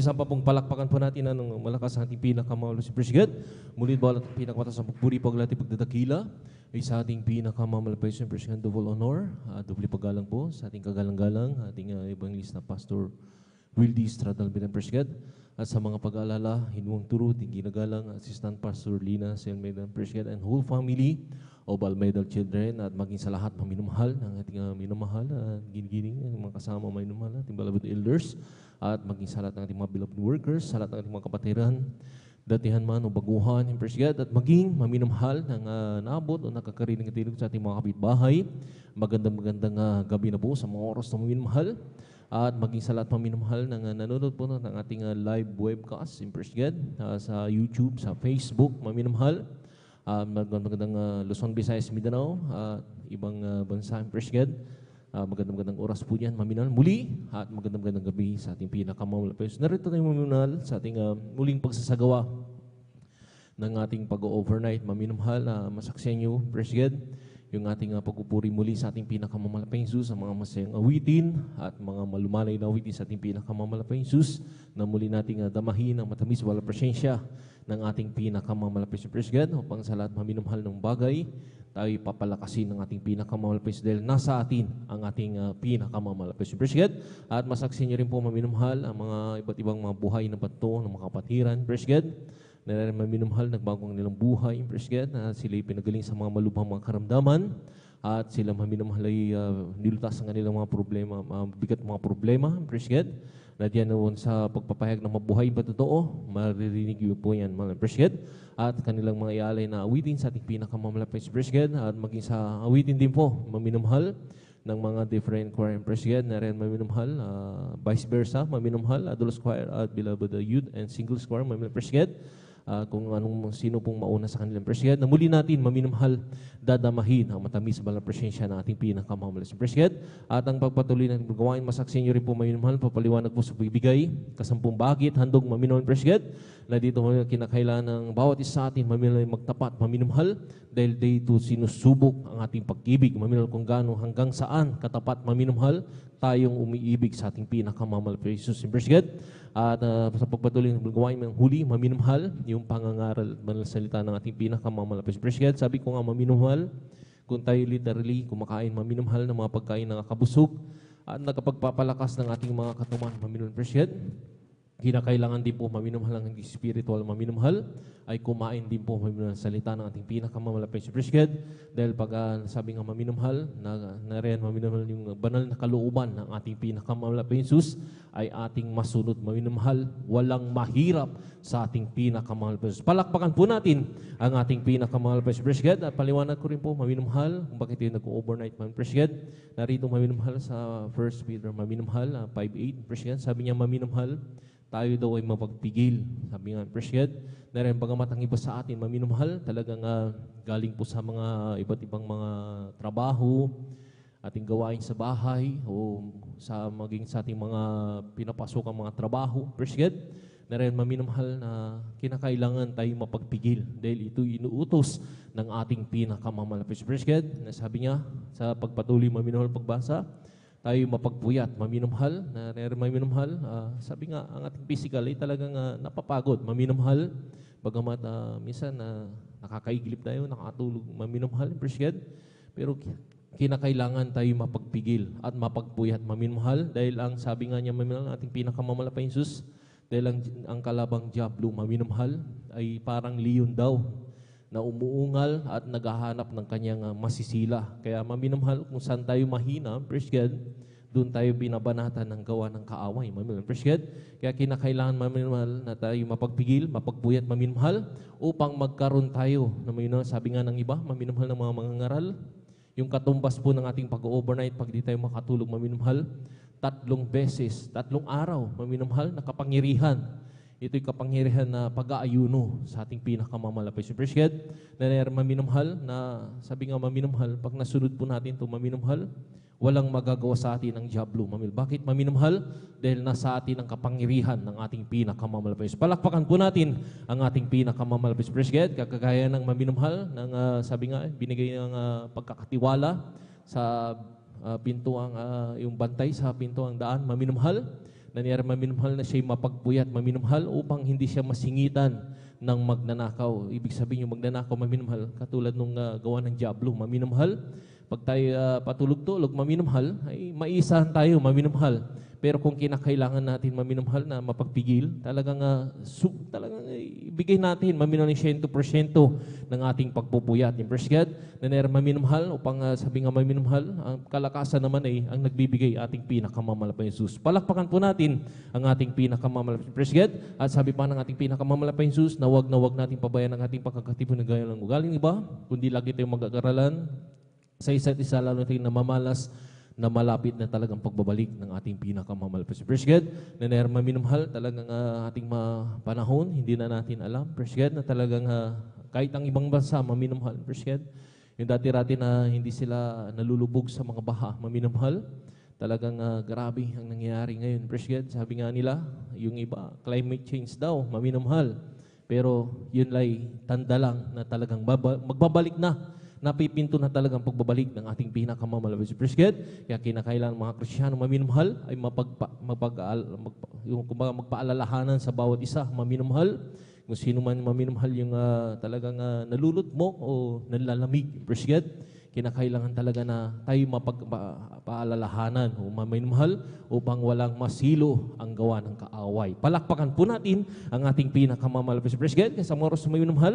isa pa pong palakpakan po natin ang malakas ang ating pinakamahal si President. Muli ba ang pinakamatas ang pagpuri paglati pagdadakila ay sa ating pinakamahal si President Double Honor, doble paggalang po sa ating kagalang-galang, ating evangelist na Pastor Wildy Stradal Bilang President. At sa mga pag-aalala, Hinuang Turo, ating ginagalang Assistant Pastor Lina Selmedan President and whole family of Almeida Children at maging sa lahat ng minumahal ng ating minumahal at ginigining ng mga kasama minumahal ating beloved elders at maging sa lahat ng ating mga beloved workers, sa lahat ng ating mga kapatiran, datihan man o baguhan, President, at maging maminumahal ng naabot o nakakarinig at sa ating mga kapitbahay. Magandang gabi na po sa mga oras na maminumahal at maging sa lahat ng minumahal ng nanonood po ng ating live webcast, President, sa YouTube, sa Facebook, maminumahal. Magandang Luzon, Visayas, Mindanao, ibang bansa, President. Magandang oras po yan, maminal. Muli, at magandang gabi sa ating pinakamamalapas. Narito tayo maminal sa ating muling pagsasagawa ng ating pag-overnight. Maminamahal, masaksiyan nyo, President, yung ating pagpupuri muli sa ating pinakamamalapang Jesus, sa mga masayang awitin at mga malumanay na awitin sa ating pinakamamalapang Jesus, na muli nating damahin ang matamis wala presensya ng ating pinakamamalapang President upang sa lahat maminamahal ng bagay, tayo papalakasin ng ating pinakamamalapis dahil nasa atin ang ating pinakamamalapis. President, at masaksin niyo rin po maminumhal ang mga iba't ibang mga buhay na bato ng mga kapatiran. President, na maminumhal, nagbagong nilang buhay. President, na sila'y pinagaling sa mga malubhang mga karamdaman at sila maminumhal ay nilutas ang kanilang mga problema, bigat mga problema. President, na diyan noon sa pagpapahayag ng mabuhay ba totoo, maririnig niyo po yan, mga President, at kanilang mga ialay na awitin sa ating pinakamamalapit President, at maging sa awitin din po, maminumhal ng mga different choir President, na rin maminumhal, vice versa, maminumhal, Adolos Choir at Beloved Youth and Singles Choir, maminumhal President, kung sino pong mauna sa kanilang President, na muli natin maminumhal, dadamahin ang matamis sa balang presensya ng ating pinakamamalas President. At ang pagpatuloy ng gawain, masaksin nyo rin po maminumhal, papaliwanag po sa pagbibigay, kasampung bakit, handog maminumhal President, na dito kinakailangan ng bawat isa sa atin maminumhal magtapat, maminumhal, dahil dito sinusubok ang ating pag-ibig, maminumhal kung gaano hanggang saan katapat maminumhal, tayong umiibig sa ating pinakamamahal na Jesus President. At sa pagpatuloy ng gawain ng huli, maminumhal, yung pangangaral at banal salita ng ating pinakamamahal na President. Sabi ko nga maminumhal, kung tayo literally kumakain maminumhal ng mga pagkain na nakabusog at nakapagpapalakas ng ating mga katuman, maminumhal President. Kinakailangan din po maminumhal ang spiritual maminumhal ay kumain din po maminumhal salita ng ating pinakamamalapit si President, dahil pag sabi nga maminumhal na rin maminumhal yung banal na kalooban ng ating pinakamamalapit Jesus ay ating masunod maminumhal, walang mahirap sa ating pinakamamalapit Jesus. Palakpakan po natin ang ating pinakamamalapit si President, at paliwanag ko rin po maminumhal kung bakit yung nag-overnight man President. Narito maminumhal sa 1 Peter maminumhal 5:8 President, sabi niya maminumhal tayo daw ay mapagpigil. Sabi nga, President, na rin bagamat ang iba sa atin maminumhal, talagang galing po sa mga iba't ibang mga trabaho, ating gawain sa bahay, o sa maging sa ating mga pinapasok ang mga trabaho. President, na rin maminumhal na kinakailangan tayo mapagpigil dahil ito inuutos ng ating pinakamamalapit President, na sabi niya sa pagpatuloy maminumhal pagbasa, tayo mapagpuyat, maminumhal, na maminumhal. Sabi nga, ang ating physical ay talagang napapagod, maminumhal. Bagamat minsan nakakaiglip tayo, nakatulog, maminumhal, President. Pero kinakailangan tayo mapagpigil at mapagpuyat, maminumhal. Dahil ang sabi nga niya, maminumhal, ating pinakamamalapay Jesus, dahil ang kalabang diablo, maminumhal, ay parang leon daw, na umuungal at naghahanap ng kanyang masisila. Kaya maminumhal, kung saan tayo mahina, President, doon tayo binabanatan ng gawa ng kaaway, maminumhal, President. Kaya kinakailangan maminumhal na tayo mapagpigil, mapagpuyat, maminumhal, upang magkaroon tayo, na maminumhal, sabi nga ng iba, maminumhal ng mga mangangaral, yung katumbas po ng ating pag-overnight, pag di tayo makatulog, maminumhal, 3 beses, 3 araw, maminumhal, na kapangyarihan. Ito'y kapangyarihan na pag-aayuno sa ating pinakamamalapit. President, na maminumhal, na sabi nga maminumhal, pag nasunod po natin ito maminumhal, walang magagawa sa atin ang diablo. Bakit maminumhal? Dahil nasa atin ang kapangyarihan ng ating pinakamamalapit. Palakpakan po natin ang ating pinakamamalapit. President, kakagaya ng maminumhal, ng sabi nga, binigay ng pagkakatiwala sa pintuang, yung bantay sa pintuang daan, maminumhal, nangyari maminumhal na siya'y mapagpuyat, maminumhal upang hindi siya masingitan ng magnanakaw. Ibig sabihin yung magnanakaw, maminumhal, katulad nung gawa ng Diablo, maminumhal. Pag tayo patulog-tulog, maminumhal, ay maisahan tayo, maminumhal. Pero kung kinakailangan natin maminumhal na mapagpigil, talagang ibigay natin maminumhal ng 100% ng ating pagpupuyat. In verse God, na maminumhal upang sabi nga maminumhal, ang kalakasan naman ay ang nagbibigay ating pinakamamalapan Jesus. Palakpakan po natin ang ating pinakamamalapan God. At sabi pa ng ating pinakamamalapan Jesus, na wag natin pabayan ang ating pagkakatipon ng gaya ng ugaling iba, kundi lagi tayong mag-aaralan sa isa't isa, lalo na tayong namamalas na malapit na talagang pagbabalik ng ating pinakamamahal. Praise God, na maminumhal talagang ating panahon, hindi na natin alam. Praise God, na talagang kahit ang ibang bansa, maminumhal. Praise God, yung dati-rati na hindi sila nalulubog sa mga baha, maminumhal. Talagang grabe ang nangyayari ngayon. Praise God, sabi nga nila, yung iba, climate change daw, maminumhal. Pero yun ay tanda lang na talagang magbabalik na. Napipinto na talagang pagbabalik ng ating pinakamamalakas. Praise God. Kaya kinakailangan mga Kristiyano maminumhal ay magpaalalahanan sa bawat isa, maminumhal. Kung sino man maminumhal yung talagang nalulot mo o nalalamig. Praise God. Kinakailangan talaga na tayo mapagpaalalahanan o maminumhal upang walang masilo ang gawa ng kaaway. Palakpakan po natin ang ating pinakamamalakas. Praise God. Kasi sa mga oras na maminumhal,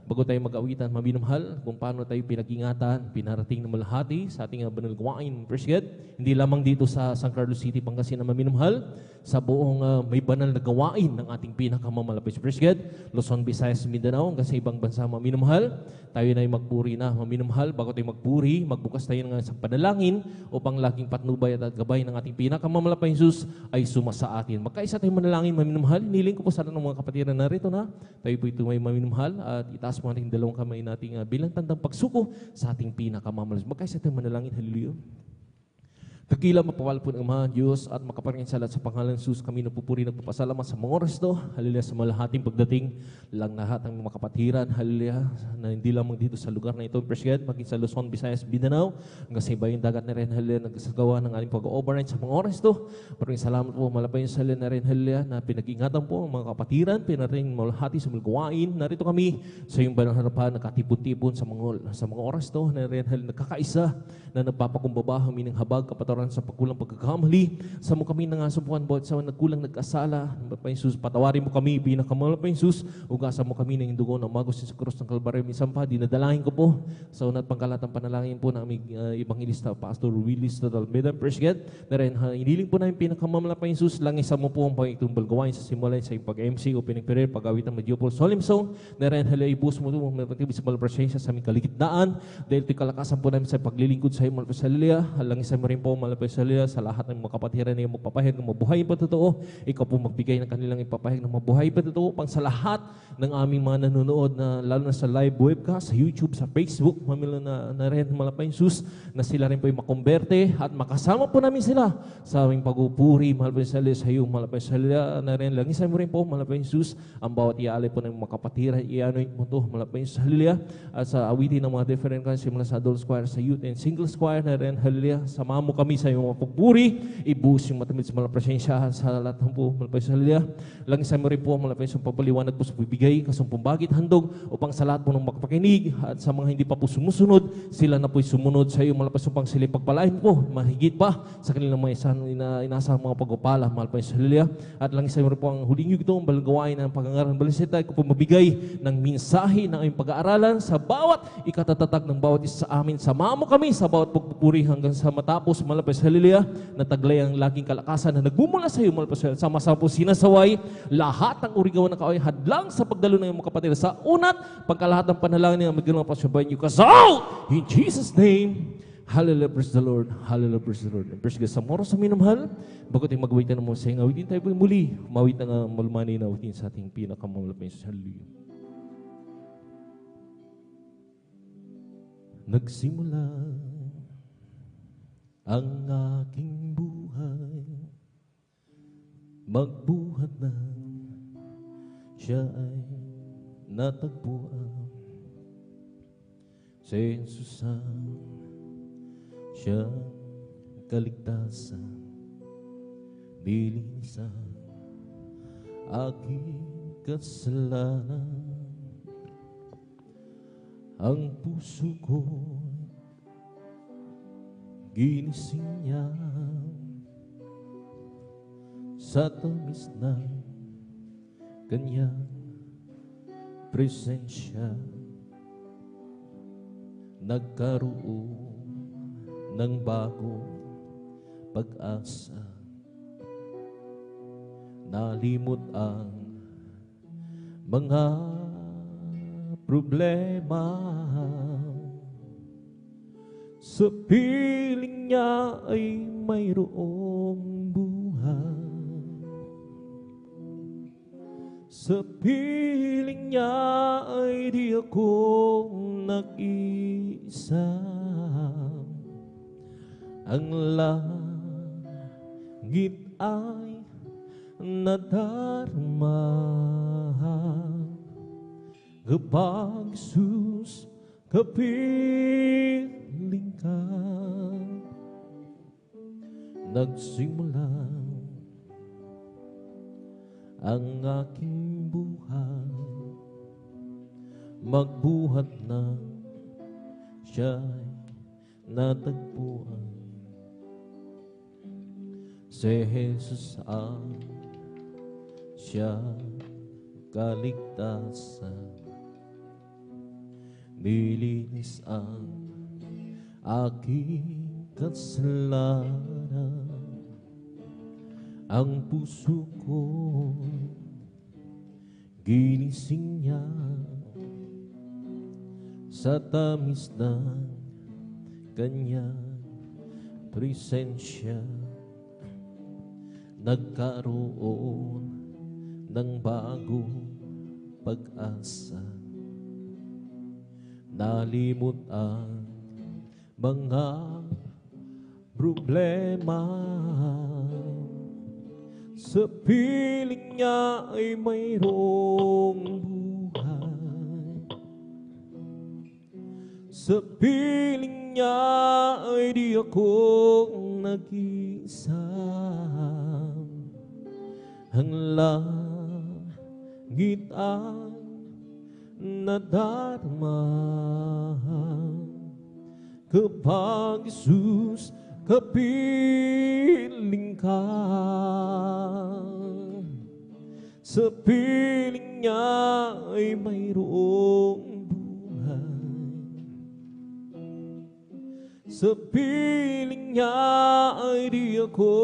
bago tayo mag-awitan, maminumhal kung paano tayo pinag-ingatan, pinarating na malahati sa ating banal gawain. Praise God. Hindi lamang dito sa San Carlos City, Pangasinan maminumhal, sa buong may banal na gawain ng ating pinakamamalakas. Praise God. Luzon, Visayas, Mindanao, hanggang sa ibang bansa maminumhal. Tayo na ay magpuri na maminumhal. Bago tayo magpuri, magbukas tayo ng isang panalangin upang laging patnubay at gabay ng ating pinakamamalapan Jesus ay sumasa atin. Magkaisa tayong manalangin maminumhal. Niling ko po sana ng mga kapatid na narito na tayo po ito may maminumhal at itaas mo natin dalawang kamay nating bilang tandang pagsuko sa ating pinakamamalapan. Magkaisa tayong manalangin. Hallelujah. Dakila mapawal po ng Ama, Diyos, at makaparingin sa lahat sa pangalan ng Jesus, kami napupuri, nagpapasalamat sa mga oras to. Hallelujah, sa malahating pagdating lang lahat ng mga kapatiran. Hallelujah, na hindi lamang dito sa lugar na ito, praise God, maging sa Luzon, Visayas, Mindanao, hanggang sa iba yung dagat na rin, hallelujah, nagsagawa ng ating pag-overnight sa mga oras to. Maraming salamat po, malapay yung salin na rin, hallelujah, na pinag-ingatan po ang mga kapatiran, pinaring malahati sa malagawain. Narito kami sa iyong banal harapan, nakatipon-tipon sa mga oras to, na rin, hallelujah, nakakaisa, na nagpapakumbaba, huminang habag, kapataran sa pagkulang pagkakamali. Sa mo kami nangasumpuan bawat sa nagkulang nagkasala. Jesus, patawarin mo kami, pinakamahal pa Jesus. Ugasan mo kami ng indugo na umagos sa krus ng Kalbaryo. Minsan pa, dinadalahin ko po sa unat pangkalatang panalangin po ng aming Evangelista, Pastor Willis Tadalmeda. Praise God. Na rin, iniling po namin pinakamahal pa Jesus. Langisa mo po ang pagitumbal gawain sa simula sa pag-MC o pinagpirir, pag-awit ng Mediopol Solemn Song. Na rin, ibus mo po ang matibis sa malprasensya sa aming kaligitnaan. Dahil ito'y kalakasan po namin sa paglilingkod sa iyo, malpasalilya. Langisa mo rin po malapasaliya sa lahat ng mga kapatiran na iyong magpapahayag ng mabuhay pa totoo. Ikaw po magbigay ng kanilang ipapahayag ng mabuhay pa totoo pang sa lahat ng aming mga nanonood, na lalo na sa live webcast, sa YouTube, sa Facebook, mamila na rin malapay Jesus, na sila rin po ay makumberte at makasama po namin sila sa aming pagupuri, malapay salila sa iyo, malapay salila na rin. Langisan mo rin po, malapay Jesus, ang bawat iaalay po ng mga kapatiran, i-anoint mo to, malapay salila, at sa awitin ng mga different kinds, simula sa adult choir, sa youth and single choir na rin, hallelujah, samahan mo kami sa iyong mga pagpuri, ibuhos yung matamid sa malapasensya sa lahat ng po, malapay sa halilya. Langisan mo rin po, malapay sa papaliwanag po sa bibigay, kasumpong bagit handog, upang sa lahat po ng makapakinig, at sa mga hindi pa po sumusunod, sila na po'y sumunod sa iyo, malapay sa pang sila pagpalain po, mahigit pa sa kanilang mga inasang mga pagpapala, malapay sa halilya. At langisan mo rin po ang huling yugto, ang balagawain ng pag-angaral ng balisita, ikaw po mabigay ng minsahe ng aming pag-aaralan sa bawat ikatatatag ng bawat isa sa amin. Samahan mo kami sa bawat pagpupuri hanggang sa matapos, malapay sa halilya, na taglay ang laging kalakasan na nagmumula sa iyo, malapay sa halilya. Sama-sama po sinasaway lahat ng urigawan ng kaaway, hadlang sa pagdalo ng mga kapatid sa unat, pagkalahat ng panalangin ng magiging pasyabayan niyo kasal in Jesus' name. Hallelujah, praise the Lord. Hallelujah, praise the Lord. And praise God, sa moros sa minamahal, bago tayo mag-awitan ng mga sayang awitin, tayo po muli mawit ng malmani na awitin sa ating pinakamalapay sa hallelujah. Nagsimula ang aking buhay, magbuhat na siya ay natagpuan. Sa Jesus ang siyang kaligtasan, bilisan aking kasalanan. Ang puso ko ginising niya sa tamis ng kanyang presensya. Nagkaroon ng bagong pag-asa. Nalimot ang mga problema. Sa piling niya ay mayroong buhay. Sa piling niya ay di ako nag-isa. Ang langit ay nadarama kapag Jesus kapiling ka. Nagsimula ang aking buhay, magbuhat ng siya'y natagpuan. Si Jesus ang siyang kaligtasan, nilinis ang aking kasalanan. Ang puso ko ginising niya sa tamis ng kanyang presensya. Nagkaroon ng bagong pag-asa. Nalimot ang mga problema. Sa piling niya ay mayroong buhay. Sa piling niya ay di ako nag-isa. Ang langit ay nadarama kapag Jesus kapiling ka. Sa piling niya ay mayroong buhay. Sa piling niya ay di ako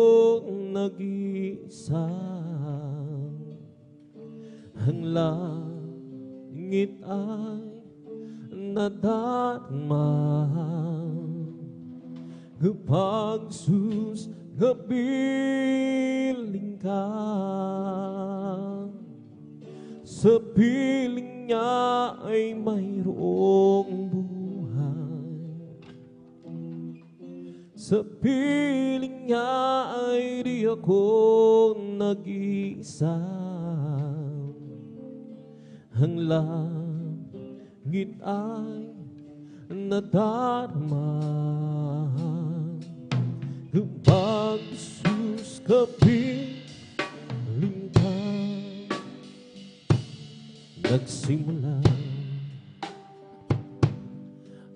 nag-isa. Ang langit ay nadarama kapag Jesus kapiling ka. Sa piling niya ay mayroong buhay. Sa piling niya ay di ako nag-isa. Ang langit ay nadarama kapag Jesus kapiling ka. Nagsimula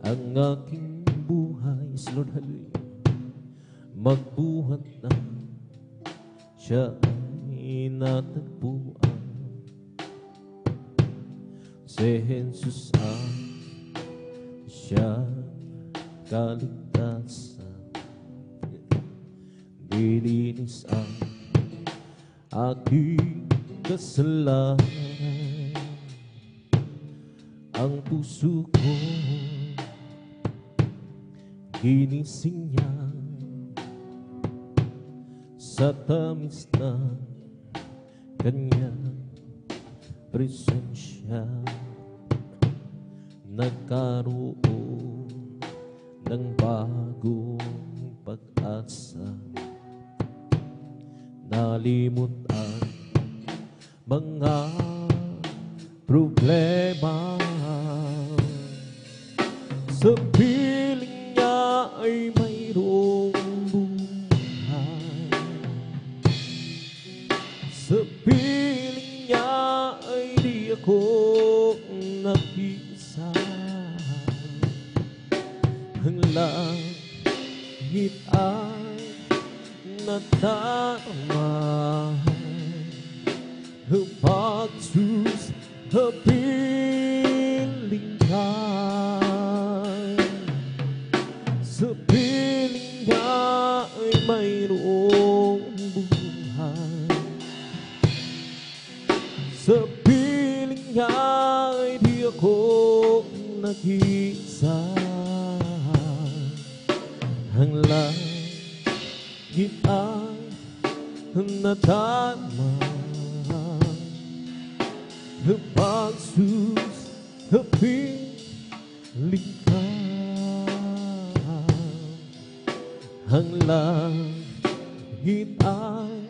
ang aking buhay, Lord, hallelujah, magbuhat na siya ay natagpuan. Si Jesus ang siyang kaligtasan, nilinis ang aking kasalanan. Ang puso ko ginising niya sa tamis ng kanyang presensya. Nagkaroon ng bagong pag-asa. Nalimot ang mga problema. Sa piling niya ay mayroong buhay. langit ay nadarama. Kapag susapiling ka, sa piling ka ay mayroong buhay. Sa piling ka ay di ako nag-isa. Ang langit ay nadarama. Kapag susapiling ka, ang langit ay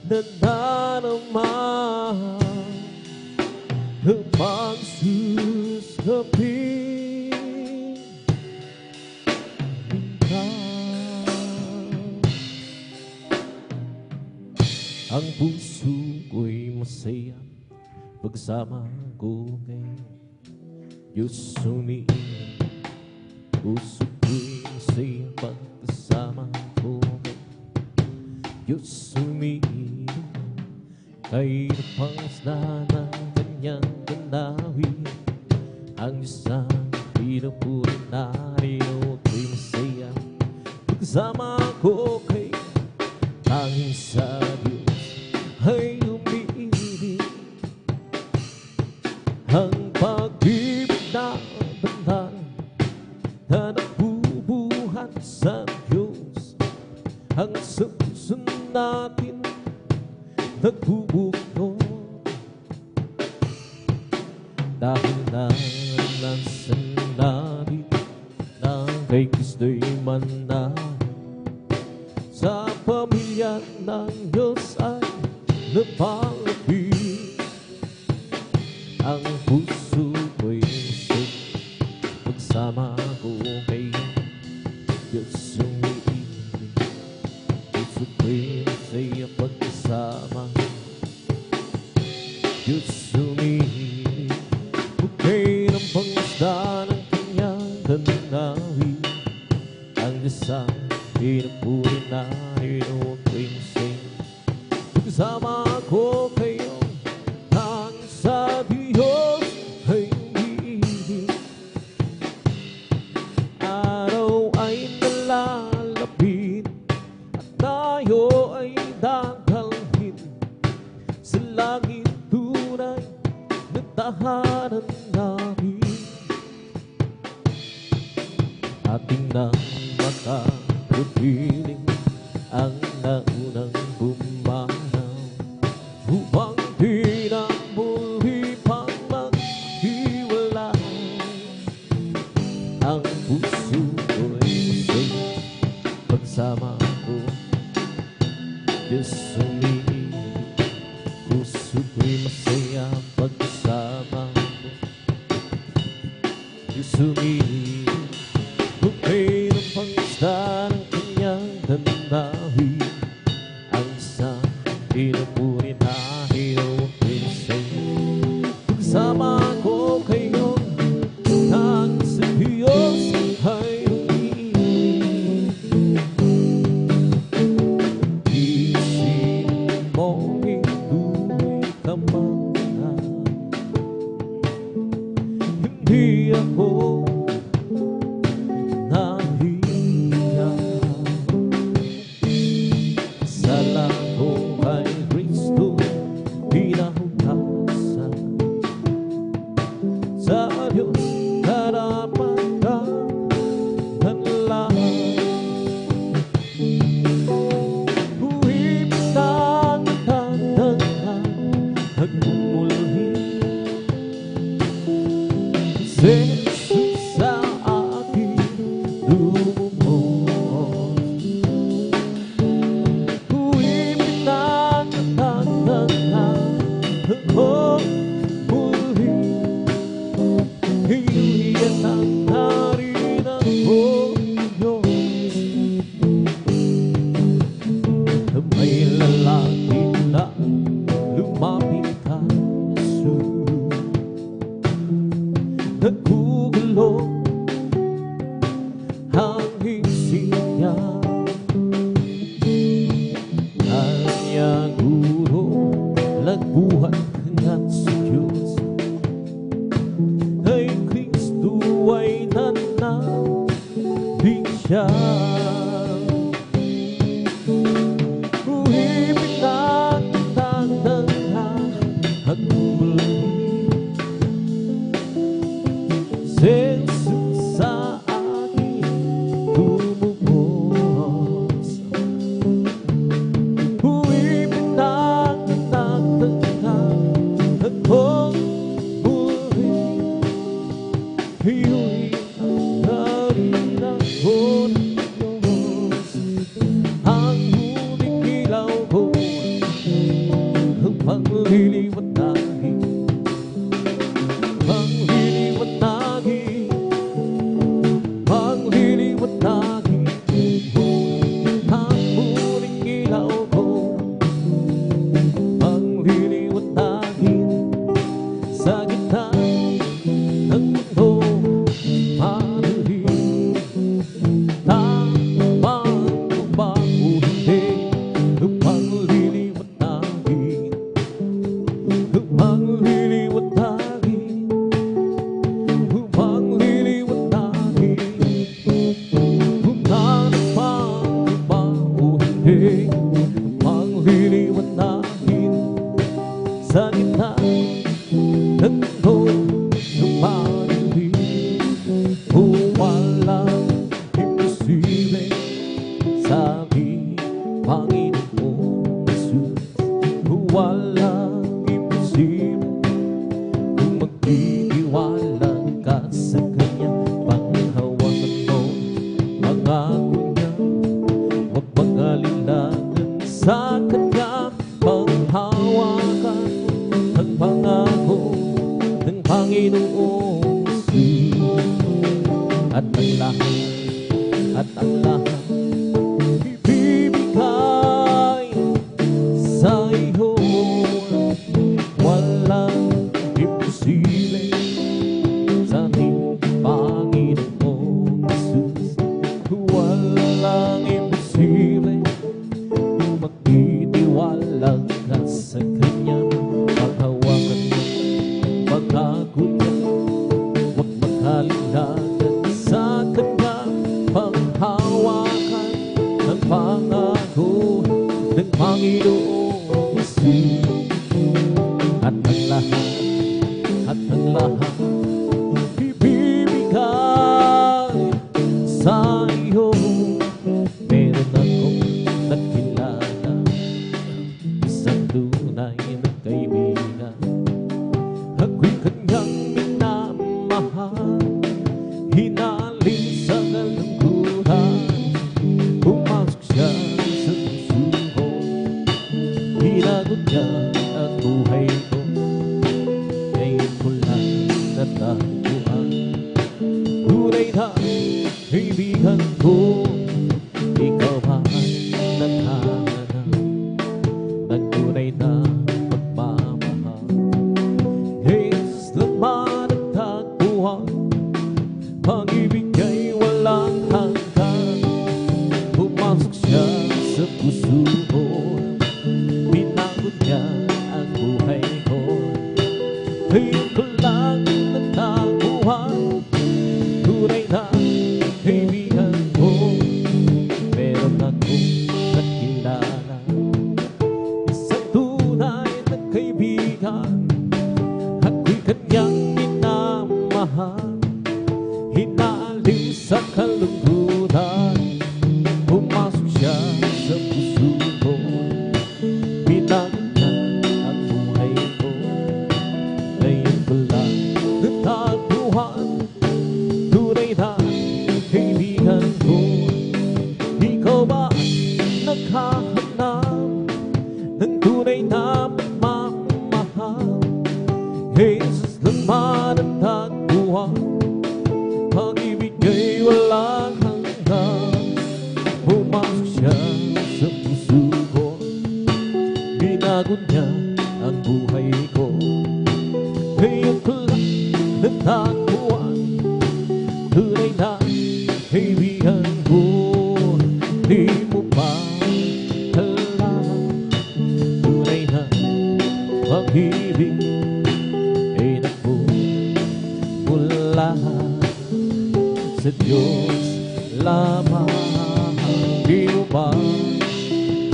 nadarama. Kapag susapiling ka, ang puso ko'y masaya pagsama ko kay Diyos umiingin. Puso ko'y masaya pagkasama ko kay Diyos umiingin. Kay napangsda ng kanyang tanawin, ang Diyos ang pinupuri narino ko'y masaya pagkasama ko kay tanging sa Diyos ay umiibig. Ang pag-ibig na banal na nabubuhat sa Diyos, ang susunod natin nagbubukto. Dahil nalasan natin na kay Kristo'y manalo, sa pamilya ng Diyos ay napalapit. Ang puso ko'y masaya pagsama ko kay Diyos umiibig. Puso ko'y masaya pagkasama Diyos umiibig. Bukay ng pangasda ng kanyang tanawin, ang Diyos ang pinupuri narino ko'y masaya pagkasama ko kayo. Ang sa Diyos ay umiibig. Araw ay nalalapit at tayo ay dadalhin sa langit tunay na tahanan namin. Ating nang makapiling ang naunang bumanaw, upang di na muli pang maghiwalay. Ang puso ko'y masaya pagsama ko Diyos umiibig. Puso ko'y masaya pagsama ko Diyos umiibig. Bukay ng pangasda ng kanyang tanawin, ang isang pinupuri narino ko'y masaya pagsama ko kayo. Ang sa Diyos ay umiibig. Isipin mo ituloy ka man, hindi ako nahiya. Sala ko kay Kristo pinahugasan, sa Diyos karapatan lang. Uwibig ang tatanghan at bumulhin si Jesus sa akin lumubog. Uwibig ang tatanghan at bumulhin, iuwian ang narin ako Diyos. May lalaki na lumapit kay Jesus, nagkugulo ang Uwibig na kitang at bumalik Jesus sa akin tumubos. Uwibig na kitang at bumalik. Iyo'y narin ako ng Diyos. Ang huling ilaw ko, ang pangliliwanagin, pangliliwanagin, pangliliwanagin. Ang huling ilaw ko, pangliliwanagin sa gitna ng mundo. Sa gitna ng mundo, lumalim, walang imposible, sabi Panginoon Jesus. Walang imposible kung magtitiwala ka sa Kanya. Panghawakan mo pangako niya, huwag mag-alinlangan sa Kanya. Panghawakan ang pangako ng Panginoong Jesus. At ang lahat ibibigay sa iyo. Walang imposible sa ating Panginoong Jesus. Walang imposible kung magtitiwala ka sa Kanya. Paghawakan mo pangako niya, huwag mag-alinlangan sa Kanya. Panghawakan ang pangako ng Panginoong Jesus. At ang lahat ibibigay sa iyo. Meron akong nakilala, isang tunay na kaibigan. Ako'y kanyang minamahal, hinaling sa kalungkutan. Pumasok siya sa puso ko, hinagot niya ang buhay ko. Ngayon ko lang natagpuan, tunay na kaibigan ko. Ikaw ay naghahanap ng tunay na pagmamahal. Jesus naman ang tagpuan, pag-ibig niya'y walang hanggan. Pumasok siya sa puso ko, binagot niya ang buhay ko. Ngayon ko lang natagpuan, tunay na kaibigan ko.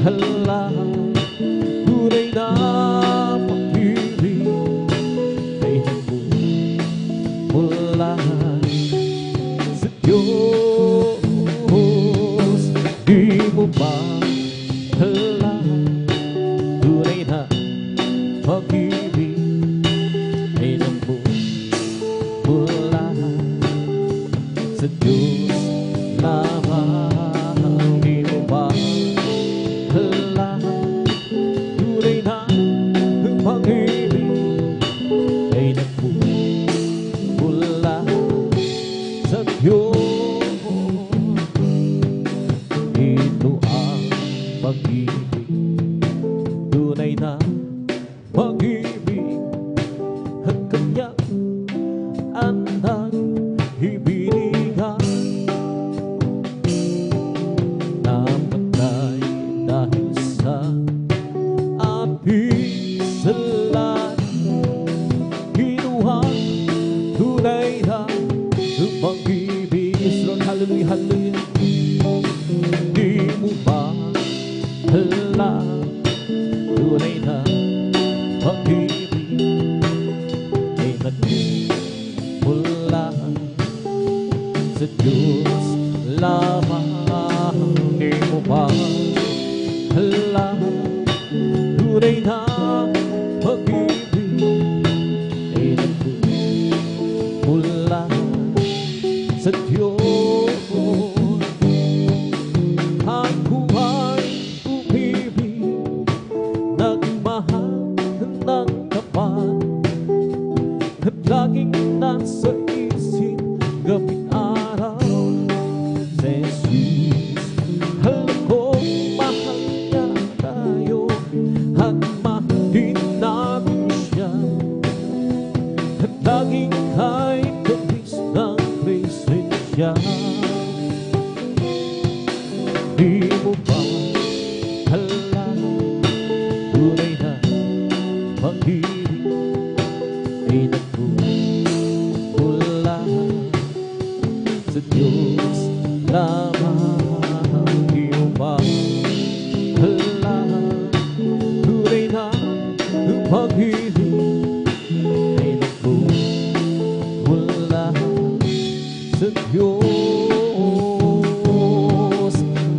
hala, tunay na pag-ibig ay nagmumula sa Diyos. Di mo ba hala, tunay na pag-ibig ay nagmumula sa Diyos lamang. Di mo ba hala, tunay na pag-ibig ay nagmumula sa Diyos. Ito ang pag-ibig, tunay na pag-ibig, at kanyang anak ibinigay, namatay dahil sa ating sala. Kinuha tunay na pag-ibig. Lord, hallelujah, hallelujah. Di mo ba hala, tunay na pag-ibig ay nagmumula sa Diyos lamang. Di mo ba hala, tunay na pag-ibig ay nagmumula sa Diyos. Ako ay umibig, nagmahal ng tapat, at laging nasa isip gabing araw sa Jesus. Alam ko mahal niya tayo, at mahalin natin siya, at laging kay kabis ng presensya. Di mo ba hala, tunay na pag-ibig ay nagmumula sa Diyos lamang. Di mo ba hala, tunay na pag-ibig ay nagmumula sa Diyos.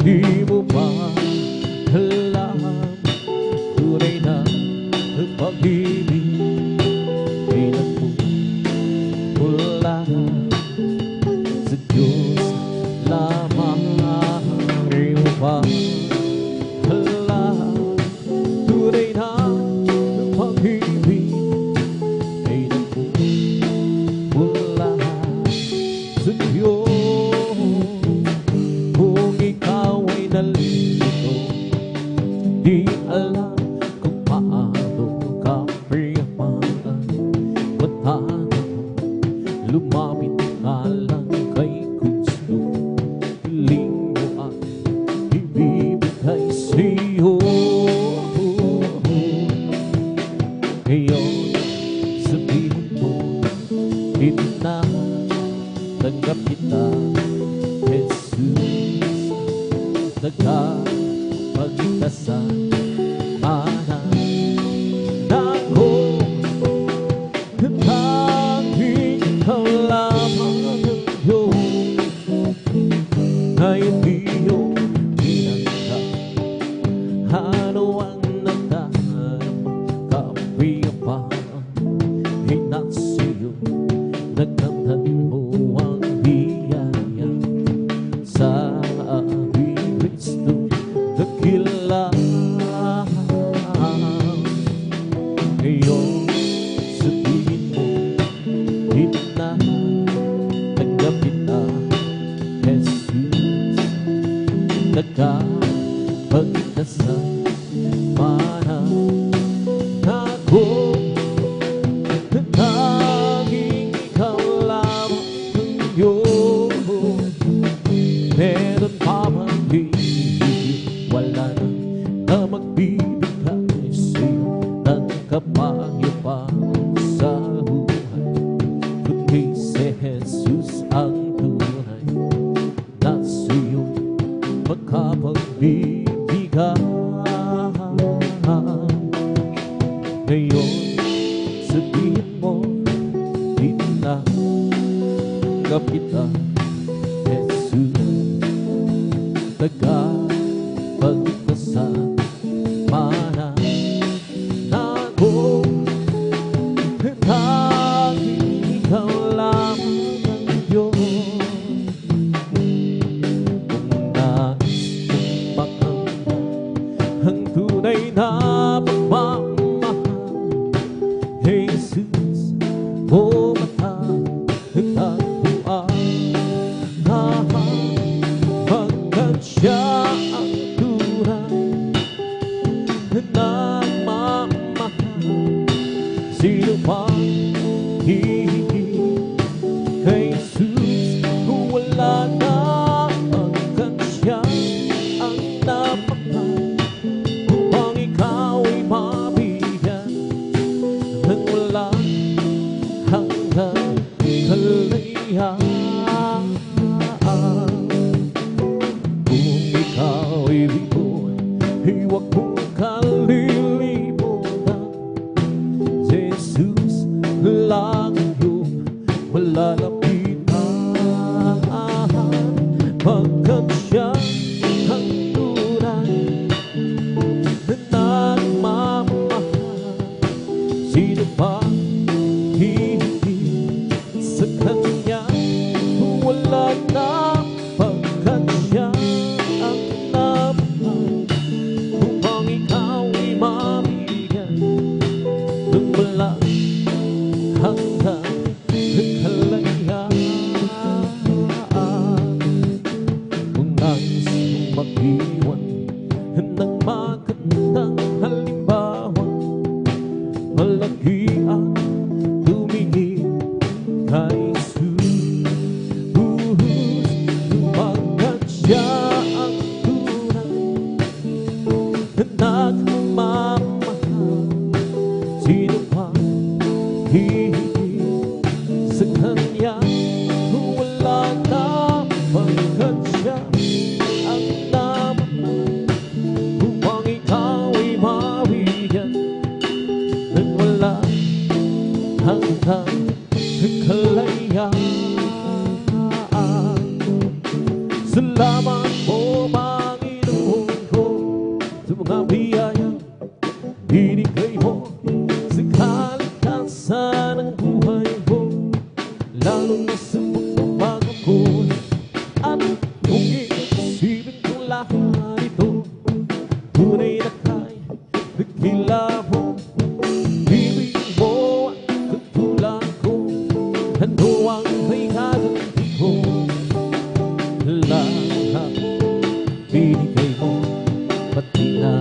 Di mo ba alam, tunay na pag-ibig ay nagmumula sa Diyos lamang. Di mo ba alam, tunay na pag-ibig ay nagmumula sa Diyos. Nalito, di alam kung paano ka priyamahan. Matano mo, lumapit ka lang kay Kristo. Piling mo at ibibigay sa'yo. Ngayon, sabihin mo, hindi na tanggap kita, Jesus. Nagkapagkita sa mana nako, tanging ikaw lamang ang Diyos. Ngayon iyong pinagka, ano ang nagdarama, kapayapaan ay nasiyo. Nagkamtan mo ang biyaya sa Kristo dakila. Ngayon sabihin mo, hindi na tanggap kita, Jesus. Nagkapagkita sa mana nako, tanging ikaw lamang ang Diyos. Meron pa bang wala na magbibigay sa'yo ng kapayapaan sa buhay, kundi si Jesus ang tunay na sa'yo magkapagbibigay. Nagkapagpasan mana ako, tanging ikaw lamang ang Diyos. Kung nais mong makamtan ang tunay na pagmamahal, Jesus, o matatagpuan, hanggang siya ang tunay na nagmamahal. Sino pa hihigit kay Jesus? Wala na, hanggang siya ang napakal upang ikaw ay mabigyan ng wala hanggang kalayaan. Kung ikaw ay bigo, huwag mong kalilimutan, Jesus lang ang iyong malalapitan, pagkat siya ang tunay na nagmamahal. Sino pa hihigit sa kanya? Wala na, pagkat siya ang namahal upang ikaw ay mabigyan ng wala hanggang kalayaan. Kung nais mong mag-iwan ng magandang halimbawa, malaki ang tumingin kay Jesus, pagkat siya ang tunay na nagmamahal. Sino pa hihigit sa kanya? Wala na, pagkat siya ang namahal upang ikaw ay mabigyan ng wala hanggang kalayaan. Salamat po, Panginoon ko, sa mga biyayang binigay mo sa kalikasan ng buhay ko, lalo na sa pagbabago ko. At kung iisipin ko lahat ito, tunay na kay nagkila mo, ibig mo ang katulad ko, ano ang may gaganti ko? Lahat binigay mo, pati na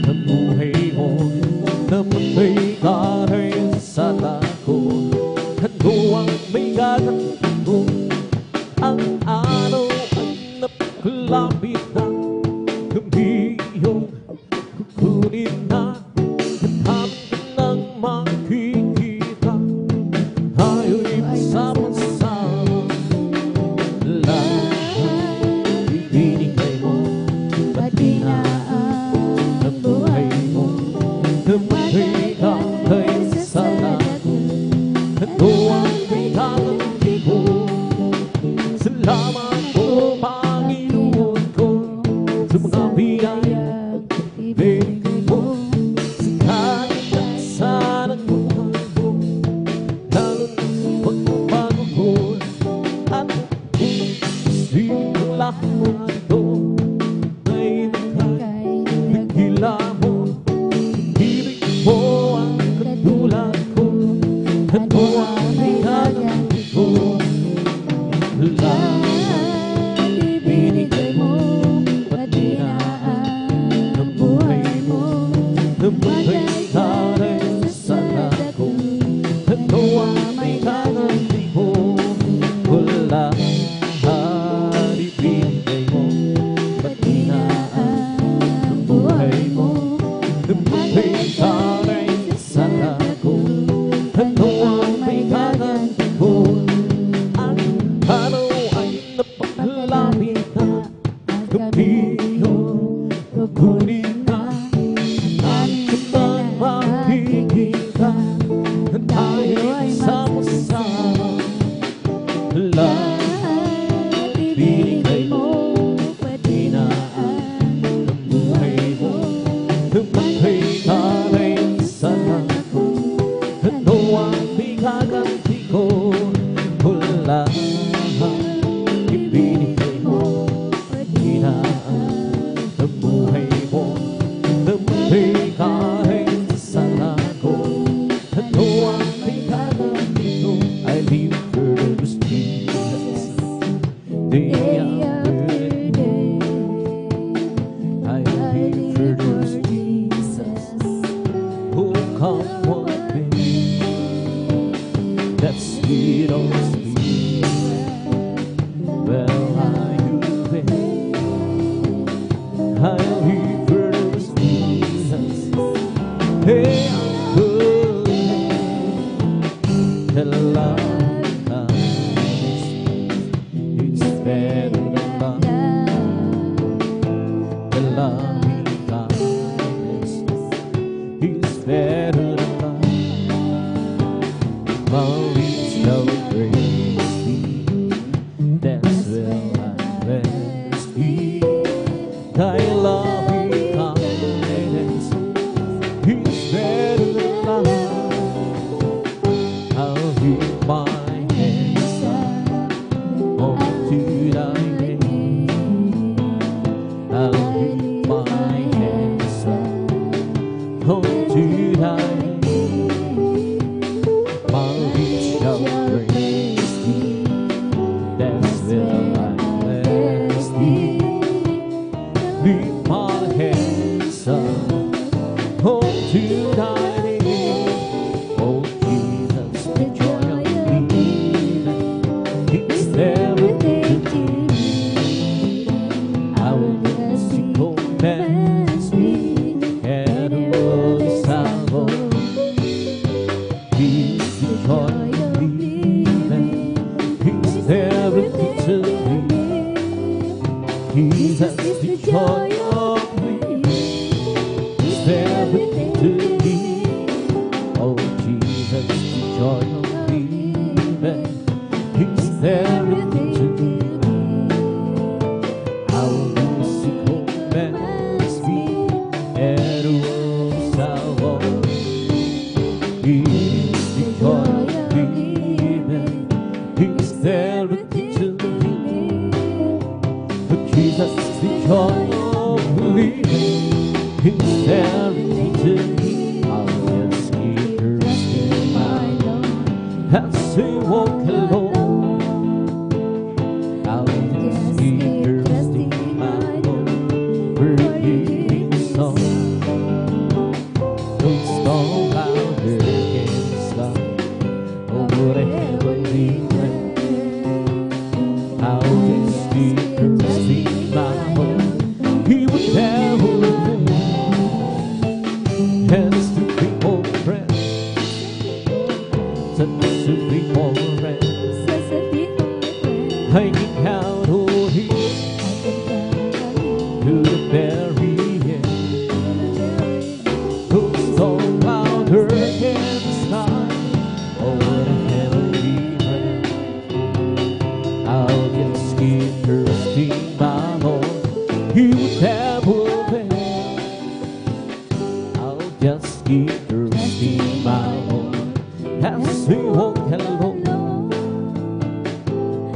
ang buhay mo, namatay ka rin sa takot. Ano ang may gaganti ko? Ang araw ay napakalapit na, kami yung kukunin na, at habang ka nang makikita, tayo'y magsama-sama. Lahat ibinigay mo, pati na ang buhay mo, namatay ka rin sa takot. Ano ang may gaganti ko? Salamat po, Panginoon ko, sa mga biyaya ibigay mo sa kalikasan ng buhay ko, lalo na sa pagbabago ko. At isipin ko lahat ito ay nagkila mo, ibig mo ang katulad ko. Ano ang may gaganti ko? Lahat ibinigay mo, pati na ang buhay mo, namatay ka rin sa takot. Ano ang may gaganti ko? Lahat ibinigay mo, Thy loving kindness is better than life. I'll lift my hands up unto thy name. I'll lift my hands up unto thy name. My lips shall praise thee. That's where I bless thee. Lift my hands up unto thy name. Oh Jesus, the joy of living is everything to me. I will music commands me, and the world is salvo. He's the joy of living, he's everything to me. Jesus, the joy of living, he's everything to me. Oh Jesus, the joy of living, he's everything to me. Our music commands me, and the world is salvo. He's the joy of living, he's everything to me. But Jesus is the joy of living, he's everything to me. I'll just keep trusting my Lord as I walk alone. I'll just keep trusting my Lord for a healing song. No storm louder can stop over the heavenly land. I'll just keep trusting my Lord. He would never fail. Hands to people friends, such to people friends. I can count on Him to the very end. Though storm louder can stop over the heavenly land. I'll just keep trusting my Lord. He would never fail. I'll just keep trusting my Lord as we walk alone.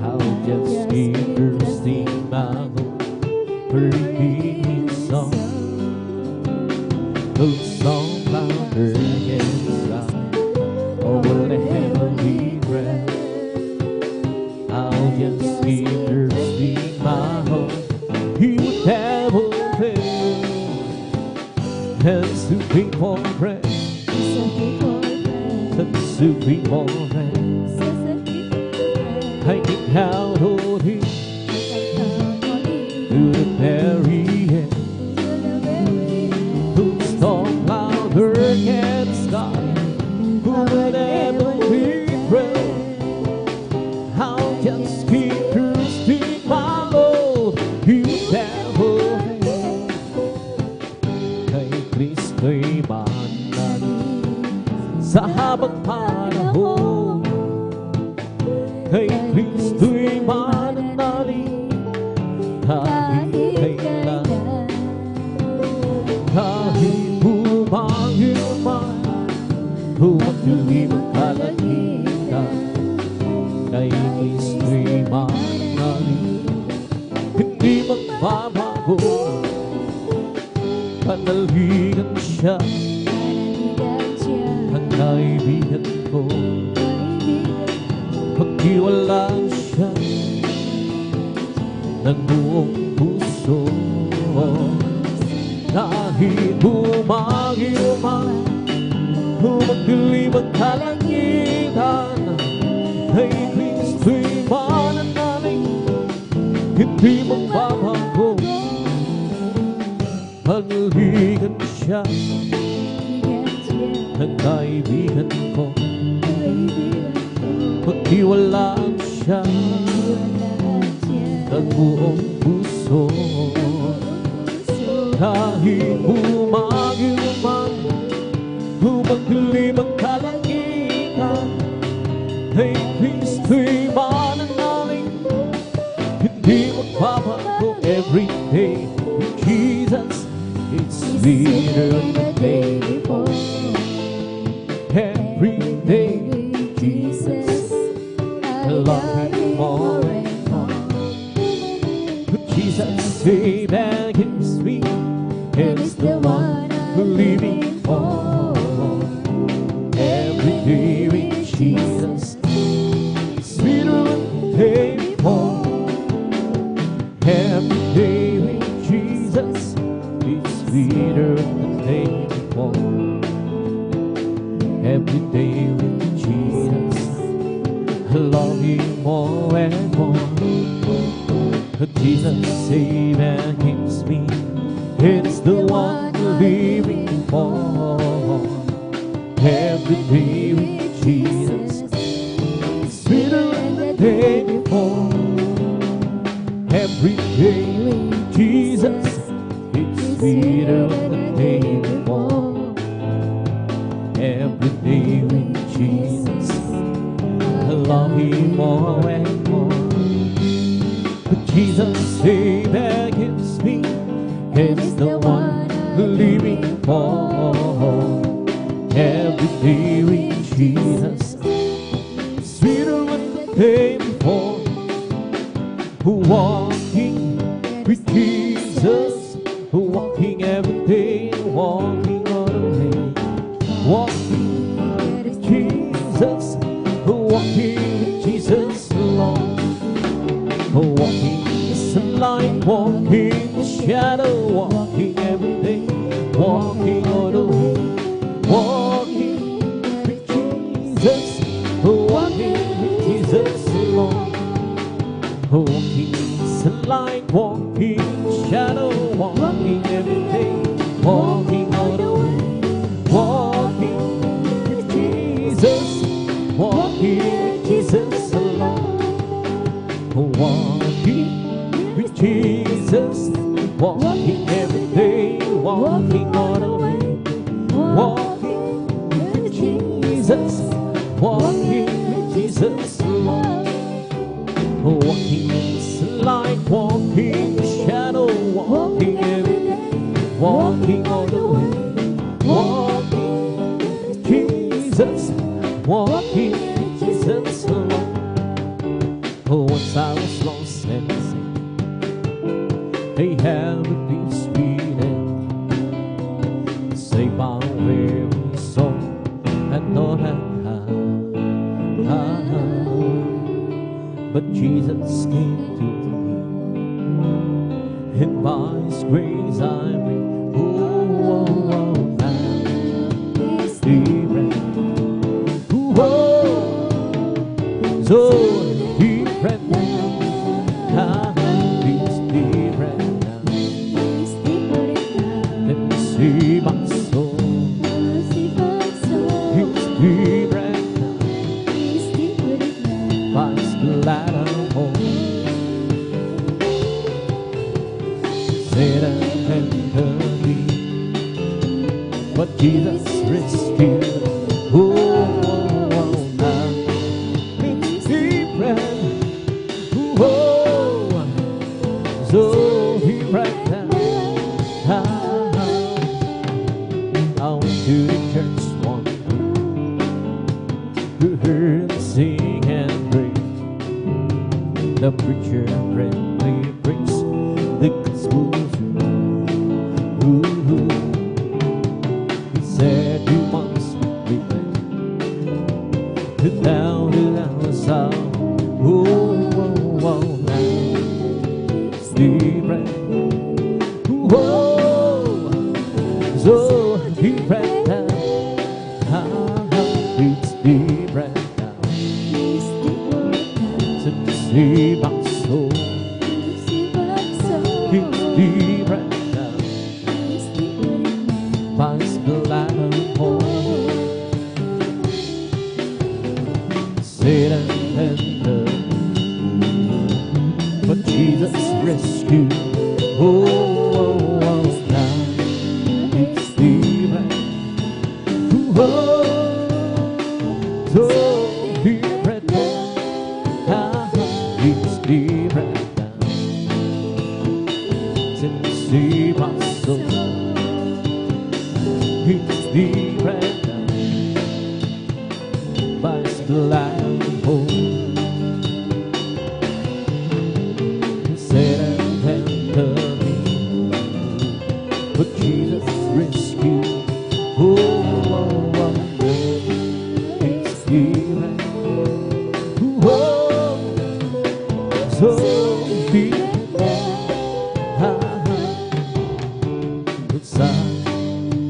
I'll just keep trusting my Lord for a healing song. Though song louder can stop over the heavenly ground. I'll just keep trusting my Lord. He would never fail. Hands to people friends, hands to people friends. I can count on Him to the very end. Though storm louder can stop, who would ever be brave? I'll just keep trusting my Lord. He would never fail. Kay Kristo'y mananalig sa habang panahon. Kay Kristo'y mananalig kahit kailan. Kahit bumagyo man, humagdilim ang kalangitan. Kay Kristo'y mananalig, hindi magbabago. Panaligan siya, ang kaibigan ko. Pagtiwalaan siya ng buong puso. Kahit bumagyo man, humagdilim ang kalangitan. Kay Kristo'y mananalig, hindi magbabago. Panaligan siya ng kaibigan ko. Pagtiwalaan siya ng buong puso. Kahit bumagyo man, humagdilim ang kalangitan. Kay Kristo'y mananalig, hindi magbabago. Every day with Jesus, it's sweeter than the day before. Every day with Jesus, I love Him more and more. But Jesus saved and gives me, and it's the one I'm living for. Every day with Jesus, it's sweeter than the day before. Every day with Jesus, it's sweeter than the day before. Every day with Jesus, I love Him more and more. Jesus saves and keeps me, it's the one I'm living for. Every day with Jesus, it's sweeter than the day before. Every day with Jesus, it's sweeter than the day before. Every day with Jesus, I love Him more and more. But Jesus saves and gives me, it's the one I'm living for. Every day with Jesus, sweeter than the day before. Walking with Jesus, walking every day, walking all the way. Walking with Jesus, walking with Jesus alone. Walking in the sunlight, walking in the shadow, walking every day, walking all the way. Walking with Jesus, walking with Jesus alone. Walking in the sunlight, walking in the shadow, walking every day, walking all the way. Walking with Jesus, walking with Jesus alone. Walking with Jesus, walking every day, walking all the way. Walking with Jesus, walking with Jesus alone. Walking in the sunlight, walking in the shadow, walking every day, walking all the way. Walking with Jesus, walking with Jesus alone. Once I was lost and sick, they have a deep sweet end. Saved by a weary soul, I know how. But Jesus came to me, and by His grace I'm free. Oh, oh, oh, now He's different. Oh, so different now. He's different now. Let me see my soul. He's different now. By His blood I'm whole. Satan entered me, but Jesus rescued. Oh, oh, oh, now it's different. Oh, so different now. I went to the church one week, who heard me sing and pray. The preacher friendly brings the gospel through. He said you must repent, put down the outside. Oh, oh, oh, now it's different. Oh, so different now. It's different now. To see my soul. It's different now. By His blood I'm whole. Satan entered, but Jesus rescued. Oh, oh, oh, now it's different. Oh, so different now. It's different now. see my soul. It's different now, but still I'm home. Said and tender me, but Jesus rescued. Oh, oh, oh, it's different. Oh, so different. Sa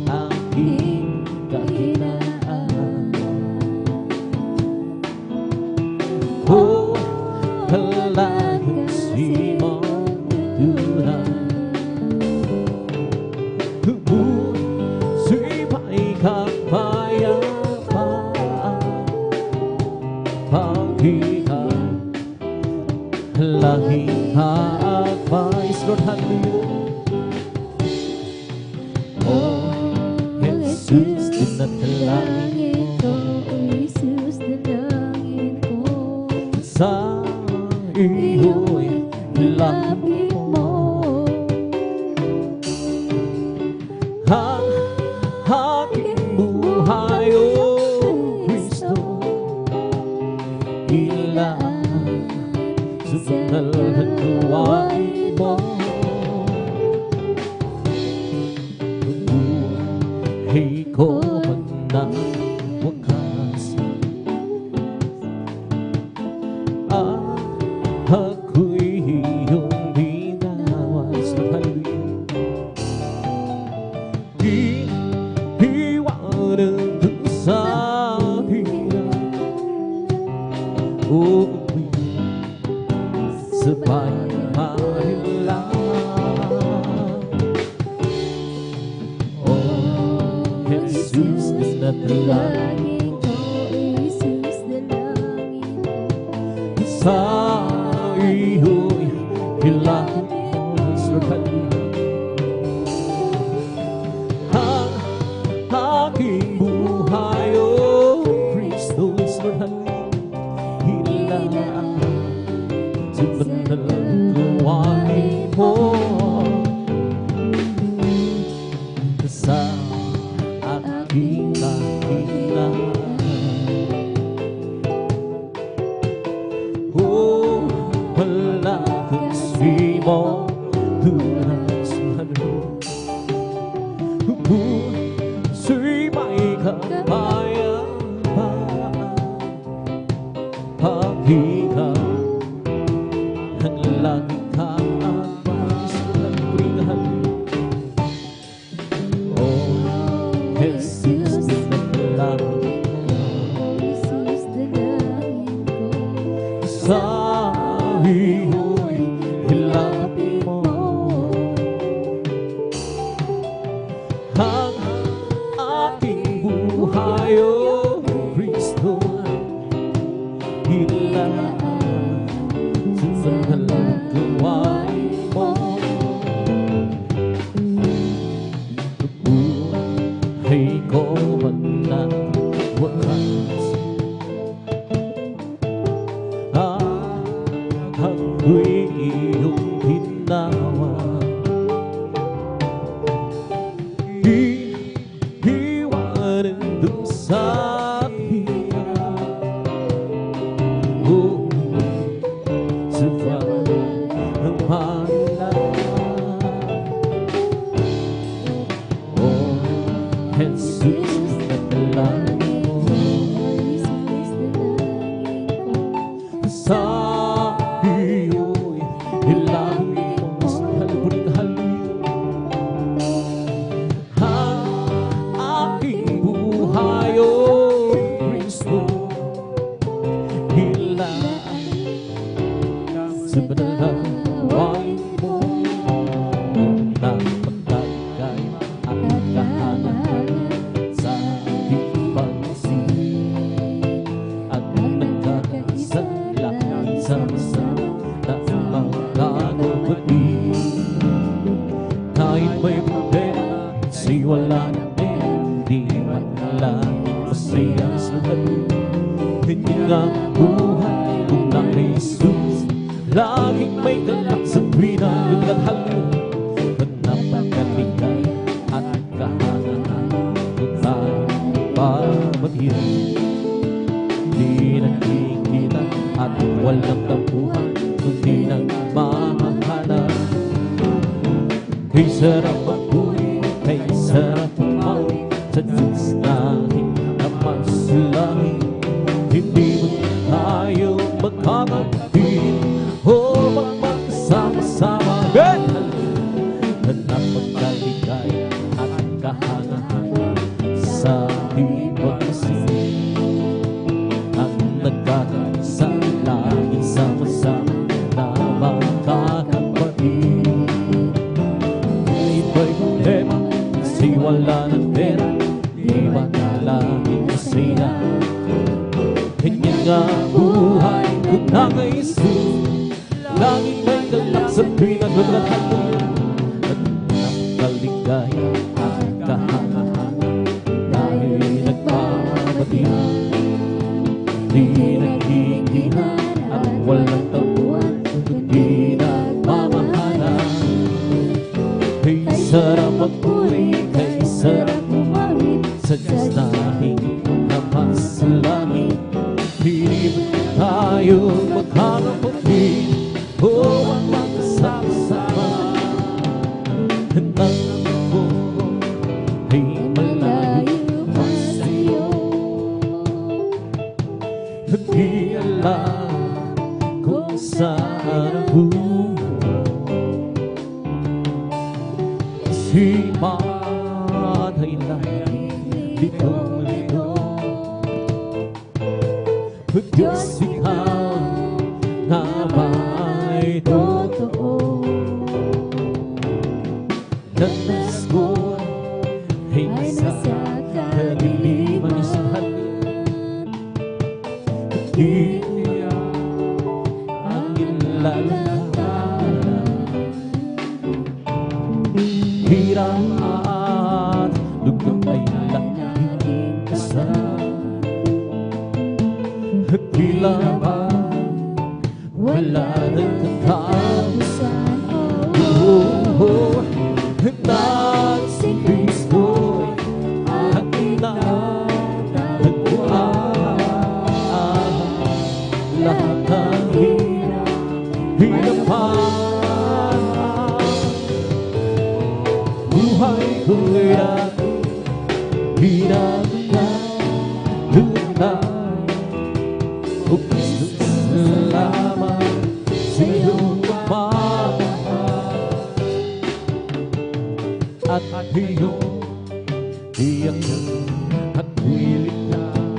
aking kahinaan, oh, halagang simatunan, puso'y may kapayapaan, pag-ikaw, lahing haagpais, Lord, hallelujah. Jesus, dinadalangin ko, Jesus, dinadalangin ko, sa iyo'y lapit mo. Ang aking buhay, O Kristo, ilaan sa banal na gawain mo. Buhay ko ng wakas, ako'y iyong binawas. Iiwanan dun sa hirap, o sa pagmamahal. Jesus, dinadalangin ko, Jesus, dinadalangin ko, sa iyo'y hilangin mo, Lord, hallelujah. Ang aking buhay, O Kristo, Lord, hallelujah, hilaan sa banal na gawain mo. Sa aking kahinaan, oh, wala kang simo tunay sa loob. Puso'y may kapayapaan, pag-ikaw ang laging kaagpais. Jesus, dinadalangin ko, sa iyo'y hilapin mo. Ang aking buhay, O Kristo, ilaan sa banal na gawain mo. Buhay ko man ng wakas, ako'y iyong binawas. Iiwanan dun sa hirap, oh, sa pagmamahal. Oh, Jesus, dinadalangin ko, sa iyo'y hilangin mo. Hallelujah. Ang aking buhay, O Kristo, hilaan sa banal na gawain mo. Nang magtagay ang kahanan sa aking pansin, at nagkakaisa lang sama-sama na magkakabati. Kahit may problema, sa'y wala na di man lang masaya sa lahat. Hindi nga buhay kung na Jesus, laging may galak sa tuwina. Hallelujah. Kay sarap magpuri, kay sarap umawit sa Diyos natin na mas langit. Hindi mo tayo magkakapit o magpagkasama-sama na napagkaligaya at kahanga-hanga sa ating pagkasin. Ang nagkakaisa lagi sama-sama na magkakapatid. Iba'y problema kasi wala ng pera, di ba na laging masaya? Ganyan nga buhay ko na kay Jesus, laging may galak sa pinaglalaan mo. At nakaligaya at kahanga-hanga dahil nagpapatid. Di naghihingan at walang tabuan, kundi nagmamahalan. Kay sarap magpuri, kay sarap umawit sa Diyos natin na mas langit. Hindi mo tayo magkakapatid o magkasama-sama. Nang ako ay malayo pa sa'yo, hindi alam kung saan ako. Si Matay lagi litong-lito, Diyos ikaw na ba'y totoo? Danas ko ay nasa kadiliman sa hangin. Hindi niya ang ilalalaman. Hirap at lugtong ay laging kasama. Tila ba wala nang katapusan? Oh, nang si Kristo'y aking natagpuan. Lahat ng hirapan, buhay ko'y dati, hirap na lutan. O Kristo, salamat sa iyong pagmamahal at iyong iyakan at wilikhan.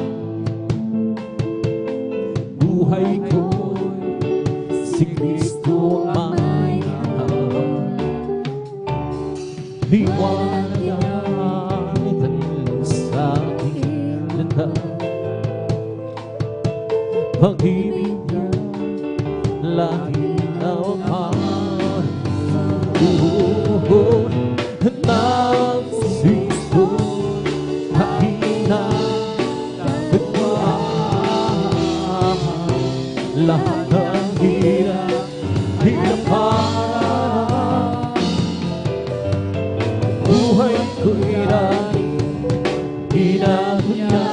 Buhay ko'y si Kristo ang may hawak. Liwanag yan sa aking landas. Pag-ibig niya lagi na wapan. Nang si Kristo aking natagpuan. Lahat ng hirapan, buhay ko'y dati, inabot niya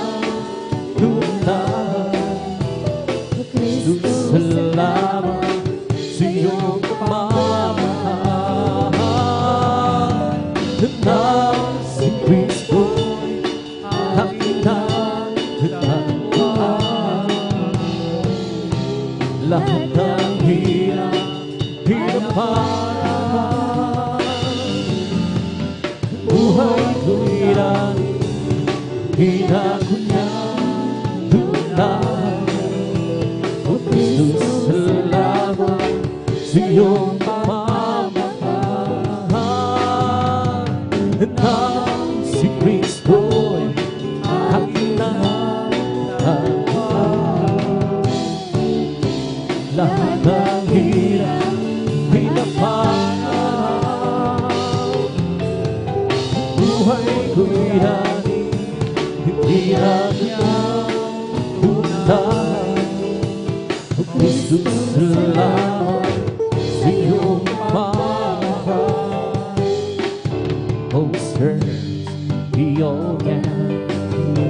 tunay. Salamat sa iyong pagmamahal. Nang si Kristo'y aking natagpuan. Lahat ng hirapan, buhay ko'y dati, hinakot niya tunay. Jesus, salamat sa iyong pagmamahal. Nang si Kristo'y aking natagpuan. Lahat ng hirap, hinapan, buhay ko'y dati, hindi natin tunay. Jesus, salamat sa iyong pagmamahal. Oh, sirs, be all can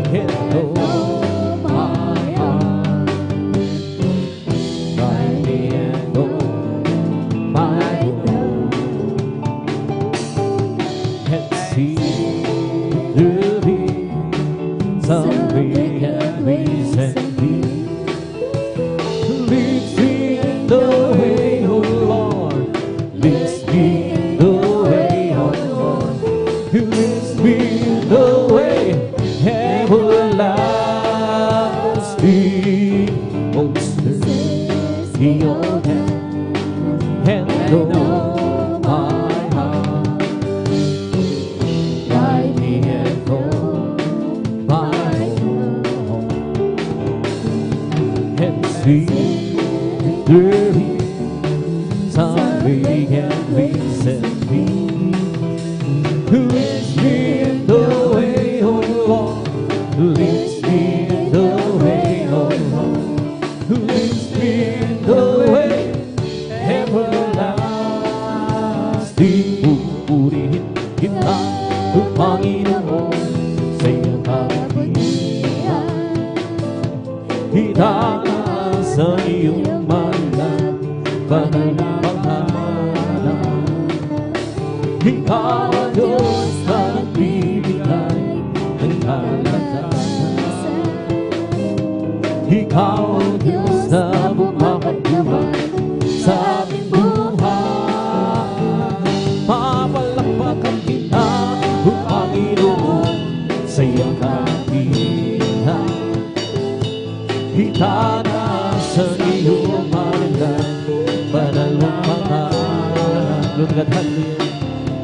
hello my heart. By the end of my road, pupurihin kita, O Panginoon, sa iyong kabutihan. Itaas sa iyong malang banal na pangalan. Ikaw ang Diyos na nagbibigay ng kalakasan. Ikaw ang Diyos na bumabagbuhay sa aming buhay. Papalakpakan kita, O Panginoon, sa iyong kabutihan. Itaas sa iyong malang banal na pangalan. Lord God, hallelujah.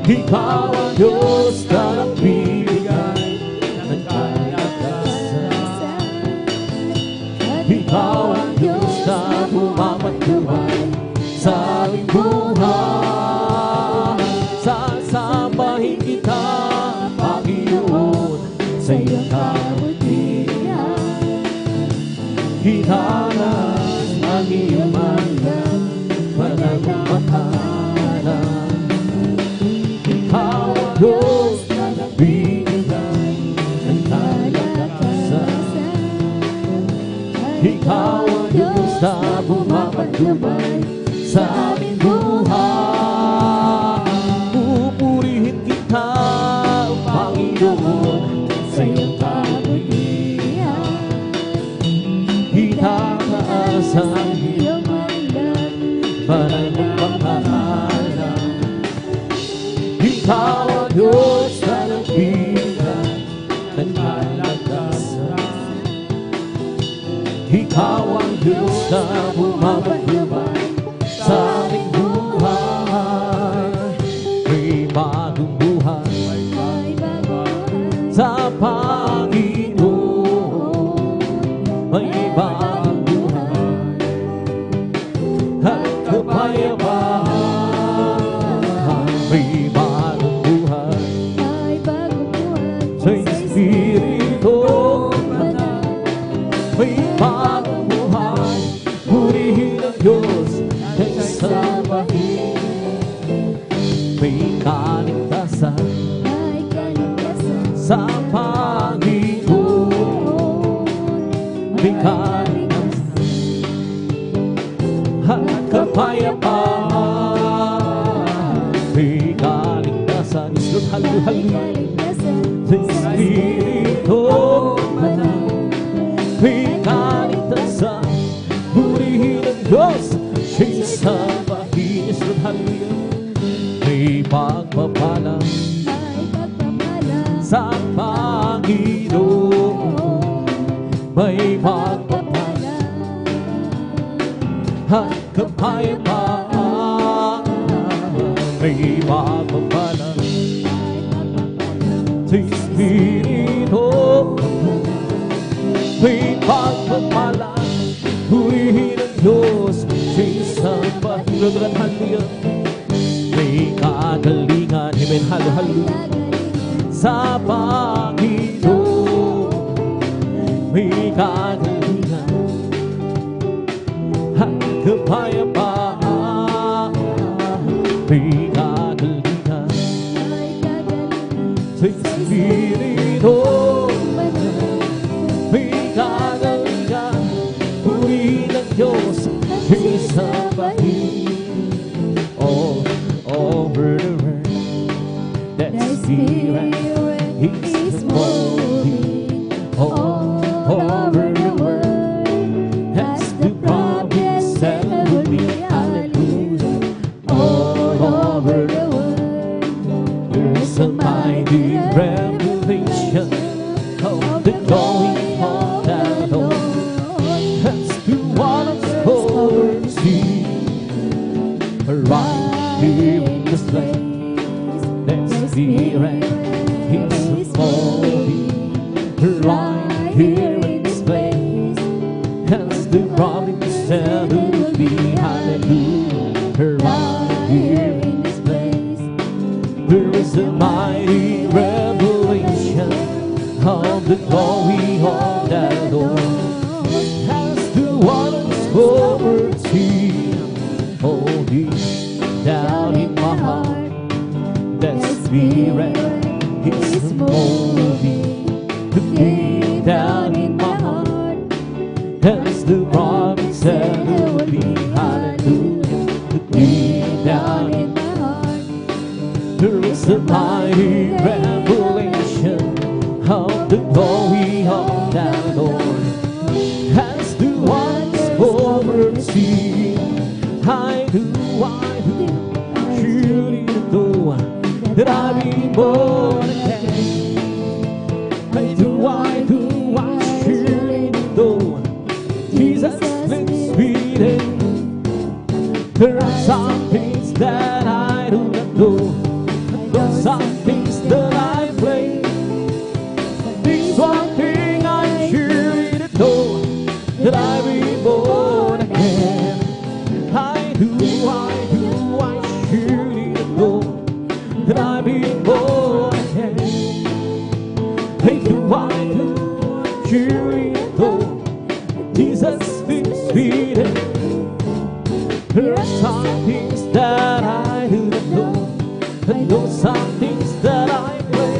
Ikaw ang Diyos na nagbibigay ng kalakasan. Ikaw ang Diyos na bumabagbuhay sa aming buhay. Sasambahin kita, Panginoon, sa iyong kabutihan. Itaas ang iyong malang banal na pangalan. Ikaw ang Diyos na nagbibigay ng kalakasan. Ikaw ang Diyos na bumabagbuhay sa aming buhay. Pupurihin kita, O Panginoon, sa iyong kabutihan. Itaas ang iyong malang banal na pangalan. Ikaw ang Diyos na nagbibigay ng kalakasan. Ikaw ang Diyos na bumabagbuhay sa aming buhay. May bagong buhay sa Panginoon. May bagong buhay at kapayapaan. May bagong buhay sa Espiritu. May bagong buhay, purihin ang Diyos kay sambahin. May kaligtasan sa Panginoon. May kaligtasan at kapayapaan. May kaligtasan, Lord, hallelujah, sa Espiritu. May kaligtasan, purihin ang Diyos, siya'y sambahin. Yes, Lord, hallelujah. May pagpapala sa Panginoon. May pagpapala at kapayapaan. May pagpapala sa Espiritu. May pagpapala, purihin ang Diyos, siya'y sambahin. Lord God, hallelujah. May kagalingan, amen, hallelujah, sa Panginoon. May kagalingan at kapayapaan. May kagalingan sa Espiritu. May kagalingan, purihin ang Diyos, siya'y sambahin. All over the world, that Spirit is moving. All over the world, that's the promise that will be. Hallelujah. All over the world, there's a mighty revelation of the going on that Lord. That's the one of poverty, right here in this place. That Spirit is moving, right here in this place. That's the promise that will be. Hallelujah. Right here in this place, there is a mighty revelation of the glory of that Lord. Has the waters poverty holding down in my heart. the Spirit is moving to be down in my heart. That's the promise that will be, hallelujah, to be down in my heart. There is a mighty revelation of the glory of the Lord. As the ones oversee, I do, surely know that I be born again. I do, surely know Jesus lives within. There are some things that I do not know, there are some things that I play. This one thing I surely know, that I be born again. I do, I surely know that I be born again. I do, surely know Jesus lives within. There are some things that I do not know, and those some things that I play.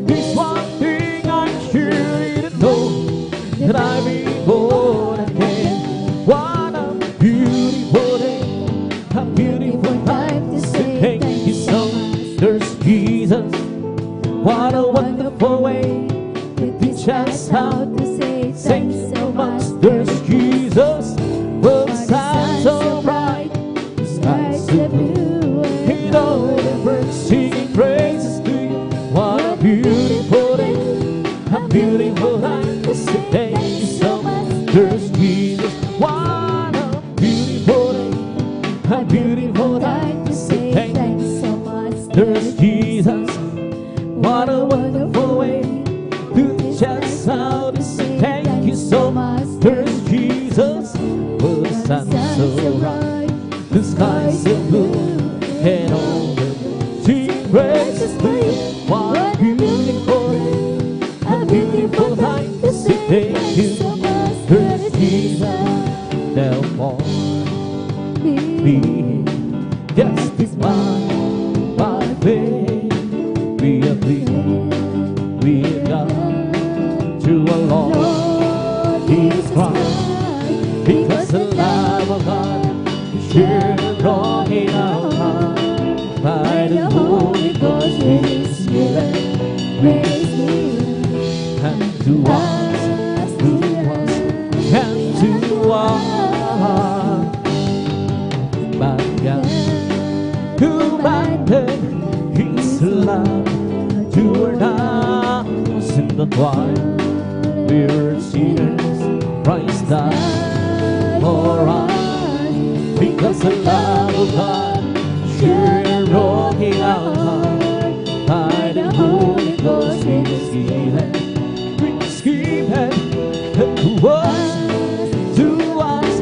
This one thing I surely know, that I be born again. What a beautiful day, a beautiful time to say thank you so much. There's Jesus. What a wonderful way to teach us how to say thanks so much. There's Jesus. Well, the sun so bright, the sky so blue, and all the birds singing praises to you. What a beautiful day, a beautiful time to say thank you so much. There's Jesus. What a beautiful day, a beautiful time to say thank you so much. There's Jesus. What a wonderful way to teach us how to say thank you so much. There's Jesus. Well, the sun so bright, the sky so blue, and all the singing praises to you. What a beautiful day, a beautiful time to say thank you so much. There's Jesus. Therefore, be justified by faith. We agree with God through our Lord Jesus Christ. Because the love of God is shared abroad in our heart by the Holy Ghost with His Spirit, and to us, and to us. But God commanded His love toward us in the twilight. We were sinners, Christ died for us. Because the love of God shared abroad in our heart by the Holy Ghost we receive it, and to us, and to us.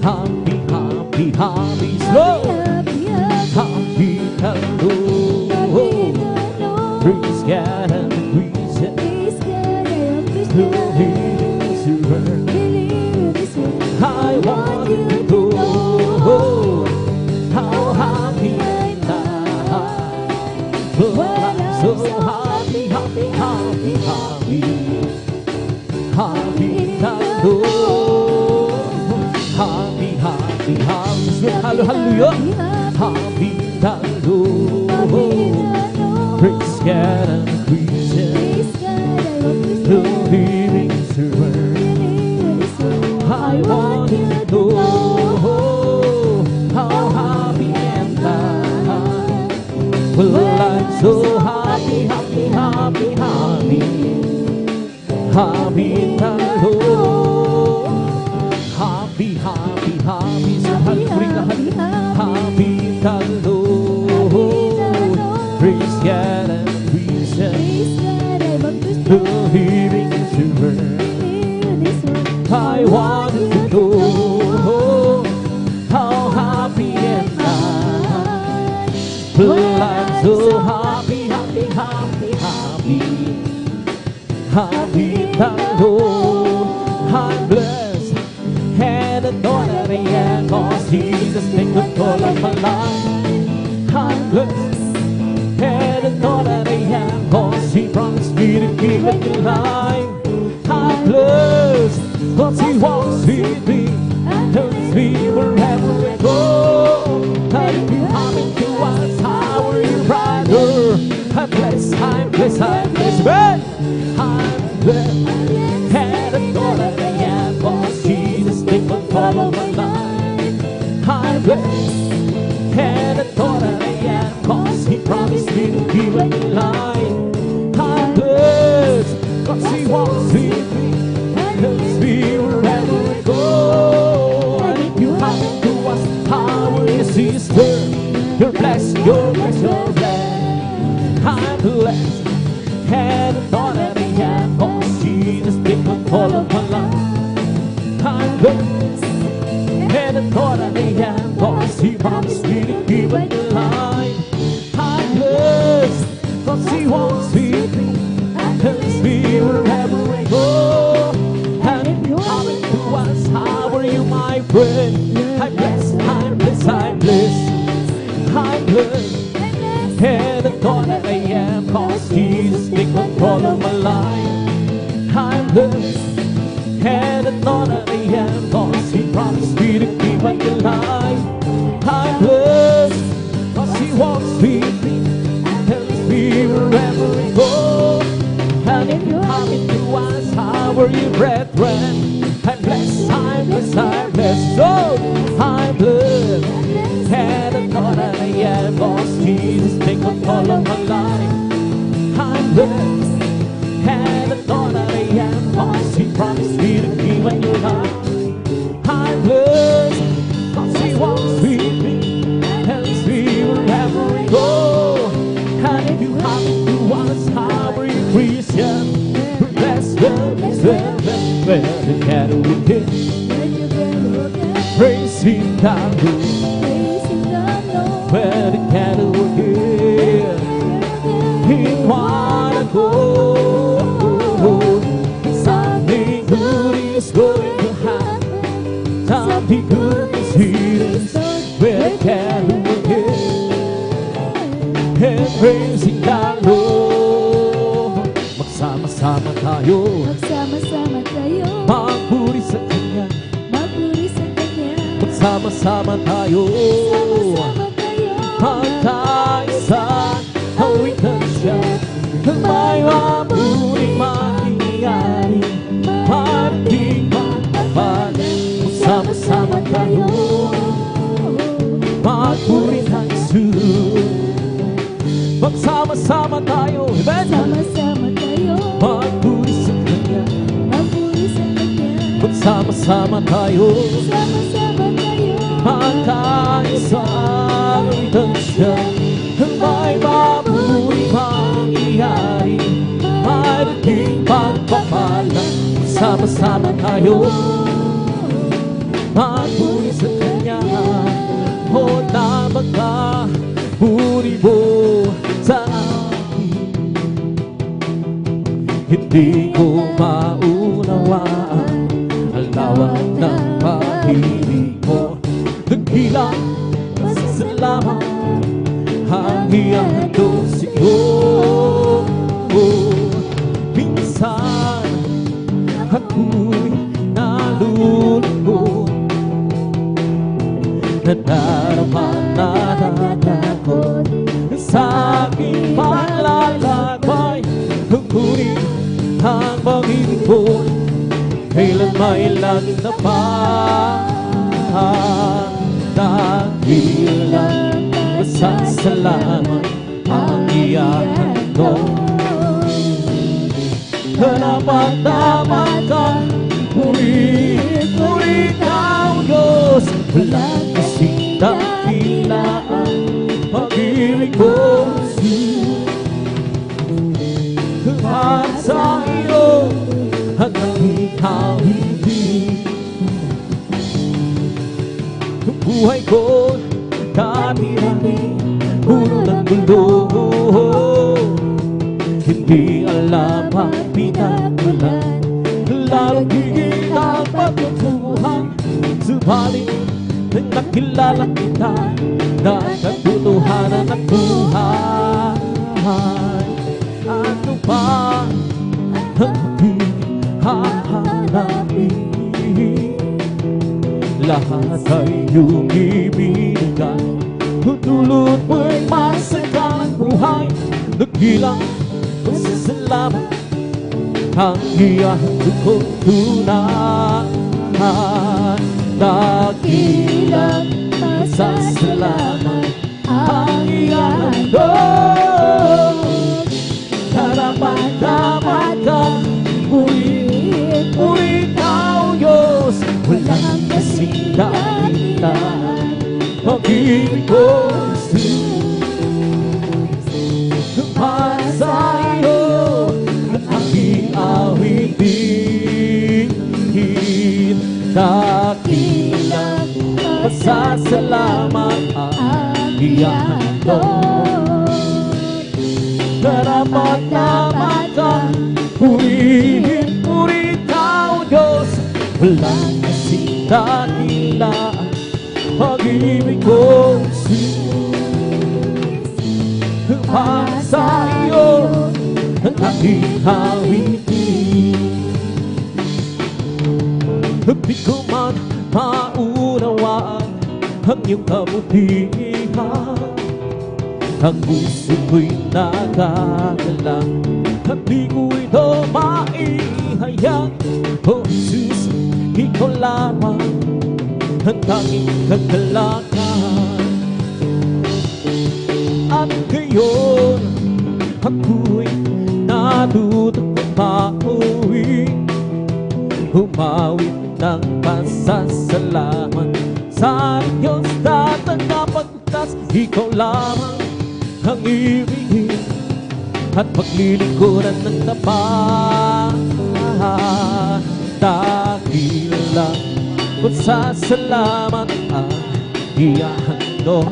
Happy, happy, happy, slow. Happy, hello. Praise God and praise Him. I want you to know how happy I am. Well, I'm so happy, happy, happy, happy. Happy, hello. Happy, happy, happy. Hallelujah. Happy, hello. Praise God and praise Him. The living servant. I want you to know how happy am I. Well, I'm so happy, happy, happy, happy. Happy, hello. Happy, happy, happy. So hallelujah. Happy, hello. Praise God and praise Him. The living servant. I want to know how happy am I. Well, I'm so happy, happy, happy, happy. Happy, hello. I'm blessed and anointed, yeah, 'cause Jesus make the all of my life. I'm blessed, and all that I am, 'cause He promised me to give it to life. I'm blessed, 'cause He walks with me and tells me wherever I go. And if you happen to ask, how are you, brother? I'm blessed, I'm blessed, I'm blessed, man. I'm blessed, and all that I am, 'cause Jesus takes control of my life. I'm blessed, and all that I am, 'cause He promised me to give it to life. I'm blessed, 'cause He walks with me and tells me wherever I go. And if you happen to ask, how are you, sister? You're blessed, you're blessed, you're blessed. I'm blessed, and all that I am, 'cause Jesus takes control of my life. I'm blessed, and all that I am, 'cause He promised me to give it to life. I'm blessed, 'cause He walks with me and tells me wherever I go. And if you happen to ask, how are you, my friend? I'm blessed, I'm blessed, I'm blessed. I'm blessed, and all that I am, 'cause Jesus takes control of my life. I'm blessed, and all that I am, 'cause He promised me to give it to life. I'm blessed, 'cause He walks with me and tells me wherever I go. And if you happen to ask, how are you, brethren? I'm blessed, I'm blessed, I'm blessed. So I'm blessed, and all that I am, 'cause Jesus takes control of my life. I'm blessed, and all that I am, 'cause He promised me to give it to life. I'm blessed, 'cause He walks with me and tells me wherever I go. And if you happen to ask, how are you, Christian? Blessed, blessed, blessed, where the cattle will get. Praising God, where the cattle will get. He wanna go. Something good is going to happen. Something good is here. Where the cattle will get. And praising God, Lord. Magsama-sama tayo. Magsama-sama tayo. Magpuri sa Kanya. Magpuri sa Kanya. Magsama-sama tayo. Sama-sama tayo. Magkaisa, awitan siya. May mabuting mangyayari. Maraming magpapalit. Magsama-sama tayo. Magpuri ng Jesus. Magsama-sama tayo. Amen. Sama-sama tayo. Magpuri sa Kanya. Magpuri sa Kanya. Magsama-sama tayo. Sama-sama tayo. Magkaisa, awitan siya. May mabuting mangyayari. Maraming magpapalit. Magsama-sama tayo. Magpuri sa Kanya. O na magpuri mo sa akin. Hindi ko maunawaan ang lawak ng pag-ibig mo. Dakilang pasasalamat ang iyahandog sa iyo. Minsan ako'y nalulungkot, nadarama na natakot sa aking paglalakbay. Ngunit ang pag-ibig mo kailan mailan na pa. Dakilang pasasalamat ang iyahandog. Dapat ka, puri ka, Diyos. Wala kasing dakilaan pag-ibig mo. At sa iyo at ang ikaw hindi. Buhay ko dati-dati puno ng mundo. Hindi alam ang pinagmulan, lalong higit ang pagtutuhan. Subalit makilala kita na katotohanan ng buhay. Ano ba ang hahanapin? Lahat ay umibigay, dulot mo'y masagang buhay. Nagilang pasasalamat ang iyahatid ko tunay. Nagilang pasasalamat ang iyahatid ko. Karapat-dapat kang purihin, ikaw Diyos. Walang kasing dahilan, pag-ibig ko para sa iyo ang aking awitin. Dakilang pasasalamat ang iyahan ko. Karapat-dapat kang purihin, ikaw Diyos. Walang kasing dahilan, pag-ibig ko para sa iyo ang aking awitin. Di ko man maunawaan ang iyong kabutihan. Ang puso ko'y nakakalang, at di ko ito maihayag. O Jesus, ikaw lamang ang tanging kagalakan. At ngayon, ako'y natutong humawit ng pasasalamat sa Diyos at ang kapagtas. Ikaw lamang ang ibigin at paglilingkuran ng tapat. Dahil lang pasasalamat ang iyahan ko.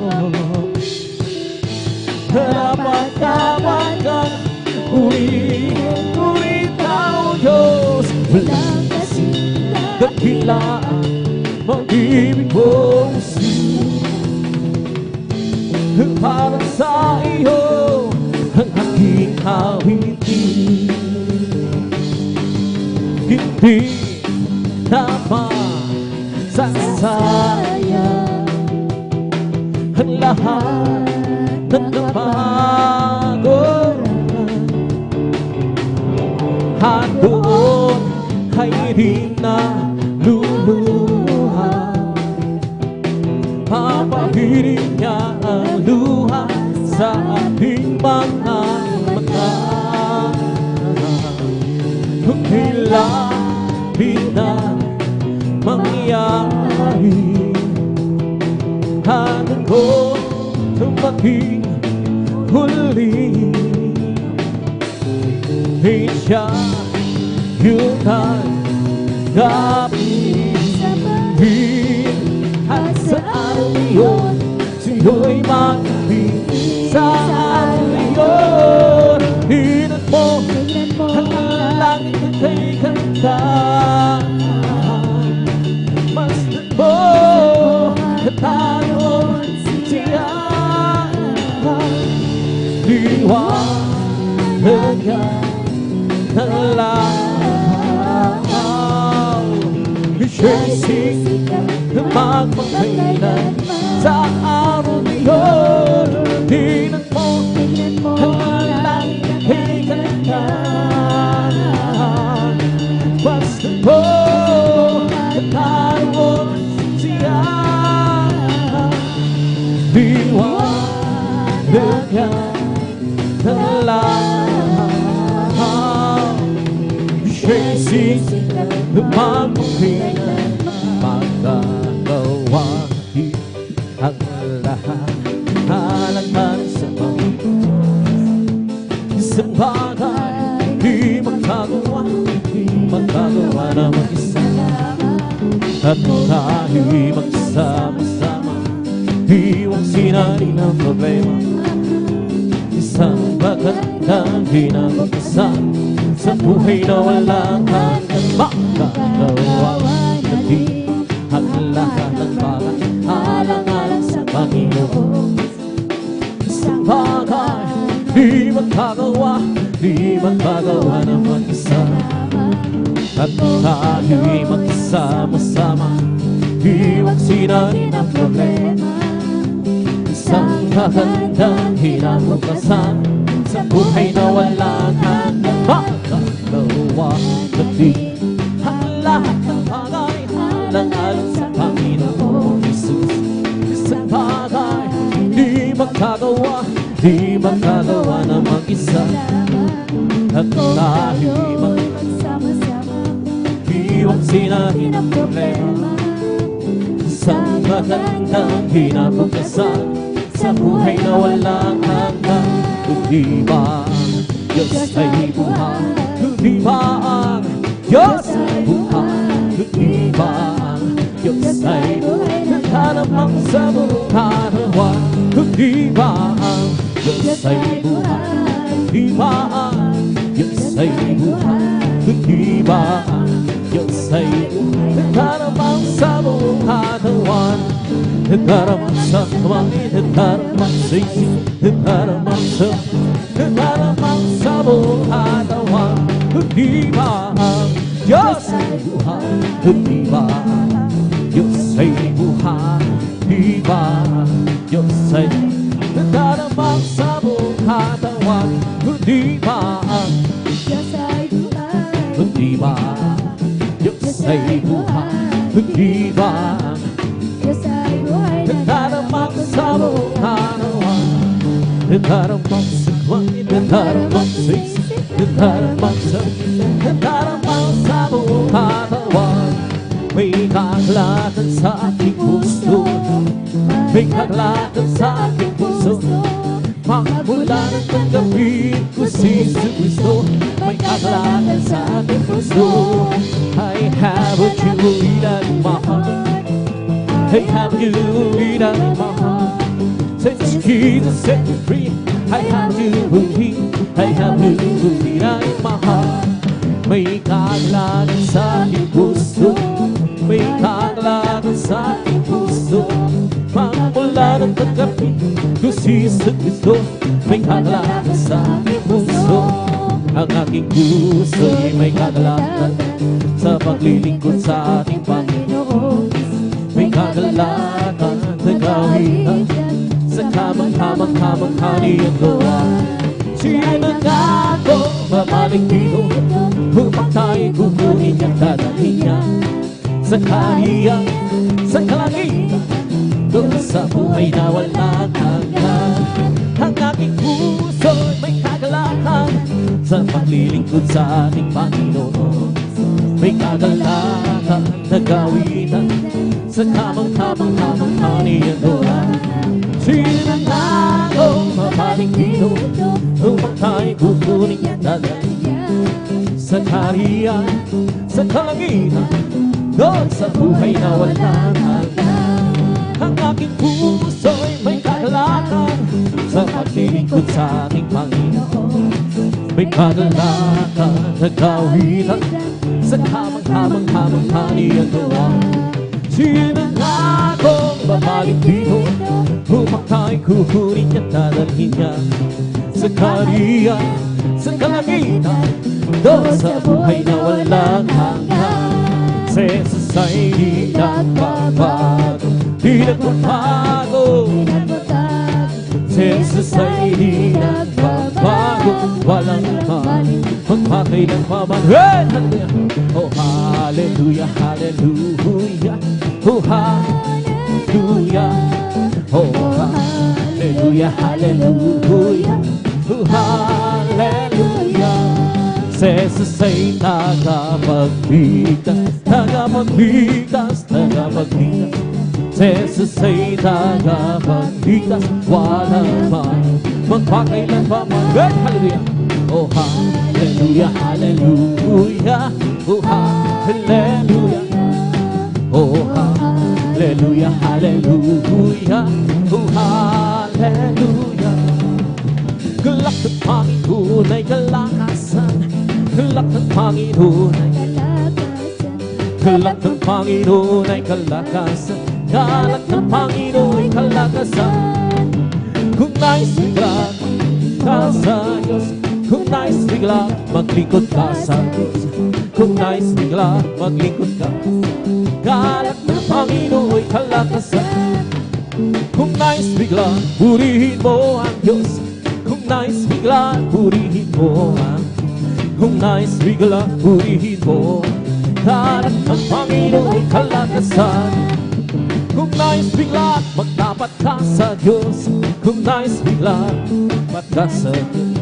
Karapat-dapat kang purihin, ikaw Diyos. Walang kasing dahilan, pag-ibig ko para sa iyo ang aking awitin. Hindi naman sasayang ang lahat ng napagod, at doon ay di na luluha. Papahirin niya ang luha sa ating mga mata. Kung kailan na mangyari, hanggang ko tumating huli. Di siya yung tanggapin, at saan yun siya'y magpapit. Saan yun hinat mo ang langit na kay kanta. Masdan mo at tayo siya. Liwanag yan ng lahaw. Siya'y sikat na magpapailan sa araw na yun. Hinat mo ang langit na kay kanta. Masdan mo at tayo siya. Liwanag yan ng lahaw. Siya'y sikat na magpapailan, magagawain ang lahat. Halagman sa isang bagay, di magkagawa na mag-isa. At tayo'y magsama-sama, iwang sinari ng problema. Isang magandang ginagawa sa buhay na walang hanggang magagawa. Hindi ang lahat ng bagay alam magagawa, di magagawa na mag-isa. At tayo'y magsama-sama, iwag sinahin ang problema. Isang magandang hinabukasan sa buhay na walang hanggang magagawa. Pati ang lahat ng bagay alang-alang sa Panginoong Jesus. Isang bagay di magagawa, di magagawa na mag-isa. At tayo'y magsama-sama, iwag sinahin ang problema. Isang magandang hinabukasan sa buhay na walang hanggang. Kundi ba ang Diyos ay buhay? Kundi ba ang Diyos ay buhay? Kundi ba ang Diyos ay buhay? Naghanapang sa buong karawan. Kundi ba ang Diyos ay buhay? Kundi ba ang Diyos ay buhay? Kundi ba ang Diyos ay buhay? Naghanapang sa buong karawan. Naghanapang sa kamay, naghanapang sa isip, naghanapang sa buong karawan. Kundi ba ang Diyos ay buhay? Kundi ba ang Diyos ay buhay? Kundi ba ang Diyos ay naghanapang sa buong karawan? Kundi ba ang Diyos ay buhay, kundi ba ang Diyos ay buhay? Kundi ba ang Diyos ay buhay, naghanapang sa buong karawan? Naghanapang sa kamay, naghanapang sa isip, naghanapang sa buong karawan. May kaglatan sa aking puso, may kaglatan sa aking puso. Magmula ng tanggapin ko si Jesucristo, may kaglatan sa aking puso. I have what you need in my heart, I have you in my heart. Since Jesus set me free, I have you believe, I have you in my heart. May kaglatan sa aking puso, may kaglatan sa aking puso. Magmula ng tanggapin ko si Jesucristo, may kaglatan sa aking puso. Ang aking puso'y may kaglatan sa paglilingkod sa ating Panginoon. May kaglatan na gawin sa kamang-kamang kaniyang gawa. Sino nga ako babalik dito upang tayo kukunin niyang dadalhin niya sa kahiyang, sa kalangitan, doon sa buhay na walang hanggan. Ang aking puso'y may kagalatan sa paglilingkod sa ating Panginoon. May kagalatan na gawitan sa kamang-kamang kaniyang gawa. Sino nga ako babalik dito upang tayo kukunin niyang dadalhin niya sa kahiyang, sa kalangitan, doon sa buhay na walang hanggan. Ang aking puso'y may kagalatan sa paglilingkod sa ating Panginoon. May kagalatan na gawitan sa kamang-kamang kaniyang gawa. Sino nga akong babalik dito upang tayo kukunin niya, dadalhin niya sa kahiyang, sa kalangitan, doon sa buhay na walang hanggan. Si Jesus ay di nagbabago, di nagbabago. Si Jesus ay di nagbabago, walang naman magpakailang paman. Oh hallelujah, hallelujah, oh hallelujah, oh hallelujah, hallelujah, oh hallelujah. Si Jesus ay tagapagligtas, tagapagligtas, tagapagligtas. Si Jesus ay tagapagligtas, walang man magpakailan pa man. Hallelujah! Oh hallelujah, hallelujah, oh hallelujah, oh hallelujah, hallelujah, oh hallelujah. Galak ng Panginoon ay kalakasan, galak ng Panginoon ay galak ng Panginoon ay kalakasan, galak ng Panginoon ay kalakasan. Kung nais ka, sa Diyos. Kung nais bigla, maglingkod ka sa Diyos. Kung nais bigla, maglingkod ka. Galak ng Panginoon'y kalakasan. Kung nais bigla, purihin mo ang Diyos. Kung nais bigla, purihin mo ang Kung nais bigla, purihin mo. Galak ng Panginoon'y kalakasan. Kung nais bigla, magtapat ka sa Diyos. Kung nais bigla, magtapat ka sa Diyos.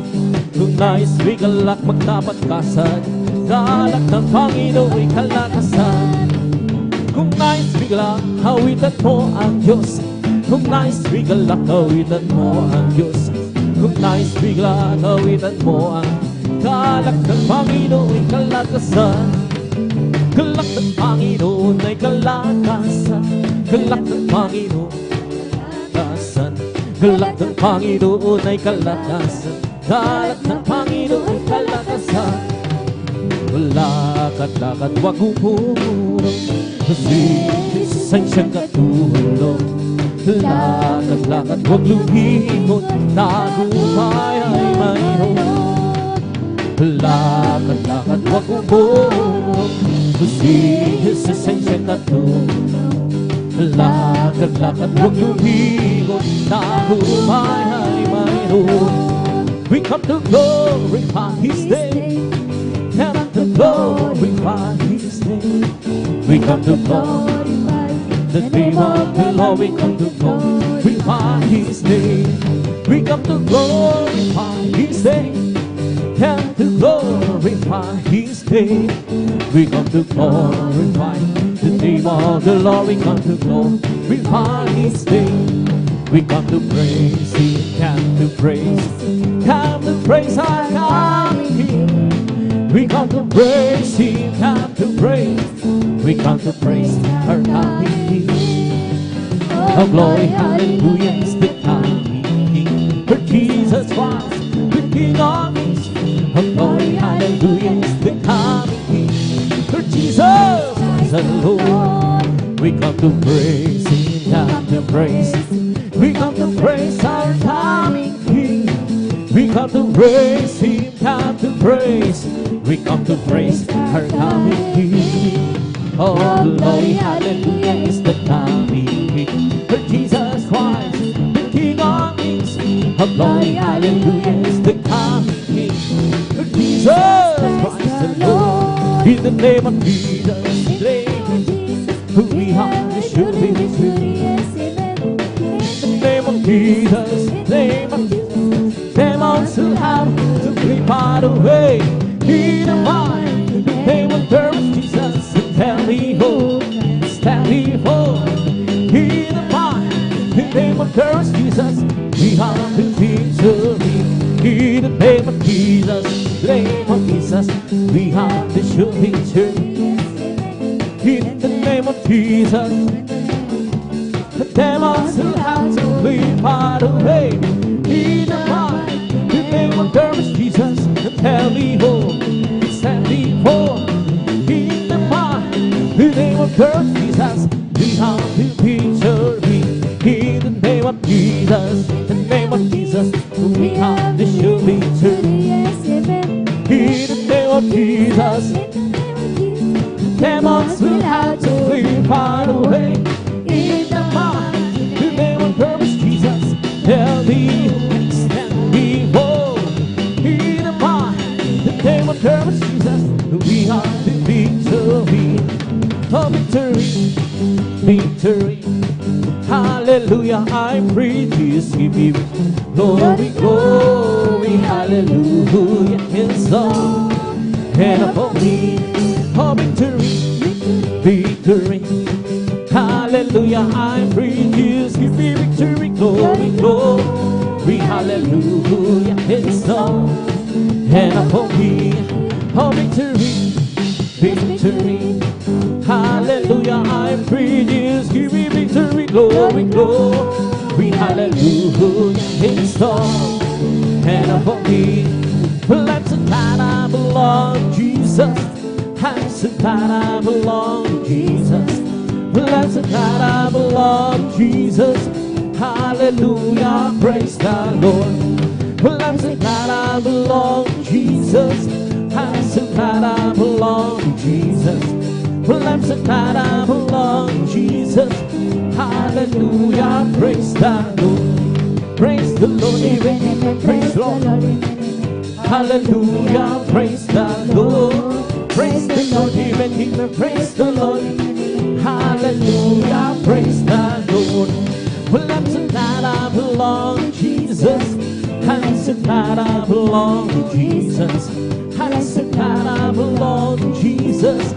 Kung nais bigla, magtapat ka sa Diyos. Galak ng Panginoon'y kalakasan. Kung nais bigla, hawitan mo ang Diyos. Kung nais bigla, hawitan mo ang Diyos. Kung nais bigla, hawitan mo ang galak ng Panginoon'y kalakasan. Galak ng Panginoon ay kalakasan. Galak ng Panginoon kalakasan. Galak ng Panginoon ay kalakasan. Galak ng Panginoon ay kalakasan. Lakad-lakad wag umurong, kasi isang siyang katulong. Lakad-lakad wag lumikot, tagumpay ay mayroon. Lakad-lakad wag umurong, kasi isang siyang katulong. Lakad-lakad wag lumikot, tagumpay ay mayroon. We come to glorify His name. Come to glorify His name. We come to glorify the name of the Lord. We come to glorify His name. We come to glorify His name. Come to glorify His name. We come to glorify the name of the Lord. We come to glorify His name. We come to praise Him. Come to praise. Come to praise our coming King. We come to praise Him, come to praise. We come to praise our coming King. Oh glory, hallelujah is the coming King. For Jesus Christ, the King of Kings. Oh glory, hallelujah is the coming King. For Jesus Christ the Lord. We come to praise Him, come to praise. We come to praise our coming King. We come to praise Him, come to praise. We come to praise our coming King. Oh, glory, hallelujah is the coming King. For Jesus Christ, the King of Kings. Oh, glory, hallelujah is the coming King. For Jesus Christ the Lord. In the name of Jesus, in the name of Jesus, who we are, we should be victorious. In the name of Jesus, in the name of Jesus, demons will have to flee far away. In the mind, the name of Jesus, and tell me who, stand me whole. In the mind, the name of Jesus, we have the victory. In the name of Jesus, the name of Jesus, we have the sure victory. In the name of Jesus, the demons will have to flee far away. In the mind, the name of Jesus, and tell me who, stand me whole. In the mind, the name of Jesus, we have the victory. In the name of Jesus, the name of Jesus, we have the sure victory. In the name of Jesus, demons will have to flee far away. In the mind, the name of Jesus, tell me, stand me whole. In the mind, the name of Jesus, we have the victory. Oh, victory, victory. Hallelujah, I praise Jesus, give me glory, glory, hallelujah, His song, and upon me, oh, victory, victory, hallelujah, I praise Jesus, give me victory, glory, glory, hallelujah, His song, and upon me, oh, victory, victory, hallelujah, I praise Jesus, give me victory, glory, glory, hallelujah, His song, and upon me, I'm so glad I belong to Jesus, I'm so glad I belong to Jesus, I'm so glad I belong to Jesus, hallelujah, praise the Lord, Well, I'm so glad I belong to Jesus. I'm so glad I belong to Jesus. Well, I'm so glad I belong to Jesus. Hallelujah, praise the Lord. Praise the Lord, even praise the Lord. Hallelujah, praise the Lord. Praise the Lord, even praise the Lord. Hallelujah, praise the Lord. Well, I'm so glad I belong to Jesus. I'm so glad I belong to Jesus. I'm so glad I belong to Jesus.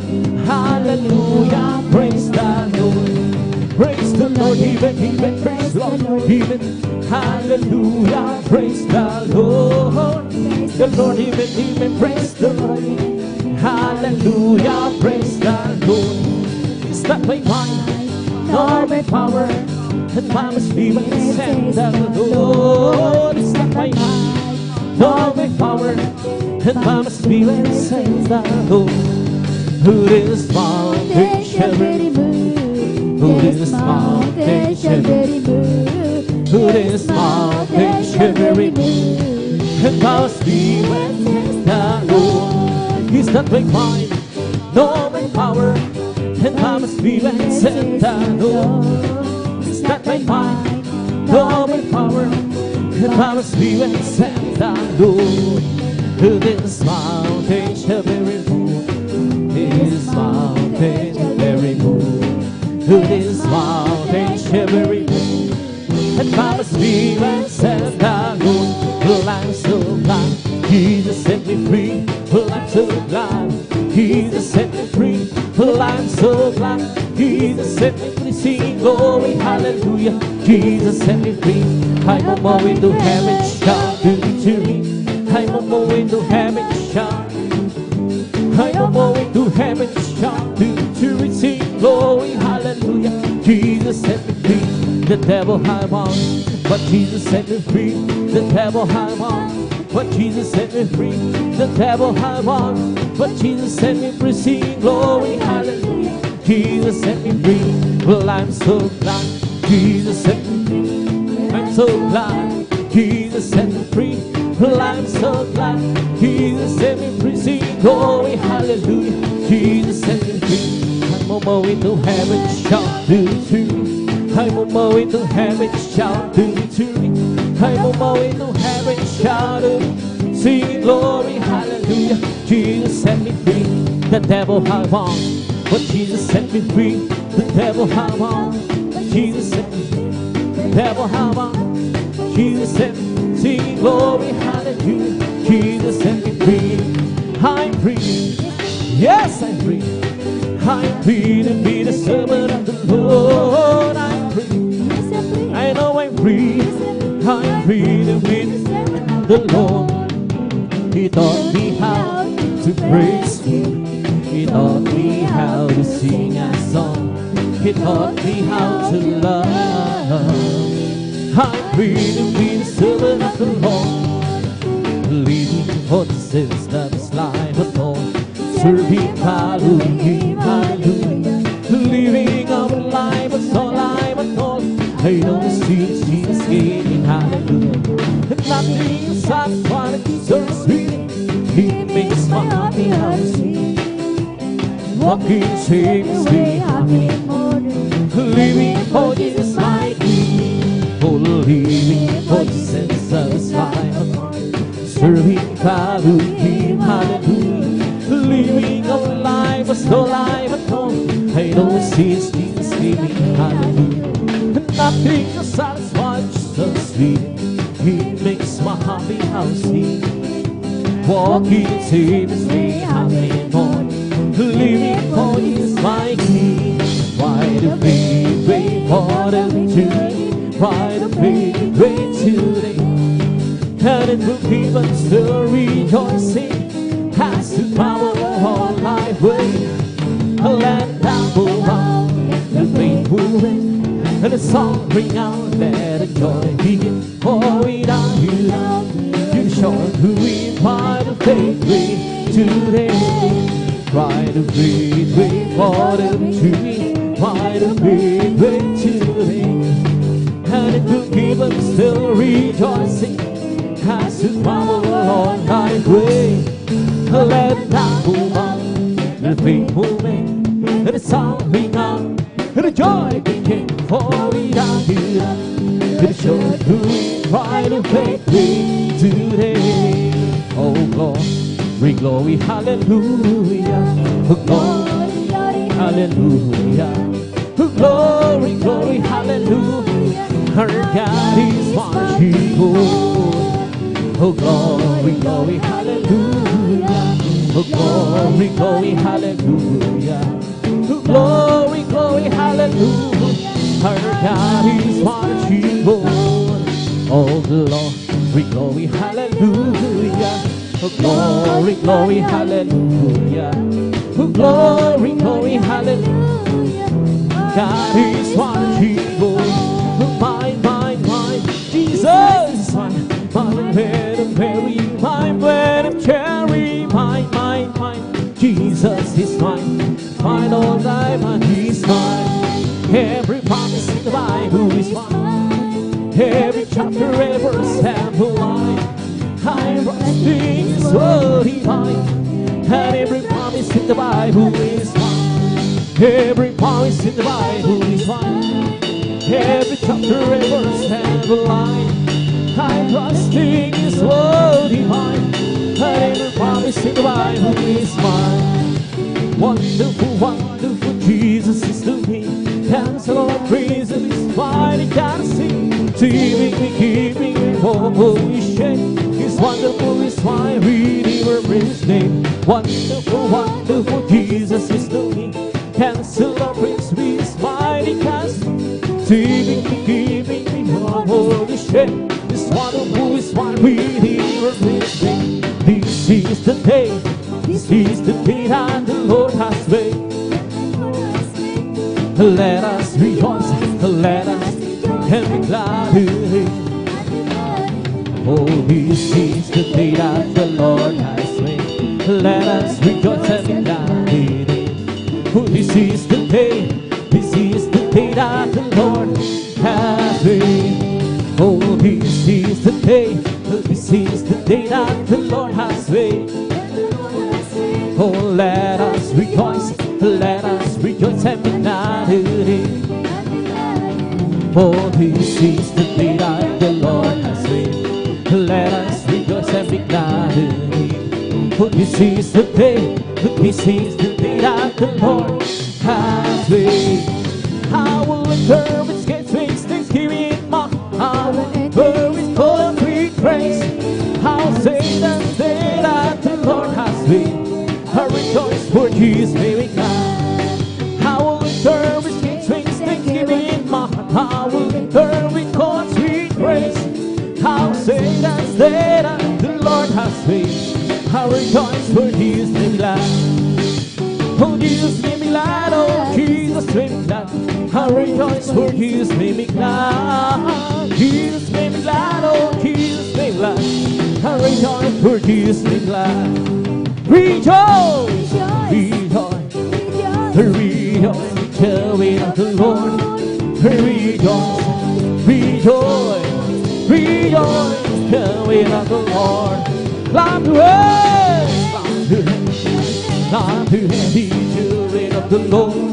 Hallelujah, praise the Lord. Praise the Lord, even praise the Lord, even. Hallelujah, praise the Lord. The Lord, even praise the Lord. Hallelujah, praise the Lord. It's not by might, nor by power, and by my spirit, says the Lord. It's not by might, nor by power, and by my spirit, says the Lord. Who this mountain shall be removed? Who this mountain shall be removed? Who this mountain shall be removed? And by my spirit, says the Lord. It's not by might, nor by power, and by my spirit, says the Lord. It's not by might, nor by power, and by my spirit, says the Lord. Who this mountain shall be removed? This mountain shall be removed. Who this mountain shall be removed? And by my spirit, says the Lord. Well, I'm so glad Jesus set me free. Well, I'm so glad Jesus set me free. Well, I'm so glad Jesus set me free. Sing glory, hallelujah. Jesus set me free. I'm on my way to heaven, shout to victory. I'm on my way to heaven, shout. I'm on my way to heaven, shout to victory. Sing glory, hallelujah. Jesus set me free. The devil had won, but Jesus set me free. The devil had won, but Jesus set me free. The devil had won, but Jesus set me free. Sing glory, hallelujah. Jesus set me free. Well, I'm so glad Jesus set me free. I'm so glad Jesus set me free. Well, I'm so glad Jesus set me free. Sing glory, hallelujah. Jesus set me free. I'm on my way to heaven, shout to victory. I'm on my way to heaven, shout to victory. I'm on my way to heaven, shout to sing glory, hallelujah. Jesus set me free. The devil had won, but Jesus set me free. The devil had won, but Jesus set me free. The devil had won, Jesus set me free. Sing glory, hallelujah. Jesus set me free. I'm free. Yes, I'm free. I'm free to be the servant of the Lord. I'm free. I know I'm free. I'm free to be the servant of the Lord. He taught me how to praise Him. He taught me how to sing a song. He taught me how to love. I'm free to be the servant of the Lord. Living for the sins that is life alone. Serving, following Him, hallelujah. Living our life, that's all I'm at all. I know the sweet Jesus gave me, hallelujah. And nothing is satisfying, it's so sweet. He makes my heart beat how to sweet. Walking, saving, sweet, happy, living for Jesus, my King. Oh, living for Jesus that is life alone. Serving, following Him, hallelujah. Living our life as no life at home. I know since Jesus gave me, hallelujah. And nothing can satisfy, just so sweet. He makes my heart beat how to sing. Walking, saving, me, happy and more. Living for Jesus, my King. Why the big way for the victory? Why the big way today? And it will keep us still rejoicing. Has to power all my way. Let down the wall, the faithful rain, and the song ring out, let the joy begin. For without you, you show who we find the faith way today. Try the great way for the victory, try the great way today. And it will keep us still rejoicing. has to travel along thy way. Let that move on, let faithful make, and the song ring on, and the joy begin. For we are here to show who we try to make me today. Oh glory, glory, hallelujah. Oh glory, hallelujah. Oh glory, glory, hallelujah. Our God is wonderful. Oh glory, glory, hallelujah. Oh glory, glory, hallelujah. Oh glory, glory, hallelujah. Our God is wonderful. Oh glory, glory, hallelujah. Oh glory, glory, hallelujah. Oh glory, glory, hallelujah. God is wonderful. Mine, mine, mine. Jesus is mine. Mine, bread and berry. Mine, bread and cherry. Mine, mine, mine. Jesus is mine. Mine all thy mine. He's mine. Every promise in the Bible is mine. Every chapter, every step of mine. I'm trusting His word divine. And every promise in the Bible is mine. Every promise in the Bible is mine. Every chapter, every verse, and the line. I'm trusting His word divine. And every promise in the Bible is mine. Wonderful, wonderful Jesus is to me. Cancel all praise of His mighty God to see. Saving me, keeping me from holy shame. He's wonderful, is my Redeemer, His name. Wonderful, wonderful Jesus is to me. Cancel our praise of His mighty God. Saving me, keeping me from holy shame. He's wonderful, is my Redeemer, His name. This is the day, this is the day that the Lord has made. Let us rejoice, let us and be glad in it. Oh, this is the day that the Lord has made. Let us rejoice and be glad in it. Oh, this is the day that the Lord has made. Oh, this is the day that the Lord has made. Oh, let us rejoice and be glad in it. For this is the day that the Lord has made. Let us rejoice and be glad in it. For this is the day that the Lord has made. I will enter with gates with thanksgiving in my heart. I will enter with poetry praise. I'll say that day that the Lord has made. I rejoice for His name glad. I will enter with gates with thanksgiving in my heart. I will enter with poetry praise. I'll say that day that the Lord has made. I rejoice for His name glad. Oh, Jesus made me glad. Oh, Jesus made me glad. I rejoice for His name glad. Jesus made me glad. Oh, Jesus made me glad. I rejoice for His name glad. Rejoice, rejoice, rejoice, joy of the Lord. Rejoice, rejoice, rejoice, joy of the Lord. Clap your hands, clap your hands, the joy of the Lord.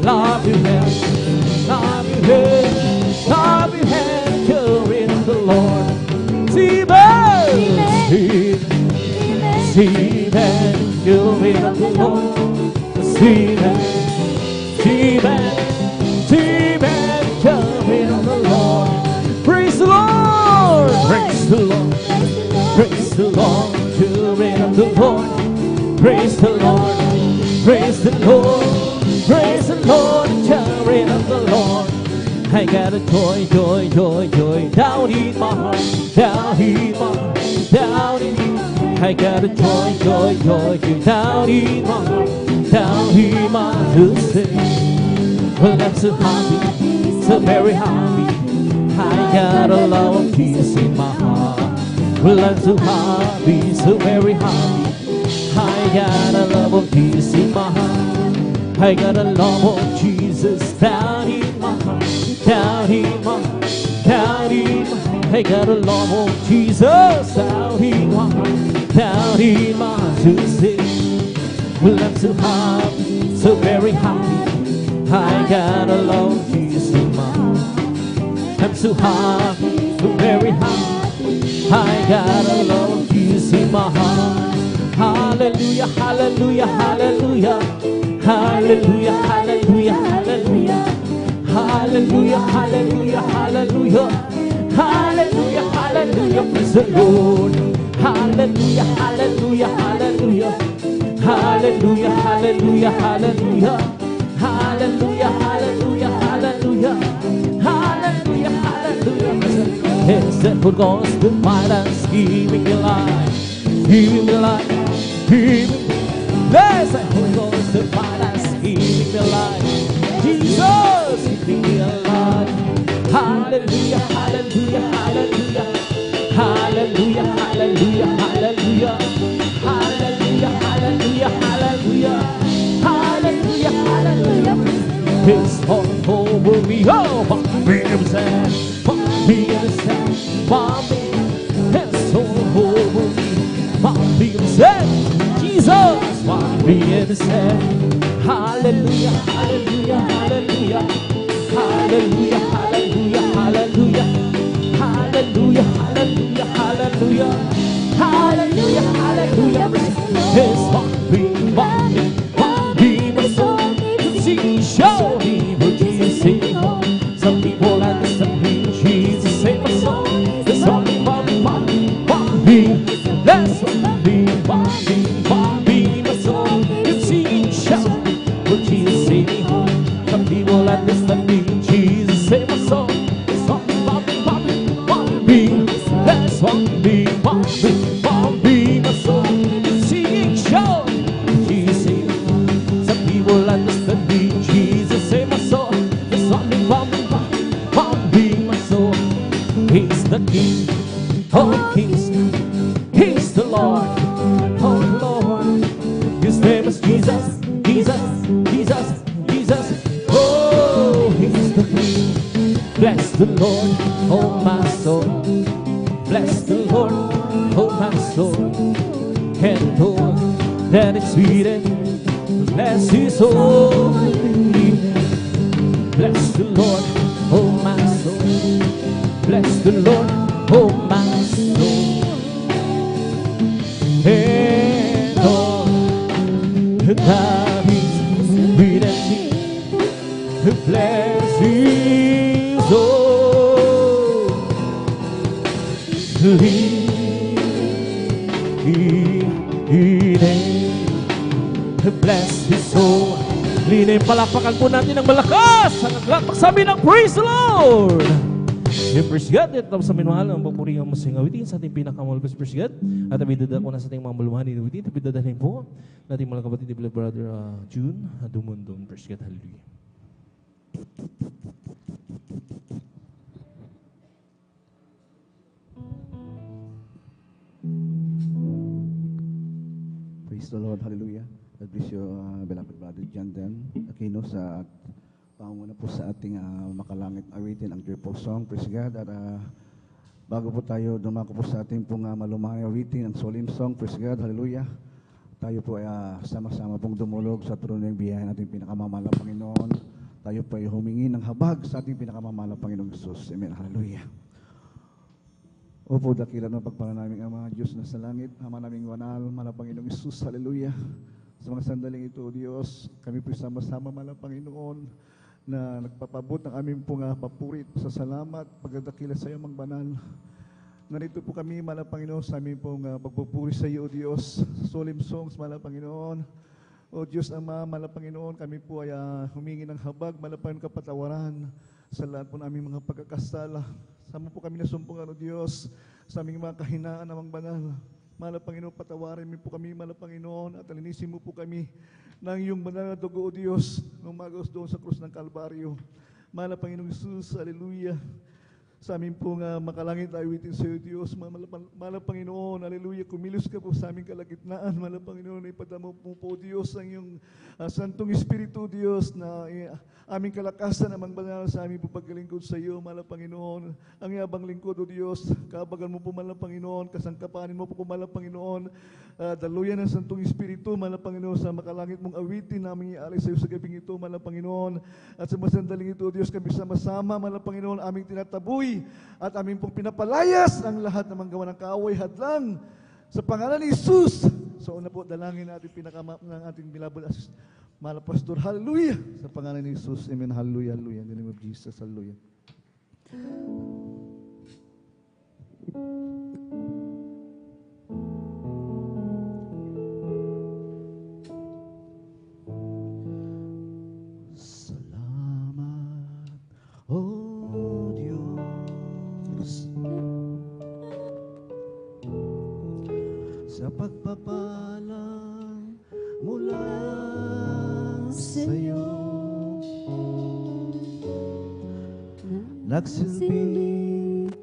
Clap your hands, clap your hands, clap your hands, joy of the Lord. See birds, see them, joy of the Lord. See them, see them, see them, joy of the Lord. Praise the Lord, praise the Lord, praise the Lord, joy of the Lord. Praise the Lord, praise the Lord, praise the Lord, joy of the Lord. I got a joy, joy, joy, joy down in my heart, down in my heart, down in my heart. I got a joy, joy, joy, joy down in my heart, down in my heart. Well, I'm so happy, so very happy. I got a lot of peace in my heart. Well, I'm so happy, so very happy. I got a love of peace in my heart. I got a love of Jesus down in my heart, down in my heart, down in my heart. I got a love of Jesus down in my heart to sing. Well, I'm so happy, so very happy. I got a love of Jesus in my heart. I'm so happy, so very happy. I got a love of Jesus in my heart. Hallelujah, hallelujah, hallelujah. Hallelujah, hallelujah, hallelujah. Hallelujah, hallelujah, hallelujah. Hallelujah, hallelujah, praise the Lord. Hallelujah, hallelujah, hallelujah. Hallelujah, hallelujah, hallelujah. Hallelujah, hallelujah, hallelujah. Hallelujah, hallelujah. It's the good gospel fight us, giving me life, giving me life, giving me. There's the Holy Ghost to fight us, giving me life. Jesus, keeping me alive. Hallelujah, hallelujah, hallelujah. Hallelujah, hallelujah, hallelujah. Hallelujah, hallelujah, hallelujah. Hallelujah, hallelujah. It's all over me, oh, Mommy, I'm sad, Mommy, I'm sad, Mommy, it's all over me, Mommy, I'm sad, Jesus, Mommy, I'm sad. Hallelujah, hallelujah, hallelujah. Hallelujah, hallelujah, hallelujah. Hallelujah, hallelujah, hallelujah. Hallelujah, hallelujah. It's Mommy, Mommy, my soul. See, show me what Jesus said. Some people understand me, Jesus saved my soul. It's only Mommy, that's Mommy, my soul. You see, show me what Jesus saved me home. Some people understand me, Jesus saved my soul. It's only Mommy, that's Mommy, my soul. You see, show me what Jesus saved me home. Some people understand me, Jesus saved my soul. It's only Mommy, my soul. He's the King of Kings. He's the Lord, oh Lord. His name is Jesus, Jesus, Jesus, Jesus. Oh, he's the King. Bless the Lord, oh my soul. Bless the Lord, oh my soul. And all that is sweet and bless his holy name. Bless the Lord, oh my soul. Bless the Lord, oh my soul. And all that is within me, bless his holy name. Bless his holy name. Palakpakan po natin ng malakas ang magsabi ng praise the Lord. Praise God. Ito sa minmahal ang papurihan mo sa awitin sa ating pinakamahal ko praise God. At kami dadako na sa ating mga malumahan ni awitin. Tapi dadalhin po nating mga kapatid ni Brother June Dumundon. Praise God. Hallelujah. Praise the Lord. Hallelujah. God bless you, beloved Brother John Den Aquino sa panguna po sa ating makalangit awitin ang triple song. Praise God. At bago po tayo dumako po sa ating pong malumahang awitin ang solemn song. Praise God. Hallelujah. Tayo po ay sama-sama pong dumulog sa trono ng biyaya nating pinakamamahal na Panginoon. Tayo po ay humingi ng habag sa ating pinakamamahal na Panginoong Jesus. Amen. Hallelujah. Opo, dakilan ng pagpala namin ang mga Diyos na sa langit, ama naming wanal, mahal na Panginoong Isus, hallelujah. Sa mga sandaling ito, Diyos, kami po sama-sama, mahal na Panginoon, na nagpapabot ng aming pong papurit sa salamat, pagdadakila sa iyo, mga banal. Narito po kami, mahal na Panginoon, sa aming pong pagpupuri sa iyo, Diyos, sa solemn songs, mahal na Panginoon. O Diyos Ama, mahal na Panginoon, kami po ay humingi ng habag, mahal na Panginoon, kapatawaran sa lahat po ng aming mga pagkakasala. Sama po kami nasumpungan, O Diyos, sa aming mga kahinaan namang banal. Mahal na Panginoon, patawarin mo po kami, mahal na Panginoon, at alinisin mo po kami ng iyong banal na dugo, O Diyos, nung magos doon sa krus ng Kalbaryo. Mahal na Panginoong Jesus, hallelujah. sa amin pong makalangit na awitin sa iyo, Diyos. Mahal Panginoon, haleluya, kumilos ka po sa aming kalagitnaan. Mahal Panginoon, ipadama po, Diyos, ang iyong Santong Espiritu, Diyos, na aming kalakasan na mangbanal sa aming po pagkalingkod sa iyo, mahal Panginoon. Ang yabang lingkod, O Diyos, kabagan mo po, mahal Panginoon, kasangkapanin mo po, mahal Panginoon, daluyan ng Santong Espiritu, mahal Panginoon, sa makalangit mong awitin namin ialay sa iyo sa gabing ito, mahal Panginoon. At sa masandaling ito, Diyos, kami sama-sama, mahal Panginoon, aming tinataboy at aming pong pinapalayas ang lahat ng gawa ng kaaway hadlang sa pangalan ni Jesus. So una po, dalangin natin pinakamap ng ating bilabod as mahal Pastor. Hallelujah! Sa pangalan ni Jesus. Amen. Hallelujah. Hallelujah. In the name of Jesus. Hallelujah. Salamat, O Diyos, sa pagpapalang mula sa'yo. Nagsilbing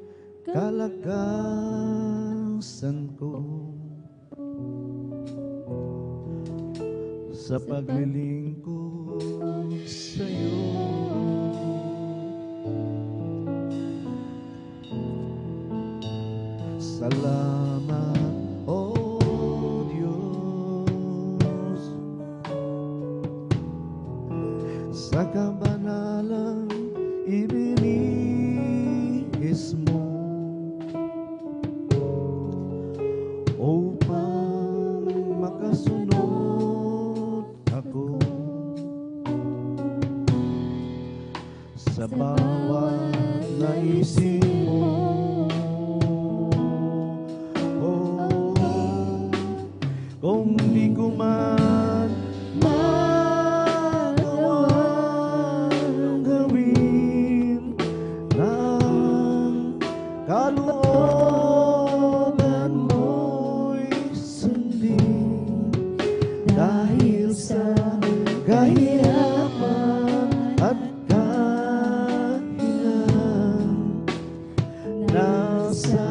kalakasan ko sa paglilingkod sa'yo. Salamat, O Diyos, sa kabanalang ibinihis mo upang makasunod ako sa bawat naisip mo. Kung di ko man magawang gawin ng kalooban mo'y sundin, dahil sa kahirapan at kahilan nasa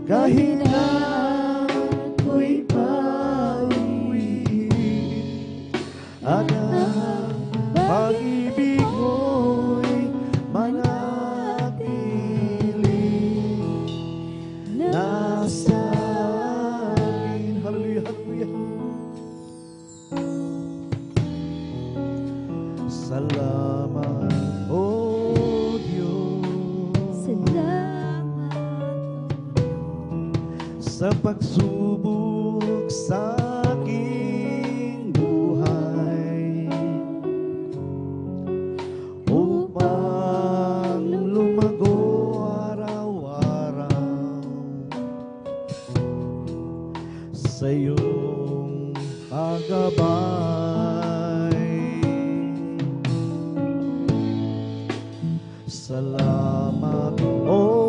kahinaan ko'y pauwiin, at ang pag-ibig mo'y manatili nasa akin. Hallelujah, hallelujah. Salamat, O Diyos, sa pagsubok sa aking buhay, upang lumago araw-araw sa iyong paggabay. Salamat, O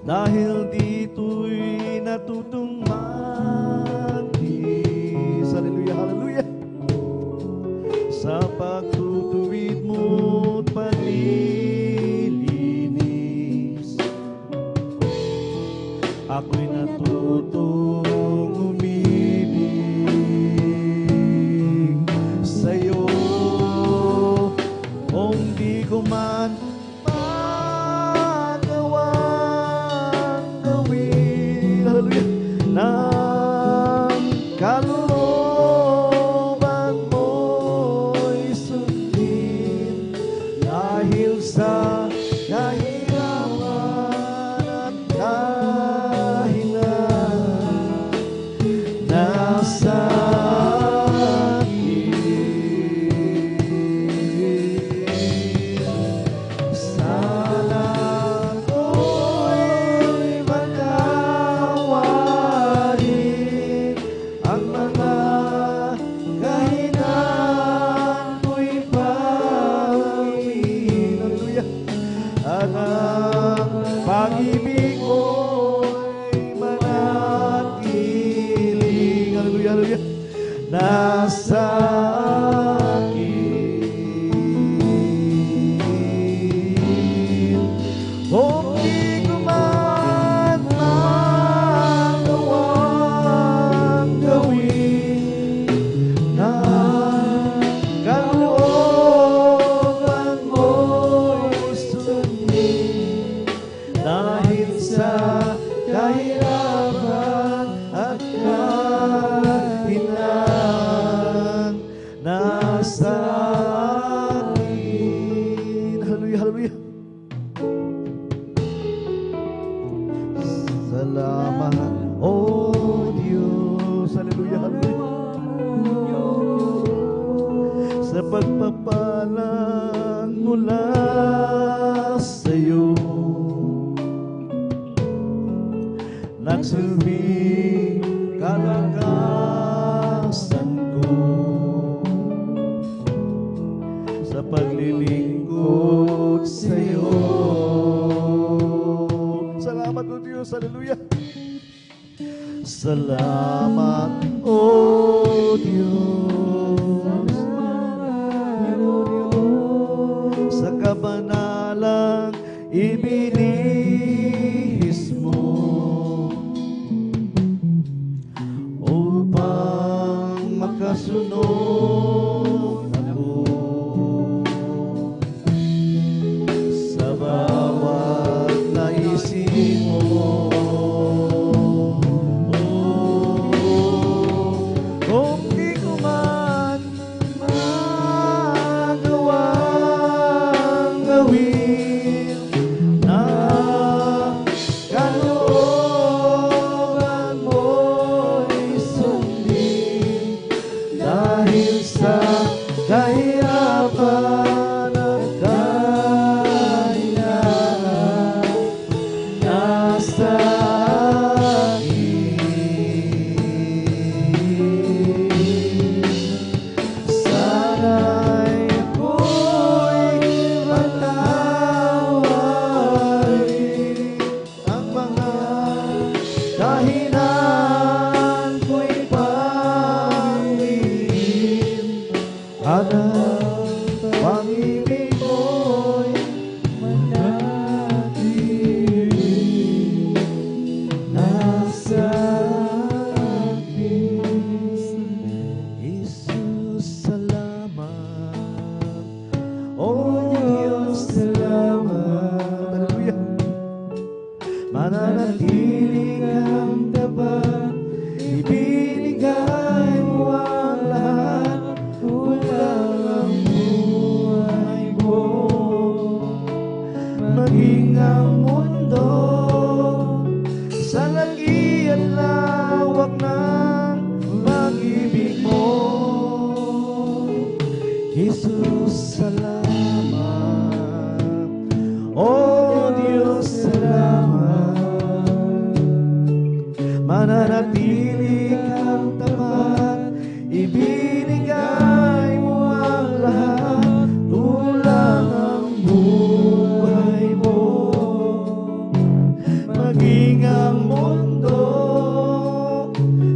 dahil dito'y natutong matis. Hallelujah, hallelujah. Sa pagtutuwid mo't paglilinis, ako'y natutong umibig sa'yo. Kung di ko man ng kalooban mo'y sundin, dahil sa kahirapan at kahinaan nasa akin. mula sa'yo. Nagsilbing kalakasan ko sa paglilingkod sa'yo. Salamat o Diyos, hallelujah. Salamat o Diyos sa kabanalang ibinihis mo upang makasunod ako sa bawat naisin mo. Kung di ko man magawang gawin na kalooban mo'y sundin, dahil sa kahirapan at kahinaan nasa sana'y ako'y patawarin ang mga kahinaan ko'y pangilin at ang pag-ibig mo'y manatili nasa akin. Jesus, salamat. O Diyos, salamat. Hallelujah. Mananatili kang tapat, ibinigay mo ang lahat, kulang ang buhay ko. Maging ang mundo sa laki at lawak ng pag-ibig mo. Jesus, salamat. O Diyos, salamat. Mananatili kang tapat, ibinigay mo ang lahat, kulang ang buhay mo. Maging ang mundo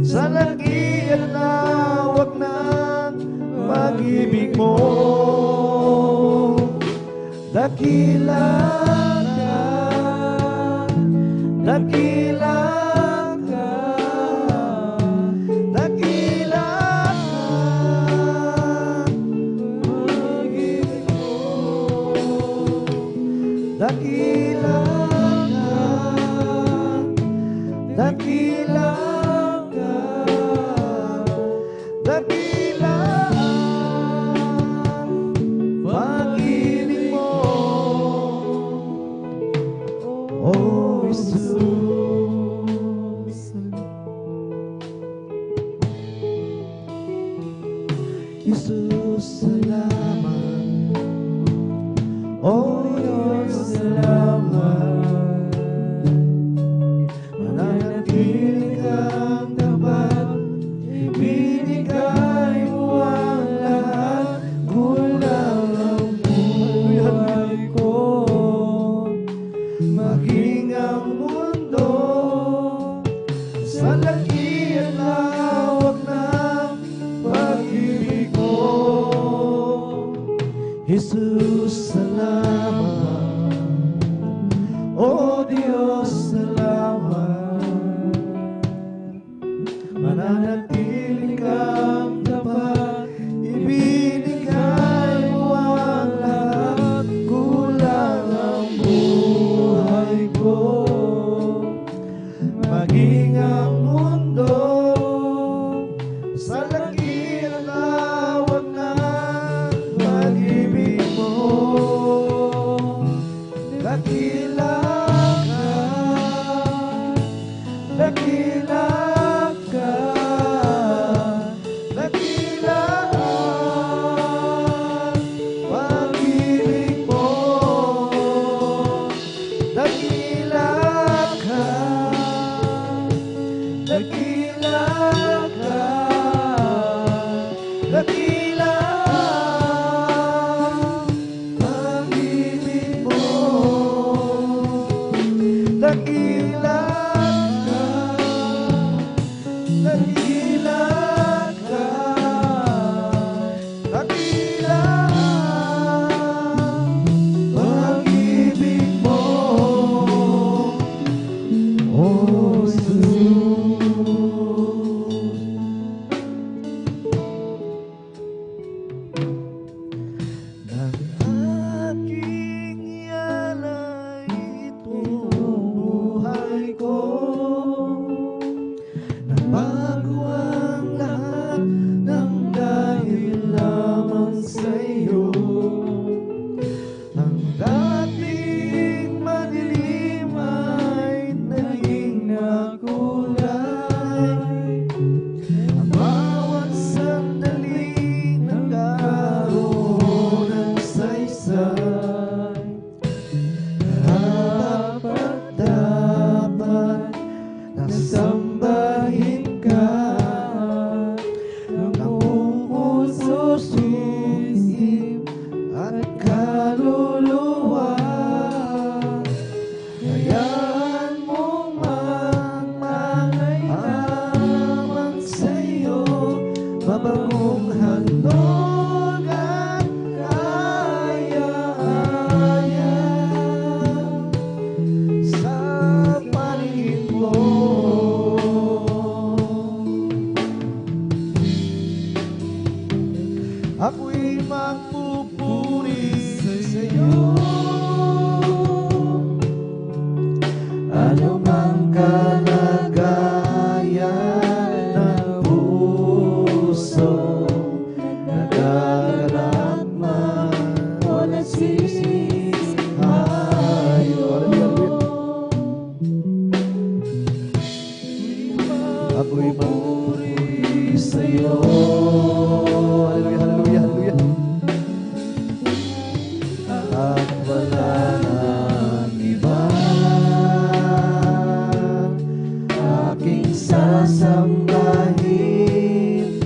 sa laki at lawak ng pag-ibig mo. Dakila ka, dakila ka, dakila ka, pag-ibig mo. Dakila ka, dakila ka, dakila pag-ibig mo. Oh, Jesus. Jesus, salamat. Oh, Diyos, salamat. Mananatili kang tapat, ibinigay mo ang lahat, kulang ang buhay ko. Maging ang mundo sa laki at lawak ng pag-ibig mo. Jesus, salamat. O Diyos, salamat. Mananatili kang tapat, ibinigay mo ang lahat, kulang ang buhay ko. Maging ang mundo sa laki at lawak ng pag-ibig mo. Dakila ka, dakila ka, hayo. Ako'y magpupuri sa'yo. Hallelujah, hallelujah, hallelujah. At wala nang iba aking sasambahin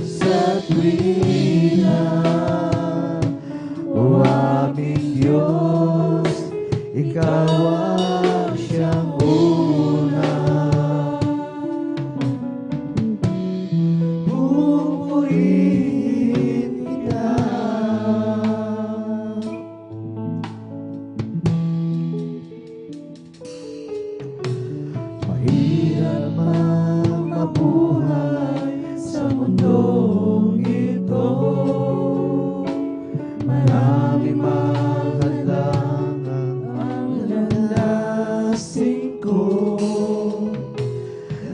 sa tuwina. O aming Diyos, Ikaw ang siyang una. Pupurihin kita. Mahirap mang mabuhay sa mundong ito. Marami mang hadlangan ang lalasin ko.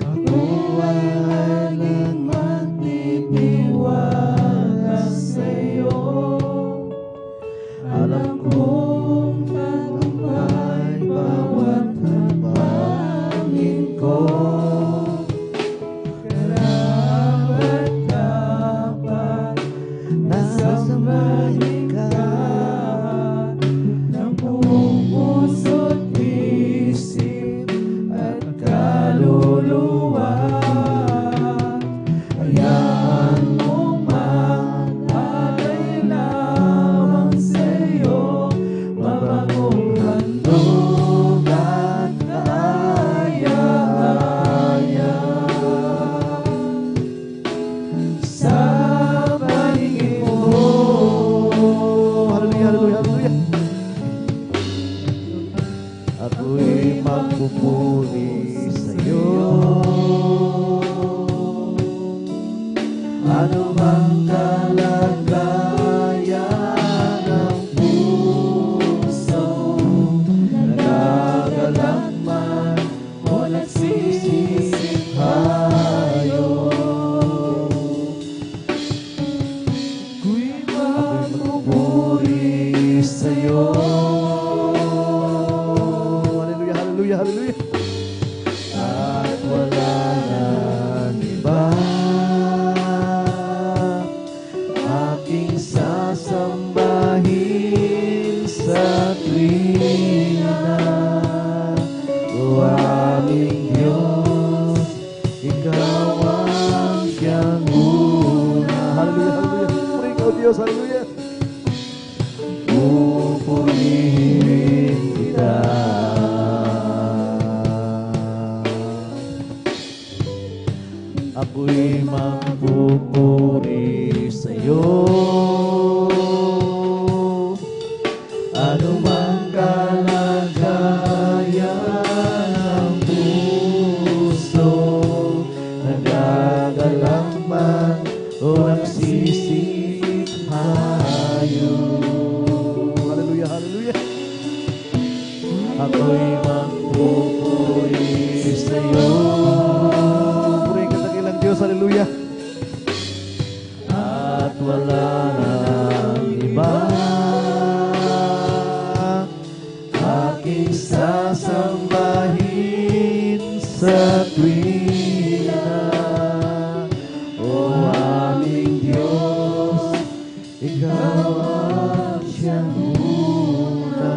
Ako ay lang magtitiwala sa'yo. Alam kong tagumpay bawat hapangin ko. Karapat dapat nasambahin ka ng buong puso't isip at kaluluwa. Hayaan mong mag-alay lamang sa'yo, mabagong handog at kaaya-aya. Sa paligid mo, hallelujah, hallelujah, hallelujah. Ako'y magpupuri sa'yo. Ano bang kalagayan ng puso? Nagagalak man o nagsisihayo. Ako'y magpupuri sa'yo. Hallelujah, hallelujah, hallelujah. At wala nang iba aking sasambahin sa tuwina. O aming Diyos, Ikaw ang siyang una. Hallelujah, hallelujah. Puri ikaw, Diyos, hallelujah. Pupurihin kita. Ako'y magpupuri sa'yo. Ano mang kalagayan ng puso, nagagalang man o nagsisihayo. Hallelujah, hallelujah. Ako'y magpupuri sa'yo. Purihin ka dakilang Diyos, hallelujah. At wala nang iba aking sasambahin sa tuwina. O aming Diyos, Ikaw ang siyang una.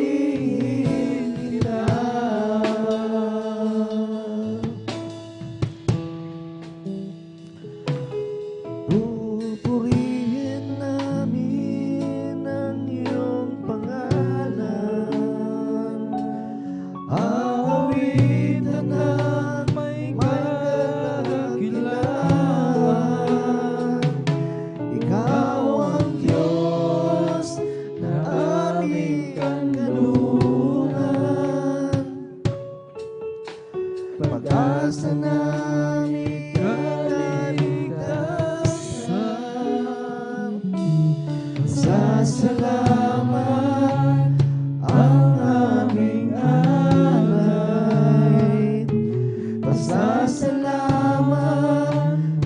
Pupurihin kita. Pupurihin namin ang iyong pangalan. Awitan ng may kadakilaan. Ikaw ang Diyos na aming kanlungan. Pag-asa namin kaligtasan. Sasalamat ang aming alay. Pasasalamat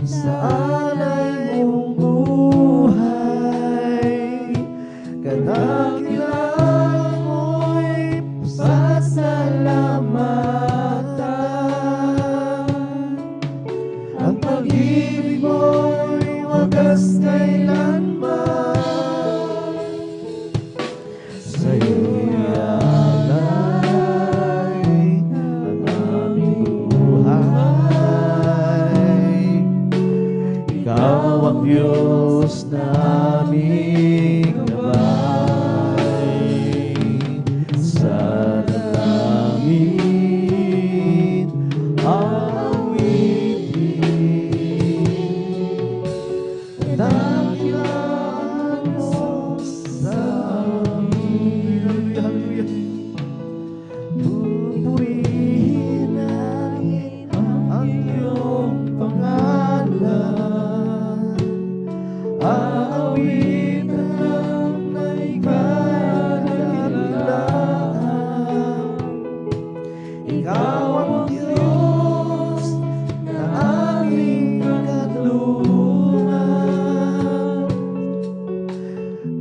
sa alay mong kailanman. Sa'yo'y alay ang aming buhay. Ikaw ang Diyos naming gabay. Sa dalangin awitin, dakilan mo sa amin. Hallelujah. Pupurihin namin ang iyong pangalan. Aawitan ng may kadakilaan. Ikaw ang Diyos na aming katulungan.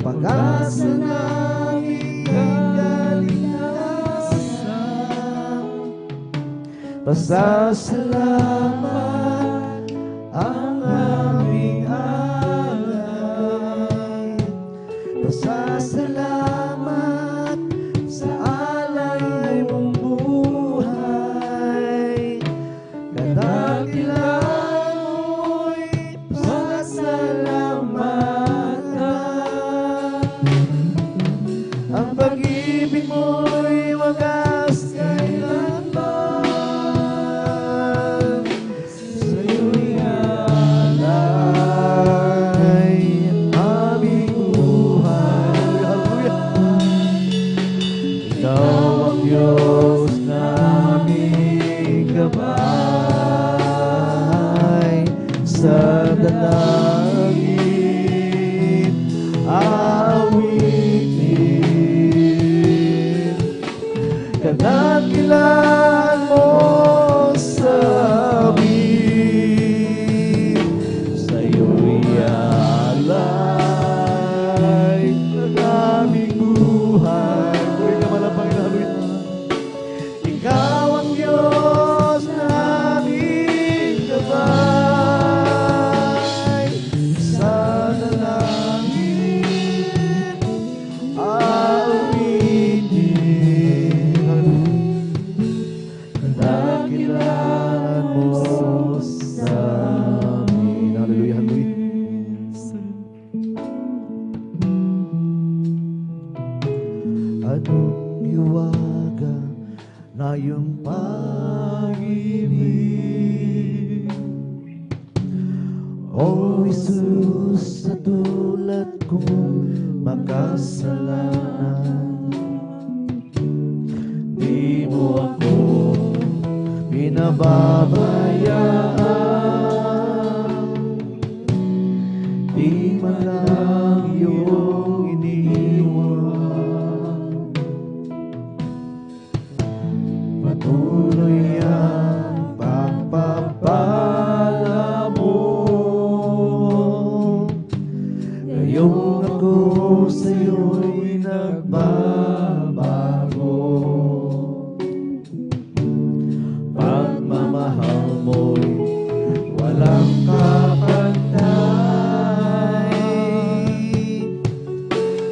Pag-asa naming kaligtasan. Pasasalamat ang aming alay. Pasasalamat sa alay mong buhay. Kadakilan mo'y pasasalamatan. Ang pag-ibig mo'y wagas kailanman. Sa'yo'y alay ang aming buhay. Hallelujah. Ikaw ang Diyos naming gabay. Sa dalangin awitin, kadakilan mo sa amin. Sa'yo'y alay ang aming buhay. Muli naman ang Panginoon. Ikaw ang Diyos naming gabay. Sa dalangin awitin, kadakilan mo sa amin. Hallelujah, hallelujah. Anong iwaga na iyong pag-ibig, O Jesus, sa tulad kong makasalanan. Di mo ako pinababayaan, di man lang iyong iniwan. Patuloy ang pagpapala mo. Ngayong ako sa'yo'y nagbabago. Pagmamahal mo'y walang kapantay.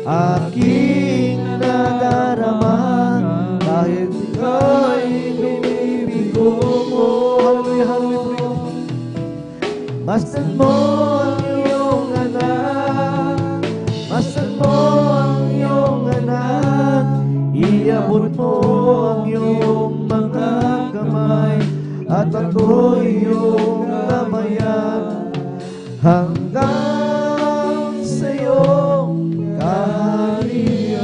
Aking nadarama kahit ika'y binibigo mo. Hallelujah, hallelujah. Masdan mo ang iyong anak, masdan mo ang iyong anak. Iabot mo ang iyong mga kamay, at ako'y iyong lamayan hanggang sa iyong kaharian.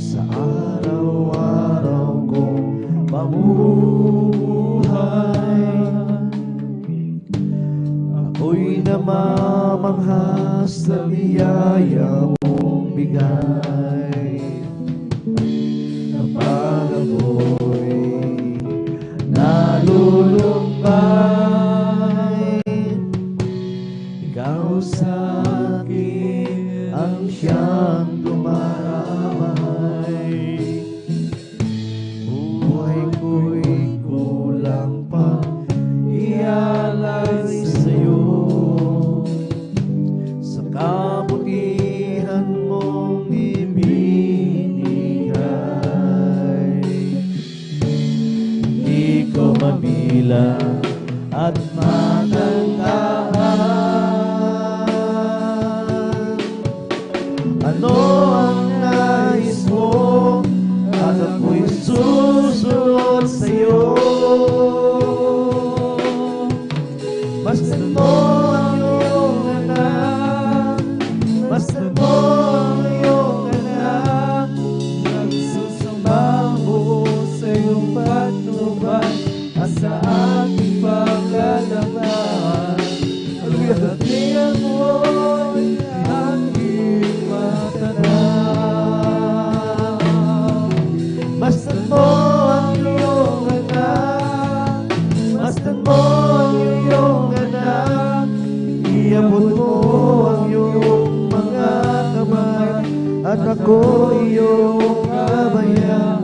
Sa araw-araw kong pamumuhay, ako'y namamangha sa biyaya mong bigay. Kapag ako'y nalulumbay, ikaw sa akin ang siyang dumaramay. Buhay ko'y kulang pa, iyan mapagpapila at matandaan. Ano ang nais mo at ako'y susunod sa'yo. Basta mo ang iyong anak, basta mo ang iyong anak, nagsusumba mo sa iyong patnubay at sa aking paglalaban. Pagdating mo'y aking matanang. Basta mo ang iyong anak, basta mo ang iyong anak, iabot mo ang iyong mga kamay at ako iyong kabayan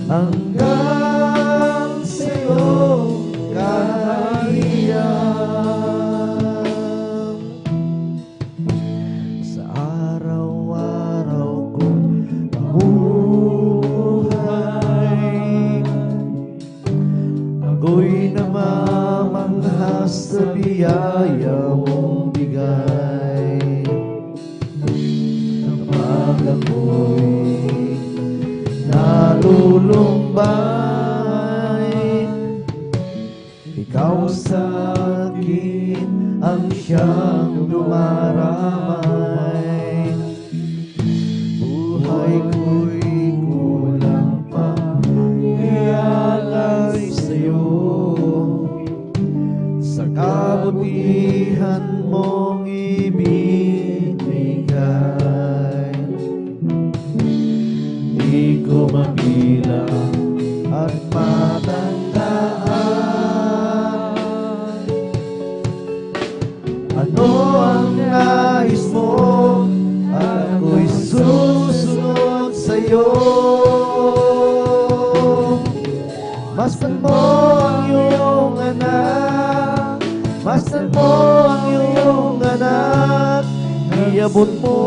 hanggang sa iyong kaharian. Sa araw-araw kong pamumuhay, ako'y namamanghas sa biyaya mong bigay. Kapag ako'y nalulumbay, ikaw sa akin ang siyang dumaramay. Buhay ko'y kulang pa, ialay sa'yo. Sa kabutihan mong ibinigay, di ko mabilang at matandaan. Ano ang nais mo at ako'y susunod sa'yo. Mastan mo ang iyong anak, mastan mo ang iyong anak, iabot mo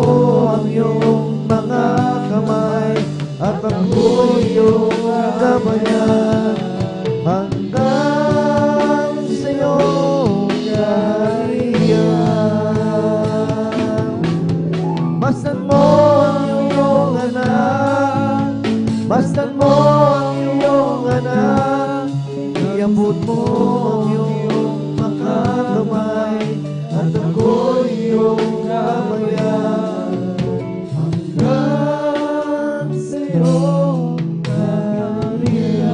ang iyong mga kamay at ako iyong gabayan hanggang sa iyong kaharian. Mastan mo ang iyong anak, mastan mo ang iyong anak, iabot mo ang iyong mga kamay at ako iyong gabayan hanggang sa iyong kaharian.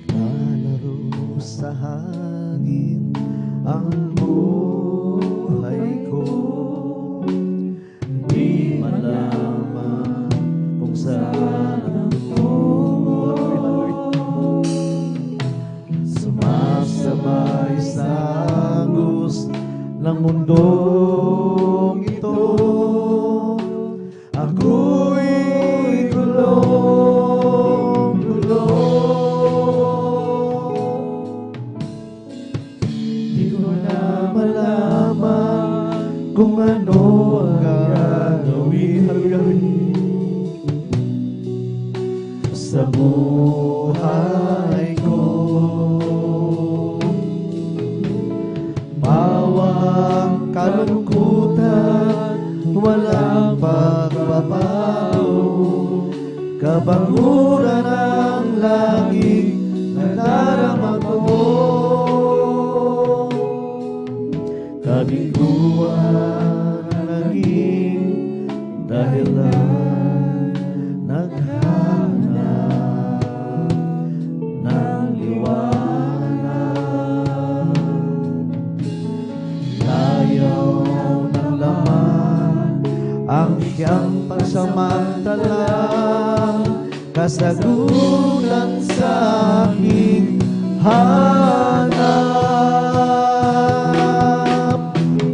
Naglalaro sa hangin ang buhay ko, di malaman kung saan ang tungo. Sumasabay sa agos ng mundong ito, ako'y gulong-gulong. Di ko na malaman kung ano ang gagawin sa buhay ko. Bawang kalungkutan, walang pagbabago, kabanguran ang laging nadarama ko. Kabiguan ang naging dahilan, naghanap ng liwanag. Layaw ng laman ang siyang pansamantalang kasagutan sa aking hanap.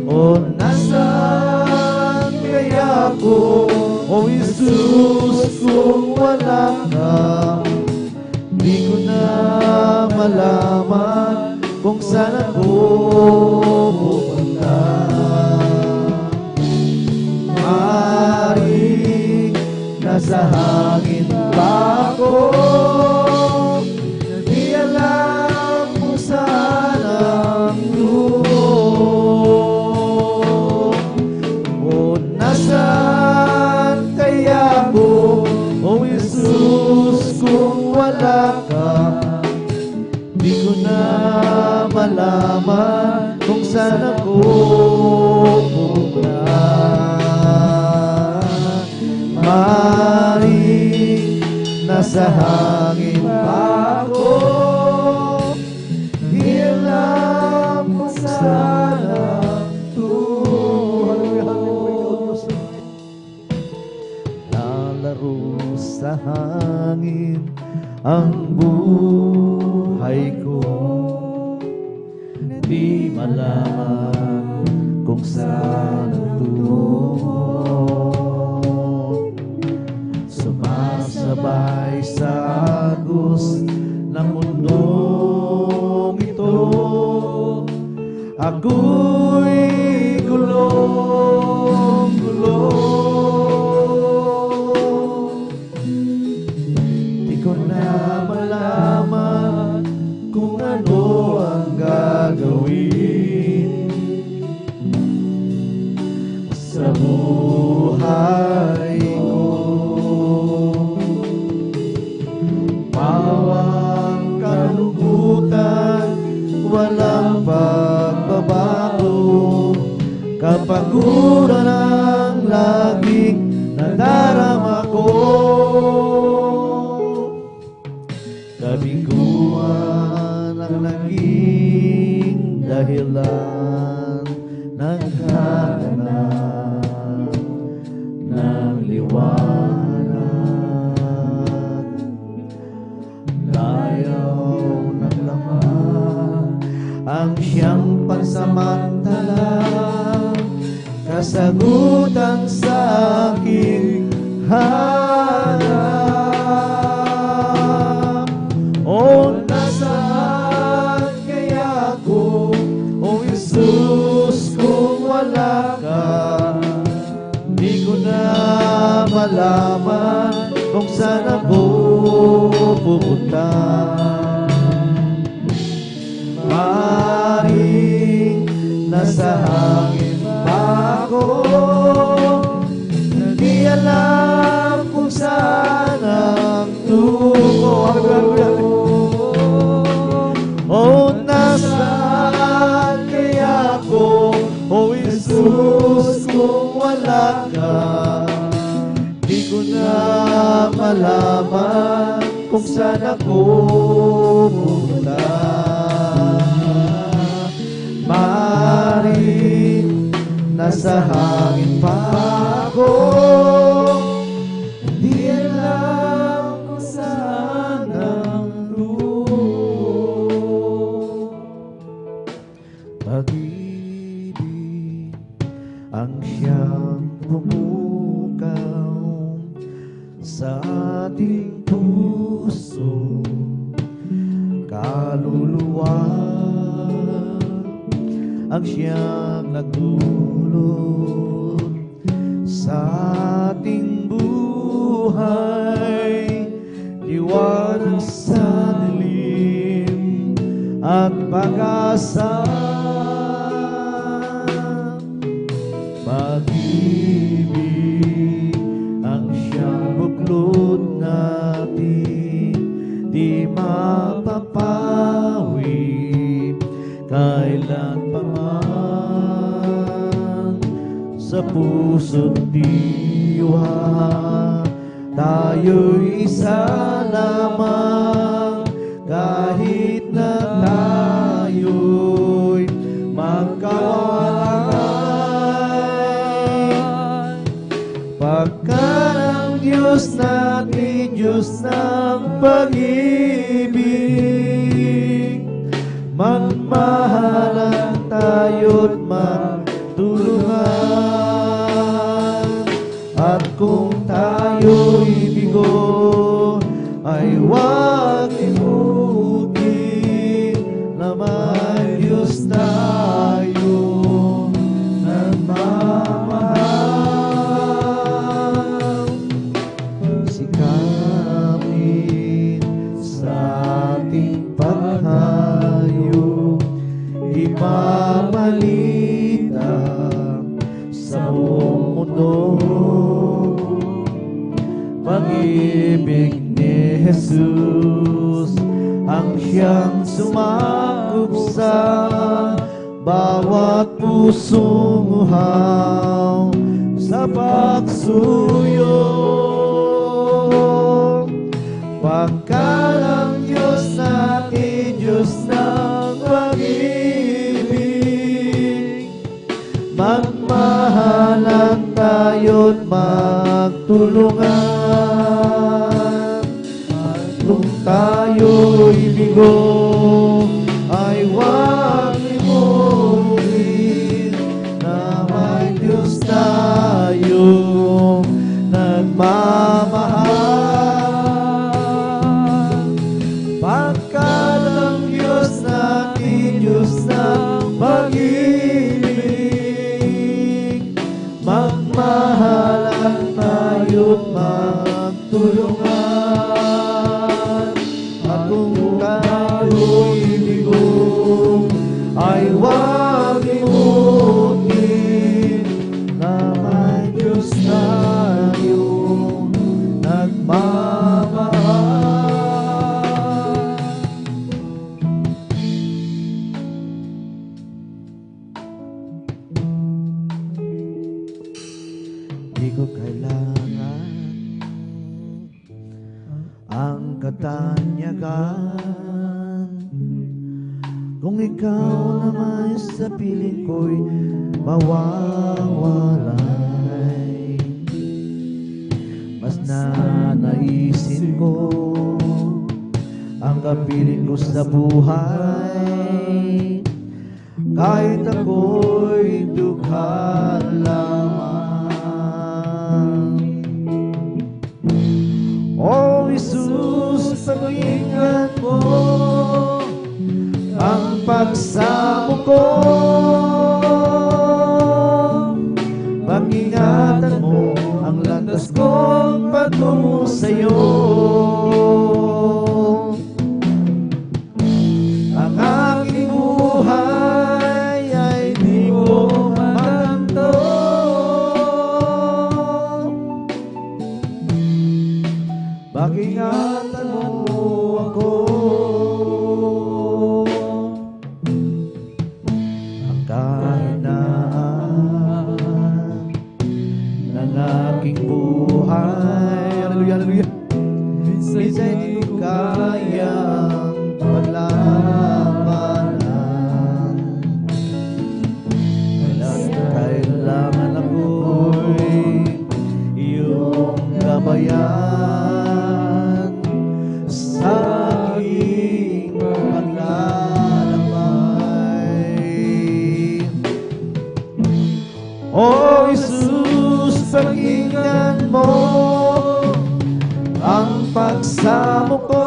O nasaan kaya ako, O Jesus, kung wala ka? Di ko na malaman kung saan ako pupunta. Maaaring nasa hangin pa ako, di alam kung saan ang tungo. O nasaan kaya ako, O Jesus, kung wala ka? Di ko na malaman kung saan ako pupunta. Maaaring nasa hangin pa ako, di alam kung saan ang tungo. Lalaro sa hangin ang buhay ko, di malaman kung saan ang tungo. Sumasabay sa agos ng mundong ito, ako'y gulong-gulong. Di ko na malaman kung ano ang gagawin sa buhay ko. Pawang kalungkutan, walang pagbabago, kapaguran ang laging nadarama ko. Kabiguan ang naging dahilan ng kahanap ng liwanag. Layaw ng laman ang siyang pansamantala, kasagutan sa aking hanap. O nasaan kaya ako, O Jesus, kung wala ka? Di ko na malaman kung saan ako pupunta. Maaaring nasa hangin pa ako, di alam kung saan ang tungo. O nasaan kaya ako, O Jesus, kung wala ka? Di ko na malaman kung saan ako pupunta. Maaaring nasa hangin pa ako, di alam kung saan ang tungo. Pag-ibig ang siyang pumukaw sa ating puso, kaluluwa ang siyang nagdulot sa ating buhay, liwanag sa dilim at pag-asa. Pag-ibig ang siyang buklod natin, di mapapawi kailan pa man. Sa puso't diwa tayo'y isa lamang, kahit na tayo'y magkawalan. Pagkat ang Diyos natin, Diyos ng pag-ibig, magmahalan tayo't magtulungan. At kung tayo'y bigo, ay huwag limutin na may Diyos tayo nagmamahal. nagpamalita sa buong mundo. Pag-ibig ni Jesus ang siyang sumakop sa bawat pusong uhaw sa pagsuyo. Pagkalang Diyos natin, Diyos ng pag-ibig, magmahalan tayo't magtulungan. At kung tayo'y bigo, ay huwag limutin na may Diyos tayong nagmamahal. Pagkalang Diyos natin, Diyos ng pag-ibig, magmahalan tayo't magtulungan. At kung tayo'y bigo, ay huwag limutin na may Diyos tayong nagmamahal. Di ko kailangan ang katanyagan, kung ikaw naman sa piling ko'y mawawalay. Mas nanaisin ko ang kapiling ko sa buhay, kahit ako'y dugha lamang. O Jesus, pag-ingat mo ang pagsamo ko, pag-ingatan mo ang landas kong patungo sa'yo. Ang aking buhay ay di ko matanto, pag-ingatan mo ako. Ang kahinaan ng aking buhay, hallelujah, hallelujah, minsan di ko kayang paglabanan. Kailangan ako'y iyong gabayan sa aking paglalakbay. O Jesus, pag-ingatan mo ang pagsamo ko,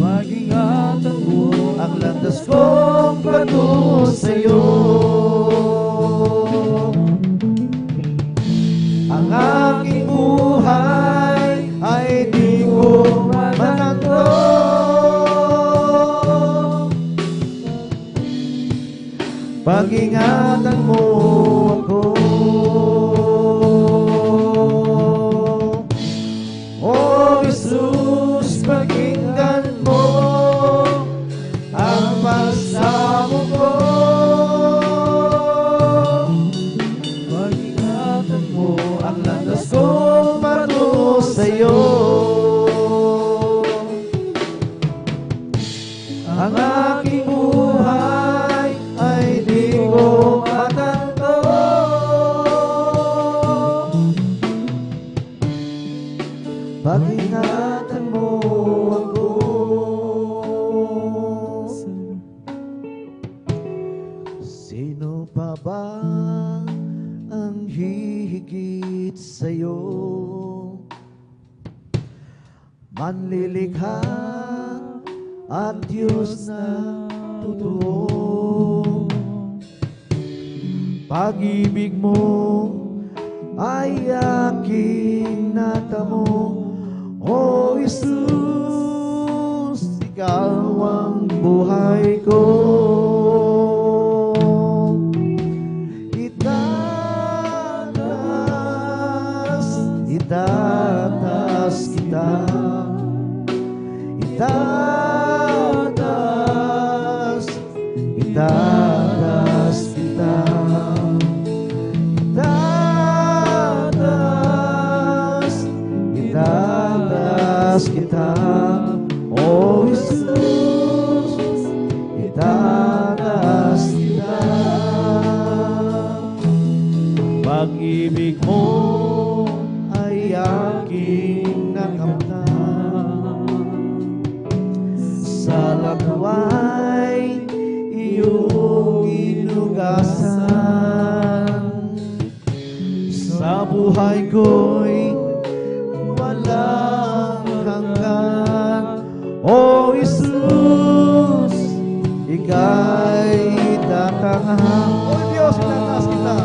pag-ingatan mo ang landas kong patungo sa'yo. Ang aking buhay ay di ko matanto, pag-ingatan mo ako. O Jesus, pag-ingatan mo ang pagsamo ko, pag-ingatan mo ang landas kong patungo sa'yo. Ang aking buhay ay di ko matanto, pag-ingatan mo ako. Sino pa ba ang hihigit sa'yo? Manlilikha at Diyos na totoo. Pag-ibig mo ay aking natamo. O Jesus, ikaw ang buhay Itatas kita, itatas, itatas kita, itatas, itatas kita, oh Jesus, itatas kita. Pag-ibig mo ay aking nakamtan, sa lagway iyong inugasan, sa buhay ko'y walang hanggan, o Jesus, ika'y tatangan. O Diyos, itataas kita.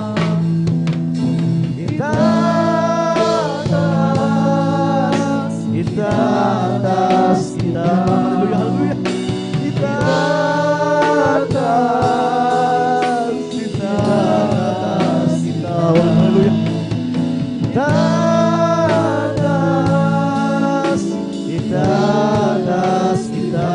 Itatas kita, haleluya, haleluya. Itatas kita, haleluya. Itatas kita,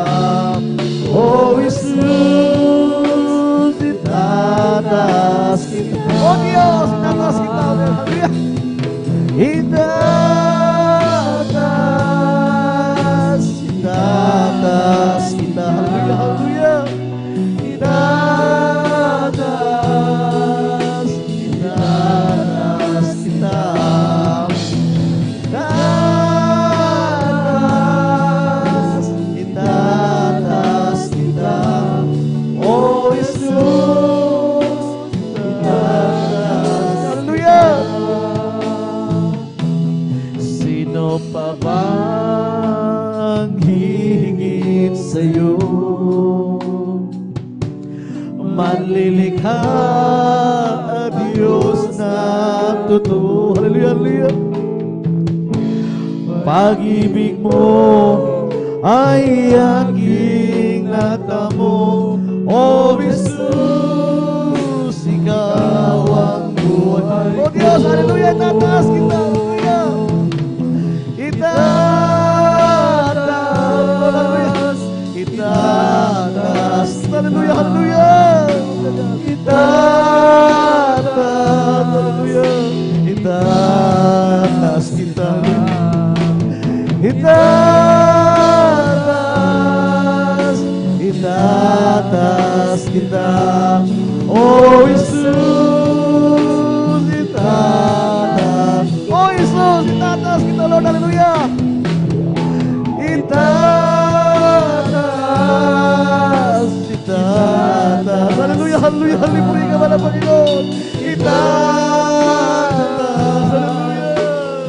oh Jesus, itatas kita, oh Dios, itatas kita, haleluya. Itatas kita, haleluya, haleluya. Itatas kita, itatas kita, oh Jesus, itatas, haleluya. Sino pa ba ang hihigit sa'yo? Manlilikha at Diyos na totoo. Hallelujah, hallelujah. Pag-ibig mo ay aking natamo, O Jesus, ikaw ang buhay. O Diyos, hallelujah, tataas kita, hallelujah. Itatas, itatas, hallelujah, hallelujah. Itatas, hallelujah. Itatas kita, itatas, itatas kita, oh Jesus, itatas, oh Jesus, itatas kita, Lord, hallelujah. Itatas, itatas, hallelujah, hallelujah, hallelujah ka pala, Panginoon. Itatas, hallelujah,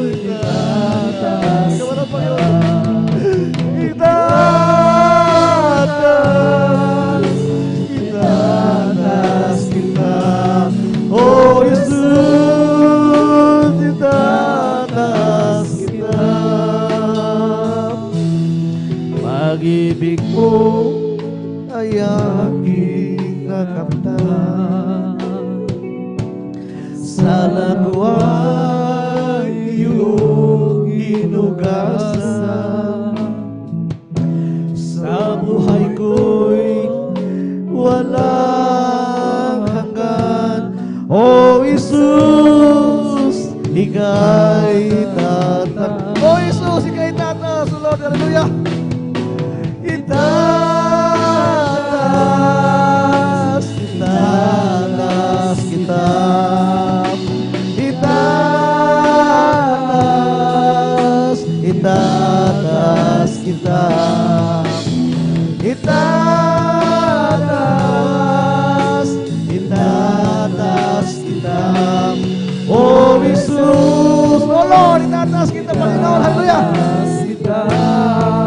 itatas ka pala, Panginoon. Itatas, itatas kita, oh Jesus, itatas kita. Pag-ibig mo ay aking nakamtan, sa lagway iyong inugasan, sa buhay ko'y walang hanggan, o Jesus, ika'y tatas. O Jesus, ika'y tatas, O Lord, hallelujah. Itatas, itatas kita, itatas, itatas kita, itatas, itatas kita, oh Jesus, oh Lord, itatas kita, Panginoon, hallelujah. Itatas,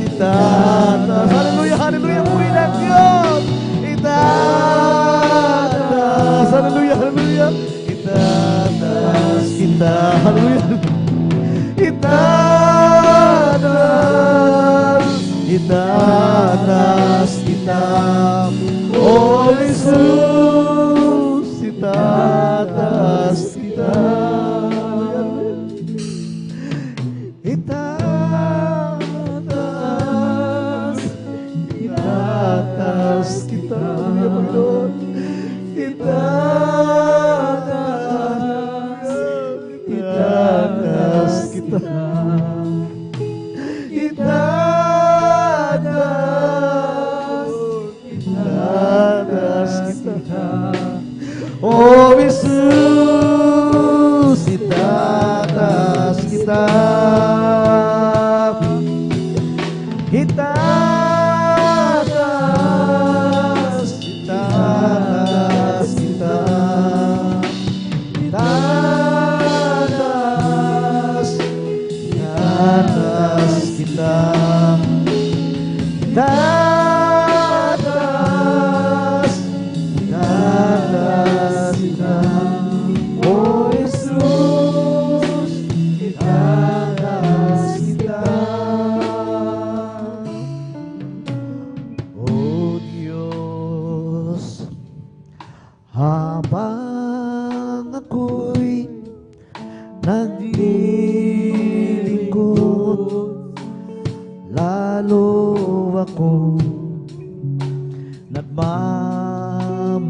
itatas, hallelujah, hallelujah, puri ng Diyos. Itatas, hallelujah, hallelujah. Itatas kita, hallelujah. Itatas, itatas kita, oh Jesus, itataas kita. Itataas, itataas kita. Hallelujah, Panginoon. Itataas, itataas kita. Itataas kita. Oh Jesus, itataas kita. Itataas, itataas kita. Itataas, itataas kita. Itataas, itataas kita. Oh Jesus, itataas kita. Oh Diyos, habang ako'y naglilingkod, lalo ako nagmamahal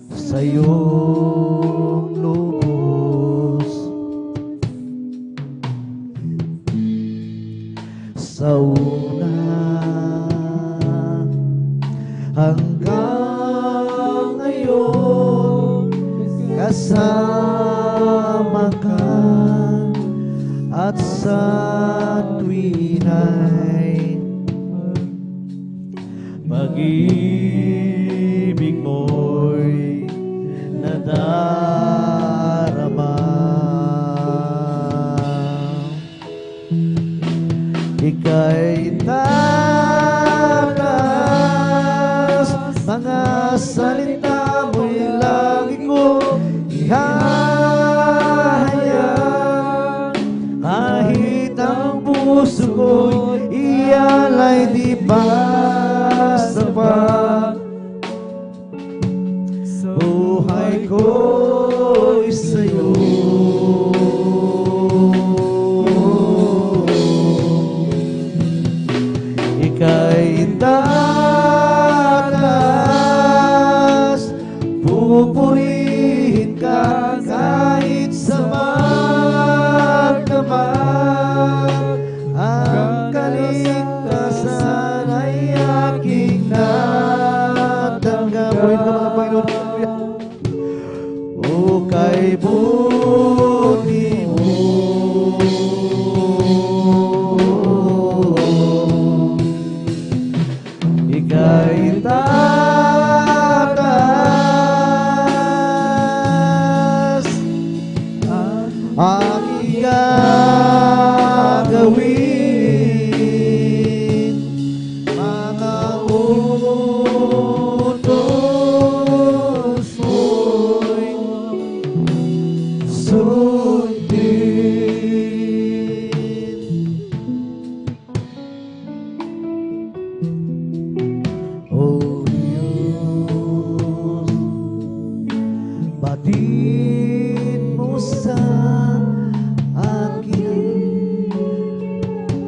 sa iyong lubos. Sa una hanggang ngayon, kasama ka, at sa tuwin ay pag-ibig mo'y nadarama. Ika'y takas, mga salita mo'y lagi ko ihahayag. Kahit ang puso ko'y iyalay di ba sapat, buhay ko'y sa'yo. Ika'y takas, pupurihin ka kahit sa magdamag. Ang kaligtasan ay aking natanggap. Purihin ka mga Panginoon. O kay buti mo, ika'y takas, aking gagawin, mga utos mo'y sundin. Oh Diyos, batid mo sa akin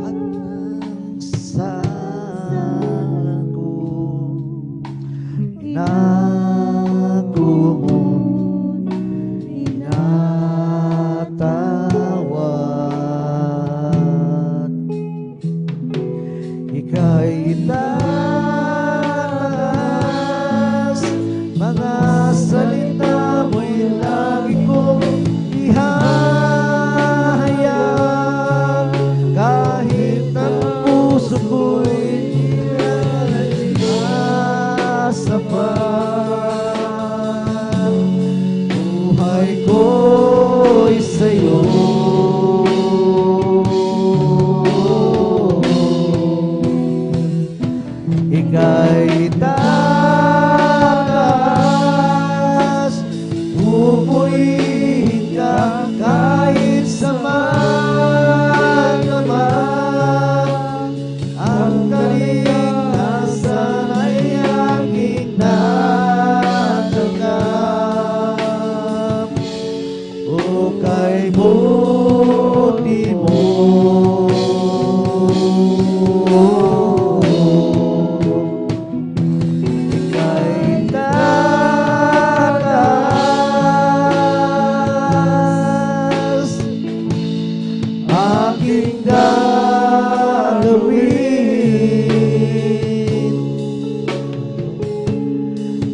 at ang sala ko, inago mo, inatawad. Ika'y takas, mga salita mo'y lagi kong ihahayag. Kahit ang puso ko'y iyalay di ba sapat,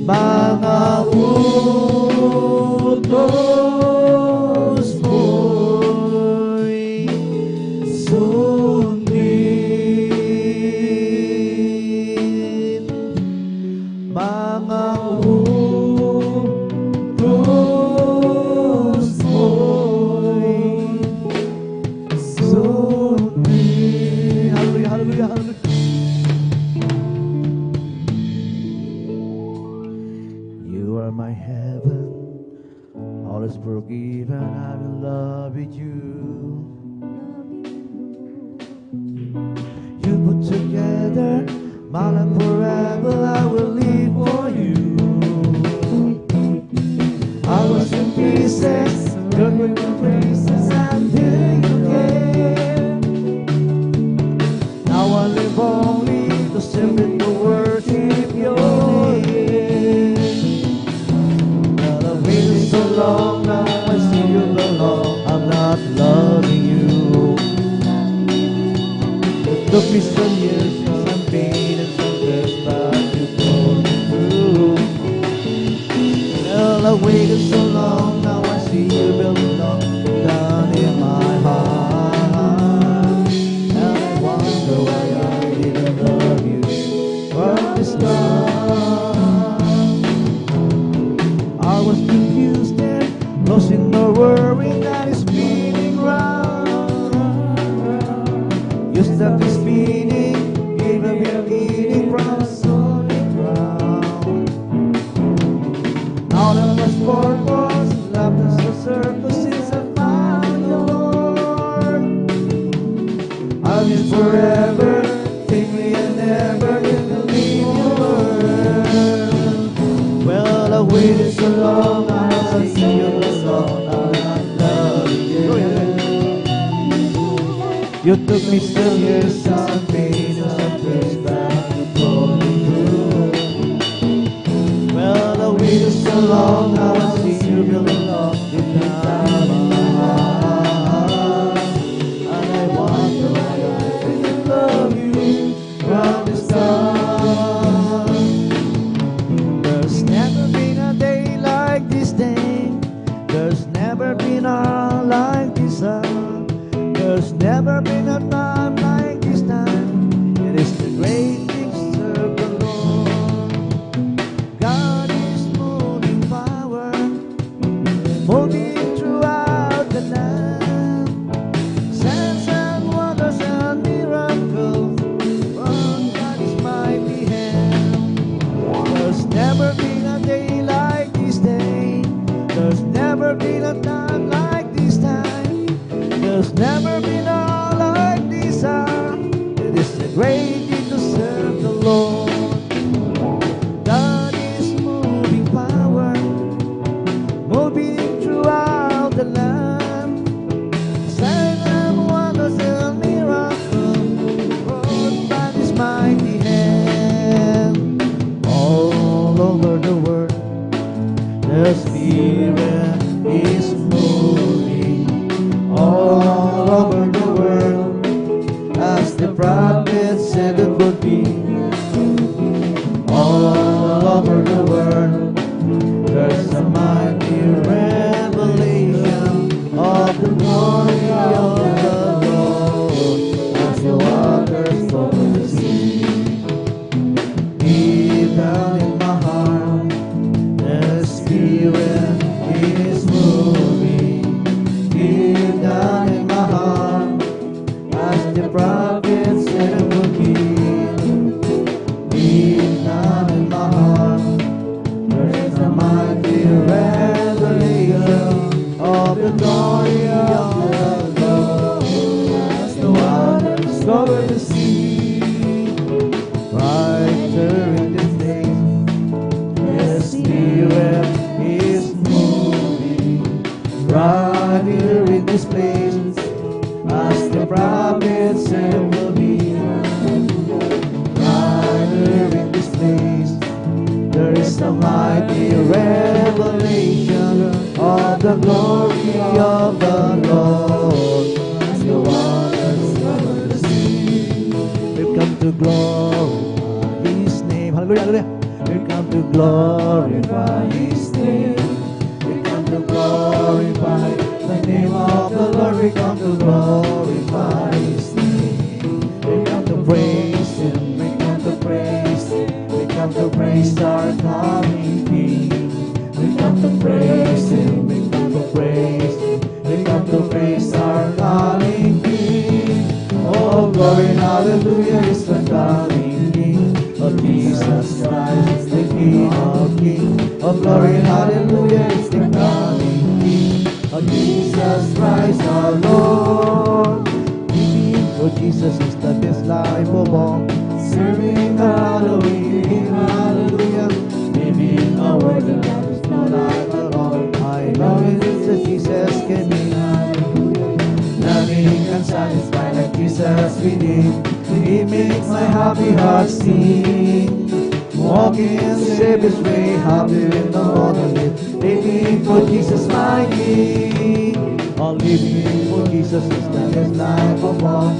mga utos mo'y sundin. Mga utos mo'y sundin. Hallelujah, hallelujah, hallelujah. You are my heaven, all is forgiven, I'm in love with you. You put together my life forever, I will live for you. I was in pieces, cut with my praises, and here you came. Now I live only to serve and to worship your name. But I've waited so long, now I see you belong. I'm not loving you. It took me some years, some pain and some tears, but you pulled me through. Well, I waited so long, now I see you belong down in my heart. And I wonder why I didn't love you from the start. I was confused and lost in the worry that is spinning round. You stopped me spinning, even me eating from solid ground. Now that was purpose, love is the surface since I found the Lord. I'll live forever, take me and never get to leave your world. Well, I waited so long, now I see you alone, I'm not loving you. You took me some years, some pain, some tears, but you pulled me through. Well, I waited so long, now I see you belong deep down in my heart. And I wonder why I didn't love you from the start. There's never been a day like this day. There's never been a hour like this hour. There's never been a time like this time. It is the great things of the Lord. God is moving power, moving throughout the land. Signs and wonders and miracles from God's mighty hand. There's never been a day like this day. There's never been a time like this time. There's never been a hour like this hour. It is a great day to serve the Lord. God is moving power, moving throughout the land. Signs and wonders and miracles wrought by His mighty hand. All over the world, the Spirit is moving. All over the world, as the prophet said it would be. All over the world, there's a mighty revelation of the glory of the Lord, as the waters flow the sea. Deep down in my heart, the Spirit is moving. Deep down in my heart, as the prophet said it would be. Deep down in my heart, there is a mighty revelation of the glory of the Lord, as the waters cover the sea. Right there in this place, the Spirit is moving. Right here in this place, as the prophet said it will be. Right here in this place, there is a mighty revelation of the glory of the Lord, as the waters cover the sea. We've come to glorify His name. Hallelujah, hallelujah. We've come to to glorify His name. We come to glorify the name of the Lord. We come to glorify His name. We come to praise Him. We come to praise Him. We come to praise our coming King. We come to praise Him. We come to praise Him. We come to praise our coming King. Oh, glory, hallelujah, is the coming King of Jesus Christ, the King of Kings. Oh, glory, hallelujah, is the coming King of Jesus Christ, our Lord. Living for Jesus is the best life of all. Serving Halloween, hallelujah. Living a word that there is no life at all. I know it is that Jesus can be, hallelujah. Nothing can satisfy like Jesus within. He makes my happy heart sing. Walking in the Savior's way, happy in the morning. Living for Jesus my King. All living for Jesus is the best life of all.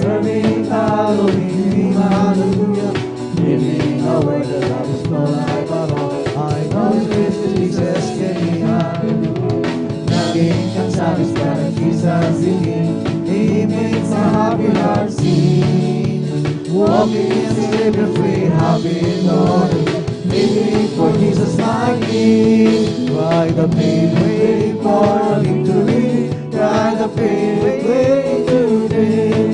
Serving Halloween, hallelujah. Living a word that there is no life at all. I know this is Jesus can be, hallelujah. Nothing can satisfy like Jesus within. He makes my happy heart sing. Walking in the Savior's way, happy in the morning. Living for Jesus my King. Cry the pain, waiting for victory. Cry the pain, waiting today.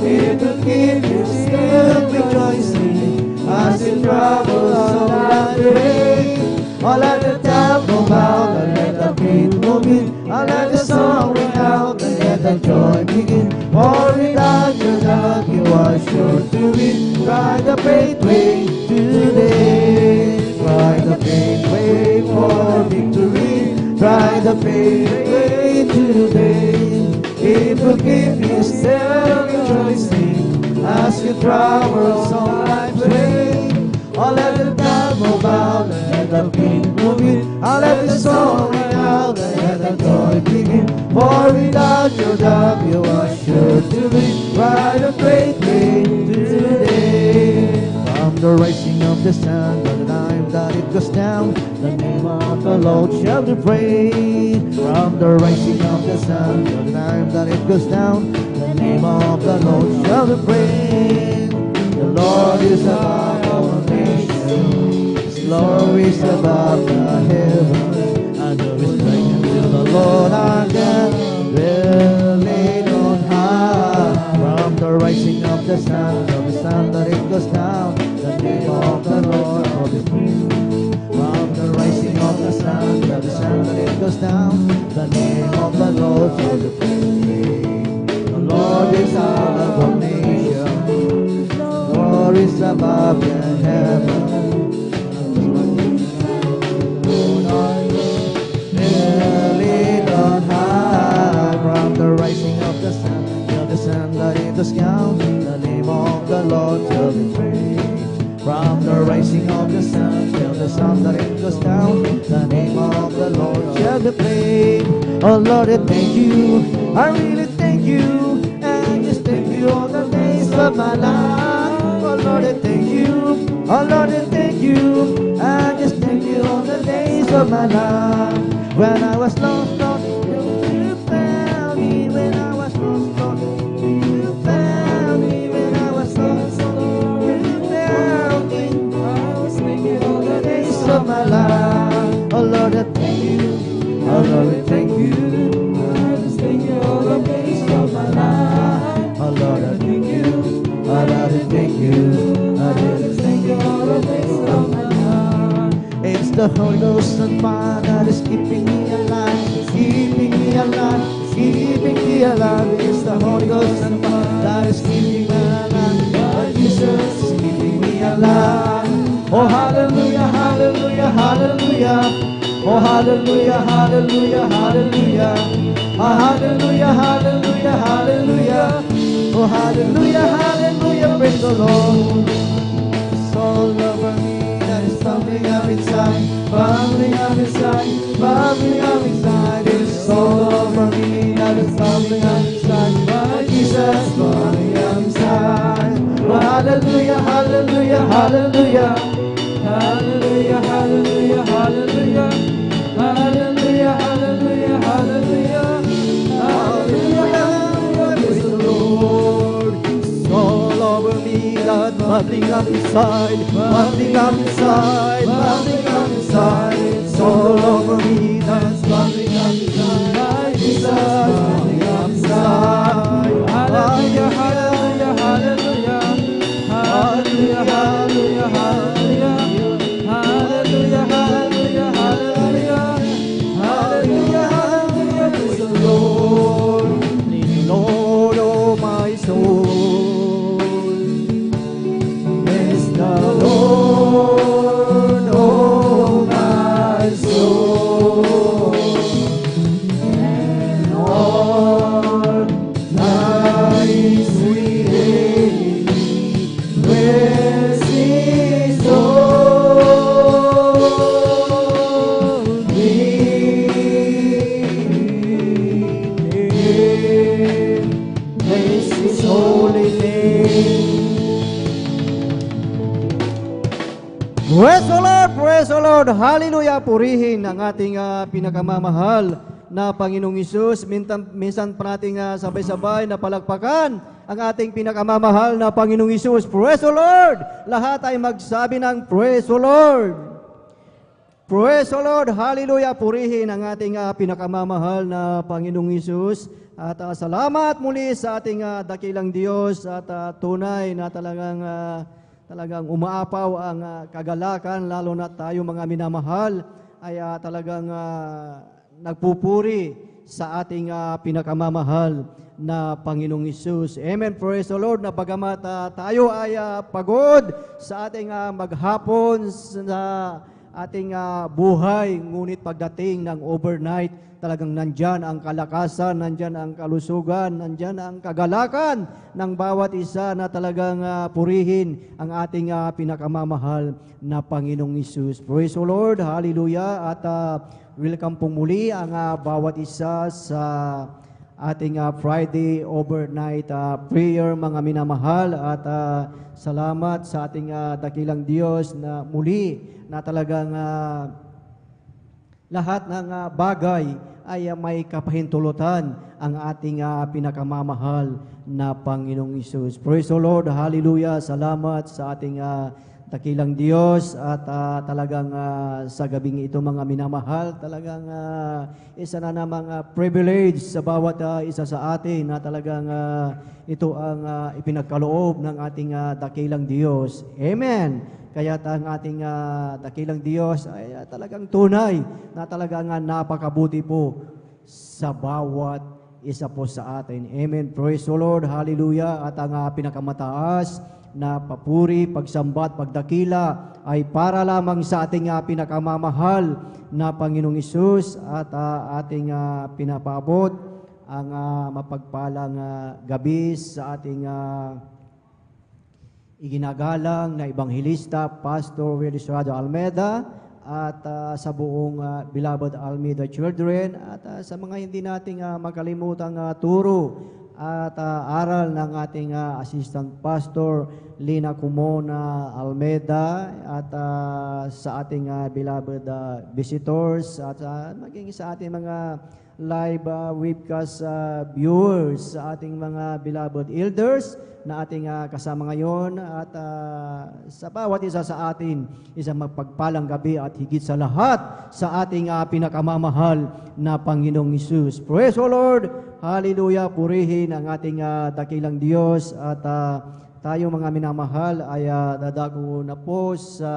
It will keep you still rejoicing as you travel on that day. All at the temple bound and let the beat move in. And let the song ring out and let the joy begin. For without your love you are sure to win. Cry the faith way today. Cry the faith way for victory. Cry the faith way today. It will keep you still rejoicing as you travel on life's way. All let the time move out and let the beat move in. I'll let the song ring out and let the joy begin. For without your love you are sure to be. Ride a great way today. From the rising of the sun to the time that it goes down, the name of the Lord shall be praised. From the rising of the sun to the time that it goes down, the name of the Lord shall be praised. The Lord is above all nations. His glory is above the heaven. And there is strength until the Lord our God will lead on high. From the rising of the sun to the sun that it goes down, the name of the Lord will be praised. From the rising of the sun to the sun that it goes down, the name of the Lord shall be praised. The Lord is above all nations. Lord is above the heaven. Lead on high. From the rising of the sun till the sun that it goes down, the name of the Lord shall be praised. From the rising of the sun till the sun that it goes down, the name of the Lord shall be praised. Oh Lord, I thank you. I really thank you. And just thank you all the days of my life. Oh Lord, I thank you. Oh Lord, I thank you. I just thank you all the days of my life. When I was lost, Lord, you found me. When I was lost, Lord, you found me. When I was lost, Lord, you found me. I was thinking all the days of my life. Oh Lord, I thank you. Oh Lord, I thank you. I just thank you all the days of my life. Oh Lord, I thank you. Oh Lord, I thank you. I just thank you all the days of my life. It's the Holy Ghost and fire that is keeping me alive, keeping me alive, keeping me alive. It's the Holy Ghost and fire that is keeping me alive. But Jesus is keeping me alive. Oh hallelujah, hallelujah, hallelujah. Oh hallelujah, hallelujah, hallelujah. Oh hallelujah, hallelujah, hallelujah. Oh hallelujah, hallelujah, praise the Lord. It's all over me. Bubbling up inside, bubbling up inside, bubbling up inside. It's all over me, that is bubbling up inside. My Jesus, bubbling up inside. Oh, hallelujah, hallelujah, hallelujah, hallelujah, bubbling up inside, bubbling up inside, bubbling up inside. It's all over me, that's bubbling up inside. Jesus, bubbling up inside. Hallelujah, hallelujah, hallelujah. Hallelujah, hallelujah, hallelujah. Hallelujah, hallelujah, hallelujah. Hallelujah, hallelujah, praise the Lord. Lord, oh my soul, bless the Lord, oh my soul, and all that is within me, bless His bless His holy name. Praise the Lord, hallelujah, purihin ang ating pinakamamahal na Panginoong Hesus. Minsan pa nating sabay-sabay na palakpakan ang ating pinakamamahal na Panginoong Hesus. Praise the Lord! Lahat ay magsabi ng Praise the Lord! Praise the Lord! Hallelujah! Purihin ang ating pinakamamahal na Panginoong Hesus. At salamat muli sa ating dakilang Diyos at tunay na talagang umaapaw ang kagalakan, lalo na tayo mga minamahal ay talagang nagpupuri sa ating pinakamamahal na Panginoong Hesus. Amen. Praise the Lord. Na bagamat tayo ay pagod sa ating maghapon sa ating buhay, ngunit pagdating ng overnight, talagang nandyan ang kalakasan, nandyan ang kalusugan, nandyan ang kagalakan ng bawat isa na talagang purihin ang ating pinakamamahal na Panginoong Hesus. Praise the Lord. Hallelujah. At welcome pong muli ang bawat isa sa ating Friday overnight prayer, mga minamahal. At salamat sa ating dakilang Diyos na muli na talagang lahat ng bagay ay may kapahintulutan ang ating pinakamamahal na Panginoong Hesus. Praise the Lord. Hallelujah. Salamat sa ating dakilang Diyos at talagang sa gabing ito, mga minamahal, talagang isa na namang privilege sa bawat isa sa atin na talagang ito ang ipinagkaloob ng ating dakilang Diyos. Amen. Kaya ang ating dakilang Diyos ay talagang tunay na talagang napakabuti po sa bawat isa po sa atin. Amen. Praise the Lord. Hallelujah. At ang pinakamataas na papuri, pagsambat, pagdakila ay para lamang sa ating pinakamamahal na Panginoong Hesus at ating pinapaabot ang mapagpalang gabi sa ating iginagalang na Ebanghelista, Pastor Willis Rado Almeida, at sa buong beloved Almeida Children, at sa mga hindi nating makalimutang turo at aral ng ating Assistant Pastor Lina Cumona Almeida, at sa ating beloved visitors, at maging sa ating mga live webcast viewers, sa ating mga beloved elders na ating kasama ngayon, at sa bawat isa sa atin, isang magpagpalang gabi at higit sa lahat sa ating pinakamamahal na Panginoong Hesus. Praise the Lord! Hallelujah! Purihin ang ating dakilang Diyos, at tayo mga minamahal ay dadako na po sa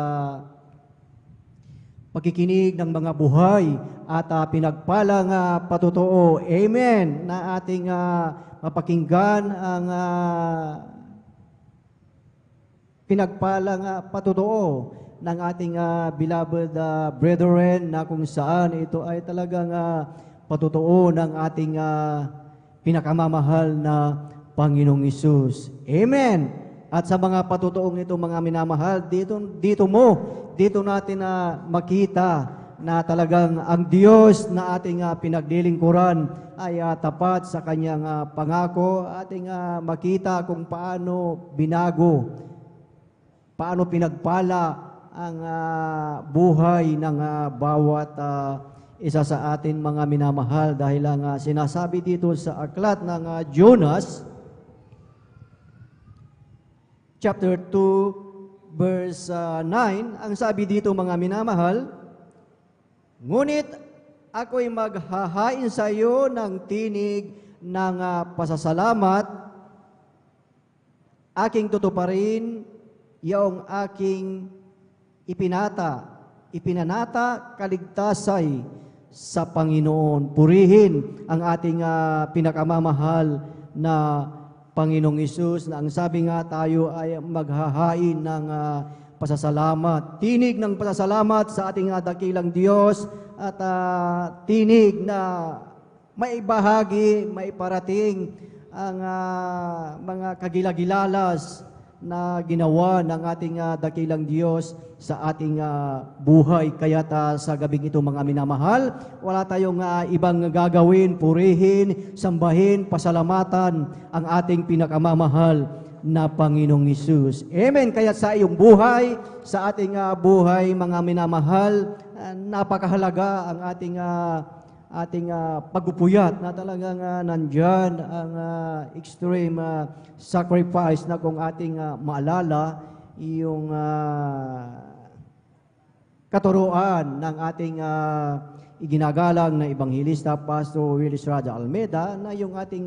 pakikinig ng mga buhay at pinagpalang patotoo. Amen. Na ating mapakinggan ang pinagpalang patotoo ng ating beloved brethren, na kung saan ito ay talagang patotoo ng ating pinakamamahal na Panginoong Hesus. Amen. At sa mga patutuong ito, mga minamahal, dito natin makita na talagang ang Diyos na ating pinaglilingkuran ay tapat sa kanyang pangako. Ating makita kung paano binago, paano pinagpala ang buhay ng bawat isa sa atin, mga minamahal, dahil ang sinasabi dito sa aklat ng Jonas, chapter 2, verse 9, ang sabi dito mga minamahal, ngunit ako'y maghahain sa iyo ng tinig ng pasasalamat, aking tutuparin yaong aking ipinanata kaligtasay sa Panginoon. Purihin ang ating pinakamamahal na Panginoong Hesus, na ang sabi nga tayo ay maghahain ng pasasalamat. Tinig ng pasasalamat sa ating dakilang Diyos at tinig na maibahagi, maiparating ang mga kagilagilalas na ginawa ng ating dakilang Diyos sa ating buhay. Kaya't sa gabing ito mga minamahal, wala tayong ibang gagawin, purihin, sambahin, pasalamatan ang ating pinakamamahal na Panginoong Hesus. Amen. Kaya sa iyong buhay, sa ating buhay mga minamahal, napakahalaga ang ating pagpupuyat na talagang nandyan ang extreme sacrifice na kung ating maalala yung katuruan ng ating iginagalang na Ebanghilista Pastor Willis Raja Almeida, na yung ating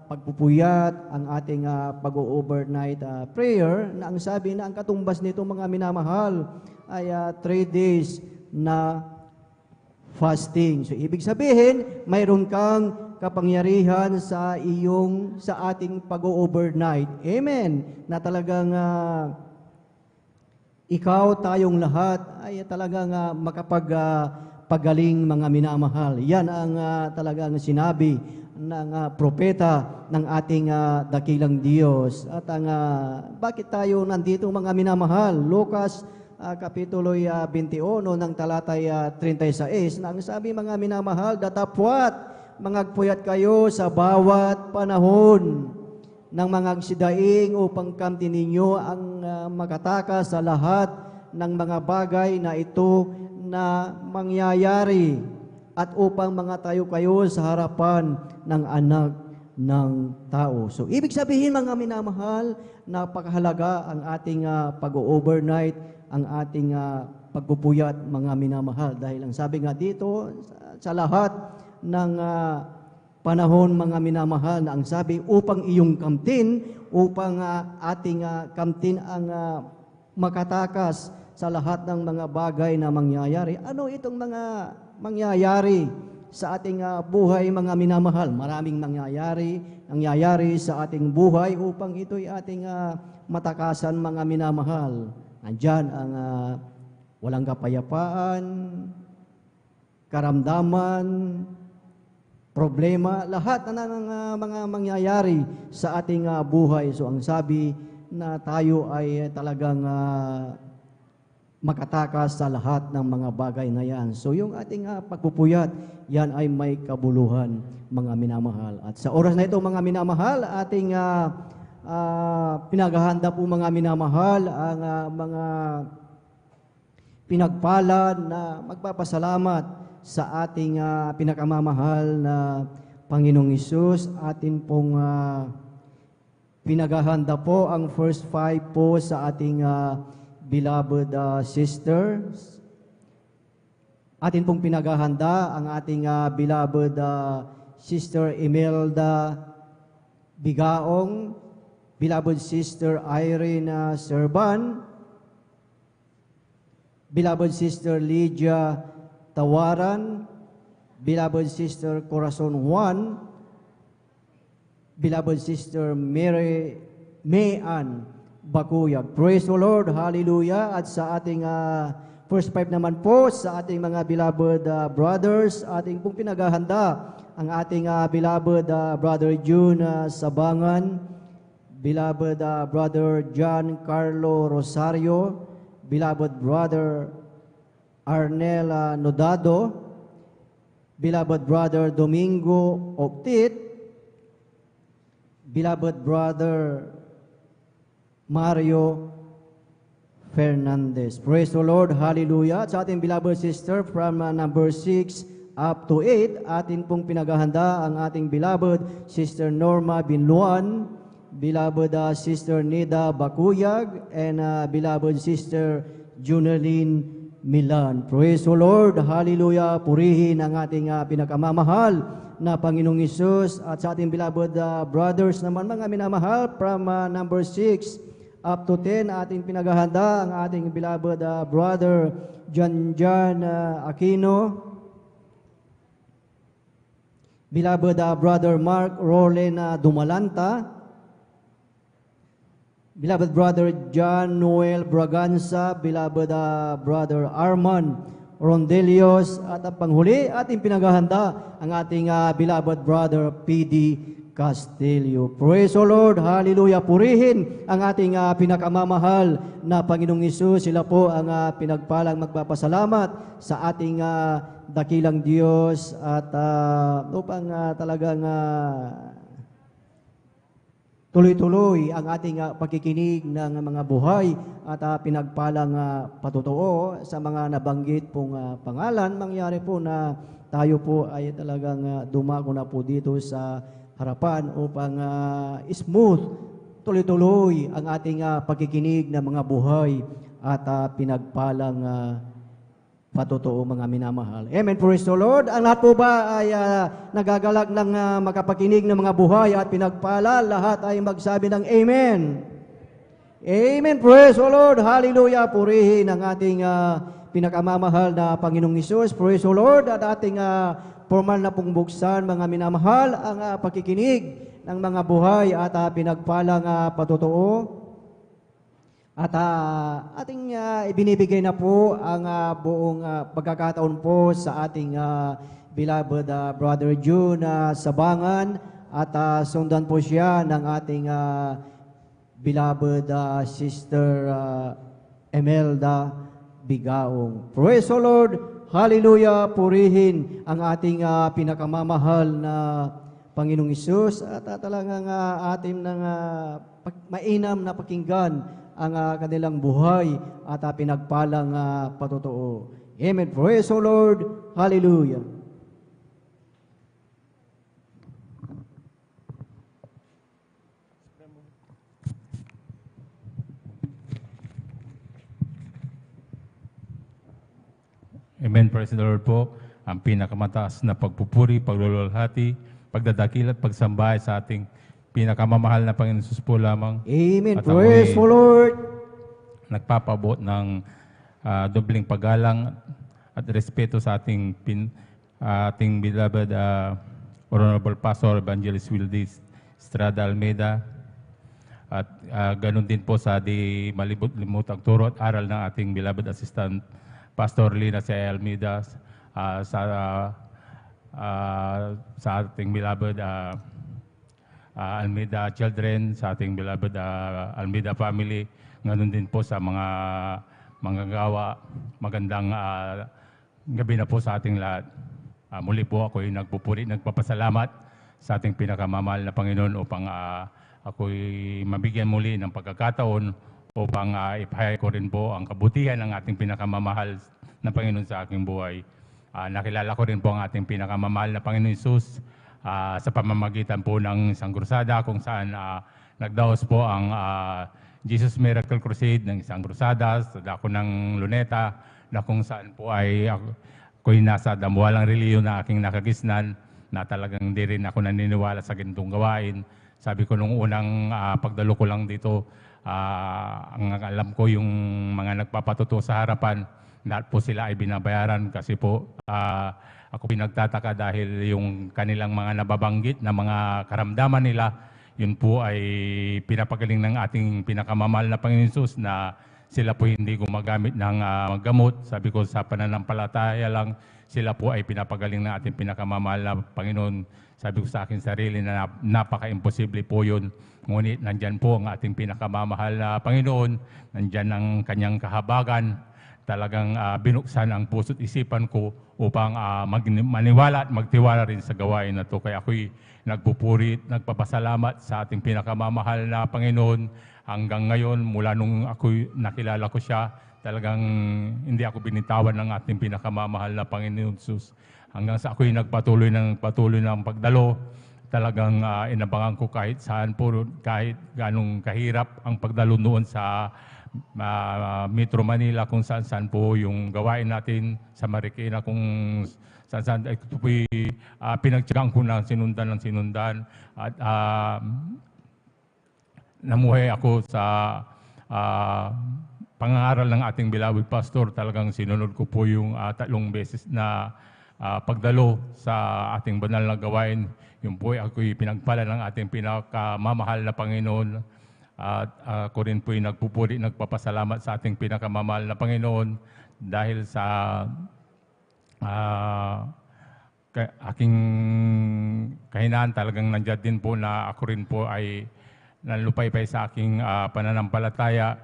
pagpupuyat, ang ating pag-overnight prayer, na ang sabi na ang katumbas nito mga minamahal ay 3 days na fasting. So ibig sabihin, mayroon kang kapangyarihan sa ating pag-overnight. Amen. Na talagang ikaw, tayong lahat ay talagang makapagpagaling mga minamahal. Yan ang talagang sinabi ng propeta ng ating dakilang Diyos. At bakit tayo nandito mga minamahal? Lucas Kapitulo 21 ng talatay 36, na ang sabi mga minamahal, datapwat mangagpuyat kayo sa bawat panahon ng mga agsidaing upang kamtin ninyo ang makatakas sa lahat ng mga bagay na ito na mangyayari, at upang mga tayo kayo sa harapan ng anak ng tao. So ibig sabihin mga minamahal, napakahalaga ang ating pag-overnight, ang ating pagpupuyat mga minamahal, dahil ang sabi nga dito sa lahat ng panahon mga minamahal, na ang sabi upang iyong kamtin, upang ating kamtin ang makatakas sa lahat ng mga bagay na mangyayari. Ano itong mga mangyayari sa ating buhay mga minamahal? Maraming nangyayari sa ating buhay upang ito'y ating matakasan mga minamahal. Nandyan ang walang kapayapaan, karamdaman, problema, lahat ng mga mangyayari sa ating buhay. So ang sabi na tayo ay talagang makatakas sa lahat ng mga bagay na yan. So yung ating pagpupuyat, yan ay may kabuluhan mga minamahal. At sa oras na ito mga minamahal, ating pinaghahanda po mga minamahal ang mga pinagpalad na magpapasalamat sa ating pinakamamahal na Panginoong Hesus. Atin pong pinaghahanda po ang first 5 po sa ating beloved sisters. Atin pong pinaghahanda ang ating beloved Sister Imelda Bigaong, beloved Sister Irene Serban, beloved Sister Lydia Tawaran, beloved Sister Corazon Juan, beloved Sister Mary Mayan Bakuyag. Praise the Lord, hallelujah. At sa ating first 5 naman po, sa ating mga beloved brothers, ating pong pinaghahanda ang ating beloved Brother June Sabangan, beloved Brother John Carlo Rosario, beloved Brother Arnel Nodado, beloved Brother Domingo Octit, beloved Brother Mario Fernandez. Praise the Lord, hallelujah. At sa ating beloved sister from number 6 up to 8, atin pong pinaghahanda ang ating beloved Sister Norma Binluan, beloved Sister Nida Bakuyag, and beloved Sister Juneline Milan. Praise the Lord. Hallelujah. Purihin ang ating pinakamamahal na Panginoong Hesus, at sa ating beloved brothers naman, mga minamahal, from number 6 up to 10, ating pinaghahanda ang ating beloved brother John Aquino, beloved brother Mark Rolen Dumalanta, beloved brother John Noel Braganza, beloved brother Arman Rondelios, at ang panghuli, ating pinaghahanda ang ating beloved brother P.D. Castillo. Praise the Lord. Hallelujah. Purihin ang ating pinakamamahal na Panginoong Hesus. Sila po ang pinagpalang magpapasalamat sa ating dakilang Diyos, at upang talagang tuloy-tuloy ang ating pagkikinig ng mga buhay at pinagpalang patutuo sa mga nabanggit pong pangalan. Mangyari po na tayo po ay talagang dumako na po dito sa harapan upang smooth, tuloy-tuloy ang ating pagkikinig ng mga buhay at pinagpalang patutuo, mga minamahal. Amen. Praise the Lord. Ang lahat po ba ay nagagalak ng makapakinig ng mga buhay at pinagpala? Lahat ay magsabi ng Amen. Amen. Praise the Lord. Hallelujah. Purihin ang ating pinakamamahal na Panginoong Hesus. Praise the Lord. At ating formal na pong buksan, mga minamahal, ang pakikinig ng mga buhay at pinagpalang patutuo. At ating ibinibigay na po ang buong pagkakataon po sa ating beloved Brother June Sabangan, at sundan po siya ng ating beloved Sister Emelda Bigaong. Praise the Lord. Hallelujah. Purihin ang ating pinakamamahal na Panginoong Hesus, at talagang ating mainam na pakinggan ang kanilang buhay at pinagpalang patutuo. Amen. Praise the Lord. Hallelujah. Amen. Praise the Lord po. Ang pinakamataas na pagpupuri, pagluluwalhati, pagdadakil at pagsamba sa ating pinakamamahal na Panginoon Hesus po lamang. Amen. At Praise the Lord. Nagpapabot ng dobling paggalang at respeto sa ating beloved Honorable Pastor Evangelist Wildis Estrada Almeida, at ganun din po sa di malibot-limutang turo at aral ng ating beloved Assistant Pastor Lina C. Almeida, sa ating beloved Almeida children, sa ating beloved Almeida family, ganun din po sa mga manggagawa. Magandang gabi na po sa ating lahat. Muli po ako'y nagpupuri, nagpapasalamat sa ating pinakamamahal na Panginoon upang ako'y mabigyan muli ng pagkakataon upang ipahayag ko rin po ang kabutihan ng ating pinakamamahal na Panginoon sa aking buhay. Nakilala ko rin po ang ating pinakamamahal na Panginoon Hesus sa pamamagitan po ng isang krusada kung saan nagdaos po ang Jesus Miracle Crusade ng isang krusada sa dako ng Luneta, na kung saan po ay ako'y nasa damuhalang reliyon na aking nakagisnan, na talagang hindi rin ako naniniwala sa ganitong gawain. Sabi ko nung unang pagdalo ko lang dito, ang alam ko yung mga nagpapatuto sa harapan, lahat po sila ay binabayaran, kasi po ako pinagtataka dahil yung kanilang mga nababanggit na mga karamdaman nila, yun po ay pinapagaling ng ating pinakamamahal na Panginoon Hesus, na sila po hindi gumagamit ng gamot. Sabi ko sa pananampalataya lang, sila po ay pinapagaling ng ating pinakamamahal na Panginoon. Sabi ko sa akin sarili na napaka-imposible po yun. Ngunit nandyan po ang ating pinakamamahal na Panginoon, nandyan ang kanyang kahabagan. Talagang binuksan ang puso't isipan ko upang maniwala at magtiwala rin sa gawain na ito. Kaya ako'y nagpupuri, nagpapasalamat sa ating pinakamamahal na Panginoon. Hanggang ngayon, mula nung ako'y nakilala ko siya, talagang hindi ako binitawan ng ating pinakamamahal na Panginoon Hesus. Hanggang sa ako'y nagpatuloy ng pagdalo, talagang inabangan ko kahit saan po, kahit ganong kahirap ang pagdalo noon sa Metro Manila, kung saan po yung gawain natin sa Marikina, kung saan ito po pinagtyagaan ko na sinundan at namuhay ako sa pangangaral ng ating beloved pastor. Talagang sinunod ko po yung 3 beses na pagdalo sa ating banal na gawain. Yung po ako'y pinagpala ng ating pinakamamahal na Panginoon. At ako rin po'y nagpupuri, nagpapasalamat sa ating pinakamamahal na Panginoon dahil sa aking kahinaan. Talagang nandiyan din po na ako rin po ay nalupaypay sa aking pananampalataya.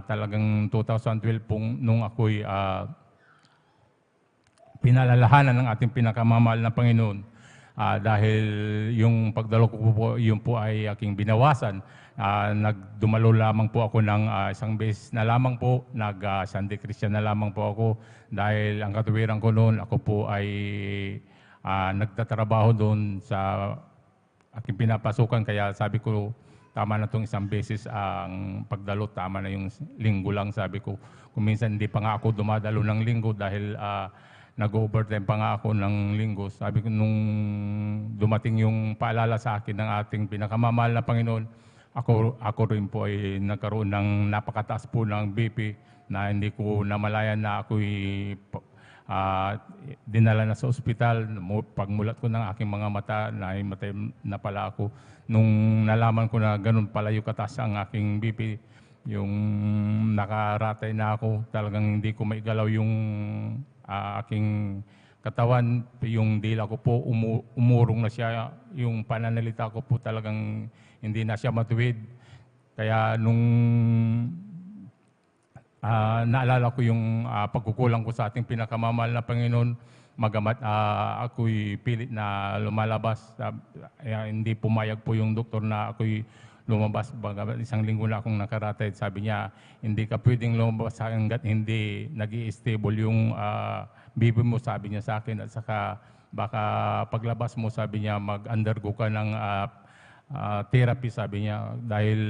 Talagang 2012 pong nung ako'y pinalalahanan ng ating pinakamamahal na Panginoon. Dahil yung pagdalo ko po, yun po ay aking binawasan. Nagdumalo lamang po ako ng 1 beses na lamang po, Sunday Christian na lamang po ako. Dahil ang katuwiran ko noon, ako po ay nagtatrabaho doon sa aking pinapasukan. Kaya sabi ko, tama na itong 1 beses ang pagdalo, tama na yung linggo lang, sabi ko. Kung minsan hindi pa nga ako dumadalo ng linggo dahil nag-overtime pa nga ako ng linggo. Sabi ko, nung dumating yung paalala sa akin ng ating pinakamamahal na Panginoon, ako rin po ay nagkaroon ng napakataas po ng BP na hindi ko namalayan na ako'y dinala na sa ospital. Pagmulat ko ng aking mga mata, nahimatay na pala ako. Nung nalaman ko na ganun pala yung kataas ang aking BP, yung nakaratay na ako, talagang hindi ko maigalaw yung aking katawan, yung dila ko po umurong na siya, yung pananalita ko po talagang hindi na siya matuwid. Kaya nung naalala ko yung pagkukulang ko sa ating pinakamamahal na Panginoon, magamat ako'y pilit na lumalabas, hindi pumayag po yung doktor na ako'y lumabas. Bagamat 1 linggo na akong nakaratay, sabi niya, hindi ka pwedeng lumabas hanggat hindi nag-i-stable yung BP mo, sabi niya sa akin. At saka baka paglabas mo, sabi niya, mag-undergo ka ng therapy, sabi niya, dahil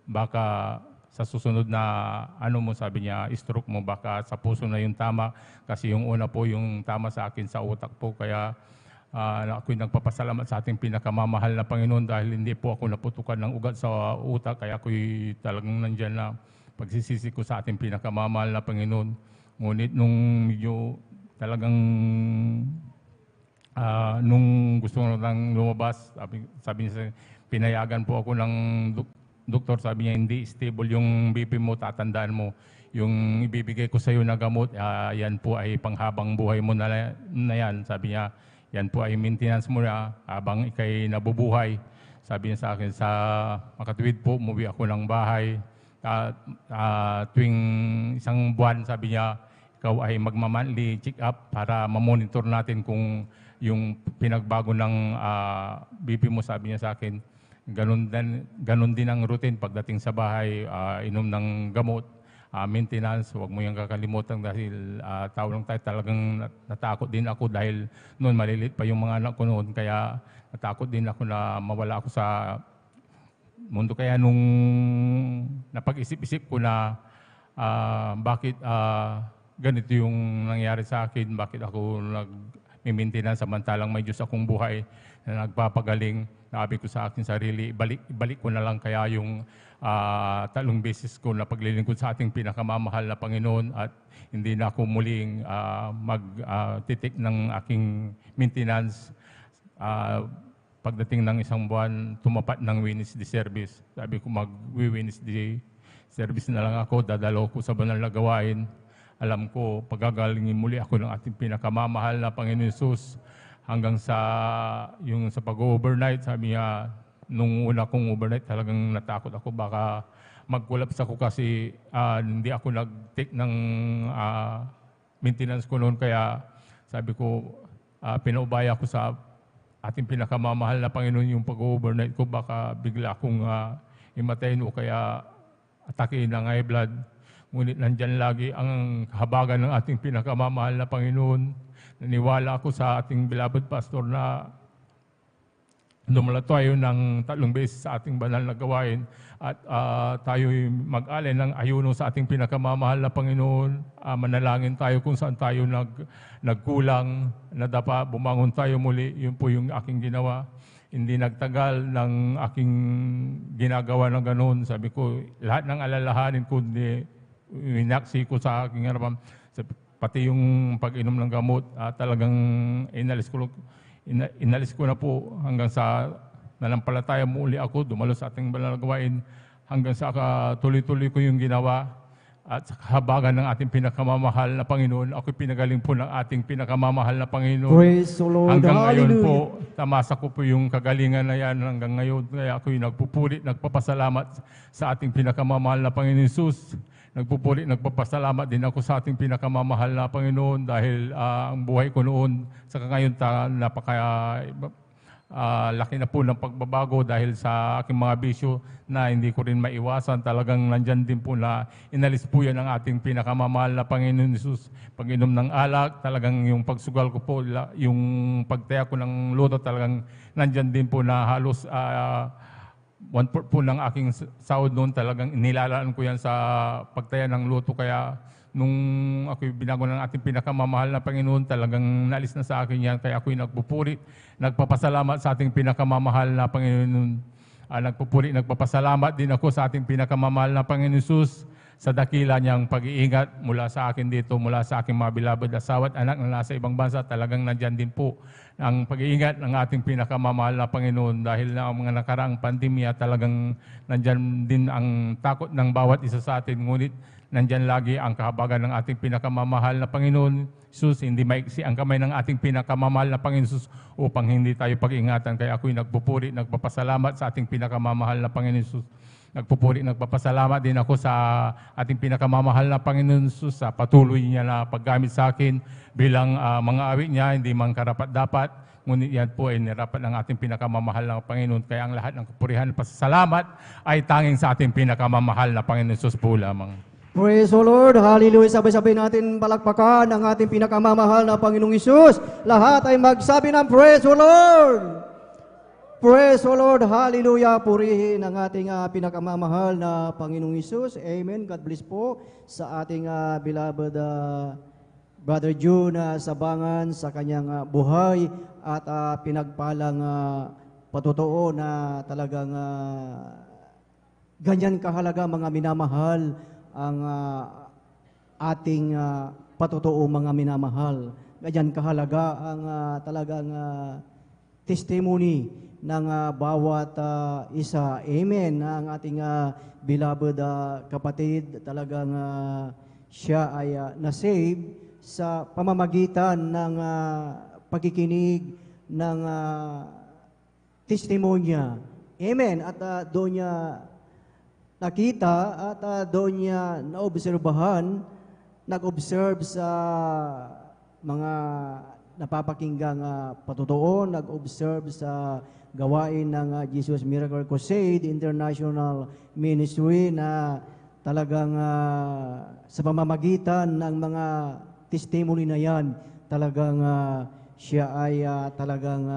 baka sa susunod na sabi niya, stroke mo, baka sa puso na yung tama, kasi yung una po yung tama sa akin sa utak po. Kaya ako'y nagpapasalamat sa ating pinakamamahal na Panginoon dahil hindi po ako naputukan ng ugat sa utak. Kaya ako'y talagang nandyan na pagsisisi ko sa ating pinakamamahal na Panginoon. Ngunit nung medyo talagang nung gusto ko nang lumabas, sabi niya, pinayagan po ako ng doktor. Sabi niya, hindi stable yung BP mo, tatandaan mo. Yung ibibigay ko sa iyo na gamot, yan po ay panghabang buhay mo na yan. Sabi niya, yan po ay maintenance mo na habang ikay nabubuhay. Sabi niya sa akin, sa makatuwid po, umuwi ako ng bahay. Tuwing 1 buwan, sabi niya, ikaw ay magmamonthly check-up para mamonitor natin kung yung pinagbago ng BP mo, sabi niya sa akin. Ganun din ang routine pagdating sa bahay, inom ng gamot, maintenance, huwag mo yung kakalimutan dahil tao lang tayo, talagang natakot din ako dahil noon malilit pa yung mga anak ko noon, kaya natakot din ako na mawala ako sa mundo. Kaya nung napag-isip-isip ko na bakit ganito yung nangyari sa akin, bakit ako nag-maintenance samantalang may Diyos akong buhay na nagpapagaling, sabi ko sa akin sarili, balik ko na lang kaya yung 3 beses ko na paglilingkod sa ating pinakamamahal na Panginoon at hindi na ako muling magtitik ng aking maintenance. Pagdating ng 1 buwan, tumapat ng Wednesday service. Sabi ko, mag-Wednesday service na lang ako, dadalo ko sa banal na gawain. Alam ko, pagagalingin muli ako ng ating pinakamamahal na Panginoon Hesus hanggang sa pag-overnight. Sabi niya, nung una kong overnight, talagang natakot ako, baka mag-collapse ako kasi hindi ako nag-take ng maintenance ko noon. Kaya sabi ko, pinaubaya ko sa ating pinakamamahal na Panginoon yung pag-overnight ko, baka bigla akong imatayin o kaya atake ng high blood. Ngunit nandyan lagi ang kahabagan ng ating pinakamamahal na Panginoon. Naniwala ako sa ating beloved pastor na Dumala tayo ng 3 beses sa ating banal na gawain at tayo'y mag-alay ng ayuno sa ating pinakamamahal na Panginoon. Manalangin tayo kung saan tayo nagkulang, nadapa, bumangon tayo muli. Yun po yung aking ginawa. Hindi nagtagal ng aking ginagawa ng ganoon. Sabi ko, lahat ng alalahanin ko, inaksi ko sa aking harapan. Pati yung pag-inom ng gamot, talagang inalis ko na po hanggang sa nanampalataya muli ako, dumalo sa ating banal na gawain hanggang sa tuloy-tuloy ko yung ginawa at sa kahabagan ng ating pinakamamahal na Panginoon. Ako'y pinagaling po ng ating pinakamamahal na Panginoon. Praise the Lord. Hanggang ngayon Hallelujah. po, tamasa ko po yung kagalingan na yan hanggang ngayon. Kaya ako'y nagpupuri, nagpapasalamat sa ating pinakamamahal na Panginoon Jesus. Nagpupuri, nagpapasalamat din ako sa ating pinakamamahal na Panginoon dahil ang buhay ko noon sa ngayon laki na po ng pagbabago dahil sa aking mga bisyo na hindi ko rin maiwasan. Talagang nandyan din po na inalis po yan ang ating pinakamamahal na Panginoon Jesus. Pag-inom ng alak, talagang yung pagsugal ko po, yung pagtaya ko ng luto, talagang nandyan din po na halos 1/4 po ng aking sahod noon, talagang nilalaan ko yan sa pagtaya ng luto. Kaya nung ako'y binago ng ating pinakamamahal na Panginoon, talagang naalis na sa akin yan. Kaya ako'y nagpupuri, nagpapasalamat sa ating pinakamamahal na Panginoon. Nagpupuri, nagpapasalamat din ako sa ating pinakamamahal na Panginoon Jesus sa dakila niyang pag-iingat mula sa akin dito, mula sa aking mga beloved asawa at anak na nasa ibang bansa. Talagang nandyan din po ang pag-iingat ng ating pinakamamahal na Panginoon dahil na ang mga nakaraang pandemya, talagang nandyan din ang takot ng bawat isa sa atin. Ngunit nandyan lagi ang kahabagan ng ating pinakamamahal na Panginoon Jesus. Hindi maiksi ang kamay ng ating pinakamamahal na Panginoon Jesus upang hindi tayo pag-ingatan. Kaya ako'y nagpupuri, nagpapasalamat sa ating pinakamamahal na Panginoon Jesus. Nagpupuri, nagpapasalamat din ako sa ating pinakamamahal na Panginoon Jesus sa patuloy niya na paggamit sa akin bilang mga awit niya, hindi man karapat-dapat. Ngunit yan po ay nirapat ng ating pinakamamahal na Panginoon. Kaya ang lahat ng kapurihan at pasasalamat ay tanging sa ating pinakamamahal na Panginoon Jesus po lamang. Praise the Lord. Hallelujah. Sabay-sabay natin palakpakan ang ating pinakamamahal na Panginoong Isus. Lahat ay magsabi ng Praise the Lord. Praise the Lord. Hallelujah. Purihin ang ating pinakamamahal na Panginoong Isus. Amen. God bless po sa ating beloved Brother June Sabangan sa kanyang buhay at pinagpalang patotoo na talagang ganyan kahalaga mga minamahal ang ating patotoo mga minamahal. Ganyan kahalaga ang talagang testimony ng bawat isa. Amen. Ang ating beloved kapatid, talagang siya ay na-save sa pamamagitan ng pagkikinig ng testimonya. Amen. At doon niya nakita at doon niya naobserbahan, nag-observe sa mga napapakinggang patotoo, nag-observe sa gawain ng Jesus Miracle Crusade International Ministry na talagang sa pamamagitan ng mga testimony na yan, talagang siya ay talagang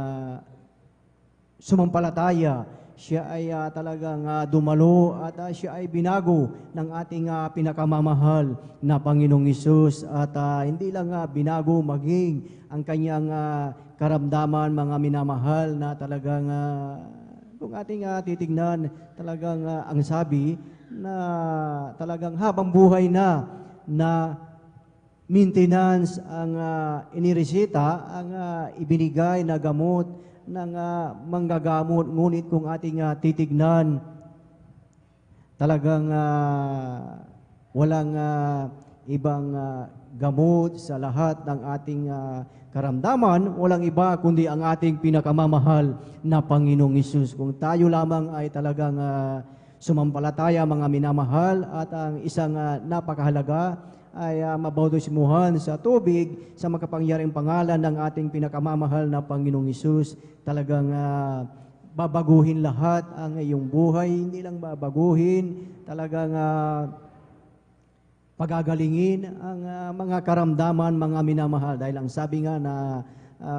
sumampalataya, siya ay talagang dumalo at siya ay binago ng ating pinakamamahal na Panginoong Hesus. At hindi lang binago, maging ang kanyang karamdaman, mga minamahal, na talagang kung ating titignan, talagang ang sabi na talagang habang buhay na maintenance ang iniresita, ang ibinigay na gamot ng manggagamot. Ngunit kung ating titignan, talagang walang ibang gamot sa lahat ng ating karamdaman, walang iba kundi ang ating pinakamamahal na Panginoong Hesus. Kung tayo lamang ay talagang sumampalataya, mga minamahal, at ang isang napakahalaga ay mabautismuhan sa tubig sa makapangyarihang pangalan ng ating pinakamamahal na Panginoong Hesus, talagang babaguhin lahat ang iyong buhay. Hindi lang babaguhin, talagang pagagalingin ang mga karamdaman, mga minamahal. Dahil ang sabi nga na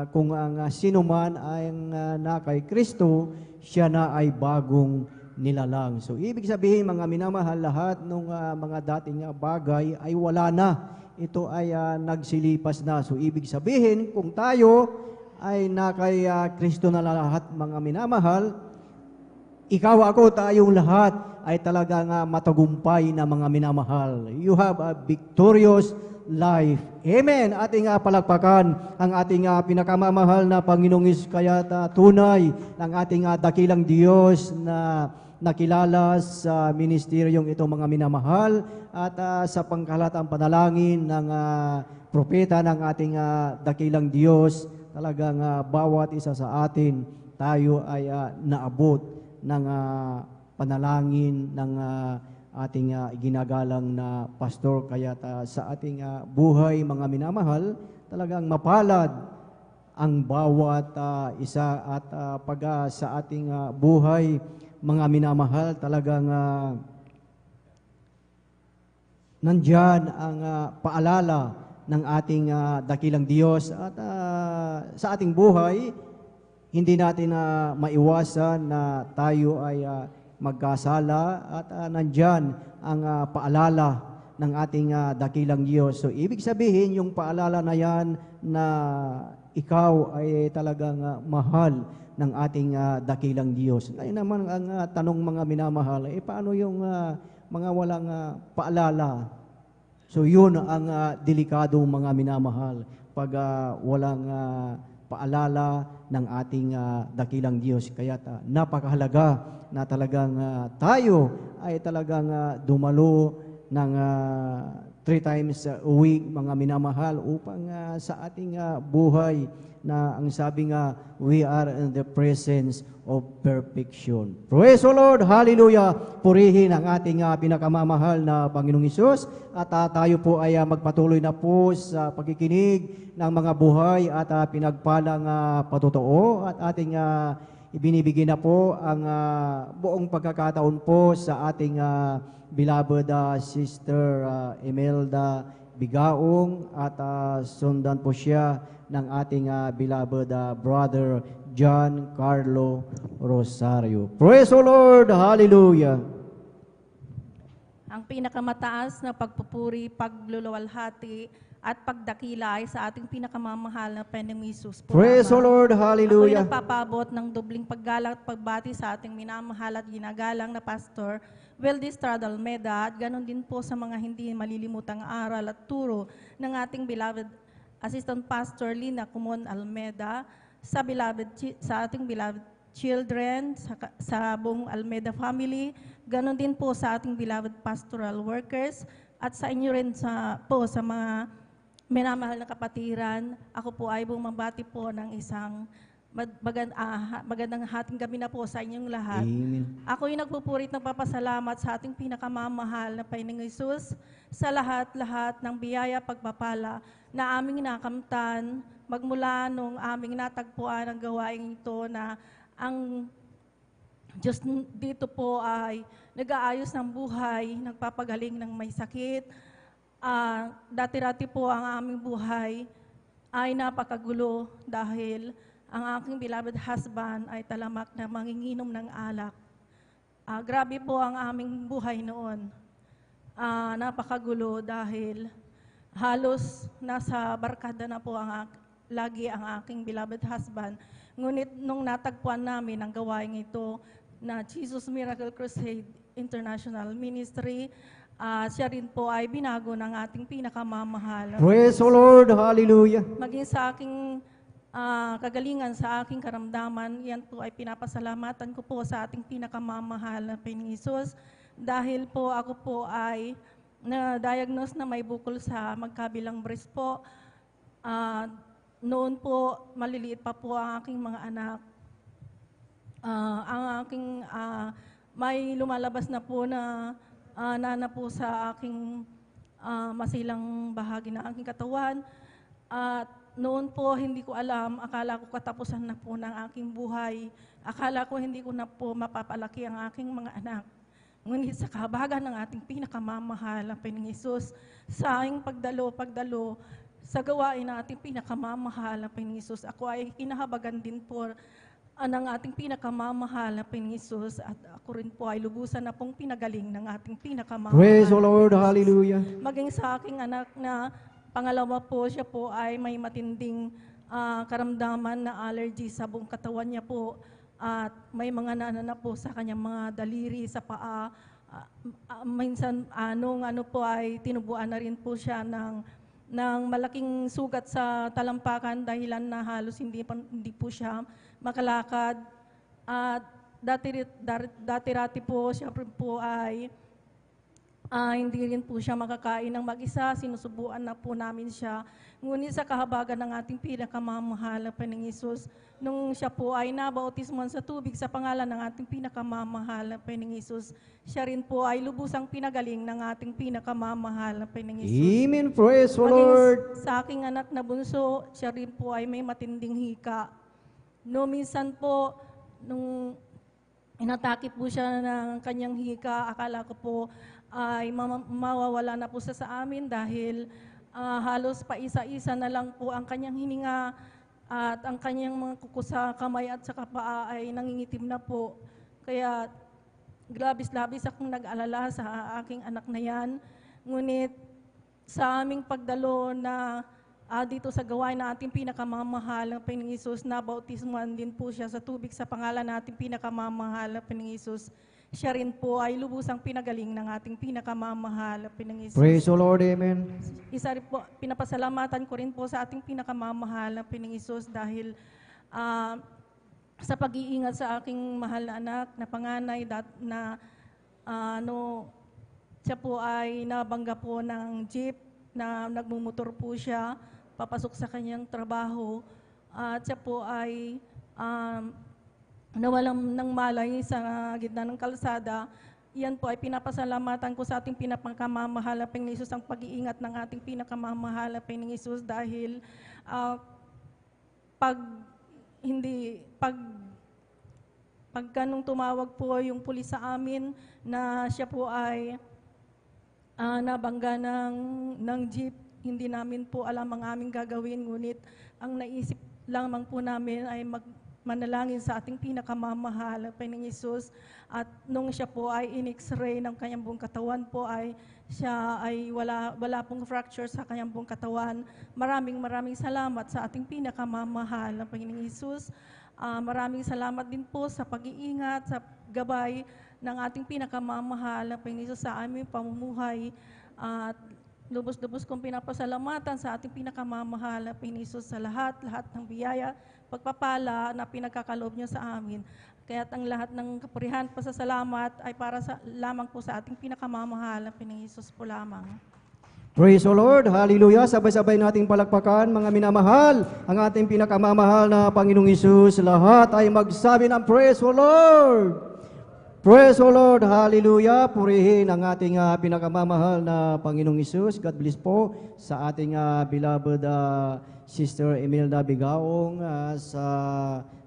kung ang sino man ay na kay Kristo, siya na ay bagong nilalang. So ibig sabihin mga minamahal, lahat ng mga dating bagay ay wala na. Ito ay nagsilipas na. So ibig sabihin kung tayo ay na kay Kristo na lahat mga minamahal, ikaw, ako, tayong lahat ay talagang matagumpay na mga minamahal. You have a victorious life. Amen. Ating palakpakan ang ating pinakamamahal na Panginoong Hesus, kaya tunay ng ating dakilang Diyos na nakilala sa ministeryong itong mga minamahal at sa pangkalatang panalangin ng propeta ng ating dakilang Diyos. Talagang bawat isa sa atin, tayo ay naabot ng panalangin ng ating ginagalang na pastor. Kaya sa ating buhay mga minamahal, talagang mapalad ang bawat isa at pag sa ating buhay mga minamahal, talagang nandyan ang paalala ng ating dakilang Diyos at sa ating buhay. Hindi natin maiwasan na tayo ay magkasala at nandyan ang paalala ng ating dakilang Diyos. So ibig sabihin yung paalala na yan na ikaw ay talagang mahal ng ating dakilang Diyos. Ngayon naman ang tanong mga minamahal, paano yung mga walang paalala? So yun ang delikado mga minamahal pag walang paalala ng ating dakilang Diyos. Kaya napakahalaga na talagang tayo ay talagang dumalo ng 3 times a week mga minamahal upang sa ating buhay na ang sabi nga, we are in the presence of perfection. Praise the Lord! Hallelujah! Purihin ang ating pinakamamahal na Panginoong Hesus at tayo po ay magpatuloy na po sa pagkikinig ng mga buhay at pinagpalang patotoo at ating ibinibigay na po ang buong pagkakataon po sa ating beloved Sister Imelda Bigaong at sundan po siya ng ating beloved brother John Carlo Rosario. Praise the Lord! Hallelujah! Ang pinakamataas na pagpupuri, pagluluwalhati, at pagdakila ay sa ating pinakamamahal na Panginoong Hesus po. Praise the Lord! Hallelujah! Ako'y nagpapabot ng dubling paggalang at pagbati sa ating minamahal at ginagalang na Pastor Weldy Estrada Almeda, at ganon din po sa mga hindi malilimutang aral at turo ng ating beloved Assistant Pastor Lina Kumon Almeda, sa ating beloved children, sa buong Almeda family, ganon din po sa ating beloved pastoral workers, at sa inyo rin sa mga minamahal na kapatiran. Ako po ay bumabati po ng isang magandang hating gabi na po sa inyong lahat. Amen. Ako'y nagpupurit ng papasalamat sa ating pinakamamahal na Panginoong Hesus sa lahat-lahat ng biyaya pagpapala na aming nakamtan magmula nung aming natagpuan ang gawain ito na ang Diyos dito po ay nag-aayos ng buhay, nagpapagaling ng may sakit. Dati-dati po ang aming buhay ay napakagulo dahil ang aking beloved husband ay talamak na manginginom ng alak. Grabe po ang aming buhay noon. Napakagulo dahil halos nasa barkada na po lagi ang aking beloved husband. Ngunit nung natagpuan namin ang gawain ito na Jesus Miracle Crusade International Ministry, siya rin po ay binago ng ating pinakamamahal. Praise the Lord! Hallelujah! Maging sa aking kagalingan, sa aking karamdaman, yan po ay pinapasalamatan ko po sa ating pinakamamahal na Panginoong Hesus dahil po ako po ay na-diagnose na may bukol sa magkabilang breast po. Noon po, maliliit pa po ang aking mga anak. Ang aking may lumalabas na po na nana po sa aking masilang bahagi ng aking katawan. At noon po, hindi ko alam, akala ko katapusan na po ng aking buhay. Akala ko hindi ko na po mapapalaki ang aking mga anak. Ngunit sa kahabagan ng ating pinakamamahal na Panginoong Hesus, sa aking pagdalo sa gawain ng ating pinakamamahal na Panginoong Hesus. Ako ay kinahabagan din po ng ating pinakamamahal na Panginoong Hesus at ako rin po ay lubusan na pong pinagaling ng ating pinakamamahal. Praise the na Lord. Panginoong Hesus. Hallelujah. Maging sa aking anak na pangalawa po, siya po ay may matinding karamdaman na allergy sa buong katawan niya po at may mga nanana po sa kanyang mga daliri, sa paa. Minsan ano po ay tinubuan na rin po siya ng malaking sugat sa talampakan dahilan na halos hindi po siya makalakad. At dati-rati po siya po ay hindi rin po siya makakain ng mag-isa, sinusubuan na po namin siya. Ngunit sa kahabagan ng ating pinakamamahal na Panginoong Hesus, nung siya po ay nabautismuhan sa tubig sa pangalan ng ating pinakamamahal na Panginoong Hesus, siya rin po ay lubusang pinagaling ng ating pinakamamahal na Panginoong Hesus. Amen. Praise the Maging Lord. sa aking anak na bunso, siya rin po ay may matinding hika. No, minsan po, nung inatake po siya ng kanyang hika, akala ko po ay mawawala na po siya sa amin dahil halos pa isa-isa na lang po ang kanyang hininga at ang kanyang mga kuko sa kamay at sa paa ay nangingitim na po. Kaya labis-labis akong nag-alala sa aking anak na yan. Ngunit sa aming pagdalo na dito sa gawain na ating pinakamamahal ng Panginoong Hesus, na bautismuhan din po siya sa tubig sa pangalan na ating pinakamamahal ng Panginoong Hesus. Siya rin po ay lubusang pinagaling ng ating pinakamamahal na Panginoong Hesus. Praise the Lord. Amen. Isa rin po, pinapasalamatan ko rin po sa ating pinakamamahal na Panginoong Hesus dahil sa pag-iingat sa aking mahal na anak na panganay siya po ay nabangga po ng jeep na nagmumotor po siya papasok sa kanyang trabaho at siya po ay nawalan ng malay sa gitna ng kalsada. Yan po ay pinapasalamatan ko sa ating pinakamamahal na Panginoong Hesus ang pag-iingat ng ating pinakamamahal na Panginoong Hesus dahil pagka nung tumawag po yung pulis sa amin na siya po ay nabangga ng jeep, hindi namin po alam ang aming gagawin, ngunit ang naisip lamang po namin ay manalangin sa ating pinakamamahal na Panginoong Hesus. At nung siya po ay in-x-ray ng kanyang buong katawan po ay siya ay wala pong fracture sa kanyang buong katawan. Maraming salamat sa ating pinakamamahal na Panginoong Hesus. Maraming salamat din po sa pag-iingat, sa gabay ng ating pinakamamahal na Panginoong Hesus sa aming pamumuhay. At lubos-lubos kong pinapasalamatan sa ating pinakamamahal na Panginoong Hesus sa lahat ng biyaya, pagpapala na pinagkakaloob niyo sa amin. Kaya't ang lahat ng kapurihan, pasasalamat ay para lamang po sa ating pinakamamahal na Panginoong Hesus po lamang. Praise the Lord. Hallelujah. Sabay-sabay nating palakpakan, mga minamahal, ang ating pinakamamahal na Panginoong Hesus. Lahat ay magsabi ng Praise the Lord. Praise the Lord. Hallelujah. Purihin ang ating pinakamamahal na Panginoong Hesus. God bless po sa ating beloved Sister Imelda Bigaong sa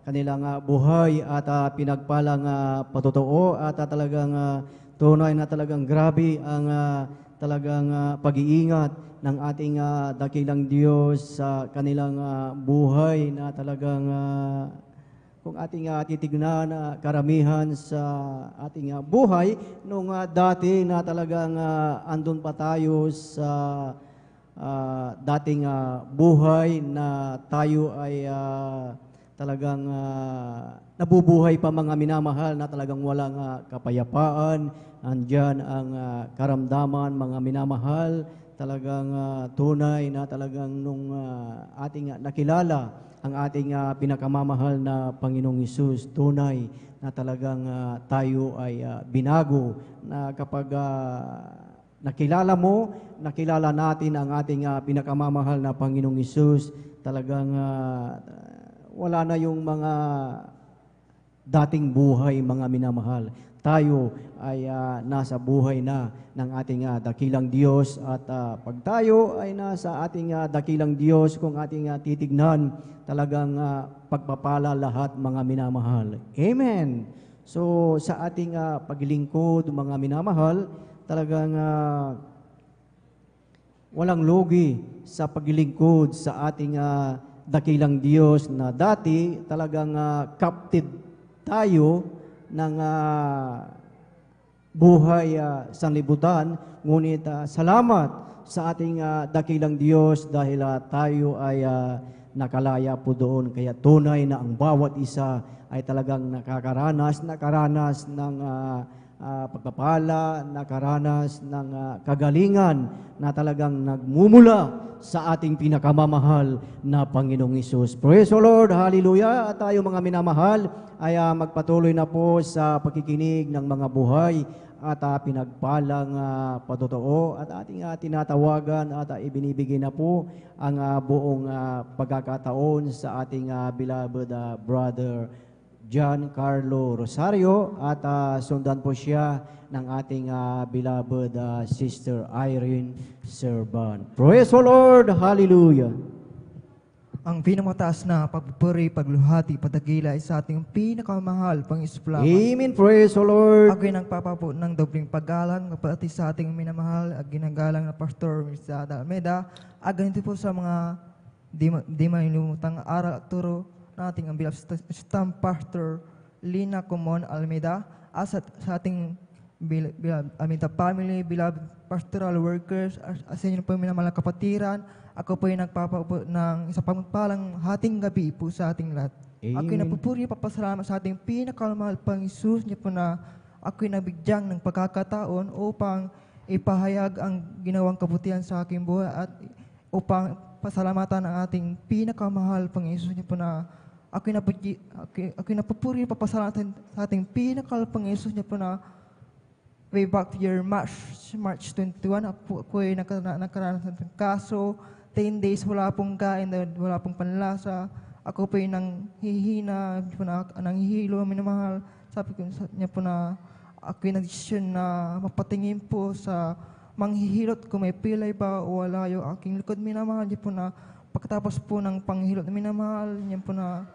kanilang buhay at pinagpalang patotoo at talagang tunay na talagang grabe ang talagang pag-iingat ng ating dakilang Diyos sa kanilang buhay na talagang kung ating titignan karamihan sa ating buhay nung dati na talagang andun pa tayo sa dating buhay na tayo ay talagang nabubuhay pa, mga minamahal, na talagang walang kapayapaan. Andyan ang karamdaman, mga minamahal, talagang tunay na talagang nung ating nakilala ang ating pinakamamahal na Panginoong Hesus, tunay na talagang tayo ay binago, na kapag nakilala mo, nakilala natin ang ating pinakamamahal na Panginoong Hesus, talagang wala na yung mga dating buhay, mga minamahal. Tayo ay nasa buhay na ng ating dakilang Diyos, at pag tayo ay nasa ating dakilang Diyos, kung ating titignan, talagang pagpapala lahat, mga minamahal. Amen. So sa ating paglingkod, mga minamahal, talagang walang lugi sa paglilingkod sa ating dakilang Diyos na dati talagang captive tayo ng buhay sanlibutan. Ngunit salamat sa ating dakilang Diyos dahil tayo ay nakalaya po doon. Kaya tunay na ang bawat isa ay talagang nakaranas ng pagpapala, nakaranas ng kagalingan na talagang nagmumula sa ating pinakamamahal na Panginoong Hesus. Praise the Lord, hallelujah. At tayo mga minamahal ay magpatuloy na po sa pagkikinig ng mga buhay at pinagpalang patotoo at ating tinatawagan at ibinibigay na po ang buong pagkakataon sa ating beloved brother John Carlo Rosario at sundan po siya ng ating beloved sister Irene Serban. Praise the Lord, hallelujah. Ang pinamataas na pagpupuri, pagluhati, padagila ay sa ating pinakamahal Panginoon. Amen, praise the Lord. Ako'y nagpapapo ng dobling paggalang pati sa ating minamahal at ginagalang na Pastor Mirzada Almeida. Ganito po sa mga di malilumutang aral at turo nating ang beloved Pastor Lina Comon Almeida, sa ating beloved Almeida family, beloved pastoral workers, sa inyo po minamahal kapatiran. Ako po ay nagpapaupo ng isang pagpalang hating gabi po sa ating lahat. Ako'y napupuri, papasalamat sa ating pinakamahal Panginoon niya po na ako'y nabigyang ng pagkakataon upang ipahayag ang ginawang kabutihan sa aking buhay at upang pasalamatan ang ating pinakamahal Panginoon niya po na ako'y napupuri, papasalamat sa ating pinakamahal Panginoon niya po na way back to year March 21, ako'y nakaranas ng kaso. 10 days, wala pong kain, wala pong panlasa. Ako po yung nanghihina, nanghihilo, minamahal. Sabi ko niya po na ako yung nag-desisyon na mapatingin po sa manghihilot kung may pilay ba o wala yung aking likod. Minamahal niya po na pagkatapos po ng panghilot na minamahal niya po na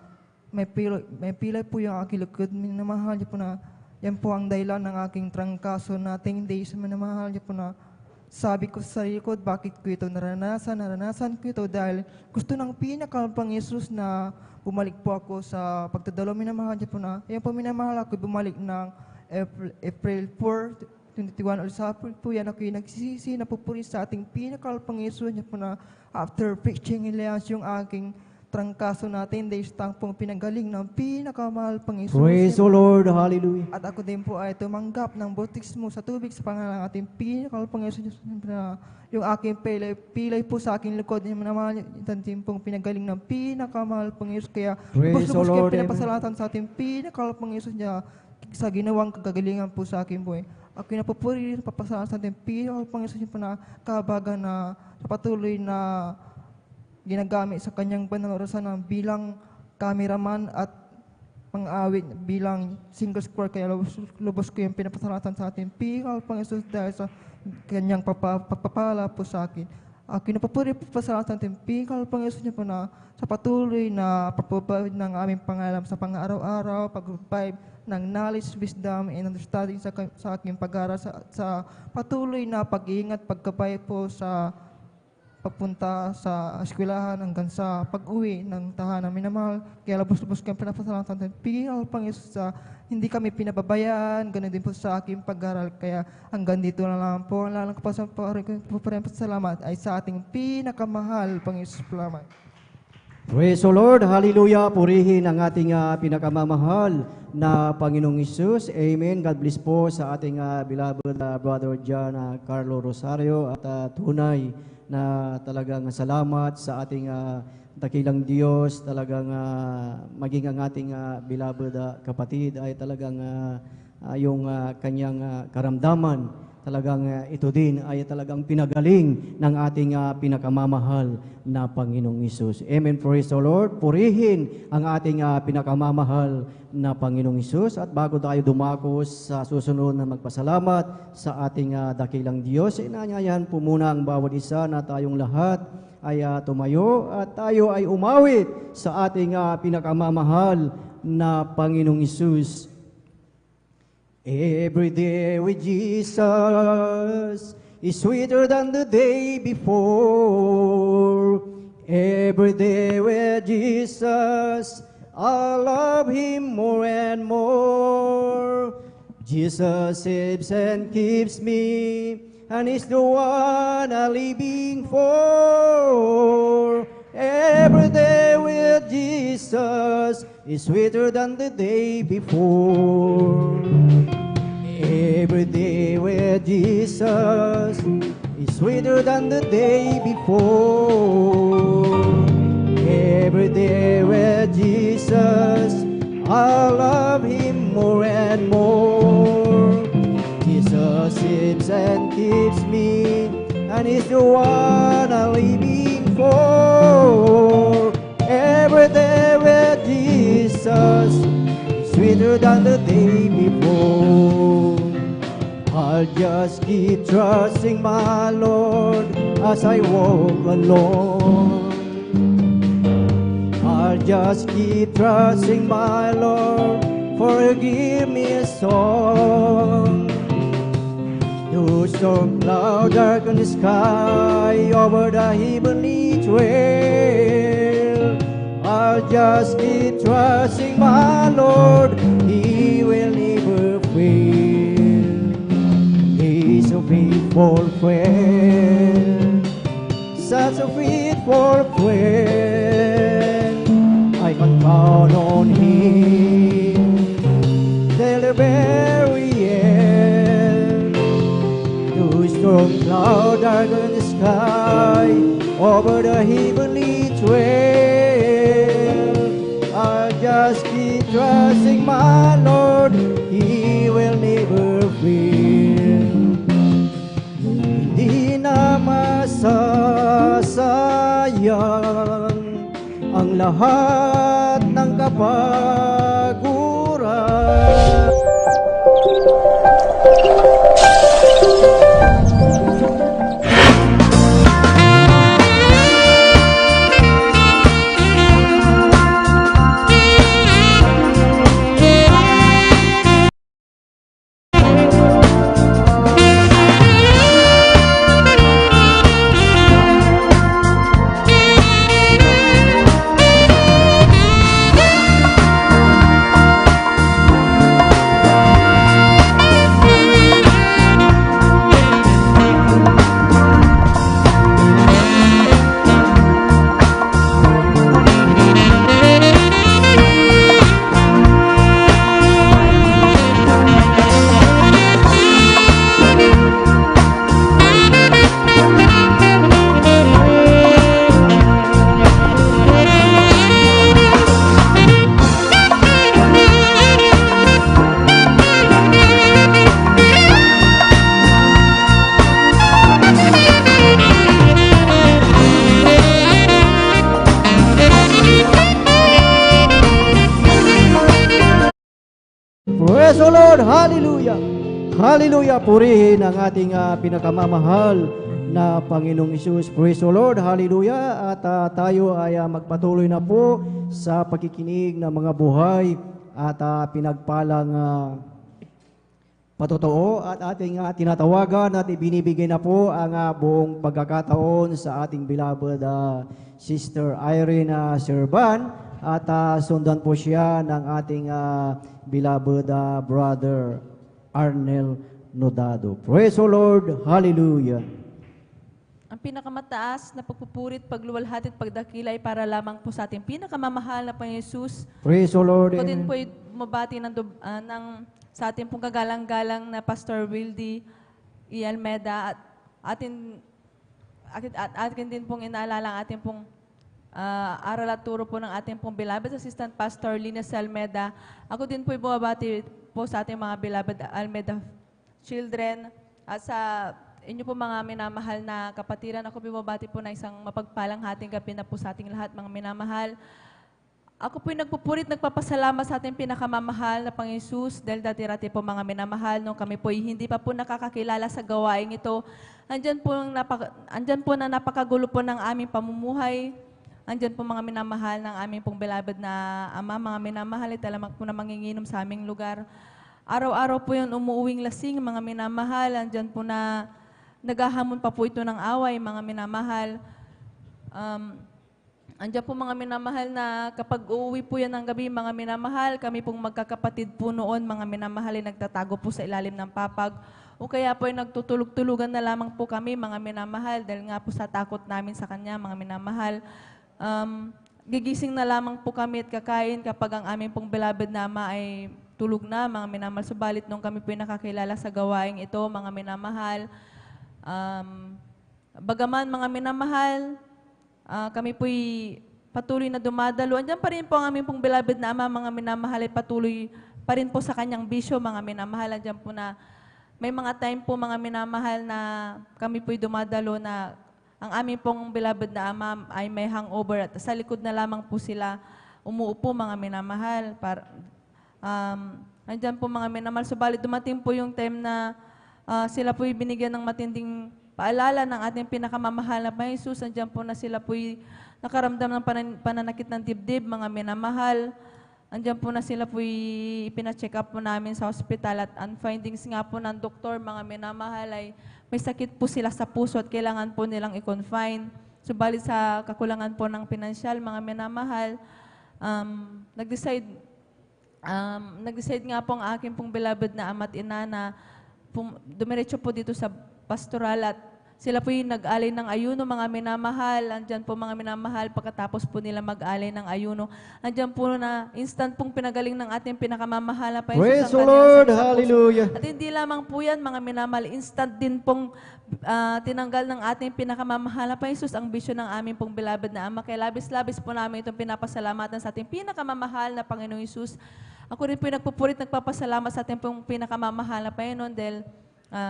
may pilay po yung aking likod. Minamahal niya po na yan po ang dahilan ng aking trangkaso na 10 days. Minamahal niya po na sabi ko sa sarili ko, bakit ko ito naranasan ko ito dahil gusto ng pinakampang Yesus na bumalik po ako sa pagdadalo. Minamahal niya po na, yan po minamahal ako, bumalik ng April 4, 2021, or sa April po yan, ako yung nagsisisi, napupuri sa ating pinakampang Yesus niya po na after preaching Elias yung aking trangkaso natin, days pong pinagaling ng pinakamahal Panginoon. Praise the Lord, hallelujah. At ako din po ay tumanggap ng bautismo sa tubig sa pangalan ng ating pinakamahal Panginoon na yung aking pilay po sa aking likod, yung naman yung pong pinagaling ng pinakamahal Panginoon. Kaya Praise the Lord, pinapasalatan sa ating pinakamahal Panginoon niya sa ginawang kagagalingan po sa aking buhay. Ako napupuri, papasalan sa ating pinakamahal Panginoon niya po na kahabagan na patuloy na ginagamit sa kanyang panangarosan bilang cameraman at pang-awit bilang single square. Kaya lubos ko yung pinapasalatan sa atin. Pinakal Panginoon dahil sa kanyang pagpapala po sa akin. Akin napapuri po pasalatan sa atin. Pinakal Panginoon niya po na sa patuloy na pagpapawid ng aming pangalam sa pang-araw-araw, pag-revive ng knowledge, wisdom, and understanding sa aking pag-aaral, sa patuloy na pag-iingat, pagkabay po sa papunta sa eskwelahan hanggang sa pag-uwi ng tahanan. Minamahal, kaya labos-labos kayong pinapasalatan natin. Pinakal Panginoon sa hindi kami pinababayaan, ganun din po sa aking pag-aral. Kaya hanggang dito na lang po. Ang lalang pasalamat ay sa ating pinakamahal Panginoon. Salamat. Praise the Lord, hallelujah. Purihin ang ating pinakamamahal na Panginoong Hesus. Amen. God bless po sa ating beloved brother John Carlo Rosario at tunay na talagang salamat sa ating dakilang Diyos, talagang maging ang ating beloved kapatid ay talagang yung kanyang karamdaman, talagang ito din ay talagang pinagaling ng ating pinakamamahal na Panginoong Hesus. Amen. Praise the Lord. Purihin ang ating pinakamamahal na Panginoong Hesus. At bago tayo dumako sa susunod na magpasalamat sa ating dakilang Diyos, inanyayahan po muna ang bawat isa na tayong lahat ay tumayo at tayo ay umawit sa ating pinakamamahal na Panginoong Hesus. Every day with Jesus, is sweeter than the day before. Every day with Jesus, I love Him more and more. Jesus saves and keeps me, and is the one I'm living for. Every day with Jesus is sweeter than the day before. Every day with Jesus is sweeter than the day before. Every day with Jesus, I love Him more and more. Jesus saves and keeps me, and is the one I'm living for. Every day with Jesus is sweeter than the day before. I'll just keep trusting my Lord as I walk alone. I'll just keep trusting my Lord, for He'll give me a song. Though storm cloud darken the sky over the heavenly trail, I'll just keep trusting my Lord, He will never fail. He's a faithful friend, such a faithful friend. I can count on Him till the very end. Though storm cloud darken the sky over the heavenly trail, I'll just keep trusting my Lord, He will never fail. Hindi na masasayang ang lahat ng kapaguran. Praise the Lord! Hallelujah! Hallelujah! Purihin ang ating pinakamamahal na Panginoong Isus. Praise the Lord! Hallelujah! At tayo ay magpatuloy na po sa pagkikinig ng mga buhay at pinagpalang patotoo at ating tinatawagan at ibinibigay na po ang buong pagkakataon sa ating beloved Sister Irene Serban at sundan po siya ng ating beloved brother Arnel Nodado. Praise the Lord! Hallelujah! Ang pinakamataas na pagpupurit, pagluwalhati at pagdakila ay para lamang po sa ating pinakamamahal na Panginoon Jesus. Praise the Lord! Ako din po ay bumabati sa ating pong kagalang-galang na Pastor Wildy E. Almeda at atin din pong inaalala ang ating pong aral at turo po ng ating pong beloved Assistant Pastor Linus Almeda. Ako din po ay bumabati po sa ating mga beloved Almeda children at sa inyo po mga minamahal na kapatiran. Ako bumabati po na isang mapagpalang hating gabi na po sa ating lahat mga minamahal. Ako po'y nagpupurit, nagpapasalamat sa ating pinakamamahal na Panginoon Jesus dahil dati-rati po mga minamahal nung kami po'y hindi pa po nakakakilala sa gawaing ito. Andyan po na napakagulo po ng aming pamumuhay. Andyan po mga minamahal ng aming pong beloved na Ama, mga minamahal, talamak po na manginginom sa aming lugar. Araw-araw po yun umuuwing lasing, mga minamahal. Andyan po na naghahamon pa po ito ng away, mga minamahal. Andiyan po mga minamahal na kapag uuwi po yan ng gabi, mga minamahal, kami pong magkakapatid po noon, mga minamahal, ay nagtatago po sa ilalim ng papag. O kaya po ay nagtutulog-tulugan na lamang po kami, mga minamahal, dahil nga po sa takot namin sa kanya, mga minamahal. Gigising na lamang po kami at kakain kapag ang aming pong beloved na ama ay tulog na, mga minamahal. Subalit nung kami po ay nakakilala sa gawaing ito, mga minamahal, bagaman mga minamahal, kami po'y patuloy na dumadalo. Andiyan pa rin po ang aming pong beloved na ama, mga minamahal, ay patuloy pa rin po sa kanyang bisyo, mga minamahal. Andiyan po na may mga time po, mga minamahal, na kami po'y dumadalo na ang aming pong beloved na ama ay may hangover at sa likod na lamang po sila umuupo, mga minamahal. Andiyan po mga minamahal. Subalit dumating po yung time na sila po'y binigyan ng matinding paalala ng ating pinakamamahal na Jesus. Andiyan po na sila po'y nakaramdam ng pananakit ng dibdib, mga minamahal. Andiyan po na sila po'y ipina-check up po namin sa hospital at ang findings nga po ng doktor, mga minamahal, ay may sakit po sila sa puso at kailangan po nilang i-confine. Subalit sa kakulangan po ng pinansyal, mga minamahal, nag-decide nga po ang aking pong beloved na ama at ina na dumiretso po dito sa pastoral at sila po yung nag-alay ng ayuno, mga minamahal. Andyan po mga minamahal, pagkatapos po nila mag-alay ng ayuno. Andyan po na instant pong pinagaling ng ating pinakamamahal na Panginoon. Praise the Lord! Hallelujah! At hindi lamang po yan, mga minamahal, instant din pong tinanggal ng ating pinakamamahal na Panginoon ang bisyo ng aming pong beloved na ama. Kaya labis-labis po namin itong pinapasalamatan sa ating pinakamamahal na Panginoong Isus. Ako rin po yung nagpapasalamat sa ating pong pinakamamahal na Panginoon dahil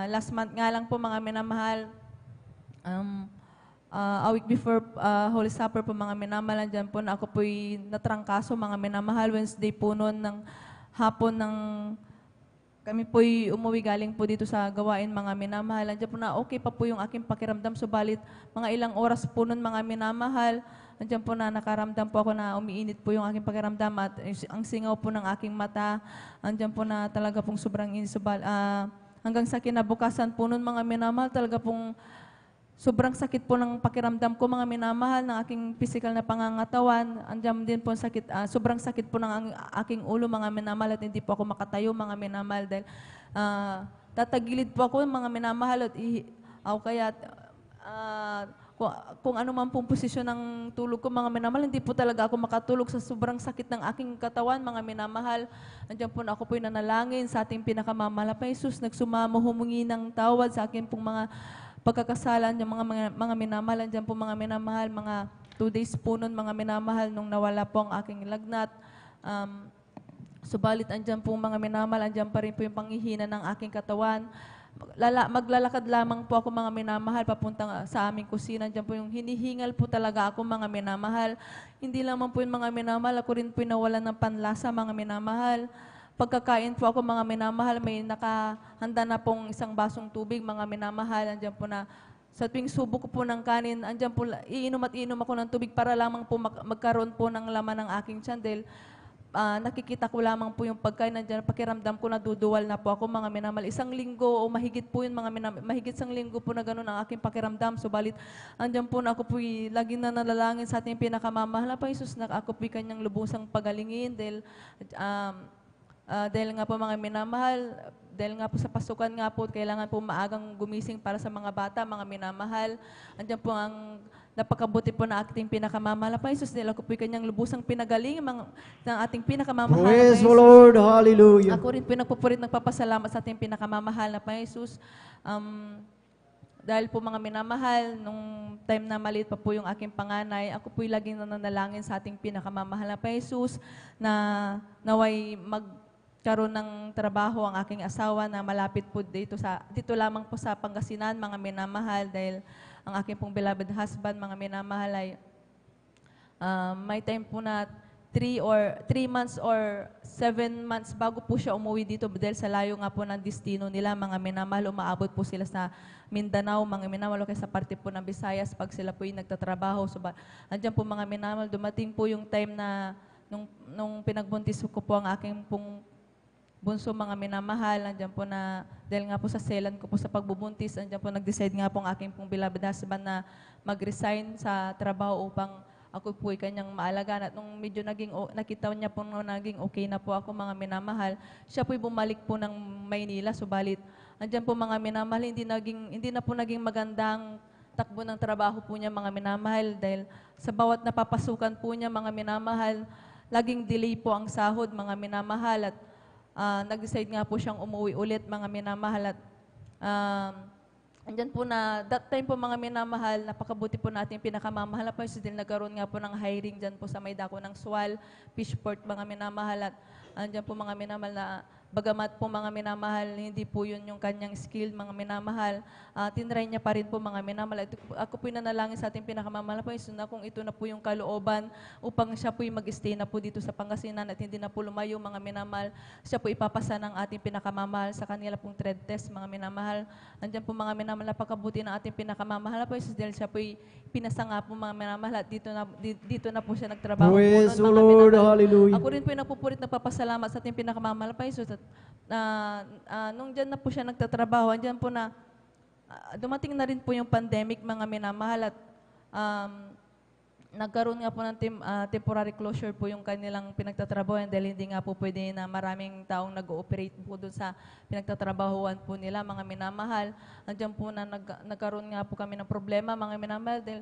last month nga lang po, mga minamahal, a week before Holy Supper po, mga minamahal, dyan po na ako po'y natrangkaso, mga minamahal. Wednesday po noon ng hapon ng kami po'y umuwi galing po dito sa gawain, mga minamahal. Dyan po na okay pa po yung aking pakiramdam, subalit mga ilang oras po noon, mga minamahal, andyan po na nakaramdam po ako na umiinit po yung aking pakiramdam at ang singaw po ng aking mata, andyan po na talaga pong sobrang init. Hanggang sa kinabukasan po noon, mga minamahal, talaga pong sobrang sakit po ng pakiramdam ko, mga minamahal, ng aking physical na pangangatawan. Andiyan din po sakit, sobrang sakit po ng aking ulo, mga minamahal, at hindi po ako makatayo, mga minamahal, dahil tatagilid po ako, mga minamahal, at kaya kung ano man pong posisyon ng tulog ko, mga minamahal, hindi po talaga ako makatulog sa sobrang sakit ng aking katawan, mga minamahal. Andiyan po na ako po'y nanalangin sa ating pinakamamahal na Jesus, nagsumamo, humingi ng tawad sa akin pong mga pagkakasalan, yung mga minamahal. Andiyan po, mga minamahal, mga 2 days po nun, mga minamahal, nung nawala po ang aking lagnat. Subalit andyan po, mga minamahal, andyan pa rin po yung panghihina ng aking katawan. Maglalakad lamang po ako, mga minamahal, papunta sa aming kusina. Andyan po yung hinihingal po talaga ako, mga minamahal. Hindi lamang po yung mga minamahal, ako rin po yung nawalan ng panlasa, mga minamahal. Pagkakain po ako, mga minamahal, may nakahanda na pong isang basong tubig, mga minamahal. Andyan po na sa tuwing subo ko po ng kanin, andyan po iinom at iinom ako ng tubig para lamang po magkaroon po ng laman ng aking tiyan. Nakikita ko lamang po yung pagkain, andyan, pakiramdam ko na duduwal na po ako, mga minamahal. 1 linggo o mahigit po yun, mga minamahal, mahigit 1 linggo po na gano'n ang aking pakiramdam. Subalit, andyan po na ako po lagi na nalalangin sa ating pinakamamahal na Jesus na ako po kanyang lubusang pagalingin dahil nga po, mga minamahal, dahil nga po sa pasukan nga po, kailangan po maagang gumising para sa mga bata, mga minamahal. Andiyan po ang napakabuti po na ating pinakamamahal na Jesus, dahil ako po kanyang lubusang pinagaling ng ating pinakamamahal na Praise Jesus. the Lord! Hallelujah! Ako rin po nagpapasalamat sa ating pinakamamahal na Jesus. Dahil po, mga minamahal, nung time na maliit pa po yung aking panganay, ako po'y laging nananalangin sa ating pinakamamahal na Jesus na naway magkaroon ng trabaho ang aking asawa na malapit po dito lamang po sa Pangasinan, mga minamahal, dahil ang aking pong beloved husband, mga minamahal, ay may time po na 3 months or 7 months bago po siya umuwi dito dahil sa layo nga po ng destino nila, mga minamahal. Umaabot po sila sa Mindanao, mga minamahal, kaya sa parte po ng Visayas pag sila po yung nagtatrabaho. So, andyan po, mga minamahal, dumating po yung time na nung pinagbuntis ko po ang aking pong bunso, mga minamahal. Nandiyan po na, dahil nga po sa selan ko po sa pagbubuntis, nandiyan po nag-decide nga po ang aking pong beloved husband na mag-resign sa trabaho upang ako po ay kanyang maalagaan. At nung medyo nakita niya po nung naging okay na po ako, mga minamahal, siya po'y bumalik po ng Maynila. Subalit, andyan po mga minamahal, hindi na po naging magandang takbo ng trabaho po niya, mga minamahal, dahil sa bawat napapasukan po niya, mga minamahal, laging delay po ang sahod, mga minamahal, at nag-decide nga po siyang umuwi ulit, mga minamahal, at andyan po na, that time po, mga minamahal, napakabuti po natin pinakamamahal na po, dahil nagkaroon nga po ng hiring dyan po sa may dako ng Sual, Fishport, mga minamahal, at andyan po mga minamahal na bagamat po, mga minamahal, hindi po yun yung kanyang skill, mga minamahal, tinry niya pa rin po, mga minamahal. Ako po'y nanalangin sa ating pinakamamahal po, na kung ito na po yung kalooban upang siya po'y mag-stay na po dito sa Pangasinan at hindi na po lumayo, mga minamahal, siya po ipapasa ng ating pinakamamahal sa kanila pong trade test, mga minamahal. Andyan po, mga minamahal, napakabuti ng ating pinakamamahal po, dahil siya po'y pinasa nga po, mga minamahal, at dito na po siya nagtrabaho. Praise po the nun, mga Lord, minamahal. hallelujah. Ako rin po'y nagpupurit, nagpapasalamat sa ating pinakamamahal pa, Jesus, at nung dyan na po siya nagtatrabaho, andyan po na dumating na rin po yung pandemic, mga minamahal, at nagkaroon nga po ng temporary closure po yung kanilang pinagtatrabahoan dahil hindi nga po pwede na maraming taong nag-ooperate po doon sa pinagtatrabahuan po nila, mga minamahal. Andyan po na nagkaroon nga po kami ng problema, mga minamahal, dahil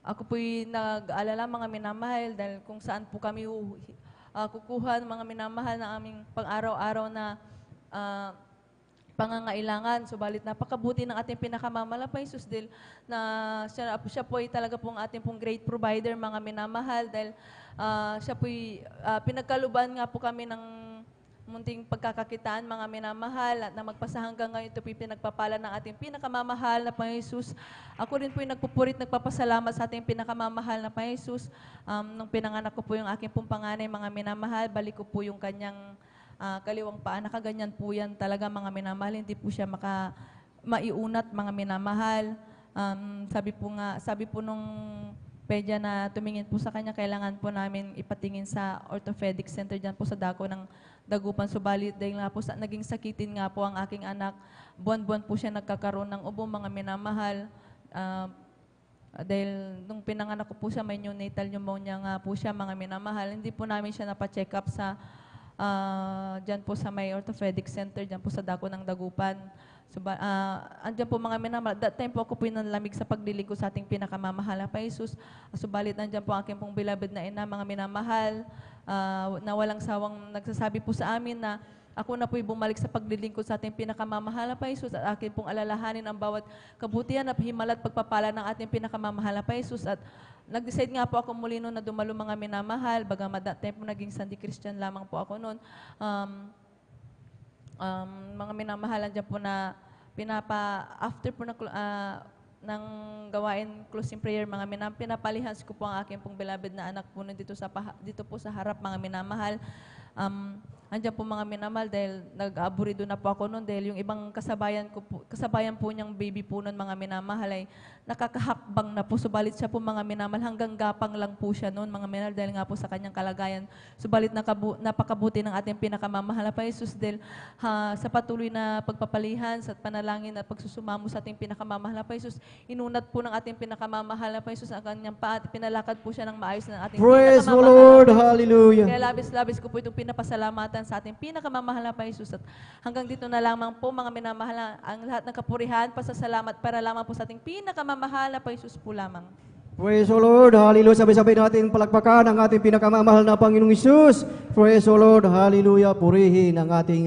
ako po'y nag-aalala, mga minamahal, dahil kung saan po kami kukuha ng mga minamahal na aming pang-araw-araw na pangangailangan. Subalit napakabuti ng ating pinakamamahal pa Jesus dahil na siya po ay talaga pong ating pong great provider, mga minamahal, dahil siya po ay pinagkaluban nga po kami ng munting pagkakakitaan, mga minamahal, at na magpasa hanggang ngayon ito po pinagpapala ng ating pinakamamahal na Panginoon Jesus. Ako rin po yung nagpupurit, nagpapasalamat sa ating pinakamamahal na Panginoon Jesus. Nung pinanganak ko po yung aking pong panganay, mga minamahal, balik ko po yung kanyang kaliwang paa. Nakaganyan po yan talaga, mga minamahal. Hindi po siya maiunat, mga minamahal. Sabi po nung pedya na tumingin po sa kanya, kailangan po namin ipatingin sa orthopedic center dyan po sa dako ng Dagupan. Subalit dahil nga po naging sakitin nga po ang aking anak, buwan-buwan po siya nagkakaroon ng ubo, mga minamahal. Dahil nung pinanganak ko po siya, may neonatal pneumonia nga po siya, mga minamahal. Hindi po namin siya napacheck up sa dyan po sa may orthopedic center, dyan po sa dako ng Dagupan. Andyan po, mga minamahal. That time po ako po nanlamig sa pagliligo sa ating pinakamamahal na pa Jesus. Subalit andyan po aking pong beloved na ina, mga minamahal, na walang sawang nagsasabi po sa amin na ako na po'y bumalik sa paglilingkod sa ating pinakamamahal na pa Jesus at akin pong alalahanin ang bawat kabutihan at himala at pagpapala ng ating pinakamamahal na pa Jesus. At nag-decide nga po ako muli noon na dumalo, mga minamahal, bagamat that time po naging Sunday Christian lamang po ako noon. Mga minamahal, dyan po na after po ng gawain closing prayer, mga pinapalihas ko po ang aking pong beloved na anak po dito po sa harap, mga minamahal. Andiyan po, mga minamahal, dahil nag-aburido na po ako noon dahil yung ibang kasabayan po niyang baby po noon, mga minamahal, ay nakakahakbang na po. Subalit siya po, mga minamahal, hanggang gapang lang po siya noon, mga minamahal, dahil nga po sa kanyang kalagayan. Subalit napakabuti ng ating pinakamamahal pa Jesus dahil sa patuloy na pagpapalihan sa panalangin at pagsusumamo sa ating pinakamamahal pa Jesus, inunat po ng ating pinakamamahal pa Jesus ang kanyang paa at pinalakad po siya ng maayos ng ating Praise the pinakamamahal. Lord, hallelujah. Kaya labis-labis ko po itong pinapasalamatan sa ating pinakamamahal na pa Jesus. At hanggang dito na lamang po, mga minamahal, ang lahat ng kapurihan, pasasalamat para lamang po sa ating pinakamamahal na pa Jesus po lamang. Praise the Lord, hallelujah. Sabay-sabay natin palakpakan ang ating pinakamamahal na Panginoong Isus. Praise the Lord, hallelujah. Purihin ang ating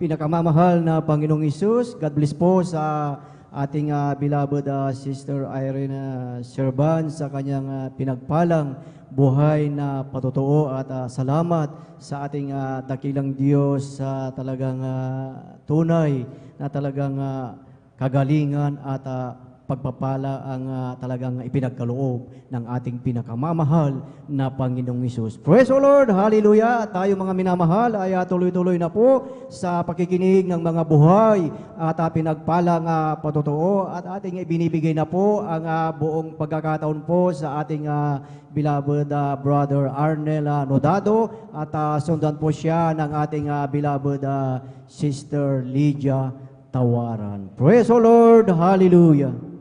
pinakamamahal na Panginoong Isus. God bless po sa ating beloved Sister Irene Serban sa kanyang pinagpalang buhay na patotoo at salamat sa ating dakilang Diyos sa talagang tunay na talagang kagalingan at pagpapala ang talagang ipinagkaloob ng ating pinakamamahal na Panginoong Hesus. Praise the Lord! Hallelujah! Tayo mga minamahal ay tuloy-tuloy na po sa pakikinig ng mga buhay at pinagpalang patotoo at ating ibinibigay na po ang buong pagkakataon po sa ating beloved brother Arnel Nodado at sundan po siya ng ating beloved sister Lydia Tawaran. Praise the Lord! Hallelujah!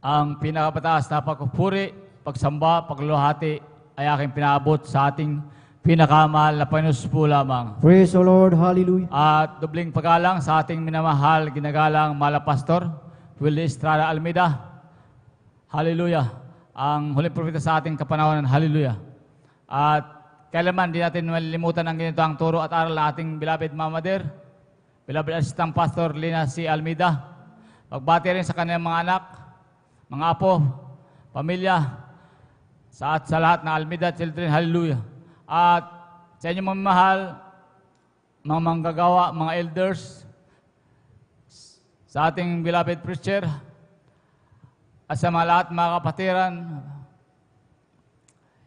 Ang pinakapataas na pagpupuri, pagsamba, pagluluhati ay aking pinaabot sa ating pinakamahal na Panginoon po lamang. Praise the Lord, hallelujah. At dobling paggalang sa ating minamahal, ginagalang Mala Pastor, Willie Estrada Almeida. Hallelujah. Ang huling propeta sa ating kapanahonan, hallelujah. At kailanman di natin malilimutan ang ganito ang turo at aral ng ating beloved Mama Dear, beloved Assistant Pastor Lina C. Almeida. Pagbati rin sa kanyang mga anak, mga apo, pamilya, sa lahat ng Almeida Children, hallelujah. At sa inyong mga mahal, mga manggagawa, mga elders, sa ating beloved preacher, at sa mga lahat mga kapatiran,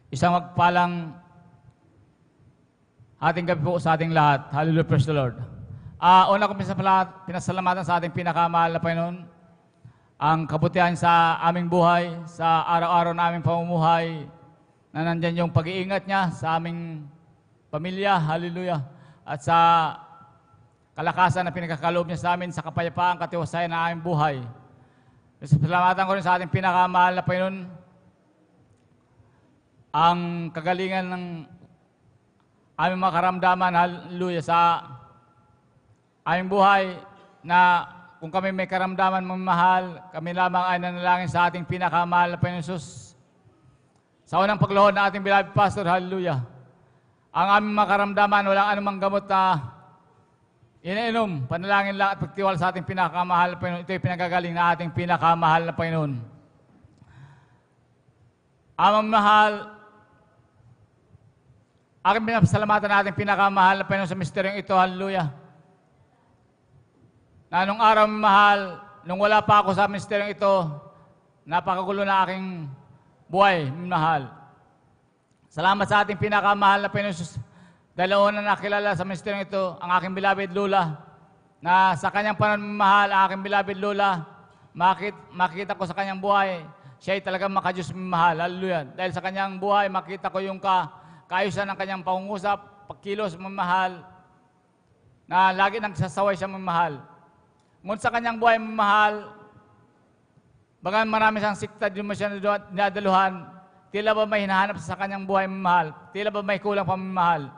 isang magpalang ating gabi po sa ating lahat. Hallelujah, praise the Lord. Una ko pinasalamatan sa ating pinakamahal na Panginoon, ang kabutihan sa aming buhay, sa araw-araw na aming pamumuhay, na nandyan yung pag-iingat niya sa aming pamilya, hallelujah, at sa kalakasan na pinagkakaloob niya sa amin, sa kapayapaan, katiwasayan na aming buhay. Salamatan ko rin sa ating pinakamahal na Panginoon, ang kagalingan ng aming mga karamdaman, hallelujah, sa aming buhay, na kung kami may karamdaman mamahal, kami lamang ay nanalangin sa ating pinakamahal na Panginoon Jesus. Sa unang pagluhod ng ating beloved pastor, hallelujah, ang aming mga karamdaman, walang anumang gamot na inainom, panalangin lang at pagtiwala sa ating pinakamahal na Panginoon. Ito'y pinagagaling na ating pinakamahal na Panginoon. Amang mahal, aking pinapasalamatan na ating pinakamahal na Panginoon sa misteryong ito, hallelujah. Na nung araw mahal, nung wala pa ako sa misteryong ito, napakagulo na aking buhay, mahal. Salamat sa ating pinakamahal na Panginoon Jesus. Dahil una nakilala sa misteryong ito, ang aking beloved Lola, na sa kanyang panamahal, ang aking beloved Lola, makikita ko sa kanyang buhay, siya ay talagang makadiyos mahal. Hallelujah. Dahil sa kanyang buhay, makita ko yung kaayusan ng kanyang pangungusap, pagkilos mamahal, na lagi nagsasaway siya mamahal. Ngunit sa kanyang buhay mamahal, bagan marami siyang sikta, di mo siya nadaluhan, tila ba may hinahanap sa kanyang buhay mamahal? Tila ba may kulang pa mamahal?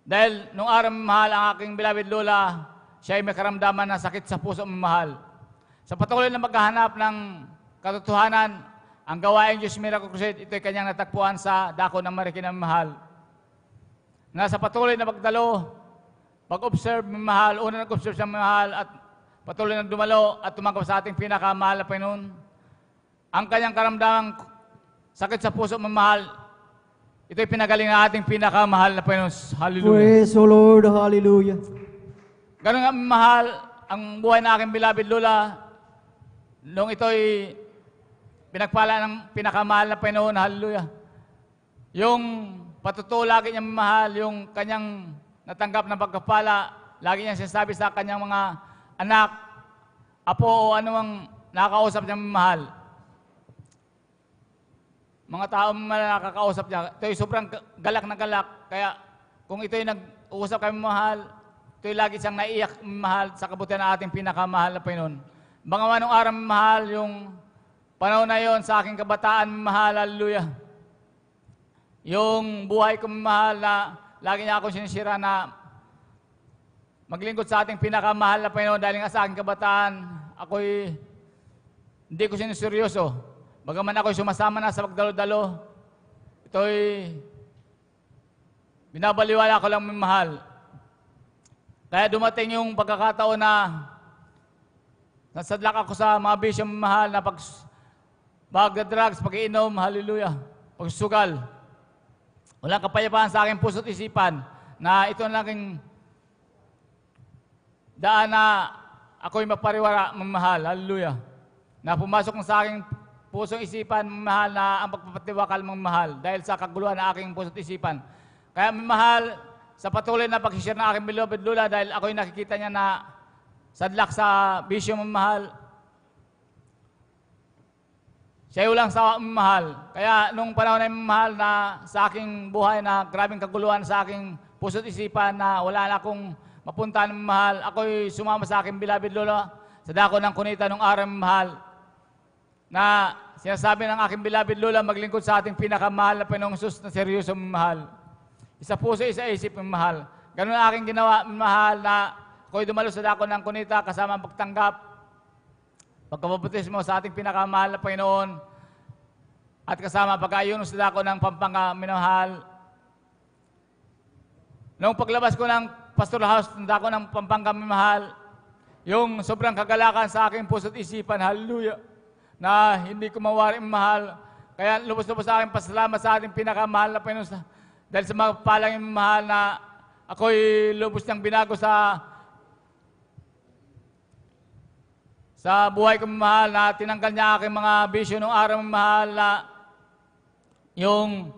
Dahil nung araw mamahal, ang aking beloved Lola, siya ay may karamdaman na sakit sa puso mamahal. Sa patuloy na maghahanap ng katotohanan, ang gawain Diyos Miracle Crusade, ito'y kanyang natagpuan sa dako ng Marikina mamahal. Na sa patuloy na magdalo, pag-observe mamahal, una nag-observe siya mamahal at patuloy na dumalo at tumanggap sa ating pinakamahal na Panginoon. Ang kanyang karamdamang sakit sa puso mamahal, ito'y pinagaling na ating pinakamahal na Panginoon. Hallelujah. Praise the Lord, hallelujah. Ganun nga mahal ang buhay na aking beloved Lola, nung ito'y pinagpala ng pinakamahal na Panginoon. Hallelujah. Yung patutuo lagi niya mamahal, yung kanyang natanggap na pagkapala, lagi niya sinasabi sa kanyang mga anak, apo o anumang nakakausap niya mamahal. Mga tao nakakausap niya, ito'y sobrang galak na galak. Kaya kung ito'y nag-uusap kami mamahal, ito'y lagi siyang naiiyak mamahal sa kabutihan ng ating pinakamahal na Panginoon. Mga manong araw mamahal, yung panahon na yon sa aking kabataan mamahal, hallelujah. Yung buhay ko mamahal na lagi niya akong sinisira na maglingkod sa ating pinakamahal na Panginoon dahil nga sa aking kabataan, ako'y hindi ko siniseryoso. Bagaman ako'y sumasama na sa pagdalo-dalo, ito'y binabaliwala ko lang mamahal. Kaya dumating yung pagkakataon na nasadlak ako sa mga bisyo mamahal na pag-drugs, pag-iinom, hallelujah, pagsugal. Walang kapayapaan sa aking puso't isipan na ito ang laking daan na ako'y mapariwara, mamahal. Hallelujah. Na pumasok sa aking pusong isipan, mamahal, na ang pagpapatiwakal, mamahal, dahil sa kaguluhan ng aking puso't isipan. Kaya mamahal, sa patuloy na pag-share ng aking beloved Lula, dahil ako'y nakikita niya na sadlak sa bisyo, mamahal, siya ulang sa mamahal. Kaya nung panahon na mamahal na sa aking buhay na grabing kaguluhan sa aking puso't isipan na wala na akong mapuntahan mamahal, ako'y sumama sa aking beloved Lola sa dako ng kunita nung araw mamahal na sinasabi ng aking beloved Lola maglingkod sa ating pinakamahal na Panginoong Hesus na seryoso mamahal. Isa puso, isa isip mamahal. Ganun ang aking ginawa mamahal na ako'y dumalo sa dako ng kunita kasama ang pagtanggap, pagkabaptismo sa ating pinakamahal na Panginoon at kasama pag-ayuno sa dako ng Pampanga minamahal. Noong paglabas ko ng Pastor House, ng dako ng Pampanga minamahal, yung sobrang kagalakan sa aking puso't isipan, hallelujah, na hindi ko mawari mahal. Kaya lubos-lubos sa aking pasalamat sa ating pinakamahal na Panginoon dahil sa mga palang mahal na ako'y lubos niyang binago sa buhay ko mahal, na tinanggal niya aking mga bisyo nung araw mahal, na yung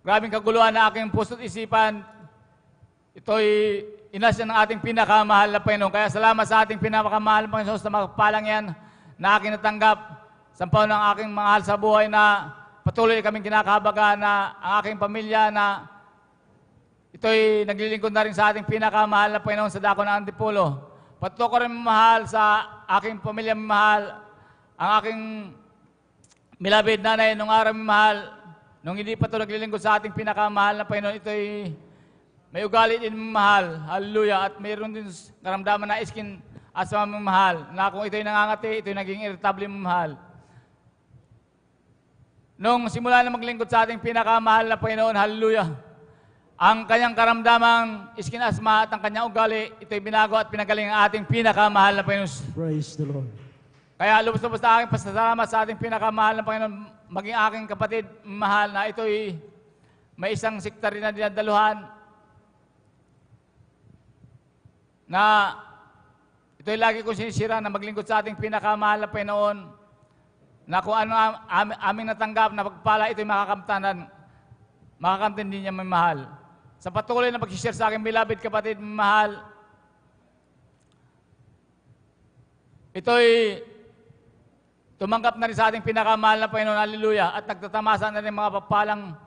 grabing kaguluhan na aking puso't isipan, ito'y inasya ng ating pinakamahal na Panginoon. Kaya salamat sa ating pinakamahal na Panginoon sa mga palang yan na aking natanggap sa paon ng aking mahal sa buhay, na patuloy kaming kinakahabaga na ang aking pamilya na ito'y naglilingkod na rin sa ating pinakamahal na Panginoon sa dako ng Antipolo. Patuloy ko rin mahal sa aking pamilya mahal, ang aking beloved nanay nung araw mahal, nung hindi pa ito naglilingkod sa ating pinakamahal na Panginoon, ito'y may ugali din mahal. Hallelujah. At mayroon din karamdaman na iskin asma mahal, na kung ito'y nangangati, ito'y naging irritable mahal. Nung simula na maglingkod sa ating pinakamahal na Panginoon, hallelujah, ang kanyang karamdamang iskin asma at ang kanyang ugali, ito'y binago at pinagaling ang ating pinakamahal na Panginoon. Praise the Lord. Kaya lubos-lubos sa aking pasasalamat sa ating pinakamahal na Panginoon, maging aking kapatid mahal, na ito'y may isang sekta rin na dinadaluhan, na ito'y lagi ko sinisira na maglingkod sa ating pinakamahal na Panginoon, na kung ano aming natanggap na pagpala, ito'y makakamtan din niya mamahal. Sa patuloy na pag-share sa aking beloved kapatid mahal, ito'y tumanggap na rin sa ating pinakamahal na Panginoon, hallelujah, at nagtatamasa na rin mga papalang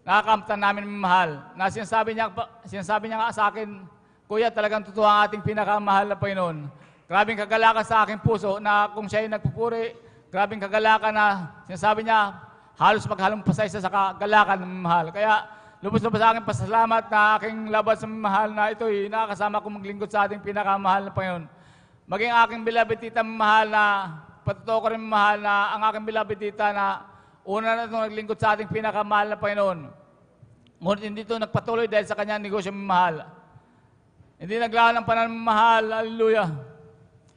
nakakamtan namin mamahal. Na sinasabi niya nga sa akin, Kuya, talagang totoo ang ating pinakamahal na Panginoon. Grabing kagalakan sa aking puso na kung siya ay nagpupuri, grabing kagalakan na sinasabi niya, halos maghalong pasaysa sa kagalakan ng mahal. Kaya lubos-lubos sa aking pasalamat na aking labas sa mahal na ito'y nakakasama kong maglingkod sa ating pinakamahal na Panginoon. Maging aking beloved tita mahal na patuto ko rin mahal na ang aking beloved tita na una na itong naglingkod sa ating pinakamahal na Panginoon. Ngunit hindi ito nagpatuloy dahil sa kanyang negosyo mahal. Hindi naglaan ng panamahal, hallelujah.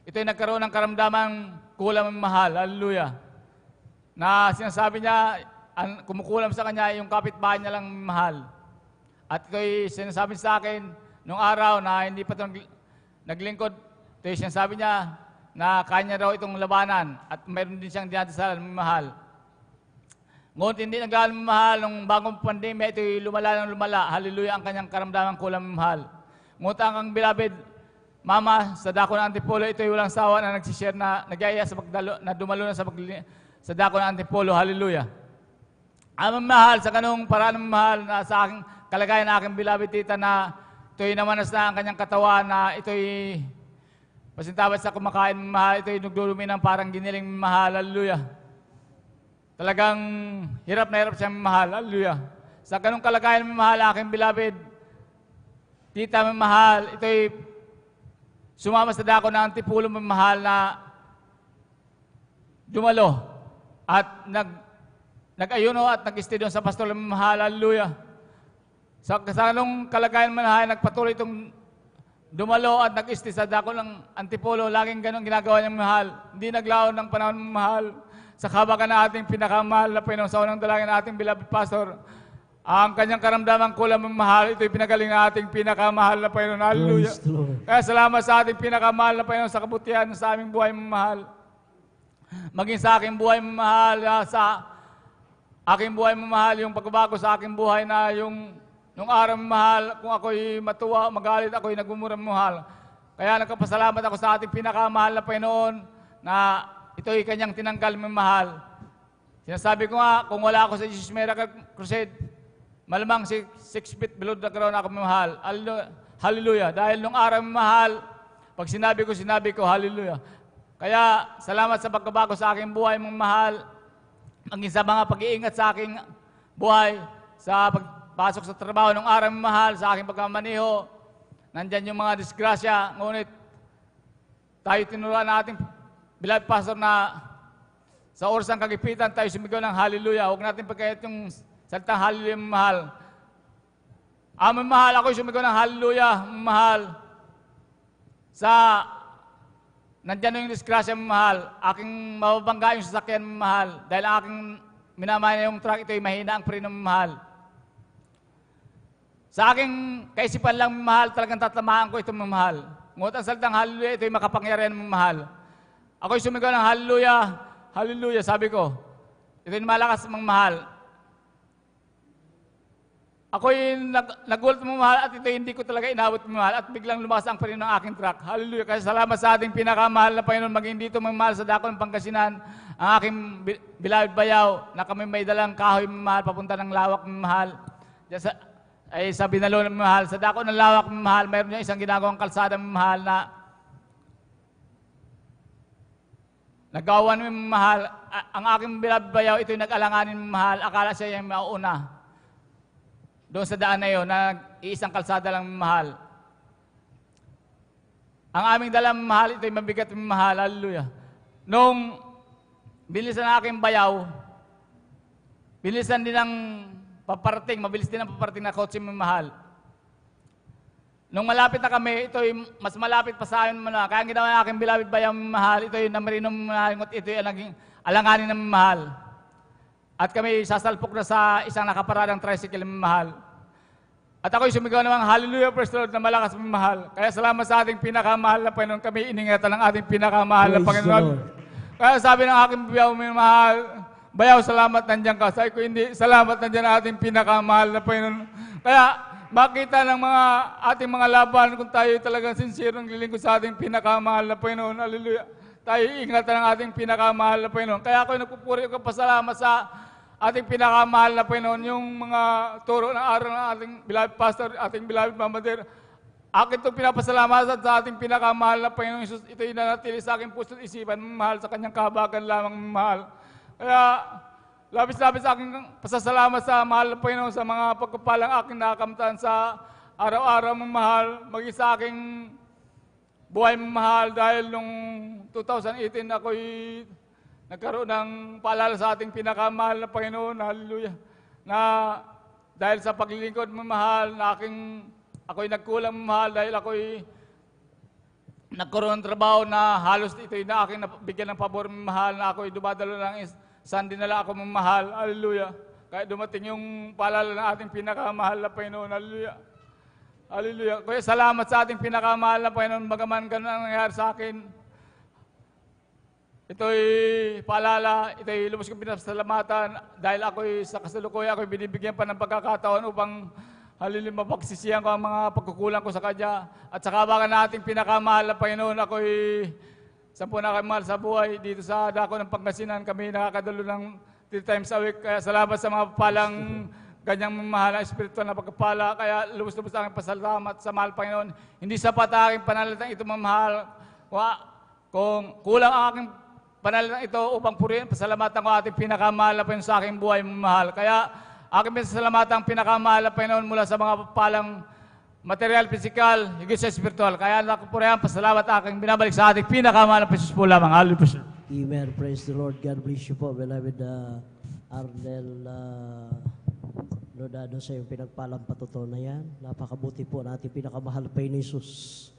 Ito'y nagkaroon ng karamdamang kulang mahal, hallelujah. Na sinasabi niya, kumukulam sa kanya yung kapitbahay niya lang mahal. At ito'y sinasabi sa akin nung araw na hindi pa ito naglingkod, ito'y sinasabi niya na kanya raw itong labanan at mayroon din siyang dinadasalan mahal. Ngunit hindi naglaan mahal nung bagong pandemya, ito'y lumala ng lumala, hallelujah, ang kanyang karamdamang kulang mahal. Ngunit ang beloved mama sa dako ng Antipolo, ito'y walang sawa na nagsishare na nagyaya sa na dumalo na sa dako ng Antipolo, hallelujah. Ang mahal sa ganung paraan ng mahal na sa aking kalagayan na aking beloved tita na ito'y namanas na ang kanyang katawan, na ito'y pasintabat sa kumakain mahal, ito'y nagdurumi ng parang giniling mahal, hallelujah. Talagang hirap na hirap siya mahal, hallelujah. Sa ganung kalagayan mahal, aking beloved tita mahal, ito'y sumama sa dako ng Antipolo mahal na dumalo at nag-ayuno at nag-istidyon sa pastor mahal, hallelujah. Sa kasalong kalagayan mahal, nagpatuloy itong dumalo at nag-isti sa dako ng Antipolo. Laging ganun ginagawa niyang mahal. Hindi naglaon ng panahon mahal. Sa kabagan na ating pinakamahal na Panginoon, sa unang dalangin na ating beloved pastor, Ang kanyang karamdaman kulang mamahal, ito'y pinagaling ng ating pinakamahal na Panginoon. Hallelujah. Praise the Lord. Kaya salamat sa ating pinakamahal na Panginoon sa kabutihan sa aming buhay mamahal. Maging sa aking buhay mamahal, sa aking buhay mamahal, yung pagbabago sa aking buhay na yung nung araw mamahal, kung ako'y matuwa, magalit, ako'y nagmumura mamahal. Kaya nagkapasalamat ako sa ating pinakamahal na Panginoon na ito'y kanyang tinanggal mamahal. Sinasabi ko nga, kung wala ako sa Jesus Miracle Crusade, malamang 6 feet below the ground ako mamahal. Hallelujah. Dahil nung araw mamahal, pag sinabi ko, hallelujah. Kaya, salamat sa pagkabago sa aking buhay mamahal, maging sa mga pag-iingat sa aking buhay, sa pagpasok sa trabaho nung araw mamahal, sa aking pagkamaniho, nandyan yung mga disgrasya, ngunit tayo tinuruan na ating beloved pastor na sa oras ng kagipitan tayo sumigaw ng hallelujah. Huwag natin pagkayat yung salitang hallelujah, mahal. Mahal, ako'y sumigaw ng hallelujah, mahal. Nandyan yung disgrasya, mahal. Aking mababangga yung sasakyan, mahal. Dahil aking minamahal na yung truck, ito'y mahina ang preno, mahal. Sa aking kaisipan lang, mahal, talagang tatamaan ko ito, mahal. Ngunit ang salitang hallelujah, ito'y makapangyarihan, mahal. Ako'y sumigaw ng hallelujah, hallelujah, sabi ko. Ito'y malakas, mahal. Ako'y nagulat mamahal at ito hindi ko talaga inabot mamahal at biglang lumakas ang preno ng aking truck. Hallelujah. Kasi salamat sa ating pinakamahal na Panginoon, maging dito mamahal sa dako ng Pangasinan, ang aking beloved bayaw na kami may dalang kahoy mamahal papunta ng lawak mamahal. Sa Binalo mamahal, sa dako ng lawak mamahal, mayroon niya isang ginagawang kalsada mamahal na nagawan mamahal. Ang aking beloved bayaw, ito'y nag-alanganin mamahal. Akala siya yung mauuna. Doon sa daan na yun, na iisang kalsada lang mahal. Ang aming dalang mahal, ito'y mabigat mahal. Hallelujah. Nung bilisan na aking bayaw, bilisan din ang paparating, mabilis din ang paparating na kotse mahal. Nung malapit na kami, ito'y mas malapit pa sa amin na. Kaya ang ginawa ng aking beloved bayaw mahal, ito'y namarino mahal, ito'y naging alanganin ng mahal. At kami sasalpok na sa isang nakaparadang tricycle mahal. At ako'y sumigaw namang hallelujah, praise the Lord, na malakas mahal. Kaya salamat sa ating pinakamahal na Panginoon. Kami iningatan ng ating pinakamahal na Panginoon. Kaya sabi ng aking bayaw, mahal, bayaw, salamat nandiyan ka. Sabi ko, hindi, salamat nandiyan ang ating pinakamahal na Panginoon. Kaya makita ng mga ating mga laban kung tayo talagang sincerong lilingkod sa ating pinakamahal na Panginoon. Hallelujah. Tayo ingatan ng ating pinakamahal na Panginoon. Kaya ako'y nagpupuri ko pasalamat sa ating pinakamahal na Panginoon, yung mga turo ng araw ng ating beloved pastor, ating beloved Mama Dear. Akin itong pinapasalamatan sa ating pinakamahal na Panginoon Jesus. Ito'y nanatili sa aking puso at isipan, mahal sa kanyang kahabagan lamang, mahal. Kaya, labis-labis aking pasasalamat sa mahal na Panginoon sa mga pagkapalang aking nakakamtan sa araw-araw, mahal, maging sa aking buhay, mahal, dahil nung 2018 ako'y nagkaroon ng paalala sa ating pinakamahal na Panginoon, hallelujah, na dahil sa paglilingkod mamahal, na ako'y nagkulang mamahal dahil ako'y nagkaroon ng trabaho na halos ito'y na aking nabigyan ng pabor mamahal, na ako'y dumadalo ng isang dinala ako mamahal, hallelujah. Kaya dumating yung paalala ng ating pinakamahal na Panginoon, hallelujah. Hallelujah. Kaya salamat sa ating pinakamahal na Panginoon, bagaman ganun ang nangyayari sa akin. Ito'y paalala, ito'y lubos kong pinasalamatan dahil ako'y sa kasalukuyan, ako'y binibigyan pa ng pagkakataon upang hallelujah, mapagsisiyan ko ang mga pagkukulang ko sa Kanya. At sa kabagan nating pinakamahal na Panginoon, ako'y 10 na kami mahal sa buhay. Dito sa dako ng Pangasinan, kami nakakadalo ng 3 times a week. Kaya salamat sa mga palang ganyang mahal na espiritual na pagkapala. Kaya lubos-lubos ang aking pasalamat sa mahal Panginoon. Hindi sapat ang aking panalitang ito mamahal. Kung kulang ang aking panalitang ito upang purihin, pasalamatan ko ating pinakamahal na Panginoon sa aking buhay mahal. Kaya aking pasalamatan ang pinakamahal na Panginoon mula sa mga palang material, physical, higit sa spiritual. Kaya nakapurihan, pasalamat aking binabalik sa ating pinakamahal na Panginoon po lamang. Hallelujah. Amen. Praise the Lord. God bless you po, beloved Arnel Lodado, sa iyong pinagpalang patutunayan. Napakabuti po natin pinakamahal pa ni Jesus.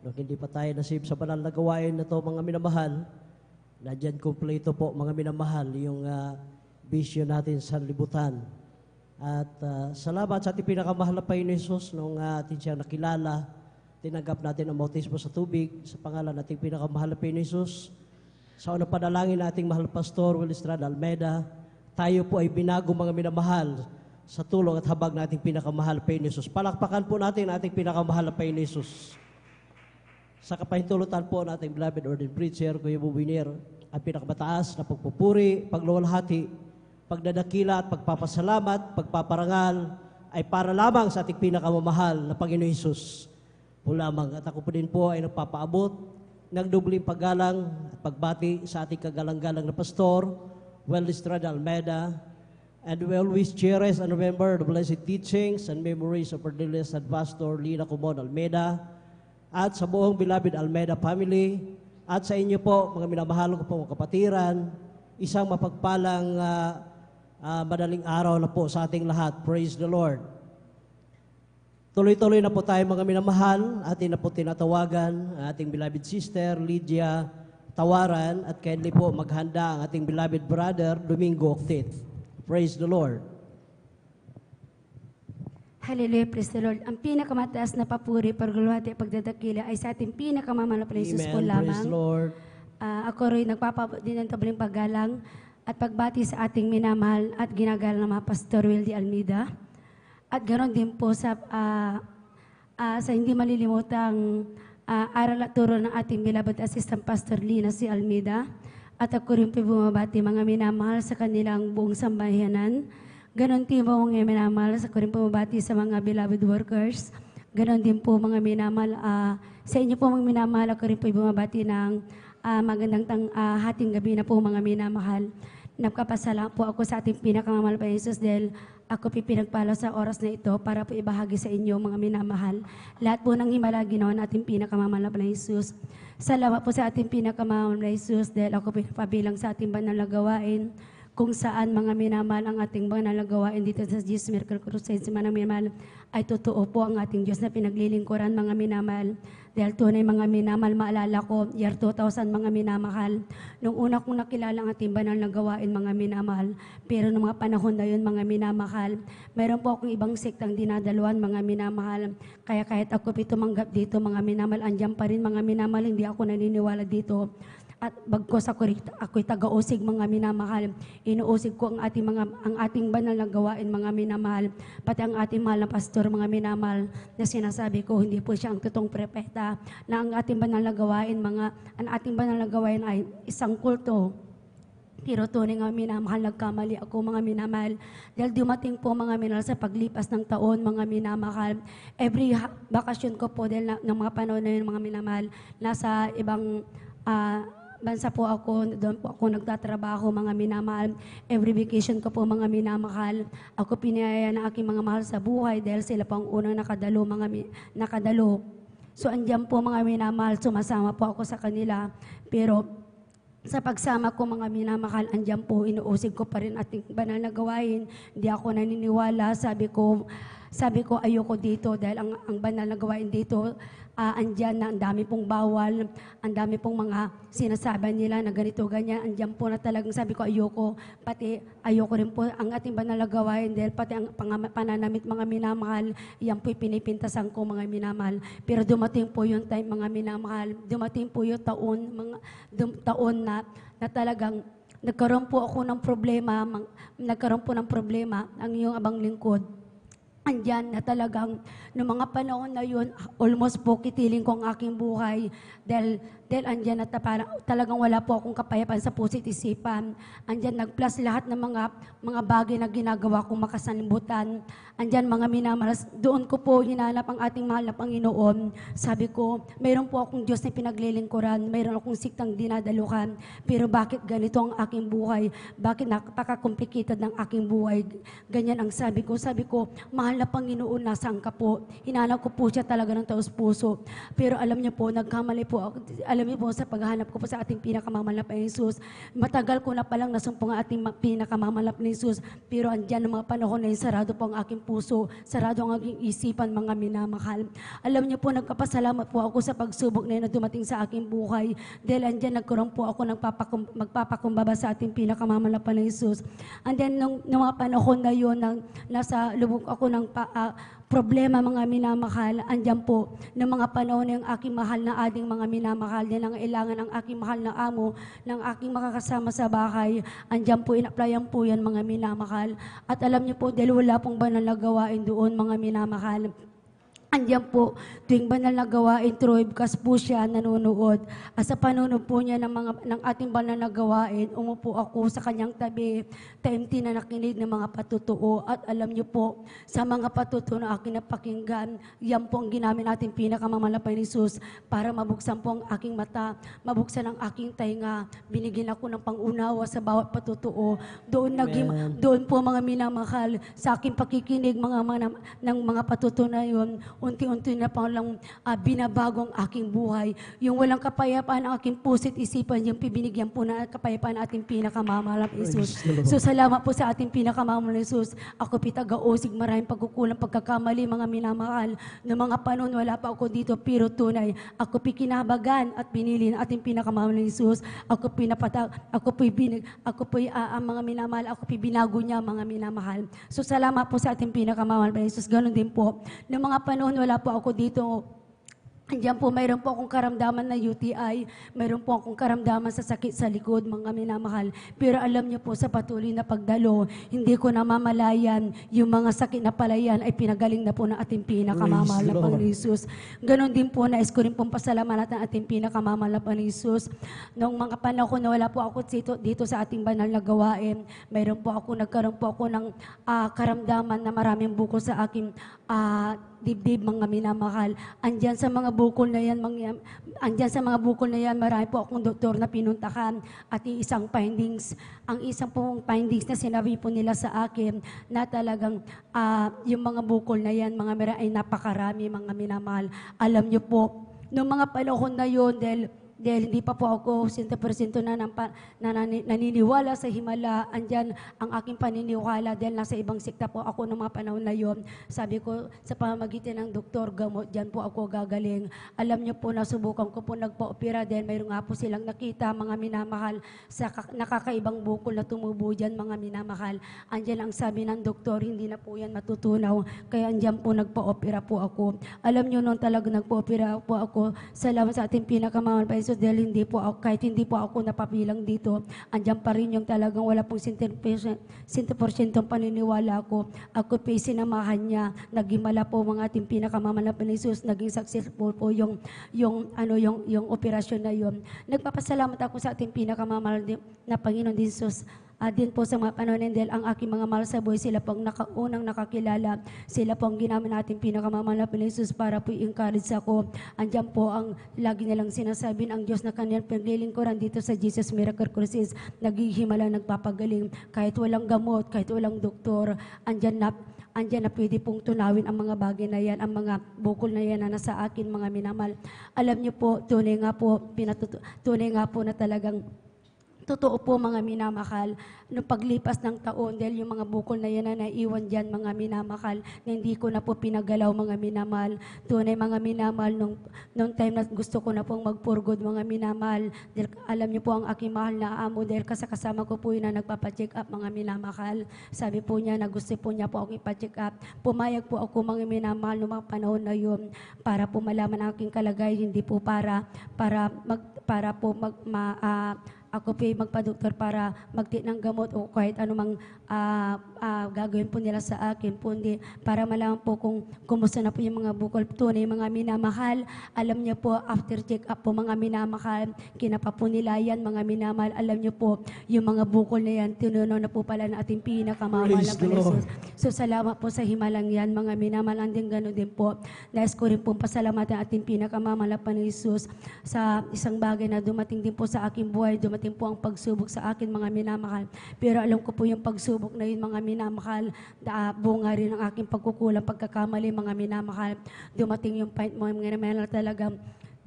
Nung hindi pa tayo nasib sa banal na gawain na to, mga minamahal, nadyan kumpleto po, mga minamahal, yung bisyo natin sa libutan. At salamat sa ating pinakamahal na Panginoon Jesus nung atin siyang nakilala. Tinanggap natin ang bautismo sa tubig sa pangalan nating pinakamahal na Panginoon Jesus. Sa unang panalangin nating mahal Pastor Will Estrada Almeida, tayo po ay binago mga minamahal sa tulong at habag nating pinakamahal na Panginoon Jesus. Palakpakan po natin ating pinakamahal na Panginoon Jesus. Sa kapahintulutan po nating beloved ordained preacher, Kuya Bubinir, ang pinakamataas na pagpupuri, pagluwalhati, pagdadakila at pagpapasalamat, pagpaparangal ay para lamang sa ating pinakamamahal na Panginoon Jesus po lamang. At ako po din po ay nagpapaabot ng dubling paggalang at pagbati sa ating kagalang-galang na Pastor, Will Estrada Almeida, and we always cherish and remember the blessed teachings and memories of our dearly and Pastor Lina Kumon Almeida, at sa buong beloved Almeida family, at sa inyo po, mga minamahal ko po mga kapatiran, isang mapagpalang madaling araw na po sa ating lahat. Praise the Lord. Tuloy-tuloy na po tayo mga minamahal, atin na po tinatawagan ating beloved sister Lydia Tawaran, at kindly po maghanda ang ating beloved brother Domingo Octet. Praise the Lord. Hallelujah, praise the Lord. Ang pinakamataas na papuri, pagluwalhati at pagdadakila ay sa ating pinakamamahal na Panginoon Jesus po Amen. lamang. Praise the Lord. Ako rin nagpapabot din ng tabling paggalang at pagbati sa ating minamahal at ginagalang na mga Pastor Wildy Almeida. At ganoon din po sa hindi malilimutang aral at turo ng ating beloved Assistant Pastor Lina C. Almeida. At ako rin po bumabati mga minamahal sa kanilang buong sambayanan. Ganon din po mga minamahal sa ko rin pumabati sa mga beloved workers. Ganon din po mga minamahal. Sa inyo po mga minamahal, ako rin po bumabati ng magandang hating gabi na po mga minamahal. Nagpapasalamat po ako sa ating pinakamamahal pa Jesus dahil ako pinagpala sa oras na ito para po ibahagi sa inyo mga minamahal. Lahat po ng himala ginawa ng ating pinakamamahal na Jesus. Salamat po sa ating pinakamamahal na Jesus dahil ako pinapabilang sa ating banal na gawain kung saan mga minamahal ang ating banal na gawain dito sa Jesus Miracle Crusade sa mga minamahal ay totoo po ang ating Diyos na pinaglilingkuran mga minamahal. Dahil tunay mga minamahal, maalala ko, year 2000 mga minamahal. Nung una kong nakilala ang ating banal na gawain mga minamahal, pero nung mga panahon na yun mga minamahal, mayroon po akong ibang sektang dinadaluan mga minamahal. Kaya kahit ako tumanggap dito mga minamahal, andyan pa rin mga minamahal, hindi ako naniniwala dito. At bagkos ako'y taga-usig mga minamahal. Inuusig ko ang ating banal na gawain mga minamahal. Pati ang ating mahal na pastor mga minamahal na sinasabi ko hindi po siya ang totoong propeta. Na ang ating banal na gawain ay isang kulto. Pero tunay nga minamahal, nagkamali ako mga minamahal. Dahil dumating po mga minamahal sa paglipas ng taon mga minamahal. Every bakasyon ko po dahil ng mga panahon na yun mga minamahal, nasa ibang bansa po ako, doon po ako nagtatrabaho mga minamahal. Every vacation ko po mga minamahal. Ako pinayaya ng aking mga mahal sa buhay dahil sila po ang unang nakadalo. So andyan po mga minamahal, sumasama po ako sa kanila. Pero sa pagsama ko mga minamahal, andyan po, inuusig ko pa rin ating banal na gawain. Hindi ako naniniwala, sabi ko ayoko dito dahil ang banal na gawain dito, andyan na ang dami pong bawal, ang dami pong mga sinasabi nila na ganito, ganyan. Andyan po na talagang sabi ko ayoko, pati ayoko rin po ang ating banal na gawain dahil pati ang pananamit mga minamahal, yan po'y pinipintasan ko mga minamahal. Pero dumating po yung time mga minamahal, dumating po yung taon na talagang nagkaroon po ng problema ang iyong abang lingkod. Andyan na talagang noong mga panahon na yun, almost po kitiling ko ang aking buhay dahil andyan na talagang wala po akong kapayapaan sa puso't isipan. Andyan nag-plus lahat ng mga bagay na ginagawa kong makasalimutan. Andyan mga minamalas, doon ko po hinanap ang ating mahal na Panginoon. Sabi ko, mayroon po akong Diyos na pinaglilingkuran, mayroon akong siktang dinadalukan, pero bakit ganito ang aking buhay? Bakit napaka-complicated ng aking buhay? Ganyan ang sabi ko, mahal na Panginoon, nasaan ka po? Hinanap ko po siya talaga ng taos puso. Pero alam niyo po, nagkamali po ako. Alam niyo po, sa paghahanap ko po sa ating pinakamamahal na Panginoon Jesus, matagal ko na palang nasumpong ang ating pinakamamahal na Panginoon Jesus, pero andyan ang mga panahon na yun, sarado po ang aking puso, sarado ang aking isipan, mga minamahal. Alam niyo po, nagpapasalamat po ako sa pagsubok na yun na dumating sa aking buhay, dahil andyan nagkaroon po ako ng magpapakumbaba sa ating pinakamamahal na Panginoon Jesus. And then, nung mga panahon na yun, nasa lubog ako ng problema, mga minamahal, andyan po, ng mga panahon ng aking mahal na ading mga minamahal, yan ang ilangan ng aking mahal na amo, ng aking makakasama sa bahay, andyan po, in-applyan po yan, mga minamahal. At alam niyo po, dahil wala pong banal na gawain doon, mga minamahal, andyan po, tuwing banal na gawain, Troibkas po siya nanonood. At sa panonood po niya ng ating banal na gawain, umupo ako sa kanyang tabi, taimti na nakinig ng mga patutuo. At alam niyo po, sa mga patutuo na aking napakinggan, yan po ang ginamit natin pinakamamahal na Panginoon Jesus para mabuksan po ang aking mata, mabuksan ang aking tainga. Binigyan ako ng pangunawa sa bawat patutuo. Doon po, mga minamahal, sa aking pakikinig ng mga patutuo na yun, unti-unti na palang binabago ang aking buhay. Yung walang kapayapaan ang aking puso't isipan, yung binigyan po na kapayapaan ating pinakamamahal na Jesus. So salamat po sa ating pinakamamahal na Jesus. Ako taga-usig, maraming pagkukulang, pagkakamali, mga minamahal. Noong mga panahon, wala pa ako dito, pero tunay. Ako kinabagan at pinili ng ating pinakamamahal na Jesus. Ako ang mga minamahal, ako binago niya, mga minamahal. So salamat po sa ating pinakamamahal na Jesus. Ganon din po. Noong mga panahon, wala po ako dito. Andiyan po, mayroon po akong karamdaman na UTI, mayroon po akong karamdaman sa sakit sa likod, mga minamahal. Pero alam niyo po, sa patuloy na pagdalo, hindi ko namamalayan yung mga sakit na palayan ay pinagaling na po ng ating pinakamamahal na Panginoon Jesus. Ganon din po, nais ko rin pong pasalamatan ating pinakamamahal na Panginoon Jesus. Noong mga panahon na wala po ako dito sa ating banal na gawain, nagkaroon po ako ng karamdaman na maraming bukol sa aking dibdib, mga minamahal. Andyan sa mga bukol na yan, marami po akong doktor na pinuntahan at ang isang pong findings na sinabi po nila sa akin na talagang yung mga bukol na yan, mga ay napakarami, mga minamahal. Alam niyo po, noong mga panahon na yun, dahil hindi pa po ako 100% naniniwala sa himala, andyan ang aking paniniwala dahil nasa ibang sikta po ako noong mga panahon na yon. Sabi ko, sa pamamagitan ng doktor, gamot, dyan po ako gagaling. Alam niyo po, nasubukan ko po nagpa-opera dahil mayroon nga po silang nakita, mga minamahal, sa nakakaibang bukol na tumubo dyan, mga minamahal. Andyan ang sabi ng doktor, hindi na po yan matutunaw. Kaya andyan po nagpa-opera po ako. Alam niyo, noon talaga nagpa-opera po ako. Salamat sa ating pinakamamahal pa Jesus, dahil kahit hindi po ako napapilang dito, andyan pa rin yung talagang wala pong 100% paniniwala ko. Ako po sinamahan niya, nagimala po mga ating pinakamamahal na Jesus, naging successful po yung operasyon na yun. Nagpapasalamat ako sa ating pinakamamahal na Panginoon Jesus. Din po sa mga panahon dahil ang aking mga mahal sa buhay, sila pong unang nakakilala, sila pong ginamit natin pinakamamahal na Jesus para po i-encourage ako. Andiyan po ang lagi nilang sinasabi ang Diyos na kanyang pinaglilingkuran dito sa Jesus Miracle Crucis, naghihimala, nagpapagaling, kahit walang gamot, kahit walang doktor, andyan na pwede pong tunawin ang mga bagay na yan, ang mga bukol na yan na nasa akin, mga minamal. Alam niyo po, tunay nga po na talagang totoo po, mga minamahal, nung paglipas ng taon, dahil yung mga bukol na yan na naiwan dyan, mga minamahal, na hindi ko na po pinagalaw, mga minamahal. Tunay, mga minamahal, nung time na gusto ko na pong magpurgod, mga minamahal, dahil alam niyo po ang aking mahal na amo, dahil kasama ko po yun na nagpapacheck up, mga minamahal. Sabi po niya na gusto po niya po akong ipacheck up. Pumayag po ako, mga minamahal, noong mga panahon na yun, para po malaman ang aking kalagayan, hindi po ako po magpa-doktor para magti ng gamot o kahit anumang gagawin po nila sa akin, kundi para malaman po kung kumusta na po yung mga bukol. Tunay, mga minamahal, alam niyo po, after check-up po, mga minamahal, kinapa po nila yan, mga minamahal, alam niyo po, yung mga bukol na yan, tinunaw na po pala na ating pinakamamahal na Jesus. So salamat po sa himalang yan, mga minamahal, andin gano'n din po. Nais ko rin po pasalamatan ating pinakamamahal na Jesus sa isang bagay na dumating din po sa aking buhay, dumating po ang pagsubok sa akin, mga minamahal. Pero alam ko po yung pagsubok na yun, mga minamahal, bunga rin ng aking pagkukulang, pagkakamali, mga minamahal. Dumating yung point, mga minamahal, talagang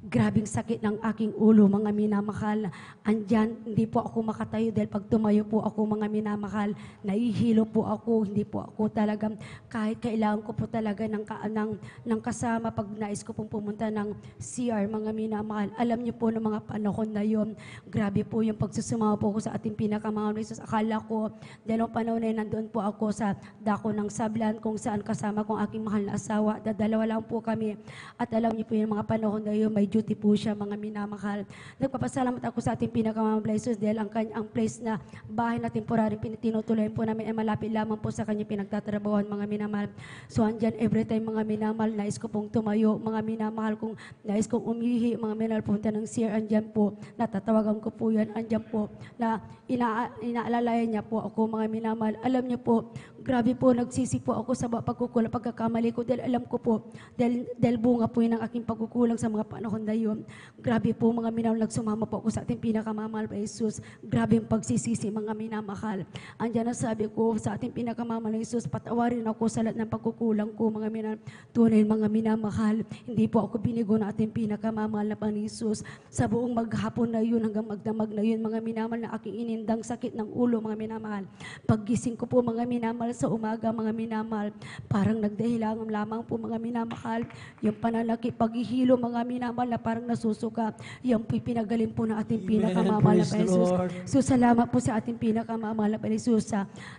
grabing sakit ng aking ulo, mga minamahal. Andyan, hindi po ako makatayo dahil pag tumayo po ako, mga minamahal, naihilo po ako, hindi po ako talagang, kahit kailangan ko po talaga ng kasama pag nais ko pong pumunta ng CR, mga minamahal. Alam niyo po ng mga panahon na yun, grabe po yung pagsusumama po ako sa ating pinakamahal na Jesus. Akala ko, dahil ang panahon na yun, nandoon po ako sa dako ng Sablan, kung saan kasama kong aking mahal na asawa. Dalawa lang po kami. At alam niyo po yung mga panahon na yun, may duty po siya, mga minamahal. Nagpapasalamat ako sa ating pinakamamahal Jesus dahil ang place na bahay na temporary tinutuloy po namin ay malapit lamang po sa kanya pinagtatrabahoan, mga minamahal. So andyan every time, mga minamahal, nais ko pong tumayo, mga minamahal, kung nais kong umihi, mga minamahal, punta ng CR, andyan po, natatawagan ko po yan, andyan po, na inaalalayan niya po ako, mga minamahal. Alam niyo po, grabe po, nagsisi po ako sa pagkukulang, pagkakamali ko, dahil alam ko po, dahil bunga po yun ang aking pagkukulang sa mga panahon na yun. Grabe po, mga minamahal, nagsumama po ako sa ating pinakamamahal na Jesus. Grabe yung pagsisisi, mga minamahal. Andiyan na sabi ko sa ating pinakamamahal na Jesus, patawarin ako sa lahat ng pagkukulang ko, mga minamahal. Tunay, mga minamahal, hindi po ako binigo na ating pinakamamahal na Panginoon Jesus. Sa buong maghapon na yun, hanggang magdamag na yun, mga minamahal, na aking inindang sakit ng ulo, mga minamahal. Paggising ko po, mga minamahal, sa umaga, mga minamahal, parang nagdahilan lamang po, mga minamahal, yung pananakit, paghihilo, mga minamahal, na parang nasusuka, yung pinagaling po ng ating pinakamamahal na Panginoon Jesus. So salamat po sa ating pinakamamahal na Panginoon Jesus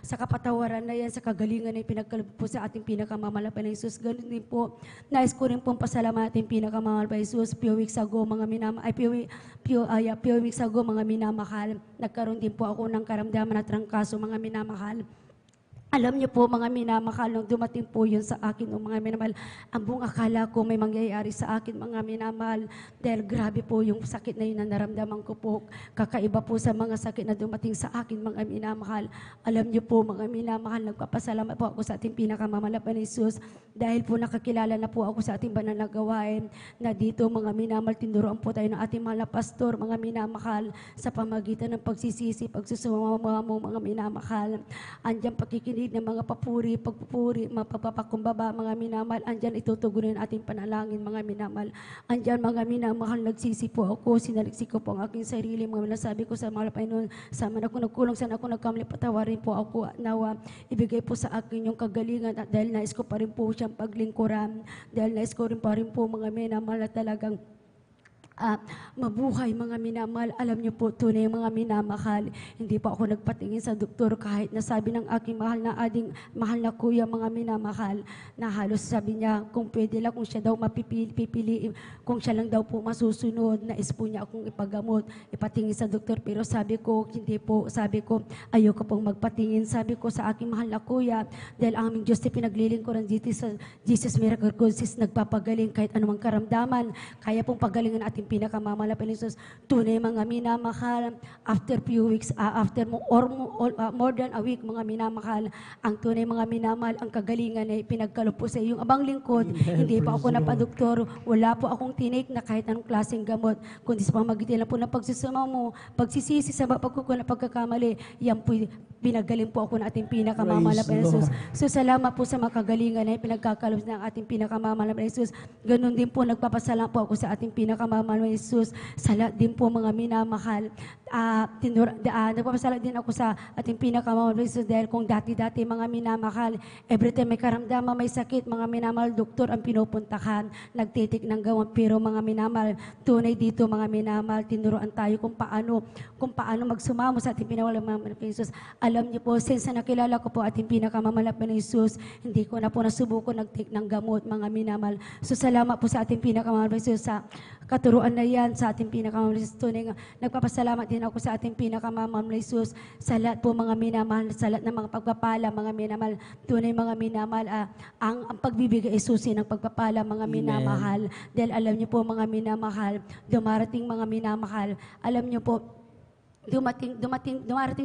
sa kapatawaran na yan, sa kagalingan na pinagkaloob po sa ating pinakamamahal na Panginoon Jesus. Ganun din po, nais ko rin pong pasalamat ating pinakamamahal na Jesus. Few weeks ago, mga minamahal, few weeks ago, mga minamahal, nagkaroon din po ako ng karamdaman at trangkaso, mga minamahal. Alam niyo po, mga minamahal, nung dumating po yun sa akin, mga minamahal, ang buong akala ko may mangyayari sa akin, mga minamahal, dahil grabe po yung sakit na yun na naramdaman ko po. Kakaiba po sa mga sakit na dumating sa akin, mga minamahal. Alam niyo po, mga minamahal, nagpapasalamat po ako sa ating pinakamamahal na Jesus, dahil po nakakilala na po ako sa ating banal na gawain, na dito, mga minamahal, tinuruan po tayo ng ating mahal na pastor, mga minamahal, sa pamagitan ng pagsisisi, pagsusumama mo, mga minamahal. Andiyan pakikinig ng mga papuri, pagpupuri, mga pagpapakumbaba, mga minamahal, andyan itutugunin ating panalangin, mga minamahal. Andyan, mga minamahal, nagsisi po ako, sinaliksik ko po ang aking sarili, mga nasabi ko sa mga Panginoon, sama na ako nagkulong, sana ako nagkamali, patawarin po ako, at nawa, ibigay po sa akin yung kagalingan, at dahil nais ko pa rin po siyang paglingkuran, dahil nais ko rin pa rin po, mga minamahal, na talagang mabuhay, mga minamahal. Alam niyo po, tunay, mga minamahal, hindi po ako nagpatingin sa doktor kahit nasabi ng aking mahal na kuya, mga minamahal, na halos sabi niya kung pwede lang, kung siya daw mapipili, kung siya lang daw po masusunod, nais po niya akong ipagamot, ipatingin sa doktor. Pero sabi ko, hindi po, sabi ko, ayoko pong magpatingin. Sabi ko sa aking mahal na kuya, dahil ang aming Diyos ay pinaglilingkuran dito sa Jesus Miracle Courses, nagpapagaling kahit anumang karamdaman, kaya pong pagalingan ating pinakamamahal na Panginoon Jesus. Tunay, mga minamahal, after few weeks, more than a week, mga minamahal, ang tunay, mga minamahal, ang kagalingan ay pinagkaloob po sa iyong abang lingkod. Hindi pa ako napadoktor, wala po akong tinik na kahit anong klaseng gamot, kundi sa pamagitan lang po ng pagsusama mo, pagsisisi sa pagkukulang, pagkakamali, yan po, pinagaling po ako ng ating pinakamamahal na Panginoon Jesus. So salamat po sa mga kagalingan na pinagkakaloob ng ating pinakamamahal na Panginoon Jesus. Ganun din po, nagpapasalamat po ako sa ating pinakamamahal na Jesus. Salat din po, mga minamahal. Nagpapasalamat din ako sa ating pinakamamahal na Jesus, dahil kung dati-dati, mga minamahal, every time may karamdaman, may sakit, mga minamahal, doktor ang pinupuntahan, nagtitik ng gawan. Pero mga minamahal, tunay dito, mga minamahal, tinuruan tayo kung paano magsumamo sa ating pinakamamahal na Jesus. Alam niyo po, since nakilala ko po ating pinakamamahal na Jesus, hindi ko na po nasubukan nagtik ng gamot, mga minamahal. So salamat po sa ating pinakamamahal na Jesus sa katuruan na yan, sa ating pinakamamahal na Jesus. Tunay, nagpapasalamat din ako sa ating pinakamamahal na Jesus sa lahat po, mga minamahal, sa lahat ng mga pagpapala, mga minamahal. Tunay, mga minamahal, ang pagbibigay ay susi ng pagpapala, mga minamahal. Dahil alam niyo po, mga minamahal, dumarating, mga minamahal, alam niyo po, dumarating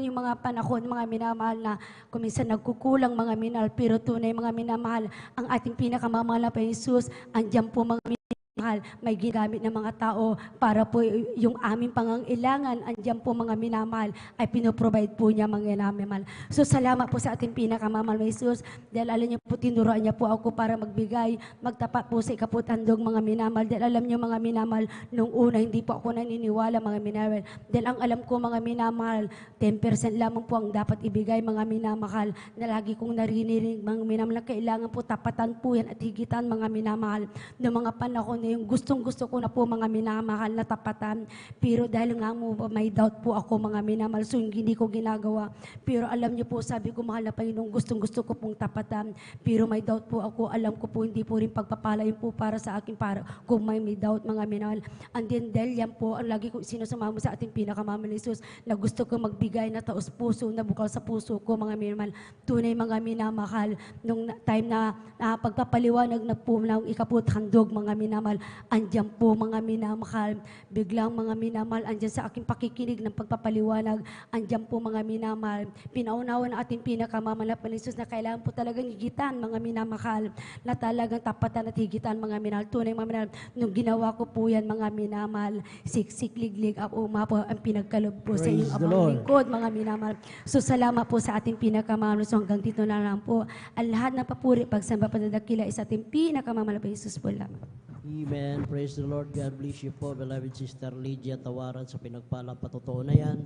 yung mga panahon, mga minamahal, na kung minsan nagkukulang, mga minamahal, pero tunay, mga minamahal, ang ating pinakamamahal na Panginoon Jesus, andyan po, mga minamahal, mahal, may ginamit ng mga tao para po yung aming pangangailangan, andyan po mga minamahal, ay pinoprovide po niya mga minamahal. So salamat po sa ating pinakamamahal na Jesus, dahil alam niyo po, tinuruan niya po ako para magbigay, magtapat po sa ikaputandog mga minamahal, dahil alam niyo mga minamahal, nung una hindi po ako naniniwala mga minamahal, dahil ang alam ko mga minamahal, 10% lamang po ang dapat ibigay mga minamahal, na lagi kong narinig mga minamahal, kailangan po tapatan po yan at higitan mga minamahal, ng mga panahon na yung gustong-gusto ko na po mga minamahal na tapatan. Pero dahil nga mo may doubt po ako mga minamahal, so hindi ko ginagawa. Pero alam niyo po, sabi ko, mahal na Panginoon, gustong-gusto ko pong tapatan. Pero may doubt po ako, alam ko po hindi po rin pagpapalain po para sa akin, para kung may doubt mga minamahal. And then dahil yan po, ang lagi ko sinasama sa ating pinakamamahal na Jesus, na gusto ko magbigay na taos puso, na bukal sa puso ko mga minamahal. Tunay mga minamahal, nung time na pagpapaliwanag na po ng ikaputhandog mga minamahal, andyan po mga minamahal, biglang mga minamahal, andyan sa aking pakikinig ng pagpapaliwanag, andyan po mga minamahal, pinaunawa ng ating pinakamamahal na Jesus na kailangan po talagang higitan mga minamahal, na talagang tapatan at higitan mga minamahal, tunay mga minamahal. Nung ginawa ko po yan mga minamahal, siksik, liglig, umapo ang pinagkalob po sa inyong abang lingkod mga minamahal. So salamat po sa ating pinakamamahal. So hanggang dito na lang po, ang lahat ng papuri, pagsamba, padadakila, isa ating pinakamamahal na Jesus po lamang. Amen. Praise the Lord. God bless you po, beloved Sister Lydia Tawaran, sa pinagpalang patotoo na yan.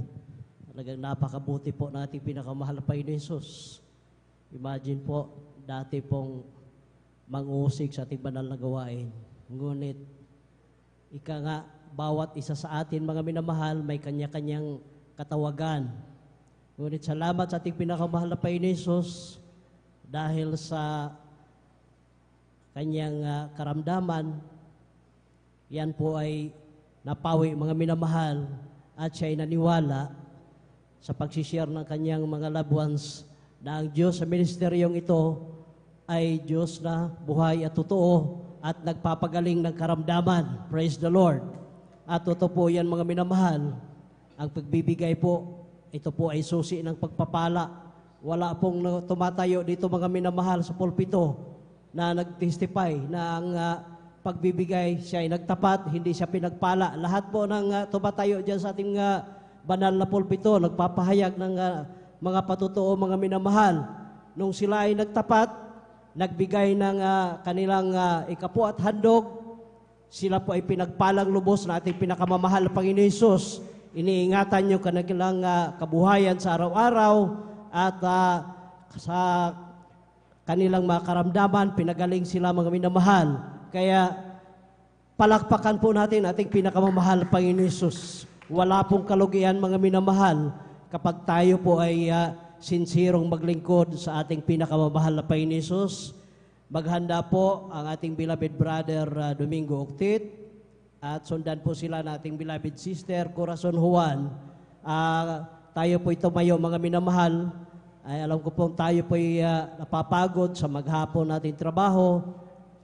Talagang napakabuti po nating pinakamahal na Panginoon Jesus. Imagine po, dati pong mangusig sa ating banal na gawain. Ngunit, ika nga, bawat isa sa atin, mga minamahal, may kanya-kanyang katawagan. Ngunit salamat sa ating pinakamahal na Panginoon Jesus dahil sa kanyang karamdaman, yan po ay napawi mga minamahal at siya ay naniwala sa pagsishare ng kanyang mga loved ones na ang Diyos sa ministeryong ito ay Diyos na buhay at totoo at nagpapagaling ng karamdaman. Praise the Lord. At totoo po yan mga minamahal. Ang pagbibigay po, ito po ay susi ng pagpapala. Wala pong tumatayo dito mga minamahal sa pulpito na nag-testify na ang pagbibigay siya ay nagtapat, hindi siya pinagpala. Lahat po ng tumatayo dyan sa ating banal na pulpito, nagpapahayag ng mga patotoo, mga minamahal. Nung sila ay nagtapat, nagbigay ng kanilang ikapu at handog, sila po ay pinagpalang lubos na ating pinakamamahal na Panginoon Jesus. Iniingatan nyo kanilang kabuhayan sa araw-araw at sa kanilang mga karamdaman, pinagaling sila mga minamahal. Kaya palakpakan po natin ating pinakamamahal Panginoon Jesus. Wala pong kalugian mga minamahal kapag tayo po ay sinsirong maglingkod sa ating pinakamamahal na Panginoon Jesus. Maghanda po ang ating beloved brother Domingo Octit at sundan po sila na ating beloved sister Corazon Juan. Tayo po tumayo mga minamahal. Ay alam ko po tayo po ay napapagod sa maghapon nating trabaho.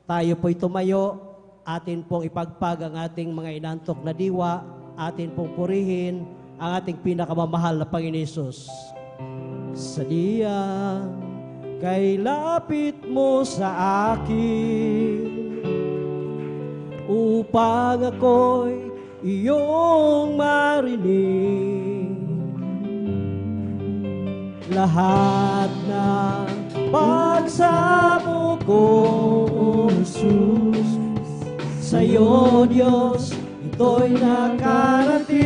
Tayo po'y tumayo, atin pong ipagpag ang ating mga inantok na diwa, atin pong purihin ang ating pinakamamahal na Panginoon Jesus. Sa diyang kay lapit mo sa akin, upang ako'y iyong marinig. Lahat ng pagsamo ko, Jesus, sa'yo, Diyos, ito'y nakarating.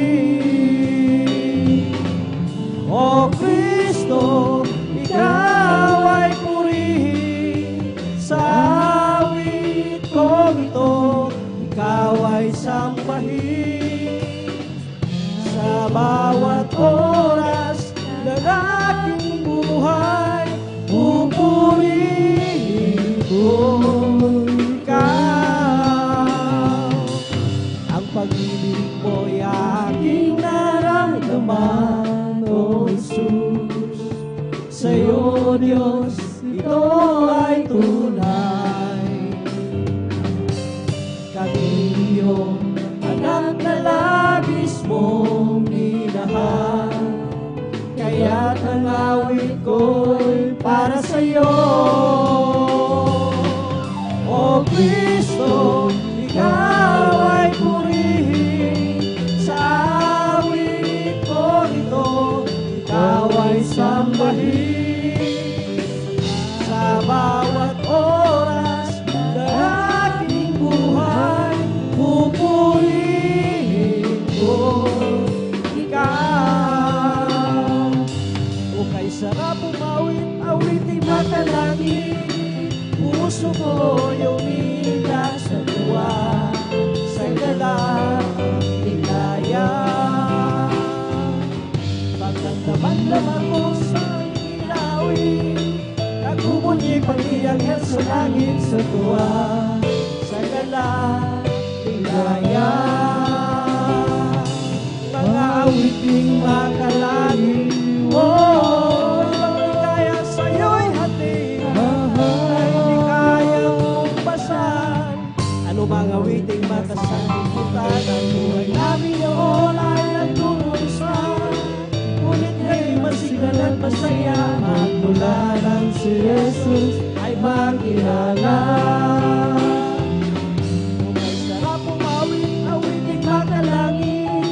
O Kristo, ikaw ay purihin sa awit kong ito, ikaw ay sambahin sa bawat oras ng aking buhay. Pupurihin ko ikaw. Ang pag-ibig mo'y aking naramdaman, O Jesus. Sa'yo, Diyos, ito ay tunay. Kami iyong anak na labis mong minahal, kaya't ang awit ko'y para sa'yo. O Kristo, ikaw sambahin sa bawat oras ng aking buhay. Pupurihin ko ikaw. O kay sarap umawit, awiting matalangin. Puso ko umiiyak sa tuwa, sa galak, ligaya. Pagkandamang-damang ko sa ilawin, nagbubunyik pag-iyak sa langit sa tuwa, sa galak, ligaya. Mga awiting makalangin, oh, ligaya sa'yo'y hatid, na hindi kayang umpasan. Ano mga awiting makasaling kita ng buhay namin noon ay nagtumusan. Ngunit ngayong masigal at masaya, magmula lang si Jesus ay makilala. Kung may sarap umawit, awiting makalangin,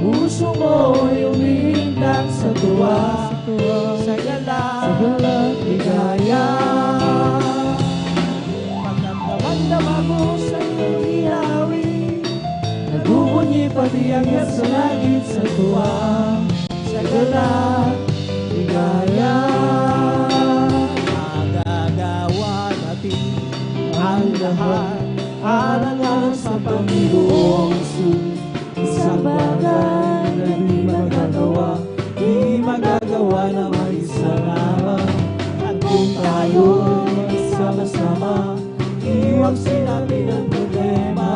puso mo'y umiiyak sa tuwa, sa galak, ligaya. Pagdamdamang mo sa iyong ihawin, nagbubunyi pati ang sa langit sa tuwa, sa galak, ligaya. Magagawa natin ang lahat, alang-alang sa Panginoong Jesus. Isang bagay na di magagawa, di magagawa na mag-isa lamang. At kung tayo'y magsama-sama, iwagsin natin ang problema.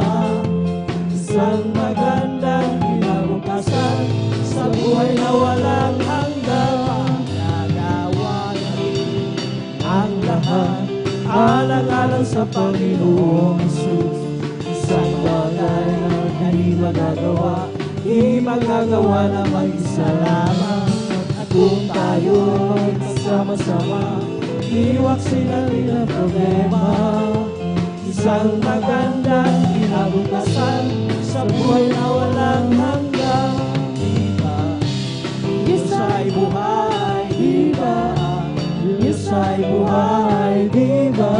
Isang magandang kinabukasan sa buhay na walang hanggan. Magagawa natin ang lahat, alang-alang sa Panginoong Jesus. Isang bagay na di magagawa, di magagawa na mag-isa lamang. At kung tayo'y magsama-sama, iwagsin natin ang problema. Isang magandang kinabukasan sa buhay na walang hanggan. Diba? Diyos ay buhay, diba? Diyos ay buhay, diba?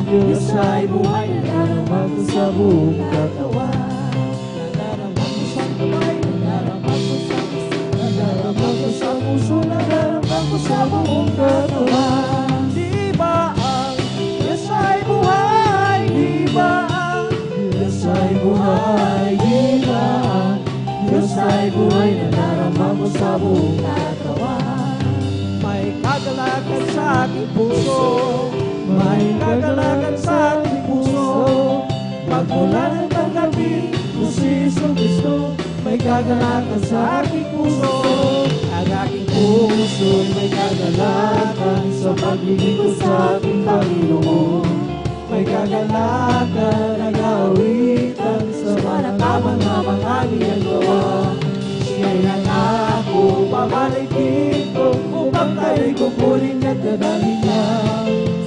Diyos ay buhay, nadarama ko sa buong katawan. Nadarama ko sa kamay, nadarama ko sa puso, nadarama ko sa puso, nadarama ko sa buong katawan. Diba ang Diyos ay buhay, diba ang Diyos ay buhay, diba ang Diyos ay buhay, nadarama ko sa buong katawan. May kagalakan sa aking puso, may kagalakan sa aking puso. Magmula ng tanggapin ko si Jesucristo, may kagalakan sa aking puso. Ang aking puso may kagalakan sa paglilingkod sa ating Panginoon. May kagalakan, nag-aawitan sa manakamang-hamang aming gawa. Siya'y nangako, babalik dito upang tayo'y kukunin at dadalhin niya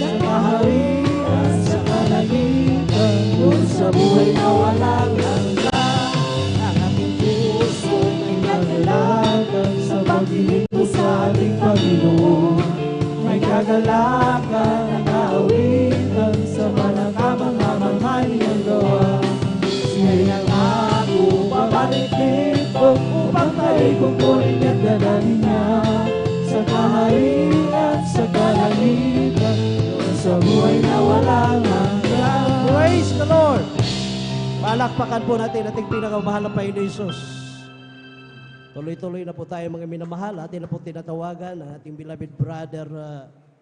sa kaharian, sa kalangitan, doon sa buhay na walang hanggan. Ang aking puso may kagalakan sa paglilingkod sa ating Panginoon. May kagalakan, nag-aawitan sa manakamang-hamang aming gawa. Siya'y nangako, babalik dito upang tayo'y kukunin at dadalhin niya sa kaharian, sa kalangitan, doon sa buhay na walang hanggan. Praise the Lord! Palakpakan po natin ating pinakamahal na Panginoon Jesus. Tuloy-tuloy na po tayo mga minamahal. Atin na po tinatawagan ang ating beloved brother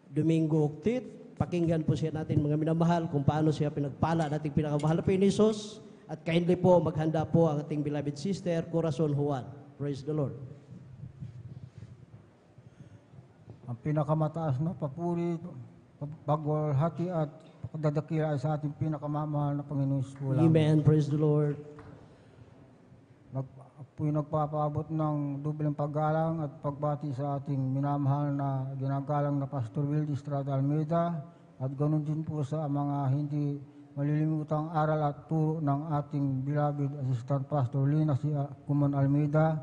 Domingo Octit. Pakinggan po siya natin mga minamahal kung paano siya pinagpala ng ating pinakamahal na Panginoon Jesus. At kindly po maghanda po ang ating beloved sister Corazon Juan. Praise the Lord. Ang pinakamataas na papuri, pagwalhati at pagdadakila ay sa ating pinakamamahal na Panginoon Jesus po lang. Amen. Praise the Lord. Ako'y nagpapaabot ng dobleng paggalang at pagbati sa ating minamahal na ginagalang na Pastor Will Estrada Almeida at ganoon din po sa mga hindi malilimutang aral at turo ng ating beloved Assistant Pastor Lina si Kuman Almeida,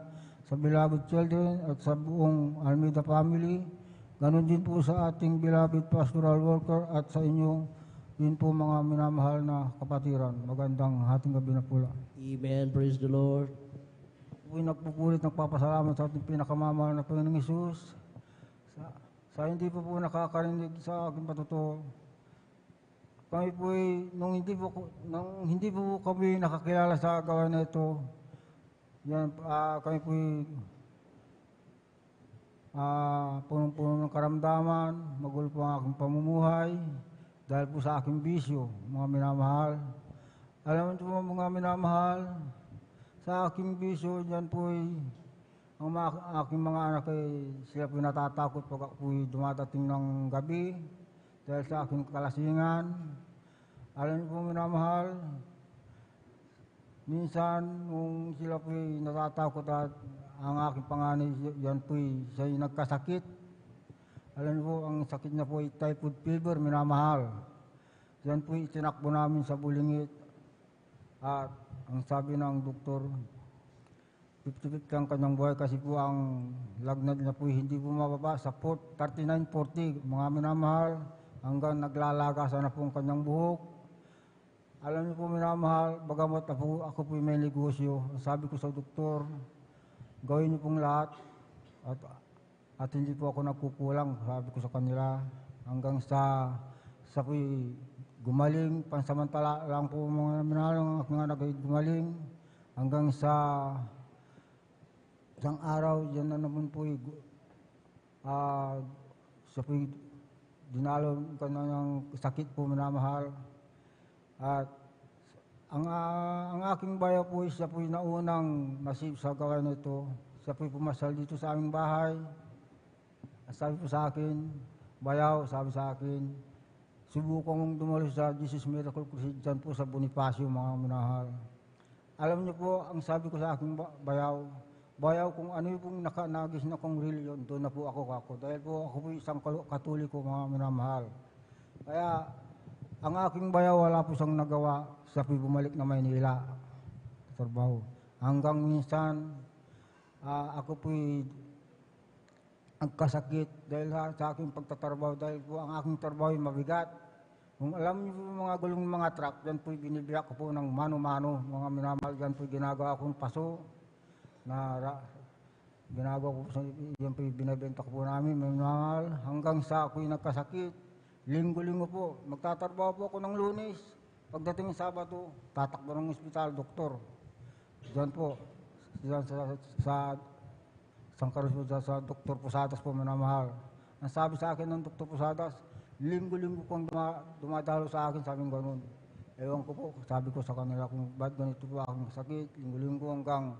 sa beloved children at sa buong Almeida family. Ganon din po sa ating beloved pastoral worker at sa inyong din po mga minamahal na kapatiran. Magandang hating gabi na po. Amen. Praise the Lord. Po'y nagpupulit, nagpapasalamat sa ating pinakamamahal na Panginoong Hesus. Sa hindi po nakakarinig sa aking patuto, kami po'y, nung hindi po kami nakakilala sa gawain na ito, yan, kami po'y punong-puno ng karamdaman, magulo po ang aking pamumuhay, dahil po sa aking bisyo, mga minamahal. Alam niyo po mga minamahal, sa aking bisyo, dyan po'y, ang aking mga anak ay sila po'y natatakot pag ako po'y dumadating ng gabi, dahil sa aking kalasingan. Alam niyo po minamahal, minsan, nung sila po'y natatakot at ang aking panganay, yan po'y siya'y nagkasakit. Alam niyo po, ang sakit niya po ay typhoid fever, minamahal. Yan po itinakbo namin sa Bulingit. At ang sabi ng doktor, 50-50 ang kanyang buhay kasi po ang lagnat niya po hindi bumababa sa 39-40, mga minamahal, hanggang naglalagasan na po ang kanyang buhok. Alam niyo po minamahal, bagamat ako po may negosyo, sabi ko sa doktor, gawin niyo pong lahat at hindi po ako nagkukulang, sabi ko sa kanila, hanggang sa po'y gumaling, pansamantala lang po mga minahal ng mga gumaling, hanggang sa isang araw, yan na naman po'y sa po'y dinalo ka na ng sakit po minamahal. At ang aking bayaw po, siya po'y naunang nasib sa gawain na ito. Siya po'y pumasal dito sa aming bahay. Sabi po sa akin, bayaw, sabi sa akin, subukan mong dumalo sa Jesus Miracle Crusade dyan po sa Bonifacio, mga minahal. Alam niyo po, ang sabi ko sa aking bayaw, kung ano yung pong nakanagis na kong reliyon, doon na po ako. Dahil po ako po isang katoliko, mga minamahal. Kaya, ang aking bayaw, wala po siyang nagawa, siya po'y bumalik na Maynila, trabaho. Hanggang minsan, ako po'y nagkasakit dahil sa aking pagtatrabaho, dahil po ang aking trabaho ay mabigat. Kung alam niyo po mga gulong mga truck, dyan po'y binibiyak ko po ng mano-mano, mga minamahal, dyan po'y ginagawa kong paso, ginagawa ko po, yan po'y binibenta ko po namin, mga minamahal, hanggang sa ako'y nagkasakit. Linggo-linggo po, magtatrabaho po ako ng Lunes, pagdating ng Sabado, tatakbo ng ospital, doktor. Diyan po, sa San Carlos po, sa Dr. Posadas po, minamahal. Ang sabi sa akin ng Dr. Posadas, linggo-linggo pong dumadalo sa akin, sabi ganun. Ewan ko po, sabi ko sa kanila kung ba't ganito po aking sakit, linggo-linggo hanggang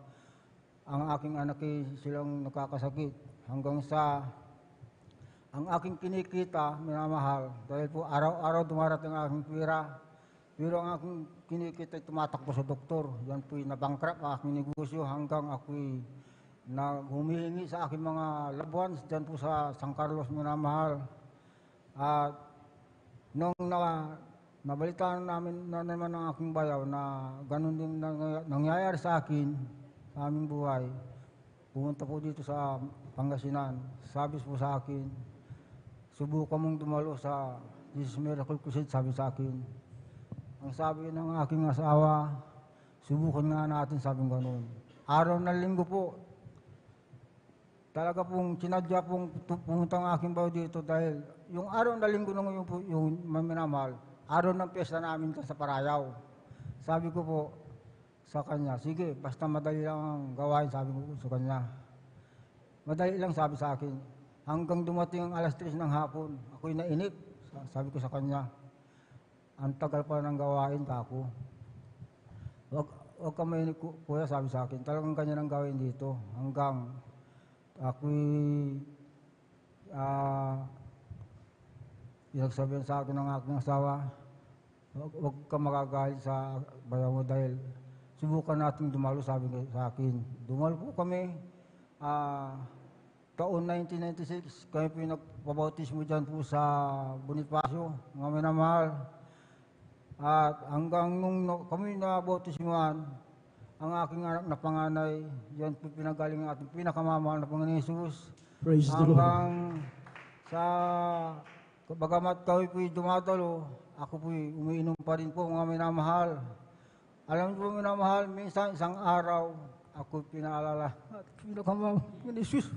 ang aking anak ay silang nakakasakit. Hanggang sa ang aking kinikita, minamahal, dahil po araw-araw dumarating ang aking pira, pero ang aking kinikita ay tumatakbo sa doktor. Yan po'y nabangkrap ang aking negosyo hanggang ako'y na humihingi sa aking mga loved ones dyan po sa San Carlos, minamahal. At nung nabalitaan namin na naman ng aking bayaw na ganun din nangyayari sa akin, sa aming buhay, pumunta po dito sa Pangasinan. Sabi po sa akin, subukan mong dumalo sa Jesus Miracle Crusade, sabi sa akin. Ang sabi ng aking asawa, subukan nga natin, sabi ganun. Araw na linggo po, talaga pong sinadya pong pumunta ang aking bayaw dito dahil yung araw na linggo nung yung minamahal, araw ng piyesta namin sa Parayaw. Sabi ko po sa kanya, sige, basta madali lang ang gawain, sabi ko sa kanya. Madali lang, sabi sa akin. Hanggang dumating ang alas 3 ng hapon, ako'y nainip. Sabi ko sa kanya, ang tagal pa ng gawain ka ako. Huwag ka mainip, kuya, sabi sa akin. Talagang kanya nang gawin dito. Hanggang ako'y pinagsabihan sa akin ng aking asawa, huwag ka magagalit sa bayaw mo dahil subukan natin dumalo, sabi sa akin. Dumalo po kami. Taon 1996, kami po nagpabautismo dyan po sa Bonifacio, mga minamahal. At hanggang nung kami nabautismuhan, ang aking anak na panganay. Yan po pinagaling ng ating pinakamamahal na Panginoon Jesus. Praise the Lord. Hanggang sa, bagamat kami po'y dumadalo, ako po'y umiinom pa rin po mga minamahal. Alam niyo po minamahal, minsan isang araw, ako pinaalala at pinakamamahal ng Jesus.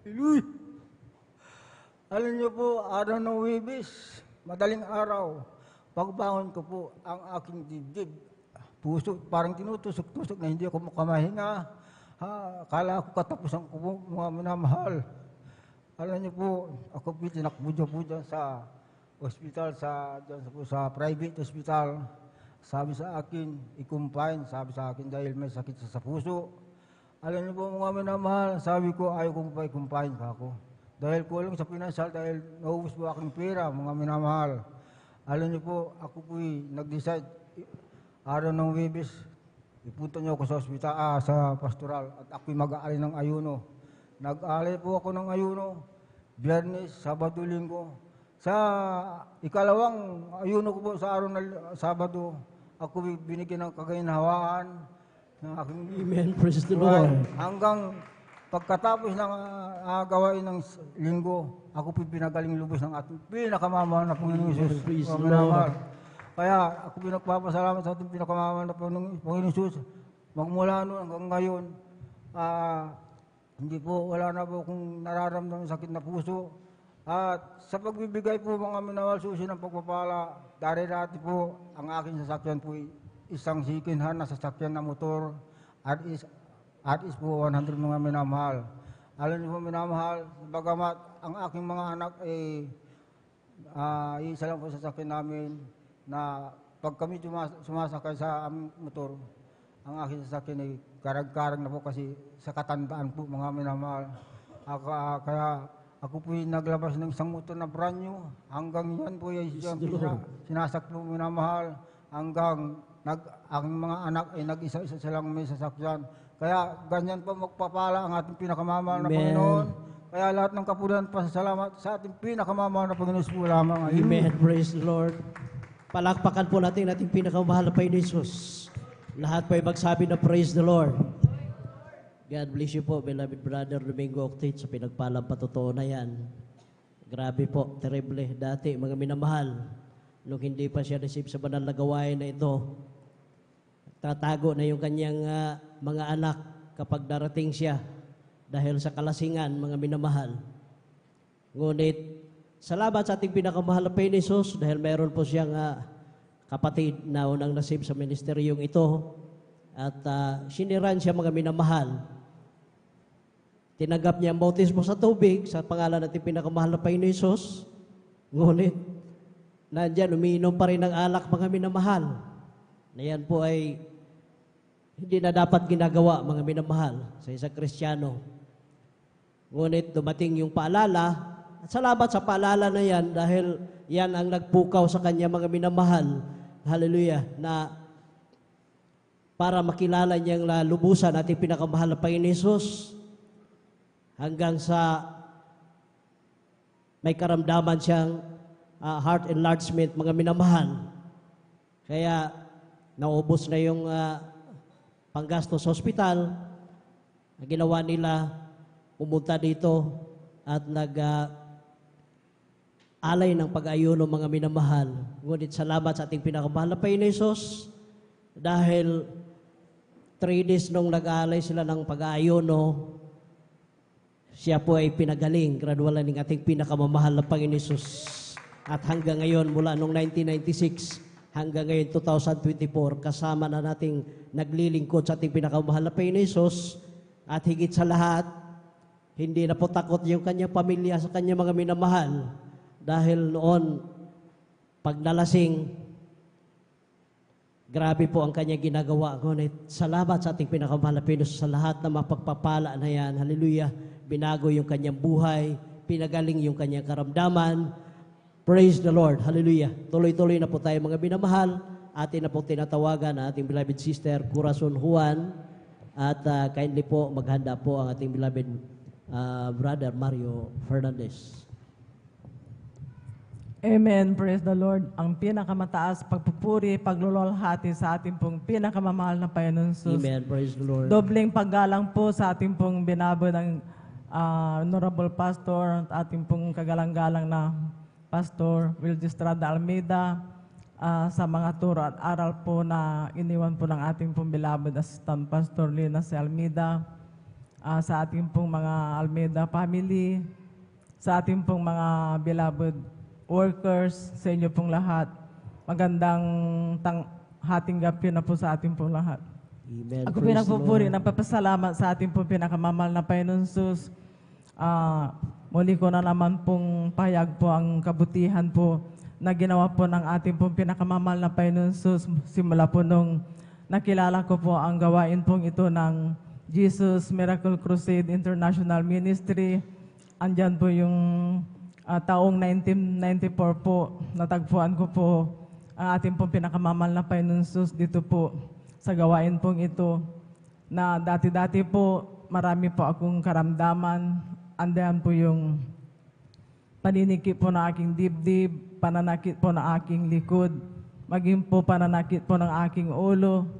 Hallelujah! Alam niyo po, araw ng Webes, madaling araw, pagbangon ko po ang aking dibdib, puso, parang tinutusok-tusok na hindi ako makamahinga. Akala ko katapusan ko po mga minamahal. Alam niyo po, ako po tinakbo po dyan sa hospital, sa private hospital. Sabi sa akin, i-confine, sabi sa akin dahil may sakit sa puso. Alam niyo po mga minamahal, sabi ko ayaw kong pa i-confine ka ako. Dahil kulang sa pinansyal, dahil naubos po aking pera, mga minamahal. Alam niyo po, ako po'y nag-decide, araw ng Webes, ipunta niyo ako sa ospital, sa pastoral, at ako'y mag-aalay ng ayuno. Nag-aalay po ako ng ayuno, Biyernes, Sabado, Linggo. Sa ikalawang ayuno ko po sa araw ng Sabado, ako binigyan ng kaginhawaan ng aking Amen. Praise the Lord. hanggang pagkatapos ng gawain ng Linggo, ako po pinagaling lubos ng ating pinakamamahal na Panginoon Jesus. Praise the Lord. Kaya ako pinagpapasalamat sa ating pinakamamahal na Panginoon Jesus. Magmula noon hanggang ngayon, hindi po, wala na po akong nararamdaman sakit na puso. At sa pagbibigay po mga minamahal susi ng pagpapala, dati po ang aking sasakyan po isang second-hand na sasakyan na motor at is po 100 mga minamahal. Alam niyo po minamahal, bagamat ang aking mga anak isa lang po sasakyan namin na pag kami sumasakay sa aming motor, ang aking sasakyan ay karag-karag na po kasi sa katandaan po mga minamahal. Kaya ako po naglabas ng isang motor na brand new, hanggang yan po ay sinasakyan po minamahal, hanggang aking mga anak ay nag-isa-isa silang may sasakyan. Kaya ganyan po magpapala ang ating pinakamamahal na Panginoon. Kaya lahat ng kapulian pasasalamat sa ating pinakamamahal na Panginoon po lamang. Amen. Praise the Lord. Palakpakan po natin ating pinakamahal na Panginoon Jesus. Lahat po ay magsabi na praise the Lord. God bless you po, beloved brother Domingo Octate, sa pinagpalang patotoo na yan. Grabe po, terrible. Dati, mga minamahal, nung hindi pa siya receive sa banal na gawain na ito, tatago na yung kanyang mga anak kapag darating siya dahil sa kalasingan, mga minamahal. Ngunit, salamat sa ating pinakamahal na Panginoon Jesus dahil meron po siyang kapatid na unang nasib sa ministeryong ito at siniran siya, mga minamahal. Tinanggap niya ang bautismo sa tubig sa pangalan natin pinakamahal na Panginoon Jesus. Ngunit, nandyan, umiinom pa rin ng alak, mga minamahal. Na yan po ay hindi na dapat ginagawa, mga minamahal, sa isang Kristiyano. Ngunit dumating yung paalala, at salamat sa paalala na yan dahil yan ang nagpukaw sa kanya, mga minamahal. Hallelujah. Na para makilala niyang lubusan ating pinakamahal na Panginoon Jesus hanggang sa may karamdaman siyang heart enlargement, mga minamahal. Kaya naubos na yung panggastos sa hospital. Ang ginawa nila, pumunta dito at alay ng pag-ayuno, mga minamahal. Ngunit salamat sa ating pinakamahal na Panginoon Jesus dahil 3 days nung nag-aalay sila ng pag-ayuno, siya po ay pinagaling, gradualan ng ating pinakamamahal na Panginoon Jesus. At hanggang ngayon, mula noong 1996 hanggang ngayon 2024, kasama na nating naglilingkod sa ating pinakamahal na Panginoon Jesus. At higit sa lahat, hindi na po takot yung kanyang pamilya sa kanyang mga minamahal. Dahil noon, pag nalasing, grabe po ang kanyang ginagawa. Ngunit salamat sa ating pinakamahal na Panginoon sa lahat na mapagpapala na yan. Hallelujah. Binago yung kanyang buhay, pinagaling yung kanyang karamdaman. Praise the Lord. Hallelujah. Tuloy-tuloy na po tayo, mga binamahal. Atin na po tinatawagan ang ating beloved sister, Corazon Juan. At kindly po, maghanda po ang ating beloved brother, Mario Fernandez. Amen. Praise the Lord. Ang pinakamataas pagpupuri, paglulolhati sa ating pong pinakamamahal na Panginoon Jesus. Amen. Praise the Lord. Dobleng paggalang po sa ating pong binabod ng Honorable Pastor at ating pong kagalang-galang na Pastor Wildy Estrada Almeida sa mga turo at aral po na iniwan po ng ating pong beloved Assistant Pastor Lina C. Almeida, sa ating pong mga Almeida family, sa ating pong mga beloved workers, sa inyo pong lahat. Magandang hating gabi na po sa ating pong lahat. Amen. Ako Praise the pinagpupuri, Lord. nagpapasalamat sa ating pong pinakamamahal na Panginoon Jesus. Muli ko na naman pong pahayag po ang kabutihan po na ginawa po ng ating pong pinakamamahal na Panginoon Jesus. Simula po nung nakilala ko po ang gawain pong ito ng Jesus Miracle Crusade International Ministry. Andyan po yung taong 1994 po, natagpuan ko po ang ating pong pinakamamahal na Panginoon Jesus dito po sa gawain pong ito, na dati-dati po marami po akong karamdaman. Andiyan po yung paninikip po ng aking dibdib, pananakit po ng aking likod, maging po pananakit po ng aking ulo,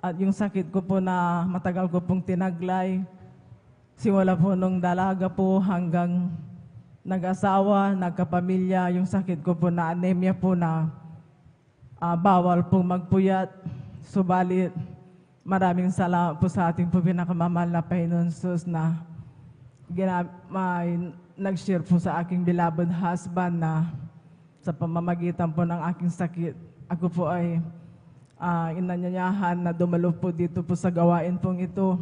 at yung sakit ko po na matagal ko pong tinaglay, simula po nung dalaga po hanggang nag-asawa, nagkapamilya, yung sakit ko po na anemia po na bawal po magpuyat. Subalit, maraming salamat po sa ating po pinakamamahal na Panginoon Jesus na nag-share po sa aking beloved husband na sa pamamagitan po ng aking sakit, ako po ay inanyayahan na dumalo po dito po sa gawain pong ito.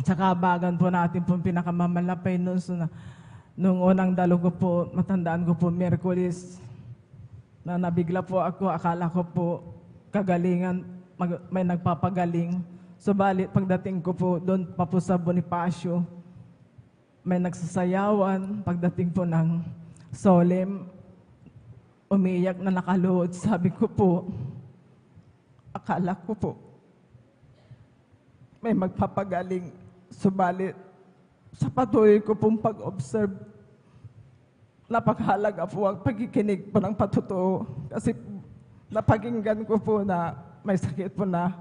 Sa kabagan po natin pong pinakamamahal na Panginoon Jesus na nung unang dalo ko po, matandaan ko po, Miyerkules, na nabigla po ako, akala ko po kagalingan, may nagpapagaling. Subalit, pagdating ko po doon pa po sa Bonifacio, may nagsasayawan. Pagdating po ng solemn, umiiyak na nakaluhod. Sabi ko po, akala ko po, may magpapagaling. Subalit, sa patuloy ko pong pag-observe, napakahalaga po ang pagkikinig po ng patotoo. Kasi napakinggan ko po na may sakit po na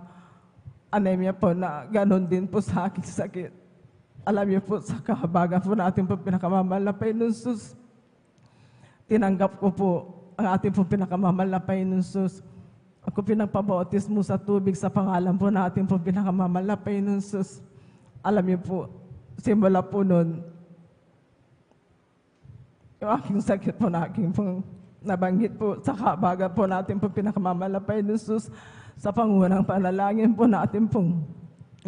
anemia po na ganon din po sa aking sakit. Alam niyo po, sa kahabagan po natin po pinakamamahal na Panginoon Jesus, tinanggap ko po ang ating po pinakamamahal na Panginoon Jesus. Ako pinagpabautismo sa tubig sa pangalan po natin po pinakamamahal na Panginoon Jesus. Alam niyo po, simula po nun, yung aking sakit po na aking pong nabanggit po sa kabaga po natin po pinakamamahal na Panginoon Jesus, sa pangunang panalangin po natin pong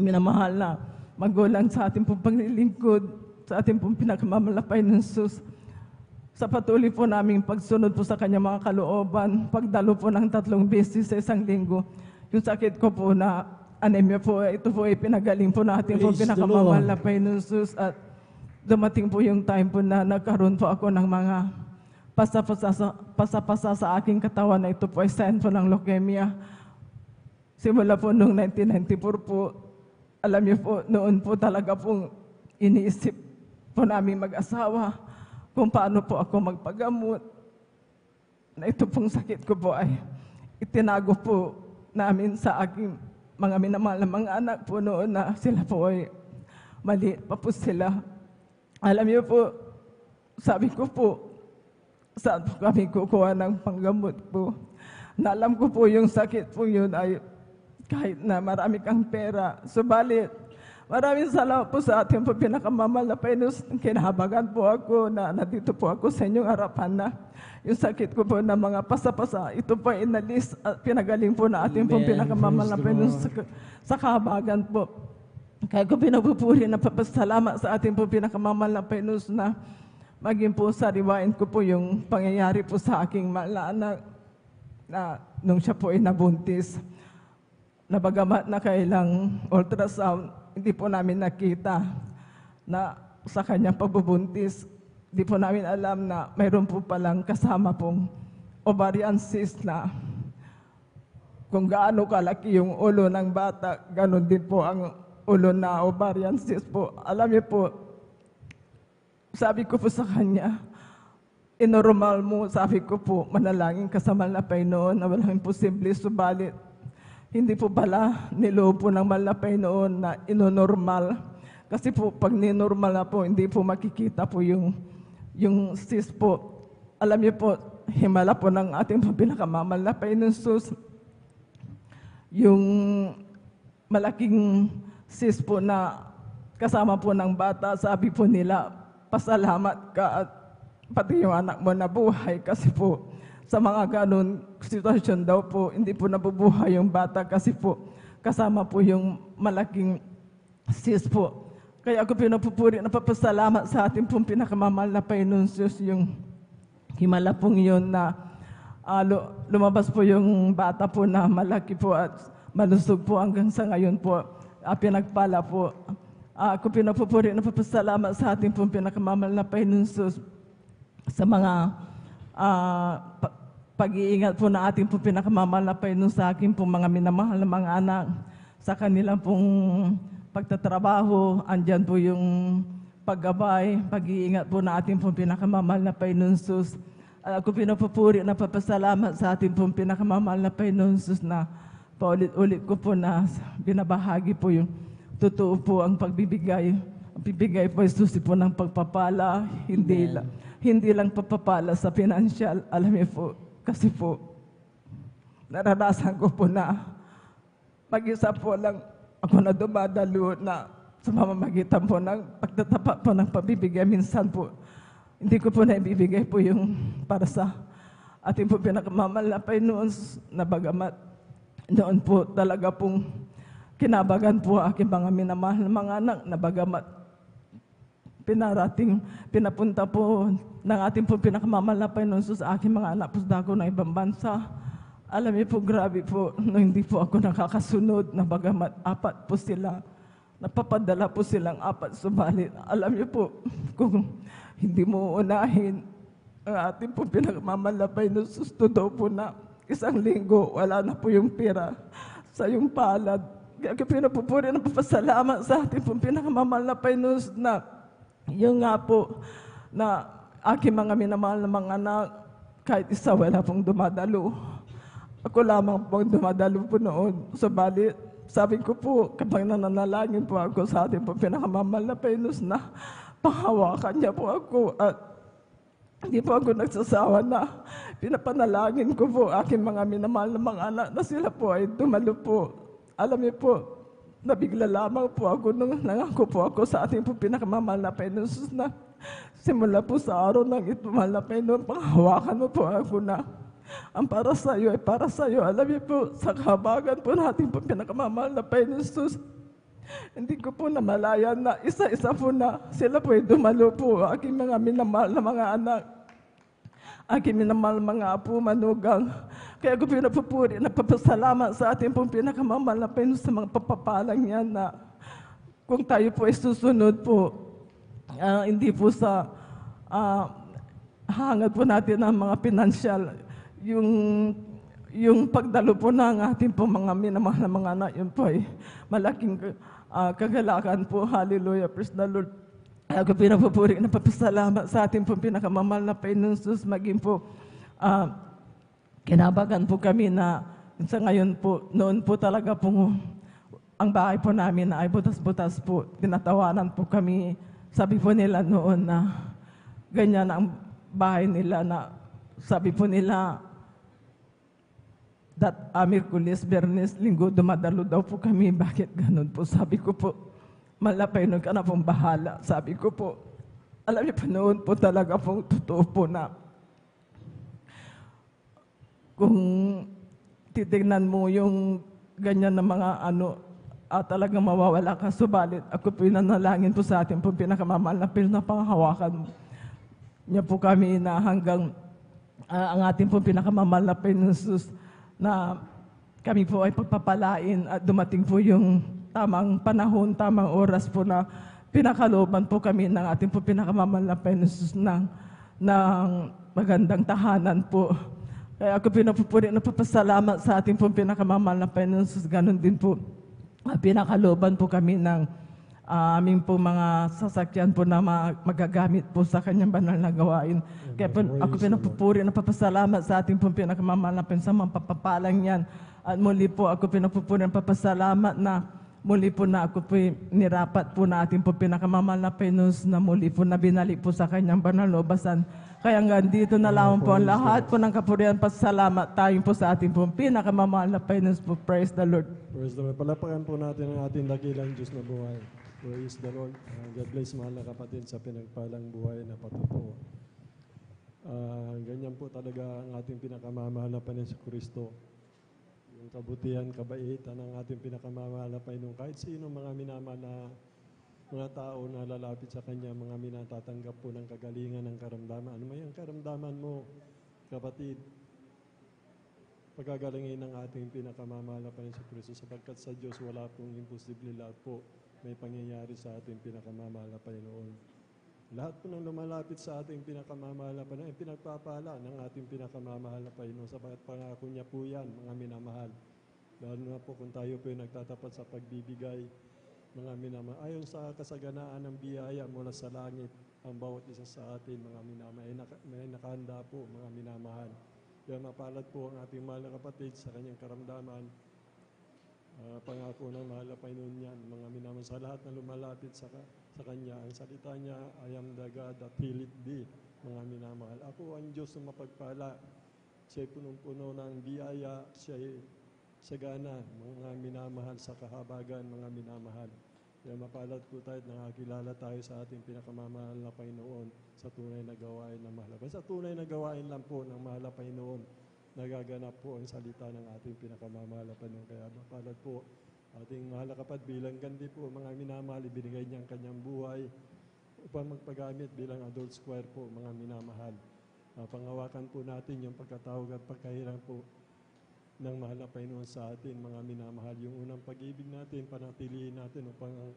minamahal na magulang sa ating pong paglilingkod, sa ating pong pinakamamahal na Panginoon Jesus, sa patuloy po naming pagsunod po sa kanyang mga kalooban, pagdalo po ng 3 beses sa isang linggo, yung sakit ko po na anemia po, ito po ay pinagaling po natin po pinakamamahal na Panginoon Jesus. At dumating po yung time po na nagkaroon po ako ng mga pasapasa sa aking katawan na ito po ay sign po ng leukemia. Simula po noong 1994 po, alam niyo po, noon po talaga pong iniisip po namin mag-asawa kung paano po ako magpagamot. Na ito pong sakit ko po ay itinago po namin sa aking mga minamahal na mga anak po noon na sila po ay maliit pa po sila. Alam niyo po, sabi ko po, saan po kami kukuha ng panggamot po? Na alam ko po yung sakit po yun ay kahit na marami kang pera. Subalit, maraming salamat po sa ating po pinakamamahal na Panginoon. Kinahabagan po ako na nandito po ako sa inyong harapan na yung sakit ko po na mga pasapasa, ito po inalis at pinagaling po na ating po pinakamamahal na Panginoon sa kahabagan po. Kaya ko pinagpupuri na papasalamat sa ating po pinakamamahal na Panginoon na maging po sa riwain ko po yung pangyayari po sa aking mahal na anak na nung siya po ay nabuntis. Nabagamat na kailang ultrasound, hindi po namin nakita na sa kanyang pagbubuntis. Di po namin alam na mayroon po palang kasama pong ovarian cyst na kung gaano kalaki yung ulo ng bata, ganon din po ang ulo na ovarian cyst po. Alam niyo po, sabi ko po sa kanya, inormal mo, sabi ko po, manalangin ka sa mahal na Panginoon na walang imposible, subalit hindi po pala niloob po ng mahal na Panginoon na inonormal. Kasi po, pag ninormal na po, hindi po makikita po yung cyst po. Alam niyo po, himala po ng ating pinakamamahal na Panginoon Jesus, yung malaking cyst po na kasama po ng bata, sabi po nila, pasalamat ka at pati yung anak mo na buhay kasi po sa mga ganun sitwasyon daw po, hindi po nabubuhay yung bata kasi po kasama po yung malaking cyst po. Kaya ako pinapupuri, napapasalamat sa ating pong pinakamamahal na Panginoon Diyos, yung himala pong yun na lumabas po yung bata po na malaki po at malusog po hanggang sa ngayon po, pinagpala po. Ako pinapupuri, napapasalamat sa ating pong pinakamamahal na Panginoon Diyos sa mga pag-iingat po na ating pong pinakamamahal na Panginoon sa aking pong mga minamahal na mga anak, sa kanilang pong pagtatrabaho, andyan po yung paggabay, pag-iingat po na ating pong pinakamamahal na Panginoon Jesus. Ako pinapupuri, napapasalamat sa ating pong pinakamamahal na Panginoon Jesus na paulit-ulit ko po na binabahagi po yung totoo po ang pagbibigay. Ang bibigay po ay susi po ng pagpapala, hindi lang pagpapala sa financial. Alam niyo po, kasi po, naranasan ko po na mag-isa po lang ako na dumadalo na sa mamamagitan po ng pagtatapat po ng pabibigay. Minsan po, hindi ko po na ibibigay po yung para sa ating po pinakamamahal na Panginoon na bagamat noon po talaga pong kinabagan po aking mga minamahal na mga anak na bagamat pinapunta po ng ating po pinakamamahal na Panginoon sa aking mga anak po dako ng ibang bansa. Alam niyo po, grabe po, nung hindi po ako nakakasunod na bagamat 4 po sila, napapadala po silang 4, subalit. Alam niyo po, kung hindi mo unahin ang ating po pinakamamahal na Panginoon, susto po na 1 linggo, wala na po yung pera sa yung palad. Kaya pinapupuri, napapasalamat sa ating po pinakamamahal na Panginoon na yung nga po na aking mga minamahal na mga anak, kahit isa wala pong dumadalo. Ako lamang po ang dumadalo po noon. Subalit, sabi ko po, kapag nananalangin po ako sa ating po pinakamamahal na Panginoon na panghawakan niya po ako at hindi po ako nagsasawa na pinapanalangin ko po aking mga minamahal na mga anak na sila po ay dumalo po. Alam niyo po, nabigla lamang po ako nung nangako po ako sa ating po pinakamamahal na Panginoon na simula po sa araw ng ito, mahal na Panginoon, panghawakan mo po ako na ang para sa iyo ay para sa iyo. Alam niyo po, sa kahabagan po natin po pinakamamahal na Panginoon Jesus, hindi ko po namalayan na isa-isa po na sila po ay dumalo po, aking mga minamahal na mga anak, aking minamahal na mga apo, manugang. Kaya ko pinapupuri, napapasalamat sa ating pong pinakamamahal na Panginoon sa mga papapalang yan na kung tayo po ay susunod po, hindi po sa hangad po natin ng mga pinansyal, yung pagdalo po ng ating po mga minamahal na mga anak, yun po ay malaking kagalakan po. Hallelujah, praise the Lord. Ako pinapupuri, napapasalamat sa ating po pinakamamahal na Panginoon Jesus, maging po kinabagan po kami na sa ngayon po, noon po talaga po ang bahay po namin na ay butas-butas po, tinatawanan po kami. Sabi po nila noon na ganyan ang bahay nila na sabi po nila that Miyerkules, Biyernes, Linggo, dumadalo daw po kami. Bakit ganun po? Sabi ko po, malapay nun ka na pong bahala. Sabi ko po, alam niyo po noon po talaga pong totoo po na kung titignan mo yung ganyan na mga talagang mawawala ka. Subalit, ako po nanalangin po sa atin po pinakamamahal na panghawakan niya po kami na hanggang ang ating po pinakamamahal na Panginoon na kami po ay pagpapalain at dumating po yung tamang panahon, tamang oras po na pinakaloban po kami ng ating po pinakamamahal na Panginoon ng magandang tahanan po. Kaya ako pinapupuri, napapasalamat sa ating po pinakamamahal na Panginoon. Ganon din po, pinakaloban po kami ng aming po mga sasakyan po na magagamit po sa kanyang banal na gawain. Kaya po, ako pinapupuri, napapasalamat sa ating pong pinakamamahal na pinsamang papapalang yan. At muli po ako pinapupuri, napapasalamat na muli po na ako po nirapat po na ating po pinakamamahal na Panginoon na muli po na binalik po sa kanyang banal na ubasan. Kaya hanggang dito na lang po ang lahat po ng kapurihan. Pasalamat tayo po sa ating po pinakamamahal na Panginoon po. Praise the Lord. Praise the Lord. Palapakan po natin ang ating dakilang Diyos na buhay. Praise the Lord. God bless mahal na kapatid sa pinagpalang buhay na patutuo. Ganyan po talaga ang ating pinakamamahal na Panginoon sa Kristo. Yung kabutihan, kabaitan ng ating pinakamamahal na Panginoon. Kahit sino mga minamahal na mga tao na lalapit sa Kanya, mga minatatanggap po ng kagalingan ng karamdaman. Ano may ang karamdaman mo, kapatid? Pagagalingin ng ating pinakamamahal na Panginoon sa Kristo, sapagkat sa Diyos wala pong imposible, lahat po may pangyayari sa ating pinakamamahal na Panginoon. Lahat po ng lumalapit sa ating pinakamamahal na Panginoon, pinagpapala ng ating pinakamamahal na Panginoon, sapagkat pangako niya po yan, mga minamahal. Lalo na po kung tayo po nagtatapat sa pagbibigay, mga minamahal. Ayon sa kasaganaan ng biyaya mula sa langit, ang bawat isa sa atin, mga minamahal, may nakahanda po, mga minamahal. Kaya mapalad po ang ating mahal na kapatid sa kanyang karamdaman. Pangako ng mahal na Panginoon niyan, mga minamahal, sa lahat na lumalapit sa Kanya. Ang salita niya, I am the God that healeth thee, mga minamahal. Ako ang Diyos na mapagpala. Siya'y punong-puno ng biyaya, siya'y sagana, mga minamahal, sa kahabagan, mga minamahal. Kaya mapalad po tayo at nakakilala tayo sa ating pinakamamahal na Panginoon sa tunay na gawain ng mahal. Sa tunay na gawain lang po ng mahal na Panginoon, nagaganap po ang salita ng ating pinakamamahal na Panginoon. Kaya mapalad po ating mahal na kapatid, bilang gandi po, mga minamahal, ibinigay niyang kanyang buhay upang magpagamit bilang adult square po, mga minamahal. Pangawakan po natin yung pagkatawag at pagkahirang po ng mahal na Panginoon sa atin, mga minamahal. Yung unang pag-ibig natin, panatilihin natin upang ang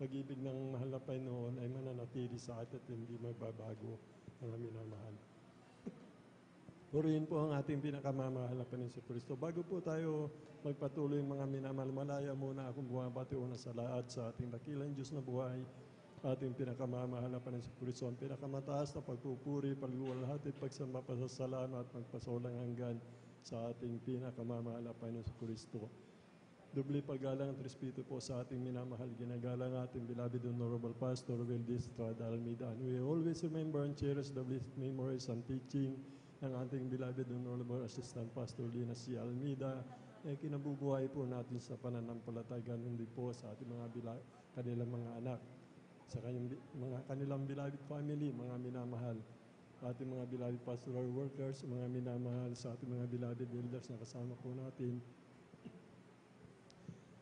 pag-ibig ng mahal na Panginoon ay mananatili sa atin at hindi magbabago, mga minamahal. Purihin po ang ating pinakamamahal na Panginoon sa Kristo. Bago po tayo magpatuloy, mga minamahal, malaya muna akong bumabati una sa lahat sa ating dakilang Diyos na buhay, ating pinakamamahal na Panginoon sa Kristo. Ang pinakamataas na pagpupuri, pagluwalhati, pagsamba, pasasalamat at magpasawalang hanggan sa ating pinakamamahal na Panginoon sa Kristo. Dubli paggalang at respeto po sa ating minamahal, ginagalang ating beloved Honorable Pastor Wildy Estrada Almeida. And we always remember and cherish the blessed memories and teaching ng ating beloved Honorable Assistant Pastor Lina C. Almeida, kinabubuhay po natin sa pananampalataya, ganun din po sa ating kanilang mga anak, sa kanilang beloved family, mga minamahal, ating mga beloved pastoral workers, mga minamahal, sa ating mga beloved elders na kasama po natin.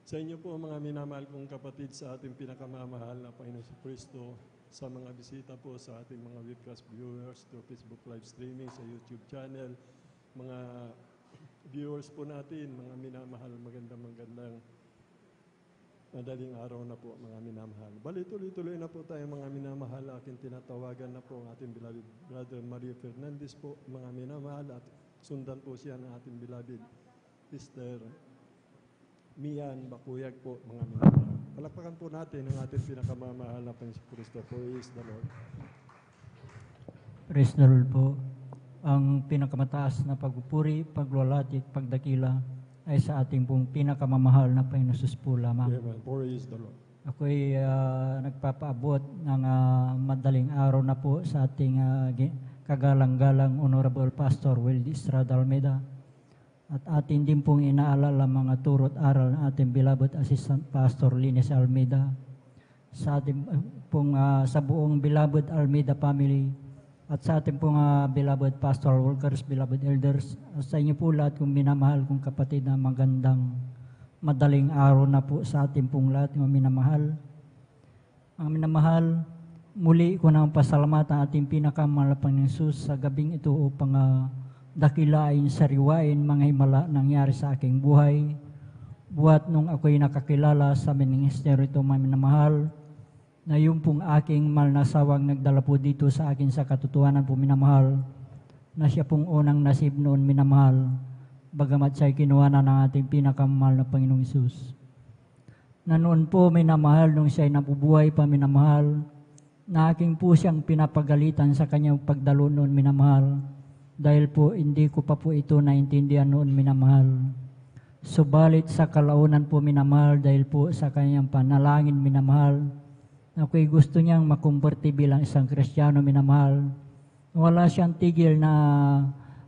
Sa inyo po, mga minamahal kong kapatid, sa ating pinakamamahal na Panginoon sa Kristo, sa mga bisita po sa ating mga webcast viewers through Facebook live streaming, sa YouTube channel, mga viewers po natin, mga minamahal, magandang madaling araw na po, mga minamahal. Bali, tuloy-tuloy na po tayo, mga minamahal. Aking tinatawagan na po ang ating beloved Brother Mario Fernandez po, mga minamahal, at sundan po siya ng ating beloved Sister Mian Bakuyag po, mga minamahal. Palakpakan po natin ang ating pinakamamahal na Panginoon Kristo. Praise the Lord. Praise the Lord po. Ang pinakamataas na pagpupuri, pagluwalhati at pagdakila ay sa ating pong pinakamamahal na Panginoon Jesus po lamang. Amen. Praise the Lord. Ako'y nagpapaabot ng madaling araw na po sa ating kagalang-galang Honorable Pastor Wildy Estrada Almeida. At atin din pong inaalala mga turo't aral ng ating beloved Assistant Pastor Lines Almeida, sa ating pong sa buong beloved Almeida family, at sa ating pong beloved pastoral workers, beloved elders, at sa inyo po lahat kong minamahal kong kapatid na magandang madaling araw na po sa ating pong lahat ng minamahal. Ang minamahal, muli ko nang pasalamatan ang ating pinakamahal na Panginoon Jesus sa gabing ito upang dakilain, sariwain, mga himala nangyari sa aking buhay. Buhat nung ako'y nakakilala sa ministeryo ito, mga minamahal, na yung pong aking malnasawang nagdala po dito sa akin sa katotohanan po, minamahal, na siya pong unang nasib noon, minamahal, bagamat siya'y kinuha na ng ating pinakamahal na Panginoong Isus. na noon po minamahal nung siya'y nabubuhay pa minamahal, na aking po siyang pinapagalitan sa kanyang pagdalo noon minamahal, dahil po hindi ko pa po ito naintindihan noon minamahal. Subalit sa kalaunan po minamahal, dahil po sa kanyang panalangin minamahal, ako'y gusto niyang makumberte bilang isang Kristiyano minamahal. Wala siyang tigil na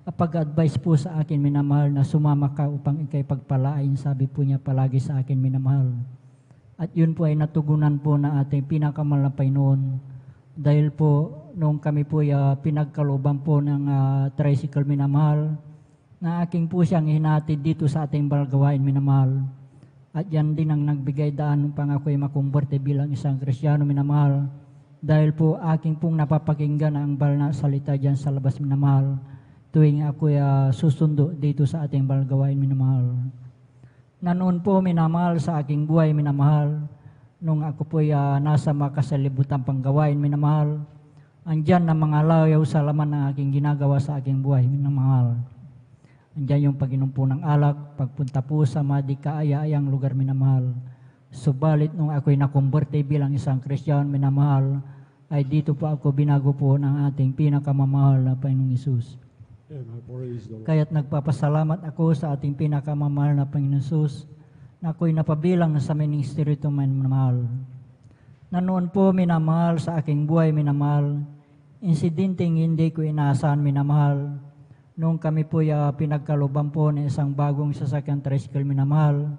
pag-advise po sa akin minamahal na sumama ka upang ikay pagpalain, sabi po niya palagi sa akin minamahal. At yun po ay natugunan po na ating pinakamahal na Panginoon, dahil po nung kami po pinagkalooban po ng tricycle minamahal, na aking po siyang hinatid dito sa ating balgawain minamahal. At yan din ang nagbigay daan upang ako'y makumberte bilang isang Kristiyano minamahal, dahil po aking pong napapakinggan ang banal na salita dyan sa labas minamahal, tuwing ako'y susundo dito sa ating balgawain minamahal. Na noon po minamahal sa aking buhay minamahal, nung ako po'y nasa makasalibutan panggawain minamahal, andyan na mga layaw sa laman ng aking ginagawa sa aking buhay minamahal. Andyan yung pag-inom po ng alak, pagpunta po sa mga kaaya-ayang lugar minamahal. Subalit nung ako'y nakumberte bilang isang Kristiyano minamahal, ay dito po ako binago po ng ating pinakamamahal na Panginoong Hesus. Kaya't nagpapasalamat ako sa ating pinakamamahal na Panginoong Hesus, na ako'y napabilang sa ministeryo minamahal. Na noon po minamahal sa aking buhay minamahal, insidenteng hindi ko inaasahan minamahal, nung kami po pinagkalooban po ng isang bagong sasakyan tricycle minamahal,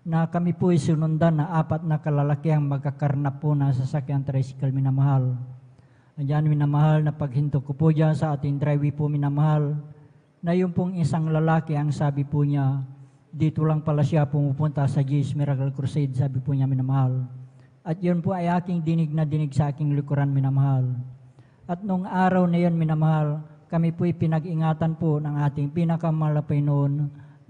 na kami po sinundan na 4 na kalalakiang magkakarnap po na sasakyan tricycle minamahal. Andiyan minamahal na paghinto ko po dyan sa ating driveway po minamahal, na yung pong isang lalaki ang sabi po niya, dito lang pala siya pumupunta sa Jesus Miracle Crusade, sabi po niya minamahal. At yun po ay aking dinig na dinig sa aking likuran minamahal. At nung araw na yun minamahal, kami po'y pinag-ingatan po ng ating pinakamahal na Panginoon,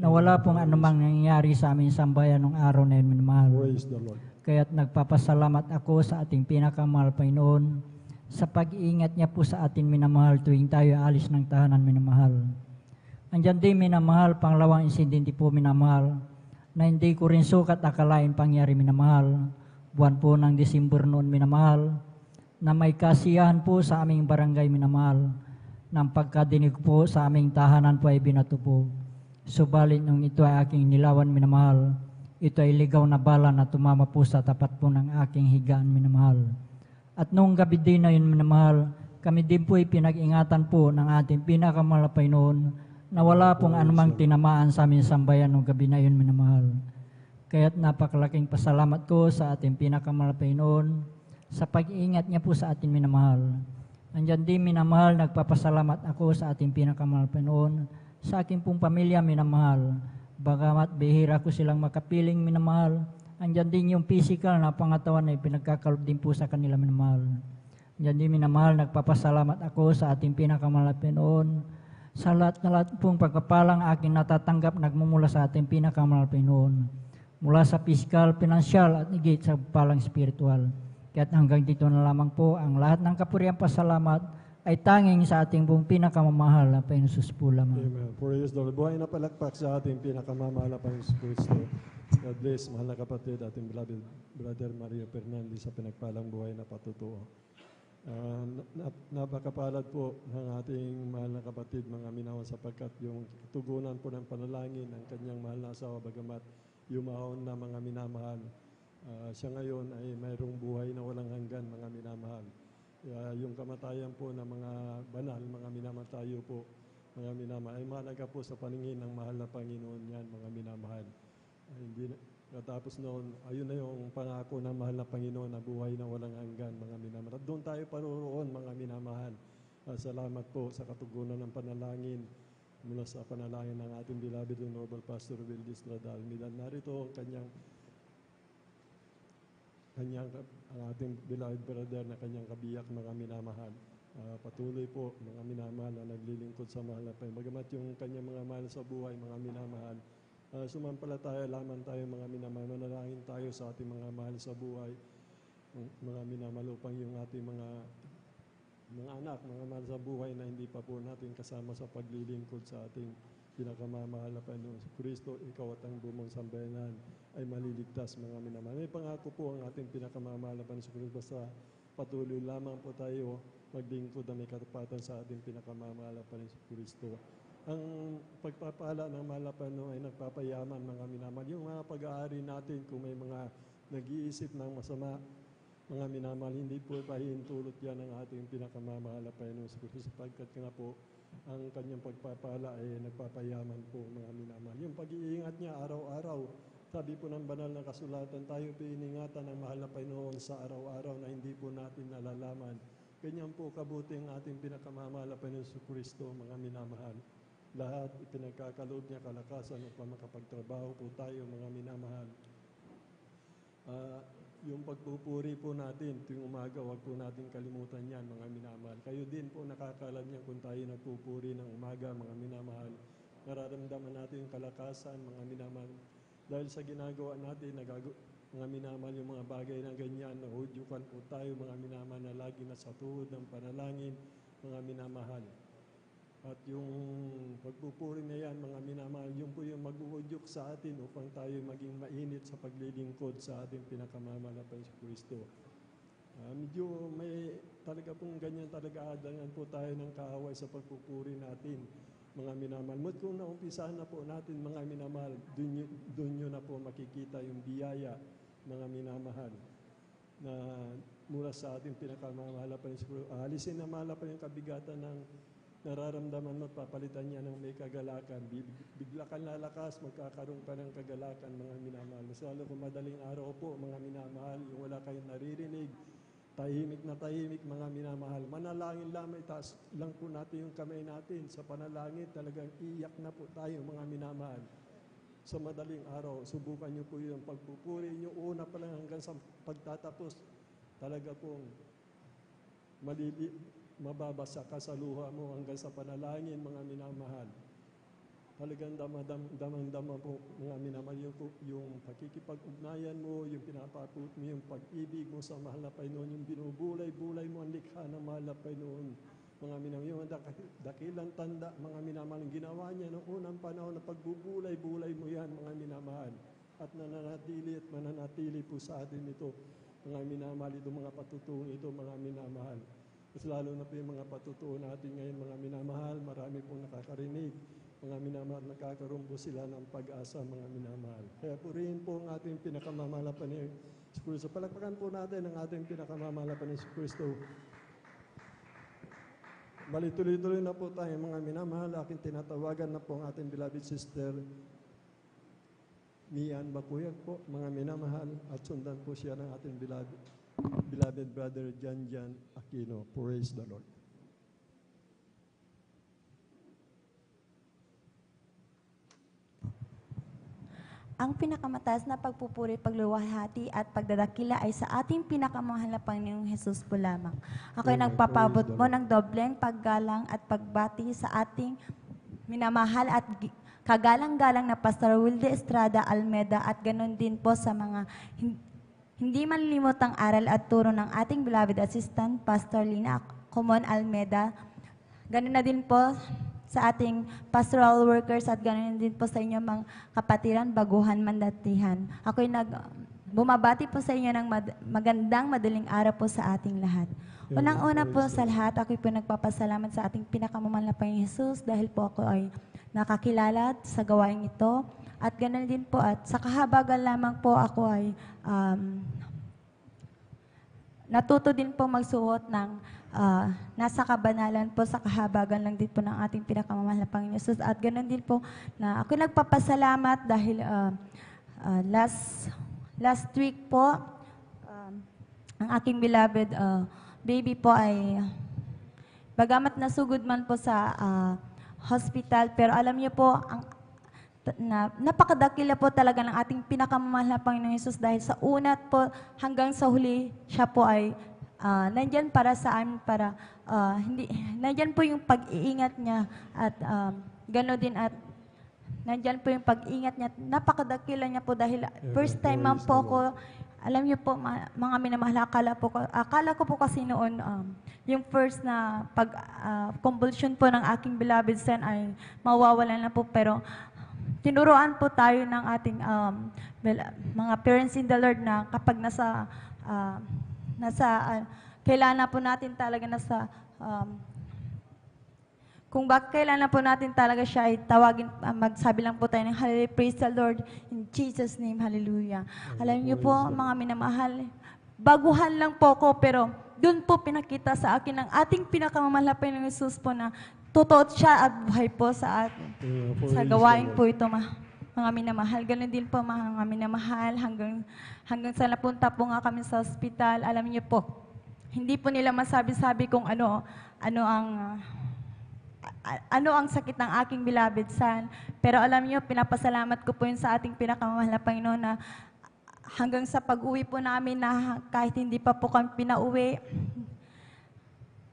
na wala pong anumang nangyayari sa aming sambayan nung araw na yun minamahal. Kaya't nagpapasalamat ako sa ating pinakamahal Panginoon sa pag-iingat niya po sa atin minamahal tuwing tayo alis ng tahanan minamahal. Andyan din minamahal, pangalawang insidente po minamahal, na hindi ko rin sukat akalain pangyari minamahal. Buwan po ng Disyembre noon minamahal, na may kasiyahan po sa aming barangay minamahal, ng pagkadinig po sa aming tahanan po ay binato po. Subalit nung ito ay aking nilawan minamahal, ito ay ligaw na bala na tumama po sa tapat po ng aking higaan minamahal. At nung gabi din na yun minamahal, kami din po ay pinag-ingatan po ng ating pinakamahal na Panginoon, na wala pong anumang tinamaan sa aming sambayan nung gabi na yun minamahal. Kaya't napakalaking pasalamat ko sa ating pinakamahal na Panginoon sa pag-iingat niya po sa ating minamahal. Andyan din minamahal, nagpapasalamat ako sa ating pinakamahal Panginoon, sa aking pong pamilya minamahal. Bagamat bihira ko silang makapiling minamahal, andyan din yung physical na pangatawan na pinagkakalob din po sa kanila minamahal. Andyan din minamahal, nagpapasalamat ako sa ating pinakamahal Panginoon, sa lahat na lahat pong pagpapalang aking natatanggap nagmumula sa ating pinakamahal Panginoon, mula sa physical, pinansyal at higit sa palang spiritual. Kaya't hanggang dito na lamang po ang lahat ng kapuriang pasalamat ay tanging sa ating pong pinakamamahal na Panginoon Jesus po lamang. Amen. Praise the Lord. Buhay na palakpak sa ating pinakamamahal na Panginoon Kristo. God bless, mahal na kapatid, ating beloved Brother Mario Fernandez sa pinagpalang buhay na patutuo. Napakapalad po ng ating mahal na kapatid, mga minawan, sapagkat yung tugunan po ng panalangin ng kanyang mahal na asawa, bagamat yumahon na mga minamahal, siya ngayon ay mayroong buhay na walang hanggan, mga minamahal. Yung kamatayan po ng mga banal, mga minamatayo po, mga minamahal, ay mahalaga po sa paningin ng mahal na Panginoon yan, mga minamahal. Hindi katapos noon, ayun na yung pangako ng mahal na Panginoon na buhay na walang hanggan, mga minamahal. At doon tayo paroroon, mga minamahal. Salamat po sa katugunan ng panalangin mula sa panalangin ng ating beloved Honorable Pastor Will Distrada Almeida. Narito ang ang ating beloved brother na kanyang kabiyak, mga minamahal. Patuloy po, mga minamahal, na naglilingkod sa mahal na Panginoon. Bagamat yung kanyang mga mahal sa buhay, mga minamahal, sumampalataya lamang tayo, mga minamahal. Manalangin tayo sa ating mga mahal sa buhay, mga minamahal, upang yung ating mga anak, mga mahal sa buhay na hindi pa po natin kasama sa paglilingkod sa ating pinakamamahal na Panginoon sa Kristo, ikaw at ang buong sambayanan ay maliligtas mga minamahal. May pangako po ang ating pinakamamahal na Panginoon sa Kristo, basta patuloy lamang po tayo maglingkod na may katapatan sa ating pinakamamahal na Panginoon sa Kristo. Ang pagpapala ng mahal na Panginoon ay nagpapayaman mga minamahal. Yung mga pag-aari natin, kung may mga nag-iisip ng masama, mga minamahal, hindi po pahintulot yan ang ating pinakamamahal na Panginoon sa Kristo, sapagkat nga po ang kanyang pagpapala ay nagpapayaman po mga minamahal. Yung pag-iingat niya araw-araw, sabi po ng banal na kasulatan, tayo po iningatan ng mahal na Panginoon sa araw-araw na hindi po natin nalalaman. Ganyan po kabuti ang ating pinakamamahal na Panginoon sa Kristo, mga minamahal. Lahat ipinagkakaloob niya kalakasan upang makapagtrabaho po tayo, mga minamahal. Yung pagpupuri po natin tuwing umaga, huwag po natin kalimutan yan, mga minamahal. Kayo din po nakakalam niyan kung tayo nagpupuri ng umaga, mga minamahal. Nararamdaman natin yung kalakasan, mga minamahal. Dahil sa ginagawa natin, mga minamahal, yung mga bagay na ganyan, nahudyukan po tayo, mga minamahal, na lagi nasa tuhod ng panalangin, mga minamahal. At yung pagpupuri na yan, mga minamahal, yun po yung mag-uudyok sa atin upang tayo maging mainit sa paglilingkod sa ating pinakamamahal na Panginoon sa Kristo. Medyo may talaga pong ganyan talaga adangan po tayo ng kaaway sa pagpupuri natin, mga minamahal. Mut kung naumpisahan na po natin, mga minamahal, dun nyo na po makikita yung biyaya, mga minamahal, na mula sa ating pinakamamahal na Panginoon sa Kristo. Alisin na mahal pa yung kabigatan ng nararamdaman mo at papalitan niya ng may kagalakan. Bigla kang lalakas, magkakaroon ka ng kagalakan, mga minamahal. Mas lalo kung madaling araw po, mga minamahal, yung wala kayong naririnig, tahimik na tahimik, mga minamahal. Manalangin lamang, itaas lang po natin yung kamay natin. Sa panalangin, talagang iyak na po tayo, mga minamahal. Sa madaling araw, subukan niyo po yung pagpupuri niyo, una pa lang hanggang sa pagtatapos. Talaga pong mababasa ka sa luha mo hanggang sa panalangin, mga minamahal. Talagang damang-dama po, mga minamahal, yung pakikipag-ugnayan mo, yung pinapaput mo, yung pag-ibig mo sa mahal na Panginoon, yung binubulay-bulay mo ang likha ng mahal na Panginoon, mga minamahal. Yung dakilang tanda, mga minamahal, ginawa niya noong unang panahon na pagbubulay-bulay mo yan, mga minamahal. At nananatili at mananatili po sa atin ito, mga minamahal, ito mga patutuong ito, mga minamahal. Mas lalo na po yung mga patutuo natin ngayon, mga minamahal, marami pong nakakarinig. Mga minamahal, nakakaroon po sila ng pag-asa, mga minamahal. Kaya purihin po ang ating pinakamamahal na Panginoon sa Kristo. Palakpakan po natin ang ating pinakamamahal na Panginoon sa Kristo. Tuloy-tuloy na po tayo, mga minamahal. Aking tinatawagan na po ang ating beloved sister, Mian Bakuyag po, mga minamahal. At sundan po siya ng ating beloved brother Jan Aquino. Praise the Lord. Ang pinakamataas na pagpupuri, pagluwalhati at pagdadakila ay sa ating pinakamahal na Panginoong Hesus po lamang. Ako'y nagpapabot mo ng dobleng paggalang at pagbati sa ating minamahal at kagalang-galang na Pastor Wilde Estrada Almeda at ganon din po sa mga hindi malilimutang aral at turo ng ating beloved assistant, Pastor Lina Comon Almeda. Ganun na din po sa ating pastoral workers at ganun din po sa inyo mga kapatiran, baguhan, mandatihan. Ako'y bumabati po sa inyo ng magandang madaling araw po sa ating lahat. Unang-una po sa lahat, ako'y po nagpapasalamat sa ating pinakamamahal na Panginoon Jesus dahil po ako ay nakakilala sa gawaing ito. At ganun din po, at sa kahabagan lamang po ako ay natuto din po magsuot ng nasa kabanalan po, sa kahabagan lang din po ng ating pinakamamahal na Panginoon Jesus. At ganun din po na ako nagpapasalamat dahil last week po, ang aking beloved baby po ay bagamat nasugod man po sa hospital, pero alam niyo po, napakadakila po talaga ng ating pinakamamahal na Panginoon Jesus dahil sa unat po hanggang sa huli, siya po ay nandyan para sa amin, para nandyan po yung pag-iingat niya at gano'n din at nandyan po yung pag-iingat niya. Napakadakila niya po dahil first time man po ako Alam niyo po, mga minamahal, akala ko po kasi noon, yung first na convulsion po ng aking beloved son ay mawawalan na po. Pero tinuruan po tayo ng ating mga parents in the Lord na kapag kailangan na po natin talaga kung kailan na po natin talaga siya ay tawagin, magsabi lang po tayo ng hallelujah, praise the Lord, in Jesus' name, hallelujah. Alam niyo po, mga minamahal, baguhan lang po ko, pero doon po pinakita sa akin ng ating pinakamamahal na Panginoong Jesus po na totoo siya at buhay po sa atin. Sa gawain po ito, mga minamahal. Ganun din po, mga minamahal, hanggang sa napunta po nga kami sa ospital. Alam niyo po, hindi po nila masabi-sabi kung ano ang sakit ng aking beloved son. Pero alam niyo, pinapasalamat ko po yun sa ating pinakamamahal na Panginoon na hanggang sa pag-uwi po namin na kahit hindi pa po kami pinauwi,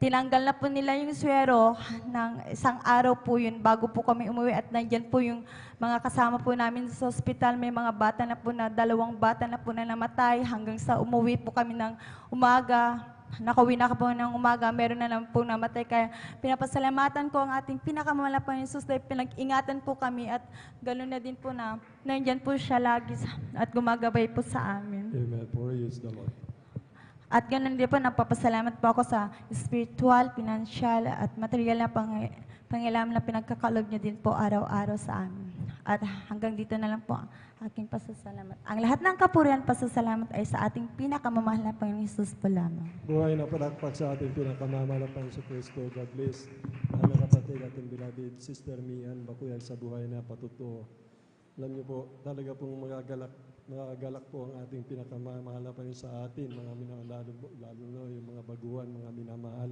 tinanggal na po nila yung swero ng isang araw po yun bago po kami umuwi at nandyan po yung mga kasama po namin sa ospital. May mga bata na po 2 bata na po na namatay hanggang sa umuwi po kami ng umaga. Nakauwi na po ng umaga, meron na naman po namatay. Kaya pinapasalamatan ko ang ating pinakamamahal na Panginoon Jesus dahil pinag-ingatan po kami at gano'n na din po na nandyan po siya lagi at gumagabay po sa amin. Amen. Praise the Lord. At gano'n din po, nagpapasalamat po ako sa spiritual, financial at material na pangailangan na pinagkakalob niyo din po araw-araw sa amin. At hanggang dito na lang po ang aking pasasalamat. Ang lahat ng kapurihan pasasalamat ay sa ating pinakamamahal na Panginoon Jesus po lamang. Buhay na palakpak sa ating pinakamamahal na Panginoon sa Kristo. God bless. Mga kapatid, ating beloved Sister Mian Bakuyag sa buhay na patutuo. Alam niyo po, talaga pong magagalak po ang ating pinakamamahal na Panginoon sa atin, mga minamahal, lalo na yung mga baguhan, mga minamahal.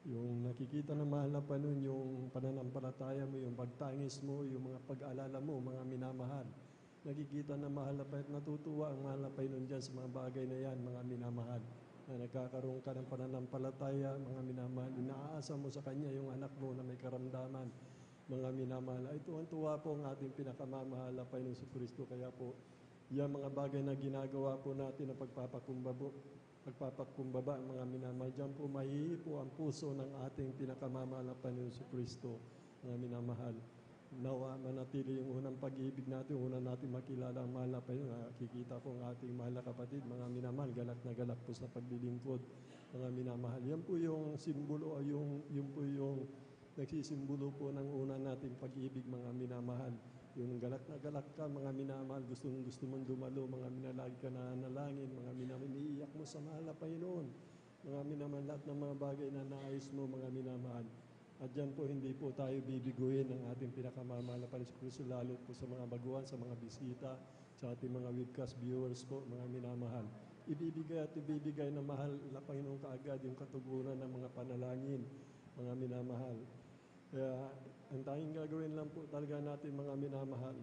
Yung nakikita ng mahal na Panginoon, yung pananampalataya mo, yung pagtangis mo, yung mga pag-alala mo, mga minamahal. Nakikita ng mahal na Panginoon, natutuwa ang mahal na Panginoon dyan sa mga bagay na yan, mga minamahal. Na nagkakaroon ka ng pananampalataya, mga minamahal. Inaasa mo sa Kanya yung anak mo na may karamdaman, mga minamahal. Ay tuwan-tuwa po ang ating pinakamamahal na Panginoon sa Kristo. Kaya po, yung mga bagay na ginagawa po natin na pagpapakumbaba, mga minamahal, dyan po mahihipo ang puso ng ating pinakamamahal na Panginoon sa Kristo, mga minamahal. Nawa manatili yung unang pag-ibig natin, unang natin makilala ang mahal na Panginoon. Nakikita po ang ating mahal na kapatid, mga minamahal, galak na galak po sa paglilingkod, mga minamahal. Yan po yung simbolo, yung po yung nagsisimbolo po ng unang nating pag-ibig, mga minamahal. Yung galak na galak ka, mga minamahal, gusto mong dumalo, mga minalagi ka na nalangin, mga minamahal, iniiyak mo sa mahal na Panginoon. Mga minamahal, lahat ng mga bagay na nais mo, mga minamahal. At dyan po, hindi po tayo bibiguin ng ating pinakamamahal na Panginoon sa Kristo, lalo po sa mga baguhan, sa mga bisita, sa ating mga webcast viewers po, mga minamahal. Ibibigay ng mahal na Panginoon kaagad yung katugunan ng mga panalangin, mga minamahal. Kaya, ang tanging gagawin lang po talaga natin, mga minamahal,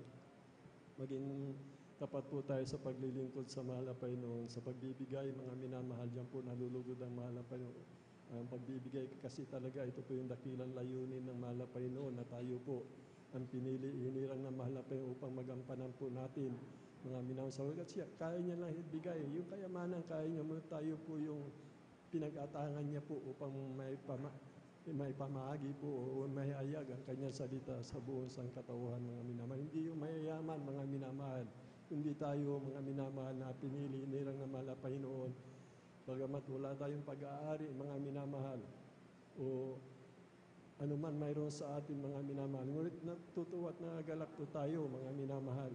maging tapat po tayo sa paglilingkod sa mahal na Panginoon, sa pagbibigay, mga minamahal, dyan po nalulugod ang mahal na Panginoon. Ang pagbibigay kasi talaga, ito po yung dakilang layunin ng mahal na Panginoon na tayo po ang hinirang ng mahal na Panginoon upang magampanan po natin, mga minamahal. Sa wagat siya, kaya niya lang ibigay. Yung kayamanan, kaya niya mo, tayo po yung pinag-atangan niya po upang may pamahagi po o may ayag ang kanyang salita sa buong sangkatauhan, mga minamahal. Hindi yung mayayaman, mga minamahal. Hindi tayo, mga minamahal, na pinili nirang ng mahal na Panginoon. Bagamat wala tayong pag-aari, mga minamahal, o anuman mayroon sa atin, mga minamahal. Ngunit natutuwa at nagagalak po tayo, mga minamahal,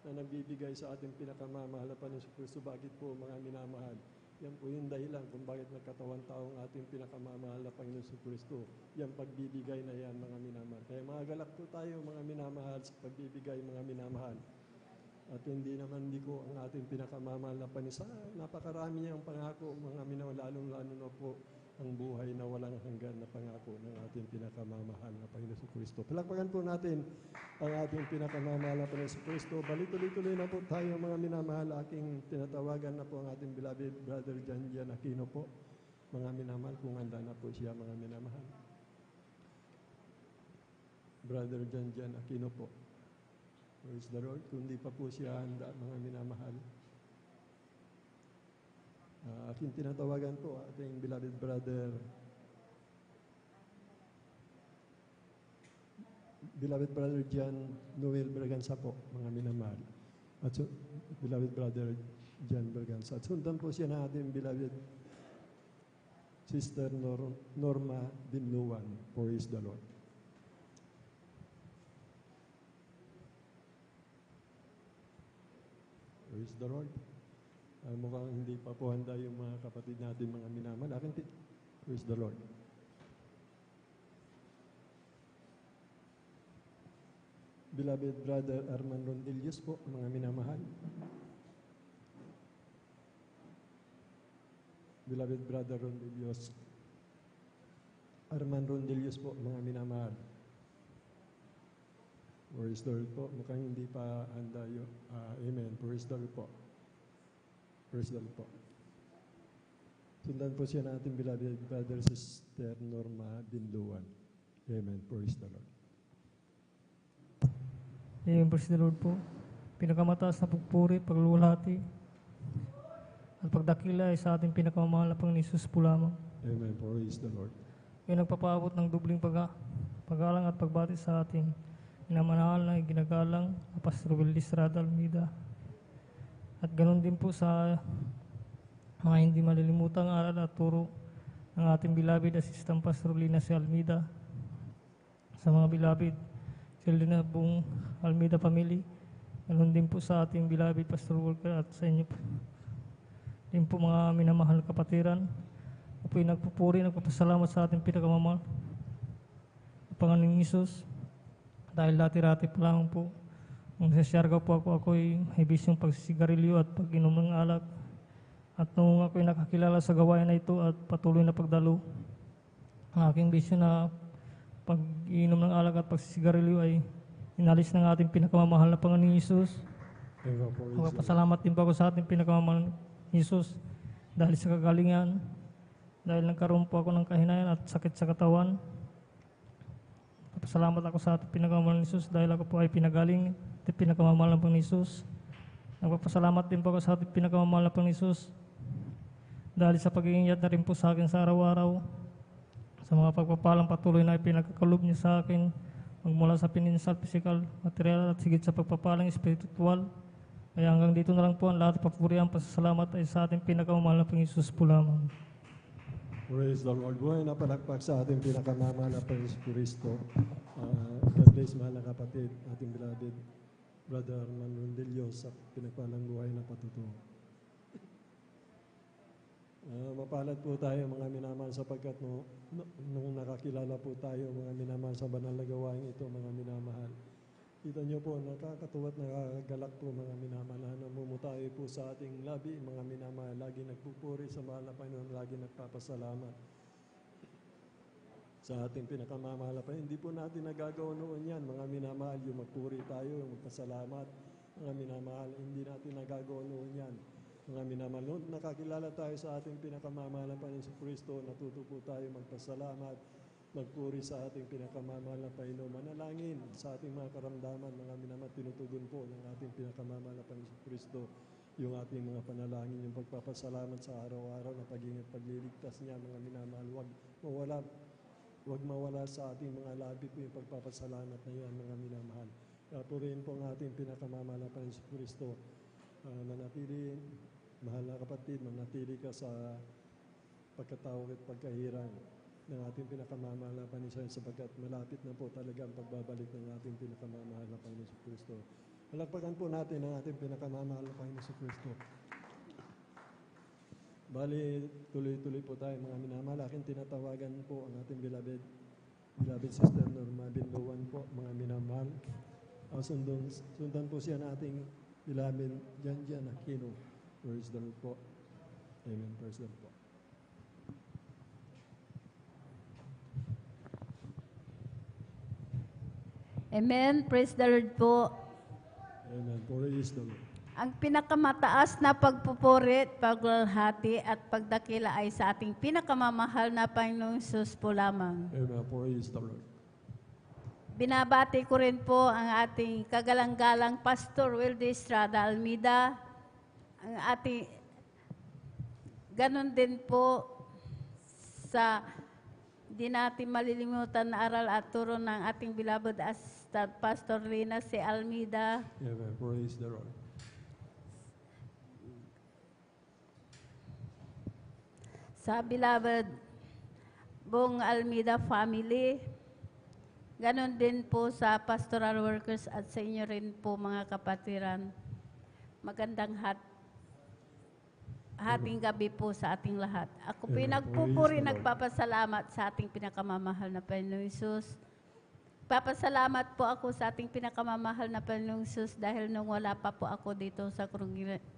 na nagbibigay sa ating pinakamamahal na Panginoon sa Kristo. Bakit po, mga minamahal? Yan po yung dahilan kung bakit nagkatawan tao ang ating pinakamamahal na Panginoon sa Kristo. Yan pagbibigay na yan, mga minamahal. Kaya magagalak po tayo, mga minamahal, sa pagbibigay, mga minamahal. At hindi naman ko ang ating pinakamamahal na Panginoon. Napakarami niyang pangako, mga minamahal, lalong-lalo na po ang buhay na walang hanggan na pangako ng ating pinakamamahal na Panginoon sa Kristo. Palakpakan po natin ang ating pinakamamahal na Panginoon sa Kristo. Balik-tuloy na po tayo, mga minamahal. Aking tinatawagan na po ang ating beloved Brother Jan Aquino po. Mga minamahal, kung handa na po siya, mga minamahal. Brother Jan Aquino po. Praise the Lord. Kung di pa po siya handa, mga minamahal. Aking tinatawagan po ating beloved brother John Noel Berganza po, mga minamahal. At beloved brother John Berganza. At sundan po siya na ating beloved Sister Norma Binluan. Praise the Lord. Praise the Lord. Mukhang hindi pa po handa yung mga kapatid natin, mga minamahal. Praise the Lord. Beloved Brother Arman Rondelius po, mga minamahal. Beloved Brother Rondelius. Arman Rondelius po, mga minamahal. Praise the Lord po. Mukhang hindi pa handa yun. Amen. Praise the Lord po. Praise the Lord po. Sundan po siya natin, beloved Brother Sister Norma Binluan. Amen. Praise the Lord. Amen. Praise the Lord po. Pinakamataas na pagpuri, paglulati, at pagdakila ay sa ating pinakamamahal na Panginoon Hesus po lamang. Amen. Praise the Lord. Yung nagpapaabot ng dubling pagalang at pagbati sa ating minamanahal na ginagalang na Pastor Wildy Estrada Almeida. At ganoon din po sa mga hindi malilimutang aral at turo ng ating beloved Assistant Pastor Lina C. Almeida, sa mga beloved children na buong Almeida family, ganoon din po sa ating beloved Pastor Walker at sa inyo po. Din po mga minamahal na kapatiran, po yung nagpupuri, nagpapasalamat sa ating pinakamamahal Panginoong Hesus. Dahil dati-rati pa lang po, nung nasasyarga po ako'y may bisyong pagsisigarilyo at pag-inom ng alak. At nung ako'y nakakilala sa gawain na ito at patuloy na pagdalo, ang aking bisyo na pag-inom ng alak at pagsisigarilyo ay inalis ng ating pinakamamahal na Panginoong Hesus. Magpapasalamat din po ako sa ating pinakamamahal na Hesus dahil sa kagalingan, dahil nagkaroon po ako ng kahinayan at sakit sa katawan. Salamat ako sa ating pinakamamahal ni Jesus dahil ako po ay pinagaling at pinakamamahal ng Panginoon Jesus. Nagpapasalamat din po ako sa ating pinakamamahal ng Panginoon Jesus dahil sa pag-iingat na rin po sa akin sa araw-araw, sa mga pagpapalang patuloy na ipinagkakalob niya sa akin, magmula sa pininsal, physical, material at sigit sa pagpapalang espiritual. Kaya hanggang dito na lang po ang lahat ng papurihan, pasasalamat ay sa ating pinakamamahal ng Panginoon Jesus po lamang. Praise the Lord. Buhay na palakpak sa ating pinakamamahal na Panginoon Kristo. God bless, mahal na kapatid, ating beloved Brother Arman Rondelius sa pinagpalang buhay na patutuo. Mapalad po tayo mga minamahal sapagkat nung nakakilala po tayo mga minamahal sa banal na gawain ito mga minamahal. Kita niyo po, nakakatuwa at nakakagalak po mga minamahal na namumutayo po sa ating labi, mga minamahal. Lagi nagpupuri sa mahal na Panginoon, lagi nagpapasalamat sa ating pinakamamahal na Panginoon. Hindi po natin nagagawa noon yan, mga minamahal, yung magpuri tayo, yung magpasalamat, mga minamahal. Hindi natin nagagawa noon yan, mga minamahal. Noon nakakilala tayo sa ating pinakamamahal na Panginoon sa Kristo, natuto po tayo magpasalamat, magpuri sa ating pinakamamahal na Panginoon. Manalangin sa ating mga karamdaman, mga minamahal, tinutugon po ng ating pinakamamahal na Panginoon sa Kristo yung ating mga panalangin, yung pagpapasalamat sa araw-araw na pag-ingat, pagliligtas niya, mga minamahal. Huwag mawala sa ating mga labi po yung pagpapasalamat na yan, mga minamahal. Purihin po ang ating pinakamamahal na Panginoon sa Kristo. Manatili, mahal na kapatid, manatili ka sa pagkatawag at pagkahirang ng ating pinakamamahal na Panginoon sapagkat malapit na po talaga ang pagbabalik ng ating pinakamamahal na Panginoon sa Kristo. Palakpakan po natin ang ating pinakamamahal na Panginoon sa Kristo. Bali, tuloy-tuloy po tayo mga minamahal. Aking tinatawagan po ang ating beloved Sister Norma Binluan po, mga minamahal. Sundan po siya na ating beloved Jan Aquino. Praise the Lord po. Amen. Praise the Lord po. Amen. Praise the Lord po. Amen. Praise the Lord. Ang pinakamataas na pagpupuri, paglalhati at pagdakila ay sa ating pinakamamahal na Panginoong Hesus po lamang. Amen. Praise the Lord. Binabati ko rin po ang ating kagalang-galang Pastor Wildy Estrada Almeida, ang ating ganon din po sa di natin malilimutan na aral at turo ng ating beloved Assistant Pastor Lina C. Almeida. Amen. Praise the Lord. Sa beloved buong Almeida family, ganon din po sa pastoral workers at sa inyo rin po mga kapatiran. Magandang hating gabi po sa ating lahat. Ako po nagpupuri, nagpapasalamat sa ating pinakamamahal na Panginoong Hesus. Papasalamat po ako sa ating pinakamamahal na Panginoong Hesus dahil nung wala pa po ako dito sa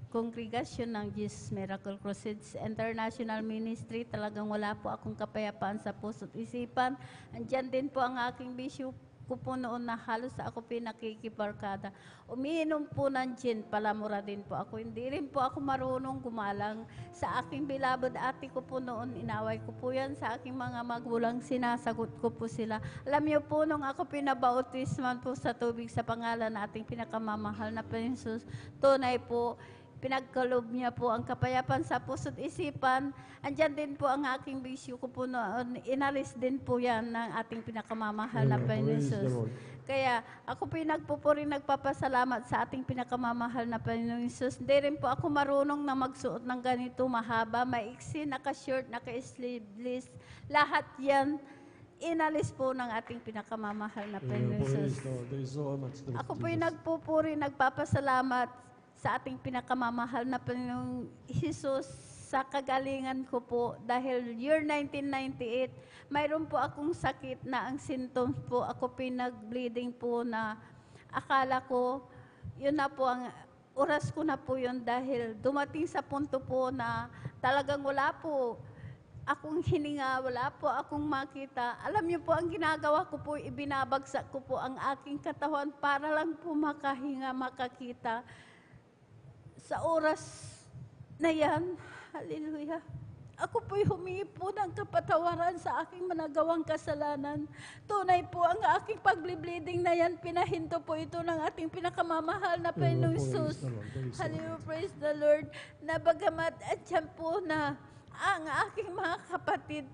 kongregasyon ng Jesus Miracle Crusades International Ministry, talagang wala po akong kapayapaan sa puso't isipan. Andyan din po ang aking bisyo ko po noon na halos ako pinakikibarkada. Umiinom po ng gin, palamura din po ako. Hindi rin po ako marunong gumalang. Sa aking beloved ate ko po noon, inaway ko po yan sa aking mga magulang, sinasagot ko po sila. Alam niyo po, nung ako pinabautisman po sa tubig sa pangalan na ating pinakamamahal na Panginoon, tunay po, pinagkalob niya po ang kapayapaan sa puso't isipan. Andyan din po ang aking bisyo ko po noon. Inalis din po yan ng ating pinakamamahal na Panginoon. Kaya ako po nagpupuri, nagpapasalamat sa ating pinakamamahal na Panginoon Hesus. Hindi rin po ako marunong na magsuot ng ganito mahaba, maiksi, naka-short, naka-sleeveless. Lahat yan inalis po ng ating pinakamamahal na Panginoon Hesus. Ako po nagpupuri, nagpapasalamat sa ating pinakamamahal na Panginoong Hesus sa kagalingan ko po dahil year 1998, mayroon po akong sakit na ang symptoms po, ako pinag-bleeding po na akala ko, yun na po ang oras ko na po yun dahil dumating sa punto po na talagang wala po akong hininga, wala po akong makita. Alam niyo po, ang ginagawa ko po, ibinabagsak ko po ang aking katawan para lang po makahinga, makakita. Sa oras na yan, hallelujah, ako po'y humingi po ng kapatawaran sa aking managawang kasalanan. Tunay po ang aking pagli-bleeding na yan, pinahinto po ito ng ating pinakamamahal na Panginoong Hesus. Hallelujah, praise the Lord. Na bagamat andyan po na ang aking mga kapatid,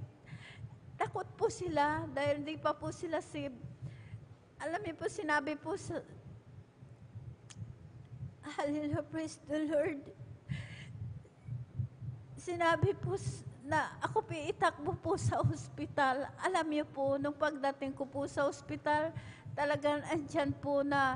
takot po sila dahil hindi pa po sila saved. Alam niyo po, sinabi po sa hallelujah, praise the Lord. Sinabi po na ako po itakbo po sa ospital. Alam niyo po, nung pagdating ko po sa ospital, talagang andyan po na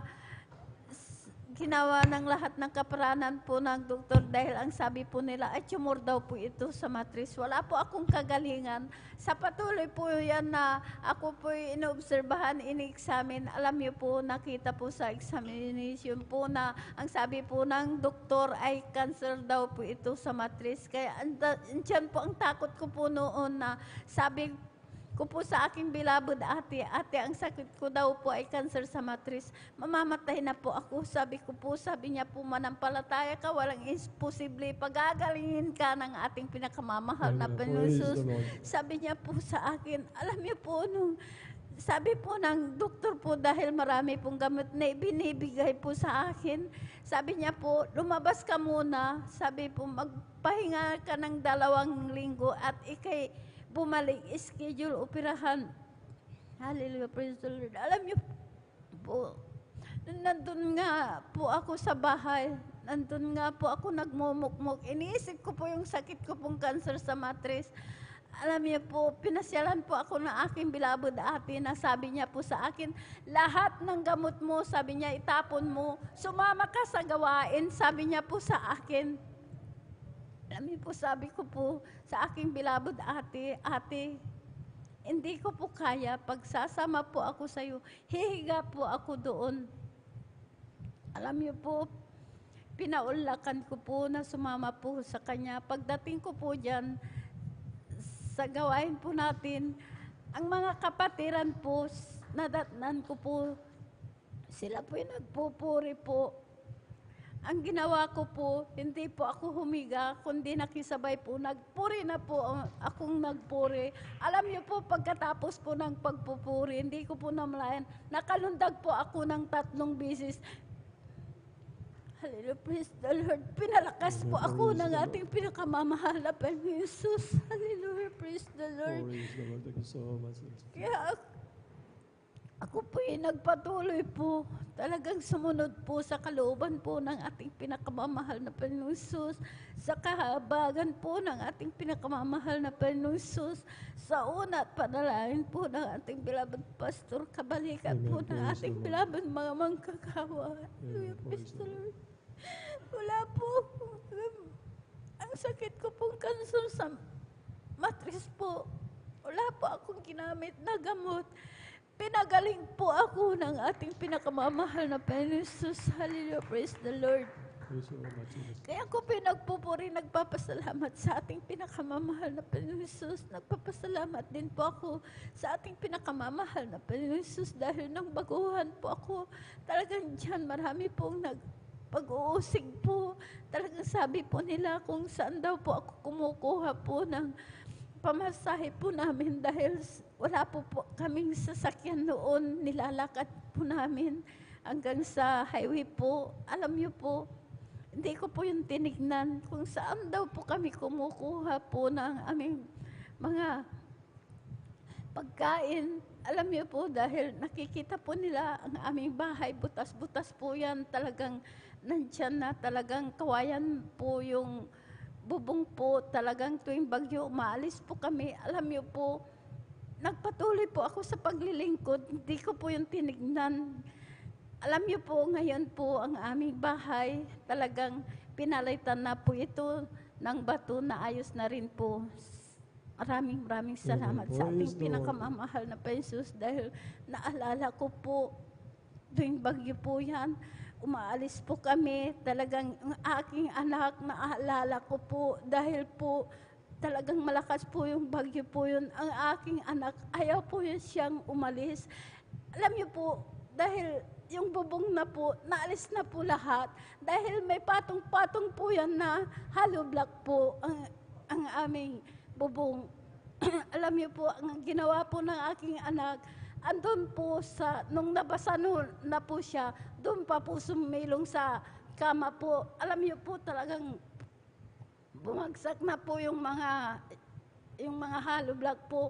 ginawa ng lahat ng kaparanan po ng doktor dahil ang sabi po nila ay tumor daw po ito sa matris. Wala po akong kagalingan. Sa patuloy po yan na ako po inoobserbahan, ini-examine. Alam niyo po, nakita po sa examination po na ang sabi po ng doktor ay cancer daw po ito sa matris. Kaya andyan po ang takot ko po noon na sabi ko po sa aking beloved ate, ang sakit ko daw po ay cancer sa matris. Mamamatay na po ako. Sabi ko po, sabi niya po, manampalataya ka, walang imposible. Pagagalingin ka ng ating pinakamamahal na Panginoon Hesus. Sabi niya po sa akin, alam niyo po, nung sabi po ng doktor po, dahil marami pong gamot na ibinibigay po sa akin, sabi niya po, lumabas ka muna. Sabi po, magpahinga ka ng 2 linggo at ikay bumalik, schedule, operahan. Hallelujah, praise the Lord. Alam niyo po, nandun nga po ako sa bahay, nandun nga po ako nagmumukmuk. Iniisip ko po yung sakit ko pong cancer sa matris. Alam niyo po, pinasyalan po ako ng aking beloved ate na sabi niya po sa akin, lahat ng gamot mo, sabi niya, itapon mo, sumama ka sa gawain, sabi niya po sa akin. Alam niyo po, sabi ko po sa aking beloved ate, hindi ko po kaya, pagsasama po ako sa iyo, hihiga po ako doon. Alam niyo po, pinaulakan ko po na sumama po sa kanya. Pagdating ko po dyan, sa gawain po natin, ang mga kapatiran po, nadatnan ko po, sila po yung nagpupuri po. Ang ginawa ko po, hindi po ako humiga, kundi nakisabay po, nagpuri na po akong nagpuri. Alam niyo po, pagkatapos po ng pagpupuri, hindi ko po namalayan, nakalundag po ako ng 3 beses. Hallelujah, praise the Lord. Pinalakas po ako ng ating pinakamamahal na Panginoon Jesus. Hallelujah, praise the Lord. Praise the Lord. Thank you so much. Kaya ako po nagpatuloy po, talagang sumunod po sa kalooban po ng ating pinakamamahal na Panginoon Jesus, sa kahabagan po ng ating pinakamamahal na Panginoon Jesus, sa una at panalangin po ng ating beloved pastor, kabalikan po ng ating beloved mga manggagawa. Hallelujah, praise the Lord. Wala po. Ang sakit ko pong kanser sa matris po. Wala po akong ginamit na gamot. Pinagaling po ako ng ating pinakamamahal na Panginoon Jesus. Hallelujah, praise the Lord. Kaya ako pinagpupuri, nagpapasalamat sa ating pinakamamahal na Panginoon Jesus. Nagpapasalamat din po ako sa ating pinakamamahal na Panginoon Jesus dahil nang baguhan po ako. Talagang dyan marami pong pag-uusig po. Talagang sabi po nila kung saan daw po ako kumukuha po ng pamasahe po namin dahil wala po kaming sasakyan noon. Nilalakad po namin hanggang sa highway po. Alam niyo po, hindi ko po yung tinignan kung saan daw po kami kumukuha po ng aming mga pagkain. Alam niyo po, dahil nakikita po nila ang aming bahay, butas-butas po yan. Talagang nandyan na, talagang kawayan po yung bubong po. Talagang tuwing bagyo, umaalis po kami. Alam niyo po, nagpatuloy po ako sa paglilingkod. Hindi ko po yung tinignan. Alam niyo po, ngayon po ang aming bahay, talagang pinalitan na po ito ng bato na ayos na rin po. Maraming salamat sa ating pinakamamahal na Jesus dahil naalala ko po, tuwing bagyo po yan, umaalis po kami, talagang ang aking anak, naalala ko po dahil po talagang malakas po yung bagyo po yun. Ang aking anak, ayaw po yun siyang umalis. Alam niyo po, dahil yung bubong na po, naalis na po lahat. Dahil may patong-patong po yan na hollow block po ang aming bubong. Alam niyo po, ang ginawa po ng aking anak, andun po nung nabasa na po siya, doon pa po sumilong sa kama po. Alam niyo po, talagang bumagsak na po yung mga hollow block po.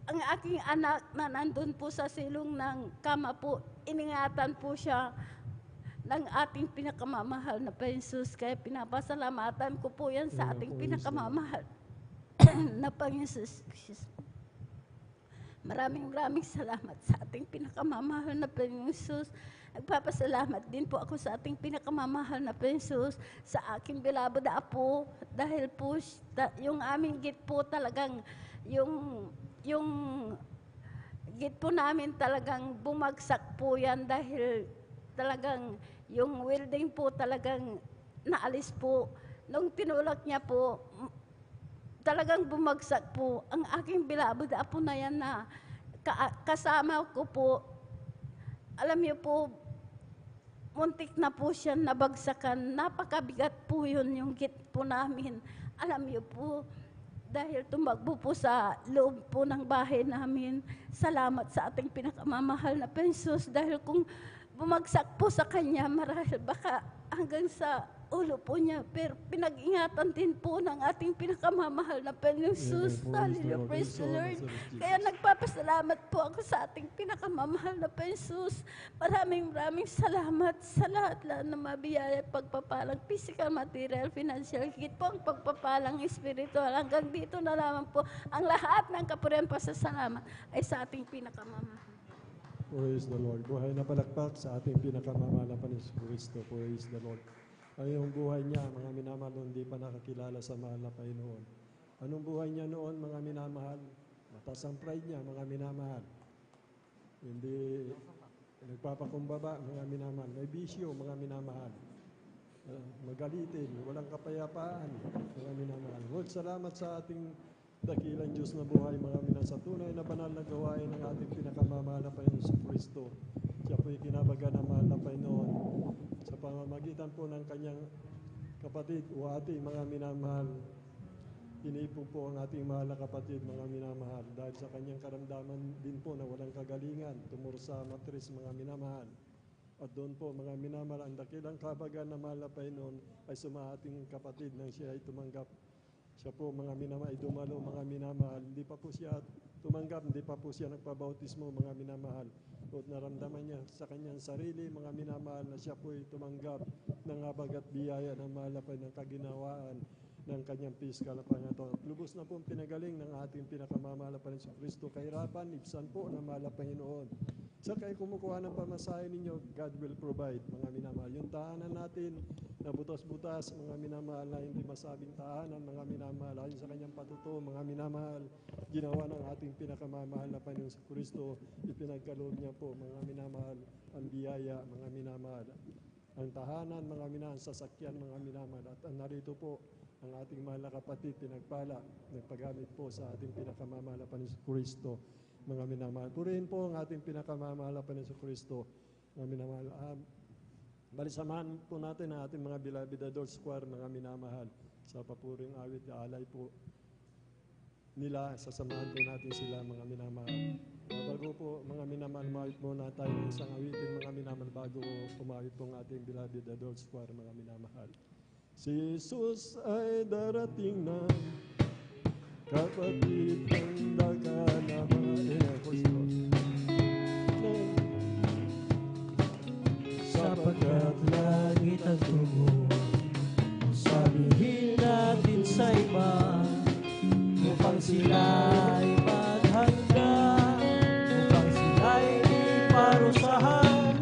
Ang aking anak na nandun po sa silong ng kama po, iningatan po siya ng ating pinakamamahal na Jesus. Kaya pinapasalamatan ko po yan sa ating pinakamamahal na Panginoon. Maraming salamat sa ating pinakamamahal na Panginoon Jesus. Nagpapasalamat din po ako sa ating pinakamamahal na Jesus, sa aking beloved apo, dahil po yung aming git po talagang, yung git po namin talagang bumagsak po yan dahil talagang yung welding po talagang naalis po. Nung tinulak niya po, talagang bumagsak po. Ang aking beloved apo na yan na kasama ko po, alam niyo po, muntik na po siya nabagsakan. Napakabigat po yun yung git po namin. Alam niyo po, dahil tumakbo po sa loob po ng bahay namin. Salamat sa ating pinakamamahal na Jesus dahil kung bumagsak po sa kanya, marahil baka hanggang sa ulo po niya. Pero pinag-ingatan din po ng ating pinakamamahal na Jesus. Hallelujah, praise the Lord. Kaya nagpapasalamat po ako sa ating pinakamamahal na Jesus. Maraming salamat sa lahat na mabiyaya, pagpapalang physical, material, financial, higit po ang pagpapalang spiritual. Hanggang dito na naman po ang lahat ng kapurihan pasasalamat ay sa ating pinakamamahal. Praise the Lord. Buhay na palakpak sa ating pinakamamahal na Panginoon Kristo. Praise the Lord. Ay yung buhay niya, mga minamahal, hindi pa nakakilala sa mahal na Panginoon. Anong buhay niya noon, mga minamahal? Mataas ang pride niya, mga minamahal. Hindi nagpapakumbaba, mga minamahal. May bisyo, mga minamahal. Magalitin, walang kapayapaan, mga minamahal. Lord, salamat sa ating dakilang Diyos na buhay, mga minamahal. Sa tunay na banal na gawain ng ating pinakamamahal na Panginoon sa Kristo. Siya po'y kinabaga ng mahal na Panginoon. Sa pamamagitan po ng kanyang kapatid o ating mga minamahal, iniipon po ang ating mahal na kapatid, mga minamahal, dahil sa kanyang karamdaman din po na walang kagalingan, tumuro sa matris, mga minamahal. At doon po, mga minamahal, ang dakilang kabagan na mahal na Panginoon ay sumahating kapatid nang siya ay tumanggap. Siya po, mga minamahal, ay dumalo, mga minamahal. Hindi pa po siya tumanggap, hindi pa po siya nagpabautismo, mga minamahal. At naramdaman niya sa kanyang sarili, mga minamahal, na siya po ay tumanggap ng habag at biyaya ng mahal na Panginoon, ng kaginawaan ng kanyang piskal na Panginoon. At lubos na pong pinagaling ng ating pinakamamahal na Panginoon sa Kristo. Kahirapan, ibsan po ng mahal na Panginoon. Sa kayo kumukuha ng pamasahe ninyo, God will provide, mga minamahal. Yung tahanan natin na butas-butas, mga minamahal, na hindi masabing tahanan, mga minamahal, ayon sa kanyang patuto, mga minamahal, ginawa ng ating pinakamamahal na Panginoon sa Kristo, ipinagkaloob niya po, mga minamahal, ang biyaya, mga minamahal. Ang tahanan, mga minamahal, sasakyan, mga minamahal. At narito po, ang ating mahal na kapatid, pinagpala, nagpagamit po sa ating pinakamamahal na Panginoon sa Kristo, mga minamahal. Purihin po ang ating pinakamamahal na Panginoon sa Kristo, mga minamahal. Balisamahan po natin ang ating mga beloved adult choir, mga minamahal, sa papuring awit, alay po nila, sasamahan po natin sila, mga minamahal. Bago po, mga minamahal, mawit muna tayo ng isang awitin, mga minamahal, bago umawit po ang ating beloved adult choir, mga minamahal. Si Jesus ay darating na, kapatid, handa ka na sapagkat langit ang tungo, sabihin natin sa iba, upang sila'y maghanda, upang sila'y iparusahan,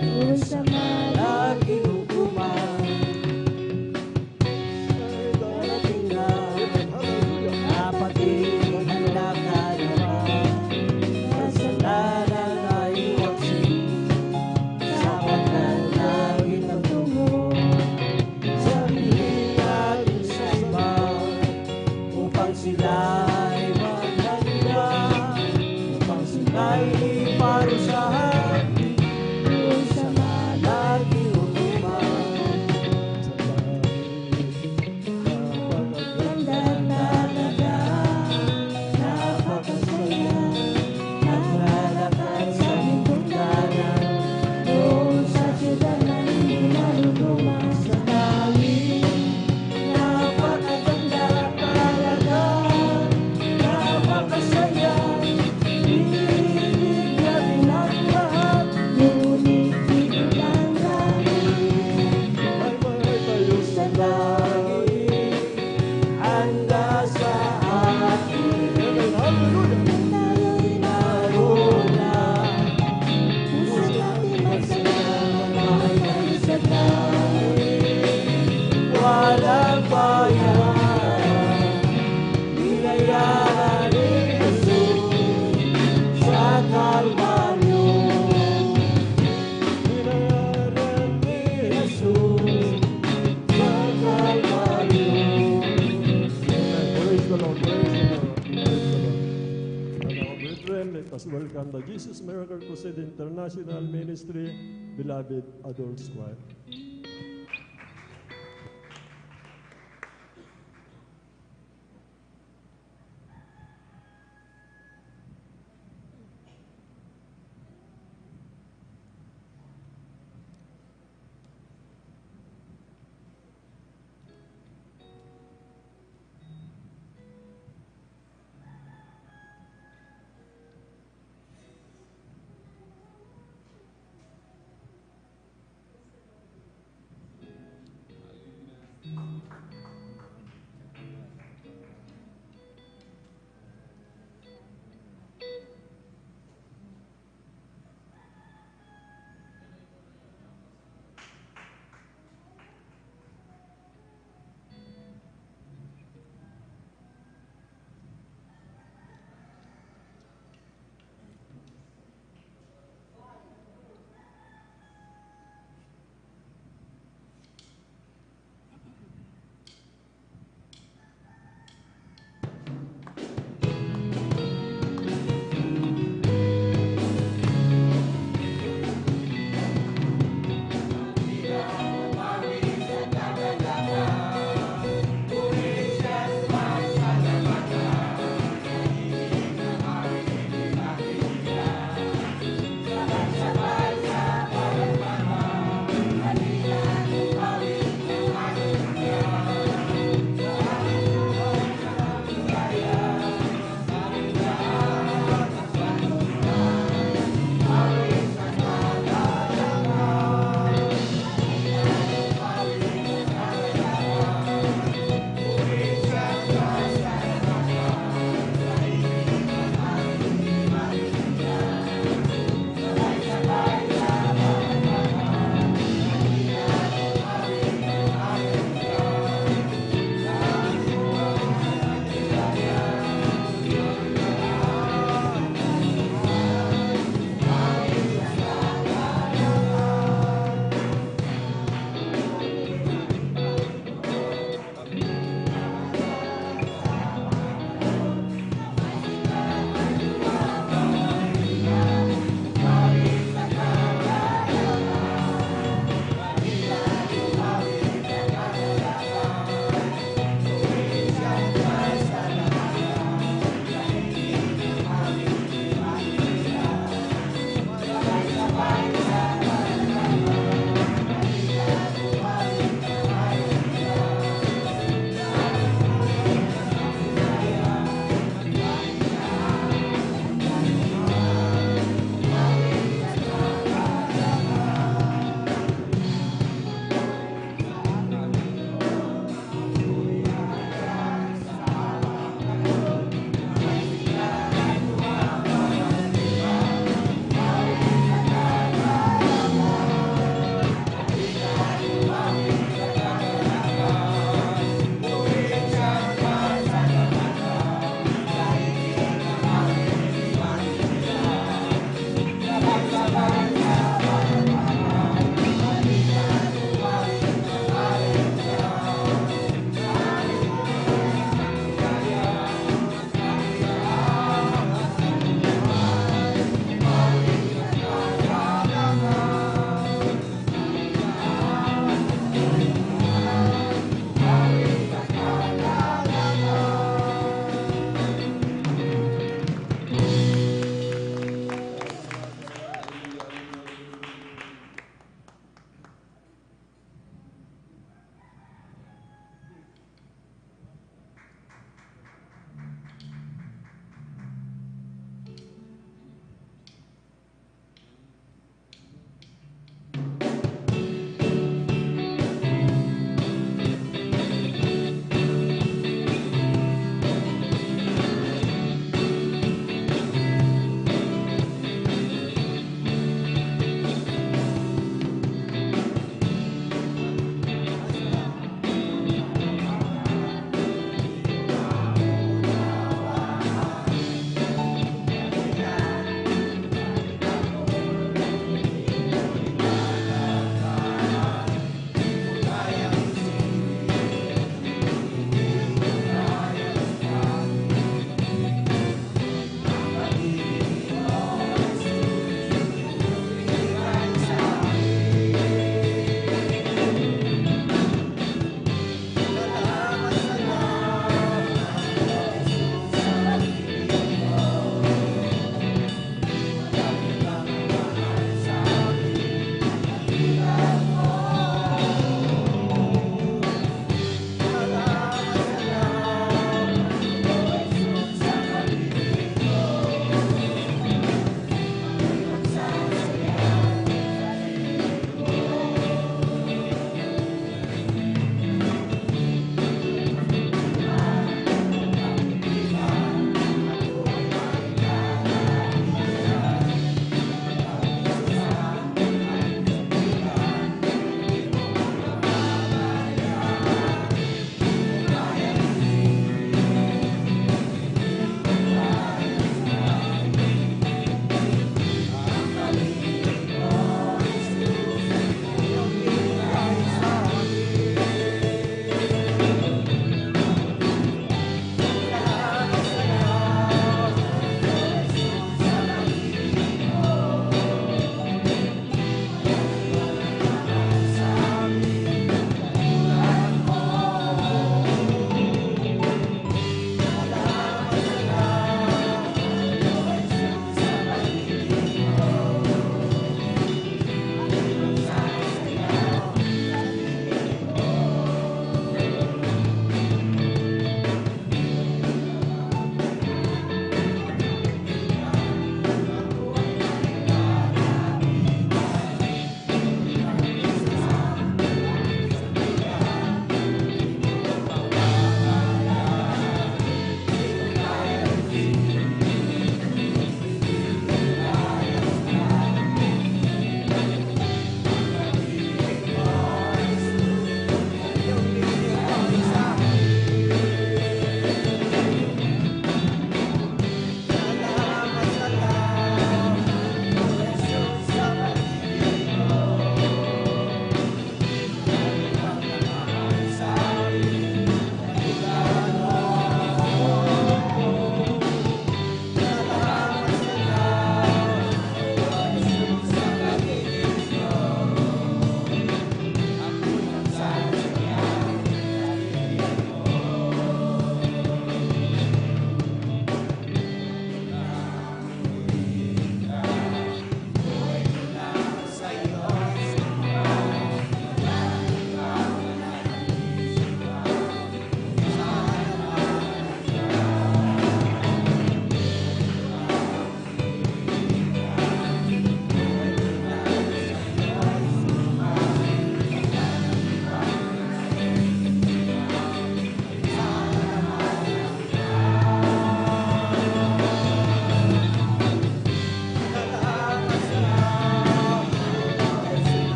doon sa malaking hukuman. Darating na, kapatid, handa ka naman, kasalanan ay iwasin, sapagkat langit ang tungo, sabihin natin sa iba, upang sila'y maghanda, upang sila'y iparusahan, doon sa malaking hukuman. Ganda talaga, napakasaya, naglalakad sa bintana, doon sa siyudad na hindi marunong sa langit. Napakaganda talaga, napakasaya, ibig natin ang lahat, ngunit biglang langit. Bye-bye tayo sa langit, handa sa atin, tayo'y naroon na, puso natin magsaya, mamay tayo sa langit, walang bayan, biyaya ni Jesus sa Kalbaryo, binayaran ni Jesus sa Kalbaryo. Praise the Lord, praise the Lord, praise the Lord. And our brethren, let us welcome the Jesus Miracle Crusade International Ministry, beloved adult choir.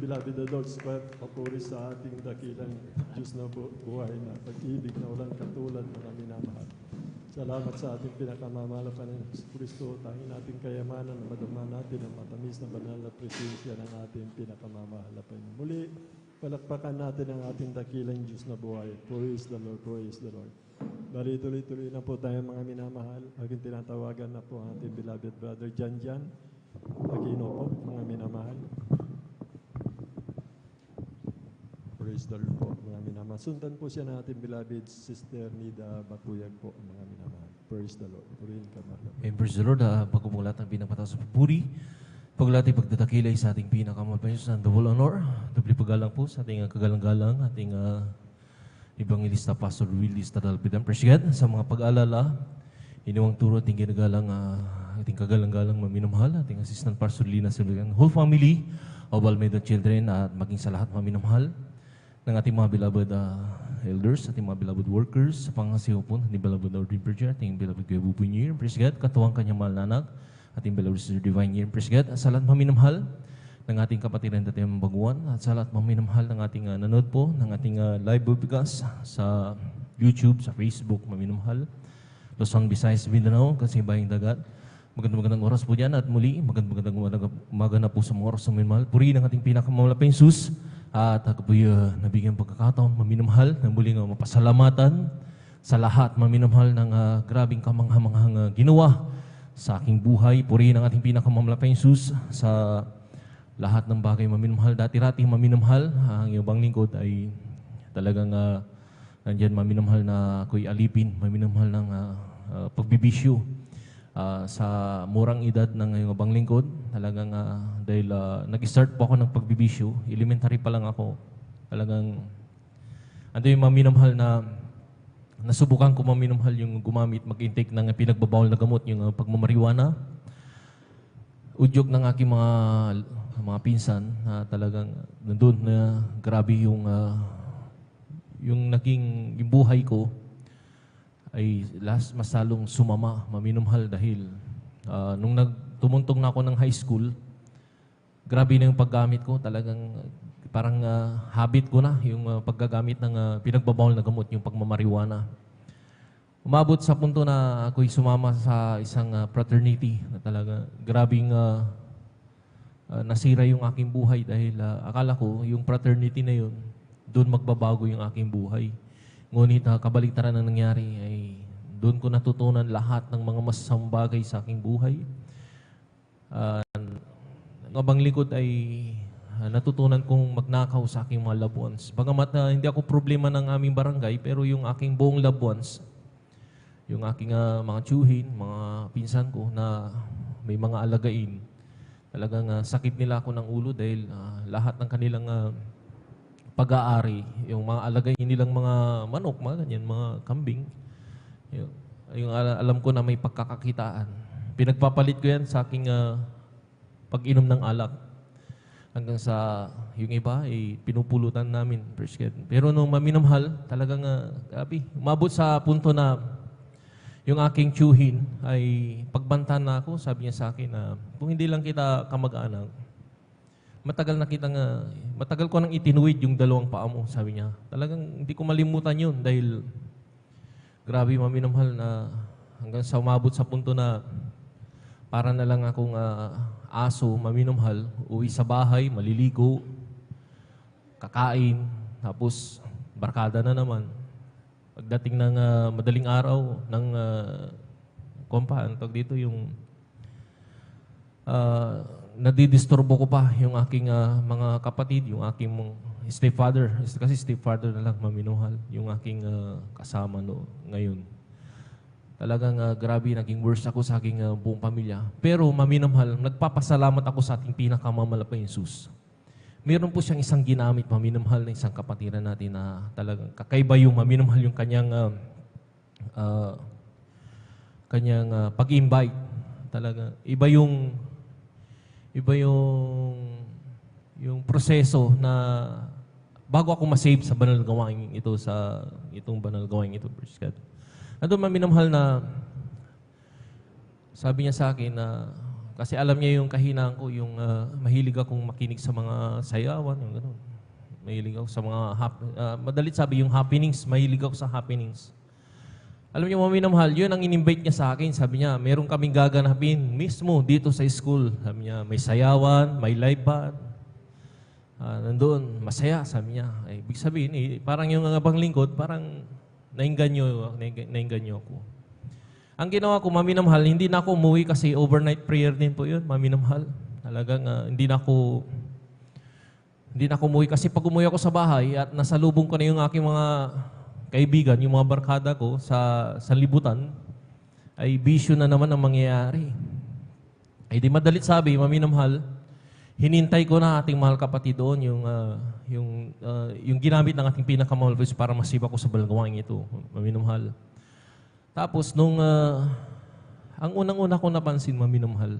beloved the Lord's Prayer, papuri sa ating dakilang Diyos na buhay na pag-ibig na walang katulad na minamahal. Salamat sa ating pinakamamahal na Panginoon Kristo, tanging nating kayamanan na madama natin ang matamis na banal na presensya ng ating pinakamamahal na Panginoon. Muli, palakpakan natin ang ating dakilang Diyos na buhay. Praise the Lord, praise the Lord. Bali, tuloy-tuloy na po tayo mga minamahal. Aking tinatawagan na po ang ating beloved brother Jan Aquino po, mga minamahal. Praise the Lord po, mga minamahal. Sundan po siya ng ating beloved sister Nida Bakuyag po, mga minamahal. Praise the Lord. Purihin ka, mahal. Praise the Lord. Pagkumulat ng pinapataas sa papuri. Paglati pagdatakilay sa ating pinakamapayos ng double honor. Doble paggalang po sa ating kagalang-galang, ating Evangelista Pastor Willie Stadalpidam. Praise God. Sa mga pag-alala, iniwang turo ating ginagalang, ating kagalang-galang maminamahal, ating Assistant Pastor Lina Silvigan, whole family of Almeida children, at maging sa lahat maminamahal ng ating mga beloved elders, ating mga beloved workers, sa pangasiho po, ating beloved Lord Virgin, ating beloved Kuya Buboy Nier. Praise God. Katuwang kanyang mahal na anak, ating beloved Sister Divine Year. Praise God. Sa lahat maminamahal ng ating kapatiran at ating baguan, at sa lahat maminamahal ng ating nanood po, ng ating live webcast sa YouTube, sa Facebook, maminamahal. Luzon, Visayas, Mindanao, kasi bayang dagat. Magandang oras po dyan, at muli, magandang umaga na po sa mga oras sa maminamahal. Purihin ang ating pinakamamahal Jesus, at ako po nabigyan pagkakataon, maminamahal, na muling mapasalamatan sa lahat, maminamahal ng grabing kamanghamanghang ginawa sa aking buhay. Purihin ang ating pinakamamahal Jesus sa lahat ng bagay maminamahal. Dati-rating maminamahal, ang iyong lingkod ay talagang nandyan maminamahal na ako'y alipin, maminamahal ng pagbibisyo sa murang edad ng iyong lingkod. Talagang dahil nag-start po ako ng pagbibisyo, elementary pa lang ako. Talagang ando yung maminamahal na nasubukan ko maminamahal yung gumamit, mag-intake ng pinagbabawal na gamot, yung pagmamariwana. Udyok ng aking mga pinsan na talagang nandun na grabe yung naging yung buhay ko ay masalong sumama, maminamahal dahil nung tumuntong na ako ng high school, grabe na yung paggamit ko, talagang parang habit ko na yung paggagamit ng pinagbabawal na gamot, yung pagmamariwana. Umabot sa punto na ako'y sumama sa isang fraternity na talaga grabing nasira yung aking buhay dahil akala ko yung fraternity na yun, doon magbabago yung aking buhay. Ngunit kabaligtaran na nangyari ay doon ko natutunan lahat ng mga masasamang bagay sa aking buhay. Ang abang likod ay natutunan kong magnakaw sa aking mga loved ones. Bagamat hindi ako problema ng aming barangay, pero yung aking buong loved ones, yung aking mga tiyuhin, mga pinsan ko na may mga alagain, talagang sakit nila ako ng ulo dahil lahat ng kanilang pag-aari, yung mga alagain nilang mga manok, mga ganyan, mga kambing, yung alam ko na may pagkakakitaan. Pinagpapalit ko yan sa aking pag-inom ng alak. Hanggang sa yung iba, pinupulutan namin. Pero nung maminamahal, talagang grabe. Umabot sa punto na yung aking tiyuhin ay pagbanta na ako, sabi niya sa akin na kung hindi lang kita kamag-anak, matagal ko nang itinuwid yung dalawang paa mo, sabi niya. Talagang hindi ko malimutan yun dahil grabe maminamahal na hanggang sa umabot sa punto na para na lang akong aso, maminamahal, uwi sa bahay, maliligo, kakain, tapos barkada na naman. Pagdating ng madaling araw ng tawag dito yung nadidisturbo ko pa yung aking mga kapatid, yung aking stepfather. Kasi stepfather na lang maminuhal, yung aking kasama ngayon. Talagang grabe, naging worst ako sa aking buong pamilya. Pero maminamahal, nagpapasalamat ako sa ating pinakamalapay Jesus. Meron po siyang isang ginamit, maminamahal na isang kapatiran natin na talagang kakaiba yung maminamahal yung kanyang pag-invite. Talaga iba yung proseso na bago ako ma-save sa banal gawain ito, sa itong banal gawain ito. Ando maminamahal na sabi niya sa akin na Kasi alam niya yung kahinaan ko, yung mahilig akong makinig sa mga sayawan, yung gano'n. Mahilig ako sa mga, madalit sabi yung happenings, mahilig ako sa happenings. Alam niyo, mga minamahal, yun ang in-invite niya sa akin. Sabi niya, meron kaming gaganapin mismo dito sa school. Sabi niya, may sayawan, may live band. Nandoon, masaya, sabi niya. Ay, ibig sabihin, parang yung abang lingkod, parang nainganyo ako. Ang ginawa ko, maminamahal, hindi na ako umuwi kasi overnight prayer din po yun, maminamahal. Talagang hindi na ako umuwi kasi pag umuwi ako sa bahay at nasalubong ko na yung aking mga kaibigan, yung mga barkada ko sa libutan, ay bisyo na naman ang mangyayari. Ay di madalit sabi, maminamahal, hinintay ko na ating mahal kapatid doon yung ginamit ng ating pinakamahal para masiba ko sa balgawain ito, maminamahal. Tapos ang unang-una ko napansin, maminamahal,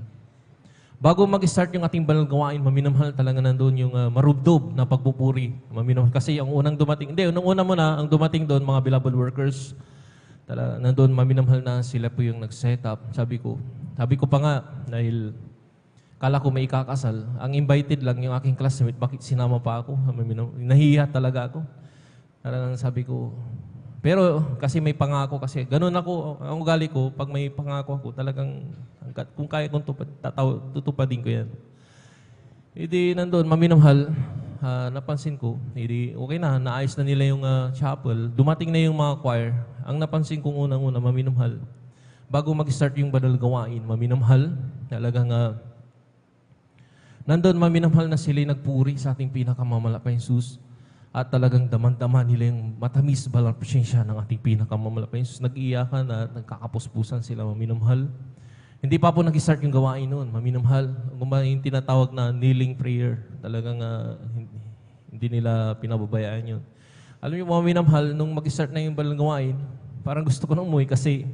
bago mag-start yung ating banal gawain, maminamahal, talaga nandun yung marubdob na pagpupuri. Maminamahal. Kasi ang unang dumating, unang-una muna, ang dumating doon, mga beloved workers, nandun, maminamahal na sila po yung nag-set up. Sabi ko pa nga, dahil kala ko may ikakasal, ang invited lang yung aking classmate, bakit sinama pa ako? Nahihiya talaga ako. Talagang sabi ko, pero kasi may pangako kasi, ganun ako, ang ugali ko, pag may pangako ako, talagang, kung kaya kong tutupadin ko yan. Hindi nandun, maminamahal, napansin ko, hindi, okay na, naayos na nila yung chapel, dumating na yung mga choir. Ang napansin kong unang-una, maminamahal, bago mag-start yung banal gawain, maminamahal, talagang, nandun, maminamahal na sila nagpuri sa ating pinakamamalakay Jesus. At talagang daman-daman nila yung matamis balang presensya ng ating pinakamamalakay Jesus. Nag-iiyakan at nagkakapuspusan sila, maminamahal. Hindi pa po nag-start yung gawain noon, maminamahal. Yung tinatawag na kneeling prayer, talagang hindi nila pinababayaan yun. Alam niyo, maminamahal, nung mag-start na yung balang gawain, parang gusto ko nang umuwi kasi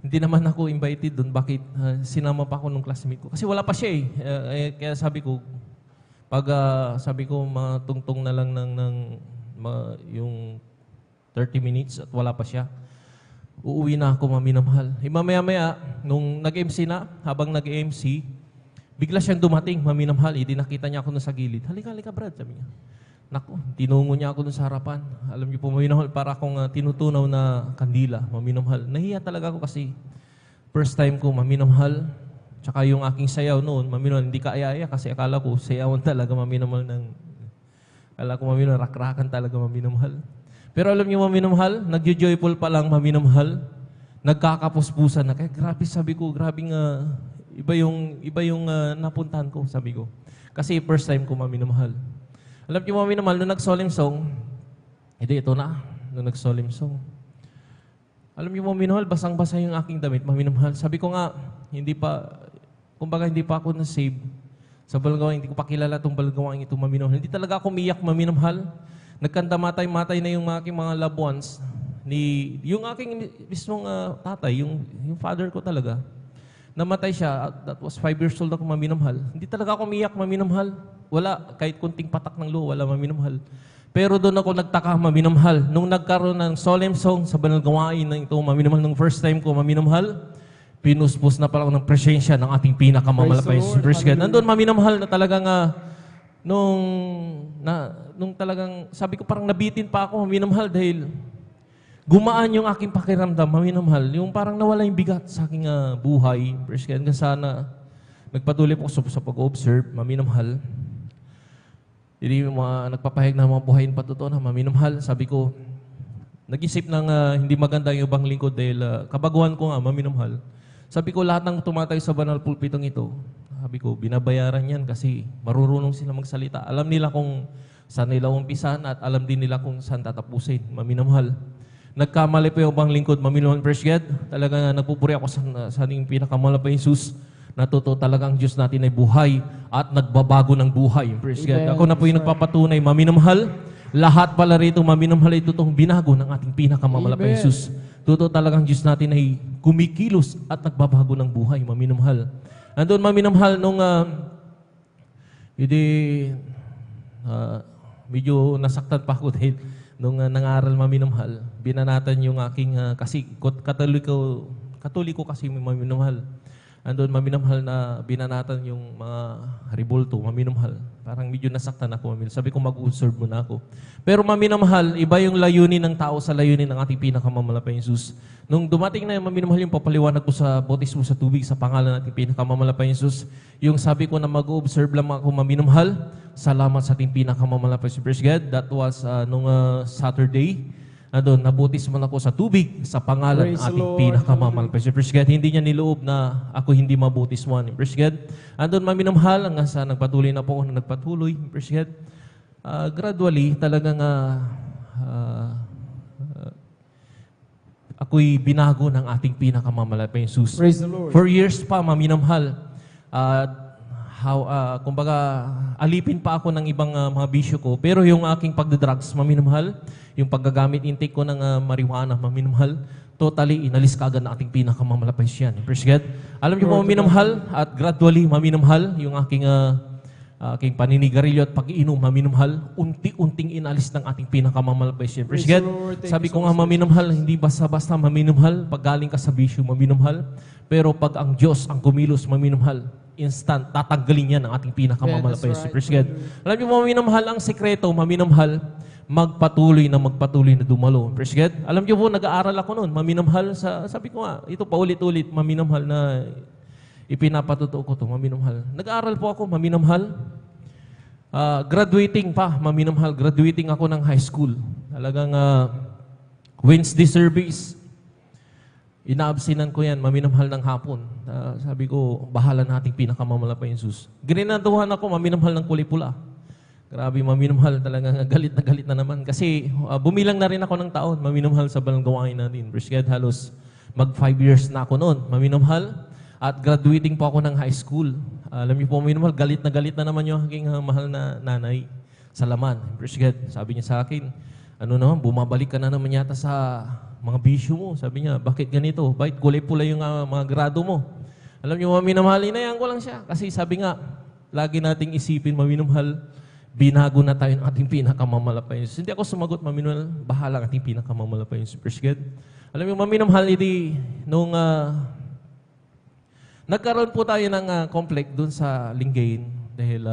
hindi naman ako invited doon. Bakit sinama pa ako nung classmate ko? Kasi wala pa siya eh. Kaya sabi ko, sabi ko, matungtong na lang yung 30 minutes at wala pa siya. Uuwi na ako, maminamahal. Mamaya-maya, nung nag-MC na, habang nag-MC, bigla siyang dumating, maminamahal. Nakita niya ako na sa gilid. Halika, Brad, sabi niya. Naku, tinungo niya ako dun sa harapan. Alam niyo po, maminamahal, para akong tinutunaw na kandila, maminamahal. Nahiya talaga ako kasi first time ko, maminamahal. Tsaka yung aking sayaw noon, maminamahal, hindi kaaya kasi akala ko sayawan talaga, maminamahal akala ko maminamahal, rakrakan talaga, maminamahal. Pero alam niyo, maminamahal, nagjo-joyful pa lang, maminamahal, nagkakapuspusan na. Kaya grabe, sabi ko, grabing iba yung napuntahan ko, sabi ko. Kasi first time ko, maminamahal. Alam niyo, maminamahal, nung nag-solemn song, ito na, nung nag-solemn song. Alam niyo, maminamahal, basang-basa yung aking damit, maminamahal. Sabi ko nga, hindi pa ako na-save sa balgawain, hindi ko pa kilala itong balgawain ito, maminamahal. Hindi talaga ako umiyak, maminamahal. Nagkanta matay na yung aking mga loved ones. Yung aking mismong tatay, yung father ko talaga, namatay siya, that was 5 years old ako, maminamahal. Hindi talaga ako umiyak, maminamahal. Wala, kahit kunting patak ng luha, wala, maminamahal. Pero doon ako nagtaka, maminamahal. Nung nagkaroon ng solemn song sa banal gawain na ito, maminamahal, nung first time ko, maminamahal, pinuspos na pala ako ng presensya ng ating pinakamamalapay. Nandun, maminamahal, na talagang nung talagang, sabi ko parang nabitin pa ako, maminamahal, dahil gumaan yung aking pakiramdam, maminamahal. Yung parang nawala yung bigat sa aking buhay. Hanggang sana nagpatuloy po ako sa pag-observe, maminamahal. Hindi nagpapahayag na mga buhayin patutuan, maminamahal. Sabi ko, nag-isip ng hindi maganda yung ibang lingkod dahil kabaguhan ko nga, maminamahal. Sabi ko, lahat ng tumatay sa banal pulpitong ito, sabi ko, binabayaran yan kasi marurunong sila magsalita. Alam nila kung saan nila umpisahan at alam din nila kung saan tatapusin. Maminamahal. Nagkamali pa yung ibang lingkod, maminamahal, praise God. Talaga nagpupuri ako sa ating pinakamahal na Jesus. Natuto talagang Diyos natin ay buhay at nagbabago ng buhay. Praise God. Ako na po yung nagpapatunay, maminamahal. Lahat pala rito, maminamahal, ito itong binago ng ating pinakamamalap na Jesus. Totoo talagang Diyos natin ay kumikilos at nagbabago ng buhay, maminamahal. Andun, maminamahal, nung medyo nasaktan pa ako dahil nung nangaral, maminamahal, binanatan yung aking, kasi katoliko kasi, maminamahal. andun maminamahal na binanatan yung mga ribulto, maminamahal. Parang medyo nasaktan ako, maminamahal. Sabi ko, mag-observe muna ako. Pero maminamahal, iba yung layunin ng tao sa layunin ng ating pinakamamahalapay Jesus. Nung dumating na yung maminamahal yung papaliwanag ko sa bautismo sa tubig sa pangalan ng ating pinakamamahalapay Jesus, yung sabi ko na mag-observe lang ako maminamahal, salamat sa ating pinakamamahalapay Jesus. Praise God. That was nung Saturday. Andun, nabutismo na ako sa tubig sa pangalan ng ating pinakamamahal. Praise God. Hindi niya niloob na ako hindi mabutismuan. Praise God. Andun, maminamahal, hanggang sa nagpatuloy na po ako na nagpatuloy. Praise God. Gradually, talagang ako'y binago ng ating pinakamamahal na Jesus. Praise the Lord. 4 years pa, maminamahal. Kumbaga, alipin pa ako ng ibang mga bisyo ko. Pero yung aking pagdadrugs, maminamahal. Yung paggagamit, intake ko ng marijuana, maminamahal. Totally, inalis ka agad na ating pinakamamahal yan. Praise God. Alam niyo po, maminamahal, at gradually, maminamahal, yung aking paninigarilyo at pag-iinom, maminamahal, unti-unting inalis ng ating pinakamamahal yan. Praise God. Sabi ko nga, maminamahal, hindi basta-basta maminamahal. Pag galing ka sa bisyo, maminamahal. Pero pag ang Diyos ang kumilos, maminamahal, instant, tatanggalin yan ang ating pinakamamahal pa yan. Praise God. Alam niyo, maminamahal, ang sekreto, maminamahal, magpatuloy na dumalo. Praise God. Alam niyo po, nag-aaral ako noon, maminamahal, sabi ko nga, ito paulit-ulit, maminamahal na ipinapatutuo ko to, maminamahal. Nag-aaral po ako, maminamahal. Graduating pa, maminamahal. Graduating ako ng high school. Talagang Wednesday service. Inaabsinan ko yan, maminamahal ng hapon. Sabi ko, bahala nating pinakamamahal pa Jesus. Gininaduhan ako, maminamahal ng kulay pula. Grabe, maminamahal talaga. Galit na naman. Kasi bumilang na rin ako ng taon, maminamahal sa balang gawain natin. Praise God, halos mag 5 years na ako noon, maminamahal. At graduating po ako ng high school. Alam niyo po, maminamahal, galit na naman yung aking mahal na nanay sa laman. Praise God. Sabi niya sa akin, ano naman, bumabalik ka na naman yata sa mga bisyo mo. Sabi niya, bakit ganito? Bakit kulay pula yung mga grado mo? Alam niyo, maminamahal, inayaan ko lang siya. Kasi sabi nga, lagi nating isipin, maminamahal, binago na tayo ng ating pinakamamahal. Hindi ako sumagot, maminamahal, bahala ang ating pinakamamahal. Praise God. Alam niyo, maminamahal, nung nagkaroon po tayo ng conflict doon sa Lingayen dahil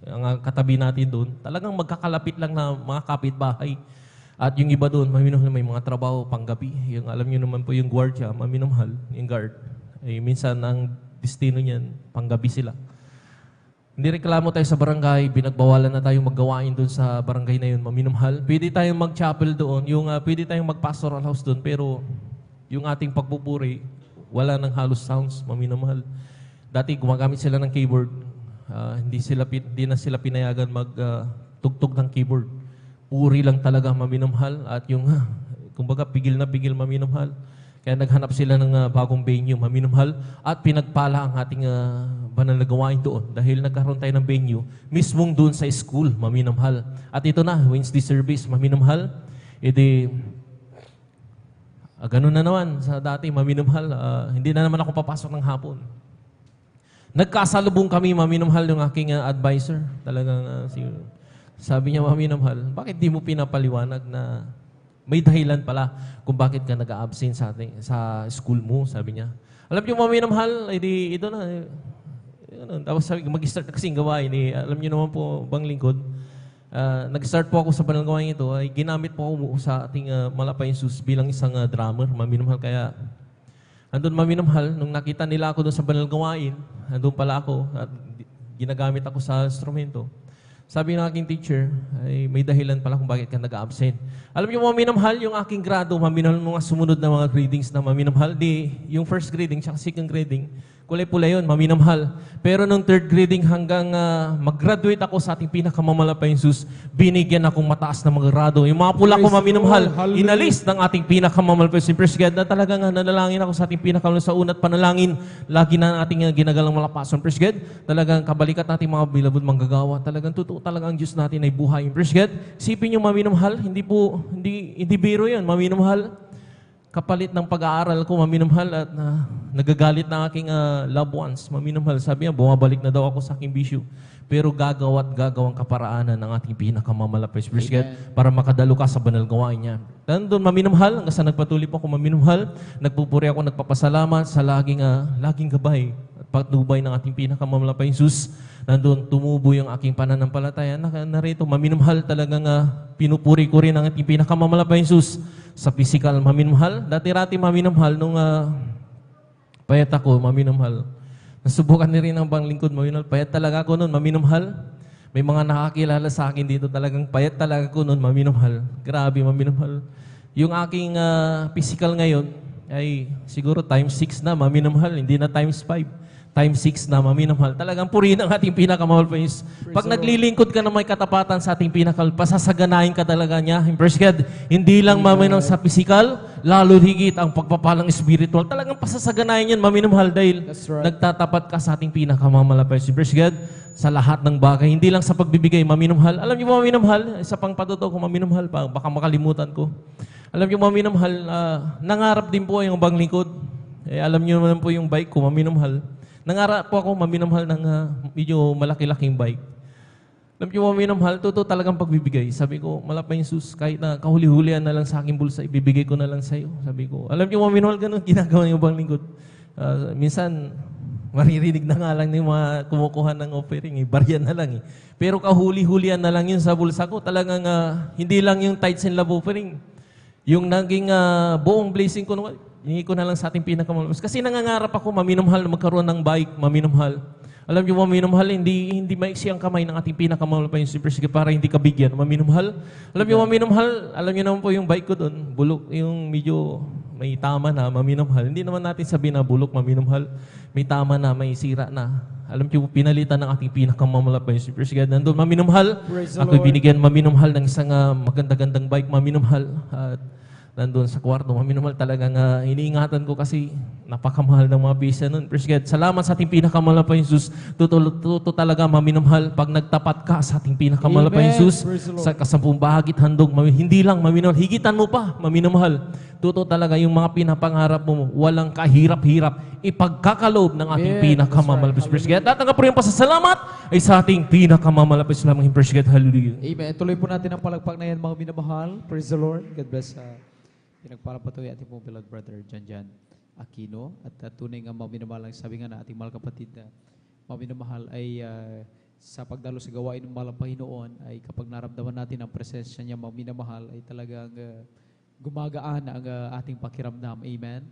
ang katabi natin doon, talagang magkakalapit lang na mga kapitbahay. At yung iba doon, maminamahal, may mga trabaho panggabi. Yung, alam niyo naman po yung guardia, maminamahal, yung guard. Minsan ang destino niyan, panggabi sila. Hindi reklamo tayo sa barangay, binagbawalan na tayong maggawain doon sa barangay na yun, maminamahal. Pwede tayong mag-chapel doon, pwede tayong mag-pastoral house doon, pero yung ating pagpupuri, wala nang halos sounds, maminamahal. Dati gumagamit sila ng keyboard, hindi na sila pinayagan magtugtog ng keyboard. Puri lang talaga, maminamahal, at yung, kumbaga, pigil na pigil, maminamahal. Kaya naghanap sila ng bagong venue, maminamahal, at pinagpala ang ating banal na gawain doon dahil nagkaroon tayo ng venue mismong doon sa school, maminamahal. At ito na, Wednesday service, maminamahal. Ganun na naman sa dati, maminamahal. Hindi na naman ako papasok ng hapon. Nagkasalubong kami, maminamahal, yung aking advisor. Talagang sabi niya, maminamahal, bakit di mo pinapaliwanag na may dahilan pala kung bakit ka nag-absent sa school mo, sabi niya. Alam niyo, maminamahal, ito na. Tapos mag-start na kasing gawain. Alam niyo naman po, bang lingkod, nag-start po ako sa banal gawain ito, ay ginamit po ako sa ating Malapay Jesus bilang isang drummer, maminamahal. Kaya, andun maminamahal, nung nakita nila ako doon sa banal gawain, andun pala ako, at ginagamit ako sa instrumento. Sabi ng aking teacher, ay may dahilan pala kung bakit ka nag-absent. Alam niyo, maminamahal, yung aking grado, maminamahal, mga sumunod na mga gradings na maminamahal, yung first grading, tsaka second grading, kulay-pula yun, maminamahal. Pero nung third grading hanggang mag-graduate ako sa ating pinakamamahal pa Jesus, binigyan akong mataas na mga grado. Yung mga pula ko, maminamahal, inalis ng ating pinakamamahal pa Jesus. Praise God, na talagang nanalangin ako sa ating pinakamamahal sa unat panalangin. Lagi na ating ginagalang malapason. Praise God, talagang kabalikat natin mga bilabod manggagawa. Talagang totoo talaga ang Diyos natin ay buhay. Praise God, isipin yung maminamahal, hindi biro yun, maminamahal. kapalit ng pag-aaral ko, maminamahal, at nagagalit ng aking loved ones, maminamahal. Sabi niya, bumabalik na daw ako sa aking bisyo. Pero gagawang kaparaanan ng ating pinakamamalapit Spirit God para makadalo ka sa banal gawain niya. Nandun, maminamahal, hanggang sa nagpatuloy po ako maminamahal, nagpupuri ako, nagpapasalamat sa laging gabay at patnubay ng ating pinakamamalapit Jesus. Nandun, tumubo yung aking pananampalataya. Narito, maminamahal talagang pinupuri ko rin ang ating pinakamamalapit Jesus sa physical, maminamahal. Dati-rati maminamahal nung payat ako, maminamahal. Nasubukan na rin ang panglingkod, maminamahal. Payat talaga ako noon, maminamahal. May mga nakakilala sa akin dito talagang payat talaga ako noon, maminamahal. Grabe, maminamahal. Yung aking physical ngayon ay siguro times 6 na, maminamahal. Hindi na times 5. Times 6 na, maminamahal. Talagang purihin ang ating pinakamahal pa is. Pag naglilingkod ka na may katapatan sa ating pinakal, pasasaganahin ka talaga niya. First God, hindi lang maminamahal sa physical, lalo higit ang pagpapalang spiritual. Talagang pasasaganahin yan, maminamahal, dahil nagtatapat ka sa ating pinakamamalapay. First God, sa lahat ng bagay, hindi lang sa pagbibigay, maminamahal. Alam niyo, maminamahal, sa pangpatuto ko, maminamahal, baka makalimutan ko. Alam niyo, maminamahal, nangarap din po yung banglingkod. Alam niyo naman po yung bike ko, maminamahal. Nangarap po ako maminamahal ng medyo malaki-laking bike. Alam niyo, maminamahal, totoo talagang pagbibigay. Sabi ko, malapay Jesus, kahit na kahuli-hulian na lang sa aking bulsa, ibibigay ko na lang sa iyo. Sabi ko, alam niyo, maminamahal, ganun ginagawa yung bang lingkod. Minsan, maririnig na nga lang yung mga kumukuha ng offering, baryan na lang. Pero kahuli-hulian na lang yun sa bulsa ko. Talagang hindi lang yung tithes and love offering. Yung naging buong blessing ko, hinihingi ko na lang sa ating pinakamahal. Kasi nangangarap ako, maminamahal, magkaroon ng bike, maminamahal. Alam niyo, maminamahal, hindi maiksi ang kamay ng ating pinakamahal pa yung Super Sige para hindi ka bigyan. Maminamahal. Alam niyo, maminamahal, alam niyo naman po yung bike ko doon, bulok, yung medyo may tama na, maminamahal. Hindi naman natin sabihin na bulok, maminamahal. May tama na, may sira na. Alam niyo, pinalitan ng ating pinakamamahal pa yung Super Sige. Nandun, maminamahal. Ako'y binigyan maminamahal ng isang maganda-gandang bike, maminamahal. At nandun sa kwarto, maminamahal talagang iniingatan ko kasi napakamahal ng mga bisa nun. Praise God. Salamat sa ating pinakamahal pa Jesus. Totoo talaga maminamahal pag nagtapat ka sa ating pinakamahal pa Jesus. Sa kasampung bahagit handog, hindi lang maminamahal, higitan mo pa, maminamahal. Totoo talaga yung mga pinapangarap mo, walang kahirap-hirap, ipagkakaloob ng ating pinakamalapis. Praise God. Tatanggap po yung pasasalamat ay sa ating pinakamalapis lamang. Praise God. Hallelujah. Amen. Tuloy po natin ang palagpak na yan, mga minamahal. Praise the Lord. God bless. Pinagpapatuloy ating pong beloved brother Jan Aquino at tunay nga maminamahal ang sabi nga na ating mahal kapatid na maminamahal ay sa pagdalo sa gawain ng mahal Panginoon ay kapag naramdaman natin ang presensya niya maminamahal ay talagang gumagaan ang ating pakiramdam. Amen.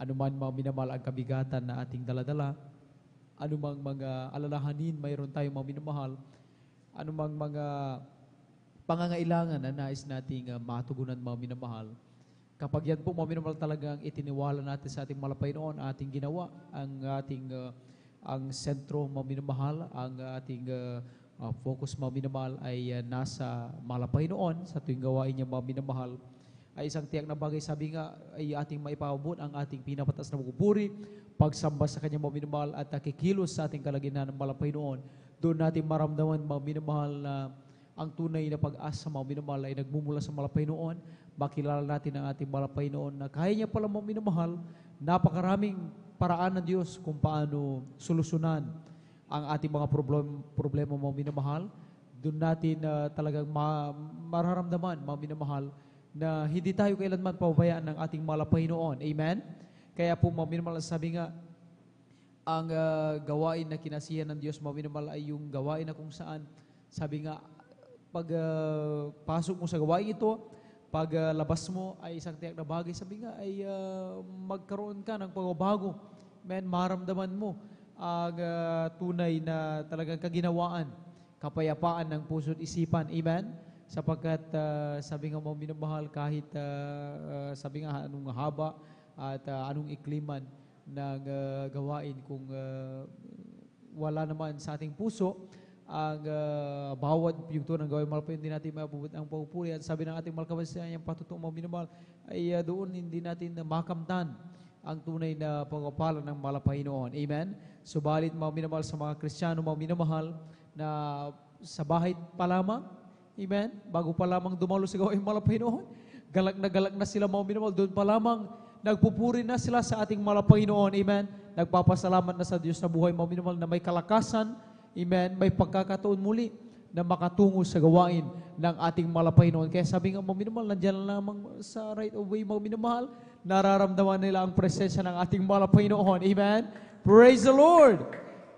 Anuman maminamahal ang kabigatan na ating daladala, anumang mga alalahanin mayroon tayong maminamahal, anumang mga pangangailangan na nais nating matugunan maminamahal. Kapag yan po, maminamahal talagang itiniwala natin sa ating malapay noon, ating ginawa, ang sentro maminamahal, ang ating focus maminamahal ay nasa malapay noon, sa tuwing gawain niya maminamahal, ay isang tiyak na bagay, sabi nga, ay ating maipaabot ang ating pinapatas na magpupuri, pagsamba sa kanyang maminamahal at kikilos sa ating kalaginanan ng malapay noon. Doon natin maramdaman maminamahal na ang tunay na pag-asa maminamahal ay nagmumula sa malapay noon. Makilala natin ang ating malapay noon na kaya niya pala minamahal, napakaraming paraan ng Diyos kung paano solusyonan ang ating mga problema minamahal. Doon natin talagang mararamdaman minamahal na hindi tayo kailanman pababayaan ng ating malapay noon. Amen? Kaya po minamahal, sabi nga, ang gawain na kinasiyahan ng Diyos minamahal ay yung gawain na kung saan, sabi nga, pag pasok mo sa gawain ito, pag labas mo ay isang tiyak na bagay, sabi nga ay magkaroon ka ng pagbabago. Amen, maramdaman mo ang tunay na talagang kaginawaan, kapayapaan ng puso't isipan. Amen? Sapagkat sabi nga mga minamahal, kahit sabi nga anong haba at anong ikliman ng gawain, kung wala naman sa ating puso, ang bawat yugto ng gawin malapay, hindi natin mabubut ang pagpupuri. At sabi ng ating malkabasyan, yung patutong mga minamahal, ay doon hindi natin makamtan ang tunay na pagpapala ng malapay noon. Amen? Subalit mga minamahal sa mga Kristiyano, mga minamahal, na sa bahay pa lamang, amen, bago pa lamang dumalo sa gawain malapay noon, galak na sila mga minamahal, doon pa lamang nagpupuri na sila sa ating mahal na Panginoon. Amen. Nagpapasalamat na sa Diyos na buhay, mga minamahal, na may kalakasan. Amen. May pagkakataon muli na makatungo sa gawain ng ating mahal na Panginoon. Kaya sabi nga, mga minamahal, nandiyan lamang sa right of way, mga minamahal, nararamdaman nila ang presensya ng ating mahal na Panginoon. Amen. Praise the Lord!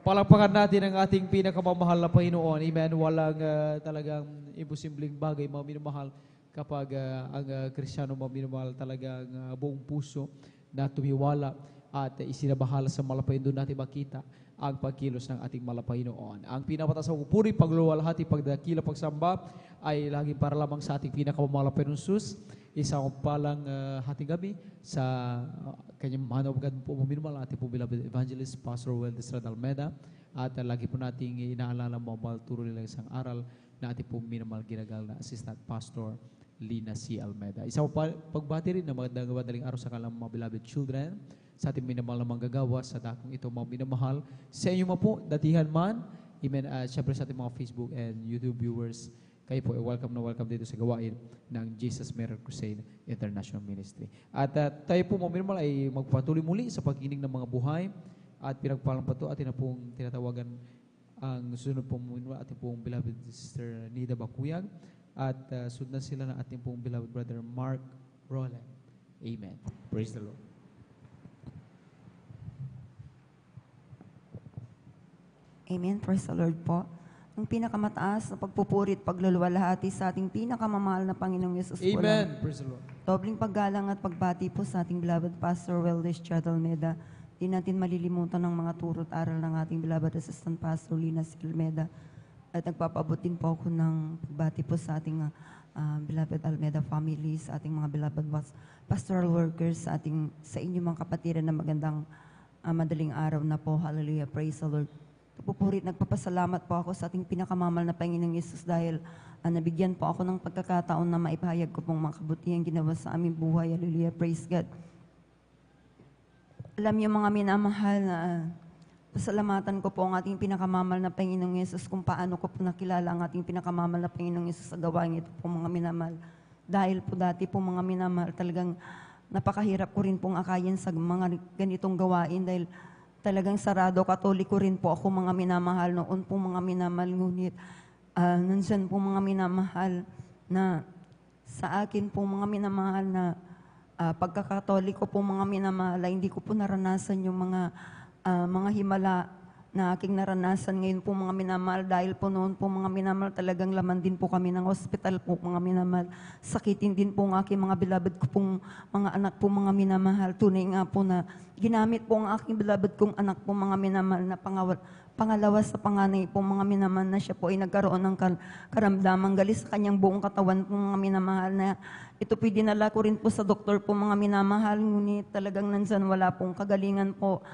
Palakpakan natin ang ating pinakamamahal na Panginoon. Amen. Walang talagang imposibleng bagay, mga minamahal, kapag ang Kristiyano, mga minamahal, talagang buong puso na tumiwala at isinabahala sa malapain. Doon natin makita ang pagkilos ng ating mahal na Panginoon. Ang pinapataas na pupuri, pagluluwalhati, pagdakila, pagsamba ay laging para lamang sa ating pinakamamahal na Panginoon Jesus. Isang palang hating gabi sa kanyang manawagad po minumahal ating po beloved evangelist Pastor Weldes Almeda, at lagi po nating inaalala mo ang turo nila isang aral na ating po minumahal ginagal na Assistant Pastor Lina C. Almeda. Isang pagbati rin na madaling araw sa kanilang mga beloved children, sa ating minamahal na manggagawa sa dakong ito, mga minamahal sa inyo po, datihan man. Amen. Siyempre sa ating mga Facebook and YouTube viewers, kayo po, welcome na welcome dito sa gawain ng Jesus Miracle Crusade International Ministry. At tayo po, mga minamahal, ay magpatuloy muli sa pagkinig ng mga buhay at pinagpalang pa ito atin na pong tinatawagan ang sunod pong minamahal ating pong beloved Sister Nida Bakuyag, at sundan sila ng ating pong beloved brother Mark Roland. Amen. Praise the Lord. Amen. Praise the Lord po. Ang pinakamataas na pagpupuri at pagluluwalhati sa ating pinakamamahal na Panginoong Yesus po. Amen. Praise the Lord. Dobling paggalang at pagbati po sa ating beloved Pastor Weldes Almeda. Di natin malilimutan ng mga turo at aral ng ating beloved Assistant Pastor Lina C. Almeda. At nagpapabot din po ako ng pagbati po sa ating beloved Almeda family, sa ating mga beloved pastoral workers, sa inyo mga kapatiran na magandang madaling araw na po. Hallelujah. Praise the Lord. Pupurit, nagpapasalamat po ako sa ating pinakamamahal na Panginoong Yesus dahil nabigyan po ako ng pagkakataon na maipahayag ko pong mga kabutihan ginawa sa aming buhay. Hallelujah. Praise God. Alam niyo mga minamahal na pasalamatan ko po ang ating pinakamamahal na Panginoong Yesus kung paano ko po nakilala ang ating pinakamamahal na Panginoong Yesus sa gawain ito po mga minamahal. Dahil po dati po mga minamahal talagang napakahirap ko rin pong akayin sa mga ganitong gawain dahil talagang sarado, katoliko rin po ako mga minamahal noon po mga minamahal. Ngunit nandyan po mga minamahal na sa akin po mga minamahal na pagkakatoliko po mga minamahal, hindi ko po naranasan yung mga himala na aking naranasan ngayon po mga minamahal dahil po noon po mga minamahal talagang laman din po kami ng hospital po mga minamahal. Sakitin din po ang aking mga beloved ko pong mga anak po mga minamahal. Tunay nga po na ginamit po ang aking beloved kong anak po mga minamahal na pangalawa sa panganay po mga minamahal na siya po ay nagkaroon ng karamdamang galis sa kanyang buong katawan po mga minamahal na ito po dinala ko rin po sa doktor po mga minamahal. Ngunit talagang nandyan wala pong kagalingan po.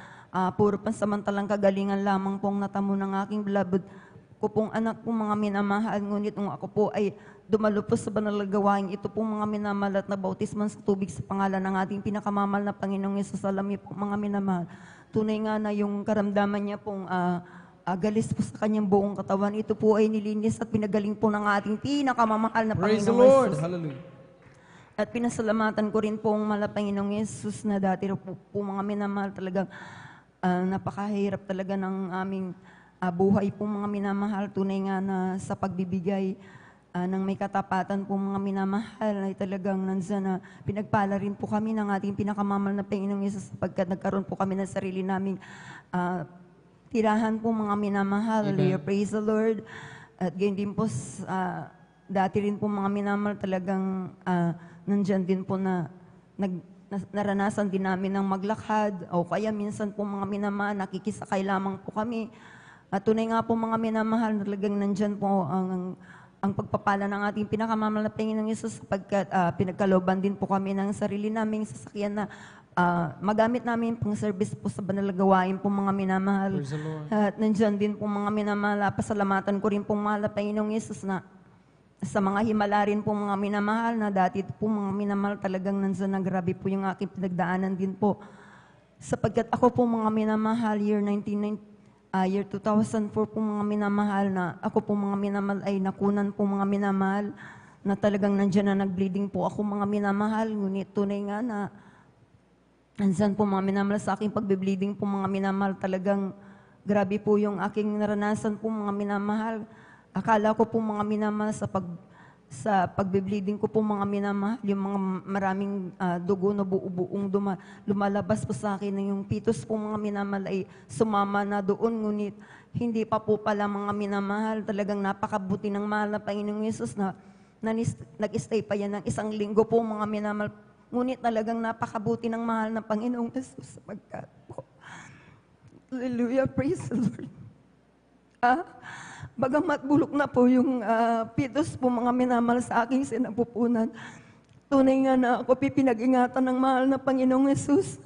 Puro pansamantalang kagalingan lamang pong natamo ng aking beloved ko pong anak po mga minamahal. Ngunit nung ako po ay dumalo po sa banal na gawain, ito pong mga minamahal at nabautisman sa tubig sa pangalan ng ating pinakamamahal na Panginoong Yesus. Alam niyo po mga minamahal, tunay nga na yung karamdaman niya pong galis po sa kanyang buong katawan. Ito po ay nilinis at pinagaling po ng ating pinakamamahal na Praise the Panginoong Lord. Yesus. Hallelujah. At pinasalamatan ko rin po ang Panginoong Yesus na dati po mga minamahal talagang napakahirap talaga ng aming buhay po mga minamahal. Tunay nga na sa pagbibigay ng may katapatan po mga minamahal ay talagang nandyan na pinagpala rin po kami ng ating pinakamamahal na Panginoong Yesus sapagkat nagkaroon po kami ng sarili naming tirahan po mga minamahal. Hallelujah. Praise the Lord. At ganyan din po dati rin po mga minamahal talagang nandyan din po na naranasan din namin ng maglakad o kaya minsan po mga minamahal, nakikisakay lamang po kami. At tunay nga po mga minamahal, talagang nandyan po ang pagpapala ng ating pinakamamahal na Panginoong Yesus sapagkat pinagkalooban din po kami ng sarili naming sasakyan na magamit namin pang service po sa banal na gawain po mga minamahal. At nandyan din po mga minamahal, pasalamatan ko rin po mahal na Panginoong Yesus na sa mga himala rin po mga minamahal na dati po mga minamahal talagang nandyan na grabe po yung aking pinagdaanan din po. Sapagkat ako po mga minamahal, year 2004 po mga minamahal na ako po mga minamahal ay nakunan po mga minamahal na talagang nandyan na nag-bleeding po ako mga minamahal. Ngunit tunay nga na Ansan po mga minamahal sa aking pagbe-bleeding po mga minamahal, talagang grabe po yung aking naranasan po mga minamahal. Akala ko po mga minamahal sa pagbe-bleeding ko po mga minamahal, yung mga maraming dugo na buong lumalabas po sa akin, na yung pitos po mga minamahal ay sumama na doon, ngunit hindi pa po pala mga minamahal. Talagang napakabuti ng mahal na Panginoong Yesus na nag-stay pa yan ng 1 linggo po mga minamahal. Ngunit talagang napakabuti ng mahal na Panginoong Jesus sapagkat po. Hallelujah, praise the Lord. Bagamat bulok na po yung pitos po mga minamahal sa aking sinapupunan, tunay nga na ako pinag-ingatan ng mahal na Panginoong Jesus.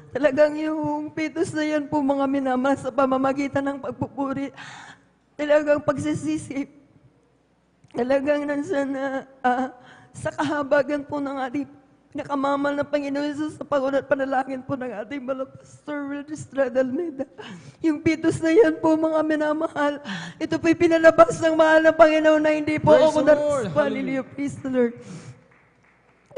Talagang yung pitos na yan po mga minamahal sa pamamagitan ng pagpupuri, talagang pagsisisi, talagang nandiyan na sa kahabagan po ng ating pinakamamahal na Panginoon Jesus, sa panguna't panalangin po ng ating mga Pastor Will Estrada Almeida. Yung pitos na yan po mga minamahal, ito po'y pinalabas ng mahal na Panginoon na hindi po ako Hallelujah, praise the Lord.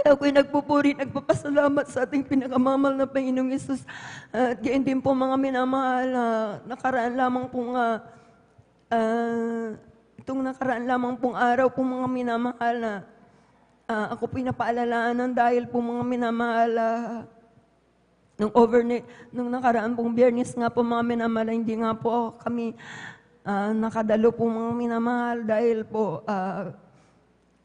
Kaya ako'y nagpupuri, nagpapasalamat sa ating pinakamamahal na Panginoong Jesus. At gayon din po mga minamahal, nakaraan lamang pong itong nakaraan lamang pong araw po mga minamahal na ako po'y napaalalahanan dahil po mga minamahal, nung nakaraan pong Biyernes nga po mga minamahal, hindi nga po kami nakadalo po mga minamahal dahil po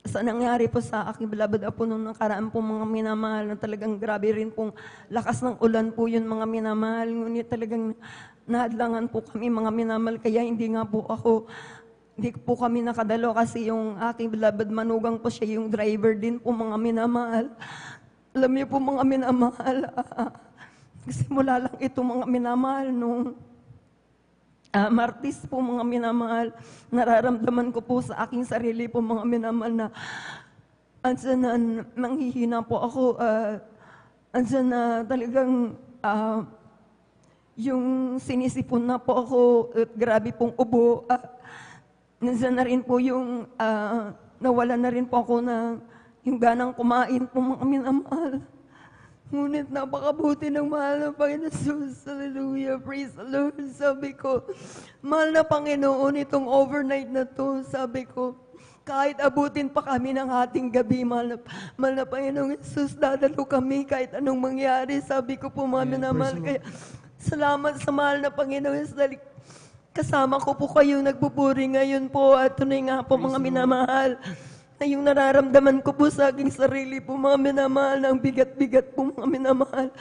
sa nangyari po sa aking beloved apo nung nakaraan po mga minamahal, na talagang grabe rin pong lakas ng ulan po yun mga minamahal. Ngunit talagang nahadlangan po kami mga minamahal, kaya hindi po kami nakadalo kasi yung aking beloved manugang po, siya yung driver din po mga minamahal. Alam niyo po mga minamahal, simula lang ito mga minamahal nung Martes po mga minamahal, nararamdaman ko po sa aking sarili po mga minamahal na ansan na nanghihina po ako, ansan na talagang yung sinisipon na po ako, grabe pong ubo. Nandiyan na rin po yung nawala na rin po ako na yung ganang kumain po mga minamahal. Ngunit napakabuti ng mahal na Panginoon Jesus. Hallelujah, praise the Lord. Sabi ko, mahal na Panginoon, itong overnight na to, sabi ko, kahit abutin pa kami ng ating gabi, mahal na Panginoong Jesus, dadalo kami kahit anong mangyari. Sabi ko po mga minamahal, kaya salamat sa mahal na Panginoon Jesus. Kasama ko po kayong nagpupuri ngayon po at tunay nga po mga minamahal na yung nararamdaman ko po sa aking sarili po mga minamahal, ng bigat-bigat po mga minamahal.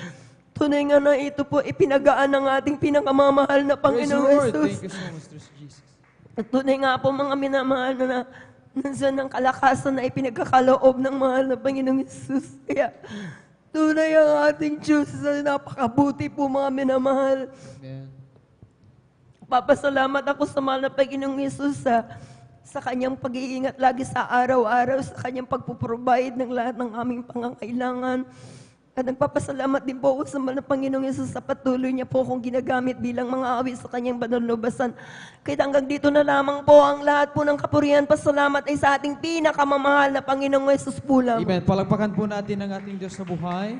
Tunay nga na ito po ipinagaan ng ating pinakamamahal na Panginoong Jesus. Thank you so much, Jesus. At tunay nga po mga minamahal na nandiyan ang kalakasan na ipinagkakaloob ng mahal na Panginoong Jesus. Kaya tunay ang ating Diyos na napakabuti po mga minamahal. Amen. Papasalamat ako sa mahal na Panginoong Jesus sa kanyang pag-iingat lagi sa araw-araw, sa kanyang pagpuprovide ng lahat ng aming pangangailangan. At nagpapasalamat din po ako sa mahal na Panginoong Jesus sa patuloy niya po akong ginagamit bilang mga awit sa kanyang banal-lubasan. Kaya hanggang dito na lamang po ang lahat po ng kapurihan. Pasalamat ay sa ating pinakamamahal na Panginoong Jesus po lamang. Amen. Palagpakan po natin ang ating Diyos na buhay.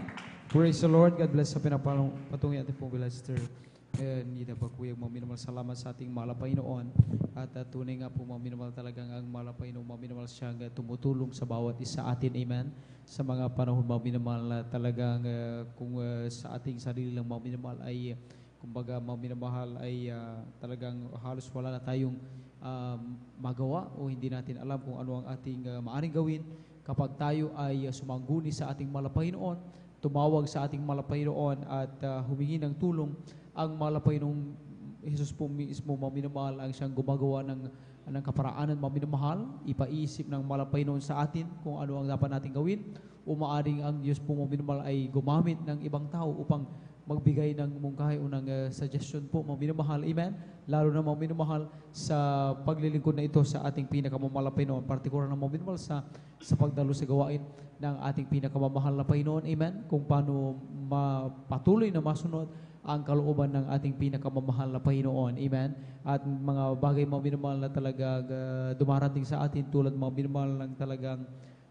Praise the Lord. God bless sa pinapatungi ating pong Bilaster. Hindi na pagkuyag mga minamahal, salamat sa ating mahal na Panginoon. At tunay nga po mga minamahal, talagang ang mahal na Panginoon, mga minamahal siyang tumutulong sa bawat isa atin. Amen. Sa mga panahon mga minamahal na talagang kung sa ating sarili lang mga minamahal ay kumbaga mga minamahal ay talagang halos wala na tayong magawa o hindi natin alam kung ano ang ating maaring gawin kapag tayo ay sumangguni sa ating mahal na Panginoon, tumawag sa ating mahal na Panginoon at humingi ng tulong. Ang mahal na Panginoong Jesus po mismo, mga minamahal, ang siyang gumagawa ng kaparaanan, mga minamahal, ipaisip ng mahal na Panginoon sa atin kung ano ang dapat natin gawin, o maaring ang Diyos po, mga minamahal, ay gumamit ng ibang tao upang magbigay ng mungkahi o ng suggestion po, mga minamahal. Amen? Lalo na mga minamahal sa paglilingkod na ito sa ating pinakamamahal na Panginoon, partikular na mga minamahal sa pagdalo sa gawain ng ating pinakamamahal na Panginoon. Amen? Kung paano patuloy na masunod ang kalooban ng ating pinakamamahal na Panginoon. Amen? At mga bagay mga minamahal na talagang dumarating sa atin tulad mga minamahal ng talagang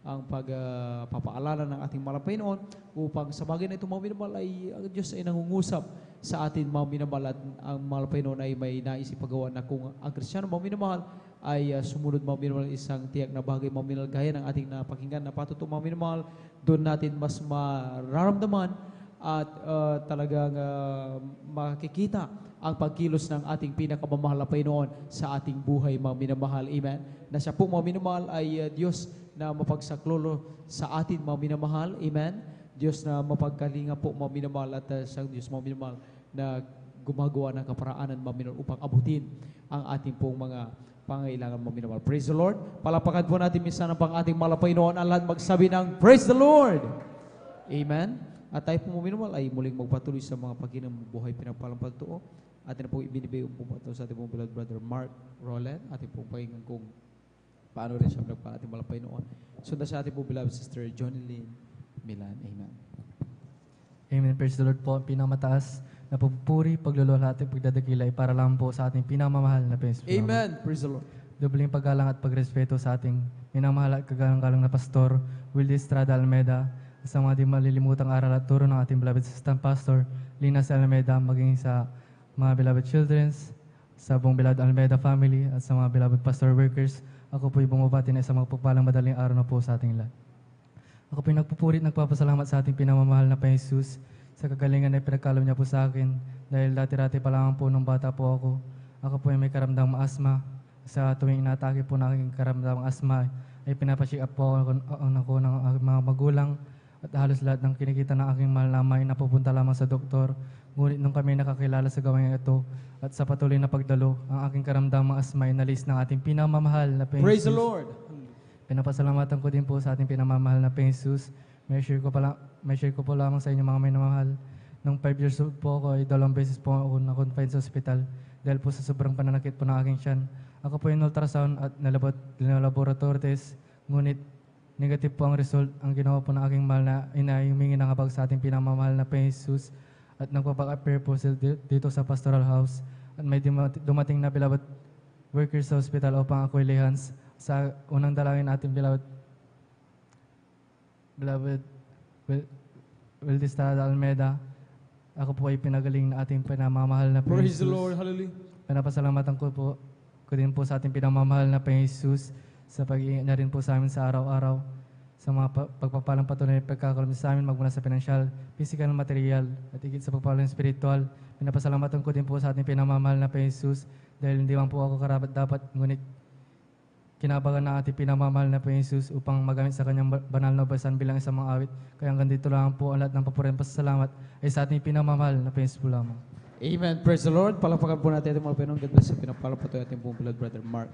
ang pagpapaalala ng ating mahal na Panginoon upang sa bagay na ito mga minamahal ay ang Diyos ay nangungusap sa atin mga minamahal at ang mahal na Panginoon ay may naisip paggawa na kung ang Kristiyano mga minamahal ay sumunod mga minamahal isang tiyak na bagay mga minamahal gaya ng ating napakinggan na patuto mga minamahal, doon natin mas mararamdaman at talagang makikita ang pagkilos ng ating pinakamamahal na Panginoon sa ating buhay mga minamahal. Amen. Na siya po mga minamahal ay Diyos na mapagsaklolo sa atin mga minamahal. Amen. Diyos na mapagkalinga po mga minamahal at siyang Diyos mga minamahal na gumagawa ng kaparaanan mga minamahal upang abutin ang ating pong mga pangailangan mga minamahal. Praise the Lord. Palapakan po natin minsan ang pang ating mahal na Panginoon. Ang lahat magsabi ng Praise the Lord. Amen. At tayo po mga minamahal ay muling magpatuloy sa mga paginang buhay pinagpalampatuo. Atin na po ibinibigay po sa ating pong beloved brother Mark Roland. Atin pong pakinggan kung paano rin siya pinagpala ating mahal na Panginoon. Sundan sa ating pong beloved sister Jonilyn Milan. Amen. Amen. Praise the Lord po. Pinamataas na pagpupuri, pagluluwalhati, pagdadakila ay para lang po sa ating pinamamahal na Panginoon. Amen. Praise the Lord. Dobling paggalang at pagrespeto sa ating minamahal at kagalang-galang na Pastor Wildy Estrada Almeda, sa mga di malilimutang aral at turo ng ating beloved assistant pastor Lina Almeda, maging sa mga beloved children's, sa buong beloved Almeda family at sa mga beloved pastor workers. Ako po'y bumabati na isang magpagpalang madaling araw na po sa ating lahat. Ako po'y nagpupurit, nagpapasalamat sa ating pinamamahal na Panginoon Jesus sa kagalingan na pinagkaloob niya po sa akin dahil dati-rati pa lamang po nung bata po ako. Ako po'y may karamdamang asma. Sa tuwing inatake po ng aking karamdamang asma ay pinapacheck up po ako ng mga magulang at halos lahat ng kinikita ng aking mahal na may napupunta lamang sa doktor. Ngunit nung kami nakakilala sa gawain ito at sa patuloy na pagdalo, ang aking karamdamang asma ay nalis ng ating pinamamahal na Panginoon. Praise the Lord! Pinapasalamatan ko din po sa ating pinamamahal na Panginoon Jesus. May share ko po lamang sa inyo mga minamahal. Nung 5 years old po ako ay 2 beses po ako na-confine sa ospital dahil po sa sobrang pananakit po ng aking tiyan. Ako po yung ultrasound at laboratory test, ngunit negative po ang result. Ang ginawa po ng aking mahal na ina ay humingi ng habag sa ating pinamamahal na Panginoon Jesus at nagpapag-appear po dito sa pastoral house at may dumating na beloved workers sa hospital upang ako ilihans sa unang dalangin natin beloved Wildy Estrada Almeda. Ako po ay pinagaling na ating pinamamahal na Panginoon Jesus. Praise the Lord. Hallelujah. Pinapasalamatan ko din po sa ating pinamamahal na Panginoon Jesus sa pag-iingat niya rin po sa amin sa araw-araw, sa mga pagpapalang patuloy na pagkakaroon sa amin magmula sa financial, physical, material, at higit sa pagpapalang spiritual. Pinapasalamatan ko din po sa ating pinamamahal na Panginoon Jesus dahil hindi man po ako karapat-dapat, ngunit kinabagan na ating pinamamahal na Panginoon Jesus upang magamit sa kanyang banal na basan bilang isang mga awit. Kaya hanggang dito lang po ang lahat ng papuri at pasasalamat ay sa ating pinamamahal na Panginoon Jesus po lamang. Amen. Praise the Lord. Palapakan po natin ating mga Panginoon. God bless sa pinapalapatoy ating pong beloved brother Mark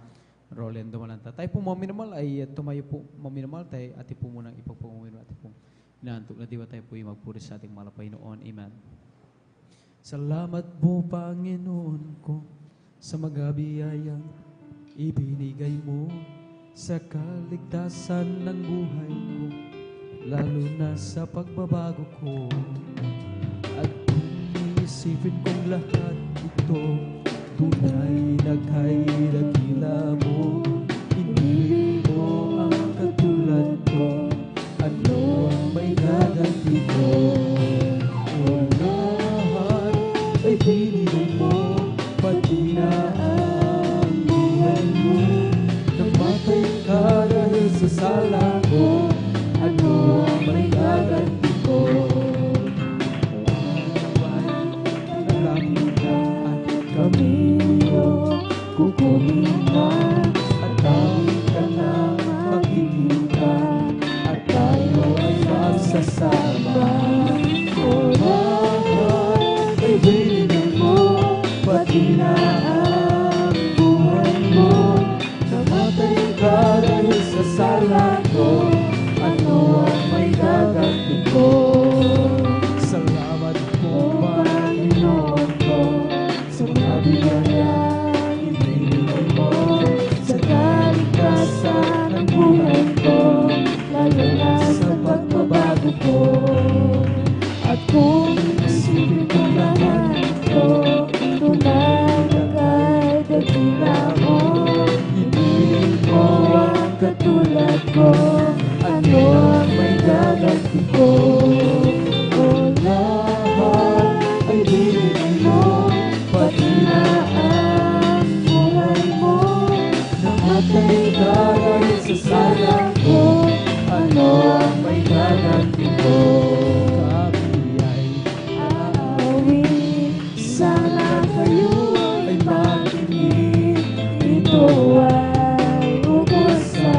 Roland Dumalanta. Tayo po mga minamahal ay tumayo po mga minamahal tayo ating po munang ipagpangumino ating pong inaantok na diwa tayo po yung magpuri sa ating mahal na Panginoon. Amen. Salamat po Panginoon ko sa mga biyayang ibinigay mo sa kaligtasan ng buhay ko, lalo na sa pagbabago ko. At iisipin kong lahat ito, tunay na kay dakila mo. Hindi mo ang katulad ko, ano ang may gaganti ko? O lahat ay binigay mo, pati na ang buhay mo. Namatay ka dahil sa sala ko, ano ang may gaganti ko? Kukunin at tawid ka na makikita at tayo ay magsasama. O lahat ay binigay mo, pati na ang buhay mo. Namatay ka dahil sa sala ko, ano ang may gaganti ko? Salamat po Panginoon ko sa mga biyaya sa kaligtasan ng buhay ko, lalo na sa pagbabago ko. lalaki ko. O lahat ay binigay mo, pati na ang buhay mo. Namatay ka dahil sa sala ko, ano ang may gaganti ko? Kami ay aawit, sana kayo ay makinig. Ito ay ubos sa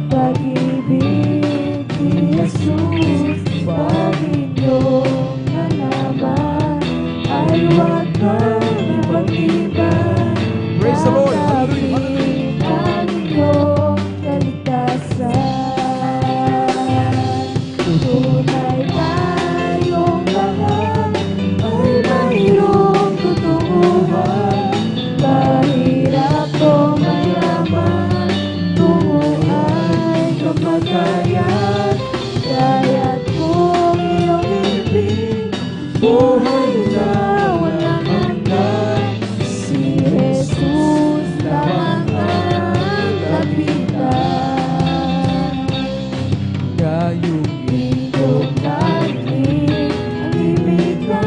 pag-ibig ni Jesus. Pag inyong nalaman ay huwag kang ipag-iban. Praise the Lord! Hallelujah! Ang iyong kaligtasan. Tunay tayong lahat ay mayroong tutunguhan. Mahirap o mayaman, tungo ay kamagayan. Kaya't kung iyong ibig, buhay na walang hanggan. Si Jesus lamang ang lapitan. Gayong inyong narinig ang ibig na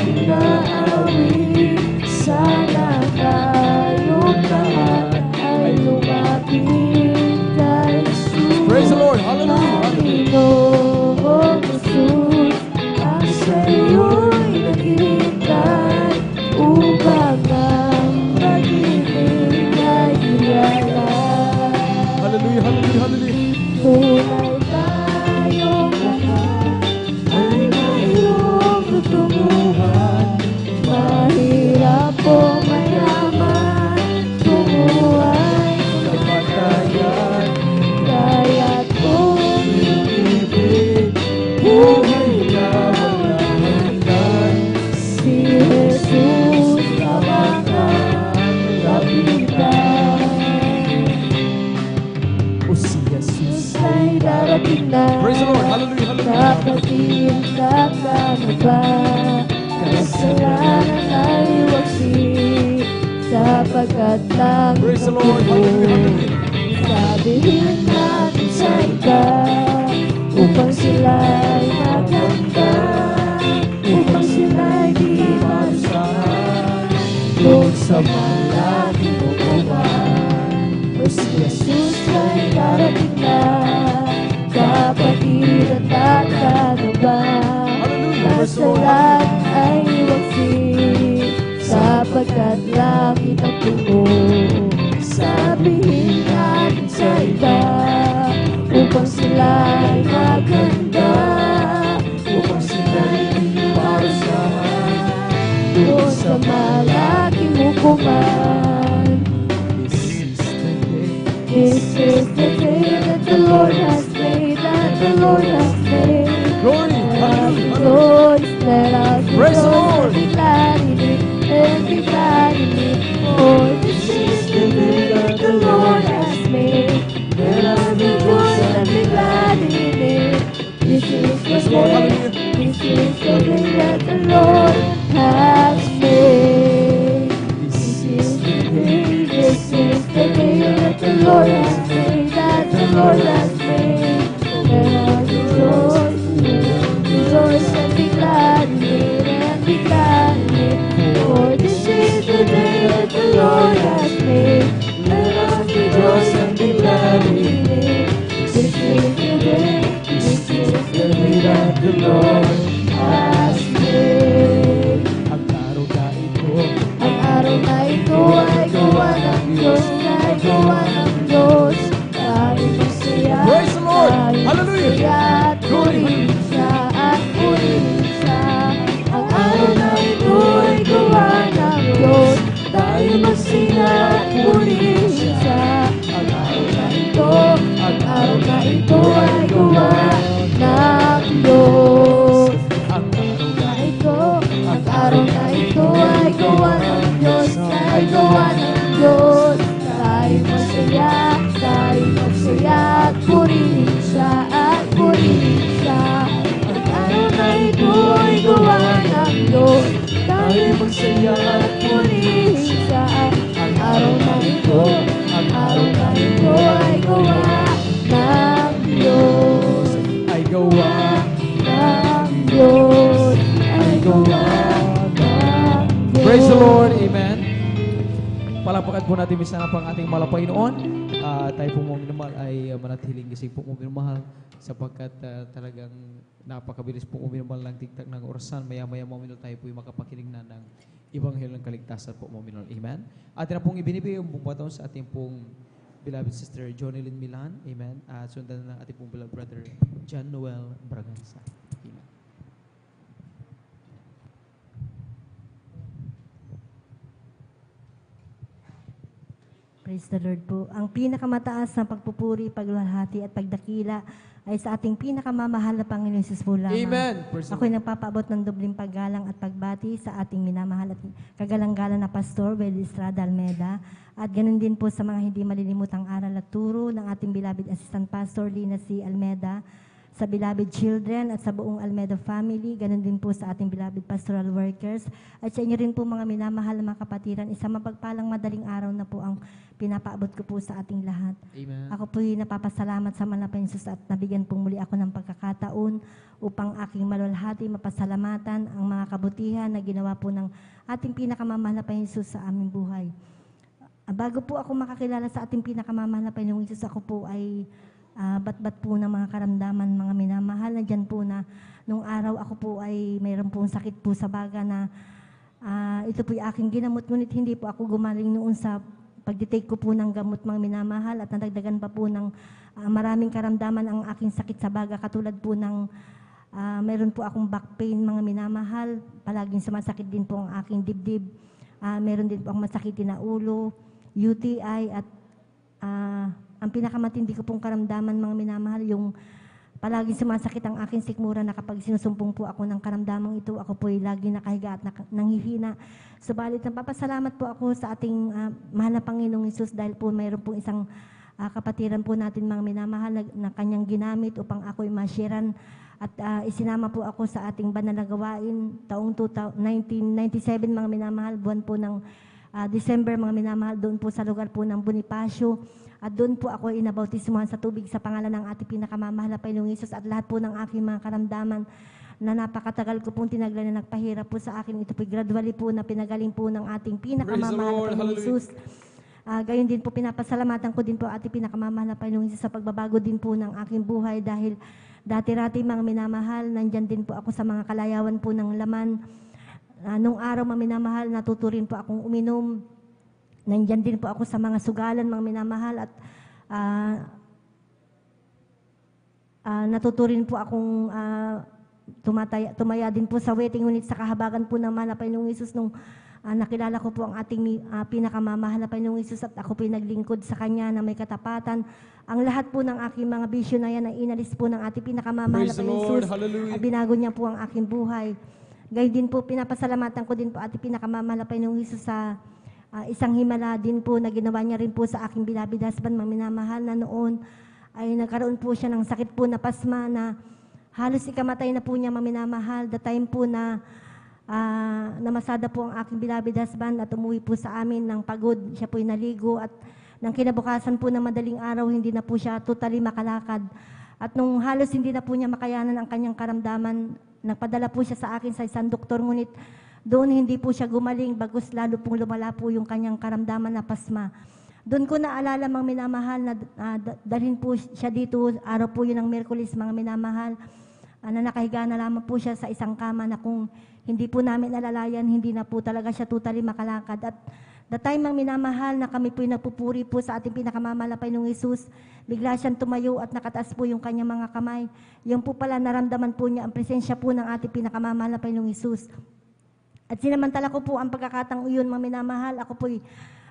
inaawit. Sana tayong lahat ay lumapit kay Jesus. Praise the Lord! Hallelujah! Panginoong Jesus, ang sa'yo'y naghihintay upang ang pag-ibig ay ilalay. Hallelujah! Hallelujah! Hallelujah! Tunay tayong lahat ay mayroong tutunguhan. Mahirap o mayaman, tungo ay kamatayan. Kaya't kung iyong ibig, buhay na walang hanggan. Si Jesus lamang ang lapitan. O si Jesus ay darating na. Praise the Lord! Hallelujah! Hallelujah! Kapag-iingat ka na ba? Kasalanan ay waksi, sapagkat lang Praise the Lord! Hallelujah! Hallelujah! sabihin natin sa iba, upang sila'y maganda, upang sila'y di marusahan, kung sa malaking hukuman. O si Jesus ay darating na, kapag-iingat ka na ba? Kasalan ay waksi, sapagkat langit ang tungo. Sabihin natin sa iba, upang sila'y maganda, upang sila'y di marusahan, doon sa malaking hukuman. This is the day that the Lord has made, that the Lord has made. Glory! Rejoice, let us Praise the rejoice Lord! and be glad in it, and be glad in it. For this is the day that the Lord has made. Let us rejoice and be glad in it. This is the day, this is the day that the Lord has made. This is the day, this is the day that the Lord has made, that the Lord has made. Let us rejoice, rejoice and be glad in it, and be glad in it. For this is the day that the Lord has made. Let us rejoice and be glad in it. This is the day, this is the day that the Lord has made. Ang araw na ito, Ang araw na ito ay gawa ng Diyos, ay gawa ng Diyos. Tayo masaya, Praise the Lord! tayo Hallelujah! masaya at purihin siya, at purihin siya. Ang araw na ito ay gawa ng Diyos. Tayo masaya at purihin siya. Ang araw na ito, ang araw na ito ay gawa ng Diyos. Praise the Lord. Amen. Palakpakan po natin minsan ang ating mahal na Panginoon. Tayo po mga minamahal ay manatiling gising po mga minamahal sapagkat talagang napakabilis po mga minamahal ng tiktak ng orasan. Maya-maya mga minamahal tayo po yung makapakinig na ng Ebanghelyo ng Kaligtasan po mga minamahal. Amen. Atin na pong ibinibigay yung buong baton sa ating pong beloved sister Johnny Lynn Milan. Amen. At sundan na ating pong beloved brother John Noel Braganza. Amen. Praise the Lord po. Ang pinakamataas na pagpupuri, paglalahati at pagdakila ay sa ating pinakamamahal na Panginoon Jesus po lamang. Amen. Praise the Ako'y nagpapaabot ng dobling paggalang at pagbati sa ating minamahal at kagalang-galang na Pastor Welly Estrada Almeda at ganun din po sa mga hindi malilimutang aral at turo ng ating beloved Assistant Pastor Lina C. Almeda, sa beloved children at sa buong Almeda family, ganun din po sa ating beloved pastoral workers at sa inyo rin po mga minamahal na mga kapatiran. Isang mapagpalang madaling araw na po ang pinapaabot ko po sa ating lahat. Amen. Ako po'y napapasalamat sa Manapang Jesus at nabigyan pong muli ako ng pagkakataon upang aking malwalhati mapasalamatan ang mga kabutihan na ginawa po ng ating pinakamamahal na Panginoon Jesus sa aming buhay. Bago po ako makakilala sa ating pinakamamahal na Panginoon Jesus, ako po ay bat-bat po ng mga karamdaman, mga minamahal na dyan po na nung araw ako po ay mayroon pong sakit po sa baga na ito po yung aking ginamot, ngunit hindi po ako gumaling noon sa pagditake ko po ng gamot, mga minamahal, at nadagdagan pa po ng maraming karamdaman ang aking sakit sa baga, katulad po ng mayroon po akong back pain, mga minamahal, palaging sumasakit din po ang aking dibdib, mayroon din po akong masakitin na ulo, UTI, at ang pinakamatindi ko pong karamdaman, mga minamahal, yung palaging sumasakit ang aking sikmura na kapag sinusumpong po ako ng karamdamang ito, ako po'y lagi nakahiga at nanghihina. Subalit, napapasalamat po ako sa ating mahal na Panginoong Hesus dahil po mayroon pong isang kapatiran po natin, mga minamahal, na kanyang ginamit upang ako'y masyaran at isinama po ako sa ating banal na gawain taong 1997, mga minamahal, buwan po ng December, mga minamahal, doon po sa lugar po ng Bonifacio. At doon po ako inabautismuhan sa tubig sa pangalan ng ating pinakamamahal na Panginoong Hesus at lahat po ng aking mga karamdaman na napakatagal ko pong tinaglan na nagpahirap po sa akin. Ito po gradually po na pinagaling po ng ating pinakamamahal na Panginoong Hesus. Gayon din po pinapasalamatan ko din po ating pinakamamahal na Panginoong Hesus sa pagbabago din po ng aking buhay dahil dati-rati, mga minamahal, nandyan din po ako sa mga kalayawan po ng laman. Nung araw, mga minamahal, natuturin po akong uminom. Nandyan din po ako sa mga sugalan, mga minamahal, at natuturin po akong tumaya din po sa waiting unit sa kahabagan po ng mahal na Panginoong Hesus nung nakilala ko po ang ating pinakamamahal na Panginoong Hesus at ako po naglingkod sa Kanya na may katapatan. Ang lahat po ng aking mga bisyo na yan ay inalis po ng ating pinakamamahal na Panginoong Hesus. Binago niya po ang aking buhay. Gayon din po, pinapasalamatan ko din po ating pinakamamahal na Panginoong Hesus sa isang himala din po na ginawa niya rin po sa aking beloved husband, mga minamahal, na noon ay nagkaroon po siya ng sakit po na pasma na halos ikamatay na po niya, mga minamahal. The time po na namasada po ang aking beloved husband at umuwi po sa amin ng pagod. Siya po'y naligo at nang kinabukasan po ng madaling araw, hindi na po siya totally makalakad. At nung halos hindi na po niya makayanan ang kanyang karamdaman, nagpadala po siya sa akin sa isang doktor, ngunit doon hindi po siya gumaling, bagus lalo pong lumala po yung kanyang karamdaman na pasma. Doon ko naalala, mga minamahal, na dalhin po siya dito, araw po yun ng Miyerkules, mga minamahal, na nakahiga na lamang po siya sa isang kama na kung hindi po namin alalayan, hindi na po talaga siya totally makalakad. At the time, mga minamahal, na kami po'y nagpupuri po sa ating pinakamamahal na Panginoong Hesus, bigla siyang tumayo at nakataas po yung kanyang mga kamay. Yung po pala, naramdaman po niya ang presensya po ng ating pinakamamahal na Panginoong Hesus. At sinamantala ko po ang pagkakataong iyon, mga minamahal, ako po'y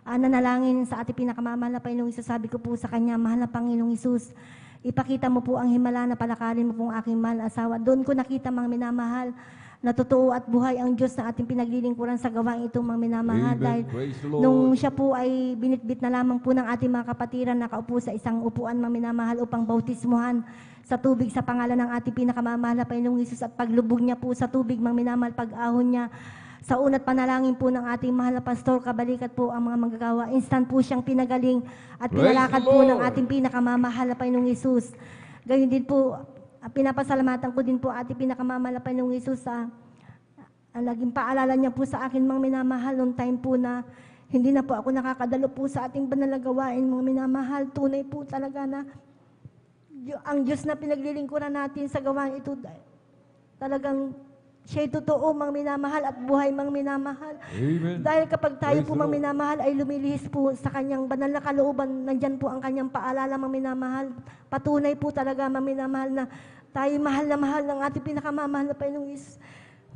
nanalangin sa ating pinakamamahal na Panginoong Hesus. Sabi ko po sa Kanya, mahal na Panginoong Hesus, ipakita mo po ang himala na palakarin mo pong aking mahal asawa. Doon ko nakita, mga minamahal, na totoo at buhay ang Diyos na ating pinaglilingkuran sa gawain ito, mga minamahal. Dahil nung siya po ay binitbit na lamang po ng ating mga kapatiran, nakaupo sa isang upuan, mga minamahal, upang bautismuhan sa tubig sa pangalan ng ating pinakamamahal na Panginoong Hesus. At paglubog niya po sa tubig, mga minamahal, pag-ahon niya sa unat panalangin po ng ating mahal na pastor, kabalikat po ang mga manggagawa. Instant po siyang pinagaling at pinalakad po ng ating pinakamamahal na Panginoong Hesus. Gayon din po, pinapasalamatan ko din po ating pinakamamahal na Panginoong Hesus sa Naging paalala niya po sa akin, mga minamahal, noong time po na hindi na po ako nakakadalo po sa ating banal na gawain, mga minamahal. Tunay po talaga na ang Diyos na pinaglilingkuran natin sa gawain ito, talagang siya'y totoo, mga minamahal, at buhay, mga minamahal. Amen. Dahil kapag tayo Praise po, the mga Lord. minamahal, ay lumilihis po sa kanyang banal na kalooban, nandyan po ang kanyang paalala, mga minamahal. Patunay po talaga, mga minamahal, na tayo mahal na mahal ng ating pinakamamahal na Panginoong Hesus,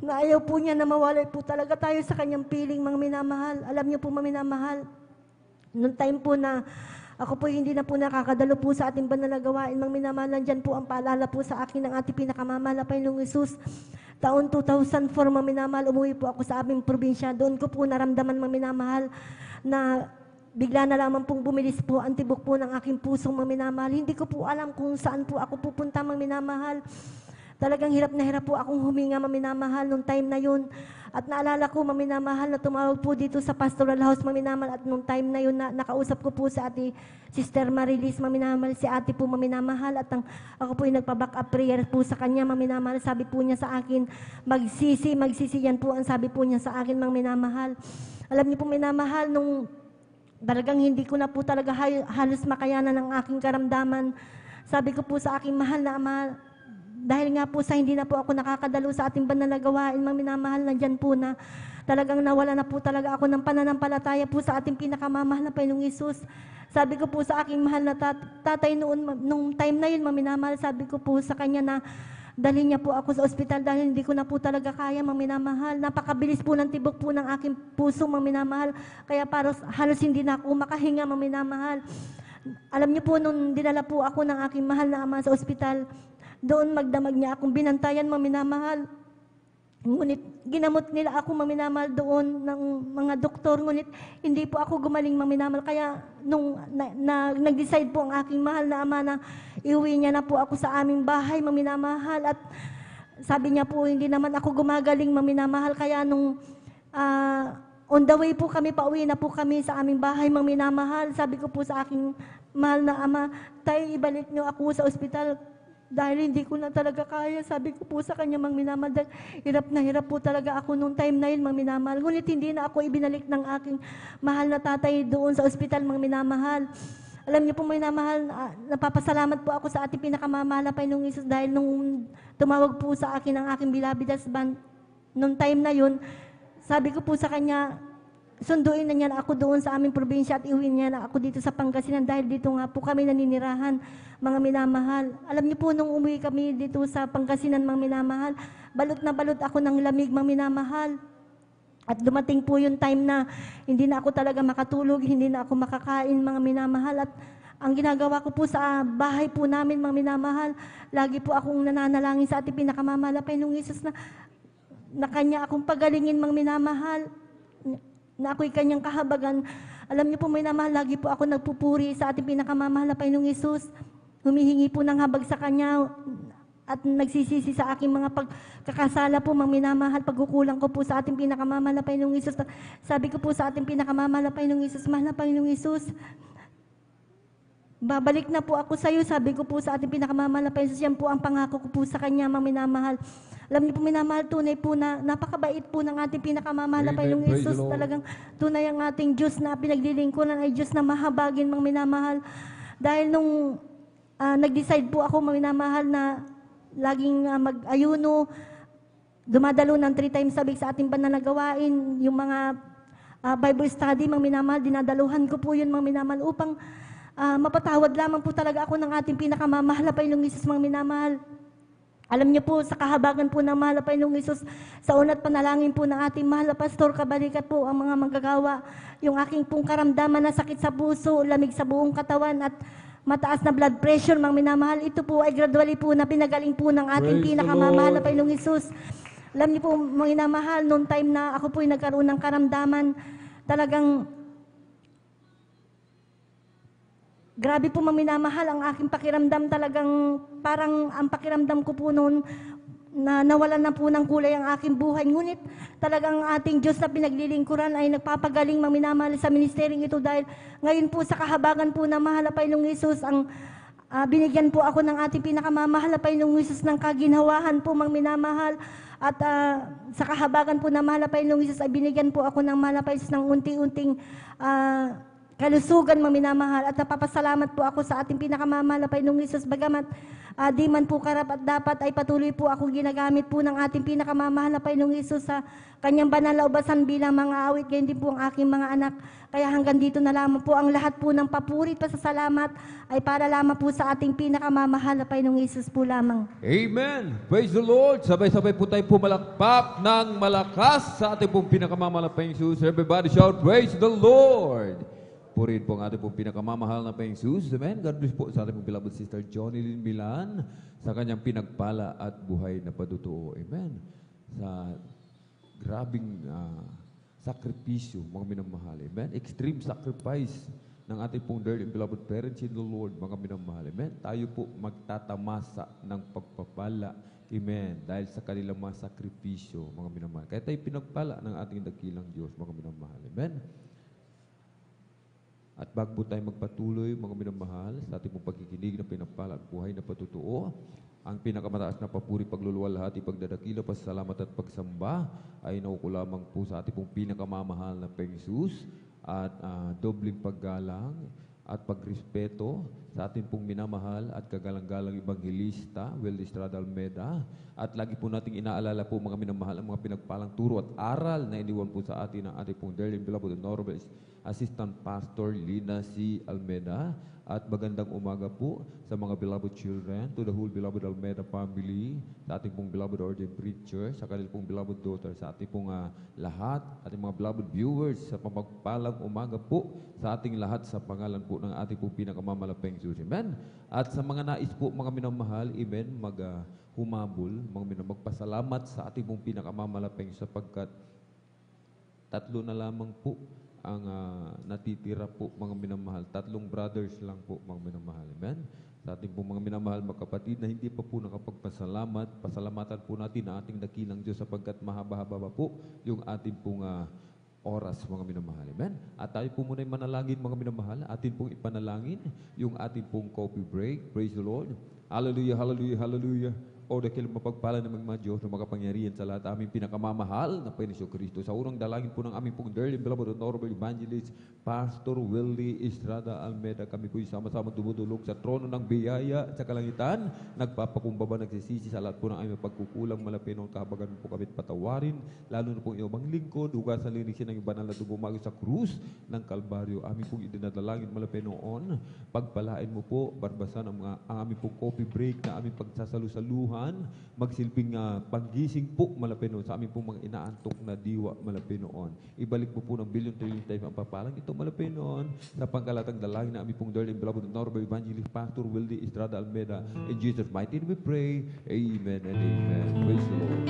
na ayaw po niya na mawalay po talaga tayo sa kanyang piling, mga minamahal. Alam niyo po, mga minamahal, noong time po na ako po hindi na po nakakadalo po sa ating banal na gawain, mga minamahal, nandyan po ang paalala po sa akin ng ating pinakamamahal na Panginoong Hesus. Taon 2004, mga minamahal, umuwi po ako sa aming probinsya. Doon ko po naramdaman, mga minamahal, na bigla na lamang pong bumilis po ang tibok po ng aking pusong, mga minamahal. Hindi ko po alam kung saan po ako pupunta, mga minamahal. Talagang hirap na hirap po akong huminga, mga minamahal, nung time na yun. At naalala ko, mga minamahal, na tumawag po dito sa pastoral house, mga minamahal, at nung time na yun, na nakausap ko po sa ate Sister Marilis, mga minamahal, si ate po, mga minamahal, at ako po yung nagpa-back up prayer po sa kanya, mga minamahal. Sabi po niya sa akin, magsisi yan po ang sabi po niya sa akin, mga minamahal. Alam niyo po, minamahal, nung talagang hindi ko na po talaga halos makayanan ng aking karamdaman, sabi ko po sa aking mahal na Ama, dahil nga po sa hindi na po ako nakakadalo sa ating banal na gawain, mga minamahal, nandyan po na talagang nawala na po talaga ako ng pananampalataya po sa ating pinakamamahal na Panginoong Hesus. Sabi ko po sa aking mahal na tatay noon, nung time na yun, mga minamahal, sabi ko po sa kanya na dalhin niya po ako sa ospital dahil hindi ko na po talaga kaya, mga minamahal. Napakabilis po ng tibok po ng aking puso, mga minamahal. Kaya halos hindi na ako makahinga, mga minamahal. Alam niyo po, nung dinala po ako ng aking mahal na ama sa ospital, doon magdamag niya akong binantayan, mga minamahal. Ngunit ginamot nila ako, mga minamahal, doon ng mga doktor. Ngunit hindi po ako gumaling, mga minamahal. Kaya nung nag-decide po ang aking mahal na ama na iuwi niya na po ako sa aming bahay, mga minamahal. At sabi niya po, hindi naman ako gumagaling, mga minamahal. Kaya nung on the way po kami, pauwi na po kami sa aming bahay, mga minamahal. Sabi ko po sa aking mahal na ama, tayo ibalik niyo ako sa ospital. Dahil hindi ko na talaga kaya, sabi ko po sa kanya, mga minamahal, hirap na hirap po talaga ako nung time na yun, mga minamahal. Ngunit hindi na ako ibinalik ng aking mahal na tatay doon sa ospital, mga minamahal. Alam niyo po, mga minamahal, napapasalamat po ako sa ating pinakamamahal na Panginoong Hesus dahil nung tumawag po sa akin ang aking beloved husband, nung time na yun, sabi ko po sa kanya, sunduin na niya na ako doon sa aming probinsya at iuwi niya na ako dito sa Pangasinan dahil dito nga po kami naninirahan, mga minamahal. Alam niyo po, nung umuwi kami dito sa Pangasinan, mga minamahal, balot na balot ako ng lamig, mga minamahal. At dumating po yung time na hindi na ako talaga makatulog, hindi na ako makakain, mga minamahal. At ang ginagawa ko po sa bahay po namin, mga minamahal, lagi po akong nananalangin sa ating pinakamamahal na Panginoong Hesus na kanya akong pagalingin, mga minamahal, na ako'y kanyang kahabagan. Alam niyo po, may minamahal, lagi po ako nagpupuri sa ating pinakamamahal na Panginoong Hesus. Humihingi po ng habag sa kanya at nagsisisi sa aking mga pagkakasala po, mga minamahal, pagkukulang ko po sa ating pinakamamahal na Panginoong Hesus. Sabi ko po sa ating pinakamamahal na Panginoong Hesus, mahal na Panginoong Hesus, babalik na po ako sa iyo, sabi ko po sa ating pinakamamahal na Panginoong Hesus. Yan po ang pangako ko po sa kanya, mga minamahal. Alam niyo po, minamahal, tunay po na napakabait po ng ating pinakamamahal na Panginoong Hesus. Talagang tunay ang ating Diyos na pinaglilingkuran ay Diyos na mahabagin, mga minamahal. Dahil nung nag-decide po ako, mga minamahal, na laging mag-ayuno, dumadalo ng 3 times a week sa ating banal na gawain, yung mga Bible study, mga minamahal, dinadaluhan ko po yun, mga minamahal, upang mapatawad lamang po talaga ako ng ating pinakamamahal na Panginoong Hesus, mga minamahal. Alam niyo po, sa kahabagan po ng mahal na Panginoong Hesus, sa una't panalangin po ng ating mahal na Pastor Kabalikat po ang mga manggagawa, yung aking pong karamdaman na sakit sa puso, lamig sa buong katawan at mataas na blood pressure, mga minamahal, ito po ay gradually po na pinagaling po ng ating pinakamamahal na Panginoong Hesus. Alam niyo po, mga minamahal, noong time na ako po ay nagkaroon ng karamdaman, talagang grabe po, mga minamahal, ang aking pakiramdam, talagang parang ang pakiramdam ko po noon na nawalan na po ng kulay ang aking buhay. Ngunit talagang ating Diyos na pinaglilingkuran ay nagpapagaling, mga minamahal, sa ministering ito dahil ngayon po sa kahabagan po na mahal na Panginoong Hesus, ang binigyan po ako ng ating pinakamamahal na Panginoong Hesus ng kaginhawahan po, mga minamahal. At sa kahabagan po ng mahal na Panginoong Isus ay binigyan po ako ng mahal na Panginoong Isus ng unti-unting kalusugan, mga minamahal. At napapasalamat po ako sa ating pinakamamahal na Panginoong Isus. Bagamat di man po karapat dapat ay patuloy po ako ginagamit po ng ating pinakamamahal na Panginoong Isus sa kanyang banal na ubasan bilang mga awit. Ganyan din po ang aking mga anak. Kaya hanggang dito na lamang po ang lahat po ng papuri at pasasalamat ay para lamang po sa ating pinakamamahal na Panginoong Isus po lamang. Amen! Praise the Lord! Sabay-sabay po tayo pumalakpak ng malakas sa ating pong pinakamamahal na Panginoong Isus. Everybody shout, praise the Lord! Purihin po ang ating pong pinakamamahal na Panginoong Isus. Amen. God bless po sa ating pong beloved sister Johnny Lynn Milan sa kanyang pinagpala at buhay na patutuo. Amen. Sa grabing sakripisyo, mga minamahal. Amen. Extreme sacrifice ng ating pong dearly and beloved parents in the Lord, mga minamahal. Amen. Tayo po magtatamasa ng pagpapala. Amen. Dahil sa kanilang mga sakripisyo, mga minamahal. Kaya tayo pinagpala ng ating dakilang Diyos, mga minamahal. Amen. At bago tayo magpatuloy, mga minamahal, sa ating pong pagkikinig na pinagpala at buhay na patutuo, ang pinakamataas na papuri, pagluluwalhati, pagdadakila, pasasalamat at pagsamba ay naukulamang po sa ating pong pinakamamahal na Panginoon at dobling paggalang at pagrespeto sa ating pong minamahal at kagalang-galang Evangelista, Will Estrada Almeda. At lagi po nating inaalala po, mga minamahal, ang mga pinagpalang turo at aral na iniwan po sa atin ng ating pong dearly beloved honorable Assistant Pastor Lina C. Almeda. At magandang umaga po sa mga beloved children, to the whole beloved Almeda family, sa ating pong beloved ordained preacher, sa kanilang pong beloved daughter, sa ating pong lahat, ating mga beloved viewers, sa pamagpalang umaga po sa ating lahat sa pangalan po ng ating pong pinakamamalapeng Diyos. Amen. At sa mga nais po, mga minamahal, amen, humabol, mga magpasalamat sa ating pong pinakamamalapeng sapagkat tatlo na lamang po ang natitira po, mga minamahal. 3 brothers lang po, mga minamahal. Amen? Sa ating po mga minamahal, mga kapatid na hindi pa po nakapagpasalamat, pasalamatan po natin ang ating dakilang Diyos sapagkat mahaba-haba pa po yung ating pong oras, mga minamahal. Amen? At tayo po muna yung manalangin, mga minamahal. Atin pong ipanalangin yung ating pong coffee break. Praise the Lord. Hallelujah, hallelujah, hallelujah. O dakilang mapagpala ng mga Diyos na makapangyarihan sa lahat aming pinakamamahal na Panginoon Kristo. Sa unang dalangin po ng aming pong dearly beloved honorable evangelist, Pastor Willie Estrada Almeda, kami po sama-sama dumudulog sa trono ng biyaya sa kalangitan, nagpapakumbaba, nagsisisi sa lahat po ng aming pagkukulang, malapinong kahabagan po kami patawarin, lalo na pong iyong lingkod, hugasan linisin ng banal na dugo sa krus ng Kalbaryo. Aming pong idinadalangin malapinoon, pagpalain mo po, barbasan ang aming pong coffee break na aming pagsasalusaluhan, magsilbing panggising po malapinoon sa aming pong mga inaantok na diwa malapinoon. Ibalik mo po ng billion-trillion time ang papalang ito malapinoon sa pangkalatang dalangin na aming pong dearly beloved honorable evangelist Pastor Willie Estrada Almeda. In Jesus' mighty name we pray. Amen and amen. Praise the Lord.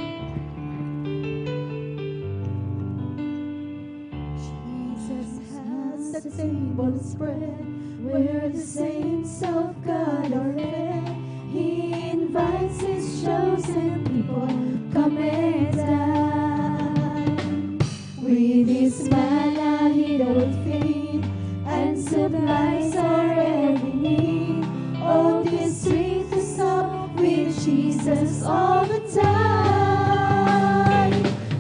Jesus has the table spread where the saints of God are fed. He invites His chosen people, come and dine. With His manna He doth feed, and supplies our every need. Oh, this sweet to sup with Jesus all the time.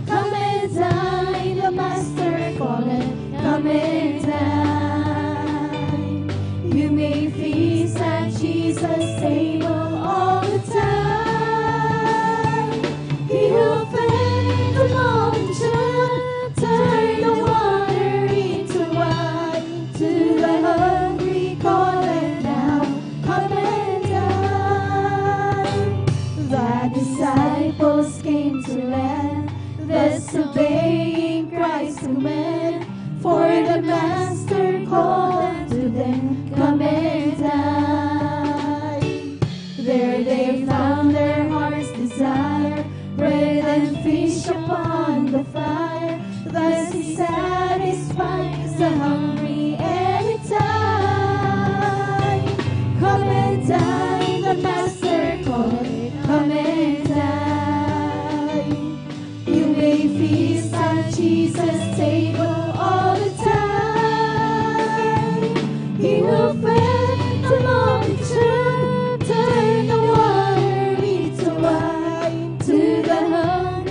Come and dine, the Master calleth, come and dine. You may feast at Jesus' table all the time. He will feed the multitude, turn the water into wine. To the hungry call and now, come and dine. The disciples came to learn, thus obeying Christ to men. For the Master called unto them, come and dine. There they found their heart's desire, bread and fish upon the fire. Thus He satisfies the hungry every time. Come and dine, the Master calleth, come and dine. You may feast at Jesus' table all the time. He will feed the multitude, turn the water into wine. To the hungry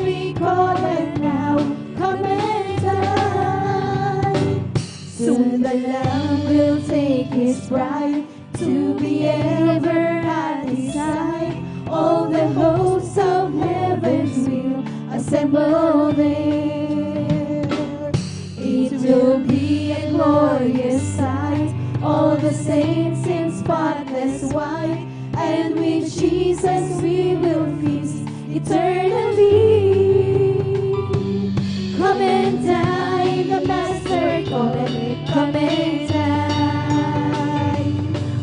His bride, to be ever at His side. All the hosts of heaven will assemble there. It will be a glorious sight, all the saints in spotless white, and with Jesus we will feast eternally. Come and dine, the Master calleth, come and dine.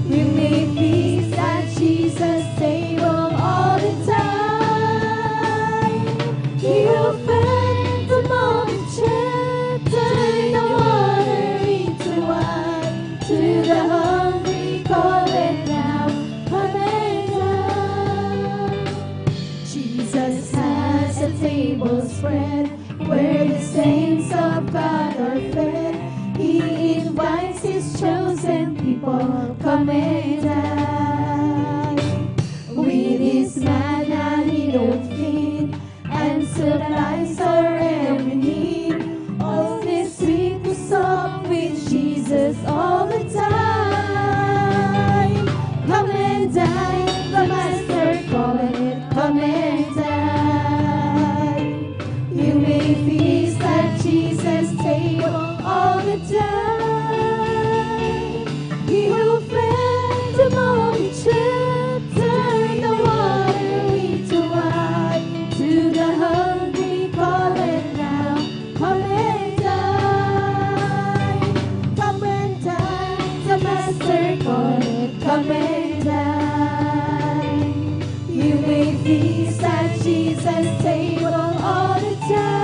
We may feast at Jesus' table all the time. He will feed the multitude, turn the water into wine. To the hungry call it now, come and dine. Jesus has a table spread where the saints of God are fed. He invites His chosen people, come and dine. With His manna He don't feed, and supplies our every need. All this sweet to sup with Jesus all the time. Come and dine, the Master calleth, come and dine. You may feast at Jesus' table all the time. He will feed the multitude, turn the water into wine. To the hungry call it now, come and dine. Come and dine, the Master calleth, come and dine. You may feast at Jesus' table all the time.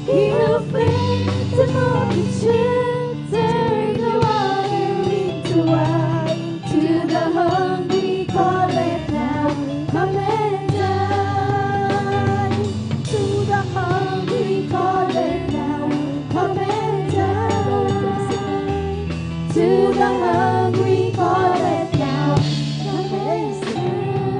He will feed the multitude, turn the water into wine. To the hungry call it now, come and dine. To the hungry call it now, come and dine. To the hungry call it now, come and dine.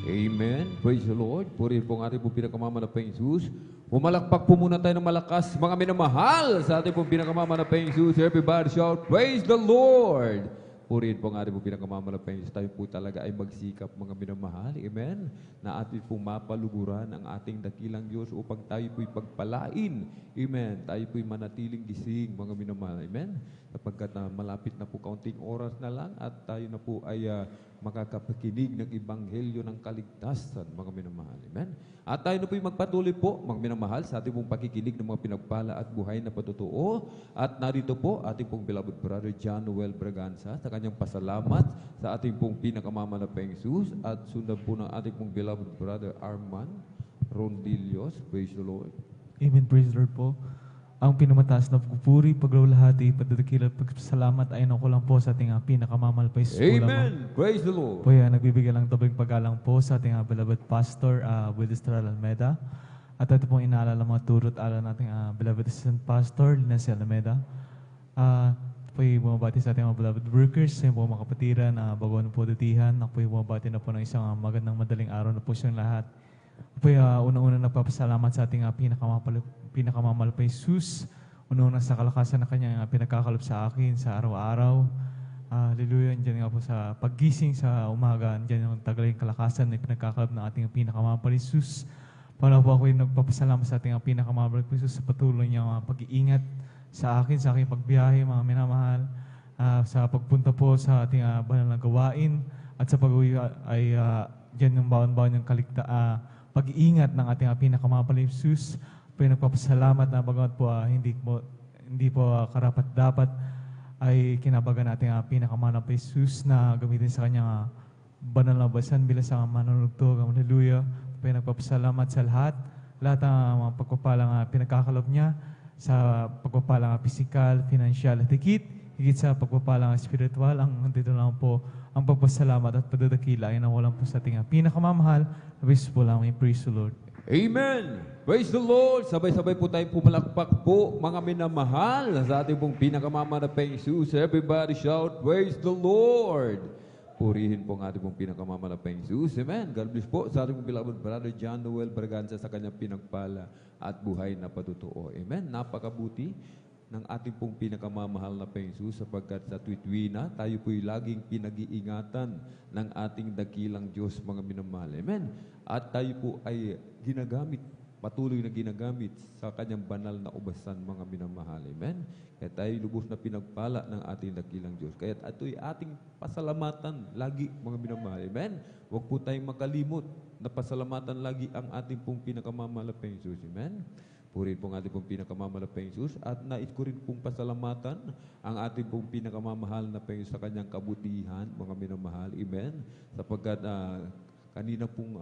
Amen. Praise the Lord. Purihin po ang ating pong pinakamamanapang Jesus. Pumalakpak po muna tayo ng malakas, mga minamahal, sa ating pong pinakamamanapang Jesus. Everybody shout, praise the Lord. Purihin po ang ating pong pinakamamanapang Jesus. Tayo po talaga ay magsikap, mga minamahal. Amen. Na ating pong mapaluguran ang ating dakilang Diyos upang tayo po'y pagpalain. Amen. Tayo po'y manatiling gising, mga minamahal. Amen. Sapagkat malapit na po kaunting oras na lang at tayo na po ay makakapakinig ng Ebanghelyo ng kaligtasan, mga minamahal. Amen? At tayo na po'y magpatuloy po, mga minamahal, sa ating pong pakikinig ng mga pinagpala at buhay na patotoo. At narito po, ating pong beloved brother John Noel Braganza sa kanyang pasalamat sa ating pong pinakamamanapang Jesus at sundan po ng ating pong beloved brother Arman Rondillos. Praise the Lord. Amen. Praise the Lord po. Ang pinamataas na pagpupuri, paglalahati, pagdadakila, pagpasalamat ay ko lang po sa ating pinakamamahalpay sa Amen. Praise the Lord. Po yan, nagbibigay lang tabing paggalang po sa ating beloved pastor, Willis Almeda. At ito pong inaalala mga turot ala nating beloved assistant pastor, Lindsay Almeda. Po yung bumabati sa ating mga beloved workers, sa mga kapatiran, bago na po datihan. Ako po yung bumabati na po ng isang magandang madaling araw na po siyang lahat. Po unang-una nagpapasalamat sa ating pinakamamalpay Jesus. Unang-una sa kalakasan na kanyang pinagkakalop sa akin sa araw-araw. Hallelujah. Diyan nga po sa paggising sa umaga, diyan yung tagaling kalakasan na pinagkakalop ng ating pinakamamalpay Jesus. Para po ako yung nagpapasalamat sa ating pinakamamalpay Jesus sa patuloy niyang pag-iingat sa aking pagbiyahe, mga minamahal. Sa pagpunta po sa ating banal na gawain at sa pag-uwi ay diyan yung baon-baon yung pag-iingat ng ating pinakamamalpay Jesus. Pinagpapasalamat na bagamat po hindi po karapat-dapat ay kinabagan natin ang pinakamamalpay Jesus na gamitin sa kanyang banal na basan bilang sa manunugtog. Hallelujah. Pinagpapasalamat sa lahat ng mga pagpapalang pinagkakalop niya sa pagpapalang pisikal, financial at higit sa pagpapalang spiritual. Ang dito lang po ang pagpasalamat at pagdadakila ay nawalan po sa ating pinakamamahal. Nabis po lang, praise the Lord. Amen. Praise the Lord. Sabay-sabay po tayong pumalakpak po, mga minamahal, sa ating pong pinakamamanapang Jesus. Everybody shout, praise the Lord. Purihin po ang ating pong pinakamamalapang Jesus. Amen. God bless po sa ating pong beloved brother John Noel Braganza sa kanyang pinagpala at buhay na patutuo. Amen. Napakabuti ng ating pong pinakamamahal na Panginoon Jesus sapagkat sa tuwid-wina tayo po'y laging pinag-iingatan ng ating dakilang Diyos, mga minamahal. Amen. At tayo po ay ginagamit, patuloy na ginagamit sa kanyang banal na ubasan, mga minamahal. Amen. Kaya tayo lubos na pinagpala ng ating dakilang Diyos. Kaya ito'y ating pasalamatan lagi, mga minamahal. Amen. Huwag po tayong makalimot na pasalamatan lagi ang ating pong pinakamamahal na Panginoon Jesus. Amen. Purihin po ang ating pong pinakamamalapang Jesus at nais ko rin pong pasalamatan ang ating pong pinakamamahal na Panginoon sa kanyang kabutihan, mga minamahal. Amen. Sapagkat kanina pong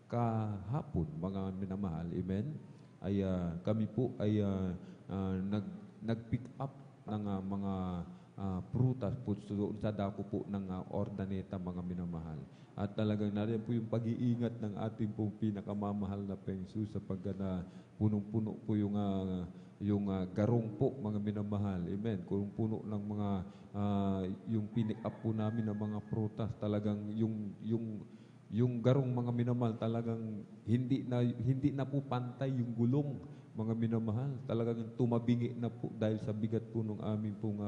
kahapon, mga minamahal, amen, ay kami po ay nag-pick up ng mga prutas po doon sa dako po ng Ordaneta, mga minamahal. At talagang nariyan po yung pag-iingat ng ating pong pinakamamahal na Panginoon Jesus sapagkat punong-puno po yung garong po, mga minamahal. Amen. Punong-puno ng mga yung pinick up po namin ng mga prutas. Talagang yung garong, mga minamahal, talagang hindi na po pantay yung gulong, mga minamahal. Talagang tumabingi na po dahil sa bigat po ng aming pong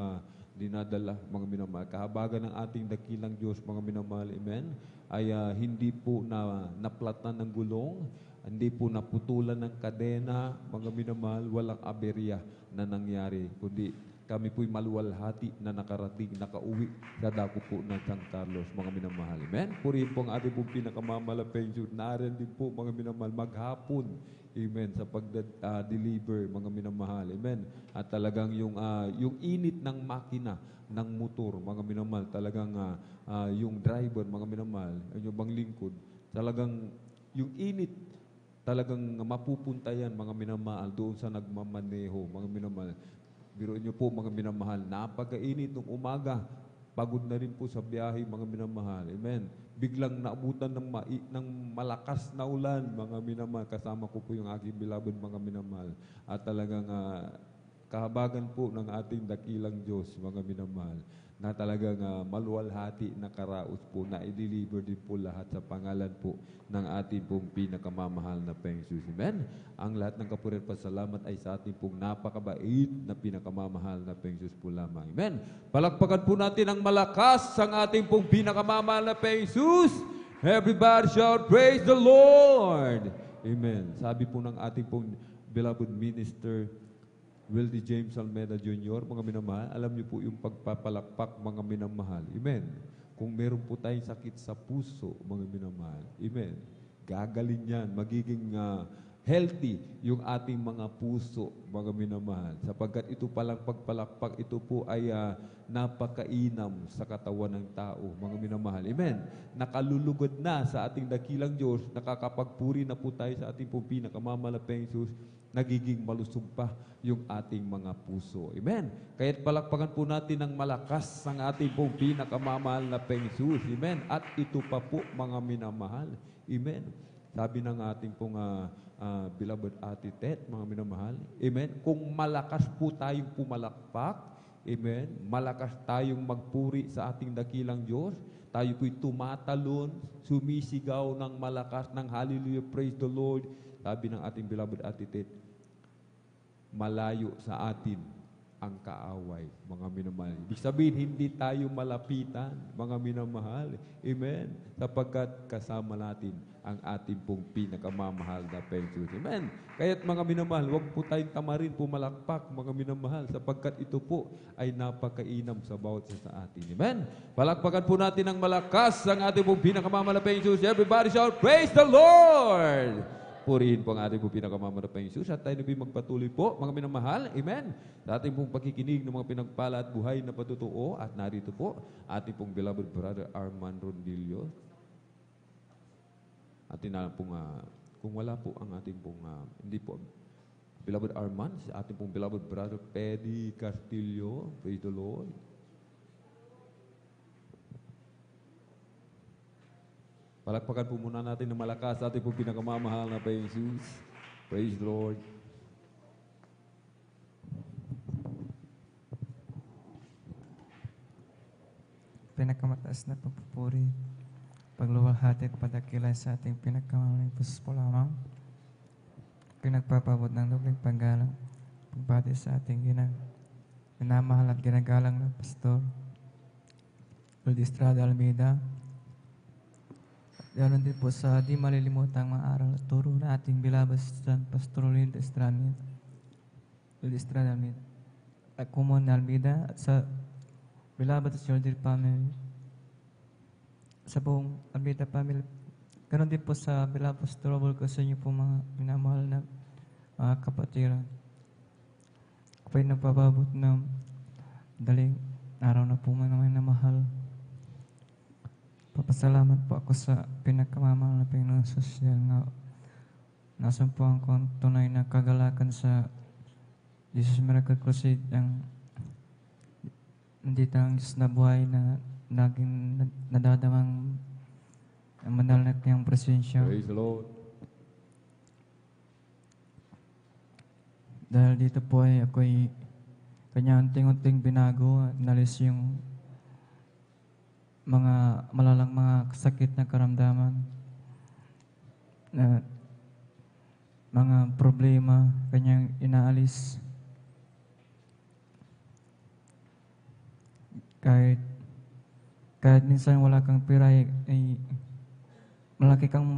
dinadala, mga minamahal. Kahabagan ng ating dakilang Diyos, mga minamahal, amen, ay hindi po naplatan ng gulong, hindi po naputulan ng kadena, mga minamahal, walang aberya na nangyari, kundi kami po'y maluwalhati na nakarating, nakauwi sa dako po ng San Carlos, mga minamahal. Amen? Purihin po ang ating pong pinakamalapeng Diyos. Nariyan din po, mga minamahal, maghapon. Amen. Sa pag-deliver, mga minamahal. Amen. At talagang yung init ng makina, ng motor, mga minamahal, talagang yung driver, mga minamahal, yung bang lingkod, talagang yung init, talagang mapupunta yan, mga minamahal, doon sa nagmamaneho, mga minamahal. Biruin niyo po, mga minamahal, napakainit ng umaga, pagod na rin po sa biyahe, mga minamahal. Amen. Biglang naabutan ng malakas na ulan, mga minamahal. Kasama ko po yung aking beloved, mga minamahal. At talagang kahabagan po ng ating dakilang Diyos, mga minamahal, na talagang maluwalhati na karaos po, na i-deliver din po lahat sa pangalan po ng ating pong pinakamamahal na Panginoon Jesus. Amen. Ang lahat ng kapurihan pasalamat ay sa ating pong napakabait na pinakamamahal na Panginoon Jesus po lamang. Amen. Palakpakan po natin ang malakas ang ating pong pinakamamahal na Panginoon Jesus. Everybody shout, praise the Lord. Amen. Sabi po ng ating pong beloved minister, Wildy James Almeida Jr., mga minamahal, alam niyo po yung pagpapalakpak, mga minamahal. Amen. Kung meron po tayong sakit sa puso, mga minamahal, amen, gagaling yan, magiging healthy yung ating mga puso, mga minamahal. Sapagkat ito palang pagpalakpak, ito po ay napakainam sa katawan ng tao, mga minamahal. Amen. Nakalulugod na sa ating dakilang Diyos, nakakapagpuri na po tayo sa ating pong pinakamamalapeng Jesus, nagiging malusog pa yung ating mga puso. Amen. Kaya't palakpakan po natin ng malakas ang ating pong pinakamamahal na Panginoon Jesus. Amen. At ito pa po, mga minamahal. Amen. Sabi ng ating pong beloved Ate Tet, mga minamahal. Amen. Kung malakas po tayong pumalakpak, amen, malakas tayong magpuri sa ating dakilang Diyos, tayo po'y tumatalon, sumisigaw ng malakas ng hallelujah, praise the Lord. Sabi ng ating beloved Ate Tet, malayo sa atin ang kaaway, mga minamahal. Ibig sabihin, hindi tayo malapitan, mga minamahal. Amen. Sapagkat kasama natin ang ating pong pinakamamahal na Panginoon. Amen. Kaya't mga minamahal, huwag po tayong tamarin, pumalakpak, mga minamahal, sapagkat ito po ay napakainam sa bawat isa sa atin. Amen. Palakpakan po natin ng malakas ang ating pong pinakamamahal na Panginoon. Everybody shout, praise the Lord! Purihin po ang ating pong pinakamamahal na Panginoon Jesus at tayo nabi magpatuloy po, mga minamahal. Amen. Sa ating pong pagkikinig ng mga pinagpala at buhay na patutuo at narito po ating pong beloved brother Arman Rondillo. At tinalang pong, kung wala po ang ating pong, hindi po, beloved Arman, sa ating pong beloved brother Pedi Castillo. Praise the Lord. Palakpakan po muna natin ng malakas sa ating pong pinakamamahal na Panginoon Jesus. Praise the Lord. pinakamataas na pagpupuri, pagluwalhati at padakilan sa ating pinakamamaling pusos po lamang. Pinagpapabot ng dobling paggalang, pagbati sa ating minamahal at ginagalang na Pastor Wildy Estrada Almeida. Ganoon din po sa di malilimutang mga aral at turo na ating beloved son, Pastor Wildy Estrada Almeida, at Kumon Almeida, at sa beloved Soldier family, sa buong Almeida family. Ganoon din po sa beloved Pastor Robert, sa inyo po mga minamahal na mga kapatiran. Ako po'y nagpapabot ng daling araw na po mga minamahal. Papasalamat po ako sa pinakamamahal na Panginoon Jesus dahil nga nasumpuan ko ang tunay na kagalakan sa Jesus Miracle Crusade, ang nandito ang Diyos na buhay na laging nadadamang ang manal na kanyang presensya. Praise the Lord. Dahil dito po ay ako'y kanya unting-unting binago at nalis yung mga malalang mga sakit na karamdaman, na mga problema, kanyang inaalis. Kahit minsan wala kang pira, ay malaki kang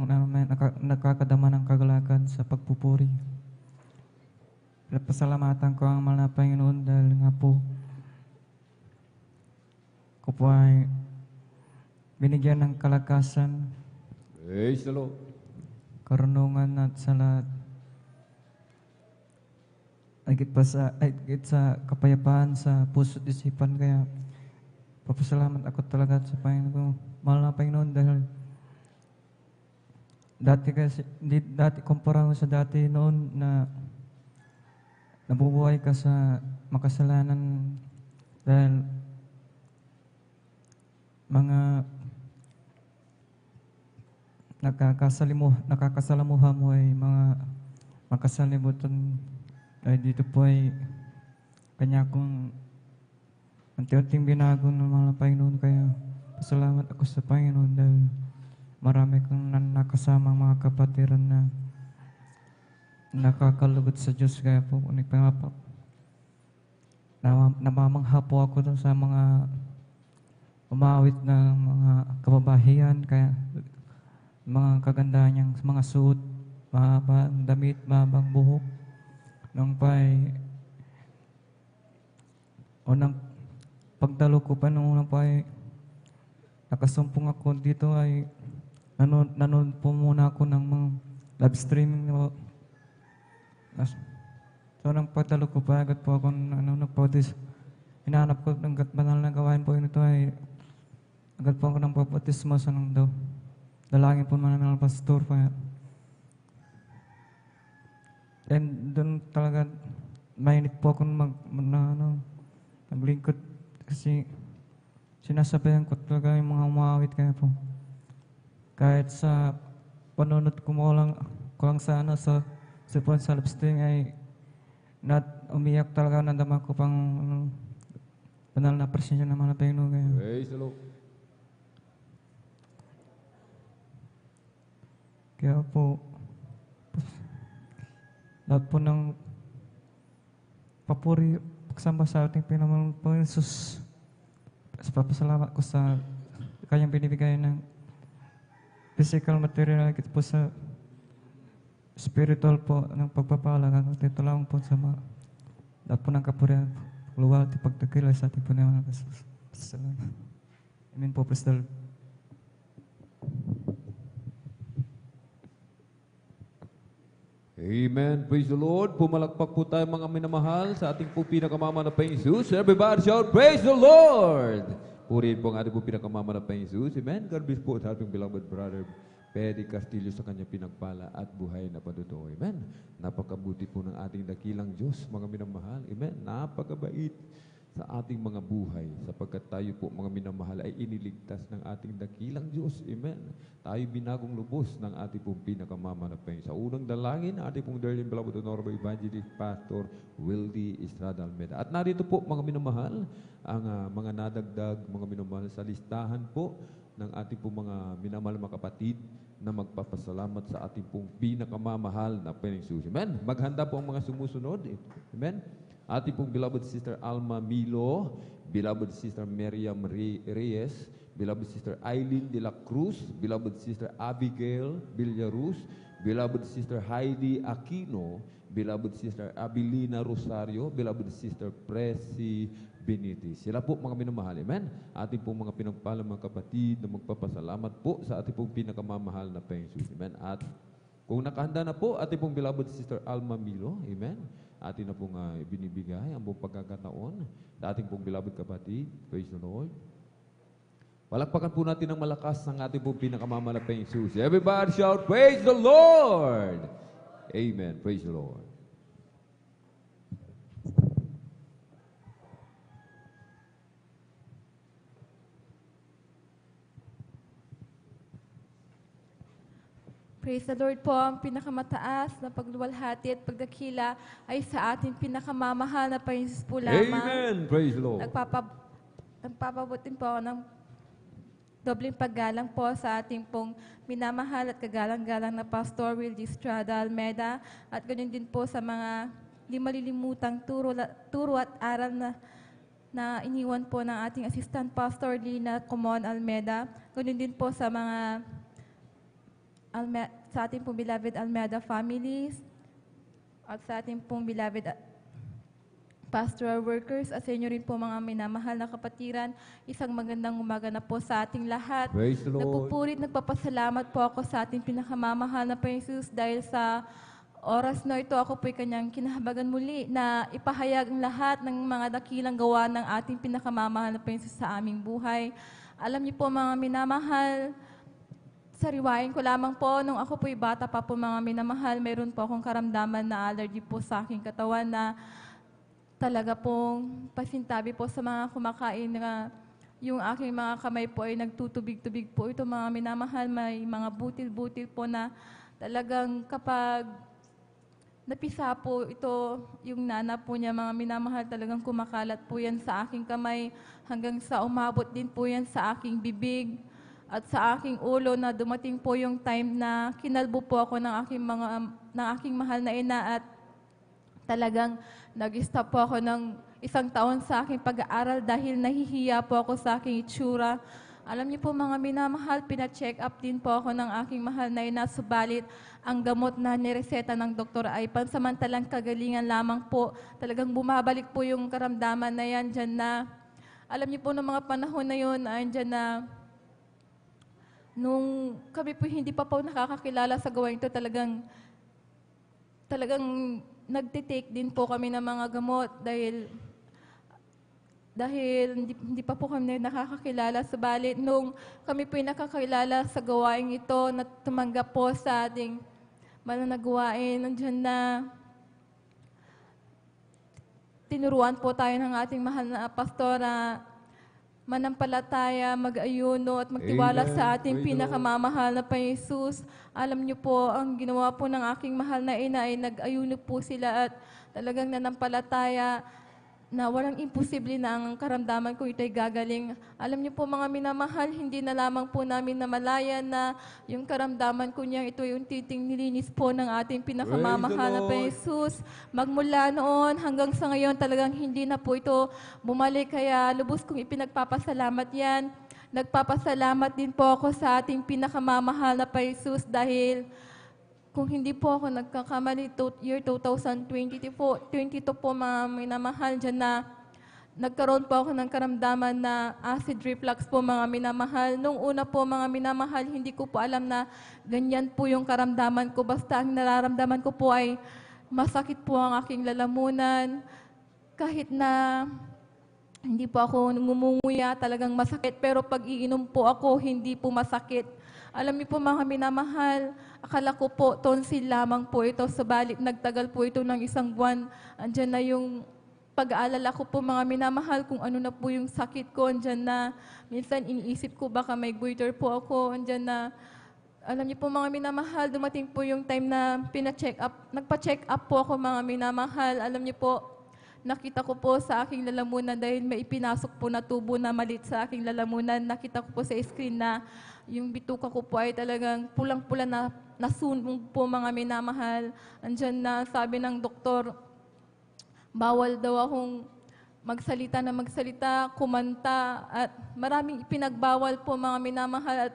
nakakadama ng kagalakan sa pagpupuri. Pasalamatan ko ang mahal na Panginoon dahil nga po ko po ay binigyan ng kalakasan, Praise the Lord. karunungan at sa lahat. Higit sa kapayapaan sa puso at isipan. Kaya papasalamat ako talaga sa Panginoon, mahal na Panginoon, dahil dati kumpara ko sa dati noon na nabubuhay ka sa makasalanan dahil mga nakakasalamuha mo ay mga makasalimutan. Ay dito po ay kanya kong unti-unting binago ng mga Panginoon. Kaya pasalamat ako sa Panginoon dahil marami kang nakasamang mga kapatiran na nakakalugod sa Diyos. Kaya po namamangha po ako sa mga umawit na mga kababahiyan, kaya mga kagandahan niyang mga suot, mahabang damit, mahabang buhok. Nung pa'y unang pagdalo ko pa, nung unang pa'y nakasumpong ako dito, ay nanood po muna ako ng mga live streaming. So nang pagdalo ko pa, agad po ako nagpautis. Hinahanap ko ng banal na gawain po ito, ay agad po ako ng baptismo sa nang daw. Dalangin po naman ng pastor pa. And doon talaga mainit po ako naglingkod kasi sinasabayan ko talaga yung mga umawit. Kaya po kahit sa panunod ko lang sa sa live stream ay umiyak talaga, nadama ko pang banal na presensya naman na Panginoon. Praise the Lord. Kaya po, lahat po ng papuri, pagsamba sa ating pinamahal po, Jesus, papasalamat ko sa kanyang binibigay ng physical material, kit po sa spiritual po ng pagpapala. Ito lang po sa lahat po ng kapurihan, luwal at pagtakila sa ating pinamahal na Jesus. Pasalamat. Amen po, praise the Lord. Amen. Praise the Lord. Pumalakpak po tayo mga minamahal sa ating po pinakamama na Panginoon Jesus. Everybody shout, praise the Lord! Purihin po ang ating po pinakamama na Panginoon Jesus. Amen. God bless po sa ating beloved brother Pedro Castillo sa kanyang pinagpala at buhay na patutuo. Amen. Napakabuti po ng ating dakilang Diyos, mga minamahal. Amen. Napakabait sa ating mga buhay sapagkat tayo po mga minamahal ay iniligtas ng ating dakilang Diyos. Amen. Tayo binagong lubos ng ating pong pinakamamalaking. Sa unang dalangin, ating pong dearly beloved Honorable Evangelist Pastor Wildy Estrada Almeda. At narito po mga minamahal, ang mga nadagdag, mga minamahal sa listahan po ng ating pong mga minamahal mga kapatid na magpapasalamat sa ating pong pinakamamahal na Panginoon. Amen. Maghanda po ang mga sumusunod. Amen. Ating pong beloved Sister Alma Milo, beloved Sister Miriam Reyes, beloved Sister Eileen de la Cruz, beloved Sister Abigail Villaruz, beloved Sister Heidi Aquino, beloved Sister Abilina Rosario, beloved Sister Presi Benitez. Sila po mga minamahal. Amen. Ating pong mga pinagpalang mga kapatid na magpapasalamat po sa ating pong pinakamamahal na Panginoon. Amen. At kung nakahanda na po, ating pong beloved Sister Alma Milo, amen, atin na pong binibigay ang buong pagkakataon sa ating pong beloved kapatid. Praise the Lord. Palakpakan po natin ng malakas ang ating pong pinakamamalaking Jesus. Everybody shout, praise the Lord! Amen. Praise the Lord. Praise the Lord po, ang pinakamataas na pagluwalhati at pagdakila ay sa ating pinakamamahal na Panginoon po lamang. Amen. Praise the Lord. Nagpapabot din po ako ng dobleng paggalang po sa ating pong minamahal at kagalang-galang na Pastor Wildy Estrada Almeda at ganyan din po sa mga di malilimutang turo at aral na iniwan po ng ating Assistant Pastor Lina Comon Almeda. Ganyan din po sa mga sa ating pong beloved Almeda families at sa ating pong beloved pastoral workers at sa inyo rin po mga minamahal na kapatiran. Isang magandang umaga na po sa ating lahat. Praise the Lord. Napupurit, nagpapasalamat po ako sa ating pinakamamahal na Panginoon dahil sa oras na ito ako po'y kanyang kinahabagan muli na ipahayag ang lahat ng mga dakilang gawa ng ating pinakamamahal na Panginoon sa aming buhay. Alam niyo po mga minamahal, sariwain ko lamang po, nung ako po'y bata pa po mga minamahal, meron po akong karamdaman na allergy po sa aking katawan na talaga pong pasintabi po sa mga kumakain na yung aking mga kamay po ay nagtutubig-tubig po. Ito mga minamahal, may mga butil-butil po na talagang kapag napisa po ito, yung nana po niya, mga minamahal, talagang kumakalat po yan sa aking kamay hanggang sa umabot din po yan sa aking bibig at sa aking ulo na dumating po yung time na kinalbo po ako ng aking mahal na ina at talagang nag-stop po ako ng 1 taon sa aking pag-aaral dahil nahihiya po ako sa aking itsura. Alam niyo po mga minamahal, pina-check up din po ako ng aking mahal na ina, subalit ang gamot na nireseta ng doktor ay pansamantalang kagalingan lamang po. Talagang bumabalik po yung karamdaman na yan dyan na, alam niyo po ng mga panahon na yun, andyan na, nung kami po hindi pa po nakakakilala sa gawain ito, talagang nagtitake din po kami ng mga gamot dahil hindi pa po kami nakakakilala. Subalit nung kami po nakakilala sa gawain ito na tumanggap po sa ating mananagawain, nandiyan na tinuruan po tayo ng ating mahal na pastora manampalataya, mag-ayuno at magtiwala Amen. sa ating Praise the pinakamamahal na Panginoon. Alam niyo po, ang ginawa po ng aking mahal na ina ay nag-ayuno po sila at talagang nanampalataya na walang imposible na ang karamdaman ko ito'y gagaling. Alam niyo po mga minamahal, hindi na lamang po namin namalayan na yung karamdaman ko niya, ito yung titing nilinis po ng ating pinakamamahal na Jesus. Magmula noon hanggang sa ngayon talagang hindi na po ito bumalik, kaya lubos kong ipinagpapasalamat yan. Nagpapasalamat din po ako sa ating pinakamamahal na Jesus dahil kung hindi po ako nagkakamali, year 2022 po mga minamahal dyan na nagkaroon po ako ng karamdaman na acid reflux po mga minamahal. Nung una po mga minamahal, hindi ko po alam na ganyan po yung karamdaman ko. Basta ang nararamdaman ko po ay masakit po ang aking lalamunan. Kahit na hindi po ako ngumunguya, talagang masakit. Pero pag iinom po ako, hindi po masakit. Alam niyo po mga minamahal, akala ko po tonsil lamang po ito, subalit nagtagal po ito ng 1 buwan. Andyan na yung pag-aalala ko po mga minamahal kung ano na po yung sakit ko. Andyan na minsan iniisip ko baka may goiter po ako. Andyan na, alam niyo po mga minamahal, dumating po yung time na nagpa-check up po ako mga minamahal. Alam niyo po, nakita ko po sa aking lalamunan dahil may ipinasok po na tubo na malit sa aking lalamunan. Nakita ko po sa screen na yung bituka ko po ay talagang pulang-pula na nasunog po mga minamahal. Andyan na sabi ng doktor, bawal daw akong magsalita, kumanta, at maraming ipinagbawal po mga minamahal. At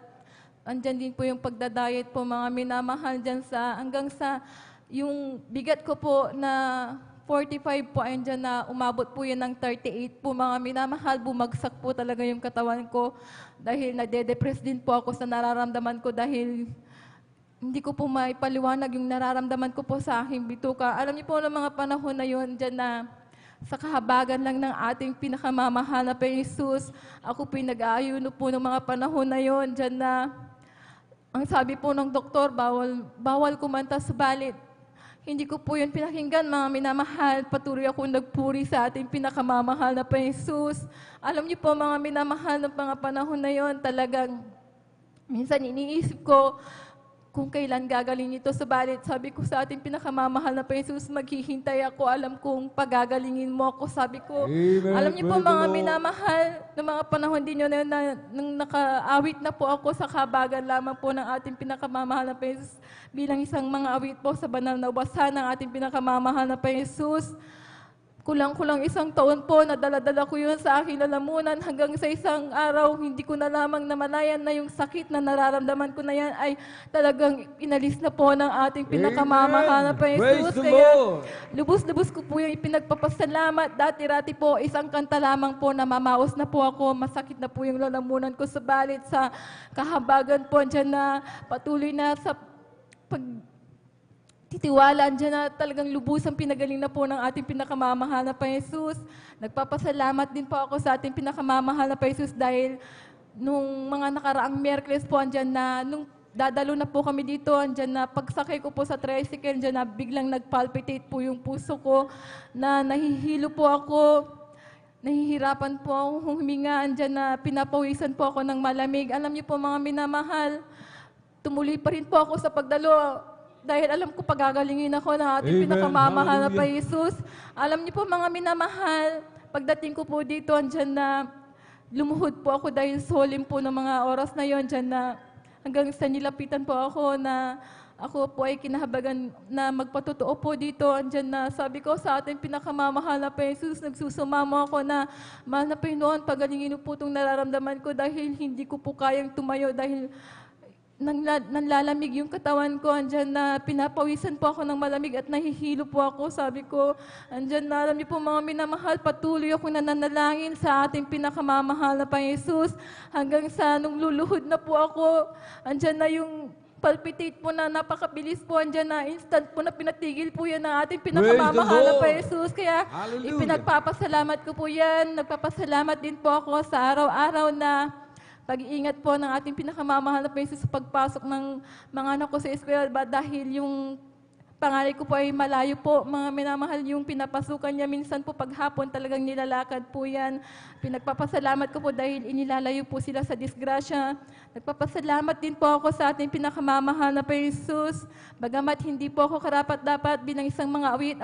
andyan din po yung pagdadayet po mga minamahal dyan hanggang sa yung bigat ko po na 45 po, ayun dyan na umabot po yan ng 38 po mga minamahal. Bumagsak po talaga yung katawan ko dahil nade-depress din po ako sa nararamdaman ko dahil hindi ko po maipaliwanag yung nararamdaman ko po sa aking bituka. Alam niyo po ng mga panahon na yun, dyan na sa kahabagan lang ng ating pinakamamahal na Jesus, ako pinag-aayuno po ng mga panahon na yun, dyan na ang sabi po ng doktor, bawal kumanta, subalit hindi ko po yun pinakinggan mga minamahal. Patuloy akong nagpuri sa ating pinakamamahal na Jesus. Alam niyo po mga minamahal ng mga panahon na yun, talagang minsan iniisip ko, kung kailan gagaling ito. Subalit, sabi ko sa ating pinakamamahal na Jesus, maghihintay ako. Alam kong pagagalingin mo ako. Sabi ko, Amen. alam niyo po Praise the mga Lord. minamahal, ng mga panahon din yun na nung nakaawit na po ako sa kabagan lamang po ng ating pinakamamahal na Jesus bilang isang mga awit po sa banal na ubasan ng ating pinakamamahal na Jesus. Kulang-kulang 1 taon po, nadala-dala ko yun sa aking lalamunan hanggang sa isang araw, hindi ko na lamang namalayan na yung sakit na nararamdaman ko na yan ay talagang inalis na po ng ating pinakamamahal na Praise Jesus. the Kaya Lord. lubos-lubos ko po yung ipinagpapasalamat. Dati-rati po, isang kanta lamang po na mamaos na po ako, masakit na po yung lalamunan ko. Subalit sa kahabagan po, dyan na patuloy na sa titiwala, andyan na talagang lubusang pinagaling na po ng ating pinakamamahal na Jesus. Nagpapasalamat din po ako sa ating pinakamamahal na Jesus dahil nung mga nakaraang Miyerkules po, andyan na, nung dadalo na po kami dito, andyan na pagsakay ko po sa tricycle, andyan na biglang nagpalpitate po yung puso ko, na nahihilo po ako, nahihirapan po akong huminga, andyan na pinapawisan po ako ng malamig. Alam niyo po mga minamahal, tumuloy pa rin po ako sa pagdalo dahil alam ko pagagalingin ako ng ating Amen. pinakamamahal na Hallelujah. Jesus. Alam niyo po mga minamahal, pagdating ko po dito, andyan na lumuhod po ako dahil solim po ng mga oras na yon, andyan na hanggang sa nilapitan po ako na ako po ay kinahabagan na magpatotoo po dito. Andyan na sabi ko sa ating pinakamamahal na Jesus, nagsusumamo ako na mahal na Panginoon, pagalingin niyo po itong nararamdaman ko dahil hindi ko po kayang tumayo dahil nanlalamig yung katawan ko. Andyan na pinapawisan po ako ng malamig at nahihilo po ako. Sabi ko, andyan na, alam niyo po mga minamahal, patuloy ako nananalangin sa ating pinakamamahal na Jesus hanggang sa nung luluhod na po ako, andyan na yung palpitate po na napakabilis po, andyan na instant po na pinatigil po yan ng ating pinakamamahal na Jesus. Kaya Hallelujah. ipinagpapasalamat ko po yan. Nagpapasalamat din po ako sa araw-araw na pag-iingat po ng ating pinakamamahal na Jesus sa pagpasok ng mga anak ko sa eskwela dahil yung pangalan ko po ay malayo po. Mga minamahal, yung pinapasukan niya minsan po paghapon talagang nilalakad po yan. Pinagpapasalamat ko po dahil inilalayo po sila sa disgrasya. Nagpapasalamat din po ako sa ating pinakamamahal na Jesus. Bagamat hindi po ako karapat-dapat bilang isang mga awit,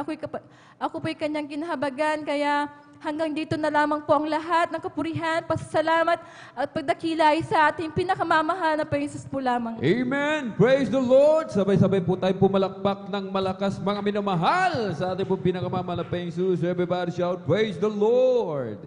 ako po'y kanyang kinahabagan. Kaya hanggang dito na lamang po ang lahat ng kapurihan, pasasalamat at pagdakila ay sa ating pinakamamahal na Jesus po lamang. Amen! Praise the Lord! Sabay-sabay po tayo pumalakpak ng malakas mga minamahal sa ating pong pinakamamahal na Jesus. Everybody shout, praise the Lord!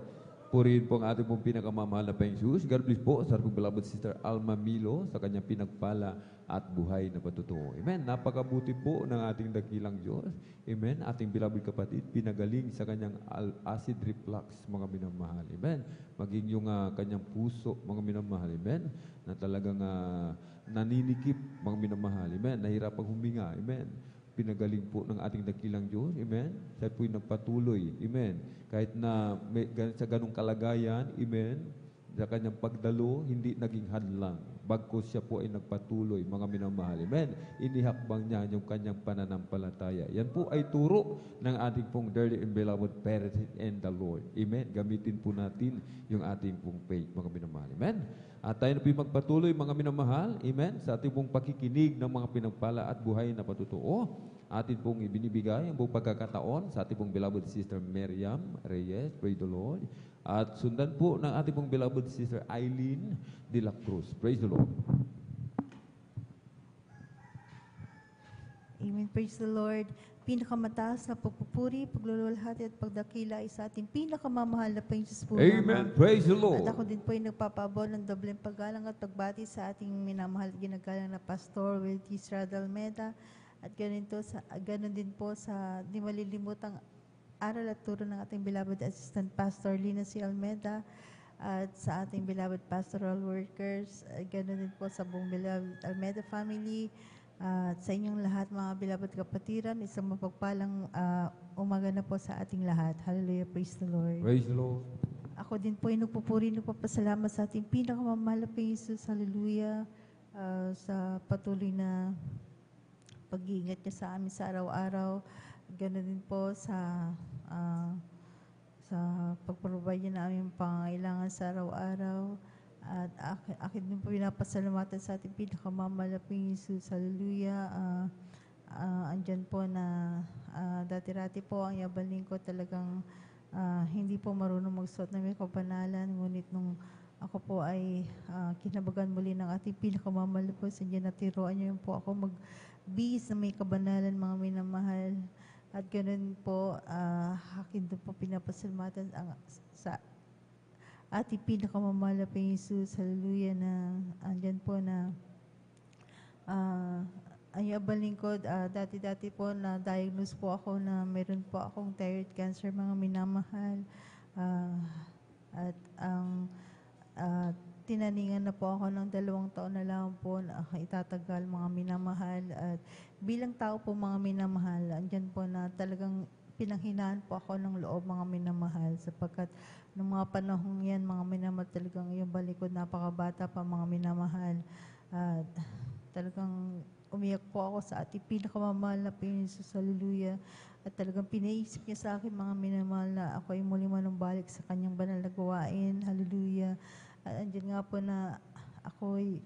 Purihin po ang ating pong pinakamamahal na Jesus. God bless po sa ating beloved sister Alma Milo sa kanyang pinagpala at buhay na patutuo. Amen. Napakabuti po ng ating dakilang Diyos. Amen. Ating beloved kapatid, pinagaling sa kanyang acid reflux, mga minamahal. Amen. Maging yung kanyang puso, mga minamahal. Amen. Na talagang naninikip, mga minamahal. Amen. Nahirapang huminga. Amen. Pinagaling po ng ating dakilang Diyos. Amen. Siya po'y nagpatuloy. Amen. Kahit na sa ganong kalagayan, amen, sa kanyang pagdalo, hindi naging hadlang. Bagkus siya po ay nagpatuloy, mga minamahal. Amen. Inihakbang niya yung kanyang pananampalataya. Yan po ay turo ng ating pong dearly and beloved parents in the Lord. Amen. Gamitin po natin yung ating pong faith, mga minamahal. Amen. At tayo na po magpatuloy, mga minamahal. Amen. Sa ating pong pakikinig ng mga pinagpala at buhay na patutuo. Atin pong ibinibigay ang buong pagkakataon sa ating pong beloved sister Miriam Reyes, praise the Lord. At sundan po ng ating pong beloved sister Eileen de la Cruz, praise the Lord. Amen, praise the Lord. Pinakamataas na pagpupuri, pagluluwalhati at pagdakila ay sa ating pinakamamahal na Panginoon po. Amen, praise the Lord. At ako din po ay nagpapaabot ng dobleng paggalang at pagbati sa ating minamahal at ginagalang na Pastor Wildy Estrada Almeda. At ganun din po sa di malilimutang aral at turo ng ating beloved Assistant Pastor Lina C. Almeda at sa ating beloved pastoral workers. Ganun din po sa buong beloved Almeda family at sa inyong lahat mga beloved kapatiran. Isang mapagpalang umaga na po sa ating lahat. Hallelujah, praise the Lord. Praise the Lord. Ako din po ay nagpupuri, nagpapasalamat sa ating pinakamamahal na Panginoon. Hallelujah. Sa patuloy na pag-iingat niya sa amin sa araw-araw. Ganoon din po sa pag-provide niya na aming pangangailangan sa araw-araw. At akin din po pinapasalamatan sa ating pinakamamalaking Jesus. Hallelujah. Andyan po na dati-rati po ang yabaling ko talagang hindi po marunong magsuot na may kabanalan. Ngunit nung ako po ay kinabagan muli ng ating pinakamamalaking andyan natiroan niyo po ako magbihis na may kabanalan, mga minamahal. At ganoon po, akin doon po pinapasalamatan sa ating pinakamamahal na Jesus. Hallelujah, na andyan po na ang yabang lingkod, dati-dati po na diagnose po ako na meron po akong thyroid cancer, mga minamahal. At ang tinaningan na po ako ng 2 taon na lang po na itatagal, mga minamahal. At bilang tao po, mga minamahal, andyan po na talagang pinanghinaan po ako ng loob, mga minamahal, sapagkat nung mga panahong yan, mga minamahal, talagang yung balikod, napakabata pa, mga minamahal. At talagang umiyak po ako sa ating pinakamamahal na Panginoon Jesus. Hallelujah. At talagang pinaisip niya sa akin, mga minamahal, na ako ay muli manumbalik sa kanyang banal na gawain. Hallelujah. At andyan nga po na ako'y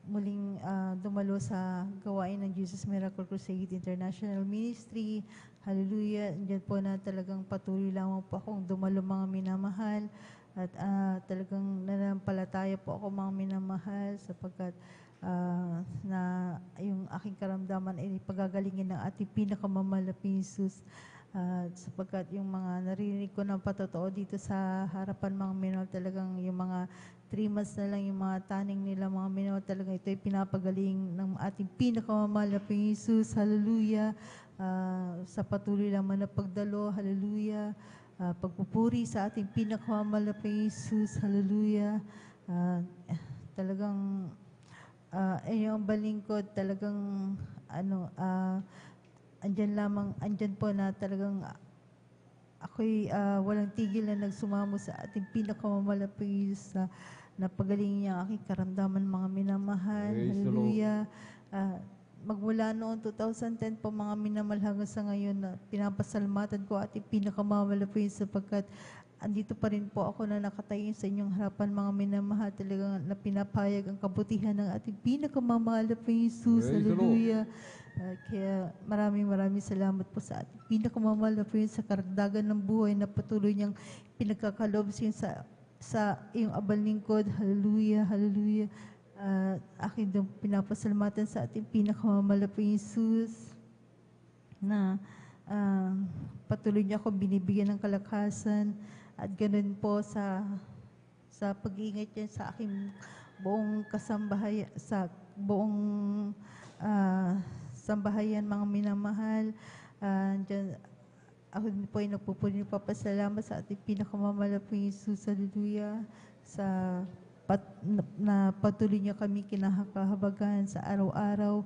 muling dumalo sa gawain ng Jesus Miracle Crusade International Ministry. Hallelujah. Andyan po na talagang patuloy lamang po akong dumalo, mga minamahal. At talagang nanampalataya po ako, mga minamahal, sapagkat na yung aking karamdaman ay pagagalingin ng ating pinakamamahal na Jesus. Sapagkat yung mga narinig ko ng patotoo dito sa harapan, mga minamahal, talagang yung mga 3 months na lang yung mga taning nila, mga minamahal, talagang ito ay pinapagaling ng ating pinakamamahal na Jesus. Hallelujah. Sa patuloy lamang na pagdalo. Hallelujah. Pagpupuri sa ating pinakamamahal na Jesus. Hallelujah. Talagang yung balingkod, talagang andyan po na talagang ako'y walang tigil na nagsumamo sa ating pinakamamahal na Jesus na pagaling niya ang aking karamdaman, mga minamahal. Hallelujah. Magmula noong 2010 po, mga minamahal, hanggang sa ngayon na pinapasalamatan ko ating pinakamamahal na Jesus, sapagkat andito pa rin po ako na nakatayin sa inyong harapan, mga minamahal, talagang na pinapayag ang kabutihan ng ating pinakamamahal na Jesus. Hallelujah. Kaya maraming salamat po sa ating pinakamamahal na Jesus, sa karagdagan ng buhay na patuloy niyang pinagkakalob sa iyong abal lingkod. Hallelujah. Hallelujah. Akin din pinapasalamatan sa ating pinakamamahal na Jesus na patuloy niya ako binibigyan ng kalakasan. At ganoon po sa pag-iingat niya sa aking buong kasambahayan, sa buong sambahayan, mga minamahal. Ako din po ay nagpupuli, papasalamat sa ating pinakamamahal na Jesus. Hallelujah. Na patuloy niya kami kinakahabagan sa araw-araw.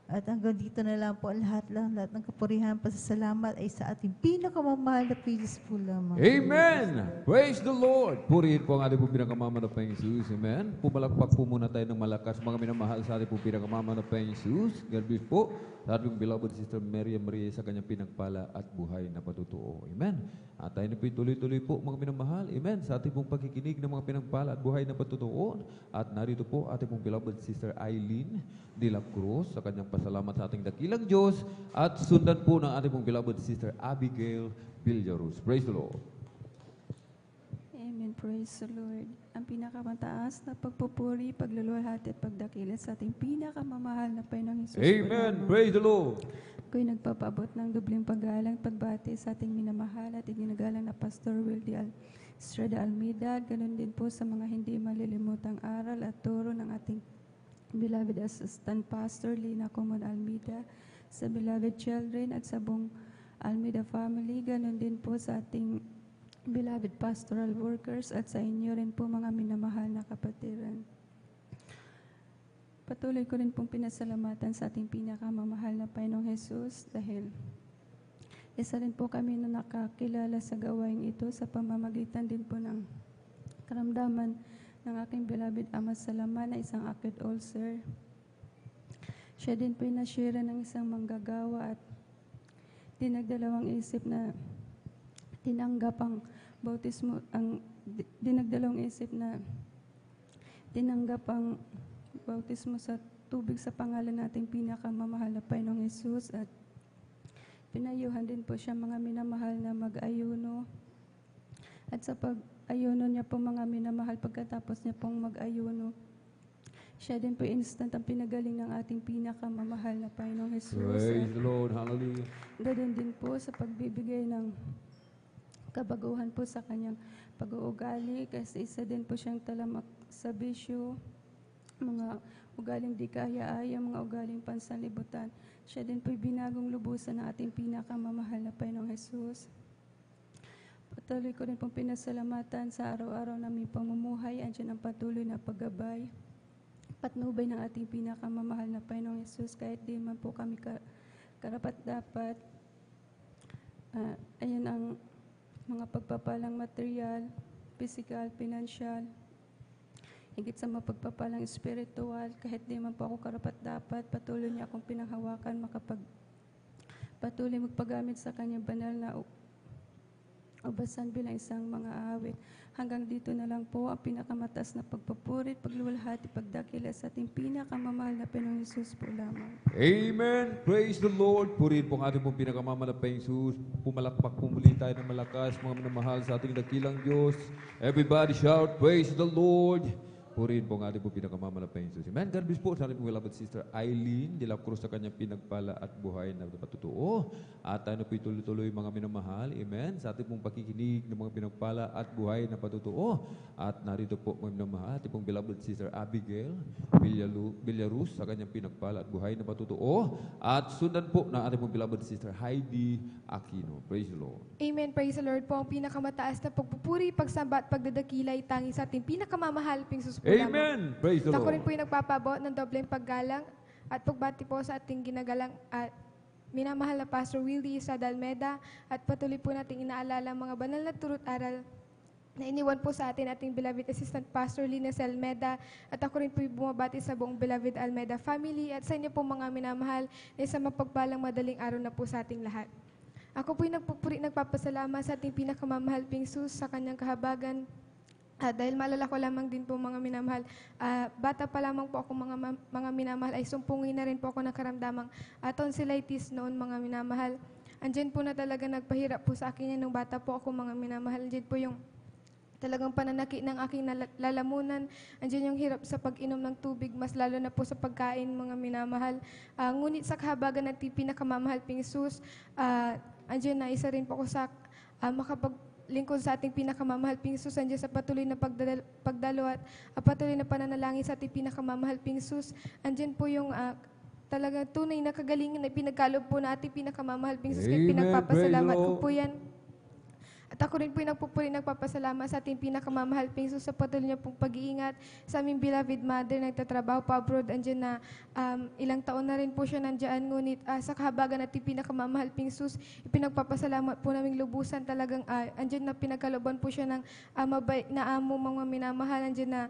At hanggang dito na lang po ang lahat ng kapurihan, pasasalamat ay sa ating pinakamamahal na Pilipinas po lamang. Amen! Praise the Lord! Purihin po ang ating po pinakamamanapayang Jesus. Amen? Pumalakpak po muna tayo ng malakas, mga minamahal sa ating po pinakamamanapayang Jesus. God bless po sa ating beloved Sister Maria Maria sa kanyang pinagpala at buhay na patutuo. Amen? At tayo na po tuloy-tuloy po, mga minamahal. Amen? Sa ating pong pagkikinig ng mga pinagpala at buhay na patutuo. At narito po ating pong beloved Sister Eileen de la Cruz sa kanyang pasalamat sa ating dakilang Diyos. At sundan po ng ating pong beloved Sister Abigail Villaruz. Praise the Lord. Amen. Praise the Lord. Ang pinakamataas na pagpupuri, pagluluwalhati at pagdakila sa ating pinakamamahal na Panginoong Hesus. Amen. Praise the Lord. Ako'y nagpapabot ng dubling paggalang, pagbati sa ating minamahal at iginagalang na Pastor Wildy Estrada Almeida. Ganon din po sa mga hindi malilimutang aral at turo ng ating beloved Assistant Pastor Lina Comon Almeida, sa beloved children at sa buong Almeida family. Ganon din po sa ating beloved pastoral workers at sa inyo rin po mga minamahal na kapatiran. Patuloy ko rin pong pinasalamatan sa ating pinakamamahal na Panginoong Hesus dahil isa rin po kami na nakakilala sa gawain ito sa pamamagitan din po ng karamdaman ng aking beloved Ama Salama na isang acute ulcer. Siya din po inashira ng isang manggagawa at dinagdalawang isip na tinanggap ang bautismo, dinagdalawang isip na tinanggap ang bautismo sa tubig sa pangalan nating pinakamamahal na Panginoong Hesus at pinayuhan din po siya mga minamahal na mag-ayuno. At sa pag-ayuno niya po mga minamahal, pagkatapos niya pong mag-ayuno, siya din po instant ang pinagaling ng ating pinakamamahal na Panginoong Hesus. Praise the Lord. Hallelujah. Ganoon din po sa pagbibigay ng kabaguhan po sa kanyang pag-uugali kasi isa din po siyang talamak sa bisyo, mga ugaling di kaya-aya, mga ugaling pansanlibutan. Siya din po'y binagong lubusan ng ating pinakamamahal na Panginoong Hesus. Patuloy ko rin pong pinasalamatan sa araw-araw naming pamumuhay. Andiyan ang patuloy na paggabay, patnubay ng ating pinakamamahal na Panginoong Hesus kahit di man po kami karapat-dapat. Ayan ang mga pagpapalang material, physical, financial, higit sa mapagpapalang spiritual, kahit di man po ako karapat-dapat, patuloy niya akong pinanghawakan, patuloy magpagamit sa kanyang banal na ubasan bilang isang mga awit. Hanggang dito na lang po ang pinakamataas na pagpapurit, pagluwalhati, pagdakila sa ating pinakamamahal na Panginoong Hesus po lamang. Amen. Praise the Lord. Purihin po ang ating pong pinakamanapayang Jesus. Pumalakpak po muli tayo ng malakas, mga minamahal sa ating dakilang Diyos. Everybody shout, praise the Lord. Purihin po ang ating pong pinakamanapayang Jesus. Amen. God bless po sa ating pong beloved Sister Eileen de la Cruz sa kanyang pinagpala at buhay na patutuo. At tayo na po tuloy-tuloy mga minamahal. Amen. Sa ating pong pakikinig ng mga pinagpala at buhay na patutuo. At narito po mga minamahal, ating pong beloved Sister Abigail Villaruz sa kanyang pinagpala at buhay na patutuo. At sundan po ng ating pong beloved Sister Heidi Aquino. Praise the Lord. Amen. Praise the Lord po. Ang pinakamataas na pagpupuri, pagsamba at pagdadakila ay tangi sa ating pinakamamahal ping sus po lamang. Amen. Praise the Ako rin Lord. po yung nagpapabot ng dobleng paggalang at pagbati po sa ating ginagalang at minamahal na Pastor Wildy Estrada Almeida at patuloy po nating inaalala ang mga banal na turut aral na iniwan po sa atin ating beloved Assistant Pastor Lina Almeida at ako rin po yung bumabati sa buong beloved Almeida family at sa inyo po mga minamahal na isang mapagpalang madaling araw na po sa ating lahat. Ako po yung nagpapasalamat sa ating pinakamamahal ping sus sa kanyang kahabagan. Dahil maalala ko lamang din po mga minamahal, bata pa lamang po ako mga minamahal ay sumpungin na rin po ako ng karamdamang tonsillitis noon mga minamahal. Andyan po na talaga nagpahirap po sa akin yan nung bata po ako mga minamahal. Andyan po yung talagang pananaki ng aking lalamunan. Andyan yung hirap sa pag-inom ng tubig, mas lalo na po sa pagkain mga minamahal. Ngunit sa kahabagan ng pinakamamahal ping sus, andyan na isa rin po ako sa lingkod sa ating pinakamamahal ping sus, andyan sa patuloy na pagdalo at patuloy na pananalangin sa ating pinakamamahal ping sus. Andyan po yung talagang tunay na kagalingan na pinagkalob po na ating pinakamamahal ping sus. Kaya pinagpapasalamat ko po yan. At ako rin po yung nagpupuri, nagpapasalamat sa ating pinakamamahal ping Jesus sa patuloy niya pong pag-iingat sa aming beloved mother, nagtatrabaho pa abroad, andyan na ilang taon na rin po siya nandyan, ngunit sa kahabagan at pinakamamahal ping Jesus, ipinagpapasalamat po naming lubusan talagang andyan na pinagkalooban po siya ng mabait na amo, mga minamahal, andyan na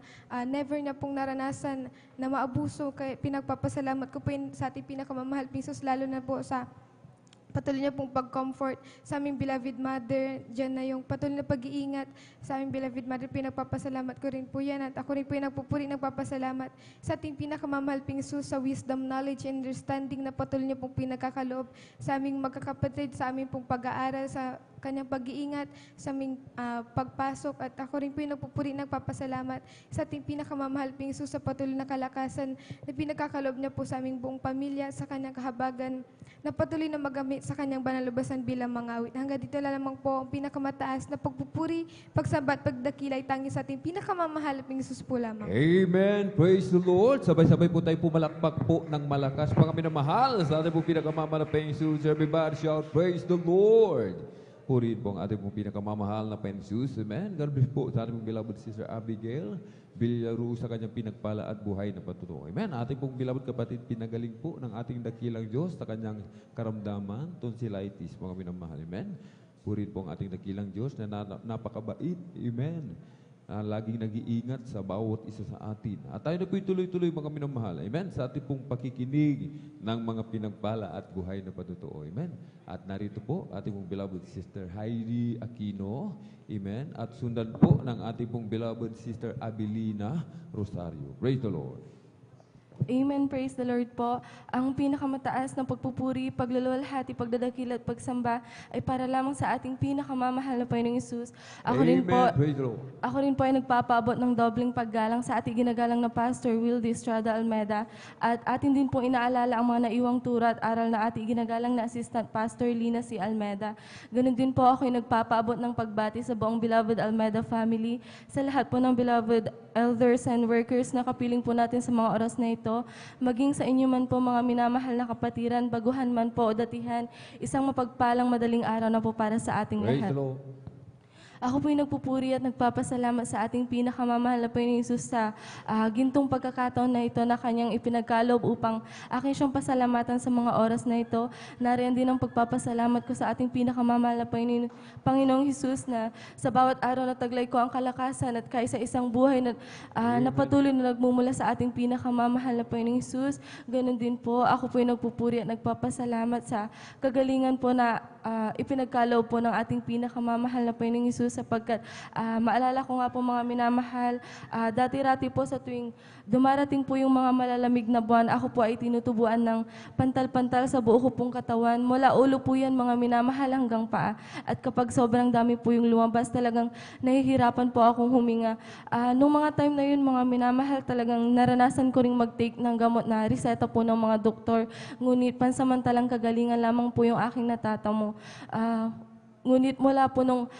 never niya pong naranasan na maabuso, kaya pinagpapasalamat ko po yun sa ating pinakamamahal ping Jesus, lalo na po sa patuloy niya pong pag-comfort sa aming beloved mother. Diyan na yung patuloy na pag-iingat sa aming beloved mother. Pinagpapasalamat ko rin po yan. At ako rin po yung nagpupuri, nagpapasalamat sa ating pinakamamahal ping Jesus sa wisdom, knowledge, and understanding na patuloy niya pong pinagkakaloob sa aming magkakapatid, sa aming pong pag-aaral, sa kanyang pag-iingat, sa aming pagpasok. At ako rin po yung nagpupuri, nagpapasalamat sa ating pinakamamahal ping Jesus sa patuloy na kalakasan na pinagkakaloob niya po sa aming buong pamilya, sa kanyang kahabagan, na patuloy na magamit sa kanyang banal-lubasan bilang mga awit. Hanggang dito lamang po ang pinakamataas na pagpupuri, pagsambat, pagdakilay, tangi sa ating pinakamamahal ping Jesus po lamang. Amen. Praise the Lord. Sabay-sabay po tayo pumalakpak po ng malakas. Mga minamahal, sa ating po pinakamamahal na Panginoon Jesus. Everybody shout, praise the Lord. Purihin po ang ating pong pinakamamahal na Panginoon Jesus. Amen. God bless po sa ating pong beloved Sister Abigail Bilyaro sa kanyang pinagpala at buhay na patutuo. Amen. Ating pong beloved kapatid, pinagaling po ng ating dakilang Diyos sa kanyang karamdaman, tonsillitis, mga minamahal. Amen. Purihin po ang ating dakilang Diyos na napakabait. Amen. Laging nag-iingat sa bawat isa sa atin. At tayo na po'y tuloy-tuloy mga minamahal. Amen. Sa ating pong pakikinig ng mga pinagpala at buhay na patutuo. Amen. At narito po ating pong beloved Sister Heidi Aquino. Amen. At sundan po ng ating pong beloved Sister Abilina Rosario. Praise the Lord. Amen. Praise the Lord po. Ang pinakamataas ng pagpupuri, pagluluwalhati, pagdadakil at pagsamba ay para lamang sa ating pinakamamahal na Panginoong Hesus. Ako rin po, Praise the Lord. ako rin po ay nagpapaabot ng dobleng paggalang sa ating ginagalang na Pastor Wildy Estrada Almeda at atin din po inaalala ang mga naiwang turo at aral na ating ginagalang na Assistant Pastor Lina C. Almeda. Ganun din po ako ay nagpapaabot ng pagbati sa buong beloved Almeda family, sa lahat po ng beloved elders and workers na kapiling po natin sa mga oras na ito, maging sa inyo man po mga minamahal na kapatiran, baguhan man po o datihan, isang mapagpalang madaling araw na po para sa ating Praise lahat. the Lord. Ako po'y nagpupuri at nagpapasalamat sa ating pinakamamahal na Panginoong Hesus sa gintong pagkakataon na ito na kanyang ipinagkaloob upang akin siyang pasalamatan sa mga oras na ito. Nariyan din ang pagpapasalamat ko sa ating pinakamamahal na Panginoong Hesus na sa bawat araw na taglay ko ang kalakasan at kaisa-isang buhay na patuloy na nagmumula sa ating pinakamamahal na Panginoong Hesus. Ganun din po, ako po'y nagpupuri at nagpapasalamat sa kagalingan po na ipinagkaloob po ng ating pinakamamahal na Panginoong Hesus sapagkat maalala ko nga po mga minamahal, dati-rati po sa tuwing dumarating po yung mga malalamig na buwan, ako po ay tinutubuan ng pantal-pantal sa buo ko pong katawan. Mula ulo po yan mga minamahal hanggang paa. At kapag sobrang dami po yung lumabas, talagang nahihirapan po akong huminga. Nung mga time na yun mga minamahal, talagang naranasan ko ring mag-take ng gamot na reseta po ng mga doktor. Ngunit pansamantalang kagalingan lamang po yung aking natatamo. Ngunit mula po nung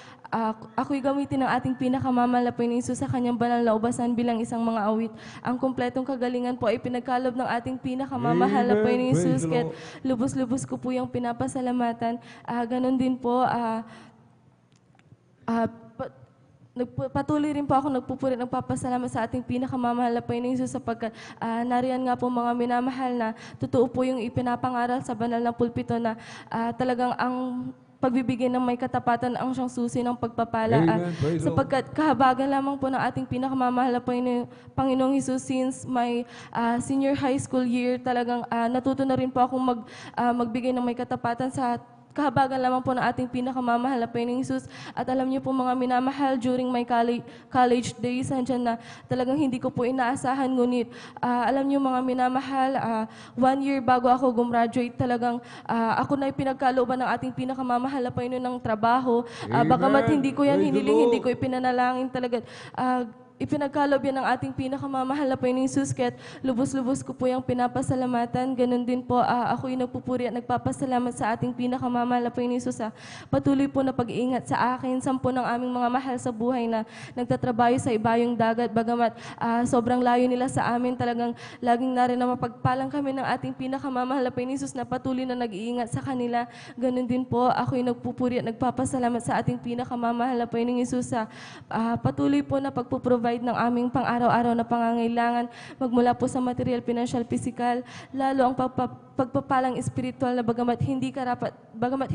ako'y gamitin ng ating pinakamamahal na Panginoong Hesus sa kanyang banal na ubasan bilang isang mga awit, ang kumpletong kagalingan po ay pinagkalob ng ating pinakamamahal na Panginoong Hesus. Kaya lubos-lubos ko po yung pinapasalamatan. Ganon din po, patuloy rin po ako nagpupuri, nagpapasalamat sa ating pinakamamahal na Panginoong Hesus sapagkat nariyan nga po mga minamahal na totoo po yung ipinapangaral sa banal na pulpito na talagang ang pagbibigay ng may katapatan ang siyang susi ng pagpapala. Sapagkat kahabagan lamang po ng ating pinakamamahal na Panginoong Hesus since my senior high school year, talagang natuto na rin po akong magbigay ng may katapatan sa kahabagan lamang po ng ating pinakamamahal na Panginoong Hesus. At alam niyo po mga minamahal, during my college days, andyan na talagang hindi ko po inaasahan. Ngunit alam niyo mga minamahal, 1 year bago ako gumraduate, talagang ako na ipinagkalooban ng ating pinakamamahal na Panginoon ng trabaho. Bagamat hindi ko yan hiniling, hindi ko ipinanalangin talaga. ipinagkaloob yan ng ating pinakamamahal na Panginoong Hesus, kaya't lubos-lubos ko po yung pinapasalamatan. Ganon din po, ako'y nagpupuri at nagpapasalamat sa ating pinakamamahal na Panginoong Hesus sa patuloy po na pag-iingat sa akin, sampo ng aming mga mahal sa buhay na nagtatrabaho sa ibayong dagat. Bagamat sobrang layo nila sa amin, talagang laging narin na mapagpalang kami ng ating pinakamamahal na Panginoong Hesus na patuloy na nag-iingat sa kanila. Ganon din po, ako'y nagpupuri at nagpapasalamat sa ating pinakamamahal na Panginoong Hesus sa patuloy po na pagpuprovide ng aming pang-araw-araw na pangangailangan, magmula po sa material, financial, physical, lalo ang pagpapalang espiritual na bagamat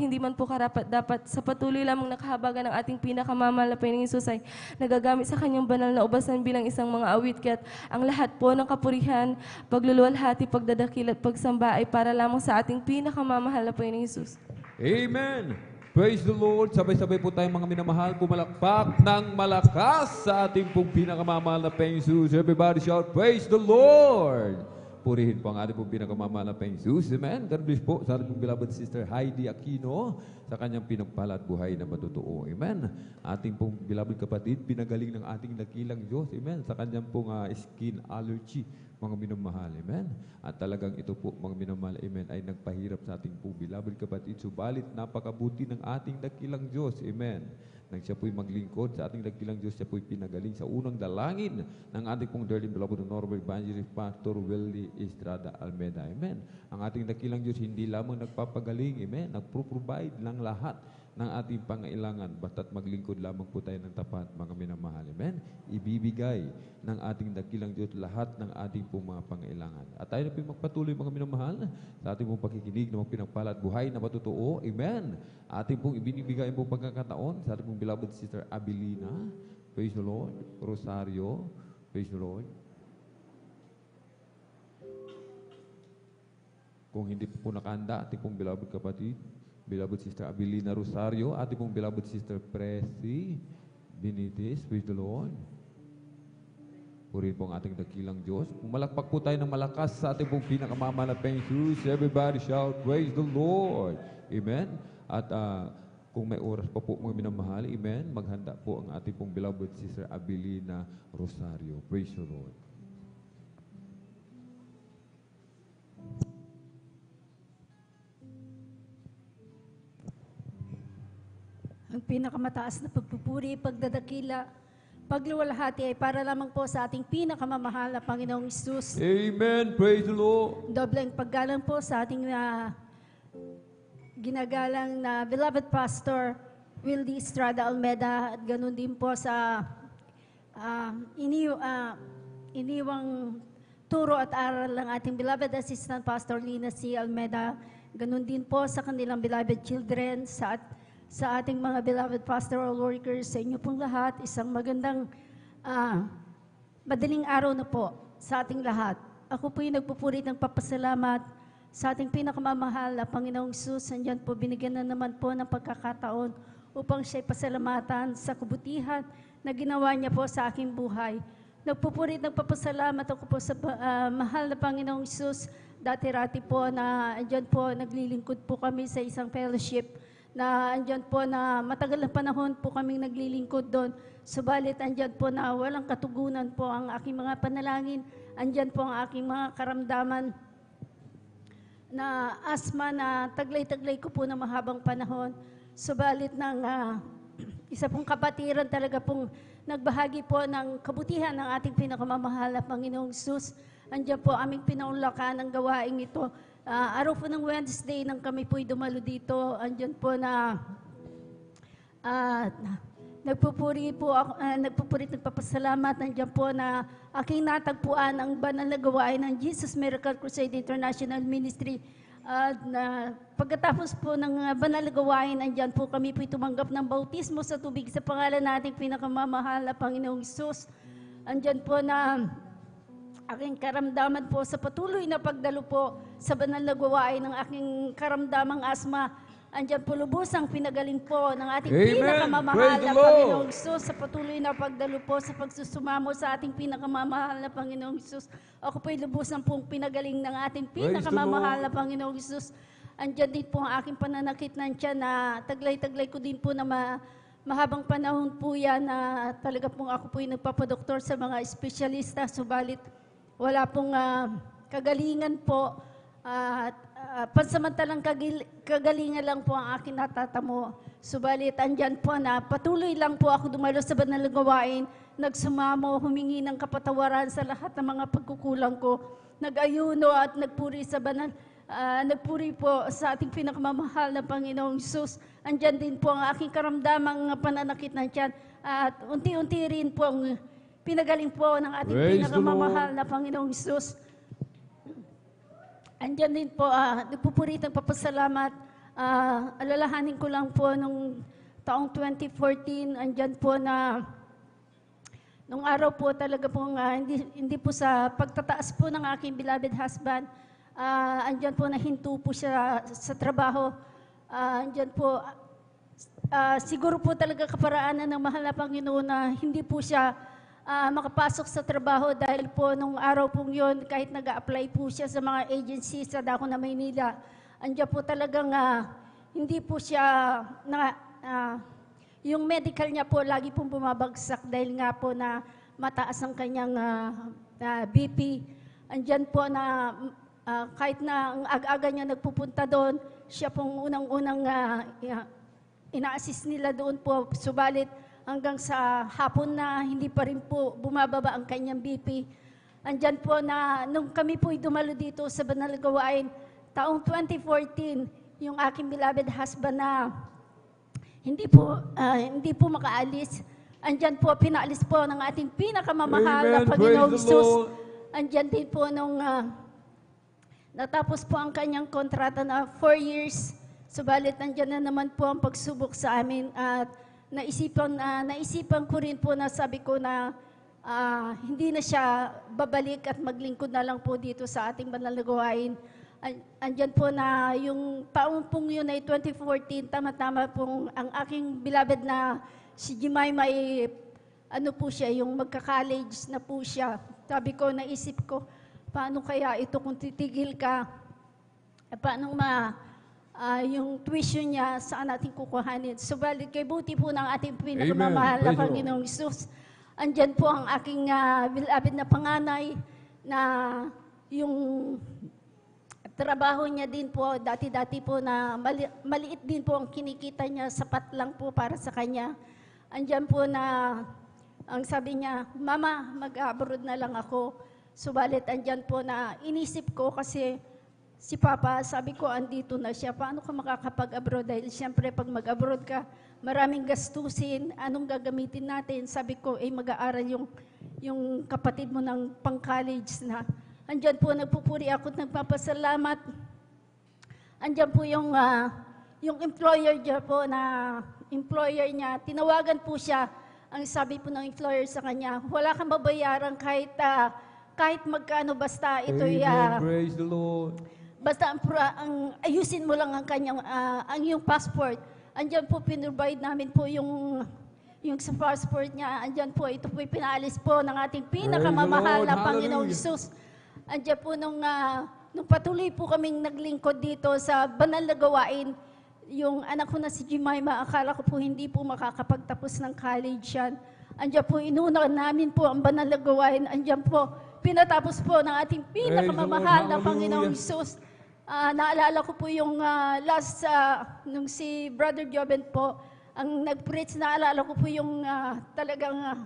hindi man po karapat dapat, sa patuloy lamang nakahabagan ng ating pinakamamahal na Panginoong Hesus ay nagagamit sa kanyang banal na ubasan bilang isang mga awit, kaya't ang lahat po ng kapurihan, pagluluwalhati, pagdadakil at pagsamba ay para lamang sa ating pinakamamahal na Panginoong Hesus. Amen! Praise the Lord. Sabay-sabay po tayong mga minamahal, pumalakpak ng malakas sa ating pong pinakamamahal na Panginoong Hesus. Everybody shout, praise the Lord! Purihin po ang ating pong pinakamamahal na Panginoong Hesus. Amen. God bless po sa ating pong beloved sister Heidi Aquino sa kanyang pinagpala at buhay na matutoo. Amen. Ating pong beloved kapatid, pinagaling ng ating dakilang Diyos. Amen. Sa kanyang pong skin allergy, mga minamahal. Amen. At talagang ito po, mga minamahal, amen, ay nagpahirap sa ating pong beloved kapatid. Subalit, napakabuti ng ating dakilang Diyos. Amen. Nang siya po'y maglingkod sa ating dakilang Diyos, siya po'y pinagaling sa unang dalangin ng ating pong dearly beloved Honorable Evangelist Pastor Willie Estrada Almeda. Amen. Ang ating dakilang Diyos hindi lamang nagpapagaling, amen, nagpro-provide ng lahat ng ating pangailangan, basta't maglingkod lamang po tayo ng tapat, mga minamahal. Amen. Ibibigay ng ating dakilang Diyos lahat ng ating pong mga pangailangan. At tayo na po magpatuloy, mga minamahal, sa ating pong pakikinig na magpinagpala at buhay na matutoo. Amen. Ating pong ibinibigay po pagkakataon sa ating pong beloved sister Abilina. Praise the Lord. Rosario. Praise the Lord. Kung hindi po nakahanda, ating pong beloved kapatid, beloved sister Abilina Rosario, ating pong beloved sister Presi Benitez. Praise the Lord. Purihin po ang ating dakilang Diyos. Malakpak po tayo ng malakas sa ating pong pinakamamahal na Panginoong Hesus. Everybody shout, praise the Lord. Amen. At kung may oras pa po, mga minamahal, amen, maghanda po ang ating pong beloved sister Abilina Rosario. Praise the Lord. Ang pinakamataas na pagpupuri, pagdadakila, pagluwalhati ay para lamang po sa ating pinakamamahal na Panginoong Hesus. Amen. Praise the Lord. Dobleng paggalang po sa ating ginagalang na beloved Pastor Willie Estrada Almeda, at ganun din po sa iniwang turo at aral ng ating beloved Assistant Pastor Lina C. Almeda, ganun din po sa kanilang beloved children, sa ating mga beloved pastoral workers, sa inyo pong lahat, isang magandang madaling araw na po sa ating lahat. Ako po'y nagpupuri ng papasalamat sa ating pinakamamahal na Panginoong Hesus. Andyan po, binigyan na naman po ng pagkakataon upang siya'y pasalamatan sa kabutihan na ginawa niya po sa aking buhay. Nagpupuri ng papasalamat ako po sa mahal na Panginoong Hesus. Dati-rati po na andyan po, naglilingkod po kami sa isang fellowship na andyan po na matagal na panahon po kaming naglilingkod doon. Subalit andyan po na walang katugunan po ang aking mga panalangin. Andyan po ang aking mga karamdaman na asma na taglay-taglay ko po na mahabang panahon. Subalit ng isa pong kapatiran talaga pong nagbahagi po ng kabutihan ng ating pinakamamahal na Panginoong Hesus. Andyan po aming pinaunlakan ang gawaing ito. Araw po ng Wednesday nang kami po'y dumalo dito, andyan po na nagpupuri nagpapasalamat, andyan po na aking natagpuan ang banal na gawain ng Jesus Miracle Crusade International Ministry. Pagkatapos po ng banal na gawain, andyan po kami po'y tumanggap ng bautismo sa tubig sa pangalan nating pinakamamahal na Panginoong Hesus. Andyan po na aking karamdaman po sa patuloy na pagdalo po sa banal na gawain ng aking karamdamang asma. Andyan po lubusang pinagaling po ng ating pinakamamahal na Panginoong Hesus sa patuloy na pagdalo po sa pagsusumamo sa ating pinakamamahal na Panginoong Hesus. Ako po'y lubusang pong pinagaling ng ating pinakamamahal na Panginoong Hesus. Andyan din po ang aking pananakit ng tiyan na taglay-taglay ko din po na mahabang panahon po yan na talaga pong ako po yung nagpapadoktor sa mga espesyalista, subalit wala pong kagalingan po. Pansamantalang kagalingan lang po ang akin natatamo. Subalit andyan po na patuloy lang po ako dumalo sa banal na gawain, nagsumamo, humingi ng kapatawaran sa lahat ng mga pagkukulang ko, nag-ayuno at nagpuri sa banal, nagpuri po sa ating pinakamamahal na Panginoong Hesus. Andyan din po ang aking karamdamang pananakit ng tiyan at unti-unti rin po ang pinagaling po ng ating pinakamamahal na Panginoong Hesus. Andyan din po, nagpupurit ng papasalamat. Alalahanin ko lang po nung taong 2014, andyan po na nung araw po talaga pong hindi po sa pagtataas po ng aking beloved husband, andyan po nahinto po siya sa trabaho. Andyan po, siguro po talaga kaparaanan ng mahal na Panginoon na hindi po siya makapasok sa trabaho dahil po nung araw pong yun, kahit nag-a-apply po siya sa mga agencies sa Dako na Maynila, andyan po talagang hindi po siya, yung medical niya po lagi pong bumabagsak dahil nga po na mataas ang kanyang BP. Andyan po na kahit na ang aga-aga niya nagpupunta doon, siya pong unang-unang ina-assist nila doon po. Subalit hanggang sa hapon na hindi pa rin po bumababa ang kanyang BP. Andyan po na nung kami po'y dumalo dito sa banal na gawain, taong 2014, yung aking beloved husband na hindi po makaalis. Andyan po, pinaalis po ng ating pinakamamahal na Panginoong Hesus. Andyan din po nung natapos po ang kanyang kontrata na 4 years. Subalit andyan na naman po ang pagsubok sa amin at naisipan ko rin po na sabi ko na hindi na siya babalik at maglingkod na lang po dito sa ating banal na gawain. Andyan po na yung taong pong yun ay 2014, tama-tama pong ang aking beloved na si Jemima ay ano po siya, yung magka-college na po siya. Sabi ko, naisip ko, paano kaya ito kung titigil ka? Paano yung tuition niya, saan natin kukuhanin? Subalit kay buti po ng ating pinakamamahal na Panginoong Hesus. Andyan po ang aking beloved na panganay na yung trabaho niya din po, dati-dati po na maliit din po ang kinikita niya, sapat lang po para sa kanya. Andyan po na, ang sabi niya, Mama, mag-abroad na lang ako. Subalit andyan po na inisip ko kasi si Papa, sabi ko, andito na siya. Paano ka makakapag-abroad? Dahil siyempre pag mag-abroad ka, maraming gastusin. Anong gagamitin natin? Sabi ko, mag-aaral yung kapatid mo ng pang-college na. Andyan po, nagpupuri ako at nagpapasalamat. Andyan po yung employer niya po tinawagan po siya. Ang sabi po ng employer sa kanya, wala kang babayaran kahit magkano, basta ito'y Praise the Lord. Basta ayusin mo lang ang kanyang ang iyong passport. Andyan po pinrovide namin po yung sa passport niya. Andyan po, ito po'y pinaalis po ng ating pinakamamahal na Panginoong Hesus. Andiyan po nung patuloy po kaming naglingkod dito sa banal na gawain, yung anak ko na si Jemima, akala ko po hindi po makakapagtapos ng college yan. Andiyan po, inuna namin po ang banal na gawain. Andiyan po, pinatapos po ng ating pinakamamahal na Panginoong Hesus. Naalala ko po yung nung si Brother Joven po, ang nag-preach, naalala ko po yung talagang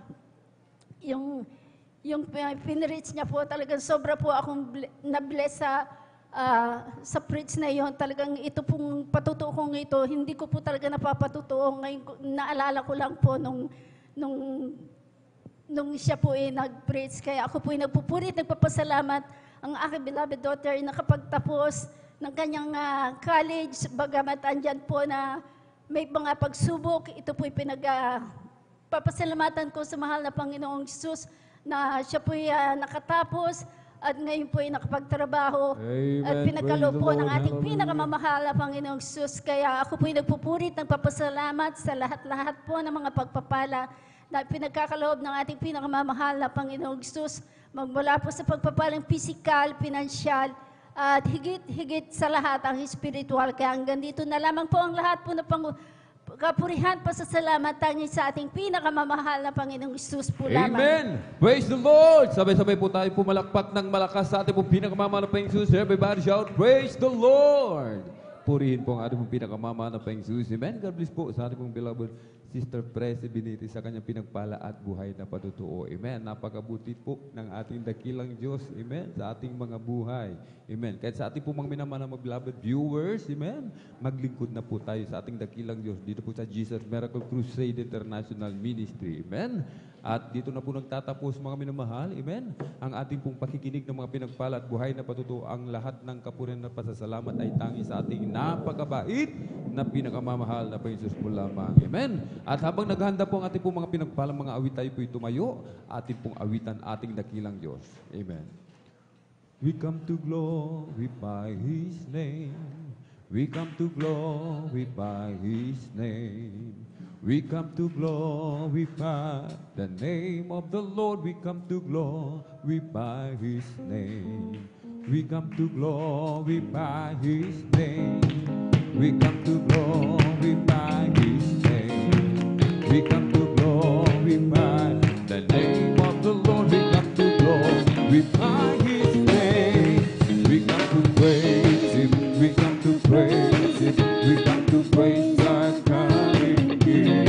yung pinreach niya po, talagang sobra po akong na-bless sa preach na yon. Talagang ito pong patutuo kong ito, hindi ko po talaga napapatutuo. Ngayon, naalala ko lang po nung siya po nag-preach. Kaya ako po nagpupurit, nagpapasalamat ang aking beloved daughter nakapagtapos ng kanyang college. Bagamat andyan po na may mga pagsubok, ito po'y papasalamatan ko sa mahal na Panginoong Hesus na siya po'y nakatapos at ngayon po'y nakapagtrabaho. Amen. At pinagkaloob po ng ating pinakamamahal na Panginoong Hesus. Kaya ako po'y nagpupurit, nagpapasalamat sa lahat-lahat po ng mga pagpapala na pinagkakaloob ng ating pinakamamahal na Panginoong Hesus. Magmula po sa pagpapalang pisikal, pinansyal, at higit sa lahat ang spiritual. Kaya hanggang dito na lamang po ang lahat po na kapurihan, pasasalamat tanging sa ating pinakamamahal na Panginoong Isus po lamang. Amen! Praise the Lord! Sabay-sabay po tayo pumalakpak ng malakas sa ating pong pinakamamahal na Panginoong Jesus. Everybody shout, Praise the Lord! Purihin po ang ating pong pinakamamahal na Panginoong Jesus. Amen! God bless po sa ating pong beloved Sister Presi Benitez sa kanyang pinagpala at buhay na patutuo. Amen. Napakabuti po ng ating dakilang Diyos. Amen. Sa ating mga buhay. Amen. Kahit sa ating po mga minamahal na beloved viewers. Amen. Maglingkod na po tayo sa ating dakilang Diyos. Dito po sa Jesus Miracle Crusade International Ministry. Amen. At dito na po nagtatapos mga minamahal. Amen. Ang ating pong pakikinig ng mga pinagpala at buhay na patutuo. Ang lahat ng kapurihan na pasasalamat ay tangi sa ating napakabait na pinakamamahal na Panginoon po lamang. Amen. At habang naghahanda po ang ating pong mga pinagpalang mga awit, tayo po'y tumayo, ating pong awitan ating dakilang Diyos. Amen. We come to glorify His name. We come to glorify His name. We come to glorify the name of the Lord. We come to glorify His name. We come to glorify His name. We come to glorify His name. We come to glorify the name of the Lord. We come to glorify His name. We come to praise Him. We come to praise Him. We come to praise our coming King.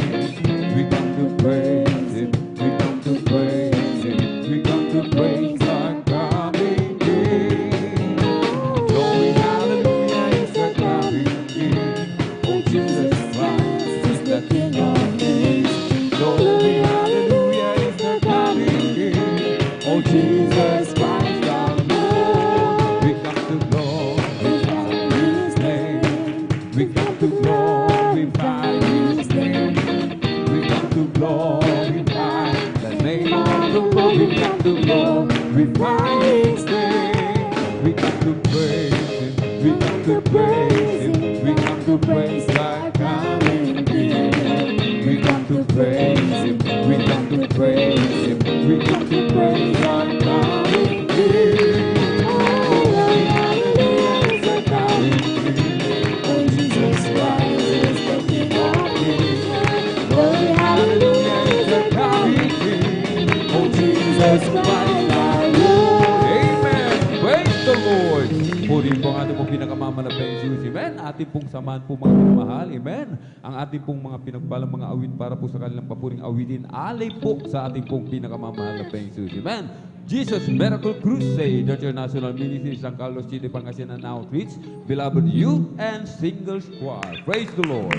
We come to praise Him. We come to praise Him. We come to praise our coming King. Glory, hallelujah, is the coming King. Oh, Jesus Christ is the King of Kings. Glory, hallelujah, is the coming King. Oh, Jesus Christ our Lord. We come to glorify His name. We come to glorify His name. We come to glorify the name of the Lord. We come to glorify His name. We come to praise Him. We come to praise Him. We come to praise our coming King. We come to praise Him. We come to praise Him. We come to praise our coming King. Hallelujah is the coming King. Oh, Jesus Christ is the King of Kings. Glory, hallelujah is the coming King. Oh, Jesus Christ our Lord. Amen. Praise the Lord. Purihin po ang ating pong pinakamalapeng Jesus. Amen. Ating pong samahan po mga minamahal. Amen. Ang ating pong mga pinagpalang mga awit para po sa kanilang papuring awitin. Alay po sa ating pong pinakamamahal na Jesus. Amen. Jesus Miracle Crusade International Ministry, San Carlos City, Pangasinan Outreach, Beloved Youth and Single Choir. Praise the Lord.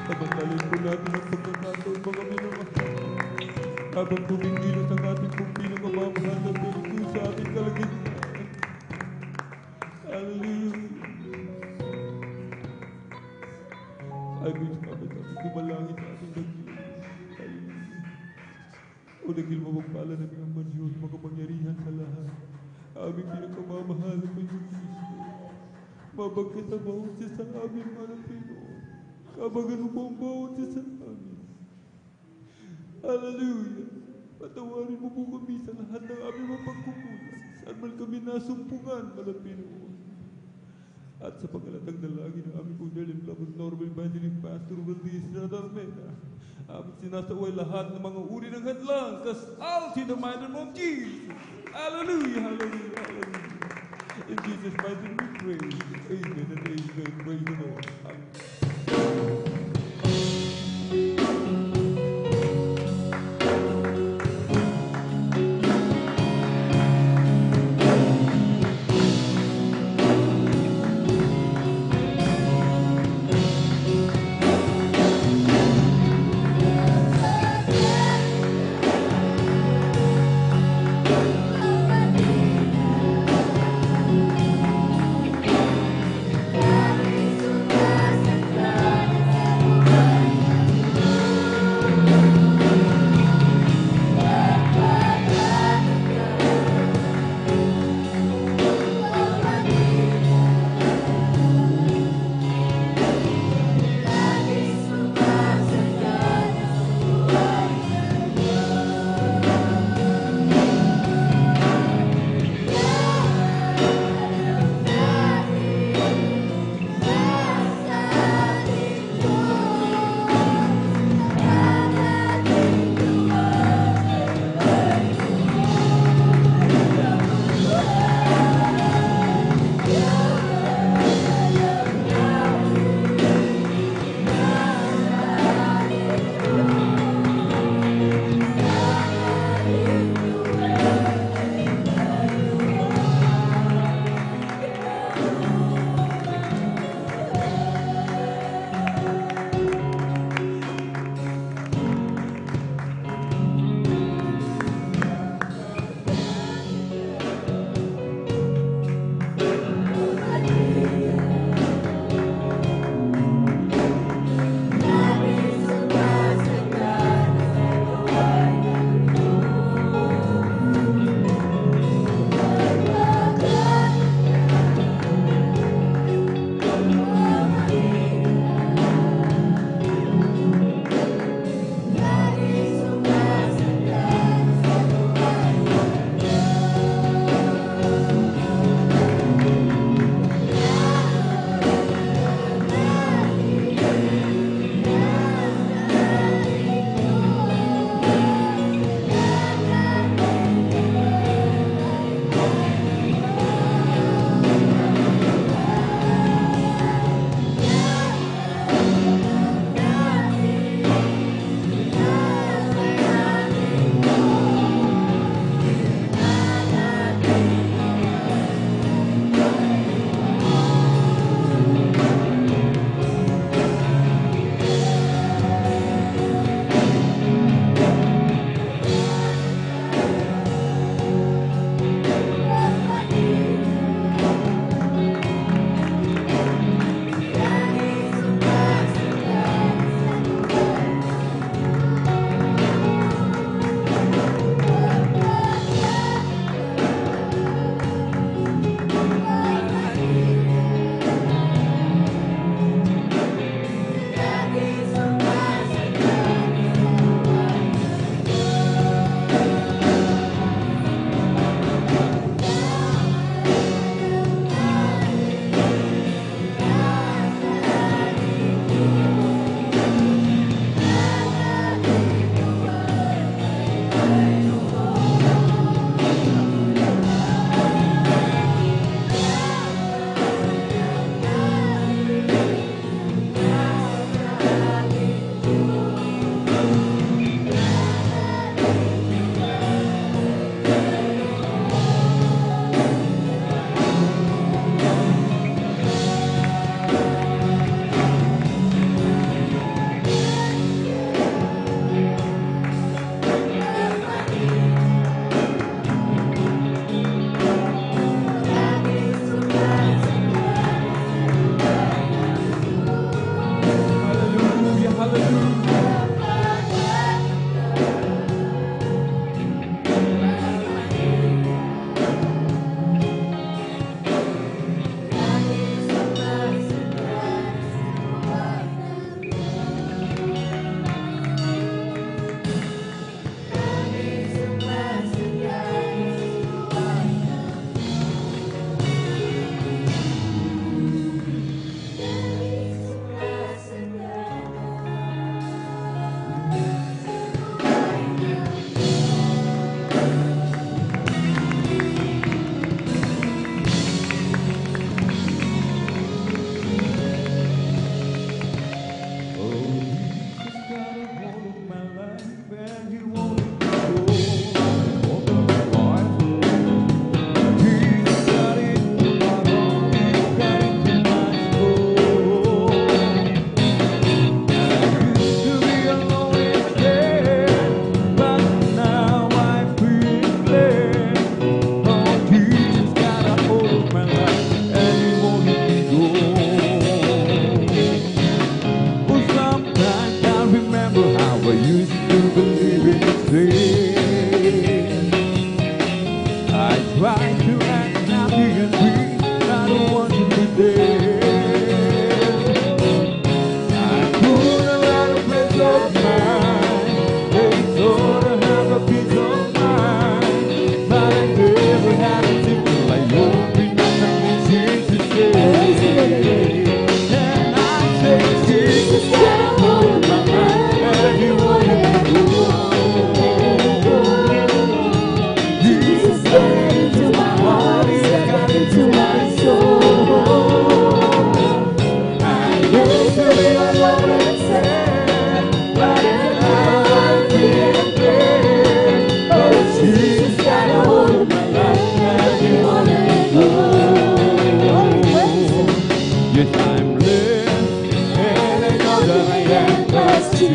Samantalin po natin ang pagkakataon mga minamahal. Habang kumikilos ang ating pong pinakamamahal na Pilipinas sa ating kalagitnaan. Hallelujah. I wish kapit ang kumalangin sa ating dagil. Hallelujah. O dagil mapagpala na mga Diyos, makapangyarihan sa lahat. Aming pinakamamahal na Pilipinas. Mabagkat ang bawat siya sa amin, mga Pinoon. Kabagan mo po ang bawat siya sa amin. Hallelujah. Patawarin mo po kami sa lahat ng aming mapagkukulas. Saan man kami nasumpungan, mga Pinoon. At sa pangalatang dalangin ng aming kung Darling Labos Normal Evangeline Pastor Wildy Estrada Almeida, aming sinasaway lahat ng mga uri ng hadlang kasal in the mighty name of Jesus. Hallelujah, hallelujah, hallelujah. In Jesus' mighty name we pray. Amen and amen. Praise the Lord. Hallelujah. Sumas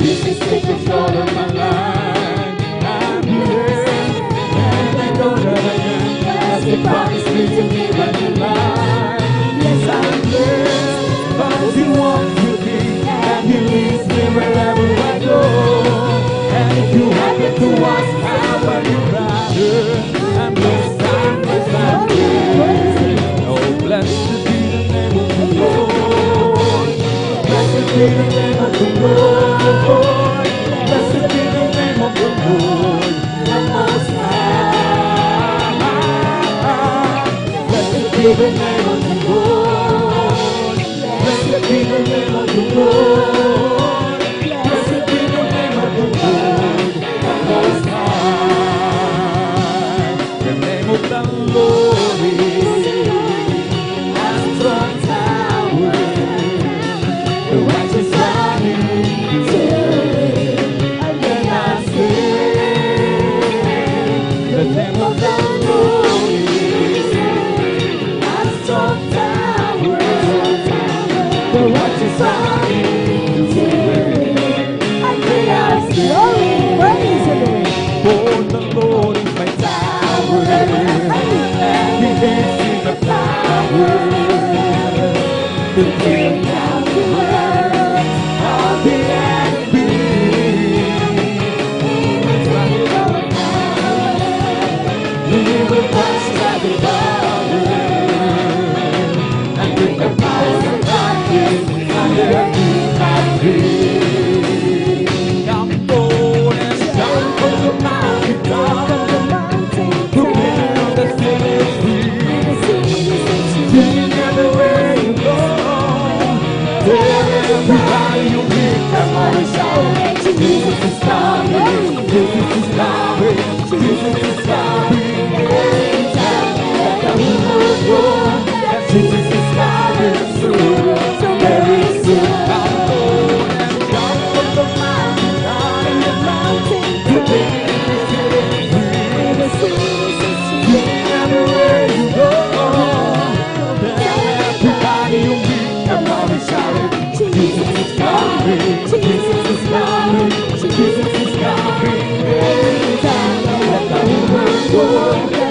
Jesus, take control of my life. I'm here, and I know that I am, as you promised me to be right in life. Yes, I'm here, but you walk with me, and you lead me wherever I go. And if you happen to ask how are you rather, I'm blessed, I'm blessed, I'm here. Oh, blessed be the name of the Lord. Blessed be the name of the Lord. Blessed be the name of the Lord. The Most High. Blessed be the name of the Lord. Blessed be the name of the Lord. Blessed be the name of the Lord. The Most High. The name of the Lord is a strong tower. The righteous run into it, and they are saved. The name of the Lord is a strong tower. The righteous run into it, and they are saved. For the Lord is my tower, and He is in the power. The King of the world, all the enemy. He will crush every power and bring the power of darkness under my feet. I'm born and down from the mountain top, to build the city free. Singing everywhere you go. Everybody you meet, come on and shout. Jesus is coming, Jesus is coming, Jesus is coming. Let the world know that Jesus is coming soon, very soon. I'm born and down from the mountain, to build the city free. Sing everywhere you go. Everybody you meet, come on and shout it. Jesus is coming, Jesus is coming, Jesus is coming. Every time let the whole world know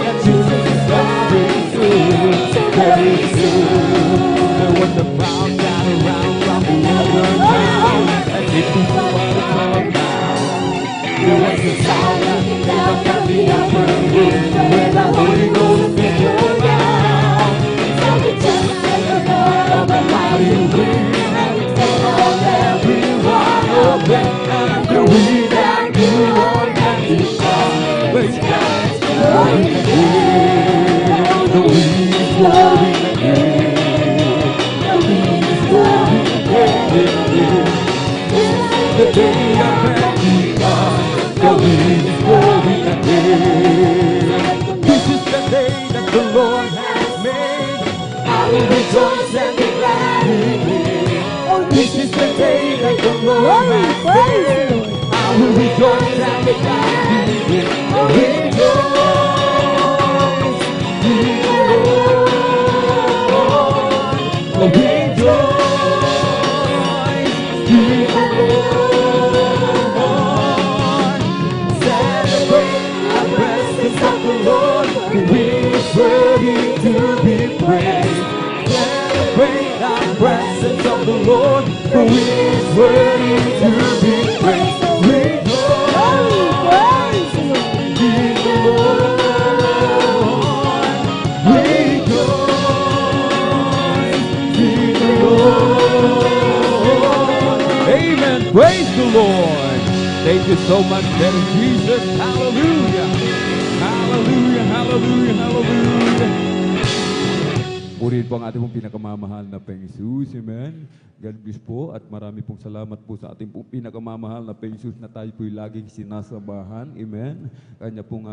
that Jesus is coming soon, very soon. And when the crowd gather around, rumble over down, and they keep the water flowing down. There was a sound that never got the upper room, where the Holy Ghost been around. So we just say the Lord of the mighty wind, and we tell all every one of them, after we that good Lord that He come, which God's blowing again. The wind is blowing again. The wind is blowing again. This is the day of Pentecost. The wind is blowing again. This is the day that the Lord has made. I will rejoice and be glad in it. Oh, this is the day that the Lord has made. I will rejoice and be glad in it. Rejoice, rejoice, rejoice, rejoice. Celebrate our presence of the Lord, who is worthy to be praised. Celebrate our presence of the Lord, who is worthy to be praised. Rejoice in the Lord. Rejoice in the Lord. Amen. Praise the Lord. Thank you so much, Daddy Jesus. Hallelujah. Hallelujah, hallelujah, hallelujah. Purihin po ang ating pong pinakamamahal na Peng Jesus. Amen. God bless po at marami pong salamat po sa ating pong pinakamamahal na Peng Jesus na tayo po'y laging sinasabahan. Amen. Kanya pong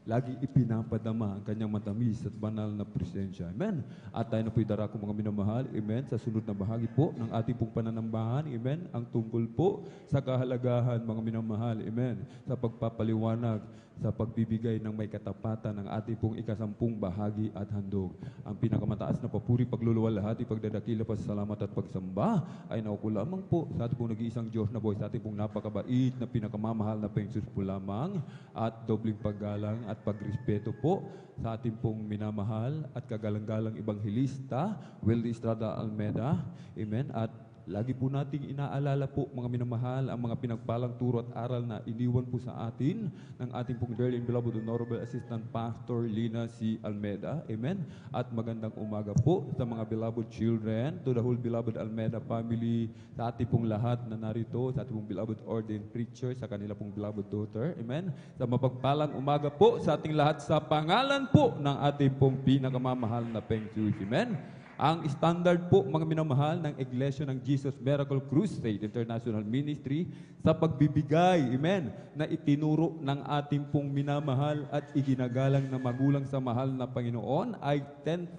lagi ipinapadama ang kanyang matamis at banal na presensya. Amen. At tayo na po'y darako mga minamahal. Amen. Sa sunod na bahagi po ng ating pong pananambahan. Amen. Ang tungkol po sa kahalagahan mga minamahal. Amen. Sa pagpapaliwanag, sa pagbibigay ng may katapatan ng ating pong ikasampung bahagi at handog. Ang pinakamataas na papuri, pagluluwalhati, pagdadakila, pasasalamat at pagsamba ay nauko lamang po sa ating pong nag-iisang Diyos na buhay, sa ating pong napakabait na pinakamamahal na Panginoon po lamang, at dobling paggalang at pagrespeto po sa ating pong minamahal at kagalang-galang Ebanghelista, Willie Estrada Almeda. Amen. At lagi po nating inaalala po mga minamahal ang mga pinagpalang turo at aral na iniwan po sa atin ng ating pong dearly and beloved Honorable Assistant Pastor Lina C. Almeda. Amen. At magandang umaga po sa mga beloved children, to the whole beloved Almeda family, sa ating pong lahat na narito, sa ating pong beloved ordained preacher, sa kanila pong beloved daughter. Amen. Sa mapagpalang umaga po sa ating lahat sa pangalan po ng ating pong pinakamamahal na Panginoon. Amen. Ang standard po, mga minamahal, ng Iglesia ng Jesus Miracle Crusade International Ministry sa pagbibigay, amen, na itinuro ng ating pong minamahal at iginagalang na magulang sa mahal na Panginoon ay 10%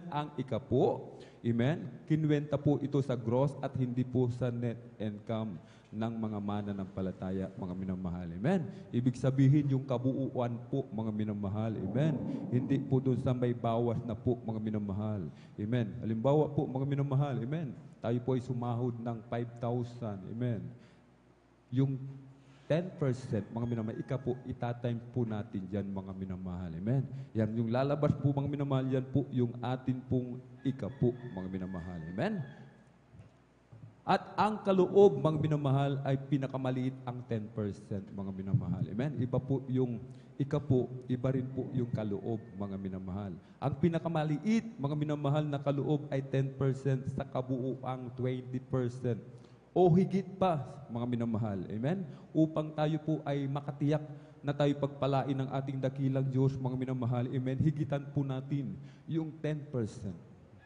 ang ikapo. Amen. Kinwenta po ito sa gross at hindi po sa net income ng mga mananampalataya, mga minamahal. Amen. Ibig sabihin yung kabuuan po, mga minamahal. Amen. Hindi po doon sa may bawas na po, mga minamahal. Amen. Halimbawa po, mga minamahal. Amen. Tayo po ay sumahod ng 5,000. Amen. Yung 10%, mga minamahal, po, itatime po natin dyan, mga minamahal. Amen. Yan, yung lalabas po, mga minamahal, yan po, yung atin pong po, mga minamahal. Amen. At ang kaloob, mga minamahal, ay pinakamaliit ang 10%, mga minamahal. Amen? Iba po yung po, iba rin po yung kaloob, mga minamahal. Ang pinakamaliit, mga minamahal, na kaloob ay 10% sa kabuuang 20%. O higit pa, mga minamahal. Amen? Upang tayo po ay makatiyak na tayo pagpalain ng ating dakilang Diyos, mga minamahal. Amen? Higitan po natin yung 10%.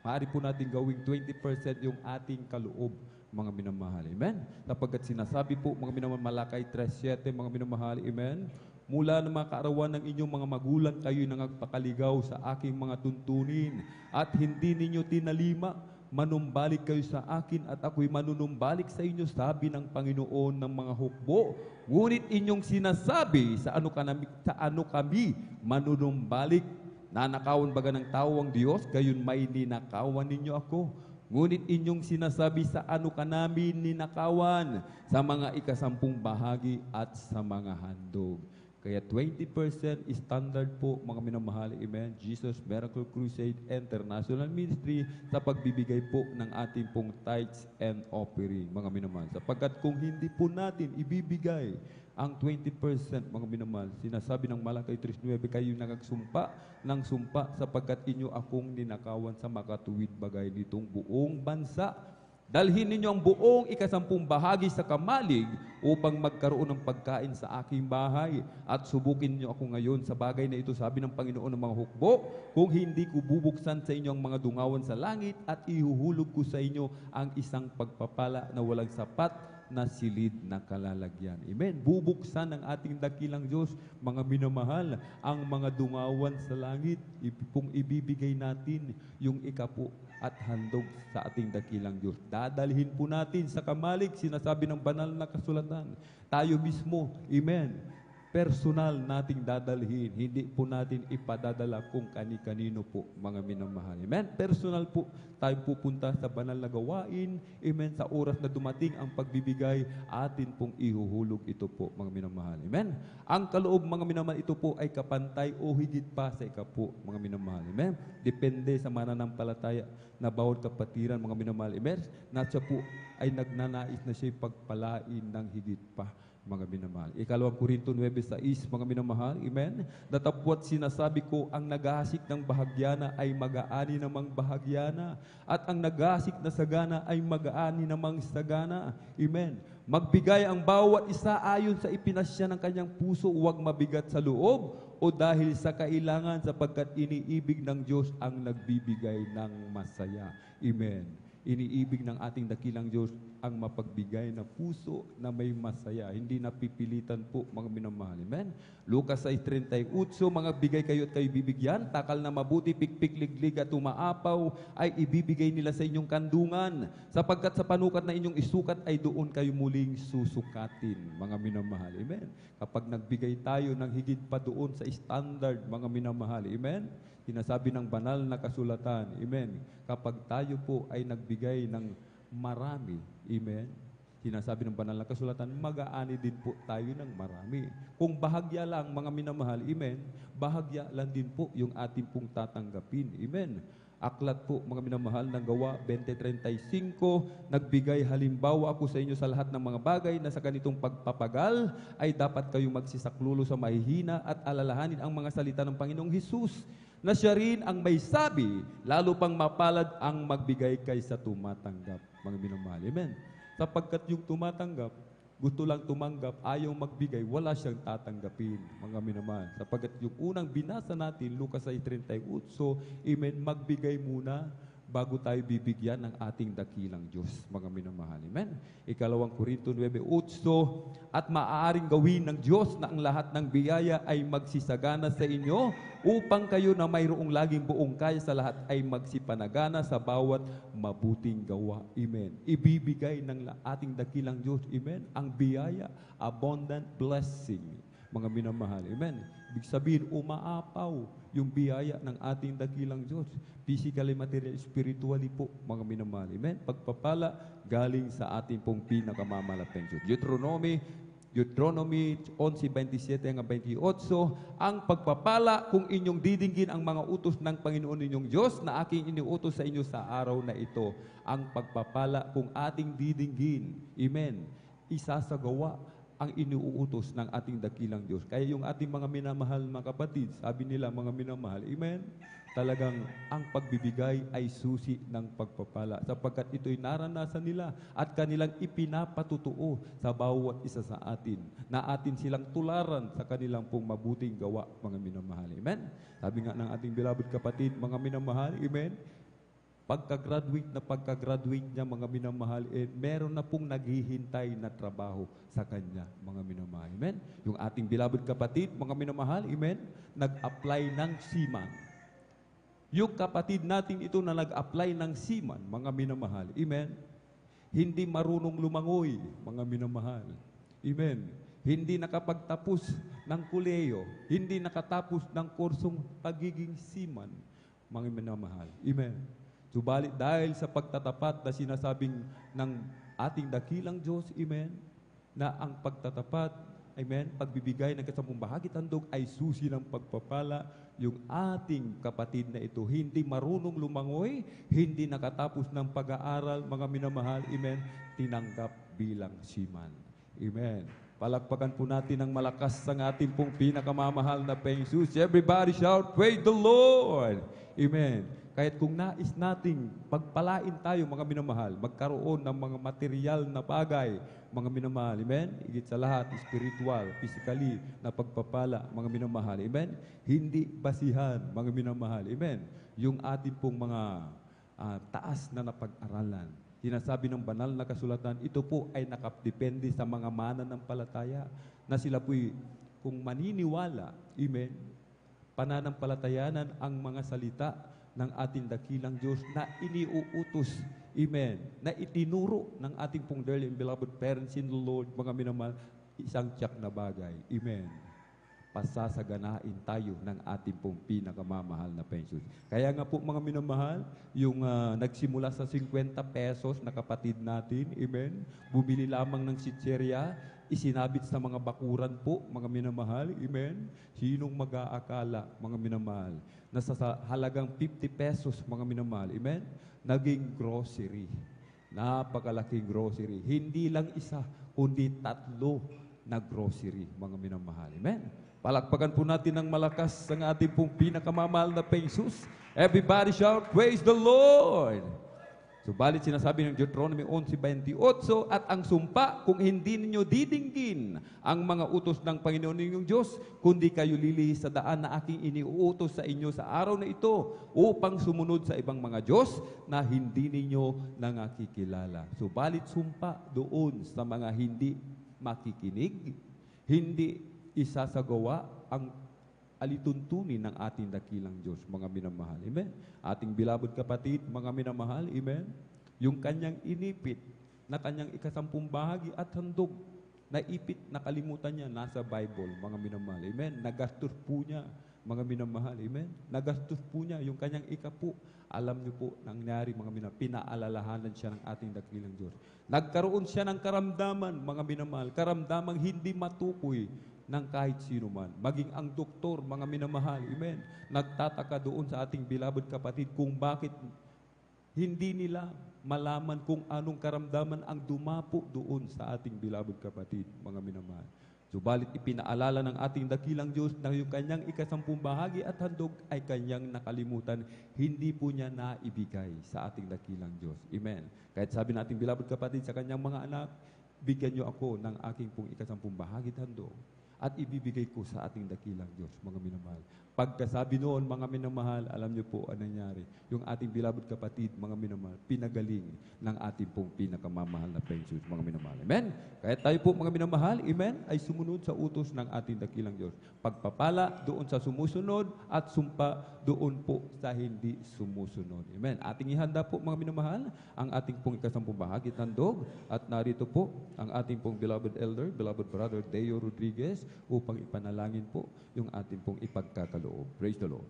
Maaari po natin gawing 20% yung ating kaloob, mga minamahal. Amen? Sapagkat sinasabi po, mga minamahal, Malakay 3:7, mga minamahal, amen? Mula ng mga kaarawan ng inyong mga magulang, kayo'y nangagpakaligaw sa aking mga tuntunin at hindi ninyo tinalima. Manumbalik kayo sa akin at ako'y manunumbalik sa inyo, sabi ng Panginoon ng mga hukbo. Ngunit inyong sinasabi, sa ano kami manunumbalik? Nanakawan baga ng tao ang Diyos, gayon may ninakawan ninyo ako. Ngunit inyong sinasabi, sa ano ka namin ninakawan? Sa mga ikasampung bahagi at sa mga handog. Kaya 20% standard po, mga minamahal. Amen. Jesus Miracle Crusade International Ministry sa pagbibigay po ng ating pong tithes and offering, mga minamahal. Sapagkat kung hindi po natin ibibigay ang 20%, mga minamahal, sinasabi ng Malakay 3:9, kayo nagagsumpa ng sumpa sapagkat inyo akong ninakawan sa makatuwid bagay nitong buong bansa. Dalhin ninyo ang buong ikasampung bahagi sa kamalig upang magkaroon ng pagkain sa aking bahay. At subukin niyo ako ngayon sa bagay na ito, sabi ng Panginoon ng mga hukbo, kung hindi ko bubuksan sa inyo ang mga dungawan sa langit at ihuhulog ko sa inyo ang isang pagpapala na walang sapat na silid na kalalagyan. Amen. Bubuksan ng ating dakilang Diyos, mga minamahal, ang mga dungawan sa langit. Kung ibibigay natin yung ikapo at handog sa ating dakilang Diyos. Dadalhin po natin sa kamalig, sinasabi ng banal na kasulatan. Tayo mismo, amen, personal nating dadalhin. Hindi po natin ipadadala kung kani-kanino po, mga minamahal. Amen? Personal po tayo pupunta sa banal na gawain. Amen? Sa oras na dumating ang pagbibigay, atin pong ihuhulog ito po, mga minamahal. Amen? Ang kaloob, mga minamahal, ito po ay kapantay o higit pa sa ikapo, mga minamahal. Amen? Depende sa mananampalataya na bawat kapatiran, mga minamahal. Amen? Na siya po ay nagnanais na siya pagpalain ng higit pa, mga minamahal. Ikalawang Korinto 9:6, mga minamahal, amen? Datapwat sinasabi ko, ang naghahasik ng bahagyana ay mag-aani namang bahagyana, at ang naghahasik na sagana ay mag-aani namang sagana. Amen? Magbigay ang bawat isa ayon sa ipinasya ng kanyang puso, huwag mabigat sa loob o dahil sa kailangan, sapagkat iniibig ng Diyos ang nagbibigay ng masaya. Amen? Iniibig ng ating dakilang Diyos ang mapagbigay na puso na may masaya. Hindi napipilitan po, mga minamahal. Amen? Lucas 6:38, mga bigay kayo at kayo bibigyan, takal na mabuti, pikpik, liglig at umaapaw, ay ibibigay nila sa inyong kandungan. Sapagkat sa panukat na inyong isukat, ay doon kayo muling susukatin, mga minamahal. Amen? Kapag nagbigay tayo ng higit pa doon sa standard, mga minamahal. Amen? Sinasabi ng banal na kasulatan. Amen? Kapag tayo po ay nagbigay ng marami. Amen? Sinasabi ng banal na kasulatan, mag-aani din po tayo ng marami. Kung bahagya lang, mga minamahal, amen, bahagya lang din po yung ating pong tatanggapin. Amen? Aklat po, mga minamahal, ng Gawa 20:35, nagbigay halimbawa ako sa inyo sa lahat ng mga bagay na sa ganitong pagpapagal ay dapat kayong magsisaklulo sa mahihina at alalahanin ang mga salita ng Panginoong Hesus, na siya rin ang may sabi, lalo pang mapalad ang magbigay kaysa tumatanggap. Mga minamahal, amen? Sapagkat yung tumatanggap, gusto lang tumanggap, ayaw magbigay, wala siyang tatanggapin, mga minamahal. Sapagkat yung unang binasa natin, Lucas 6:38, amen, magbigay muna bago tayo bibigyan ng ating dakilang Diyos, mga minamahal. Amen? Ikalawang Korinto 9:8, at maaaring gawin ng Diyos na ang lahat ng biyaya ay magsisagana sa inyo upang kayo na mayroong laging buong kaya sa lahat ay magsipanagana sa bawat mabuting gawa. Amen. Ibibigay ng ating dakilang Diyos, amen, ang biyaya, abundant blessing, mga minamahal. Amen. Ibig sabihin, umaapaw yung biyaya ng ating dakilang Diyos. Physically, material, spiritually po, mga minamahal. Amen. Pagpapala galing sa ating pong pinakamamalapeng Diyos. Deuteronomy 11:27-28, ang pagpapala kung inyong didinggin ang mga utos ng Panginoon ninyong Diyos na aking iniutos sa inyo sa araw na ito. Ang pagpapala kung ating didinggin, amen, isasagawa ang iniuutos ng ating dakilang Diyos. Kaya yung ating mga minamahal mga kapatid, sabi nila mga minamahal, amen, talagang ang pagbibigay ay susi ng pagpapala sapagkat ito'y naranasan nila at kanilang ipinapatutuo sa bawat isa sa atin na atin silang tularan sa kanilang pong mabuting gawa, mga minamahal. Amen? Sabi nga ng ating beloved kapatid, mga minamahal, amen, pagka-graduate niya, mga minamahal, meron na pong naghihintay na trabaho sa kanya, mga minamahal. Amen? Yung ating beloved kapatid, mga minamahal, amen, nag-apply ng seaman. Yung kapatid natin ito na nag-apply ng seaman, mga minamahal, amen, hindi marunong lumangoy, mga minamahal. Amen? Hindi nakapagtapos ng kuleyo, hindi nakatapos ng kursong pagiging seaman, mga minamahal. Amen? Subalit dahil sa pagtatapat na sinasabing ng ating dakilang Diyos, amen, na ang pagtatapat, amen, pagbibigay ng kasamang bahagi tandog ay susi ng pagpapala, yung ating kapatid na ito, hindi marunong lumangoy, hindi nakatapos ng pag-aaral, mga minamahal, amen, tinanggap bilang seaman. Amen. Palakpakan po natin ng malakas ang ating pong pinakamamahal na Panginoong Jesus. Everybody shout, praise the Lord! Amen. Kahit kung nais nating pagpalain tayo, mga minamahal, magkaroon ng mga material na bagay, mga minamahal, amen? Higit sa lahat, spiritual, physically, na pagpapala, mga minamahal, amen? Hindi basihan, mga minamahal, amen? Yung ating pong mga taas na napag-aralan. Sinasabi ng banal na kasulatan, ito po ay nakadepende sa mga mananampalataya na sila po'y kung maniniwala, amen, pananampalatayanan ang mga salita ng ating dakilang Diyos na iniuutos, amen, na itinuro ng ating pong dearly and beloved parents in the Lord, mga minamahal, isang tiyak na bagay, amen, pasasaganain tayo ng ating pong pinakamamahal na pensyon. Kaya nga po, mga minamahal, yung nagsimula sa 50 pesos na kapatid natin, amen, bumili lamang ng sitserya, isinabit sa mga bakuran po, mga minamahal, amen. Sinong mag-aakala, mga minamahal, na sa halagang 50 pesos, mga minamahal, amen, naging grocery. Napakalaking grocery. Hindi lang isa, kundi 3 na grocery, mga minamahal, amen. Palakpakan po natin ng malakas ang ating pong pinakamamahal na Panginoon Jesus. Everybody shout, praise the Lord! Subalit sinasabi ng Deuteronomy 11:28, at ang sumpa kung hindi ninyo didinggin ang mga utos ng Panginoon ninyong Diyos, kundi kayo lilihis sa daan na aking iniuutos sa inyo sa araw na ito upang sumunod sa ibang mga Diyos na hindi ninyo nangakikilala. Subalit sumpa doon sa mga hindi makikinig, hindi isasagawa ang alituntunin ng ating dakilang Diyos, mga minamahal. Amen? Ating beloved kapatid, mga minamahal, amen? Yung kanyang inipit na kanyang ikasampung bahagi at handog, naipit, nakalimutan niya, nasa Bible, mga minamahal. Amen? Nagastos po niya, mga minamahal. Amen? Nagastos po niya yung kanyang ikapu. Alam niyo po, nangyari, mga minamahal, pinaalalahanan siya ng ating dakilang Diyos. Nagkaroon siya ng karamdaman, mga minamahal, karamdamang hindi matukoy ng kahit sino man. Maging ang doktor, mga minamahal, amen, nagtataka doon sa ating beloved kapatid kung bakit hindi nila malaman kung anong karamdaman ang dumapo doon sa ating beloved kapatid, mga minamahal. Subalit ipinaalala ng ating dakilang Diyos na yung kanyang ikasampung bahagi at handog ay kanyang nakalimutan, hindi po niya naibigay sa ating dakilang Diyos. Amen. Kahit sabi nating beloved kapatid sa kanyang mga anak, bigyan niyo ako ng aking pong ikasampung bahagi at handog at ibibigay ko sa ating dakilang Diyos, mga minamahal. Pagkasabi noon, mga minamahal, alam niyo po ano nangyari. Yung ating beloved kapatid, mga minamahal, pinagaling ng ating pong pinakamamahal na Jesus, mga minamahal. Amen? Kaya tayo po, mga minamahal, amen, ay sumunod sa utos ng ating dakilang Diyos. Pagpapala doon sa sumusunod at sumpa doon po sa hindi sumusunod. Amen? Ating ihanda po, mga minamahal, ang ating pong ikasampung bahagi at handog. At narito po ang ating pong beloved elder, beloved brother Deo Rodriguez, upang ipanalangin po yung ating pong ipagkakaloob. Praise the Lord.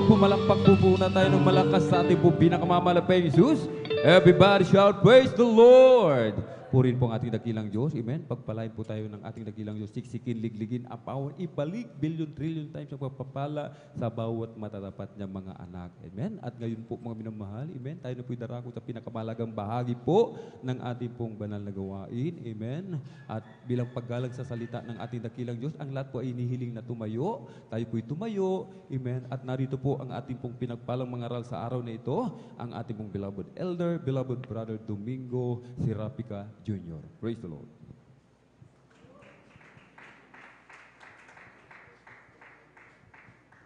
pumalampak po muna tayo ng malakas sa ating po pinakamamalapay Jesus. Everybody shout, praise the Lord! Purin po ang ating dakilang Diyos. Amen. Pagpalain po tayo ng ating dakilang Diyos. Siksikin, ligligin, apawan, ibalik, billion, trillion times ang pagpapala sa bawat matatapat niya mga anak. Amen. At ngayon po mga minamahal, amen, tayo na po'y darako sa pinakamalagang bahagi po ng ating pong banal na gawain. Amen. At bilang paggalang sa salita ng ating dakilang Diyos, ang lahat po ay inihiling na tumayo. Tayo po'y tumayo. Amen. At narito po ang ating pong pinagpalang mangaral sa araw na ito, ang ating pong beloved elder, beloved brother Domingo Sirapica Jr. Praise the Lord.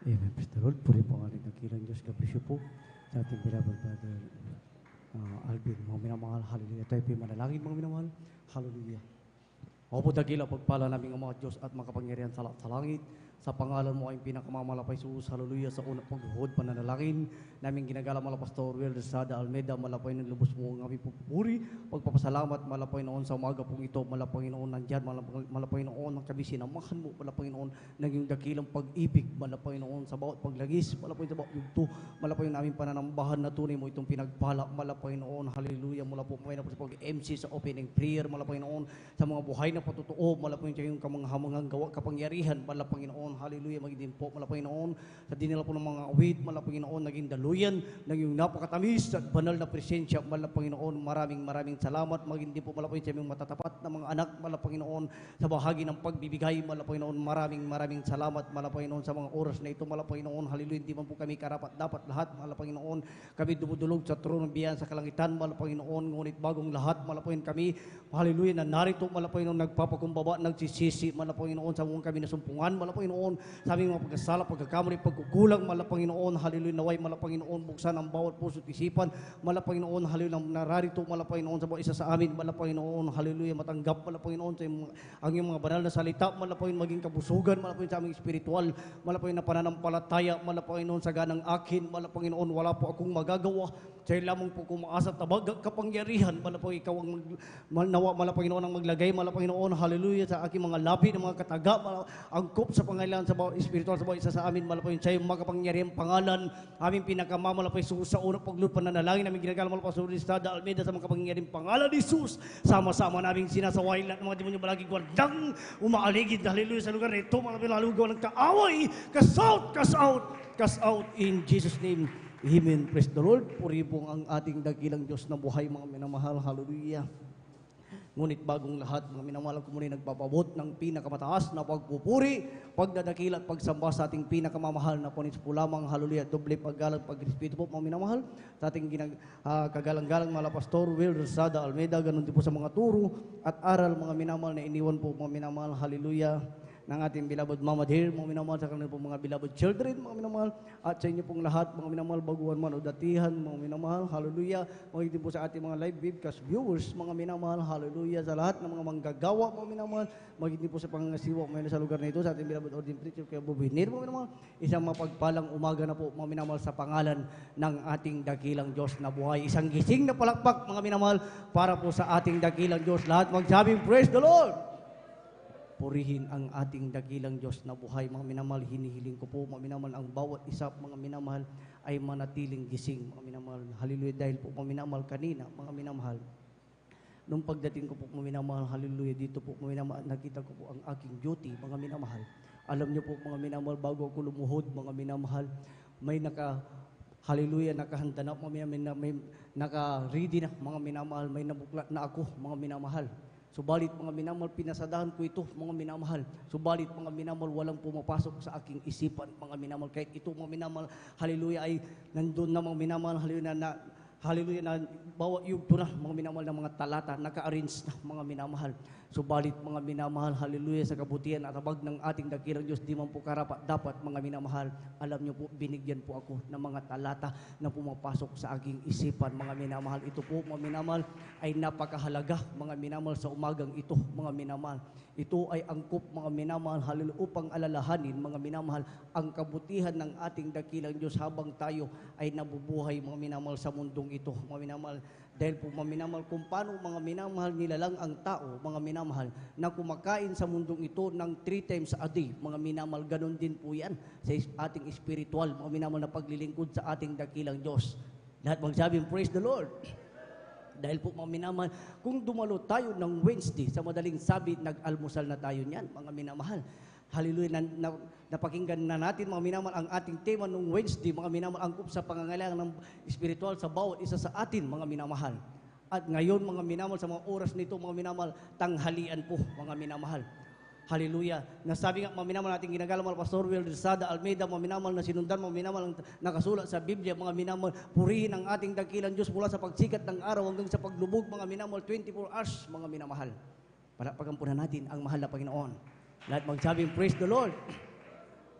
Amen. Praise the Lord. Puri po ang ating dakilang Diyos. God bless you po. Sa ating beloved brother Alvin. Mga minamahal. Hallelujah. Tayo po manalangin mga minamahal. Hallelujah. Ako po dakila pagpala namin ang mga Diyos at mga kapangyarihan sa langit. Sa pangalan mo ay pinakamalapay Jesus. Hallelujah. Sa unang paghuhod, pananalangin namin ginagala mala Pastor Will Sada Almeida, malapay ng lubos mo ang aming pupuri. Pagpapasalamat, malapay noon sa umaga pong ito, malapay noon nandyan, malapay noon ang kami sinamahan mo, malapay noon naging dakilang pag-ibig, malapay noon sa bawat paglagis, malapay sa bawat yugto, malapay noon aming pananambahan na tunay mo itong pinagpala, malapay noon, hallelujah, mula po kami na sa pag-MC sa opening prayer, malapay noon sa mga buhay na patutuo, malapay noon yung kamanghamangang gawa, kapangyarihan, malapay noon, hallelujah, magiging po, malapay noon sa dinila po ng mga awit, malapay noon, naging daluyan, naging napakatamis at banal na presensya, malapay noon, maraming salamat, maging din po malapay sa aming matatapat na mga anak, malapay noon sa bahagi ng pagbibigay, malapay noon, maraming salamat, malapay noon sa mga oras na ito, malapay noon, hallelujah, hindi man po kami karapat dapat lahat, malapay noon, kami dumudulog sa trono ng biyaya sa kalangitan, malapay noon, ngunit bagong lahat, malapay kami, hallelujah, na narito, malapay noon, nagpapakumbaba, nagsisisi, malapay noon, sa mga kami nasumpungan, malapay noon, sa aming mga pagkasala, pagkakamali, pagkukulang, malapanginoon, hallelujah, naway, malapanginoon, buksan ang bawat puso at isipan, malapanginoon, hallelujah, nararito, malapanginoon, sa bawat isa sa amin, malapanginoon, hallelujah, matanggap, malapanginoon, sa ang iyong mga banal na salita, malapanginoon, maging kabusugan, malapanginoon, sa aming spiritual, malapanginoon, na pananampalataya, malapanginoon, sa ganang akin, malapanginoon, wala po akong magagawa, sa lamang po kung maasat na kapangyarihan, malapanginoon, ikaw ang nawa, malapanginoon, ang maglagay, malapanginoon, hallelujah, sa aking mga labi, ng mga kataga, angkop sa pangailan sa bawat espiritual sa bawat isa sa amin, malapay sa iyong makapangyarihang pangalan, aming pinakamamalapay sa unang paglut pananalangin, namin ginagala malapay sa Sada Almeida sa makapangyarihang pangalan ni Jesus, sama-sama naming sinasaway lahat ng mga demonyo balagi gwardang umaaligid, hallelujah, sa lugar na ito, malapay lalugaw ng kaaway, cast out in Jesus' name, amen. Praise the Lord. Puri po ang ating dakilang Diyos na buhay, mga minamahal, hallelujah. Ngunit bagong lahat, mga minamahal ko muli nagpapabot ng pinakamataas na pagpupuri, pagdadakila at pagsamba sa ating pinakamamahal na punis po lamang, hallelujah, doble paggalang, pagrespeto po, mga minamahal, sa ating kagalang-galang mga Pastor Will Sada Almeida, ganun din po sa mga turo at aral, mga minamahal na iniwan po, mga minamahal, hallelujah, ng ating beloved Mama Dear, mga minamahal, sa kanilang pong mga beloved children, mga minamahal, at sa inyo pong lahat, mga minamahal, baguhan man o datihan, mga minamahal, hallelujah, magiging po sa ating mga live webcast viewers, mga minamahal, hallelujah, sa lahat ng mga manggagawa, mga minamahal, magiging po sa pangasiwa, mga sa lugar na ito, sa ating beloved Ordin Preacher, kaya Bubinir, mga minamahal, isang mapagpalang umaga na po, mga minamahal, sa pangalan ng ating dakilang Diyos na buhay, isang gising na palakpak, mga minamahal, para po sa ating dakilang Diyos, lahat magsabing, praise the Lord! Purihin ang ating dakilang Diyos na buhay, mga minamahal, hinihiling ko po, mga minamahal, ang bawat isa, mga minamahal, ay manatiling gising, mga minamahal, hallelujah, dahil po, mga minamahal, kanina, mga minamahal, nung pagdating ko po, mga minamahal, hallelujah, dito po, mga minamahal, nakita ko po ang aking duty, mga minamahal, alam niyo po, mga minamahal, bago ako lumuhod, mga minamahal, may hallelujah, nakahanda na, mga minamahal, may naka-ready na, mga minamahal, may nabuklat na ako, mga minamahal. Subalit mga minamahal, pinasadahan ko ito, mga minamahal. Subalit mga minamahal, walang pumapasok sa aking isipan, mga minamahal. Kahit ito mga minamahal, hallelujah, ay nandun na mga minamahal, hallelujah, na bawat yugto na, mga minamahal, ng mga talata, naka-arrange na, mga minamahal. Subalit mga minamahal, hallelujah, sa kabutihan at habag ng ating dakilang Diyos, di man po karapat dapat, mga minamahal, alam niyo po, binigyan po ako ng mga talata na pumapasok sa aking isipan, mga minamahal. Ito po, mga minamahal, ay napakahalaga, mga minamahal, sa umagang ito, mga minamahal. Ito ay angkop, mga minamahal, hallelujah, upang alalahanin, mga minamahal, ang kabutihan ng ating dakilang Diyos habang tayo ay nabubuhay, mga minamahal, sa mundong ito, mga minamahal. Dahil po, mga minamahal, kung paano mga minamahal nilalang ang tao, mga minamahal, na kumakain sa mundong ito ng 3 times a day, mga minamahal, ganun din po yan sa ating spiritual, mga minamahal na paglilingkod sa ating dakilang Diyos. Lahat magsabing, praise the Lord. Dahil po mga minamahal, kung dumalo tayo ng Wednesday, sa madaling sabi, nag-almusal na tayo niyan, mga minamahal. Hallelujah, napakinggan na natin mga minamahal ang ating tema nung Wednesday, mga minamahal, angkop sa pangangailangan ng spiritual sa bawat isa sa atin, mga minamahal. At ngayon, mga minamahal, sa mga oras nito, mga minamahal, tanghalian po, mga minamahal. Hallelujah. Nasabi nga, mga minamahal, nating ginagalang Pastor Will Rizada Almeida, mga minamahal na sinundan, mga minamahal ang nakasulat sa Biblia, mga minamahal, purihin ang ating dakilang Diyos mula sa pagsikat ng araw hanggang sa paglubog, mga minamahal, 24 hours, mga minamahal. Palapagan po na natin ang mahal na Panginoon. Lahat magsabing, praise the Lord.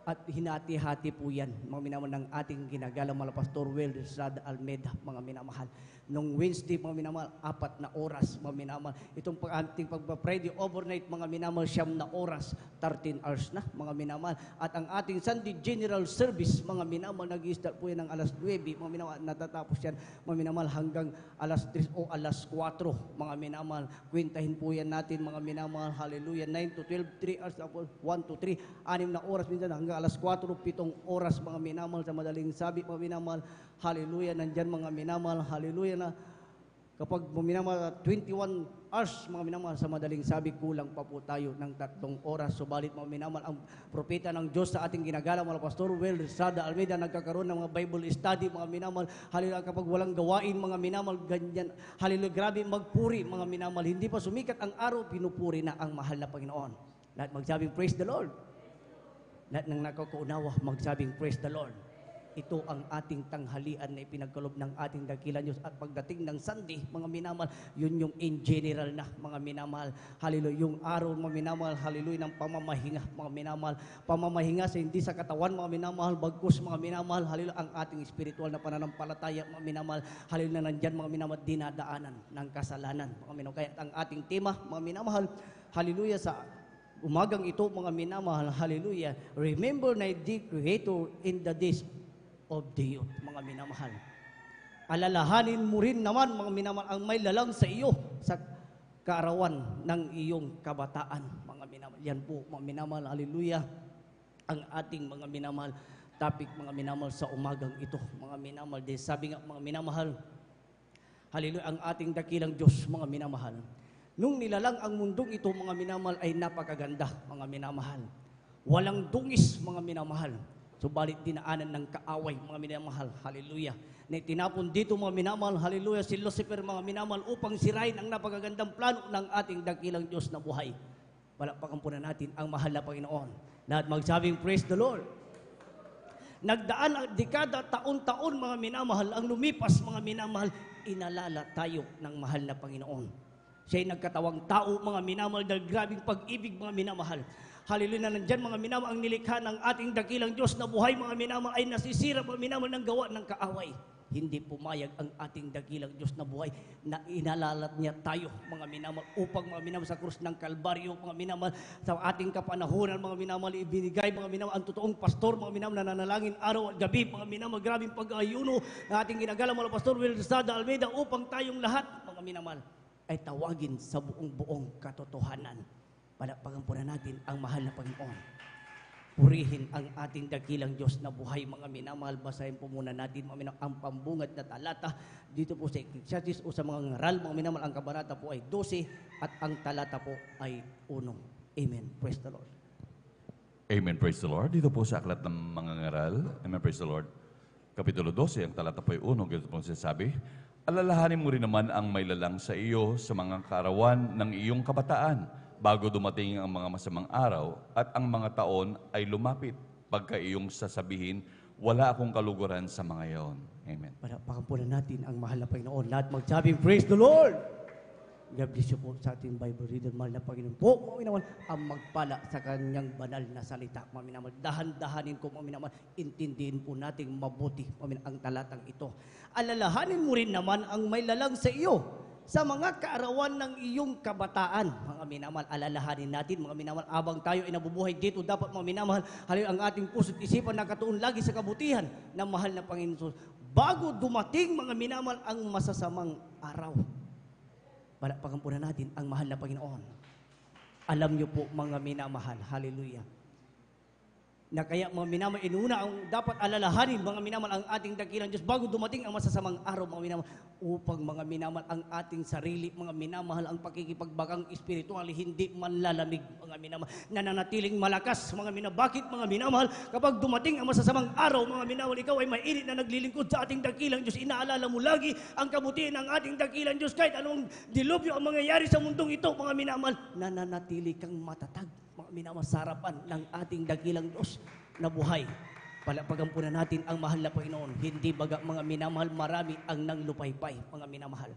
At hinati-hati po yan, mga minamahal, ng ating ginagalang Pastor Will Rizada Almeida, mga minamahal. Nung Wednesday, mga minamahal, 4 na oras, mga minamahal. Itong ating pagpa-Friday overnight, mga minamahal, 9 na oras, 13 hours na, mga minamahal. At ang ating Sunday General Service, mga minamahal, nag-i-start po yan ng alas 9, mga minamahal, natatapos yan, mga minamahal, hanggang alas 3 o alas 4, mga minamahal. Kwentahin po yan natin, mga minamahal, hallelujah, 9 to 12, 3 hours, 1 to 3, 6 na oras, minsan hanggang alas 4, 7 oras, mga minamahal, sa madaling sabi, mga minamahal, hallelujah, nandyan mga minamahal, hallelujah, na kapag minamahal 21 hours, mga minamahal, sa madaling sabi, kulang pa po tayo ng 3 oras. Subalit, mga minamahal, ang propeta ng Diyos sa ating ginagalang mga Pastor Will Rizada Almeida, nagkakaroon ng mga Bible study, mga minamahal, hallelujah, kapag walang gawain, mga minamahal, ganyan, hallelujah, grabe magpuri, mga minamahal, hindi pa sumikat ang araw, pinupuri na ang mahal na Panginoon. Lahat magsabing, praise the Lord. Lahat ng nakakaunawa, magsabing, praise the Lord. Ito ang ating tanghalian na ipinagkalob ng ating dakilang Diyos. At pagdating ng Sunday, mga minamahal, yun yung in general na, mga minamahal. Hallelujah. Yung araw, mga minamahal, hallelujah, ng pamamahinga, mga minamahal. Pamamahinga sa hindi sa katawan, mga minamahal, bagkus, mga minamahal, hallelujah, ang ating spiritual na pananampalataya, mga minamahal, hallelujah, na nandyan, mga minamahal, dinadaanan ng kasalanan, mga minamahal. Kaya ang ating tema, mga minamahal, hallelujah, sa umagang ito, mga minamahal, hallelujah, remember na the Creator in the days of the youth, mga minamahal. Alalahanin mo rin naman, mga minamahal, ang may lalang sa iyo sa kaarawan ng iyong kabataan, mga minamahal. Yan po, mga minamahal, hallelujah, ang ating mga minamahal topic, mga minamahal, sa umagang ito, mga minamahal. Dahil sabi nga, mga minamahal, hallelujah, ang ating dakilang Diyos, mga minamahal. Nung nilalang ang mundong ito, mga minamahal, ay napakaganda, mga minamahal. Walang dungis, mga minamahal. Subalit dinaanan ng kaaway, mga minamahal, hallelujah. Na itinapon dito, mga minamahal, hallelujah, si Lucifer, mga minamahal, upang sirain ang napakagandang plano ng ating dakilang Diyos na buhay. Palakpakan po na natin ang mahal na Panginoon. Lahat magsabing, praise the Lord. Nagdaan ang dekada, taon-taon, mga minamahal, ang lumipas, mga minamahal, inalala tayo ng mahal na Panginoon. Siya'y nagkatawang tao, mga minamahal, dahil grabing pag-ibig, mga minamahal. Hallelujah, na nandyan, mga minamahal, ang nilikha ng ating dakilang Diyos na buhay, mga minamahal, ay nasisira, mga minamahal, ng gawa ng kaaway. Hindi pumayag ang ating dakilang Diyos na buhay na inalalat niya tayo, mga minamahal, upang, mga minamahal, sa krus ng Kalbaryo, mga minamahal, sa ating kapanahunan, mga minamahal, ibinigay, mga minamahal, ang totoong pastor, mga minamahal, na nanalangin araw at gabi, mga minamahal, grabing pag-ayuno na ating ginagalang mga Pastor Will Rizada Almeida, upang tayong lahat, mga minamahal, ay tawagin sa buong katotohanan. Palakpakan po na natin ang mahal na Panginoon. Purihin ang ating dakilang Diyos na buhay, mga minamahal. Basahin po muna natin, mga minamahal, ang pambungad na talata dito po sa Ecclesiastes o sa mga ngaral, mga minamahal. Ang kabanata po ay 12 at ang talata po ay 1. Amen. Praise the Lord. Amen. Praise the Lord. Dito po sa aklat ng mga ngaral. Amen. Praise the Lord. Kapitulo 12, ang talata po ay 1. Ganito po sinasabi, alalahanin mo rin naman ang may lalang sa iyo sa mga kaarawan ng iyong kabataan bago dumating ang mga masamang araw at ang mga taon ay lumapit pagka iyong sasabihin, wala akong kaluguran sa mga iyon. Amen. Palakpakan po na natin ang mahal na Panginoon. Lahat magsabing, praise the Lord! God bless you po sa ating Bible reader, mahal na Panginoon po, mga minamahal, ang magpala sa kanyang banal na salita, mga minamahal. Dahan-dahanin ko, mga minamahal, intindihin po natin mabuti, mga minamahal, ang talatang ito. Alalahanin mo rin naman ang may lalang sa iyo sa mga kaarawan ng iyong kabataan. Mga minamahal, alalahanin natin, mga minamahal, abang tayo ay nabubuhay dito, dapat mga minamahal, halin ang ating puso't isipan nakatuon lagi sa kabutihan ng mahal na Panginoon Jesus. Bago dumating, mga minamahal, ang masasamang araw. Palakpakan po na natin ang mahal na Panginoon. Alam niyo po, mga minamahal, hallelujah, na kaya mga minamahal, inuna ang dapat alalahanin, mga minamahal, ang ating dakilang Diyos bago dumating ang masasamang araw, mga minamahal, upang mga minamahal, ang ating sarili, mga minamahal, ang pakikipagbagang espiritual, hindi manlalamig, mga minamahal, nananatiling malakas, mga minamahal. Bakit, mga minamahal? Kapag dumating ang masasamang araw, mga minamahal, ikaw ay mainit na naglilingkod sa ating dakilang Diyos. Inaalala mo lagi ang kabutihan ng ating dakilang Diyos. Kahit anong dilubyo ang mangyayari sa mundong ito, mga minamahal, nananatili kang matatag, mga minamahal, sa harapan ng ating dakilang Diyos na buhay. Palakpakan po na natin ang mahal na Panginoon. Hindi baga, mga minamahal, marami ang nanglupaypay, mga minamahal.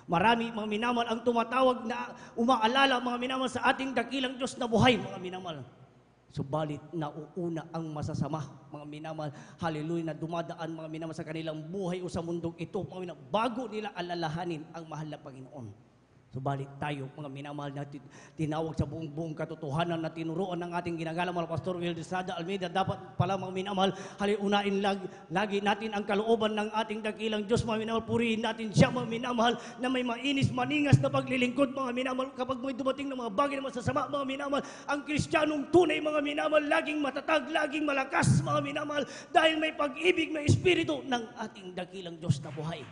Marami, mga minamahal, ang tumatawag na umaalala, mga minamahal, sa ating dakilang Diyos na buhay, mga minamahal. Subalit, nauuna ang masasama, mga minamahal, hallelujah, na dumadaan, mga minamahal, sa kanilang buhay o sa mundong ito, mga minamahal, bago nila alalahanin ang mahal na Panginoon. Subalit tayo, mga minamahal, na tinawag sa buong katotohanan na tinuruan ng ating ginagalang mga Pastor Will Estrada Almeida, dapat pala, mga minamahal, unain lagi natin ang kalooban ng ating dakilang Diyos, mga minamahal, purihin natin siya, mga minamahal, na may mainis, maningas na paglilingkod, mga minamahal, kapag may dumating ng mga bagay na masasama, mga minamahal, ang Kristiyanong tunay, mga minamahal, laging matatag, laging malakas, mga minamahal, dahil may pag-ibig, may espiritu ng ating dakilang Diyos na buhay.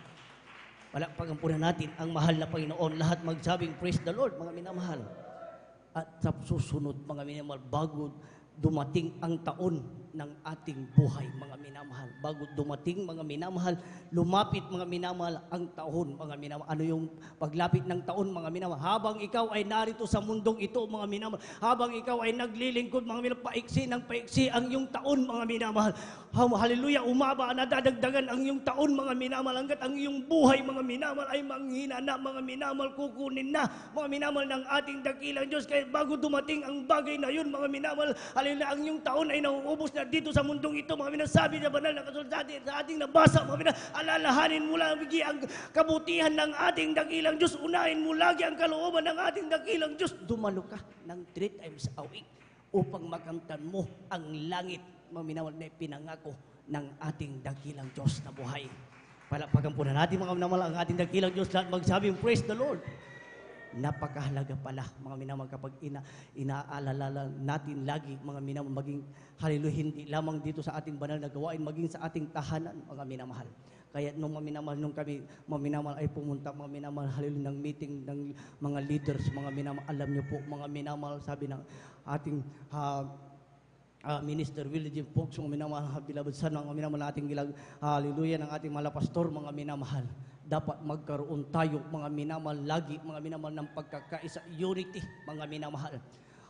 Palakpakan po na natin ang mahal na Panginoon. Lahat magsabing, praise the Lord, mga minamahal. At sa susunod, mga minamahal, bago dumating ang taon ng ating buhay, mga minamahal. Bago dumating, mga minamahal, lumapit, mga minamahal, ang taon, mga minamahal. Ano yung paglapit ng taon, mga minamahal? Habang ikaw ay narito sa mundong ito, mga minamahal, habang ikaw ay naglilingkod, mga minamahal, paiksi ang iyong taon, mga minamahal. Hallelujah, umaba, nadadagdagan ang iyong taon, mga minamahal, hanggat ang iyong buhay, mga minamahal, ay manghina na, mga minamahal, kukunin na, mga minamahal, ng ating dakilang Diyos. Kaya bago dumating ang bagay na yun, mga minamahal, hallelujah, ang iyong taon ay nauubos na dito sa mundong ito, mga minamahal. Sabi na banal na kasulatan sa ating nabasa, mga minamahal, alalahanin mo lang ang kabutihan ng ating dakilang Diyos. Unahin mo lagi ang kalooban ng ating dakilang Diyos. Dumalo ka ng 3 times a week upang makamtan mo ang langit, mga minamahal, na pinangako ng ating dakilang Diyos na buhay. Palakpakan po na natin, mga minamahal, ang ating dakilang Diyos. Lahat magsabing, praise the Lord. Napakahalaga pala, mga minamahal, kapag inaalala natin lagi, mga minamahal, maging hallelujah, hindi lamang dito sa ating banal na gawain, maging sa ating tahanan, mga minamahal. Kaya nung mga minamahal, nung kami, mga minamahal, ay pumunta, mga minamahal, hallelujah, ng meeting ng mga leaders, mga minamahal, alam niyo po, mga minamahal, sabi ng ating Minister Willie Jim Fox, mga minamahal, beloved son, mga minamahal, ating hallelujah, ng ating mga pastor, mga minamahal, dapat magkaroon tayo, mga minamahal, lagi, mga minamahal, ng pagkakaisa, unity, mga minamahal.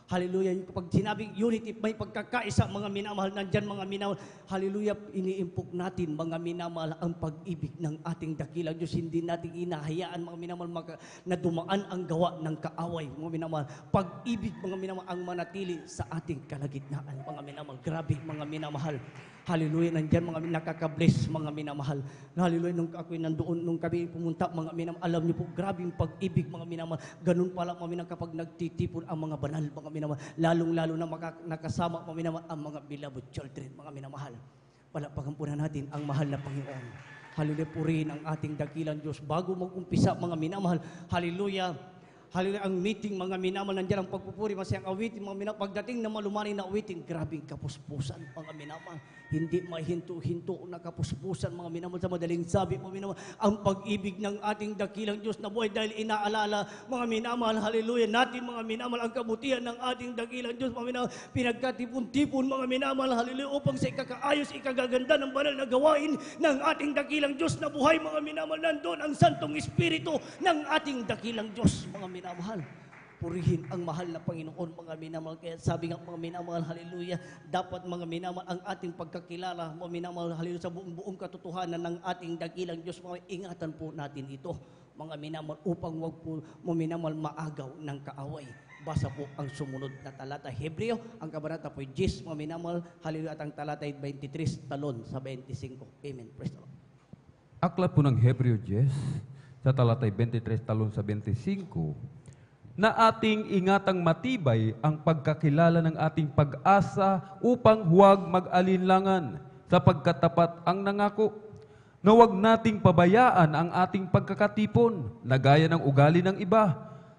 Hallelujah. Kapag sinabing unity, may pagkakaisa, mga minamahal, nandyan, mga minamahal. Hallelujah. Iniimpok natin, mga minamahal, ang pag-ibig ng ating dakilang Diyos. Hindi natin inahayaan, mga minamahal, na dumaan ang gawa ng kaaway, mga minamahal. Pag-ibig, mga minamahal, ang manatili sa ating kalagitnaan, mga minamahal. Grabe, mga minamahal. Hallelujah. Nandyan, mga nakaka-bless, mga minamahal. Hallelujah. Nung ako'y nandoon, nung kami pumunta, mga minamahal, alam niyo po, grabe yung pag-ibig, mga minamahal. Ganun pala, mga minamahal, kapag nagtitipon ang mga banal, mga minamahal, lalong-lalo na nakasama, mga minamahal, ang mga beloved children, mga minamahal. Palakpakan po na natin ang mahal na Panginoon. Hallelujah, purihin ang ating dakilang Diyos. Bago mag-umpisa, mga minamahal, hallelujah, hallelujah, ang meeting, mga minamahal, nandiyan ang pagpupuri, masayang awitin, mga minamahal. Pagdating na malumani na awitin, grabing kapuspusan, mga minamahal. Hindi mahinto-hinto na kapuspusan, mga minamahal, sa madaling sabi, mga minamahal, ang pag-ibig ng ating dakilang Diyos na buhay, dahil inaalala, mga minamahal, hallelujah, natin, mga minamahal, ang kabutihan ng ating dakilang Diyos, mga minamahal, pinagkatipon-tipon, mga minamahal, hallelujah, upang sa ikakaayos, ikagaganda ng banal na gawain ng ating dakilang Diyos na buhay, mga minamahal. Nandun ang Santong Espiritu ng ating dakilang Diyos, mga minamahal. Purihin ang mahal na Panginoon, mga minamahal. Kaya sabi nga, mga minamahal, hallelujah, dapat, mga minamahal, ang ating pagkakilala, mga minamahal, hallelujah, sa buong katotohanan ng ating dakilang Diyos, mga ingatan po natin ito, mga minamahal, upang wag po, mga minamahal, maagaw ng kaaway. Basa po ang sumunod na talata. Hebreo, ang kabanata po 10, mga minamahal, hallelujah, at ang talata ay 23, talon sa 25. Amen. Praise the Lord. Aklat po ng Hebreo 10, sa talatay 23 talon sa 25, na ating ingatang matibay ang pagkakilala ng ating pag-asa upang huwag mag-alinlangan sapagkat tapat ang nangako. Na huwag nating pabayaan ang ating pagkakatipon na gaya ng ugali ng iba,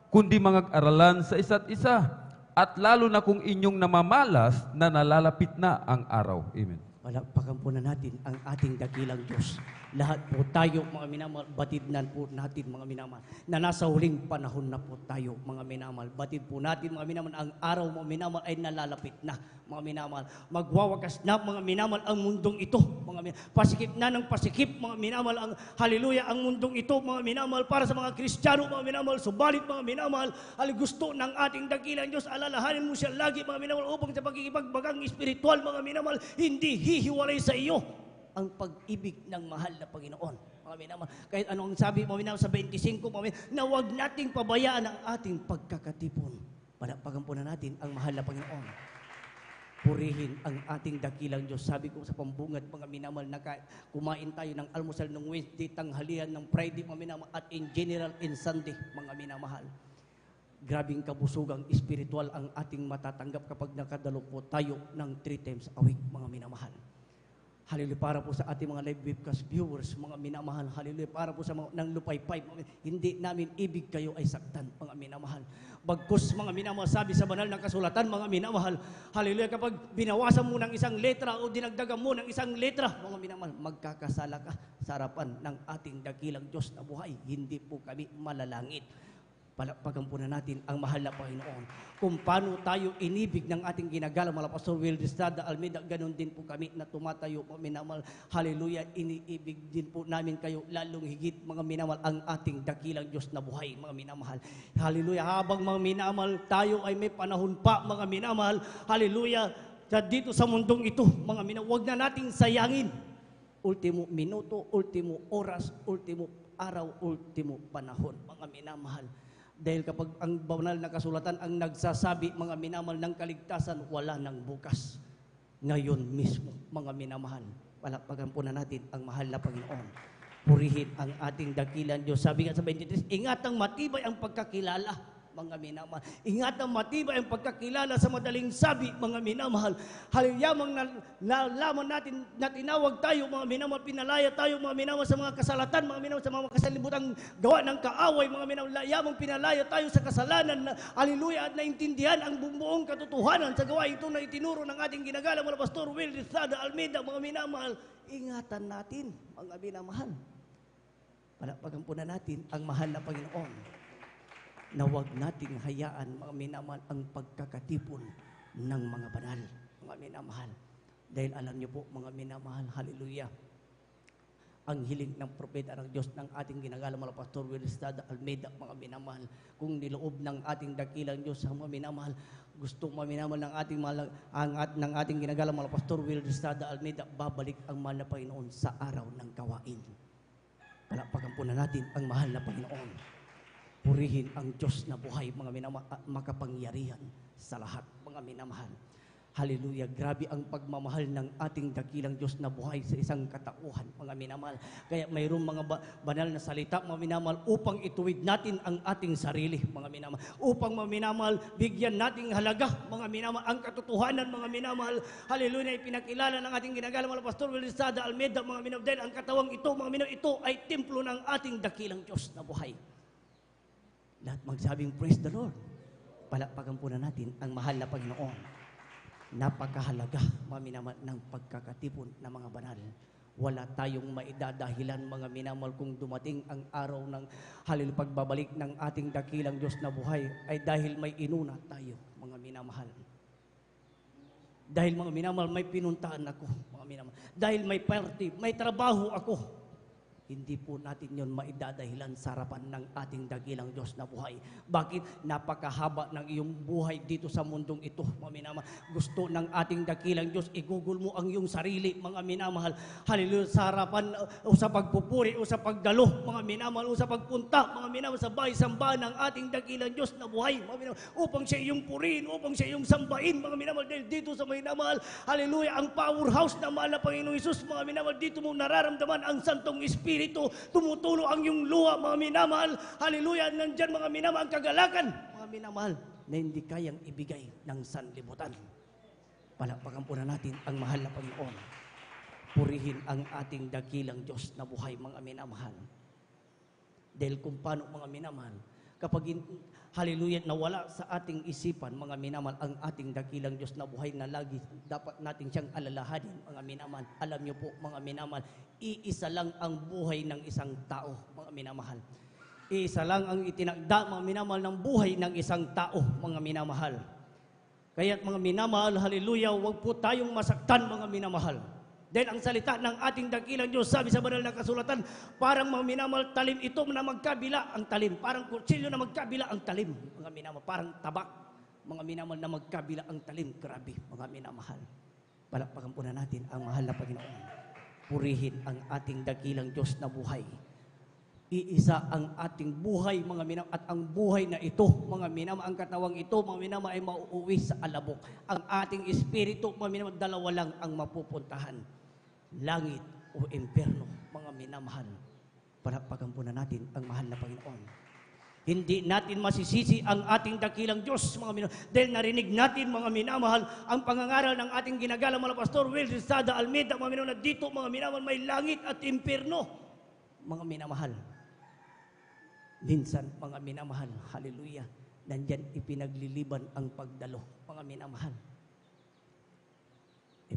kundi mag-aralan sa isa't isa, at lalo na kung inyong namamalas na nalalapit na ang araw. Amen. Palakpakan po na natin ang ating dakilang Diyos. Lahat po tayo, mga minamahal, batidnan po natin, mga minamahal, na nasa huling panahon na po tayo, mga minamahal. Batid po natin, mga minamahal, ang araw, mga minamahal, ay nalalapit na, mga minamahal. Magwawakas na, mga minamahal, ang mundong ito, mga minamahal. Pasikip na ng pasikip, mga minamahal, ang haleluya, ang mundong ito, mga minamahal, para sa mga Kristiyano, mga minamahal. Subalit, mga minamahal, gusto ng ating dakilang Diyos, alalahanin mo siya lagi, mga minamahal, upang sa pagkikipagbagang espiritual, mga minamahal, hindi hihiwalay sa iyo ang pag-ibig ng mahal na Panginoon. Mga minamahal, kahit anong sabi, mga minamahal, sa 25, mga minamahal, na huwag nating pabayaan ang ating pagkakatipon. Palakpakan po na natin ang mahal na Panginoon. Purihin ang ating dakilang Diyos. Sabi ko sa pambungad, mga minamahal, na kumain tayo ng almusal ng Wednesday, tanghalian ng Friday, mga minamahal, at in general, in Sunday, mga minamahal. Grabing kabusugang espiritual ang ating matatanggap kapag nakadalo po tayo ng 3 times a week, mga minamahal. Hallelujah, para po sa ating mga live webcast viewers, mga minamahal. Hallelujah, para po sa mga ng lupay-pay, hindi namin ibig kayo ay saktan, mga minamahal. Bagkus, mga minamahal, sabi sa banal ng kasulatan, mga minamahal, hallelujah, kapag binawasan mo ng isang letra o dinagdagan mo ng isang letra, mga minamahal, magkakasala ka sa harapan ng ating dakilang Diyos na buhay. Hindi po kami malalangit. Palakpakan po na natin ang mahal na Panginoon. Kung paano tayo inibig ng ating ginagalang mga Pastor Will Estrada Almeida, ganun din po kami na tumatayo, mga minamahal. Hallelujah, iniibig din po namin kayo, lalong higit, mga minamahal, ang ating dakilang Diyos na buhay, mga minamahal. Hallelujah, habang mga minamahal, tayo ay may panahon pa, mga minamahal. Hallelujah, dito sa mundong ito, mga minamahal, huwag na nating sayangin. Ultimo minuto, ultimo oras, ultimo araw, ultimo panahon, mga minamahal. Dahil kapag ang banal na kasulatan ang nagsasabi, mga minamahal, ng kaligtasan, wala nang bukas. Ngayon mismo, mga minamahal, palakpakan po na natin ang mahal na Panginoon. Purihin ang ating dakilang Diyos. Sabi nga sa 23, ingatang matibay ang pagkakilala, mga minamahal. Ingatang matibay ang pagkakilala sa madaling sabi, mga minamahal. Halyamang nalaman natin na tinawag tayo, mga minamahal, pinalaya tayo, mga minamahal, sa mga kasalatan, mga minamahal, sa mga kasalibutang gawa ng kaaway, mga minamahal. Layamang pinalaya tayo sa kasalanan, na haleluya, at naintindihan ang buong katotohanan sa gawa ito na itinuro ng ating ginagalang mga Pastor Will Estrada Almeida, mga minamahal. Ingatan natin, mga minamahal. Palakpakan po na natin ang mahal na Panginoon, na huwag nating hayaan, mga minamahal, ang pagkakatipon ng mga banal, mga minamahal. Dahil alam niyo po, mga minamahal, hallelujah, ang hiling ng propeta ng Diyos ng ating ginagalang mga Pastor Will Estrada Almeida, mga minamahal, kung niloob ng ating dakilang Diyos, mga minamahal, gusto, mga minamahal, ng ating ginagalang mga Pastor Will Estrada Almeida, babalik ang mahal na Panginoon sa araw ng kawain. Palakpakan po na natin ang mahal na Panginoon. Purihin ang Diyos na buhay, mga minamahal, at makapangyarihan sa lahat, mga minamahal. Hallelujah, grabe ang pagmamahal ng ating dakilang Diyos na buhay sa isang katauhan, mga minamahal. Kaya mayroong mga banal na salita, mga minamahal, upang ituwid natin ang ating sarili, mga minamahal. Upang, mga minamahal, bigyan nating halaga, mga minamahal, ang katotohanan, mga minamahal. Hallelujah, ipinakilala ng ating ginagalang mga Pastor Will Estrada Almeida, mga minamahal, dahil ang katawang ito, mga minamahal, ito ay templo ng ating dakilang Diyos na buhay. Lahat magsabing praise the Lord. Palakpakan po na natin ang mahal na Panginoon. Napakahalaga, mga minamahal, ng pagkakatipon ng mga banal. Wala tayong maidadahilan, mga minamahal, kung dumating ang araw ng halil pagbabalik ng ating dakilang Diyos na buhay, ay dahil may inuna tayo, mga minamahal. Dahil, mga minamahal, may pinuntaan ako, mga minamahal. Dahil may party, may trabaho ako. Hindi po natin yun maidadahilan sa harapan ng ating dakilang Diyos na buhay. Bakit? Napakahaba ng iyong buhay dito sa mundong ito, mga minamahal. Gusto ng ating dakilang Diyos, igugol mo ang iyong sarili, mga minamahal. Hallelujah, sa harapan o sa pagpupuri o sa pagdalo, mga minamahal, o sa pagpunta, mga minamahal, sa bahay-sambahan ng ating dakilang Diyos na buhay, mga minamahal, upang siya iyong purihin, upang siya iyong sambahin, mga minamahal. Dahil dito sa minamahal, hallelujah, ang powerhouse na mahal na Panginoong Hesus, mga minamahal, dito mo nararamdaman ang Santong Espiritu Espiritu, tumutulo ang iyong luha, mga minamahal. Hallelujah, nandyan mga minamahal ang kagalakan, mga minamahal, na hindi kayang ibigay ng sanlibutan. Palakpakan po na natin ang mahal na Panginoon. Purihin ang ating dakilang Diyos na buhay, mga minamahal. Dahil kung paano, mga minamahal, kapag hallelujah, nawala sa ating isipan, mga minamahal, ang ating dakilang Diyos na buhay na lagi dapat natin siyang alalahanin, mga minamahal. Alam niyo po, mga minamahal, iisa lang ang buhay ng isang tao, mga minamahal. Iisa lang ang itinagda, mga minamahal, ng buhay ng isang tao, mga minamahal. Kaya't mga minamahal, hallelujah, huwag po tayong masaktan, mga minamahal. Dahil ang salita ng ating dakilang Diyos, sabi sa banal na kasulatan, parang mga minamahal, talim ito na magkabila ang talim. Parang kutsilyo na magkabila ang talim. Mga minamahal, parang tabak. Mga minamahal na magkabila ang talim. Grabe, mga minamahal. Palakpakan po na natin ang mahal na Panginoon. Purihin ang ating dakilang Diyos na buhay. Iisa ang ating buhay, mga minamahal. At ang buhay na ito, mga minamahal, ang katawang ito, mga minamahal, ay mauuwi sa alabok. Ang ating espiritu, mga minamahal, dalawa lang ang mapupuntahan. Langit o impyerno, mga minamahal. Palakpakan po na natin ang mahal na Panginoon. Hindi natin masisisi ang ating dakilang Diyos, mga minamahal. Dahil narinig natin, mga minamahal, ang pangangaral ng ating ginagalang mga Pastor Will Rizada Almeida, mga minamahal, na dito, mga minamahal, may langit at impyerno, mga minamahal. Minsan, mga minamahal, hallelujah, nandyan ipinagliliban ang pagdalo, mga minamahal.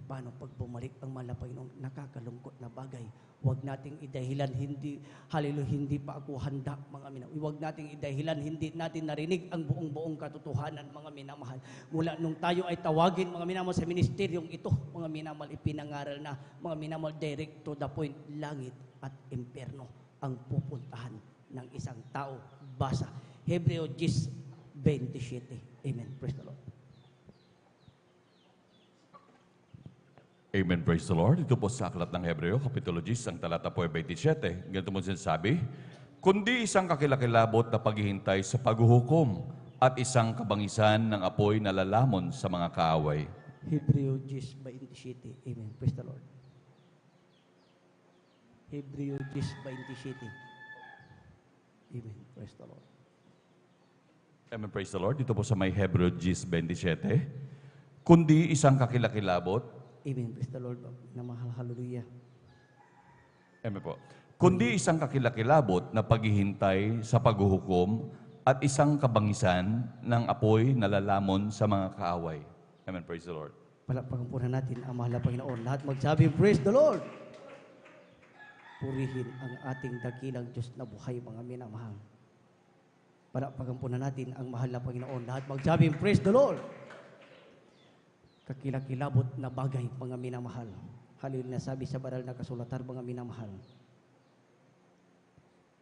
Paano pag bumalik ang mahal na Panginoon? Nakakalungkot na bagay. Huwag nating idahilan, hindi, hallelujah, hindi pa ako handa, mga minamahal. Huwag nating idahilan, hindi natin narinig ang buong katotohanan, mga minamahal. Mula nung tayo ay tawagin, mga minamahal, sa ministeryong ito, mga minamahal, ipinangaral na, mga minamahal, direct to the point, langit at impyerno ang pupuntahan ng isang tao. Basa, Hebreo 10:27. Amen. Praise the Lord. Amen, praise the Lord. Ito po sa aklat ng Hebreo, Kapitulo 10, ang talata po ay 27. Ganito mo sinasabi, kundi isang kakilakilabot na paghihintay sa paghuhukom at isang kabangisan ng apoy na lalamon sa mga kaaway. Hebreo 10:27. Amen. Praise the Lord. Hebreo 10:27. Amen. Praise the Lord. Amen, praise the Lord. Dito po sa may Hebreo 10:27. Kundi isang kakilakilabot. Amen. Praise the Lord. Namahal, hallelujah. Amen po. Kundi isang kakilakilabot na paghihintay sa paghuhukom at isang kabangisan ng apoy na lalamon sa mga kaaway. Amen. Praise the Lord. Palakpakan po na natin ang mahal na Panginoon. Lahat magsabi, praise the Lord. Purihin ang ating dakilang Diyos na buhay, mga minamahal. Palakpakan po na natin ang mahal na Panginoon. Lahat magsabi, praise the Lord. Kakilakilabot na bagay, mga minamahal. Hallelujah, sabi sa banal na kasulatan, mga minamahal.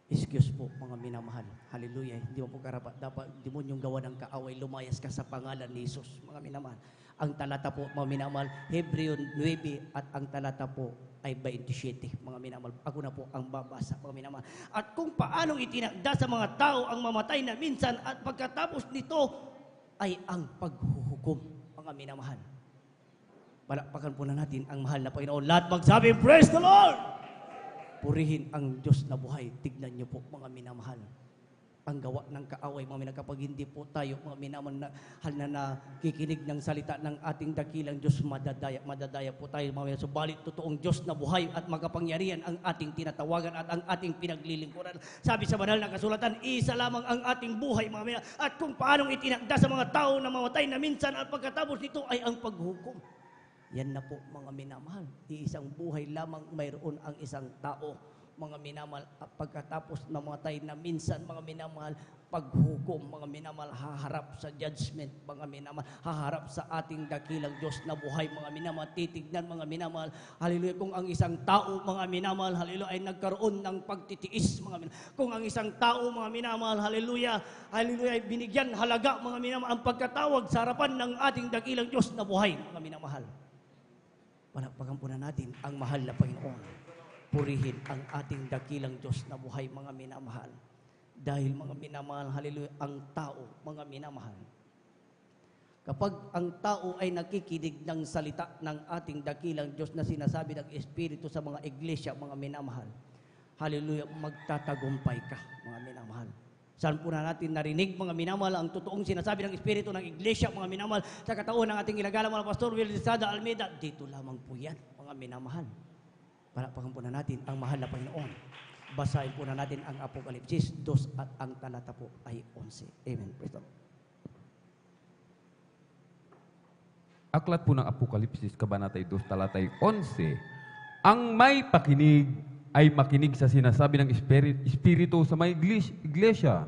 Excuse po, mga minamahal. Hallelujah, hindi mo po karapat. Dapat demonyong gawa ng kaaway, lumayas ka sa pangalan ni Jesus, mga minamahal. Ang talata po, mga minamahal, Hebreo 9 at ang talata po ay 27, mga minamahal. Ako na po ang babasa, mga minamahal. At kung paanong itinagda sa mga tao ang mamatay na minsan at pagkatapos nito ay ang paghuhukom, mga minamahal. Palakpakan po na natin ang mahal na Panginoon. Lahat magsabi, praise the Lord! Purihin ang Diyos na buhay. Tignan niyo po, mga minamahal. Ang gawa ng kaaway, mga minamahal, kapag hindi po tayo, mga minamahal, na nakikinig ng salita ng ating dakilang Diyos, madadaya po tayo, mga minamahal. Subalit, totoong Diyos na buhay at makapangyarihan ang ating tinatawagan at ang ating pinaglilingkuran. Sabi sa banal na kasulatan, isa lamang ang ating buhay, mga minamahal. At kung paanong itinagda sa mga tao na mamatay na minsan at pagkatapos nito ay ang paghukom. Yan na po, mga minamahal. Iisang buhay lamang mayroon ang isang tao, mga minamahal. At pagkatapos namatay na minsan, mga minamahal, paghukom, mga minamahal, haharap sa judgment, mga minamahal, haharap sa ating dakilang Diyos na buhay, mga minamahal. Titignan, mga minamahal, hallelujah, kung ang isang tao, mga minamahal, hallelujah, ay nagkaroon ng pagtitiis, mga minamahal. Kung ang isang tao, mga minamahal, hallelujah, hallelujah, ay binigyan halaga, mga minamahal, ang pagkatawag sa harapan ng ating dakilang Diyos na buhay, mga minamahal. Palakpakan po na natin ang mahal na Panginoon. Purihin ang ating dakilang Diyos na buhay, mga minamahal. Dahil, mga minamahal, hallelujah, ang tao, mga minamahal. Kapag ang tao ay nakikinig ng salita ng ating dakilang Diyos na sinasabi ng Espiritu sa mga iglesia, mga minamahal, hallelujah, magtatagumpay ka, mga minamahal. Saan po na natin narinig, mga minamahal, ang totoong sinasabi ng Espiritu ng Iglesia, mga minamahal, sa katauhan ng ating ilagalang mga Pastor Will Estrada Almeida, dito lamang po yan, mga minamahal. Palakpakan po na natin ang mahal na Panginoon. Basahin po na natin ang Apokalipsis 2 at ang talata po ay 11. Amen. Praise the Lord. Aklat po ng Apokalipsis, Kabanatay 2, talatay 11. Ang may pakinig ay makinig sa sinasabi ng Espiritu sa may iglesia.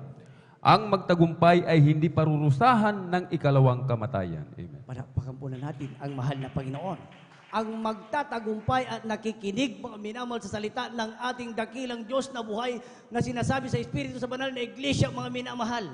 Ang magtagumpay ay hindi parurusahan ng ikalawang kamatayan. Amen. Palakpakan po na natin ang mahal na Panginoon. Ang magtatagumpay at nakikinig, mga minamahal, sa salita ng ating dakilang Diyos na buhay na sinasabi sa Espiritu sa banal na iglesia, mga minamahal,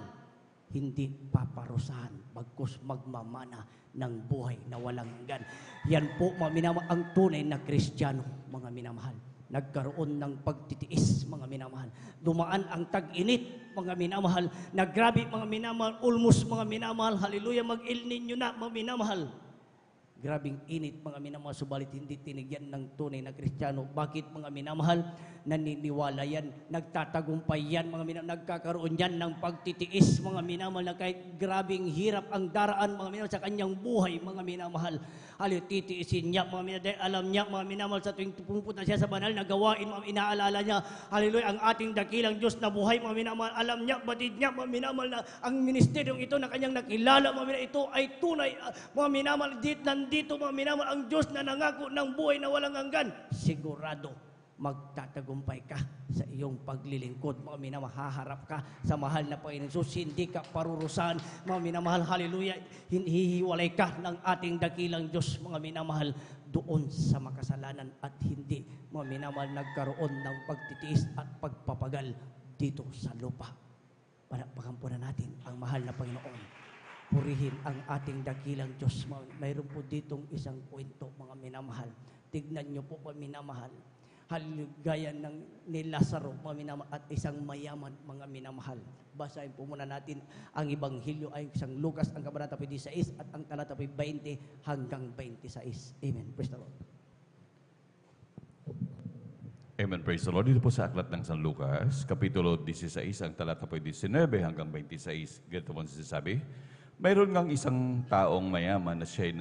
hindi paparusahan, bagkus magmamana ng buhay na walang hanggan. Yan po, mga minamahal, ang tunay na Kristiyano, mga minamahal. Nagkaroon ng pagtitiis, mga minamahal. Dumaan ang tag-init, mga minamahal. Naggrabe, mga minamahal. Ulmus, mga minamahal. Hallelujah, mag-Il Niño na, mga minamahal. Grabing init, mga minamahal, subalit hindi tinigyan ng tunay na Kristiyano. Bakit, mga minamahal? Naniniwala yan, nagtatagumpay yan, mga minamahal, nagkakaroon yan ng pagtitiis, mga minamahal, na kahit grabing hirap ang daraan, mga minamahal, sa kanyang buhay, mga minamahal. Hali, titiisin niya, mga minamahal, dahil alam niya, mga minamahal, sa tuwing pupunta siya sa banal na gawain, mga inaalala niya, hallelujah, ang ating dakilang Diyos na buhay, mga minamahal, alam niya, batid niya, mga minamahal, na ang ministeryong ito na kanyang nakilala, mga minamahal, ito ay tunay, mga minamahal, nandito, mga minamahal, ang Diyos na nangako ng buhay na walang hanggan. Sigurado, magtatagumpay ka sa iyong paglilingkod. Mga minamahal, haharap ka sa mahal na Panginoon Jesus. Hindi ka parurusahan. Mga minamahal, hallelujah, hihiwalay ka ng ating dakilang Diyos, mga minamahal, doon sa makasalanan at hindi, mga minamahal, nagkaroon ng pagtitiis at pagpapagal dito sa lupa. Palakpakan po na natin ang mahal na Panginoon. Purihin ang ating dakilang Diyos. Mayroon po ditong isang kwento, mga minamahal. Tignan niyo po, mga minamahal. Gaya ng ni Lazaro, mga minamahal, at isang mayaman, mga minamahal. Basahin po muna natin ang Ebanghelyo ay isang Lucas, ang kabanata 16 at ang talata 20 hanggang 26. Amen. Praise the Lord. Amen. Praise the Lord. Dito po sa aklat ng San Lucas, Kapitulo 16, ang talata 19 hanggang 26. Ganito po sinasabi, mayroon ngang isang taong mayaman na siya'y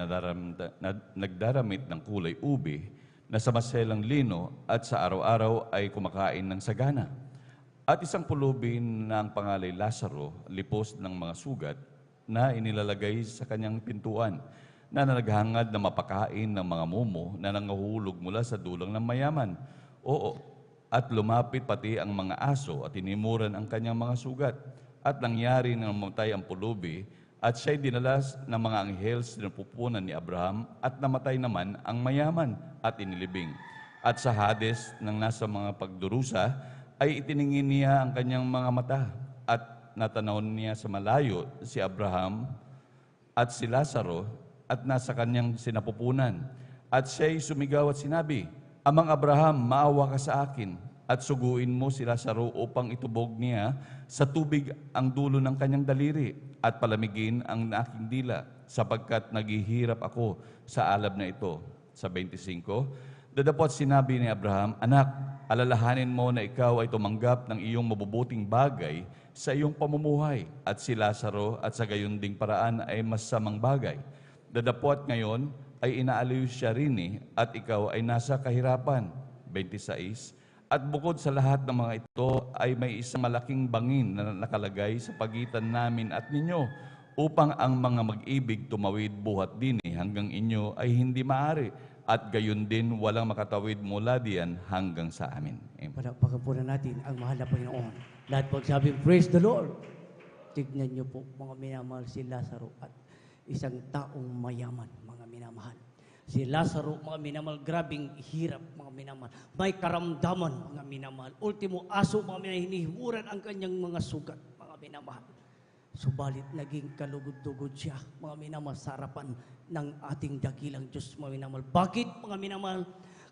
nagdaramit ng kulay ube na sa maselang lino at sa araw-araw ay kumakain ng sagana. At isang pulubi na ang pangalay Lazaro, lipos ng mga sugat na inilalagay sa kanyang pintuan, na naghangad na mapakain ng mga mumo na nanguhulog mula sa dulang ng mayaman. Oo, at lumapit pati ang mga aso at tinimuran ang kanyang mga sugat. At nangyari na mamatay ang pulubi, at siya'y dinalas ng mga anghel sa napupunan ni Abraham, at namatay naman ang mayaman at inilibing. At sa Hades, nang nasa mga pagdurusa, ay itiningin niya ang kanyang mga mata, at natanaw niya sa malayo si Abraham at si Lazaro, at nasa kanyang sinapupunan. At siya'y sumigaw at sinabi, Amang Abraham, maawa ka sa akin, at suguin mo si Lazaro upang itubog niya sa tubig ang dulo ng kanyang daliri at palamigin ang aking dila, sapagkat naghihirap ako sa alab na ito. Sa 25, dadapot sinabi ni Abraham, Anak, alalahanin mo na ikaw ay tumanggap ng iyong mabubuting bagay sa iyong pamumuhay, at si Lazaro at sa gayon ding paraan ay masamang bagay. Dadapot ngayon ay inaaliw siya rin at ikaw ay nasa kahirapan. 26, at bukod sa lahat ng mga ito ay may isang malaking bangin na nakalagay sa pagitan namin at ninyo, upang ang mga mag-ibig tumawid buhat din hanggang inyo ay hindi maaari, at gayon din walang makatawid mula diyan hanggang sa amin. Palakpakan po na natin ang mahal na Panginoon. Lahat po sabi, praise the Lord. Tignan niyo po, mga minamahal, si Lazaro at isang taong mayaman, mga minamahal. Si Lazaro, mga minamahal, grabing hirap, mga minamahal. May karamdaman, mga minamahal. Ultimo aso, mga minamahal, hinihimuran ang kanyang mga sugat, mga minamahal. Subalit naging kalugod-dugod siya, mga minamahal, sa harapan ng ating dakilang Diyos, mga minamahal. Bakit, mga minamahal?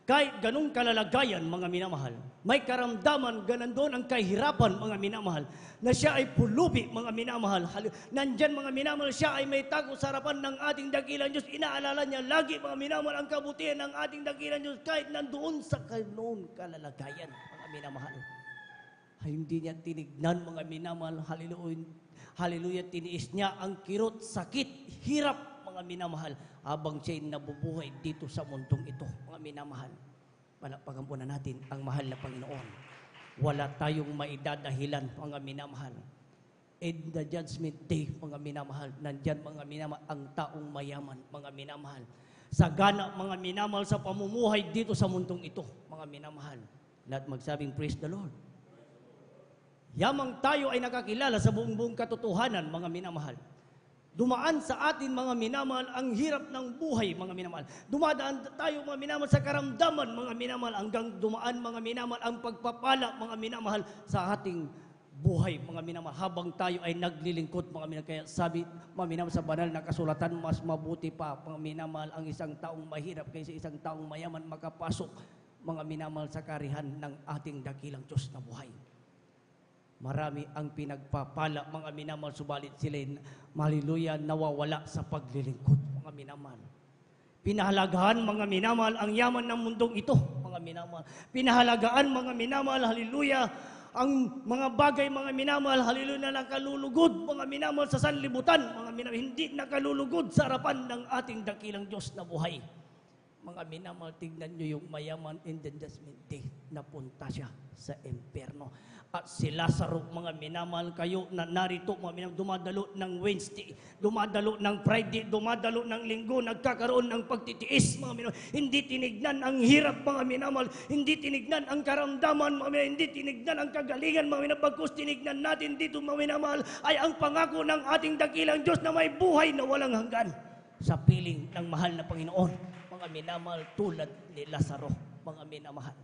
Kahit ganung kalalagayan, mga minamahal, may karamdaman, ganan doon ang kahirapan, mga minamahal, na siya ay pulubi, mga minamahal. Nandyan, mga minamahal, siya ay may tago sa harapan ng ating dakilang Diyos. Inaalala niya lagi, mga minamahal, ang kabutihan ng ating dakilang Diyos, kahit nandoon sa ganoong kalalagayan, mga mga minamahal. Ay, hindi niya tinignan, mga minamahal, hallelujah, tiniis niya ang kirot, sakit, hirap, mga minamahal, habang siya'y nabubuhay dito sa mundong ito, mga minamahal. Palakpakan po na natin ang mahal na Panginoon. Wala tayong maidadahilan, mga minamahal. In the judgment day, mga minamahal, nandyan, mga minamahal, ang taong mayaman, mga minamahal. Sagana, mga minamahal, sa pamumuhay dito sa mundong ito, mga minamahal. Lahat magsabing, praise the Lord. Yamang tayo ay nakakilala sa buong katotohanan, mga minamahal. Dumaan sa atin, mga minamahal, ang hirap ng buhay, mga minamahal. Dumadaan tayo, mga minamahal, sa karamdaman, mga minamahal, hanggang dumaan, mga minamahal, ang pagpapala, mga minamahal, sa ating buhay, mga minamahal, habang tayo ay naglilingkod, mga minamahal. Kaya sabi, mga minamahal, sa banal na kasulatan, mas mabuti pa, mga minamahal, ang isang taong mahirap kaysa isang taong mayaman makapasok, mga minamahal, sa karihan ng ating dakilang Diyos na buhay. Marami ang pinagpapala, mga minamahal, subalit sila, hallelujah, nawawala sa paglilingkod, mga minamahal. Pinahalagahan, mga minamahal, ang yaman ng mundong ito, mga minamahal. Pinahalagaan, mga minamahal, hallelujah, ang mga bagay, mga minamahal, hallelujah, na nakalulugod, mga minamahal, sa sanlibutan, mga minamahal, hindi nakalulugod sa harapan ng ating dakilang Diyos na buhay. Mga minamahal, tignan nyo yung mayaman in the judgment day, napunta siya sa impyerno. At si Lazaro, mga minamahal, kayo na narito, mga minamahal, dumadalo ng Wednesday, dumadalo ng Friday, dumadalo ng Linggo, nagkakaroon ng pagtitiis, mga minamahal. Hindi tinignan ang hirap, mga minamahal, hindi tinignan ang karamdaman, mga minamahal, hindi tinignan ang kagalingan, mga minamahal. Bagkus tinignan natin dito, mga minamahal, ay ang pangako ng ating dakilang Diyos na may buhay na walang hanggan sa piling ng mahal na Panginoon, mga minamahal, tulad ni Lazaro, mga minamahal.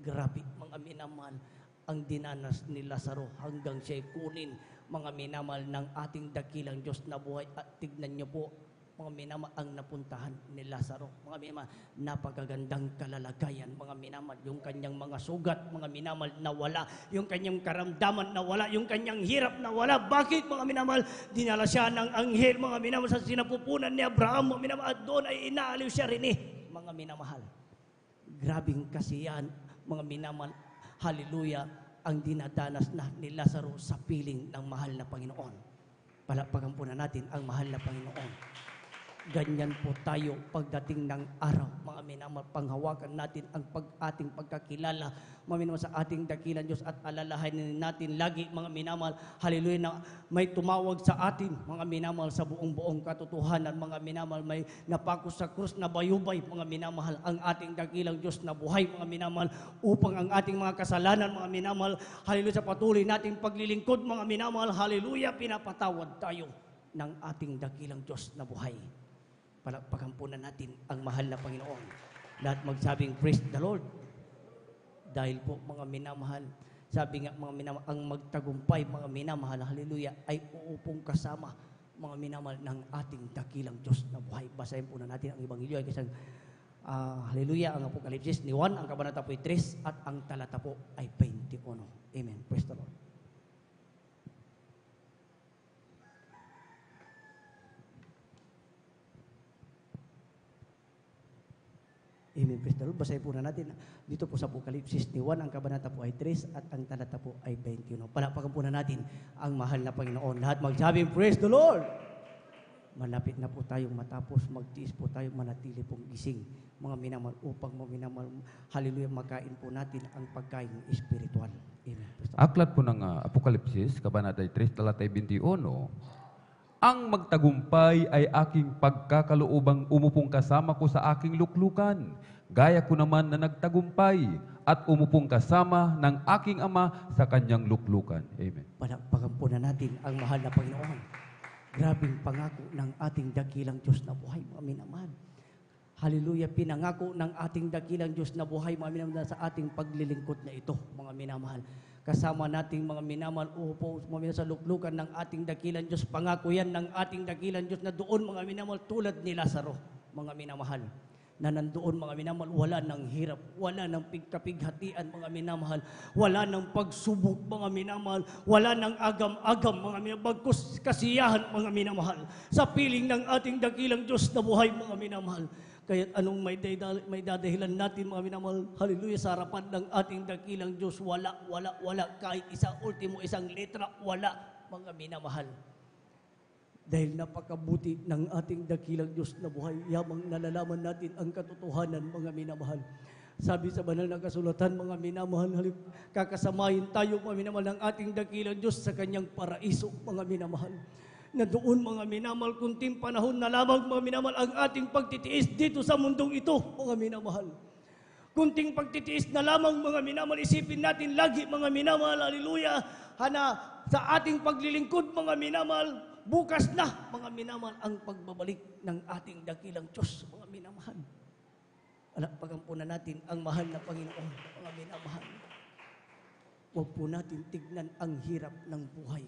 Grabe, mga minamahal, ang dinanas ni Lazaro hanggang siya'y kunin, mga minamahal, ng ating dakilang Diyos na buhay. At tignan niyo po, mga minamahal, ang napuntahan ni Lazaro, mga minamahal, napakagandang kalalagayan, mga minamahal, yung kanyang mga sugat, mga minamahal, nawala, yung kanyang karamdaman nawala, yung kanyang hirap nawala. Bakit, mga minamahal? Dinala siya ng anghel, mga minamahal, sa sinapupunan ni Abraham, mga minamahal, at doon ay inaaliw siya rin, mga minamahal. Grabing kasiyahan, mga minamahal, hallelujah, ang dinadanas na ni Lazaro sa piling ng mahal na Panginoon. Palakpakan po na natin ang mahal na Panginoon. Ganyan po tayo pagdating ng araw, mga minamahal, panghawakan natin ang ating pagkakilala, mga minamahal, sa ating dakilang Diyos, at alalahanin natin lagi, mga minamahal, hallelujah, na may tumawag sa atin, mga minamahal, sa buong katotohanan, mga minamahal, may napako sa krus na bayubay, mga minamahal, ang ating dakilang Diyos na buhay, mga minamahal, upang ang ating mga kasalanan, mga minamahal, hallelujah, sa patuloy nating paglilingkod, mga minamahal, hallelujah, pinapatawad tayo ng ating dakilang Diyos na buhay. Palakpakan po na natin ang mahal na Panginoon. Lahat magsabing, praise the Lord. Dahil po, mga minamahal, sabi nga, mga minamahal, ang magtagumpay, mga minamahal, hallelujah, ay uupong kasama, mga minamahal, ng ating dakilang Diyos na buhay. Basahin po na natin ang Ebanghelyo. Kasi, hallelujah, ang Apokalipsis ni Juan, ang kabanata po ay 3, at ang talata po ay 21. Amen. Praise the Lord. Amen. Praise the Lord. Basahin po na natin dito po sa Apokalipsis ni Juan, ang kabanata po ay 3 at ang talata po ay 21. Palakpakan po na natin ang mahal na Panginoon. Lahat magsabing, praise the Lord! Malapit na po tayong matapos, magtiis po tayo, manatili pong gising, mga minamahal, upang mga minamahal, hallelujah, makain po natin ang pagkain espiritual. Amen. Aklat po ng Apokalipsis, kabanata 3, talata 21. Ang magtagumpay ay aking pagkakaloobang umupong kasama ko sa aking luklukan. Gaya ko naman na nagtagumpay at umupong kasama ng aking Ama sa kanyang luklukan. Amen. Palakpakan po na natin ang mahal na Panginoon. Grabing pangako ng ating dakilang Diyos na buhay, mga minamahal. Hallelujah, pinangako ng ating dakilang Diyos na buhay, mga minamahal, sa ating paglilingkod na ito, mga minamahal. Kasama nating mga minamahal, upo sa luklukan ng ating dakilang Diyos. Pangako yan ng ating dakilang Diyos na doon, mga minamahal, tulad ni Lazaro, mga minamahal, na nandoon, mga minamahal, wala ng hirap, wala ng pigkapighatian, mga minamahal, wala ng pagsubok, mga minamahal, wala ng agam-agam, mga minamahal, bagkus kasiyahan, mga minamahal, sa piling ng ating dakilang Diyos na buhay, mga minamahal. Kaya't anong may dadahilan natin mga minamahal, hallelujah, sa harapan ng ating dakilang Diyos, wala. Kahit isang letra, wala, mga minamahal. Dahil napakabuti ng ating dakilang Diyos na buhay, yamang nalalaman natin ang katotohanan, mga minamahal. Sabi sa banal na kasulatan, mga minamahal, kakasamahin tayo, mga minamahal, ng ating dakilang Diyos sa kanyang paraiso, mga minamahal. Na doon, mga minamahal, kunting panahon na lamang, mga minamahal, ang ating pagtitiis dito sa mundong ito, mga minamahal. Kunting pagtitiis na lamang, mga minamahal, isipin natin lagi, mga minamahal, hallelujah, hana sa ating paglilingkod, mga minamahal, bukas na, mga minamahal, ang pagbabalik ng ating dakilang Diyos, mga minamahal. Pagkampunan natin ang mahal na Panginoon, mga minamahal. Huwag po natin tignan ang hirap ng buhay.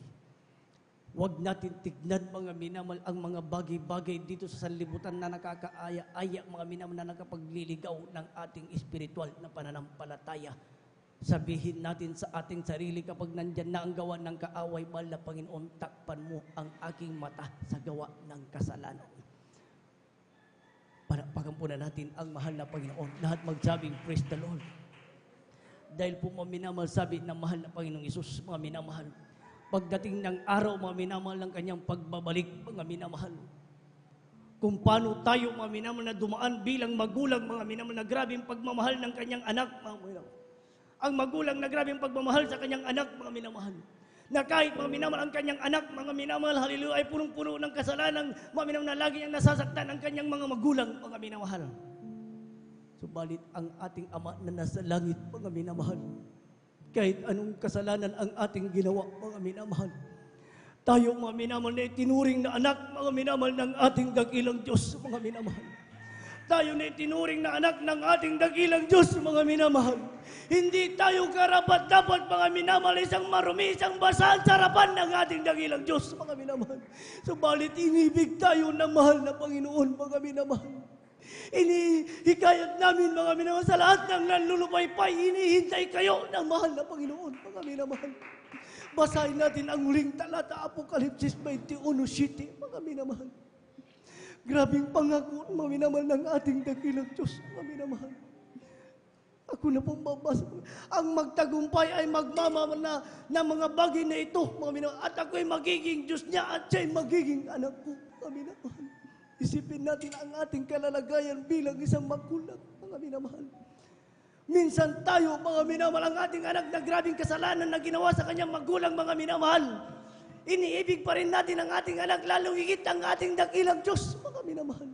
Huwag natin tignan, mga minamahal, ang mga bagay-bagay dito sa sanlibutan na nakakaaya-aya, mga minamahal, na nakapagliligaw ng ating espiritual na pananampalataya. Sabihin natin sa ating sarili, kapag nandyan na ang gawa ng kaaway, mahal na Panginoon, takpan mo ang aking mata sa gawa ng kasalanan. Para pagampunan natin ang mahal na Panginoon. Lahat magsabing, praise the Lord. Dahil po, mga minamahal, sabi ng mahal na Panginoong Isus, mga minamahal, pagdating ng araw, mga minamahal, ng kanyang pagbabalik, mga minamahal. Kung paano tayo, mga minamahal, na dumaan bilang magulang, mga minamahal, na grabing pagmamahal ng kanyang anak, mga minamahal. Ang magulang na grabing pagmamahal sa kanyang anak, mga minamahal. Na kahit, mga minamahal, ang kanyang anak, mga minamahal, hallelujah, ay punong-puno ng kasalanan, mga minamahal, na lagi niyang nasasaktan ang kanyang mga magulang, mga minamahal. Subalit ang ating Ama na nasa langit, mga minamahal, kahit anong kasalanan ang ating ginawa, mga minamahal, tayo, mga minamahal, na itinuring na anak, mga minamahal, ng ating dakilang Diyos, mga minamahal. Tayo na itinuring na anak ng ating dakilang Diyos, mga minamahal. Hindi tayo karapat-dapat, mga minamahal, isang marumi, isang basa sa harapan ng ating dakilang Diyos, mga minamahal. Subalit inibig tayo ng mahal na Panginoon, mga minamahal. Inihikayat namin, mga minamahal, sa lahat ng nanlulupaypay, inihintay kayo ng mahal na Panginoon, mga minamahal. Basahin natin ang huling talata, Apokalipsis 21:7, mga minamahal. Grabing pangako, mga minamahal, ng ating dakilang Diyos, mga minamahal. Ako na pong babasa. Ang magtagumpay ay magmamaman na mga bagay na ito, mga minamahal. At ako'y magiging Diyos niya at siya'y magiging anak ko, mga minamahal. Isipin natin ang ating kalalagayan bilang isang magulang, mga minamahal. Minsan tayo, mga minamahal, ang ating anak na grabing kasalanan na ginawa sa kanyang magulang, mga minamahal. Iniibig pa rin natin ang ating anak, lalong higit ang ating dakilang Diyos, mga minamahal.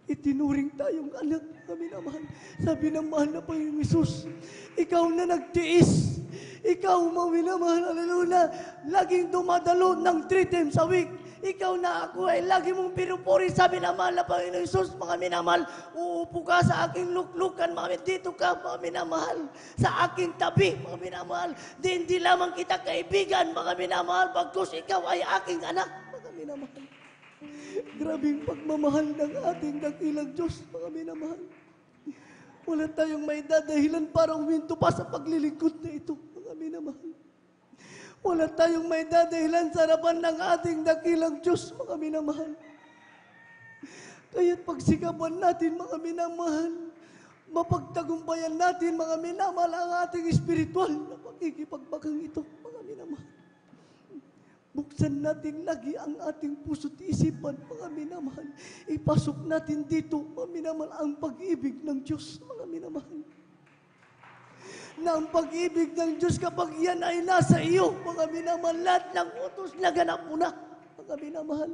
Itinuring tayong anak, mga minamahal. Sabi ng mahal na Panginoong Isus, ikaw na nagtiis, ikaw, mga minamahal, hallelujah, laging dumadalo ng 3 times a week. Ikaw na ako ay lagi mong pinupuri, sabi ng mahal na Panginoong Isus, mga minamahal. Uupo ka sa aking luklukan, mga dito ka, mga minamahal. Sa aking tabi, mga minamahal. Hindi lamang kita kaibigan, mga minamahal, bagkus ikaw ay aking anak, mga minamahal. Grabing pagmamahal ng ating dakilang Diyos, mga minamahal. Wala tayong may dadahilan para huminto pa sa paglilingkod na ito, mga minamahal. Wala tayong may dadahilan sa harapan ng ating dakilang Diyos, mga minamahal. Kaya't pagsikapan natin, mga minamahal, mapagtagumpayan natin, mga minamahal, ang ating espiritual na pagkikipagbagang ito, mga minamahal. Buksan natin lagi ang ating puso't isipan, mga minamahal. Ipasok natin dito, mga minamahal, ang pag-ibig ng Diyos, mga minamahal. Na ang pag-ibig ng Diyos, kapag yan ay nasa iyo, mga minamahal, lahat ng utos naganap mo na, mga minamahal.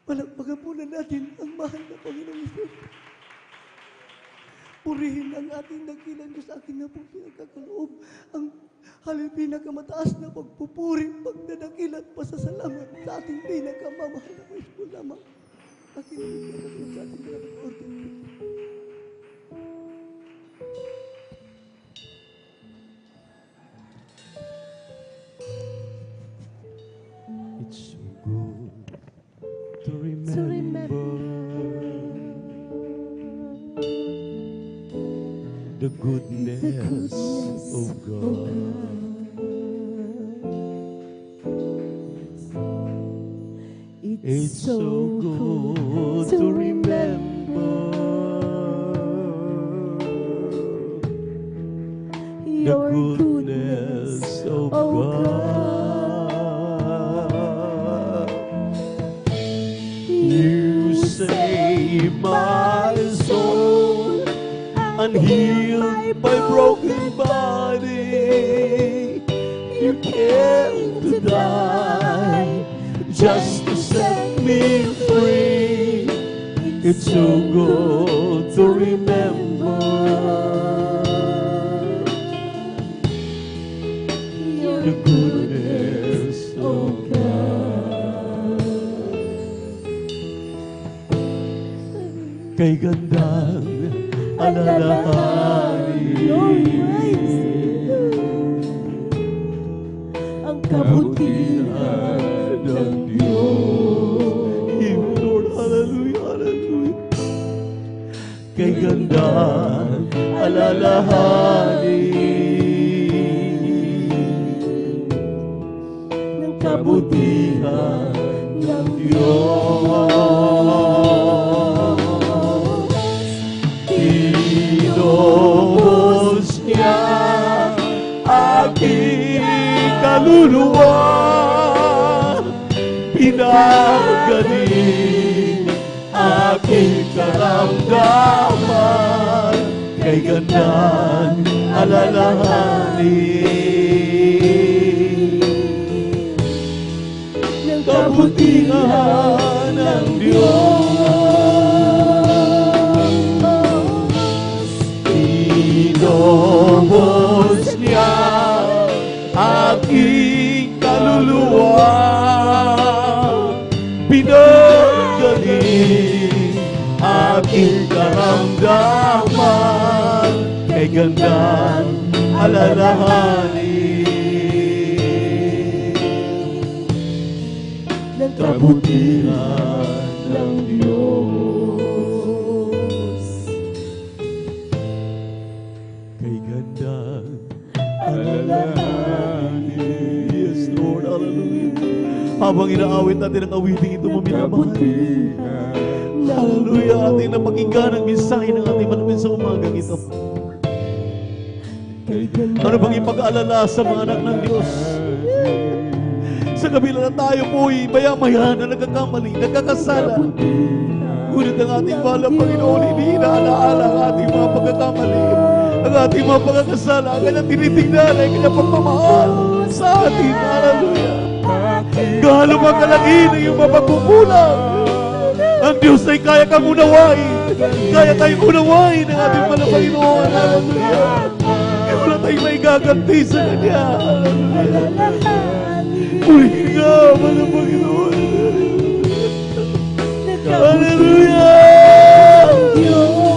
Palagpagan po na natin ang mahal na Panginoong Isus. Purihin ang ating dakilang Diyos, ating na po pinagkakaloob. Ang pinakamataas na pagpupuri, pagdadakil at pasasalamat sa ating pinakamamahal na Diyos po lamang. Aking pinagkakaloob sa ating pinagkakaloob. It's so good to remember the goodness of God. It's so good to remember came to die just to set me free. It's so good to remember the goodness of God. Kay gandang alalahanin ang kabutihan ng Diyos. Lord, hallelujah, hallelujah. Kay gandang alalahanin ng kabutihan ng Diyos. Pinuhos niya aking kaluluwa, pinagaling aking karamdaman, kay gandang alalahanin ng kabutihan ng Diyos. Pinuhos niya aking kaluluwa, pinagaling aking karamdaman, kay gandang alalahanin ng kabutihan ng Diyos. Kay gandang alalahanin. Yes, Lord, hallelujah. Habang inaawit natin ang awiting ito, maminamahal. Hallelujah, ating napakinggan ang mensahe ng ating manumin sa umagang ito. Ano bang ipag-alala sa mga anak ng Diyos? Sa kabila na tayo po'y maya-maya na nagkakamali, nagkakasala. Ngunit ang ating mahal na Panginoon, hindi inaalaala ang ating mga pagkakamali, ang ating mga pagkakasala, ang kanyang tinitignan, ang kanyang pagmamahal sa atin. Hallelujah. Galo mga kalaki na iyong mapagkukulang. Ang Diyos ay kaya kang unawain. Kaya tayong unawain ng ating mahal na Panginoon. Hallelujah. Kaya wala tayong may gaganti sa Kanya. Purihin nga, mahal na Panginoon. Hallelujah! Diyos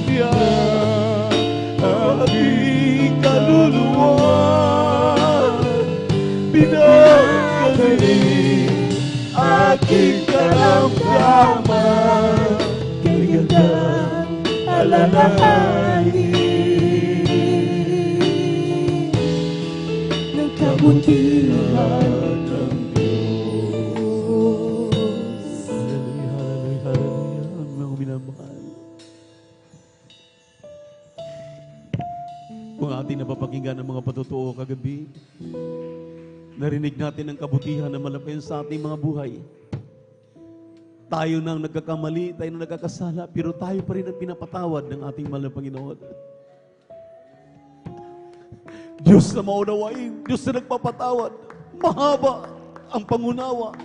niya aking kaluluwa, pinagaling aking karamdaman, kay gandang alalahanin ng kabutihan ng Diyos. Hallelujah, hallelujah, hallelujah. Ang mga minamahal, kung ating napapakinggan ang mga patutuo kagabi, narinig natin ang kabutihan na malapit sa ating mga buhay. Tayo nang nagkakamali, tayo nang nagkakasala, pero tayo pa rin ang pinapatawad ng ating mahal na Panginoon. Diyos na maunawain, Diyos na nagpapatawad, mahaba ang pangunawa.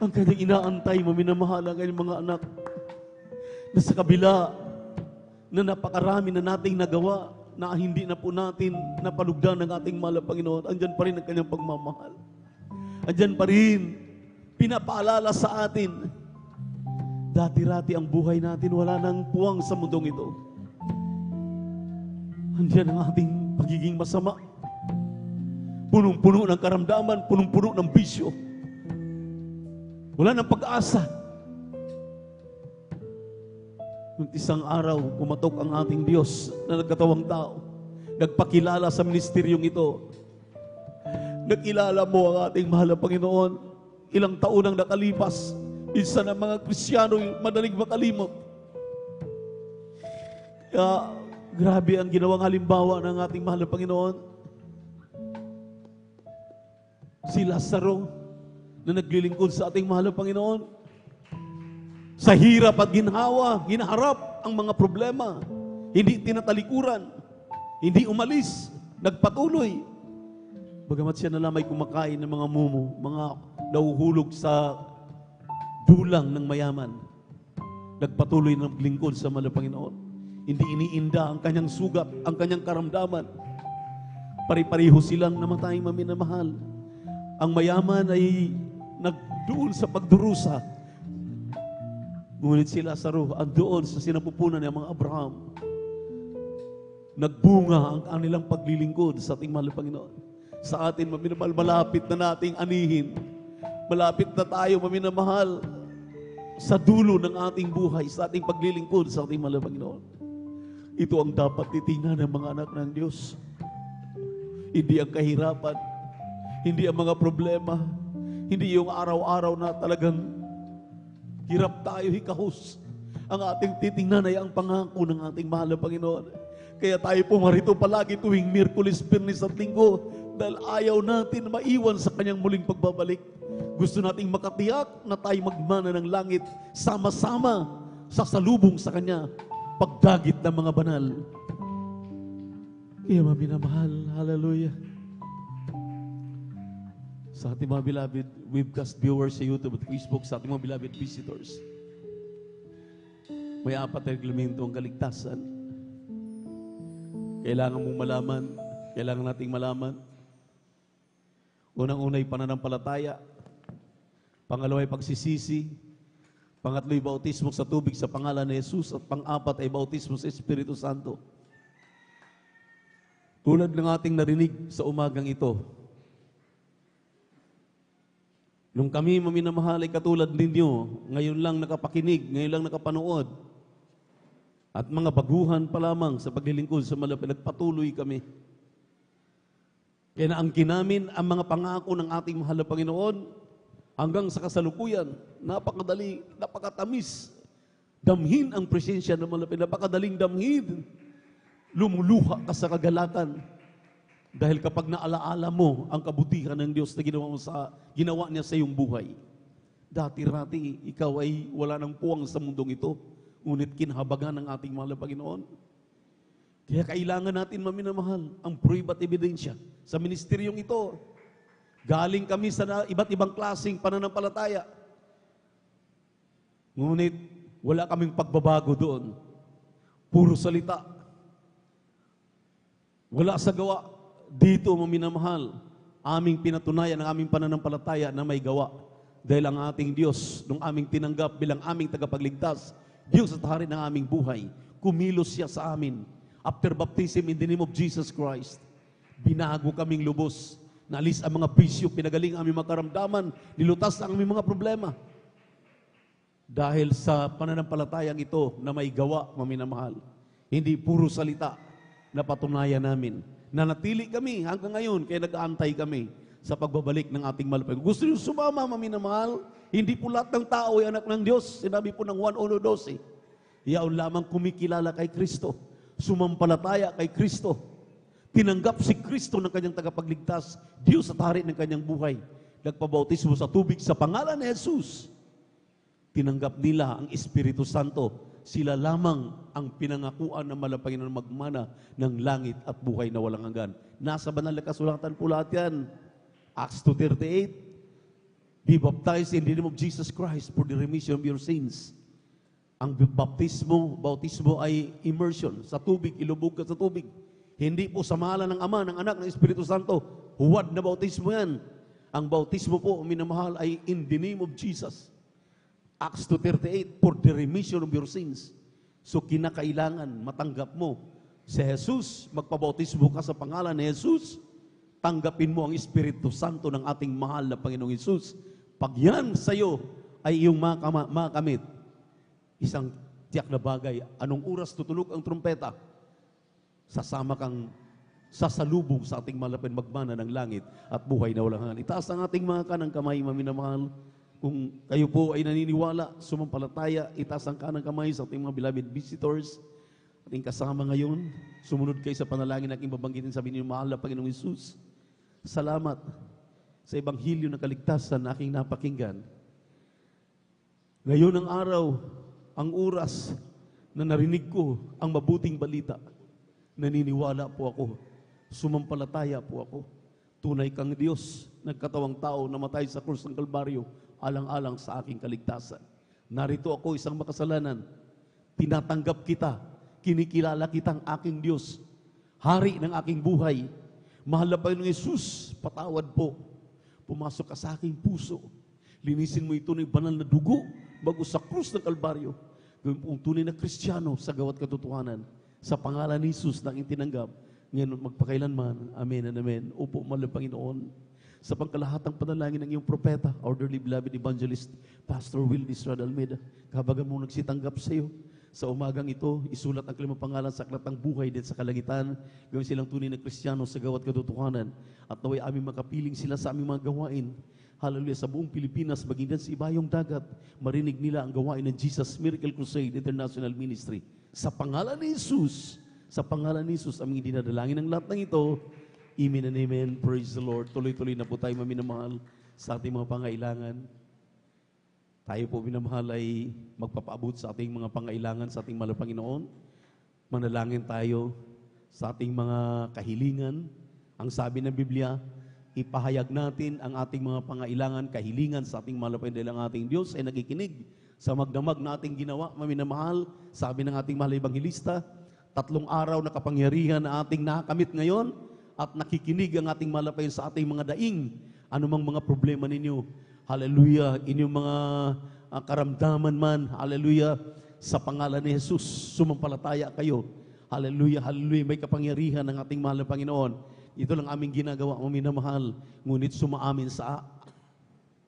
Ang kanyang inaantay, maminamahal ang kanyang mga anak, na sa kabila na napakarami na nating nagawa, na hindi na po natin napalugdan ng ating mahal na Panginoon, andyan pa rin ang kanyang pagmamahal. Andyan pa rin, pinapaalala sa atin, dati-rati ang buhay natin, wala nang puwang sa mundong ito. Andyan ang ating pagiging masama. Punong-puno ng karamdaman, punong-puno ng bisyo. Wala nang pag-asa. Nung isang araw, pumatok ang ating Diyos na nagkatawang tao. Nagpakilala sa ministeryong ito. Nakilala mo ang ating mahal na Panginoon. Ilang taon ang nakalipas. Minsan ang mga Kristiyano madaling makalimot. Kaya, grabe ang ginawang halimbawa ng ating mahal na Panginoon. Si Lazaro na naglilingkod sa ating mahal na Panginoon. Sa hirap at ginhawa, ginaharap ang mga problema, hindi tinatalikuran, hindi umalis, nagpatuloy. Bagamat siya na lamang ay kumakain ng mga mumo, mga nahuhulog sa dulang ng mayaman, nagpatuloy ng lingkod sa mahal na Panginoon. Hindi iniinda ang kanyang sugat, ang kanyang karamdaman. Pari-pareho silang namatay maminamahal. Ang mayaman ay nagdoon sa pagdurusa. Ngunit si Lazaro doon sa sinapupunan ng mga Abraham. Nagbunga ang kanilang paglilingkod sa ating mahal na Panginoon. Sa atin, maminamahal, malapit na nating anihin. Malapit na tayo, maminamahal, sa dulo ng ating buhay, sa ating paglilingkod sa ating mahal na Panginoon. Ito ang dapat titingnan ng mga anak ng Diyos. Hindi ang kahirapan, hindi ang mga problema, hindi yung araw-araw na talagang hirap tayo, hikahos. Ang ating titingnan ay ang pangako ng ating mahal na Panginoon. Kaya tayo pumarito palagi tuwing Miyerkules, Biyernes at Linggo dahil ayaw natin maiwan sa kanyang muling pagbabalik. Gusto nating makatiyak na tayo magmana ng langit sama-sama sa salubong sa kanya pagdagit ng mga banal. Kaya maminamahal, hallelujah. Sa ating mga beloved webcast viewers sa YouTube at Facebook, sa ating mga beloved visitors, may 4 na reglamento ang kaligtasan. Kailangan mong malaman, kailangan nating malaman. Unang-una ay pananampalataya. Pangalawa ay pagsisisi. Pangatlo ay bautismo sa tubig sa pangalan ni Jesus. At pang-apat ay bautismo sa Espiritu Santo. Tulad ng ating narinig sa umagang ito, nung kami maminamahal ay katulad ninyo, ngayon lang nakapakinig, ngayon lang nakapanood, at mga baguhan pa lamang sa paglilingkod sa malapit, nagpatuloy kami. Kaya naangkin namin ang mga pangako ng ating mahal na Panginoon hanggang sa kasalukuyan. Napakadali, napakatamis. Damhin ang presensya ng malapit. Napakadaling damhin. Lumuluha ka sa kagalakan. Dahil kapag naalaala mo ang kabutihan ng Diyos na ginawa niya sa iyong buhay. Dati-rati, ikaw ay wala ng puwang sa mundong ito. Ngunit kinhabagan ng ating mahal na Panginoon. Kaya kailangan natin maminamahal ang proof at ebidensya sa ministeryong ito. Galing kami sa iba't ibang klaseng pananampalataya. Ngunit wala kaming pagbabago doon. Puro salita. Wala sa gawa. Dito maminamahal, aming pinatunayan ang aming pananampalataya na may gawa. Dahil ang ating Diyos, nung aming tinanggap bilang aming tagapagligtas, Diyos at Hari ng aming buhay, kumilos siya sa amin. After baptism in the name of Jesus Christ, binago kaming lubos. Naalis ang mga bisyo, pinagaling ang aming makaramdaman, nilutas ang aming mga problema. Dahil sa pananampalatayang ito na may gawa, maminamahal. Hindi puro salita na patunayan namin. Nanatili kami hanggang ngayon, kaya nag-aantay kami sa pagbabalik ng ating malapit. Gusto niyo sumama, maminamahal? Hindi po lahat ng tao ay anak ng Diyos. Sinabi po ng 1:12. Iyaon lamang kumikilala kay Kristo. Sumampalataya kay Kristo. Tinanggap si Kristo ng kanyang tagapagligtas. Diyos at Hari ng kanyang buhay. Nagpabautismo sa tubig sa pangalan ni Jesus. Tinanggap nila ang Espiritu Santo. Sila lamang ang pinangakuan ng Panginoon magmana ng langit at buhay na walang hanggan. Nasa banal na kasulatan po lahat yan. Acts 2:38. Be baptized in the name of Jesus Christ for the remission of your sins. Ang bautismo ay immersion sa tubig, ilubog ka sa tubig. Hindi po sa mahalan ng Ama, ng Anak, ng Espiritu Santo. Huwad na bautismo yan. Ang bautismo po, minamahal, ay in the name of Jesus. Acts 2:38, for the remission of your sins. So kinakailangan matanggap mo si Jesus, magpabautismo ka sa pangalan ni Jesus, tanggapin mo ang Espiritu Santo ng ating mahal na Panginoong Jesus. Pag yan sa'yo ay iyong makamit, isang tiyak na bagay, anong oras tutulog ang trumpeta? Sasama kang sasalubong sa ating malapit magmana ng langit at buhay na walang hanggan. Itaas ang ating mga kanang kamay, maminamahal. Kung kayo po ay naniniwala, sumampalataya, itaas ang kanang kamay sa ating mga beloved visitors. Ating kasama ngayon, sumunod kayo sa panalangin na aking babanggitin, sabi niyo, mahal na Panginoong Hesus, salamat sa ebanghelyo na kaligtasan na aking napakinggan. Ngayon ang araw, ang oras na narinig ko ang mabuting balita. Naniniwala po ako. Sumampalataya po ako. Tunay kang Diyos, nagkatawang tao, namatay sa krus ng Kalbaryo, alang-alang sa aking kaligtasan. Narito ako, isang makasalanan. Tinatanggap kita. Kinikilala kitang aking Diyos. Hari ng aking buhay. Mahal na Panginoong Yesus, patawad po. Pumasok ka sa aking puso. Linisin mo ito ng banal na dugo bago sa krus ng Kalbaryo. Gawin po tunay na Kristiyano sa gawat katotohanan. Sa pangalan ni Jesus na aking tinanggap, ngayon magpakailanman. Amen and amen. Opo, mahal na Panginoon. Sa pangkalahatang panalangin ng iyong propeta, our dearly beloved evangelist, Pastor Will Estrada Almeida, kabagan mo nagsitanggap sa iyo. Sa umagang ito, isulat ang kalimang pangalan sa aklat ng buhay din sa kalangitan. Gawin silang tunay na Kristiyano sa gawat katotohanan. At naway aming makapiling sila sa aming mga gawain. Hallelujah, sa buong Pilipinas, maging din sa ibayong dagat, marinig nila ang gawain ng Jesus Miracle Crusade International Ministry. Sa pangalan ni Jesus, sa pangalan ni Jesus, aming dinadalangin ang lahat ng ito. Amen and amen. Praise the Lord. Tuloy-tuloy na po tayo maminamahal sa ating mga pangailangan. Tayo po minamahal ay magpapaabot sa ating mga pangailangan sa ating mahal na Panginoon. Manalangin tayo sa ating mga kahilingan. Ang sabi ng Biblia, ipahayag natin ang ating mga pangailangan, kahilingan sa ating mahal na Panginoon dahil ang ating Diyos ay nakikinig sa magdamag na ating ginawa, maminamahal. Sabi ng ating mahal na Ebanghilista, 3 araw na kapangyarihan na ating nakamit ngayon at nakikinig ang ating mahal na Panginoon sa ating mga daing. Anumang mga problema ninyo, hallelujah, inyong mga karamdaman man, hallelujah, sa pangalan ni Jesus, sumampalataya kayo. Hallelujah, hallelujah, may kapangyarihan ng ating mahal na Panginoon. Ito lang aming ginagawa, maminamahal, ngunit sumaamin sa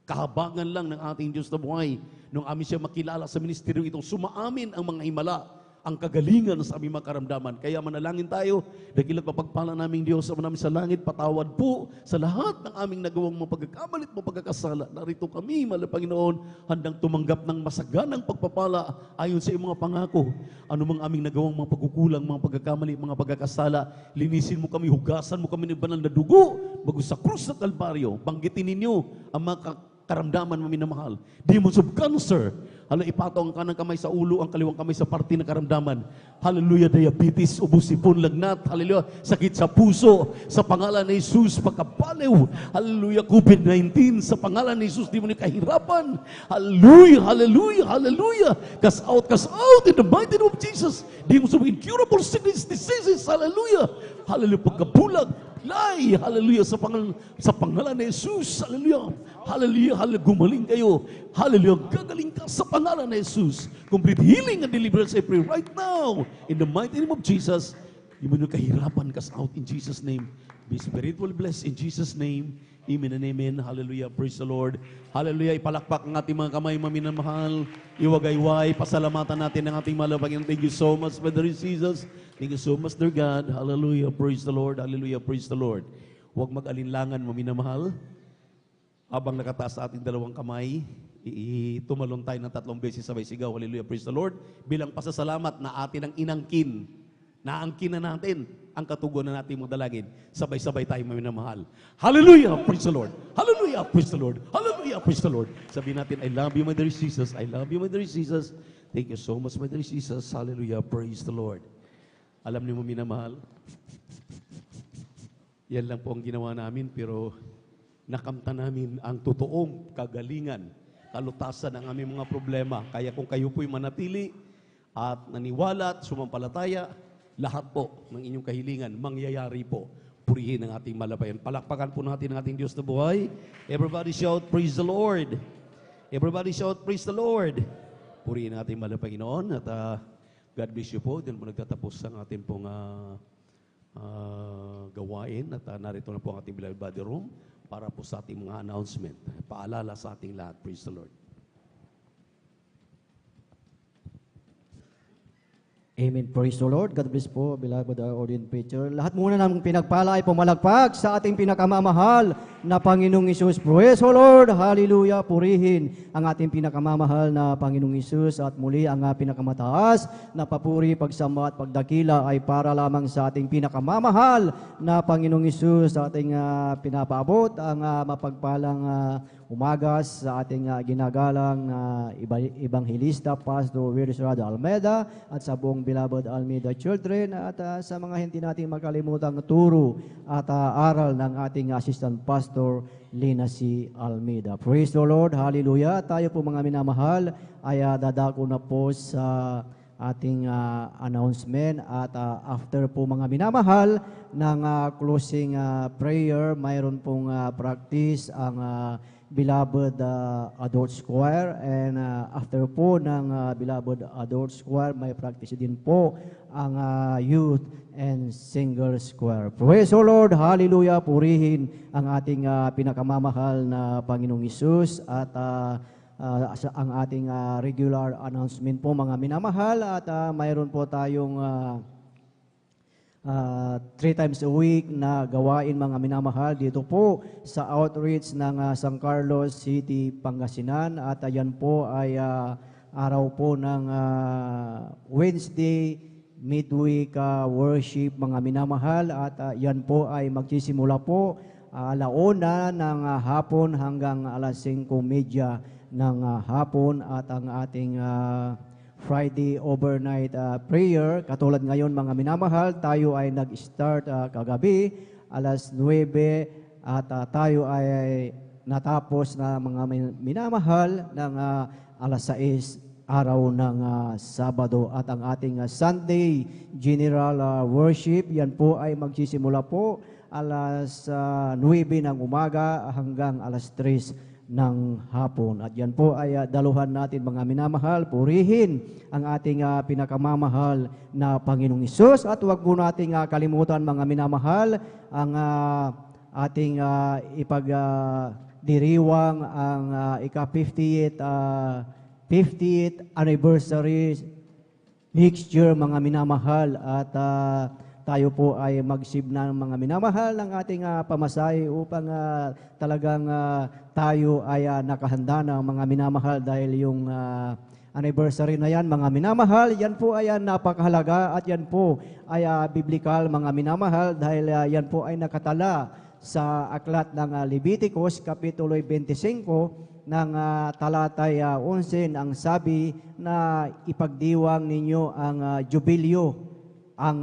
kahabangan lang ng ating Diyos na buhay. Nung amin siya makilala sa ministeryo ito, sumaamin ang mga himala, ang kagalingan sa aming mga karamdaman. Kaya manalangin tayo, dakilat mapagpala naming Diyos sa namin sa langit, patawad po sa lahat ng aming nagawang mga pagkakamali at mga pagkakasala. Narito kami, mahal na Panginoon, handang tumanggap ng masaganang pagpapala ayon sa iyong mga pangako. Ano mang aming nagawang mga pagkukulang, mga pagkakamali, mga pagkakasala, linisin mo kami, hugasan mo kami ng banal na dugo, bago sa krus ng Kalbaryo, banggitin ninyo ang mga karamdaman maminamahal. Demons of cancer. Hallelujah, ipataw ang kanang kamay sa ulo, ang kaliwang kamay sa parte ng karamdaman. Hallelujah, diabetes, ubo, sipon, lagnat. Hallelujah, sakit sa puso. Sa pangalan ni Jesus, pagkabaliw. Hallelujah, COVID-19. Sa pangalan ni Jesus, di mo ni kahirapan. Hallelujah, hallelujah, hallelujah. Cast out in the mighty name of Jesus. Demons of incurable sickness, diseases. Hallelujah. Hallelujah, pagkabulag. Lay, hallelujah, sa pangalan ni Jesus, hallelujah, hallelujah, hallelujah, gumaling kayo, hallelujah, gagaling ka sa pangalan ni Jesus, complete healing and deliverance I pray right now, in the mighty name of Jesus. Di mo nyo kahirapan, cast out in Jesus' name, be spiritually blessed in Jesus' name, amen and amen, hallelujah, praise the Lord, hallelujah, ipalakpak ang ating mga kamay, maminamahal, iwagayway, pasalamatan natin ang ating mahal na Panginoon. Thank you so much, Brother Jesus. Thank you so much, dear God. Hallelujah. Praise the Lord. Hallelujah. Praise the Lord. Huwag mag-alinlangan, maminamahal. Habang nakataas sa ating dalawang kamay, tumalon tayo ng 3 beses sabay sigaw. Hallelujah. Praise the Lord. Bilang pasasalamat na atin ang inangkin. Naangkin na natin ang katugunan natin mga dalangin. Sabay-sabay tayo maminamahal. Hallelujah. Praise the Lord. Hallelujah. Praise the Lord. Hallelujah. Praise the Lord. Sabihin natin, I love you, my dear Jesus. I love you, my dear Jesus. Thank you so much, my dear Jesus. Hallelujah. Praise the Lord. Alam niyo mo, minamahal, yan lang po ang ginawa namin, pero nakamta namin ang totoong kagalingan, kalutasan ng aming mga problema. Kaya kung kayo po'y manatili at naniwala at sumampalataya, lahat po ng inyong kahilingan, mangyayari po. Purihin ang ating malabayan. Palakpakan po natin ang ating Diyos na buhay. Everybody shout, praise the Lord. Everybody shout, praise the Lord. Purihin ang ating malabayan, Panginoon. At God bless you po. Diyan po nagtatapos ang ating pong gawain. At narito na po ang ating beloved body room para po sa ating mga announcement. Paalala sa ating lahat. Praise the Lord. Amen. Praise the Lord. God bless po, beloved audience preacher. Lahat muna namang pinagpala ay pumalagpak sa ating pinakamamahal na Panginoong Isus. Praise the Lord. Hallelujah. Purihin ang ating pinakamamahal na Panginoong Isus at muli ang pinakamataas na papuri, pagsamba at pagdakila ay para lamang sa ating pinakamamahal na Panginoong Isus. Sa ating pinapaabot ang mapagpalang umaga sa ating ginagalang Evangelista Pastor Willie Estrada Almeida at sa buong beloved Almeida Children at sa mga hindi natin makalimutang turo at aral ng ating Assistant Pastor Lina C. Almeida. Praise the Lord. Hallelujah. Tayo po mga minamahal ay dadako na po sa ating announcement at after po mga minamahal ng closing prayer, mayroon pong practice ang beloved adult choir and after po ng beloved adult choir may practice din po ang youth and singers choir. Praise the Lord, hallelujah, purihin ang ating pinakamamahal na Panginoong Isus at ang ating regular announcement po mga minamahal at mayroon po tayong 3 times a week na gawain mga minamahal dito po sa outreach ng San Carlos City, Pangasinan at yan po ay araw po ng Wednesday midweek worship mga minamahal at yan po ay magsisimula po alauna ng hapon hanggang alas 5:30 ng hapon at ang ating Friday overnight prayer. Katulad ngayon mga minamahal, tayo ay nag-start kagabi alas 9 at tayo ay natapos na mga minamahal ng alas 6 araw ng Sabado at ang ating Sunday General Worship, yan po ay magsisimula po alas 9 ng umaga hanggang alas 3 ng hapon. At yan po ay daluhan natin mga minamahal, purihin ang ating pinakamamahal na Panginoong Isus at huwag po nating kalimutan mga minamahal ang ating ipagdiriwang ang ika-50th anniversary next year mga minamahal at tayo po ay mag-save ng mga minamahal ng ating pamasahe upang talagang tayo ay nakahanda ng mga minamahal dahil yung anniversary na yan mga minamahal, yan po ay napakahalaga at yan po ay biblical mga minamahal dahil yan po ay nakatala sa aklat ng Leviticus Kapitulo 25 ng talatay 11 ang sabi na ipagdiwang ninyo ang jubilyo ang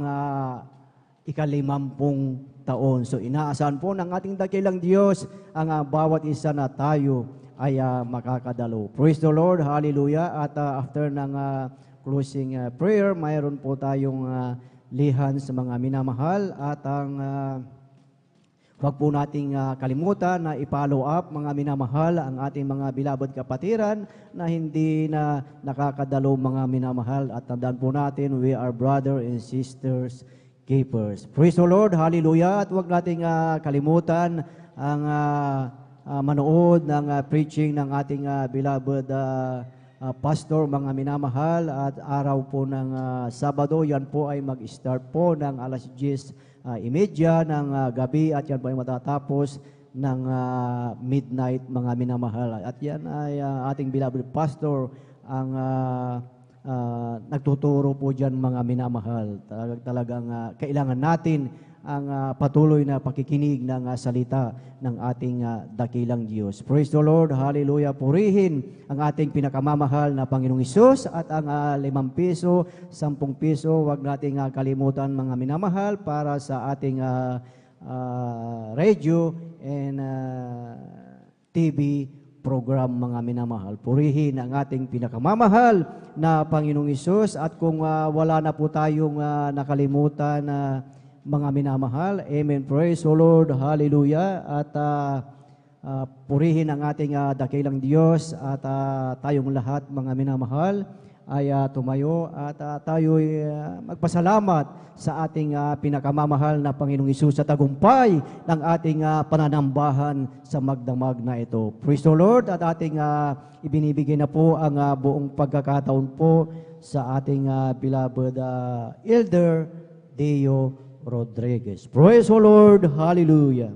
ika-50 taon. So inaasahan po ng ating dakilang Diyos ang bawat isa na tayo ay makakadalo. Praise the Lord, hallelujah. At after ng closing prayer, mayroon po tayong lihan sa mga minamahal at ang huwag po nating kalimutan na i-follow up mga minamahal ang ating mga beloved kapatiran na hindi na nakakadalo mga minamahal at tandaan po natin we are brother and sisters keepers. Praise the Lord, hallelujah. At huwag nating kalimutan ang manood ng preaching ng ating beloved pastor, mga minamahal, at araw po ng Sabado, yan po ay mag-start po ng alas 10:30 ng gabi at yan po ay matatapos ng midnight mga minamahal. At yan ay ating beloved pastor ang nagtuturo po dyan mga minamahal. Talagang kailangan natin ang patuloy na pakikinig ng salita ng ating dakilang Diyos. Praise the Lord, hallelujah. Purihin ang ating pinakamamahal na Panginoong Isus at ang 5 piso, 10 piso, huwag nating kalimutan mga minamahal para sa ating radio and TV program mga minamahal. Purihin ang ating pinakamamahal na Panginoong Isus at kung wala na po tayong nakalimutan na mga minamahal, amen, praise the Lord, hallelujah, at purihin ang ating dakilang Diyos at tayong lahat mga minamahal ay tumayo at tayo magpasalamat sa ating pinakamamahal na Panginoong Isus sa tagumpay ng ating pananambahan sa magdamag na ito. Praise the Lord at ating ibinibigay na po ang buong pagkakataon po sa ating beloved Elder Deo Rodriguez. Praise the Lord. Hallelujah.